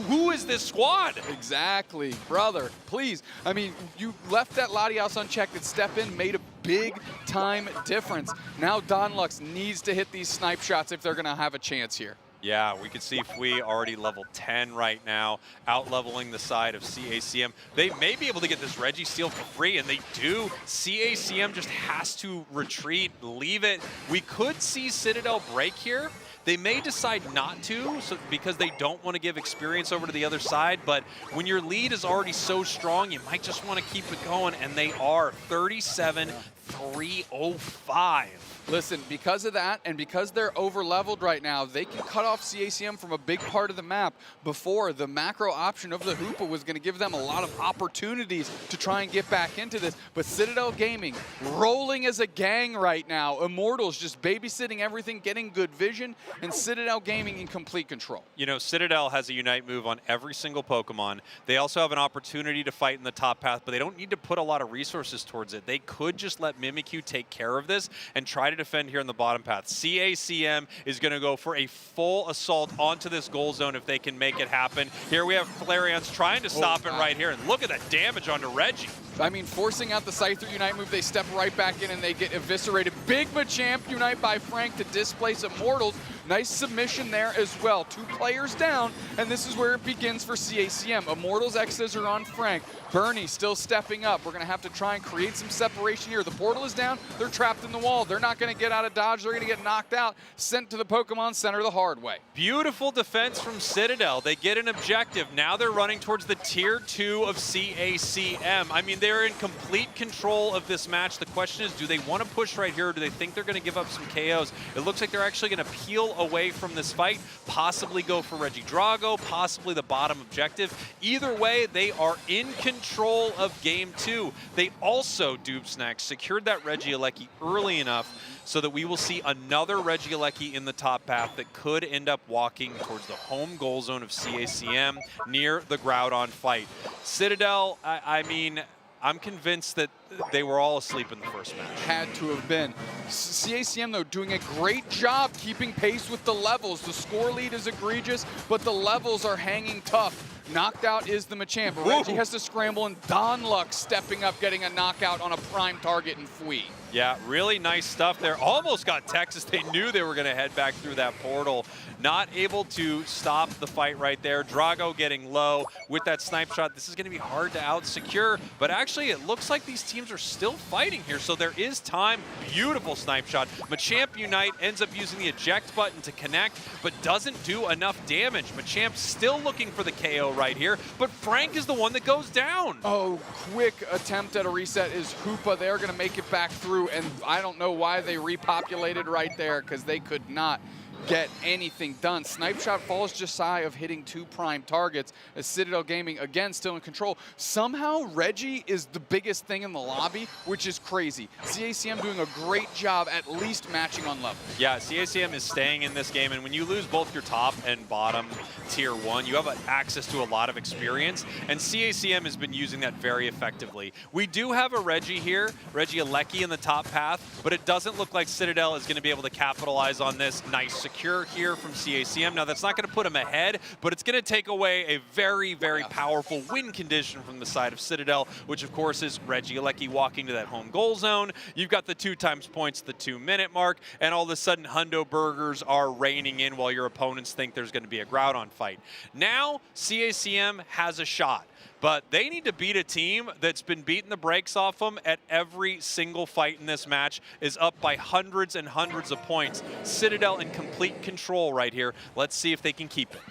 Who is this squad? Exactly, brother, please. I mean, you left that Latias unchecked and step in, made a big time difference. Now Donlux needs to hit these snipe shots if they're gonna have a chance here. Yeah, we can see Fui already level 10 right now, out-leveling the side of CACM. They may be able to get this Reggie Steal for free, and they do. CACM just has to retreat, leave it. We could see Citadel break here. They may decide not to because they don't want to give experience over to the other side, but when your lead is already so strong, you might just want to keep it going, and they are 37-305. Listen, because of that, and because they're over-leveled right now, they can cut off CACM from a big part of the map. Before, the macro option of the Hoopa was going to give them a lot of opportunities to try and get back into this. But Citadel Gaming, rolling as a gang right now. Immortals just babysitting everything, getting good vision, and Citadel Gaming in complete control. You know, Citadel has a Unite move on every single Pokemon. They also have an opportunity to fight in the top path, but they don't need to put a lot of resources towards it. They could just let Mimikyu take care of this and try to defend here in the bottom path. CACM is going to go for a full assault onto this goal zone if they can make it happen. Here we have Flareon's trying to stop it right here, and look at that damage onto Reggie. I mean, forcing out the Scyther Unite move, they step right back in and they get eviscerated. Big Machamp Unite by Frank to displace Immortals. Nice submission there as well. 2 players down, and this is where it begins for CACM. Immortals X's are on Frank. Bernie still stepping up. We're going to have to try and create some separation here. The portal is down. They're trapped in the wall. They're not going to get out of dodge. They're going to get knocked out, sent to the Pokemon Center the hard way. Beautiful defense from Citadel. They get an objective. Now they're running towards the tier 2 of CACM. I mean, they're in complete control of this match. The question is, do they want to push right here, or do they think they're going to give up some KOs? It looks like they're actually going to peel away from this fight, possibly go for Regidrago, possibly the bottom objective. Either way, they are in control of game 2. They also, Doobsnack, secured that Regieleki early enough so that we will see another Regieleki in the top path that could end up walking towards the home goal zone of CACM near the Groudon fight. Citadel, I mean, I'm convinced that they were all asleep in the first match. Had to have been. CACM, though, doing a great job keeping pace with the levels. The score lead is egregious, but the levels are hanging tough. Knocked out is the Machamp. Reggie has to scramble, and Donlux stepping up, getting a knockout on a prime target in Fui. Yeah, really nice stuff there. Almost got Texas. They knew they were going to head back through that portal. Not able to stop the fight right there. Drago getting low with that snipe shot. This is going to be hard to out-secure, but actually it looks like these teams are still fighting here, so there is time. Beautiful snipe shot. Machamp Unite ends up using the eject button to connect, but doesn't do enough damage. Machamp still looking for the KO right here, but Frank is the one that goes down. Oh, quick attempt at a reset is Hoopa. They're going to make it back through, and I don't know why they repopulated right there, because they could not get anything done. Snipe shot falls just shy of hitting 2 prime targets as Citadel Gaming, again, still in control. Somehow, Reggie is the biggest thing in the lobby, which is crazy. CACM doing a great job at least matching on level. Yeah, CACM is staying in this game, and when you lose both your top and bottom tier 1, you have access to a lot of experience, and CACM has been using that very effectively. We do have a Reggie here, Regieleki in the top path, but it doesn't look like Citadel is going to be able to capitalize on this. Nice secure here from CACM. Now, that's not going to put them ahead, but it's going to take away a very, very powerful win condition from the side of Citadel, which, of course, is Regieleki walking to that home goal zone. You've got the 2 times points, the 2-minute mark, and all of a sudden, Hundo Burgers are raining in while your opponents think there's going to be a Groudon fight. Now, CACM has a shot. But they need to beat a team that's been beating the brakes off them at every single fight in this match, is up by hundreds and hundreds of points. Citadel in complete control right here. Let's see if they can keep it.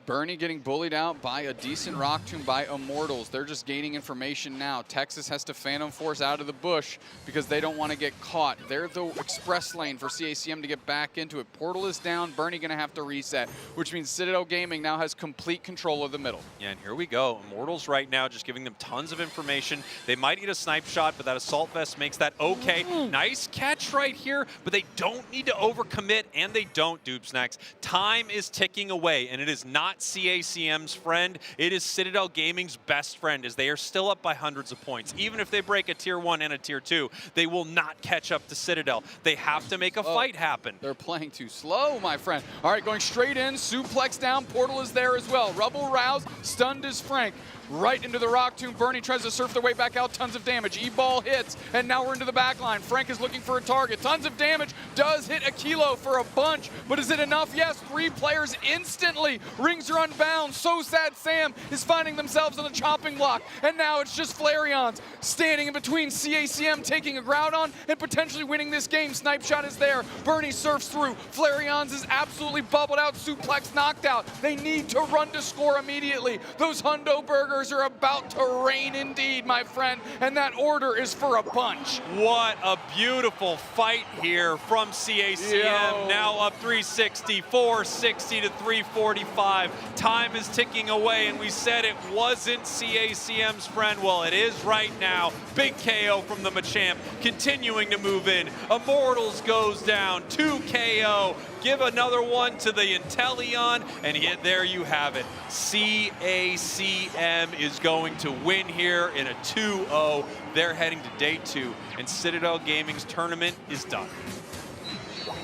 Bernie getting bullied out by a decent Rock Tomb by Immortals. They're just gaining information now. Texas has to Phantom Force out of the bush because they don't want to get caught. They're the express lane for CACM to get back into it. Portal is down. Bernie going to have to reset, which means Citadel Gaming now has complete control of the middle. Yeah, and here we go. Immortals right now just giving them tons of information. They might need a snipe shot, but that Assault Vest makes that okay. Nice catch right here, but they don't need to overcommit, and they don't, Doobsnacks. Time is ticking away, and it is not CACM's friend. It is Citadel Gaming's best friend, as they are still up by hundreds of points. Even if they break a tier 1 and a tier 2, they will not catch up to Citadel. They have to make a fight happen. They're playing too slow, my friend. All right, going straight in, suplex down, Portal is there as well. Rubble Rouse, stunned is Frank. Right into the Rock Tomb. Bernie tries to surf their way back out. Tons of damage. E-ball hits, and now we're into the back line. Frank is looking for a target. Tons of damage. Does hit a kilo for a bunch, but is it enough? Yes, 3 players instantly. Rings are unbound. So Sad Sam is finding themselves on the chopping block, and now it's just Flareons standing in between CACM taking a Groudon and potentially winning this game. Snipe shot is there. Bernie surfs through. Flareons is absolutely bubbled out. Suplex knocked out. They need to run to score immediately. Those Hundo Burgers are about to rain indeed, my friend, and that order is for a bunch. What a beautiful fight here from CACM. Yo. Now up 360, 460 to 345. Time is ticking away, and we said it wasn't CACM's friend. Well, it is right now. Big KO from the Machamp, continuing to move in. Immortals goes down, 2 KO. Give another one to the Inteleon, and yet there you have it. CACM is going to win here in a 2-0. They're heading to day 2, and Citadel Gaming's tournament is done.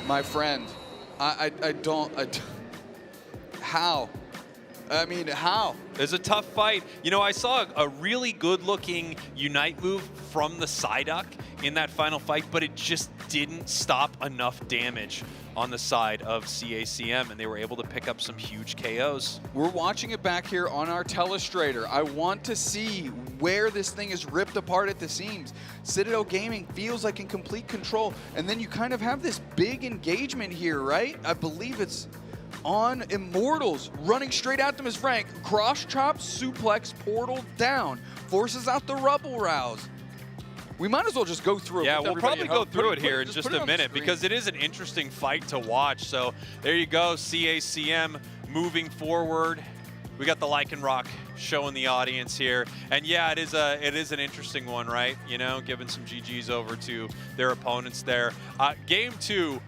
My friend, I don't, how? I mean, how? It's a tough fight. You know, I saw a really good-looking Unite move from the Psyduck in that final fight, but it just didn't stop enough damage on the side of CACM, and they were able to pick up some huge KOs. We're watching it back here on our telestrator. I want to see where this thing is ripped apart at the seams. Citadel Gaming feels like in complete control, and then you kind of have this big engagement here, right? I believe it's on Immortals, running straight at them as Frank. Cross chop, suplex, Portal down, forces out the Rubble Rouse. We might as well just go through it. Yeah, we'll probably go through it here in just a minute, because it is an interesting fight to watch. So there you go, CACM moving forward. We got the Lycanroc showing the audience here. And yeah, it is an interesting one, right? You know, giving some GGs over to their opponents there. Game 2,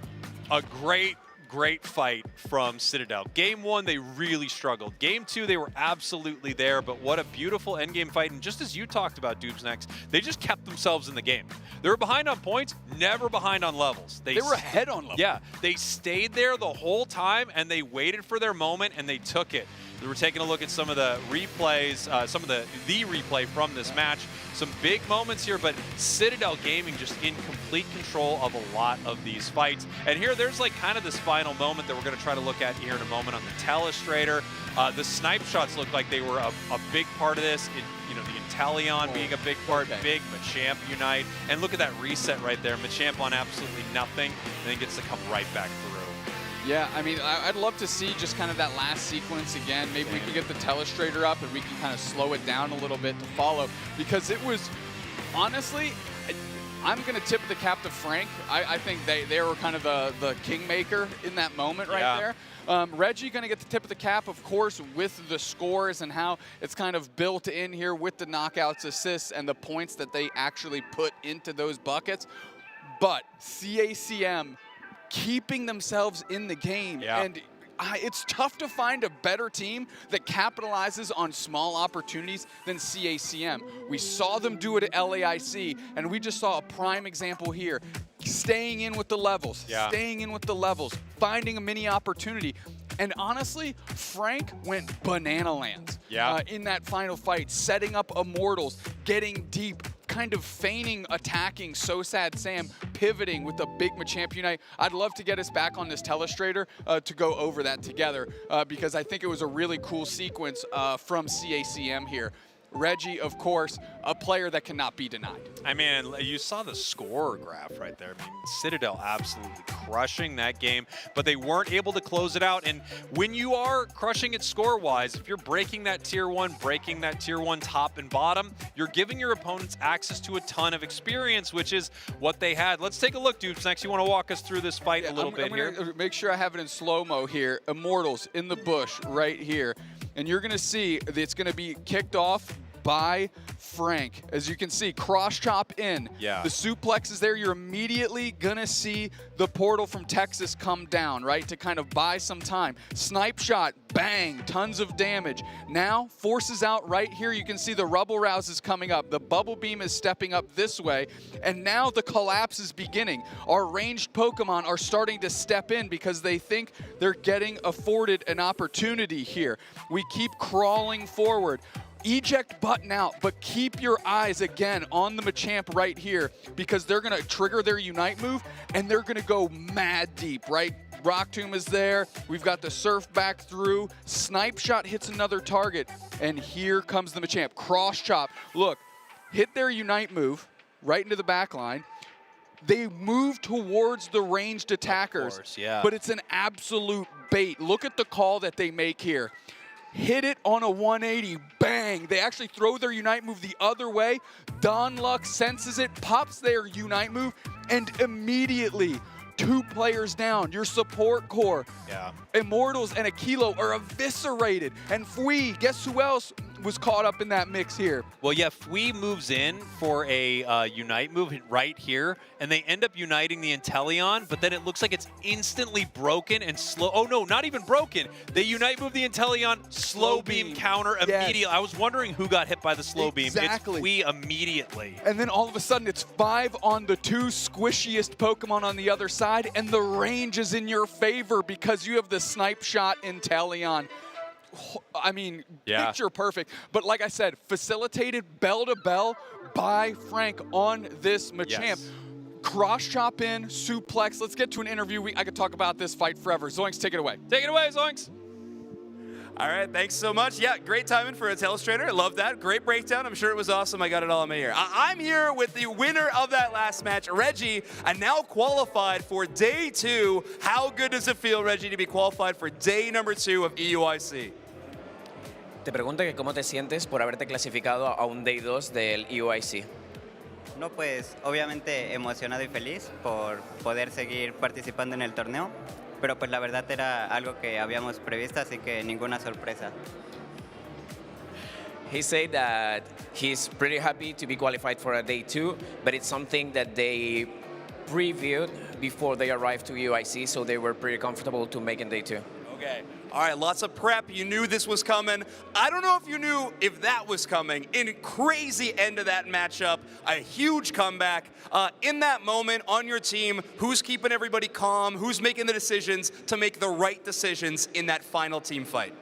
a great fight from Citadel. Game 1, they really struggled. Game 2, they were absolutely there, but what a beautiful endgame fight. And just as you talked about, Doobsnacks, they just kept themselves in the game. They were behind on points, never behind on levels. They were ahead on levels. Yeah, they stayed there the whole time, and they waited for their moment, and they took it. We were taking a look at some of the replays, some of the replay from this match. Some big moments here, but Citadel Gaming just in complete control of a lot of these fights. And here, there's like kind of this final moment that we're going to try to look at here in a moment on the telestrator. The snipe shots look like they were a big part of this. You know, the Inteleon being a big part, big Machamp Unite. And look at that reset right there. Machamp on absolutely nothing, and then gets to come right back through. Yeah, I mean, I'd love to see just kind of that last sequence again. Maybe we can get the telestrator up and we can kind of slow it down a little bit to follow, because it was, honestly, I'm going to tip the cap to Frank. I think they were kind of the kingmaker in that moment right there. Reggie going to get the tip of the cap, of course, with the scores and how it's kind of built in here with the knockouts, assists, and the points that they actually put into those buckets. But CACM keeping themselves in the game and it's tough to find a better team that capitalizes on small opportunities than CACM. We saw them do it at LAIC, and we just saw a prime example here. Staying in with the levels, finding a mini opportunity. And honestly, Frank went banana lands in that final fight, setting up Immortals, getting deep, kind of feigning attacking So Sad Sam, pivoting with the big Machamp Unite. I'd love to get us back on this telestrator to go over that together because I think it was a really cool sequence from CACM here. Reggie, of course, a player that cannot be denied. I mean, you saw the score graph right there. I mean, Citadel absolutely crushing that game, but they weren't able to close it out. And when you are crushing it score-wise, if you're breaking that tier 1 top and bottom, you're giving your opponents access to a ton of experience, which is what they had. Let's take a look, Dupes. Next, you want to walk us through this fight a little bit here? Make sure I have it in slow-mo here. Immortals in the bush right here. And you're going to see that it's going to be kicked off by Frank. As you can see, cross chop in. Yeah. The suplex is there. You're immediately going to see the portal from Texas come down, right, to kind of buy some time. Snipe shot, bang, tons of damage. Now, forces out right here. You can see the rubble rouse is coming up. The bubble beam is stepping up this way. And now the collapse is beginning. Our ranged Pokemon are starting to step in because they think they're getting afforded an opportunity here. We keep crawling forward. Eject button out, but keep your eyes again on the Machamp right here because they're going to trigger their Unite move and they're going to go mad deep, right? Rock Tomb is there. We've got the Surf back through. Snipe shot hits another target, and here comes the Machamp. Cross chop. Look, hit their Unite move right into the back line. They move towards the ranged attackers, Of course, yeah. but it's an absolute bait. Look at the call that they make here. Hit it on a 180, bang. They actually throw their Unite move the other way. Don Luck senses it, pops their Unite move, and immediately 2 players down. Your support core, Immortals and Aquilo are eviscerated. And Fui, guess who else was caught up in that mix here? Well, yeah, Fui moves in for a Unite move right here, and they end up uniting the Inteleon, but then it looks like it's instantly broken and slow. Oh, no, not even broken. They Unite move the Inteleon, slow beam counter immediately. I was wondering who got hit by the slow beam. It's Fui immediately. And then all of a sudden, it's 5 on the 2 squishiest Pokemon on the other side, and the range is in your favor because you have the Snipe Shot Inteleon. I mean, picture perfect. But like I said, facilitated bell to bell by Frank on this Machamp. Yes. Cross chop in, suplex. Let's get to an interview. I could talk about this fight forever. Zoinks, take it away. Take it away, Zoinks. All right, thanks so much. Yeah, great timing for a telestrator. Love that. Great breakdown. I'm sure it was awesome. I got it all in my ear. I'm here with the winner of that last match, Reggie, and now qualified for day 2. How good does it feel, Reggie, to be qualified for day number 2 of EUIC? Te pregunto que cómo te sientes por haberte clasificado a un Day 2 del EUIC. No, pues obviamente emocionado y feliz por poder seguir participando en el torneo, pero pues la verdad era algo que habíamos previsto, así que ninguna sorpresa. He said that he's pretty happy to be qualified for a Day 2, but it's something that they previewed before they arrived to EUIC, so they were pretty comfortable to make in Day 2. Okay. All right, lots of prep. You knew this was coming. I don't know if you knew if that was coming. In crazy end of that matchup, a huge comeback. In that moment on your team, who's keeping everybody calm? Who's making the decisions to make the right decisions in that final team fight?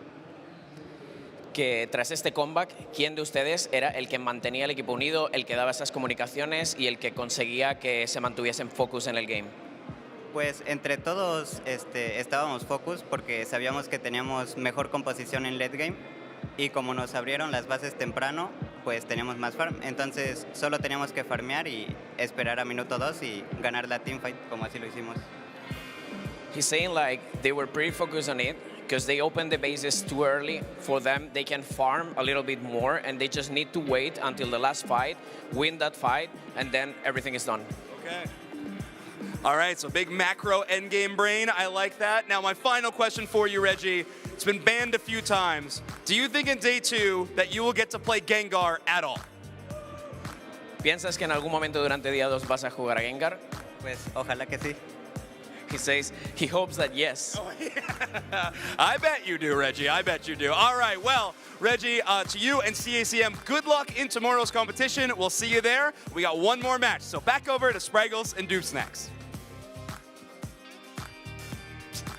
Que tras este comeback, ¿quién de ustedes era el que mantenía el equipo unido, el que daba esas comunicaciones y el que conseguía que se mantuviesen focus en el game? Pues entre todos estábamos focus porque sabíamos que teníamos mejor composición en late game y como nos abrieron las bases temprano, pues teníamos más farm. Entonces solo teníamos que farmear y esperar a minuto 2 y ganar la teamfight como así lo hicimos. He's saying like they were pretty focused on it because they opened the bases too early. For them, they can farm a little bit more and they just need to wait until the last fight, win that fight, and then everything is done. Okay. All right, so big macro endgame brain. I like that. Now, my final question for you, Reggie. It's been banned a few times. Do you think in day 2 that you will get to play Gengar at all? ¿Piensas que en algún momento durante día 2 vas a jugar a Gengar? Pues ojalá que sí. He says he hopes that yes. I bet you do, Reggie. I bet you do. All right, well, Reggie, to you and CACM, good luck in tomorrow's competition. We'll see you there. We got one more match, so back over to Spraggles and Doof Snacks.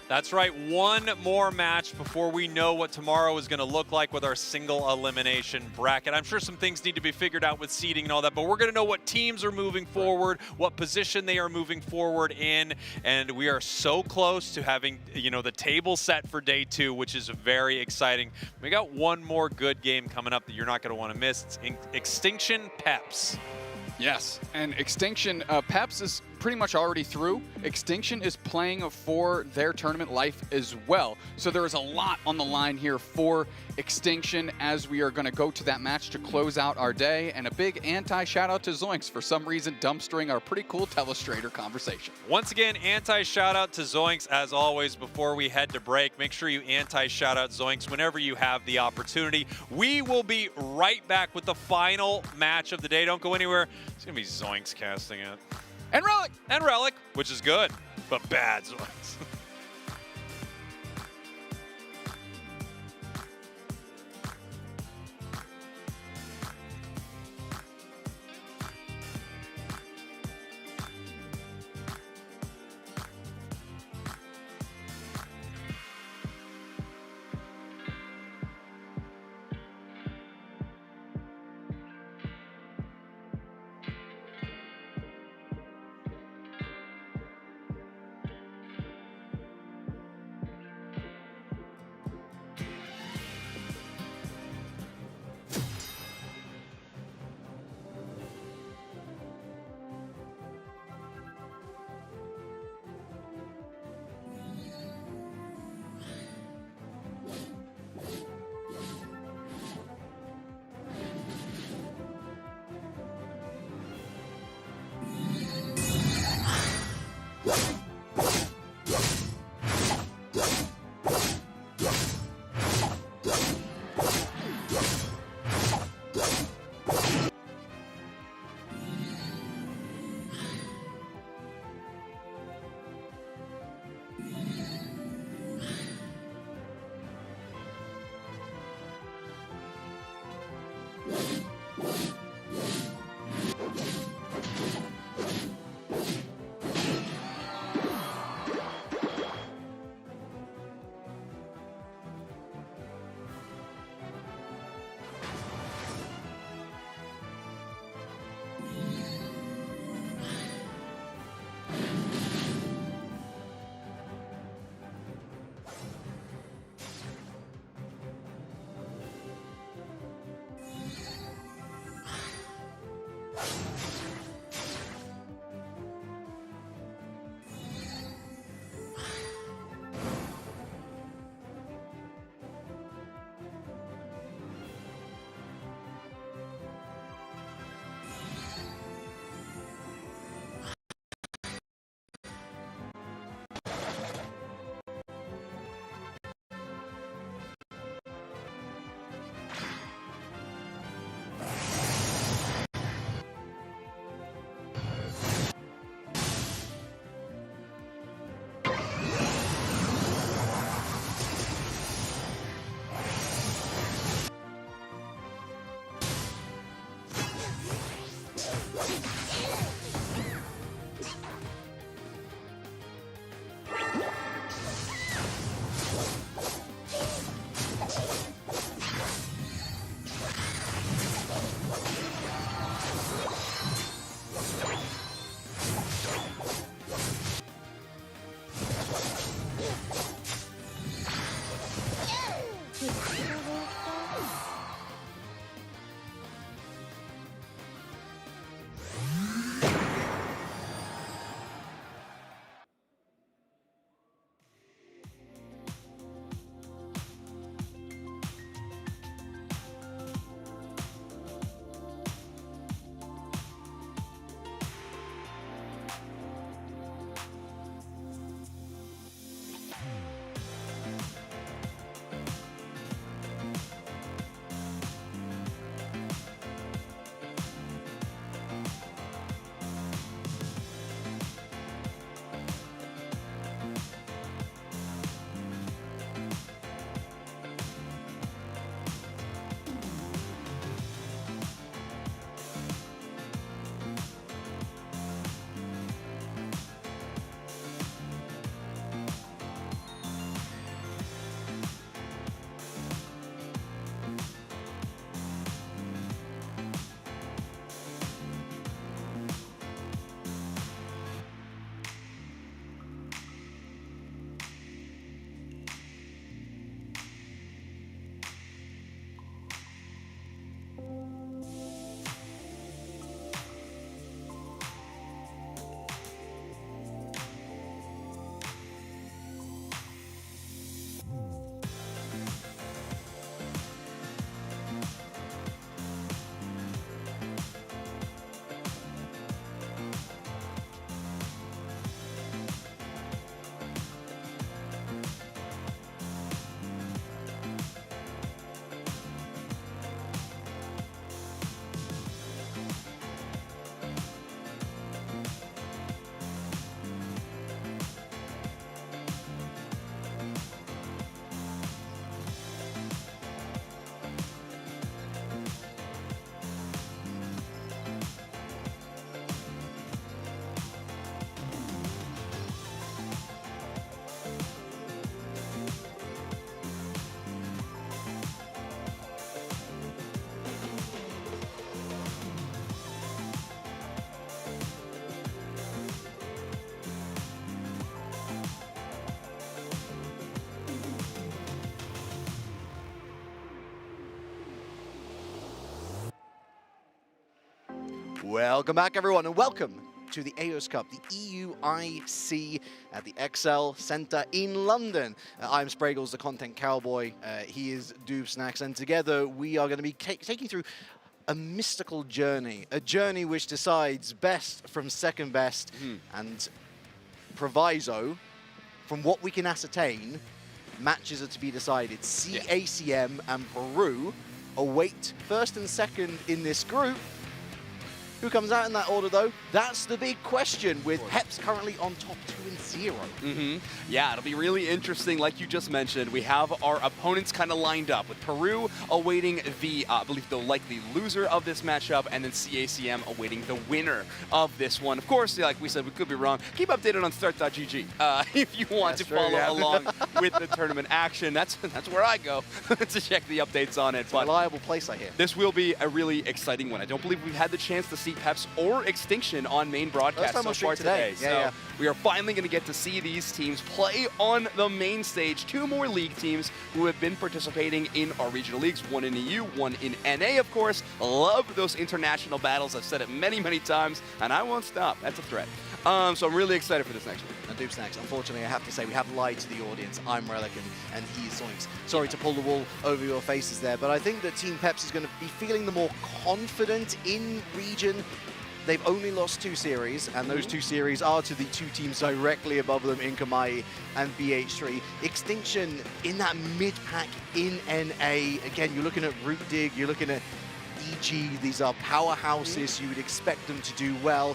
That's right, one more match before we know what tomorrow is going to look like with our single elimination bracket. I'm sure some things need to be figured out with seeding and all that, but we're going to know what teams are moving forward, what position they are moving forward in, and we are so close to having, you know, the table set for day 2, which is very exciting. We got one more good game coming up that you're not going to want to miss. It's Extinction Peps. Yes, and Extinction, Peps is pretty much already through. Extinction is playing for their tournament life as well. So there is a lot on the line here for Extinction as we are going to go to that match to close out our day. And a big anti-shout out to Zoinks for some reason dumpstering our pretty cool Telestrator conversation. Once again, anti-shout out to Zoinks as always. Before we head to break, make sure you anti-shout out Zoinks whenever you have the opportunity. We will be right back with the final match of the day. Don't go anywhere. It's going to be Zoinks casting it. And Relic! And Relic, which is good, but bad Zoinks. Welcome back, everyone, and welcome to the Aeos Cup, the EUIC at the XL Centre in London. I'm Spraggles, the content cowboy. He is Doob Snacks, and together we are going to be taking you through a mystical journey, a journey which decides best from second best, and proviso, from what we can ascertain, matches are to be decided. CACM and Peru await first and second in this group. Who comes out in that order, though? That's the big question, with Peps currently on top 2-0. Yeah, it'll be really interesting. Like you just mentioned, we have our opponents kind of lined up, with Peru awaiting the, I believe, the likely loser of this matchup, and then CACM awaiting the winner of this one. Of course, like we said, we could be wrong. Keep updated on start.gg if you want to follow along with the tournament action. That's where I go to check the updates on it. It's a reliable place, I hear. This will be a really exciting one. I don't believe we've had the chance to see Peps or Extinction on main broadcast so far today. So we are finally going to get to see these teams play on the main stage. Two more league teams who have been participating in our regional leagues, one in EU, one in NA, of course. Love those international battles. I've said it many, many times, and I won't stop. That's a threat. So I'm really excited for this next one. And Doob Snacks, unfortunately, I have to say, we have lied to the audience. I'm Relic and he's Zoinks. Sorry to pull the wool over your faces there, but I think that Team Peps is going to be feeling the more confident in region. They've only lost 2 series, and those 2 series are to the 2 teams directly above them in Kamai and BH3. Extinction in that mid-pack in NA. Again, you're looking at Root Dig, you're looking at EG. These are powerhouses. You would expect them to do well.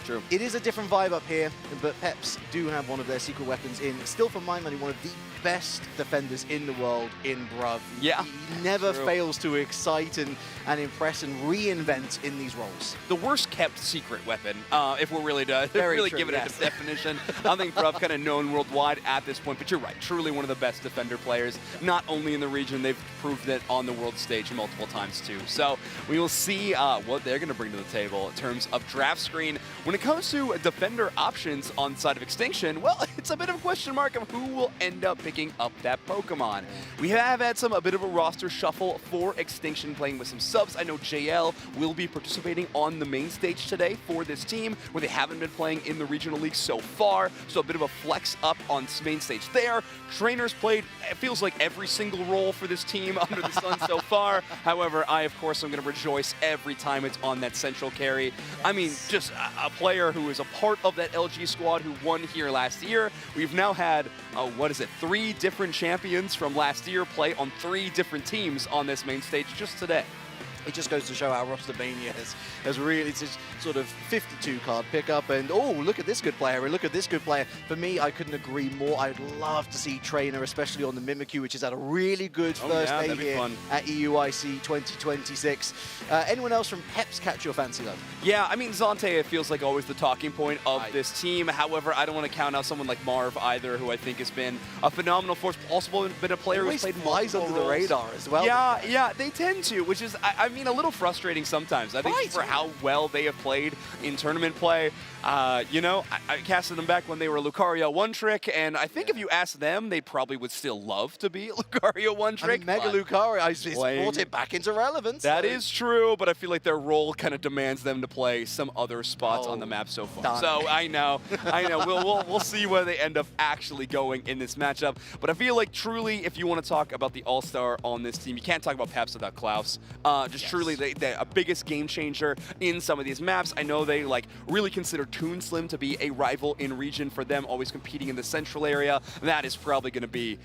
True. It is a different vibe up here, but Peps do have one of their secret weapons in. Still, for my money, one of the best defenders in the world in Bruv. Yeah. He never fails to excite and impress and reinvent in these roles. The worst kept secret weapon, if we're really to Very true, give it a definition. I think Bruv kind of known worldwide at this point, but you're right. Truly one of the best defender players, not only in the region, they've proved it on the world stage multiple times too. So we will see what they're going to bring to the table in terms of draft screen. When it comes to defender options on the side of Extinction, well, it's a bit of a question mark of who will end up picking up that Pokemon. We have had a bit of a roster shuffle for Extinction, playing with some subs. I know JL will be participating on the main stage today for this team, where they haven't been playing in the regional league so far, so a bit of a flex up on main stage there. Trainers played, it feels like, every single role for this team under the sun so far. However, I, of course, am going to rejoice every time it's on that central carry. I mean, just a player who is a part of that LG squad who won here last year. We've now had, 3 different champions from last year play on 3 different teams on this main stage just today. It just goes to show how Rostermania has really, it's this sort of 52 card pickup, and oh, look at this good player, and look at this good player. For me, I couldn't agree more. I'd love to see Trainer, especially on the Mimikyu, which is at a really good first day here at EUIC 2026. Anyone else from Peps catch your fancy, though? Yeah, I mean, Zante feels like always the talking point of this team. However, I don't want to count out someone like Marv either, who I think has been a phenomenal force. Also been a player who's played flies under the radar as well. Yeah, they tend to, which is, I mean, a little frustrating sometimes. I think for how well they have played in tournament play. You know, I casted them back when they were Lucario one-trick, and I think if you ask them, they probably would still love to be Lucario one-trick. I mean, Mega Lucario, I just brought it back into relevance. That is true, but I feel like their role kind of demands them to play some other spots on the map so far. Done. So I know. We'll see where they end up actually going in this matchup. But I feel like truly, if you want to talk about the all-star on this team, you can't talk about Peps without Klaus. Truly, they're a biggest game changer in some of these maps. I know they really consider Toon Slim to be a rival in region for them, always competing in the central area. That is probably going to be,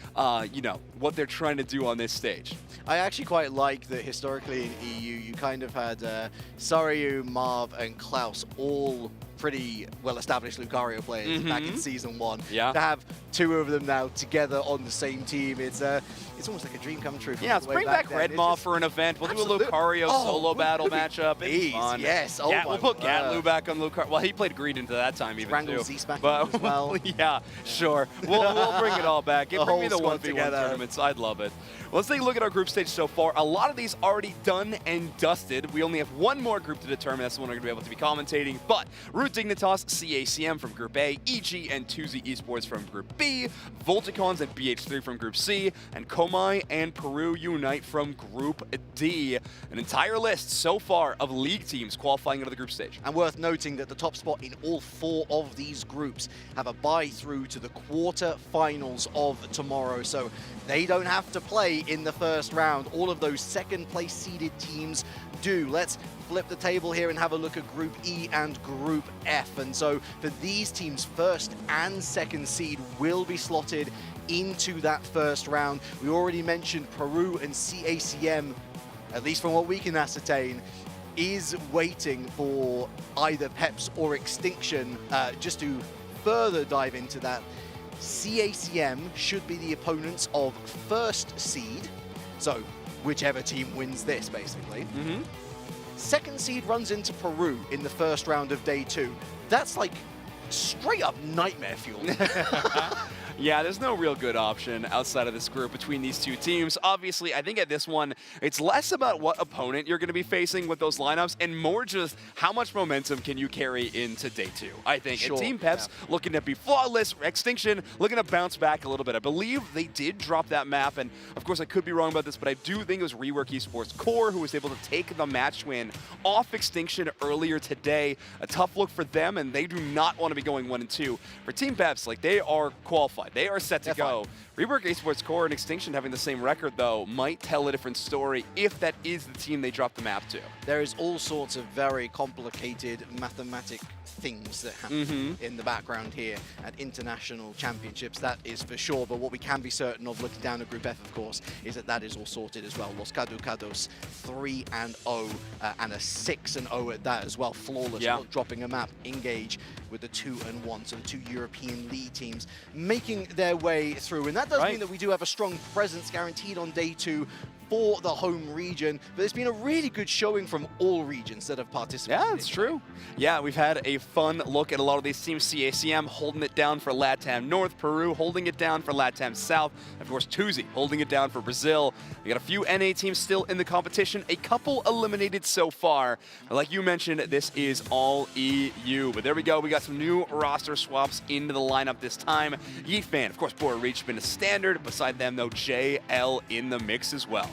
what they're trying to do on this stage. I actually quite like that historically in EU, you kind of had Saryu, Marv, and Klaus all pretty well-established Lucario players back in Season 1. Yeah. To have 2 of them now together on the same team, it's almost like a dream come true. Yeah, let's bring back Redmaw for an event. We'll do a Lucario solo battle matchup. It's fun. Yes. Yeah, we'll put Gatlu back on Lucario. Well, he played green into that time even Wrangle too. Zeus back But as well. yeah, sure. We'll bring it all back. Bring me the 1v1 tournaments. I'd love it. Well, let's take a look at our group stage so far. A lot of these already done and dusted. We only have one more group to determine. That's the one we're going to be able to be commentating. But Root Dignitas, CACM from Group A, EG and Twozy Esports from Group B, Volticons and BH3 from Group C, and Komai and Peru Unite from Group D. An entire list so far of League teams qualifying into the group stage. And worth noting that the top spot in all 4 of these groups have a bye through to the quarter-finals of tomorrow, so they don't have to play in the first round. All of those second-place seeded teams do. Let's flip the table here and have a look at Group E and Group F. And so for these teams, first and second seed will be slotted into that first round. We already mentioned Peru and CACM, at least from what we can ascertain, is waiting for either Peps or Extinction. Just to further dive into that, CACM should be the opponents of first seed, so whichever team wins this, basically. Second seed runs into Peru in the first round of day 2. That's like straight up nightmare fuel. Yeah, there's no real good option outside of this group between these two teams. Obviously, I think at this one, it's less about what opponent you're going to be facing with those lineups and more just how much momentum can you carry into day 2. I think. Sure. And Team Peps looking to be flawless, Extinction looking to bounce back a little bit. I believe they did drop that map, and of course I could be wrong about this, but I do think it was Rework Esports Core who was able to take the match win off Extinction earlier today. A tough look for them, and they do not want to be going 1-2. For Team Peps, like, they are qualified. They are set to go. Rework Esports Core and Extinction having the same record, though, might tell a different story if that is the team they drop the map to. There is all sorts of very complicated mathematic things that happen in the background here at international championships, that is for sure. But what we can be certain of, looking down at Group F, of course, is that that is all sorted as well. Los Caducados 3-0 and a 6-0 at that as well. Flawless, not dropping a map. Engage with the 2-1, so the 2 European League teams making their way through. And that does mean that we do have a strong presence guaranteed on day 2 for the home region, but it's been a really good showing from all regions that have participated. Yeah, it's true. Yeah, we've had a fun look at a lot of these teams. CACM holding it down for LATAM North, Peru holding it down for LATAM South, of course Twozy holding it down for Brazil. We got a few NA teams still in the competition, a couple eliminated so far. But like you mentioned, this is all EU. But there we go, we got some new roster swaps into the lineup this time. Yeefman, of course, Bora Reach been a standard. Beside them, though, JL in the mix as well.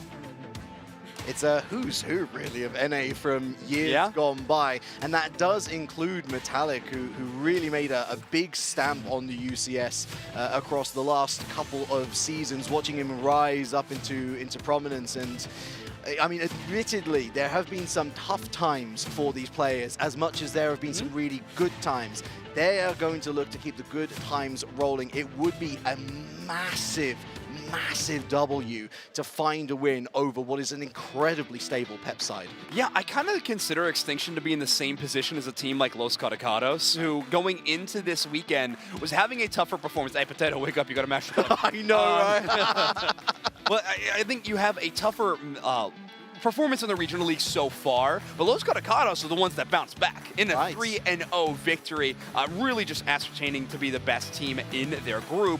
It's a who's who, really, of NA from years gone by. And that does include Metallic, who really made a big stamp on the UCS across the last couple of seasons, watching him rise up into prominence. And I mean, admittedly, there have been some tough times for these players, as much as there have been some really good times. They are going to look to keep the good times rolling. It would be a massive W to find a win over what is an incredibly stable Pep side. Yeah, I kind of consider Extinction to be in the same position as a team like Los Caricados, who going into this weekend was having a tougher performance. Hey, Potato, wake up, you got to mash up. I know, right? Well, I think you have a tougher performance in the regional league so far, but Los Caricados are the ones that bounce back in a 3-0 victory, really just ascertaining to be the best team in their group.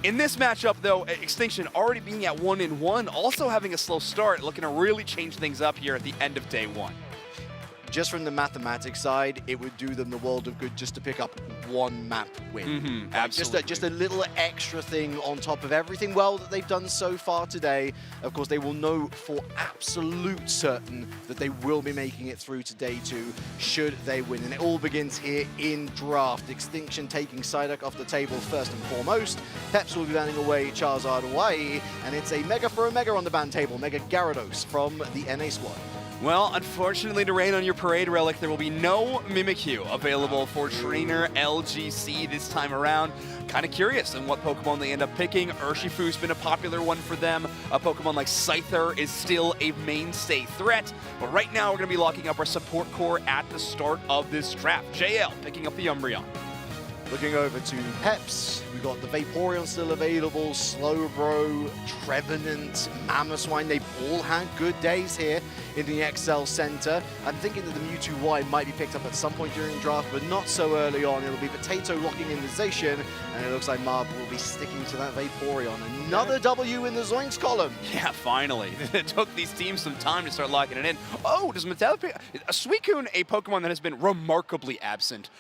In this matchup, though, Extinction already being at 1-1, also having a slow start, looking to really change things up here at the end of day 1. Just from the mathematics side, it would do them the world of good just to pick up one map win. Absolutely. Just a little extra thing on top of everything well that they've done so far today. Of course, they will know for absolute certain that they will be making it through to day 2 should they win. And it all begins here in draft. Extinction taking Psyduck off the table first and foremost. Peps will be banning away Charizard Hawaii, and it's a Mega for a Mega on the ban table. Mega Gyarados from the NA squad. Well, unfortunately, to rain on your parade relic, there will be no Mimikyu available for Trainer LGC this time around. Kind of curious on what Pokemon they end up picking. Urshifu's been a popular one for them. A Pokemon like Scyther is still a mainstay threat. But right now, we're going to be locking up our support core at the start of this draft. JL picking up the Umbreon. Looking over to Peps, we've got the Vaporeon still available, Slowbro, Trevenant, Mamoswine. They've all had good days here in the XL Center. I'm thinking that the Mewtwo Y might be picked up at some point during the draft, but not so early on. It'll be Potato locking in the Zacian, and it looks like Marv will be sticking to that Vaporeon. Another W in the Zoinks column. Yeah, finally. It took these teams some time to start locking it in. Oh, does Metallic pick... Suicune, a Pokemon that has been remarkably absent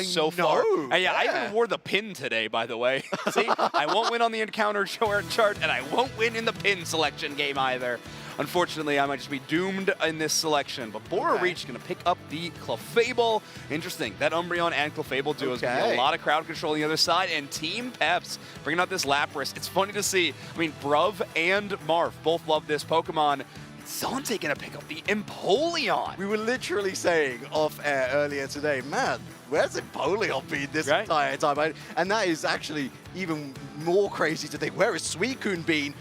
so far. Yeah, I even wore the pin today, by the way. See, I won't win on the encounter chart, and I won't win in the pin selection game either. Unfortunately, I might just be doomed in this selection. But Bora Reach going to pick up the Clefable. Interesting. That Umbreon and Clefable duo is going to be a lot of crowd control on the other side. And Team Peps bringing out this Lapras. It's funny to see. I mean, Bruv and Marv both love this Pokemon. Zante going to pick up the Empoleon. We were literally saying off air earlier today, man, where's Empoleon been this entire time? And that is actually even more crazy to think. Where has Suicune been?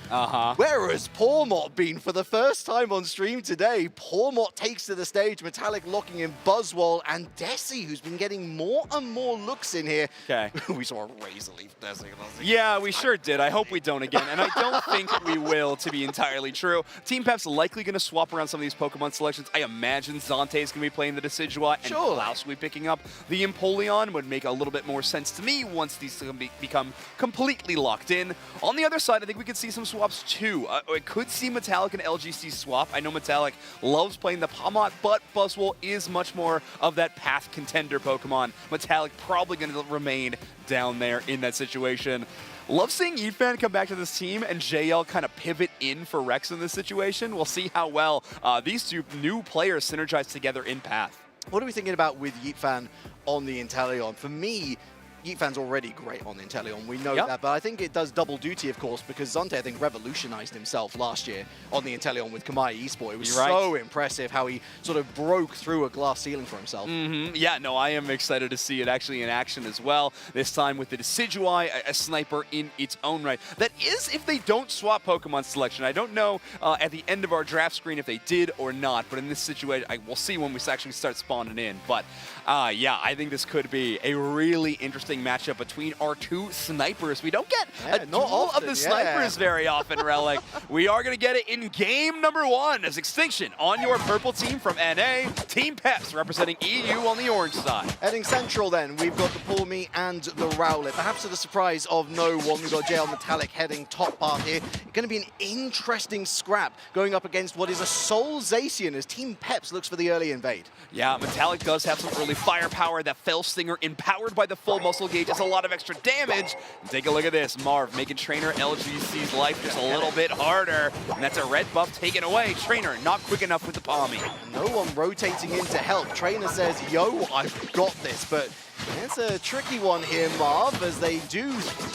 Where has Pawmot been? For the first time on stream today, Pawmot takes to the stage, Metallic locking in Buzzwole and Desi, who's been getting more and more looks in here. Okay. We saw a Razor Leaf Desi. Yeah, we sure did. I hope we don't again, and I don't think we will, to be entirely true. Team Pep's likely going to swap around some of these Pokemon selections. I imagine Zante is going to be playing the Decidueye, and Klaus will be picking up the Empoleon. Would make a little bit more sense to me once these become completely locked in. On the other side, I think we could see some swaps too. It could see Metallic and LGC swap. I know Metallic loves playing the Pawmot, but Buzzwole is much more of that path contender Pokemon. Metallic probably going to remain down there in that situation. Love seeing Yifan come back to this team and JL kind of pivot in for Rex in this situation. We'll see how well these two new players synergize together in path. What are we thinking about with Yifan on the Inteleon? For me, Yifan's already great on the Inteleon, we know that, but I think it does double duty, of course, because Zante, I think, revolutionized himself last year on the Inteleon with Kamai Esport. It was so impressive how he sort of broke through a glass ceiling for himself. Yeah, no, I am excited to see it actually in action as well, this time with the Decidueye, a sniper in its own right. That is if they don't swap Pokemon selection. I don't know at the end of our draft screen if they did or not, but in this situation, we'll see when we actually start spawning in. But yeah, I think this could be a really interesting matchup between our two snipers. We don't get a duel of the snipers very often, Relic. We are going to get it in game number 1 as Extinction on your purple team from NA. Team Peps representing EU on the orange side. Heading central then, we've got the Pawmi and the Rowlet. Perhaps to the surprise of no one, we've got JL Metallic heading top part here. It's going to be an interesting scrap going up against what is a Soul Zacian as Team Peps looks for the early invade. Yeah, Metallic does have some early firepower. That Fell Stinger empowered by the full muscle gauge is a lot of extra damage. And take a look at this. Marv making Trainer LGC's life just a little bit harder. And that's a red buff taken away. Trainer not quick enough with the Pawmi. No one rotating in to help. Trainer says, yo, I've got this, but it's a tricky one here, Marv, as they do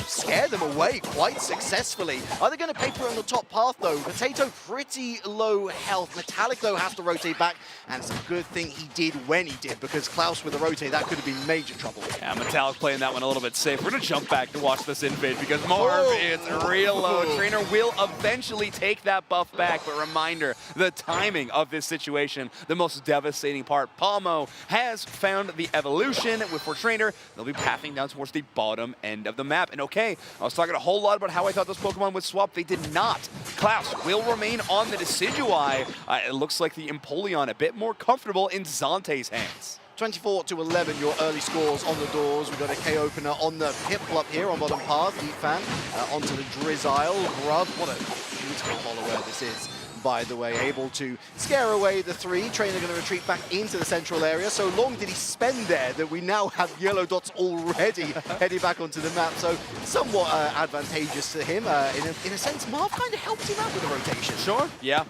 scare them away quite successfully. Are they going to pay for it on the top path, though? Potato pretty low health. Metallic, though, has to rotate back, and it's a good thing he did when he did, because Klaus with the rotate, that could have been major trouble. Yeah, Metallic playing that one a little bit safe. We're going to jump back to watch this invade, because Marv is real low. Trainer will eventually take that buff back, but reminder, the timing of this situation, the most devastating part. Palmo has found the evolution with for Trainer. They'll be pathing down towards the bottom end of the map. And okay, I was talking a whole lot about how I thought those Pokemon would swap. They did not. Klaus will remain on the Decidueye. It looks like the Empoleon a bit more comfortable in Zante's hands. 24-11, your early scores on the doors. We've got a K-opener on the Piplup here on bottom path. Yifan onto the Drizzile. Grub, what a beautiful follower this is. By the way, able to scare away the 3. Trainer going to retreat back into the central area. So long did he spend there that we now have yellow dots already heading back onto the map. So somewhat advantageous to him. In a sense, Marv kind of helped him out with the rotation. Sure. Yeah.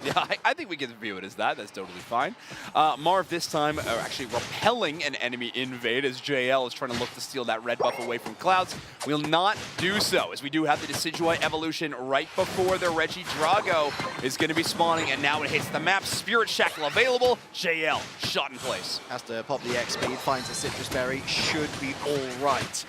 I think we can view it as that. That's totally fine. Marv this time actually repelling an enemy invade as JL is trying to look to steal that red buff away from Clouds. Will not do so, as we do have the Decidueye evolution right before the Regidrago is going to be spawning, and now it hits the map. Spirit Shackle available. JL shot in place. Has to pop the X speed, finds a Citrus Berry, should be all right.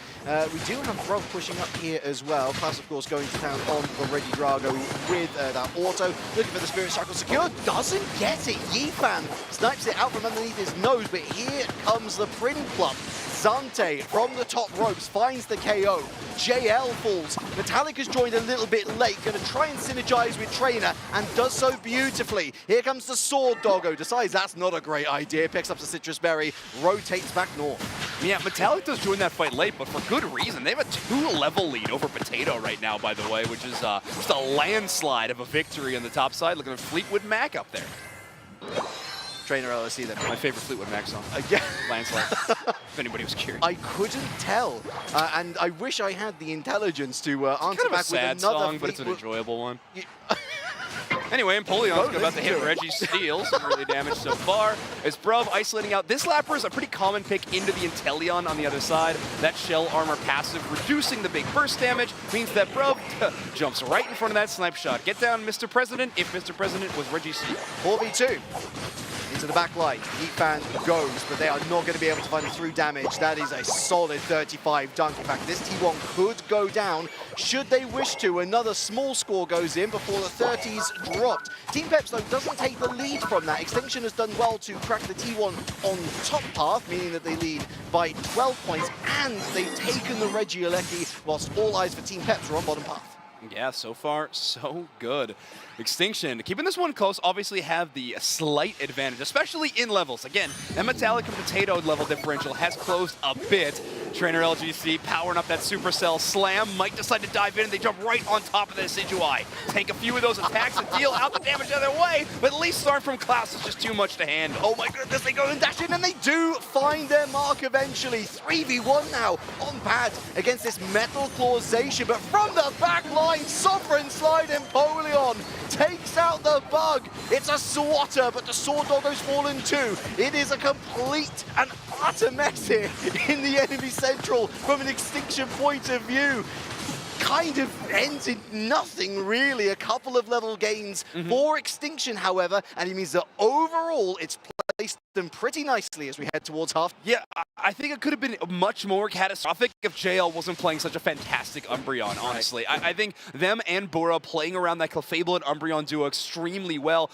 We do have Grove pushing up here as well. Klaus, of course, going to town on the Regidrago with that auto. Looking for the Spirit Shackle secured, doesn't get it. Yifan snipes it out from underneath his nose, but here comes the Prinplup. Zante from the top ropes finds the KO. JL falls. Metallic has joined a little bit late, going to try and synergize with Trainer, and does so beautifully. Here comes the Sword Doggo, decides that's not a great idea, picks up the Citrus Berry, rotates back north. Yeah, Metallic does join that fight late, but for good reason. They have a 2-level lead over Potato right now, by the way, which is just a landslide of a victory on the top side. Looking at Fleetwood Mac up there. Trainer LSC then. My favorite Fleetwood Mac song. Yeah. Landslide, if anybody was curious. I couldn't tell, and I wish I had the intelligence to answer Kind of a back sad with another song, but it's an enjoyable one. Yeah. Anyway, Empoleon's Go about to hit listen to it. Reggie's Steel, some early damage so far. As Bruv isolating out. This Lapper is a pretty common pick into the Inteleon on the other side. That Shell Armor passive reducing the big burst damage means that Bruv jumps right in front of that snipe shot. Get down, Mr. President, if Mr. President was Reggie's Steel. 4v2. Into the back line, Heatfan goes, but they are not going to be able to find through damage. That is a solid 35 dunk. In fact, this T1 could go down should they wish to. Another small score goes in before the 30s dropped. Team Peps, though, doesn't take the lead from that. Extinction has done well to crack the T1 on top path, meaning that they lead by 12 points, and they've taken the Regieleki, whilst all eyes for Team Peps are on bottom path. Yeah, so far, so good. Extinction, keeping this one close, obviously have the slight advantage, especially in levels. Again, that Metallic and Potato level differential has closed a bit. Trainer LGC powering up that Supercell slam. Might decide to dive in, and they jump right on top of the Decidueye. Take a few of those attacks and deal out the damage out of their way, but at least start from Klaus is just too much to handle. Oh my goodness, they go and dash in, and they do find their mark eventually. 3v1 now on pad against this Metal Clawzation, but from the back line, Sovereign Slide Empoleon takes out the bug. It's a swatter, but the Sword Doggo's fallen too. It is a complete and utter mess here in the enemy central from an Extinction point of view. Kind of ends in nothing, really. A couple of level gains for Extinction, however, and it means that overall it's placed them pretty nicely as we head towards half. Yeah, I think it could have been much more catastrophic if JL wasn't playing such a fantastic Umbreon, honestly. Right. I think them and Bora playing around that Clefable and Umbreon duo extremely well.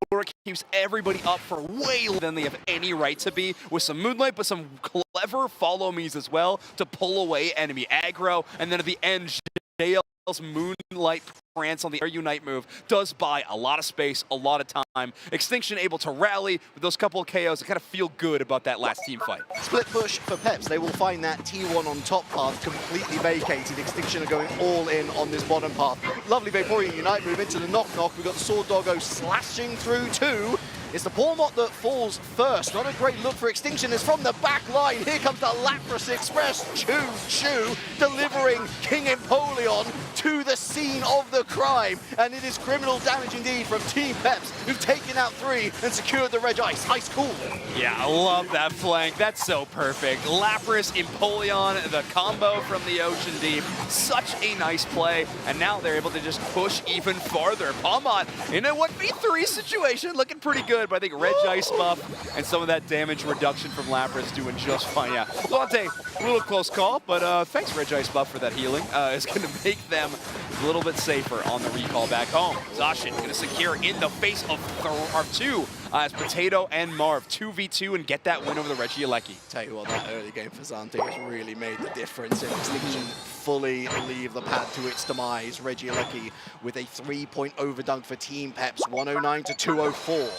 Bora keeps everybody up for way longer than they have any right to be, with some Moonlight, but some clever follow-me's as well to pull away enemy aggro, and then at the end, JL's Moonlight Prance on the Air Unite move does buy a lot of space, a lot of time. Extinction able to rally with those couple of KOs to kind of feel good about that last team fight. Split push for Peps. They will find that T1 on top path completely vacated. Extinction are going all in on this bottom path. Lovely Vaporeon Unite move into the knock-knock. We've got the Sword Doggo slashing through too. It's the Pawmot that falls first. Not a great look for Extinction. It's from the back line. Here comes the Lapras Express. Choo-choo, delivering King Empoleon to the scene of the crime. And it is criminal damage indeed from Team Peps, who've taken out 3 and secured the Reg Ice. Ice cool. Yeah, I love that flank. That's so perfect. Lapras, Empoleon, the combo from the Ocean Deep. Such a nice play. And now they're able to just push even farther. Pawmot in a 1v3 situation, looking pretty good. But I think Reg Ice buff and some of that damage reduction from Lapras doing just fine. Yeah, Lante, a little close call, but thanks Reg Ice buff for that healing. It's going to make them a little bit safer on the recall back home. Zacian going to secure in the face of 2 as Potato and Marv 2v2 and get that win over the Regieleki. Tell you what, that early game for Zante has really made the difference. If Extinction fully leave the pad to its demise, Regieleki with a 3-point overdunk for Team Peps, 109 to 204.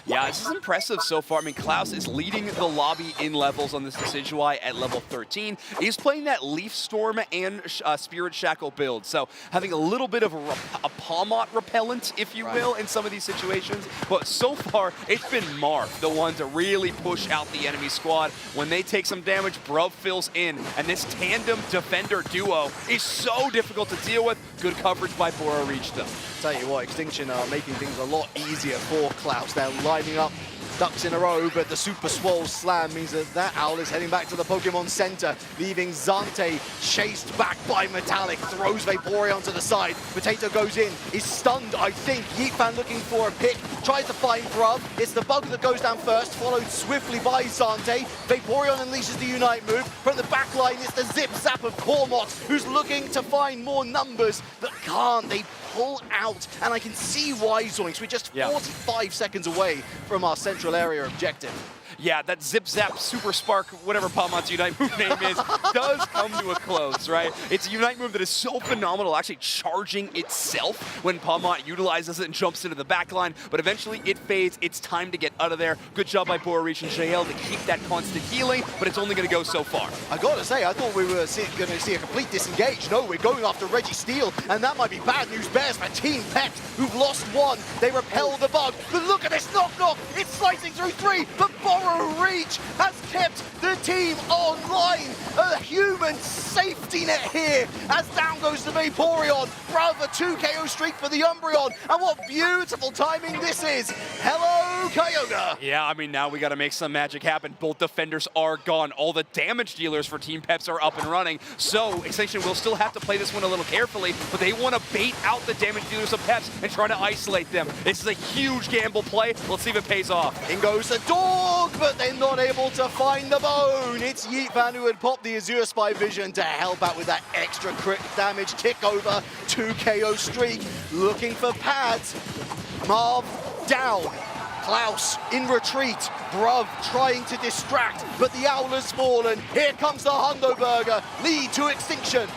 Yeah, this is impressive so far. I mean, Klaus is leading the lobby in levels on this Decidueye at level 13. He's playing that Leaf Storm and Spirit Shackle build, so having a little bit of a Pawmot repellent, if you will, in some of these situations. But so far, it's been Marv, the one to really push out the enemy squad. When they take some damage, Bruv fills in, and this tandem defender duo is so difficult to deal with. Good coverage by Bora Reach, though. Tell you what, Extinction are making things a lot easier for Klaus. They're lining up ducks in a row, but the Super Swole Slam means that that Owl is heading back to the Pokemon Center, leaving Zante chased back by Metallic, throws Vaporeon to the side. Potato goes in, is stunned, I think. Yeetfan looking for a pick, tries to find Bruv. It's the Bug that goes down first, followed swiftly by Zante. Vaporeon unleashes the Unite move. From the back line, it's the Zip Zap of Pawmot, who's looking to find more numbers, but can't. They pull out, and I can see why, Zoinks. We're just 45 seconds away from our central area objective. yeah, that Zip Zap Super Spark, whatever Palmon's Unite move name is, does come to a close, right? It's a Unite move that is so phenomenal, actually charging itself when Palmont utilizes it and jumps into the backline, but eventually it fades. It's time to get out of there. Good job by Borarich and JL to keep that constant healing, but it's only going to go so far. I gotta say, I thought we were going to see a complete disengage. No, we're going after Reggie Steele, and that might be bad news bears for Team Peps, who've lost one. They repel the bug, but look at this knock-knock. It's slicing through 3, but Borarich has kept the team online. A human safety net here, as down goes the Vaporeon. Brother, 2 KO streak for the Umbreon, and what beautiful timing this is. Hello, Kyogre. Yeah, I mean, now we got to make some magic happen. Both defenders are gone. All the damage dealers for Team Peps are up and running. So Extinction will still have to play this one a little carefully, but they want to bait out the damage dealers of Peps and try to isolate them. This is a huge gamble play. Let's see if it pays off. In goes the dog, but they're not able to find the bone. It's Yeetvan who had popped the Azure Spy Vision to help out with that extra crit damage. Kick over, 2 KO streak. Looking for pads. Marv down. Klaus in retreat. Bruv trying to distract, but the owl has fallen. Here comes the Hundo Burger. Lead to Extinction.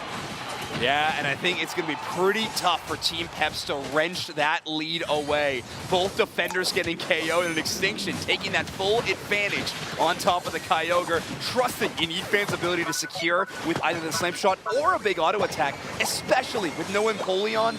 Yeah, and I think it's going to be pretty tough for Team Peps to wrench that lead away. Both defenders getting KO'd and Extinction taking that full advantage on top of the Kyogre, trusting in Yeetvan's ability to secure with either the Slam Shot or a big auto attack, especially with no Vaporeon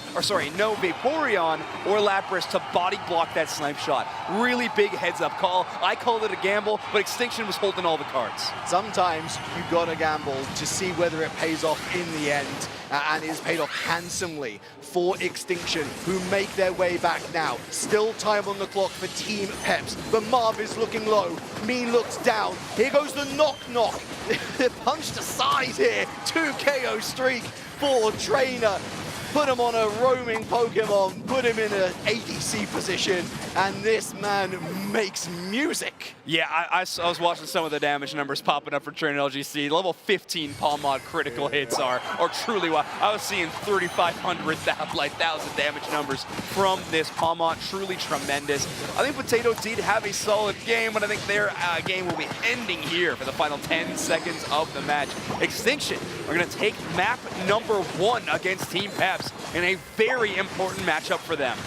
or Lapras to body block that Slam Shot. Really big heads up call. I called it a gamble, but Extinction was holding all the cards. Sometimes you gotta gamble to see whether it pays off in the end. And is paid off handsomely for Extinction, who make their way back now. Still time on the clock for Team Peps, but Marv is looking low. Mean looks down. Here goes the knock-knock. They're punched aside here. 2 KO streak for Trainer. Put him on a roaming Pokemon, put him in an ADC position, and this man makes music. Yeah, I was watching some of the damage numbers popping up for Trainer LGC. Level 15 Palmod critical hits are truly wild. I was seeing 3,500, like 1,000 damage numbers from this Palmod. Truly tremendous. I think Potato did have a solid game, but I think their game will be ending here for the final 10 seconds of the match. Extinction are going to take map number 1 against Team Peps in a very important matchup for them.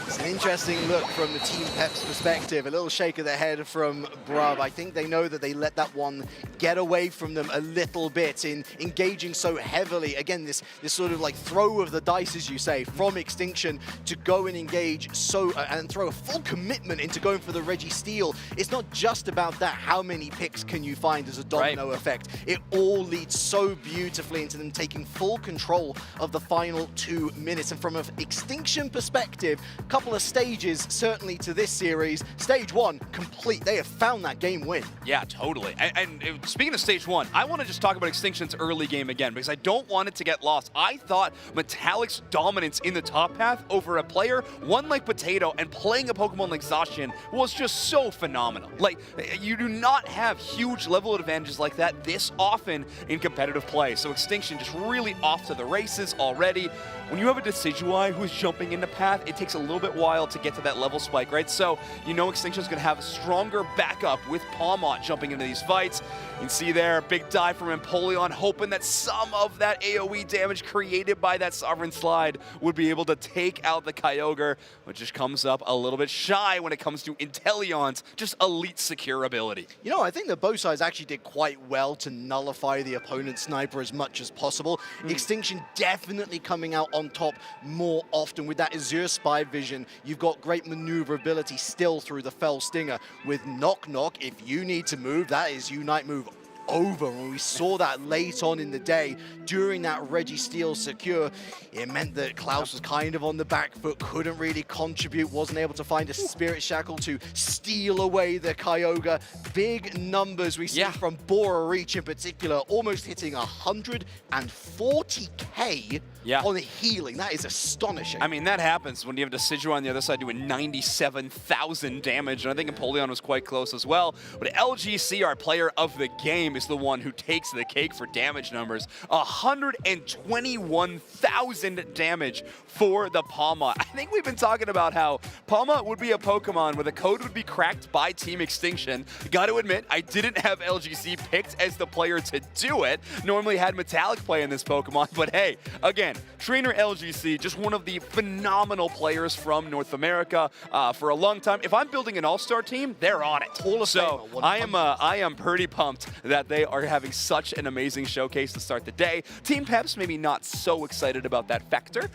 It's an interesting look from the Team Peps perspective. A little shake of the head from Bruv. I think they know that they let that one get away from them a little bit in engaging so heavily. Again, this sort of like throw of the dice, as you say, from Extinction to go and engage and throw a full commitment into going for the Reggie Steele. It's not just about that. How many picks can you find as a domino effect? It all leads so beautifully into them taking full control of the final 2 minutes. And from an Extinction perspective, a couple of stages, certainly to this series. Stage 1, complete. They have found that game win. Yeah, totally. And speaking of stage 1, I want to just talk about Extinction's early game again, because I don't want it to get lost. I thought Metallic's dominance in the top path over a player, one like Potato, and playing a Pokemon like Zacian was just so phenomenal. Like, you do not have huge level advantages like that this often in competitive play. So Extinction just really off to the races already. When you have a Decidueye who's jumping into path, it takes a little bit while to get to that level spike, right? So you know Extinction's going to have a stronger backup with Palmont jumping into these fights. You can see there, big dive from Empoleon, hoping that some of that AoE damage created by that Sovereign Slide would be able to take out the Kyogre, which just comes up a little bit shy when it comes to Inteleon's just elite secure ability. You know, I think that both sides actually did quite well to nullify the opponent's sniper as much as possible. Extinction definitely coming out on top more often with that Azure Spy Vision. You've got great maneuverability still through the Fell Stinger. With Knock Knock, if you need to move, that is Unite move over. When we saw that late on in the day during that Reggie Steele secure, it meant that Klaus was kind of on the back foot, couldn't really contribute, wasn't able to find a Spirit Shackle to steal away the Kyogre. Big numbers we see from Borarich in particular, almost hitting 140k pay on the healing. That is astonishing. I mean, that happens when you have Decidueye on the other side doing 97,000 damage, and I think Empoleon was quite close as well. But LGC, our player of the game, is the one who takes the cake for damage numbers. 121,000 damage for the Palma. I think we've been talking about how Palma would be a Pokemon where the code would be cracked by Team Extinction. Got to admit, I didn't have LGC picked as the player to do it. Normally had Metallic play in this Pokemon, but hey, again, Trainer LGC, just one of the phenomenal players from North America for a long time. If I'm building an all-star team, they're on it. So I am pretty pumped that they are having such an amazing showcase to start the day. Team Peps maybe not so excited about that factor.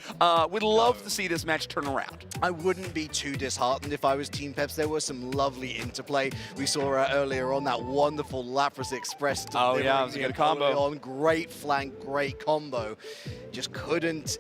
Would love to see this match turn around. I wouldn't be too disheartened if I was Team Peps. There was some lovely interplay. We saw earlier on that wonderful Lapras Express. Oh yeah, it was a good combo. Great flank, great combo. Just couldn't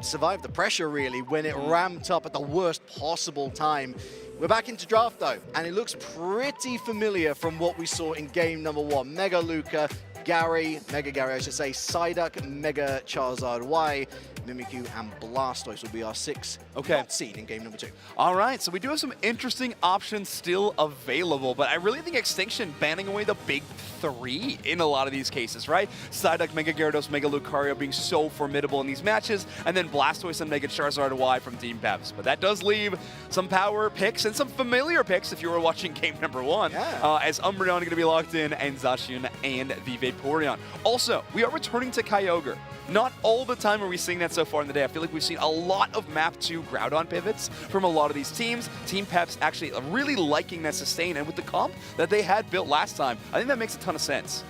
survive the pressure really when it ramped up at the worst possible time. We're back into draft though, and it looks pretty familiar from what we saw in game number 1. Mega Luca, Mega Gary, I should say, Psyduck, Mega Charizard Y, Mimikyu, and Blastoise will be our 6 not seen in game number 2. All right, so we do have some interesting options still available, but I really think Extinction banning away the big 3 in a lot of these cases, right? Psyduck, Mega Gyarados, Mega Lucario being so formidable in these matches, and then Blastoise and Mega Charizard Y from Team Peps. But that does leave some power picks and some familiar picks if you were watching game number 1, as Umbreon going to be locked in, and Zacian and the Vaporeon. Also, we are returning to Kyogre. Not all the time are we seeing that so far in the day. I feel like we've seen a lot of map 2 Groudon pivots from a lot of these teams. Team Peps actually really liking that sustain, and with the comp that they had built last time, I think that makes a ton of sense.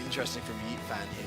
Interesting from Yeetfan here.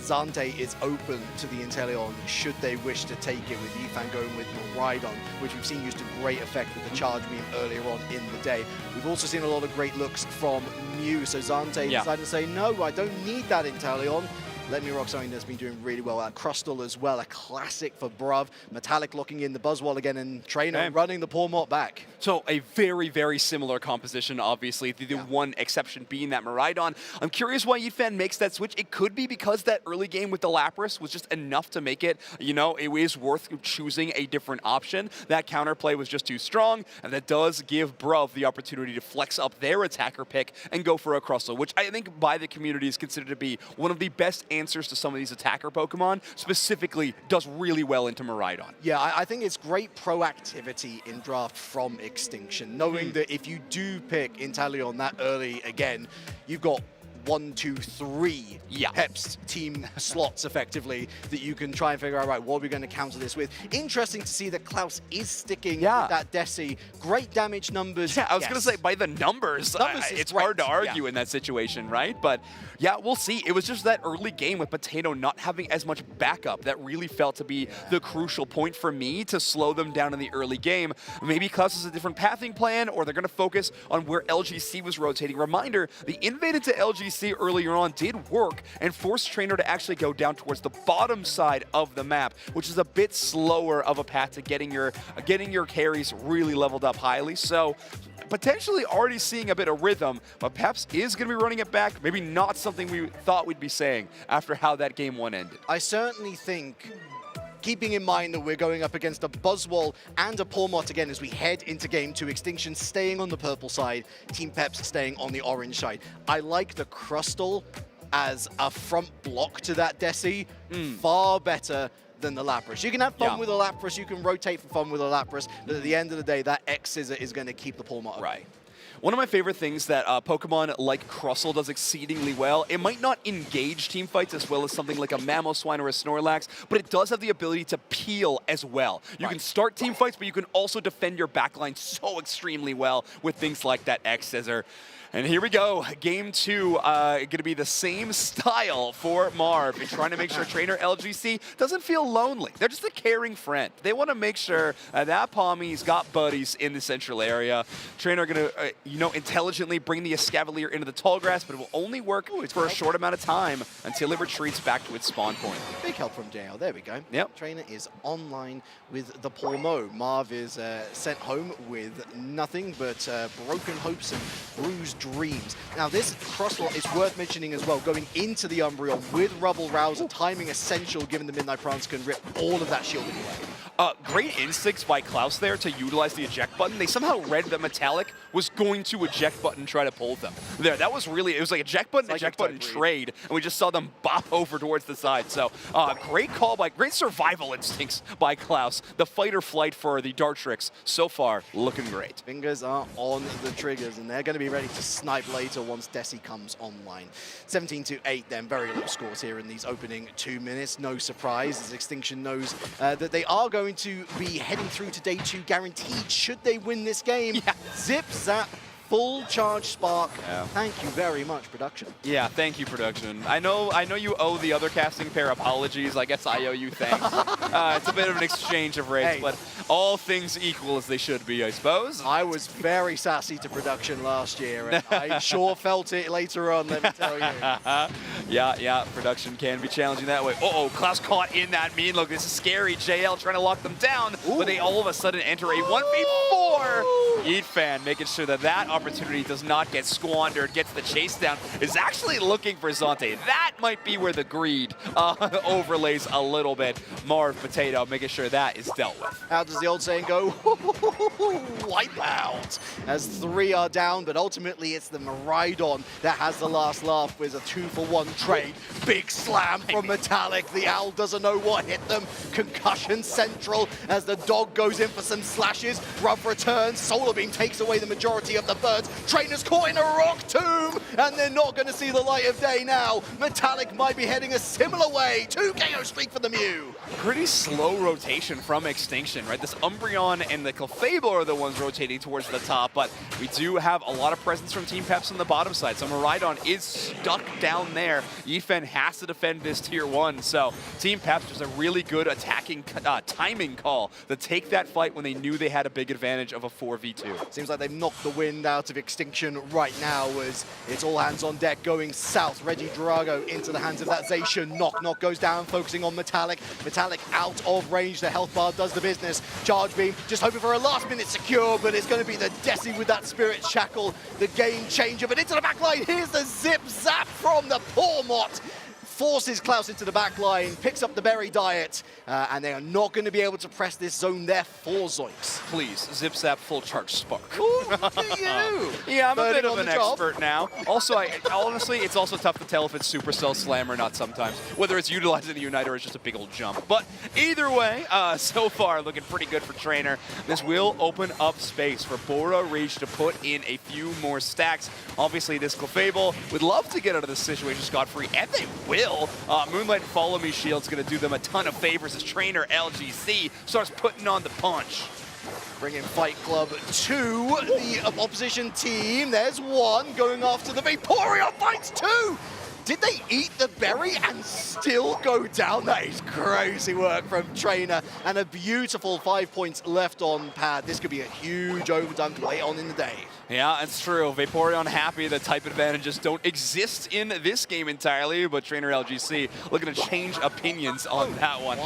Zante is open to the Inteleon should they wish to take it, with Yeetfan going with Miraidon, which we've seen used to great effect with the charge beam earlier on in the day. We've also seen a lot of great looks from Mew, so Zante decided to say, no, I don't need that Inteleon. Let me rock something that's been doing really well. Crustle as well, a classic for Bruv. Metallic locking in the Buzzwole again, and Trainer running the Pawmot back. So a very, very similar composition, obviously. The one exception being that Miraidon. I'm curious why Yeetfan makes that switch. It could be because that early game with the Lapras was just enough to make it, you know, it is worth choosing a different option. That counterplay was just too strong, and that does give Bruv the opportunity to flex up their attacker pick and go for a Crustle, which I think by the community is considered to be one of the best answers to some of these attacker Pokemon, specifically does really well into Miraidon. Yeah, I think it's great proactivity in draft from Extinction, knowing that if you do pick Inteleon that early again, you've got 1, 2, 3 Peps team slots effectively that you can try and figure out, right, what are we going to counter this with. Interesting to see that Klaus is sticking with that Desi. Great damage numbers. Yeah, I was going to say, by the numbers it's hard to argue in that situation, right? But yeah, we'll see. It was just that early game with Potato not having as much backup that really felt to be the crucial point for me to slow them down in the early game. Maybe Klaus has a different pathing plan, or they're going to focus on where LGC was rotating. Reminder, the invade into LGC earlier on did work and forced Trainer to actually go down towards the bottom side of the map, which is a bit slower of a path to getting your carries really leveled up highly. So potentially already seeing a bit of rhythm, but Peps is going to be running it back. Maybe not something we thought we'd be saying after how that game 1 ended. I certainly think, keeping in mind that we're going up against a Buzzwole and a Pawmot again as we head into game 2, Extinction staying on the purple side, Team Peps staying on the orange side. I like the Crustle as a front block to that Desi, far better than the Lapras. You can have fun with a Lapras, you can rotate for fun with a Lapras, but at the end of the day, that X-Scissor is going to keep the Pawmot. Right. One of my favorite things that Pokemon like Crustle does exceedingly well, it might not engage team fights as well as something like a Mamoswine or a Snorlax, but it does have the ability to peel as well. You can start team fights, but you can also defend your backline so extremely well with things like that X-Scissor. And here we go, game 2, going to be the same style for Marv in trying to make sure Trainer LGC doesn't feel lonely. They're just a caring friend. They want to make sure that Palmy's got buddies in the central area. Trainer going to, intelligently bring the Escavalier into the tall grass, but it will only work for a short amount of time until it retreats back to its spawn point. Big help from JL, there we go. Yep. Trainer is online with the Pawmo. Marv is sent home with nothing but broken hopes and bruised Dreams. Now this crosswalk is worth mentioning as well, going into the Umbreon with Rubble Rouser, timing essential given the Midnight Prance can rip all of that shield away. Great instincts by Klaus there to utilize the eject button. They somehow read that Metallic was going to eject button, try to pull them. There, that was really, it was like eject button trade, and we just saw them bop over towards the side. So great call great survival instincts by Klaus. The fight or flight for the Dartrix so far looking great. Fingers are on the triggers, and they're going to be ready to snipe later once Desi comes online. 17-8 then, very low scores here in these opening 2 minutes. No surprise, as Extinction knows that they are going to be heading through to day 2 guaranteed should they win this game. Yeah. Zip, zap, full charge spark. Yeah. Thank you very much, production. Yeah, thank you, production. I know you owe the other casting pair apologies. I guess I owe you thanks. It's a bit of an exchange of rates, but all things equal as they should be, I suppose. I was very sassy to production last year, and I sure felt it later on, let me tell you. Yeah, production can be challenging that way. Uh-oh, Klaus caught in that mean look. This is scary. JL trying to lock them down, but they all of a sudden enter a 1v4. Yeet fan making sure that opportunity does not get squandered, gets the chase down, is actually looking for Zante. That might be where the greed overlays a little bit. Marv Potato making sure that is dealt with. How does the old saying go? Wipe out. As 3 are down, but ultimately it's the Miraidon that has the last laugh with a 2-for-1 trade. Big slam from Metallic. The Owl doesn't know what hit them. Concussion central as the dog goes in for some slashes. Rub returns. Solar Beam takes away the majority of the birds. Trainer's caught in a rock tomb, and they're not going to see the light of day now. Metallic might be heading a similar way. 2 KO streak for the Mew. Pretty slow rotation from Extinction, right? This Umbreon and the Clefable are the ones rotating towards the top, but we do have a lot of presence from Team Peps on the bottom side. So Miraidon is stuck down there. Yifen has to defend this tier 1, so Team Peps just a really good attacking timing call to take that fight when they knew they had a big advantage of a 4v2. Seems like they've knocked the wind out of Extinction right now as it's all hands on deck going south. Reggie Drago into the hands of that Zacian. Knock goes down, focusing on Metallic. Metallic out of range. The health bar does the business. Charge Beam just hoping for a last minute secure, but it's going to be the Desi with that Spirit Shackle, the game changer. But into the back line, here's the zip zap from the poor Mott. Forces Klaus into the back line, picks up the berry diet, and they are not going to be able to press this zone there for Zoinks. Please, zip zap full charge spark. Ooh, look at you! Yeah, I'm a bit of an expert now. Also, honestly, it's also tough to tell if it's Supercell Slam or not sometimes, whether it's utilizing the Unite or it's just a big old jump. But either way, so far looking pretty good for Trainer. This will open up space for Bora Rage to put in a few more stacks. Obviously, this Clefable would love to get out of this situation scot-free, and they will. Moonlight Follow Me Shield's going to do them a ton of favors as Trainer LGC starts putting on the punch. Bringing Fight Club to the opposition team. There's one going after the Vaporeon. Fights 2! Did they eat the berry and still go down? That is crazy work from Trainer. And a beautiful 5 points left on pad. This could be a huge overdunk late on in the day. Yeah, it's true. Vaporeon happy the type advantages don't exist in this game entirely, but Trainer LGC looking to change opinions on that one.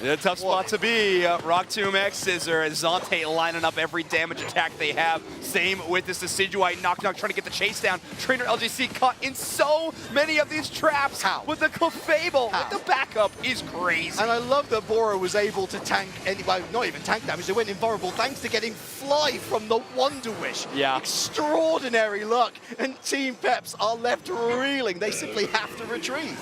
A tough spot to be. Rock Tomb X Scissor and Zante lining up every damage attack they have. Same with this Decidueye. Knock trying to get the chase down. Trainer LGC caught in so many of these traps. How? With the Clefable. With the backup is crazy. And I love that Bora was able to tank, well, not even tank damage, they went invulnerable thanks to getting Fly from the Wonder Wish. Yeah. Extraordinary luck, and Team Peps are left reeling. They simply have to retreat.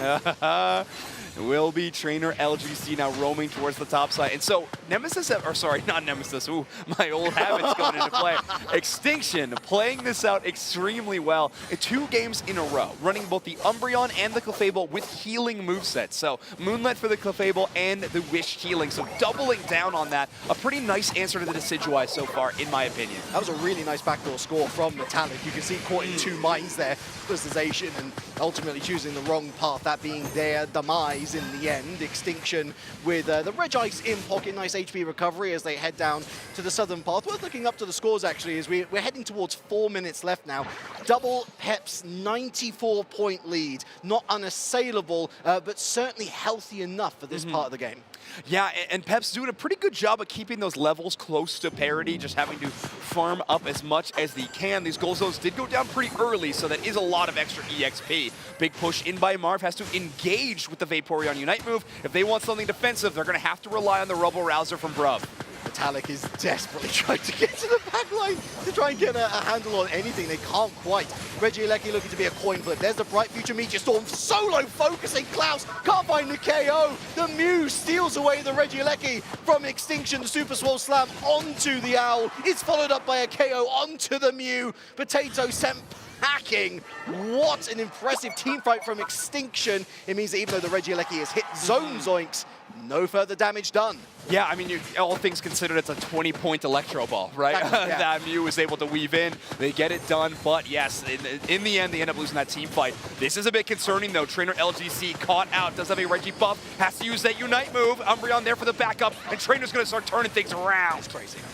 It will be Trainer LGC now roaming towards the top side. And so Nemesis, or sorry, not Nemesis, ooh, my old habits going into play. Extinction playing this out extremely well in 2 games in a row, running both the Umbreon and the Clefable with healing movesets. So Moonlight for the Clefable and the Wish healing. So doubling down on that, a pretty nice answer to the Decidueye so far, in my opinion. That was a really nice backdoor score from Metallic. You can see caught in 2 minds there, Precization, and ultimately choosing the wrong path, that being their demise. plays in the end. Extinction with the Regice in pocket, nice HP recovery as they head down to the southern path. Worth looking up to the scores actually as we're heading towards 4 minutes left now. Double Pep's 94-point lead, not unassailable, but certainly healthy enough for this part of the game. Yeah, and Pep's doing a pretty good job of keeping those levels close to parity, just having to farm up as much as they can. These goal zones did go down pretty early, so that is a lot of extra EXP. Big push in by Marv, has to engage with the Vaporeon Unite move. If they want something defensive, they're going to have to rely on the Rubble Rouser from Bruv. Metallic is desperately trying to get to the back line to try and get a handle on anything. They can't quite. Regieleki looking to be a coin flip. There's the Bright Future Meteor Storm. Solo focusing. Klaus can't find the KO. The Mew steals away the Regieleki from Extinction. The Super Swole Slam onto the Owl. It's followed up by a KO onto the Mew. Potato sent packing. What an impressive team fight from Extinction. It means that even though the Regieleki has hit zone zoinks, no further damage done. Yeah, I mean, all things considered, it's a 20-point Electro Ball, right? Yeah. That Mew was able to weave in. They get it done, but yes, in the end, they end up losing that team fight. This is a bit concerning, though. Trainer LGC caught out, does have a Reggie buff, has to use that Unite move. Umbreon there for the backup, and Trainer's going to start turning things around.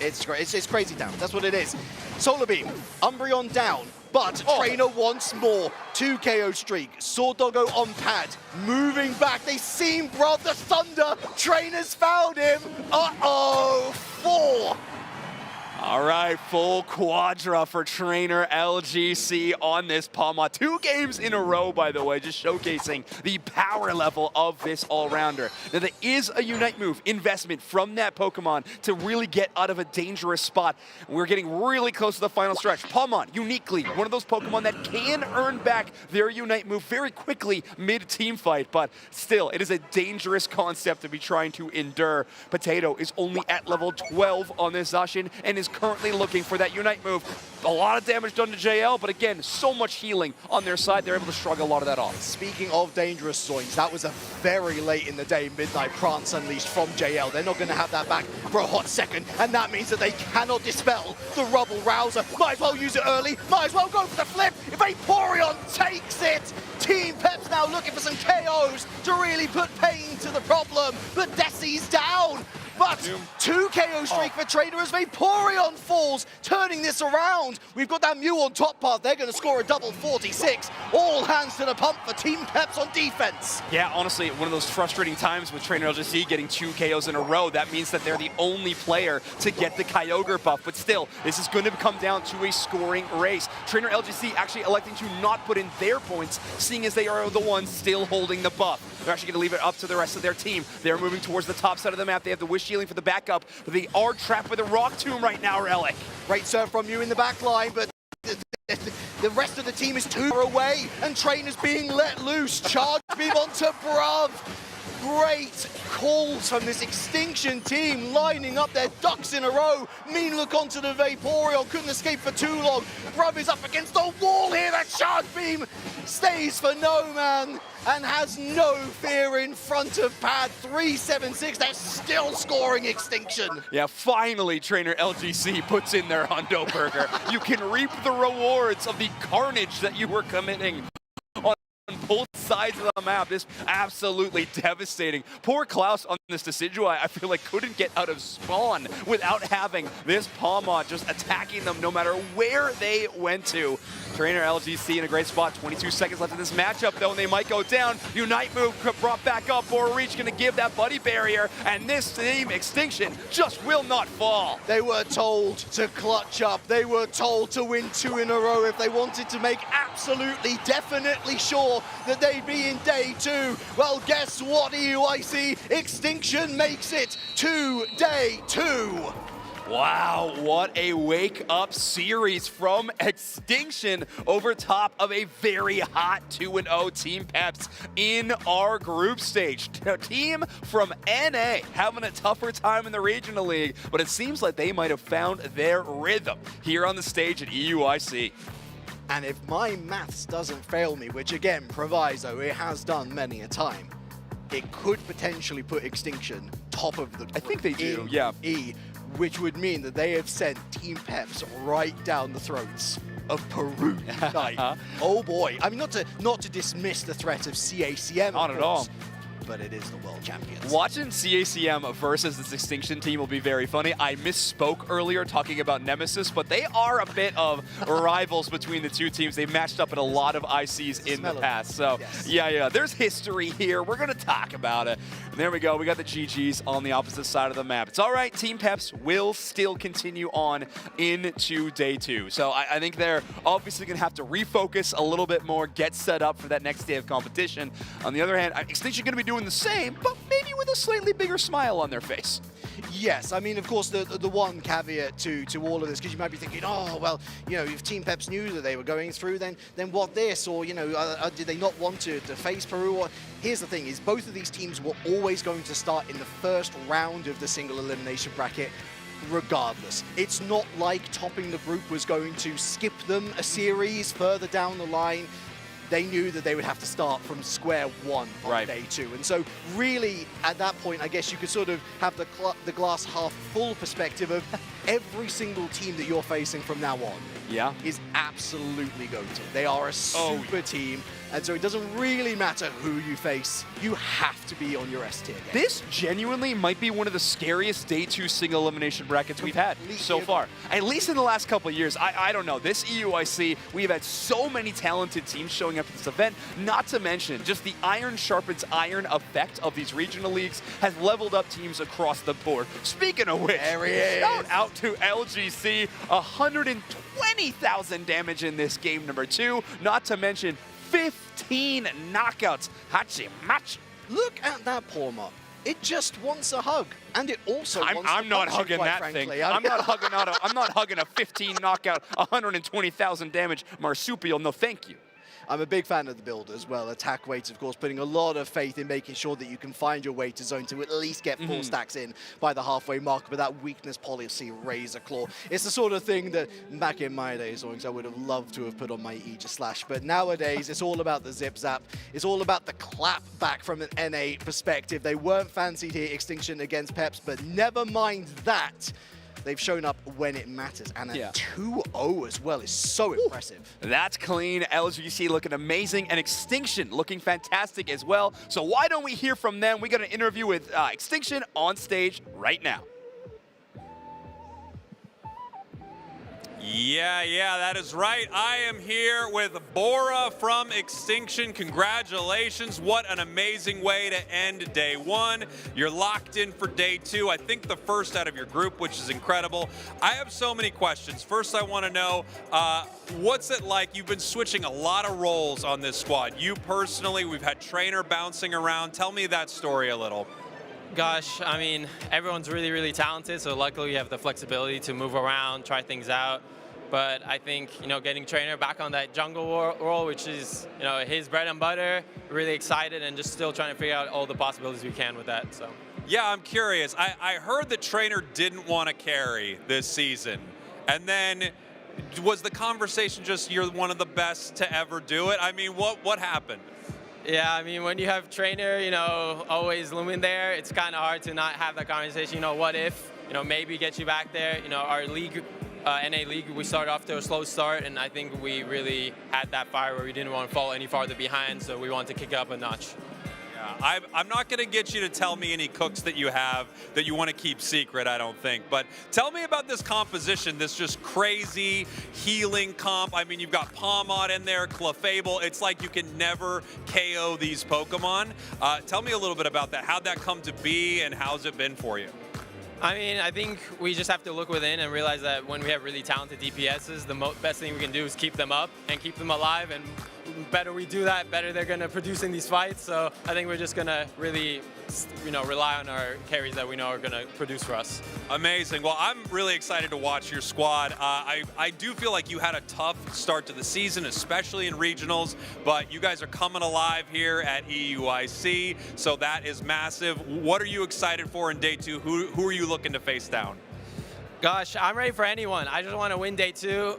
It's crazy. It's crazy down. That's what it is. Solar Beam, Umbreon down. But Trainer once more, 2 KO streak. Sword Doggo on pad, moving back. They seem, bro, the Thunder. Trainer's found him. Uh-oh, 4. All right, full quadra for Trainer LGC on this Palma. 2 games in a row, by the way, just showcasing the power level of this all-rounder. Now, there is a Unite move investment from that Pokemon to really get out of a dangerous spot. We're getting really close to the final stretch. Palma, uniquely, one of those Pokemon that can earn back their Unite move very quickly mid-team fight, but still, it is a dangerous concept to be trying to endure. Potato is only at level 12 on this Zacian and is currently looking for that Unite move. A lot of damage done to JL, but again, so much healing on their side, they're able to shrug a lot of that off. Speaking of dangerous zoinks, that was a very late in the day Midnight Prance unleashed from JL. They're not going to have that back for a hot second, and that means that they cannot dispel the Rubble Rouser. Might as well use it early, might as well go for the flip. If Vaporeon takes it, Team Pep's now looking for some KOs to really put pain to the problem, but Desi's down. But 2 KO streak for Trainer as Vaporeon falls, turning this around. We've got that Mew on top path. They're going to score a double 46. All hands to the pump for Team Peps on defense. Yeah, honestly, one of those frustrating times with Trainer LGC getting 2 KOs in a row. That means that they're the only player to get the Kyogre buff. But still, this is going to come down to a scoring race. Trainer LGC actually electing to not put in their points, seeing as they are the ones still holding the buff. They're actually going to leave it up to the rest of their team. They're moving towards the top side of the map. They have the Wish Healing for the backup, but they are trapped with a Rock Tomb right now, Relic. Great serve from you in the back line, but the rest of the team is 2 away, and Trainer's being let loose. Charge beam onto Bruv. Great calls from this Extinction team, lining up their ducks in a row. Mean look onto the Vaporeon, couldn't escape for too long. Bruv is up against the wall here. That Charge beam stays for no man and has no fear in front of pad. 376, they're still scoring Extinction. Yeah, finally Trainer LGC puts in their Hundo Burger. You can reap the rewards of the carnage that you were committing on both sides of the map. This absolutely devastating. Poor Klaus on this Decidueye, I feel like couldn't get out of spawn without having this Palmon just attacking them no matter where they went to. Trainer LGC in a great spot. 22 seconds left in this matchup though, and they might go down. Unite move brought back up. For Reach gonna give that buddy barrier, and this team Extinction just will not fall. They were told to clutch up. They were told to win 2 in a row if they wanted to make absolutely, definitely sure that they'd be in day 2. Well, guess what, EUIC? Extinction makes it to day 2. Wow, what a wake-up series from Extinction over top of a very hot 2-0 Team Peps in our group stage. Team from NA having a tougher time in the Regional League, but it seems like they might have found their rhythm here on the stage at EUIC. And if my maths doesn't fail me, which again, proviso, it has done many a time, it could potentially put Extinction top of the group. I think they do, yeah. E, which would mean that they have sent Team Peps right down the throats of Peru tonight. Oh boy. I mean, not to dismiss the threat of CACM, Not at all. but it is the world champions. Watching CACM versus this Extinction team will be very funny. I misspoke earlier talking about Nemesis, but they are a bit of rivals between the two teams. They've matched up in a lot of ICs in the past. So yeah, there's history here. We're going to talk about it. And there we go. We got the GGs on the opposite side of the map. It's all right. Team Peps will still continue on into day 2. So I think they're obviously going to have to refocus a little bit more, get set up for that next day of competition. On the other hand, Extinction going to be doing the same, but maybe with a slightly bigger smile on their face. Yes, I mean, of course, the one caveat to all of this, because you might be thinking, oh, well, you know, if Team Peps knew that they were going through, then what this? Or, you know, did they not want to face Peru? Or here's the thing, is both of these teams were always going to start in the first round of the single elimination bracket, regardless. It's not like topping the group was going to skip them a series further down the line. They knew that they would have to start from square one on day 2. And so really, at that point, I guess you could sort of have the glass half full perspective of every single team that you're facing from now on is absolutely goated. They are a super team. And so it doesn't really matter who you face. You have to be on your S tier game. This genuinely might be one of the scariest day 2 single elimination brackets we've had so far. At least in the last couple of years. I don't know. This EUIC, we've had so many talented teams showing up at this event. Not to mention, just the iron sharpens iron effect of these regional leagues has leveled up teams across the board. Speaking of which, shout out to LGC. 120,000 damage in this game number 2. Not to mention 15 knockouts. Hachi-machi. Look at that Porma. It just wants a hug, and it also wants I'm not hugging that thing. I'm not hugging a 15 knockout, 120,000 damage marsupial. No, thank you. I'm a big fan of the build as well. Attack weights, of course, putting a lot of faith in making sure that you can find your way to zone to at least get 4 stacks in by the halfway mark. But that weakness policy, Razor Claw, it's the sort of thing that back in my days, I would have loved to have put on my Aegis Slash. But nowadays, it's all about the zip zap. It's all about the clap back from an NA perspective. They weren't fancied here, Extinction against Peps, but never mind that. They've shown up when it matters, and a 2-0 as well is so impressive. That's clean. LGC looking amazing, and Extinction looking fantastic as well. So why don't we hear from them? We got an interview with Extinction on stage right now. Yeah, that is right. I am here with Bora from Extinction. Congratulations. What an amazing way to end day 1. You're locked in for day 2. I think the first out of your group, which is incredible. I have so many questions. First, I want to know, what's it like? You've been switching a lot of roles on this squad. You personally, we've had Trainer bouncing around. Tell me that story a little. Gosh, I mean, everyone's really, really talented, so luckily we have the flexibility to move around, try things out. But I think, you know, getting Trainer back on that jungle role, which is, you know, his bread and butter, really excited and just still trying to figure out all the possibilities we can with that, so. Yeah, I'm curious. I heard the Trainer didn't want to carry this season. And then was the conversation just you're one of the best to ever do it? I mean, what happened? Yeah, I mean, when you have Trainer, you know, always looming there, it's kind of hard to not have that conversation. You know, what if, you know, maybe get you back there. You know, our league, NA League, we started off to a slow start, and I think we really had that fire where we didn't want to fall any farther behind, so we wanted to kick it up a notch. Yeah, I'm not going to get you to tell me any cooks that you have that you want to keep secret, I don't think. But tell me about this composition, this just crazy healing comp. I mean, you've got Palmot in there, Clefable. It's like you can never KO these Pokemon. Tell me a little bit about that. How'd that come to be, and how's it been for you? I mean, I think we just have to look within and realize that when we have really talented DPSs, the best thing we can do is keep them up and keep them alive. And better we do that, better they're going to produce in these fights. So I think we're just going to really, you know, rely on our carries that we know are going to produce for us. Amazing. Well, I'm really excited to watch your squad. I do feel like you had a tough start to the season, especially in regionals, but you guys are coming alive here at EUIC, so that is massive. What are you excited for in day 2? Who are you looking to face down? Gosh, I'm ready for anyone. I just want to win day 2.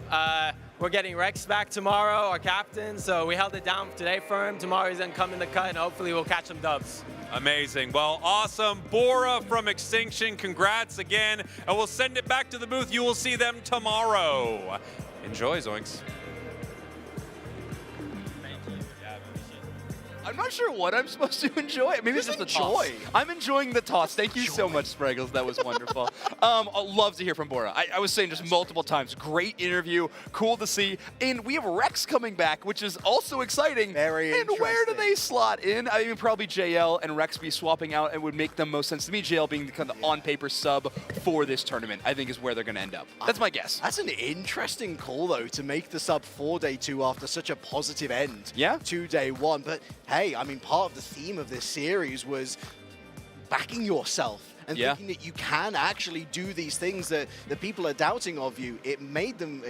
We're getting Rex back tomorrow, our captain, so we held it down today for him. Tomorrow he's going to come in the cut, and hopefully we'll catch some dubs. Amazing. Well, awesome. Bora from Extinction, congrats again. And we'll send it back to the booth. You will see them tomorrow. Enjoy, Zoinks. I'm not sure what I'm supposed to enjoy. Maybe it's just the toss. I'm enjoying the toss. Thank you so much, Spraggles. That was wonderful. I'd love to hear from Bora. I was saying just multiple times, great interview, cool to see. And we have Rex coming back, which is also exciting. Very interesting. And where do they slot in? I mean, probably JL and Rex be swapping out, and would make the most sense to me. JL being the kind of on-paper sub for this tournament, I think is where they're going to end up. That's my guess. That's an interesting call, though, to make the sub for day 2 after such a positive end to day 1. But hey, I mean, part of the theme of this series was backing yourself and thinking that you can actually do these things that the people are doubting of you. It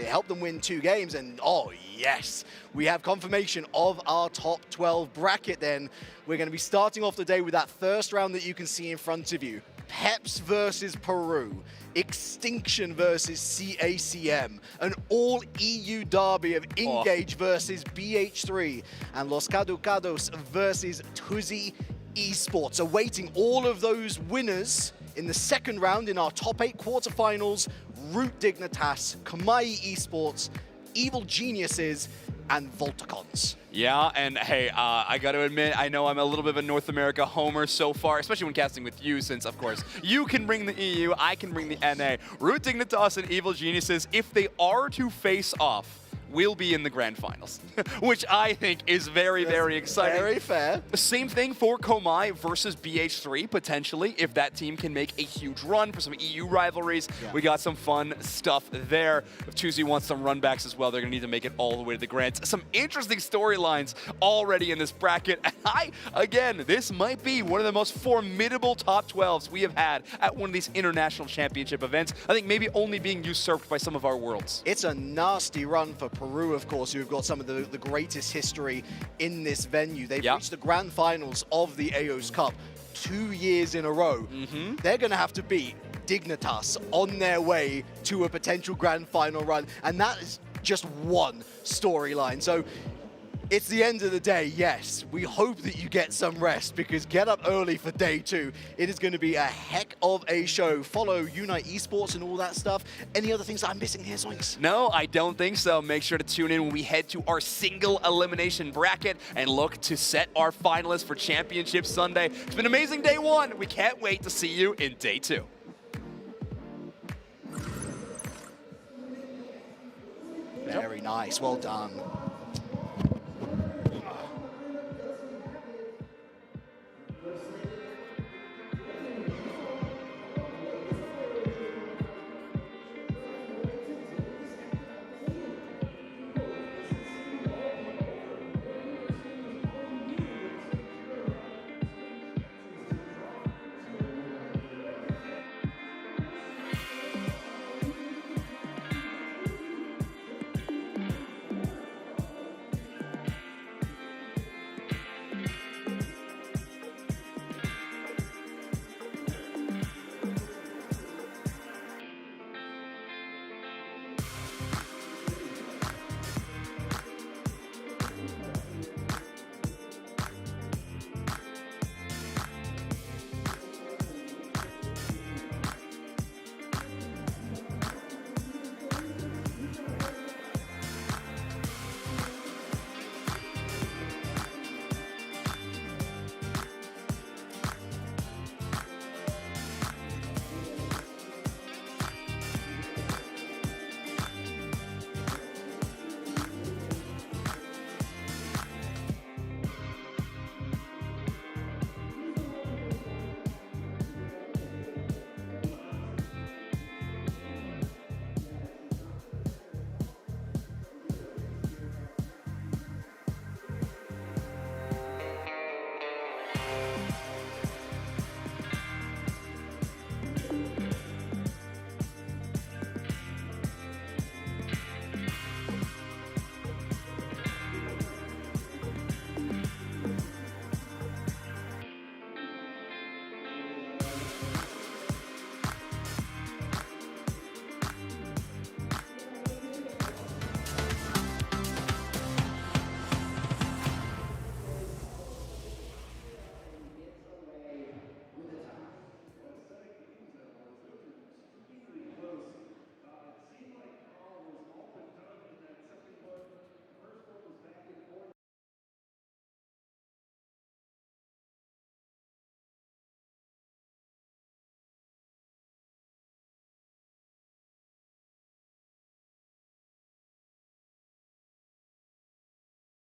helped them win 2 games, and oh yes, we have confirmation of our top 12 bracket then. We're going to be starting off the day with that first round that you can see in front of you. Peps versus Peru, Extinction versus CACM, an all-EU derby of Engage versus BH3, and Los Caducados versus Twozy Esports. Awaiting all of those winners in the second round in our top 8 quarterfinals, Root Dignitas, Kamai Esports, Evil Geniuses, and Volticons. Yeah, and hey, I got to admit, I know I'm a little bit of a North America homer so far, especially when casting with you, since, of course, you can bring the EU, I can bring the NA. Root Dignitas and Evil Geniuses, if they are to face off, will be in the grand finals, which I think is very, very exciting. Very fair. The same thing for Komai versus BH3, potentially, if that team can make a huge run for some EU rivalries. Yeah. We got some fun stuff there. If Twozy wants some runbacks as well, they're going to need to make it all the way to the grands. Some interesting storylines already in this bracket. And again, this might be one of the most formidable top 12s we have had at one of these international championship events. I think maybe only being usurped by some of our worlds. It's a nasty run for Peru, of course, who've got some of the greatest history in this venue. They've reached the grand finals of the Aeos Cup 2 years in a row. They're going to have to beat Dignitas on their way to a potential grand final run, and that is just one storyline. So it's the end of the day, yes. We hope that you get some rest, because get up early for day 2. It is going to be a heck of a show. Follow Unite Esports and all that stuff. Any other things that I'm missing here, Zoinks? No, I don't think so. Make sure to tune in when we head to our single elimination bracket and look to set our finalists for Championship Sunday. It's been an amazing day 1. We can't wait to see you in day 2. Very nice. Well done.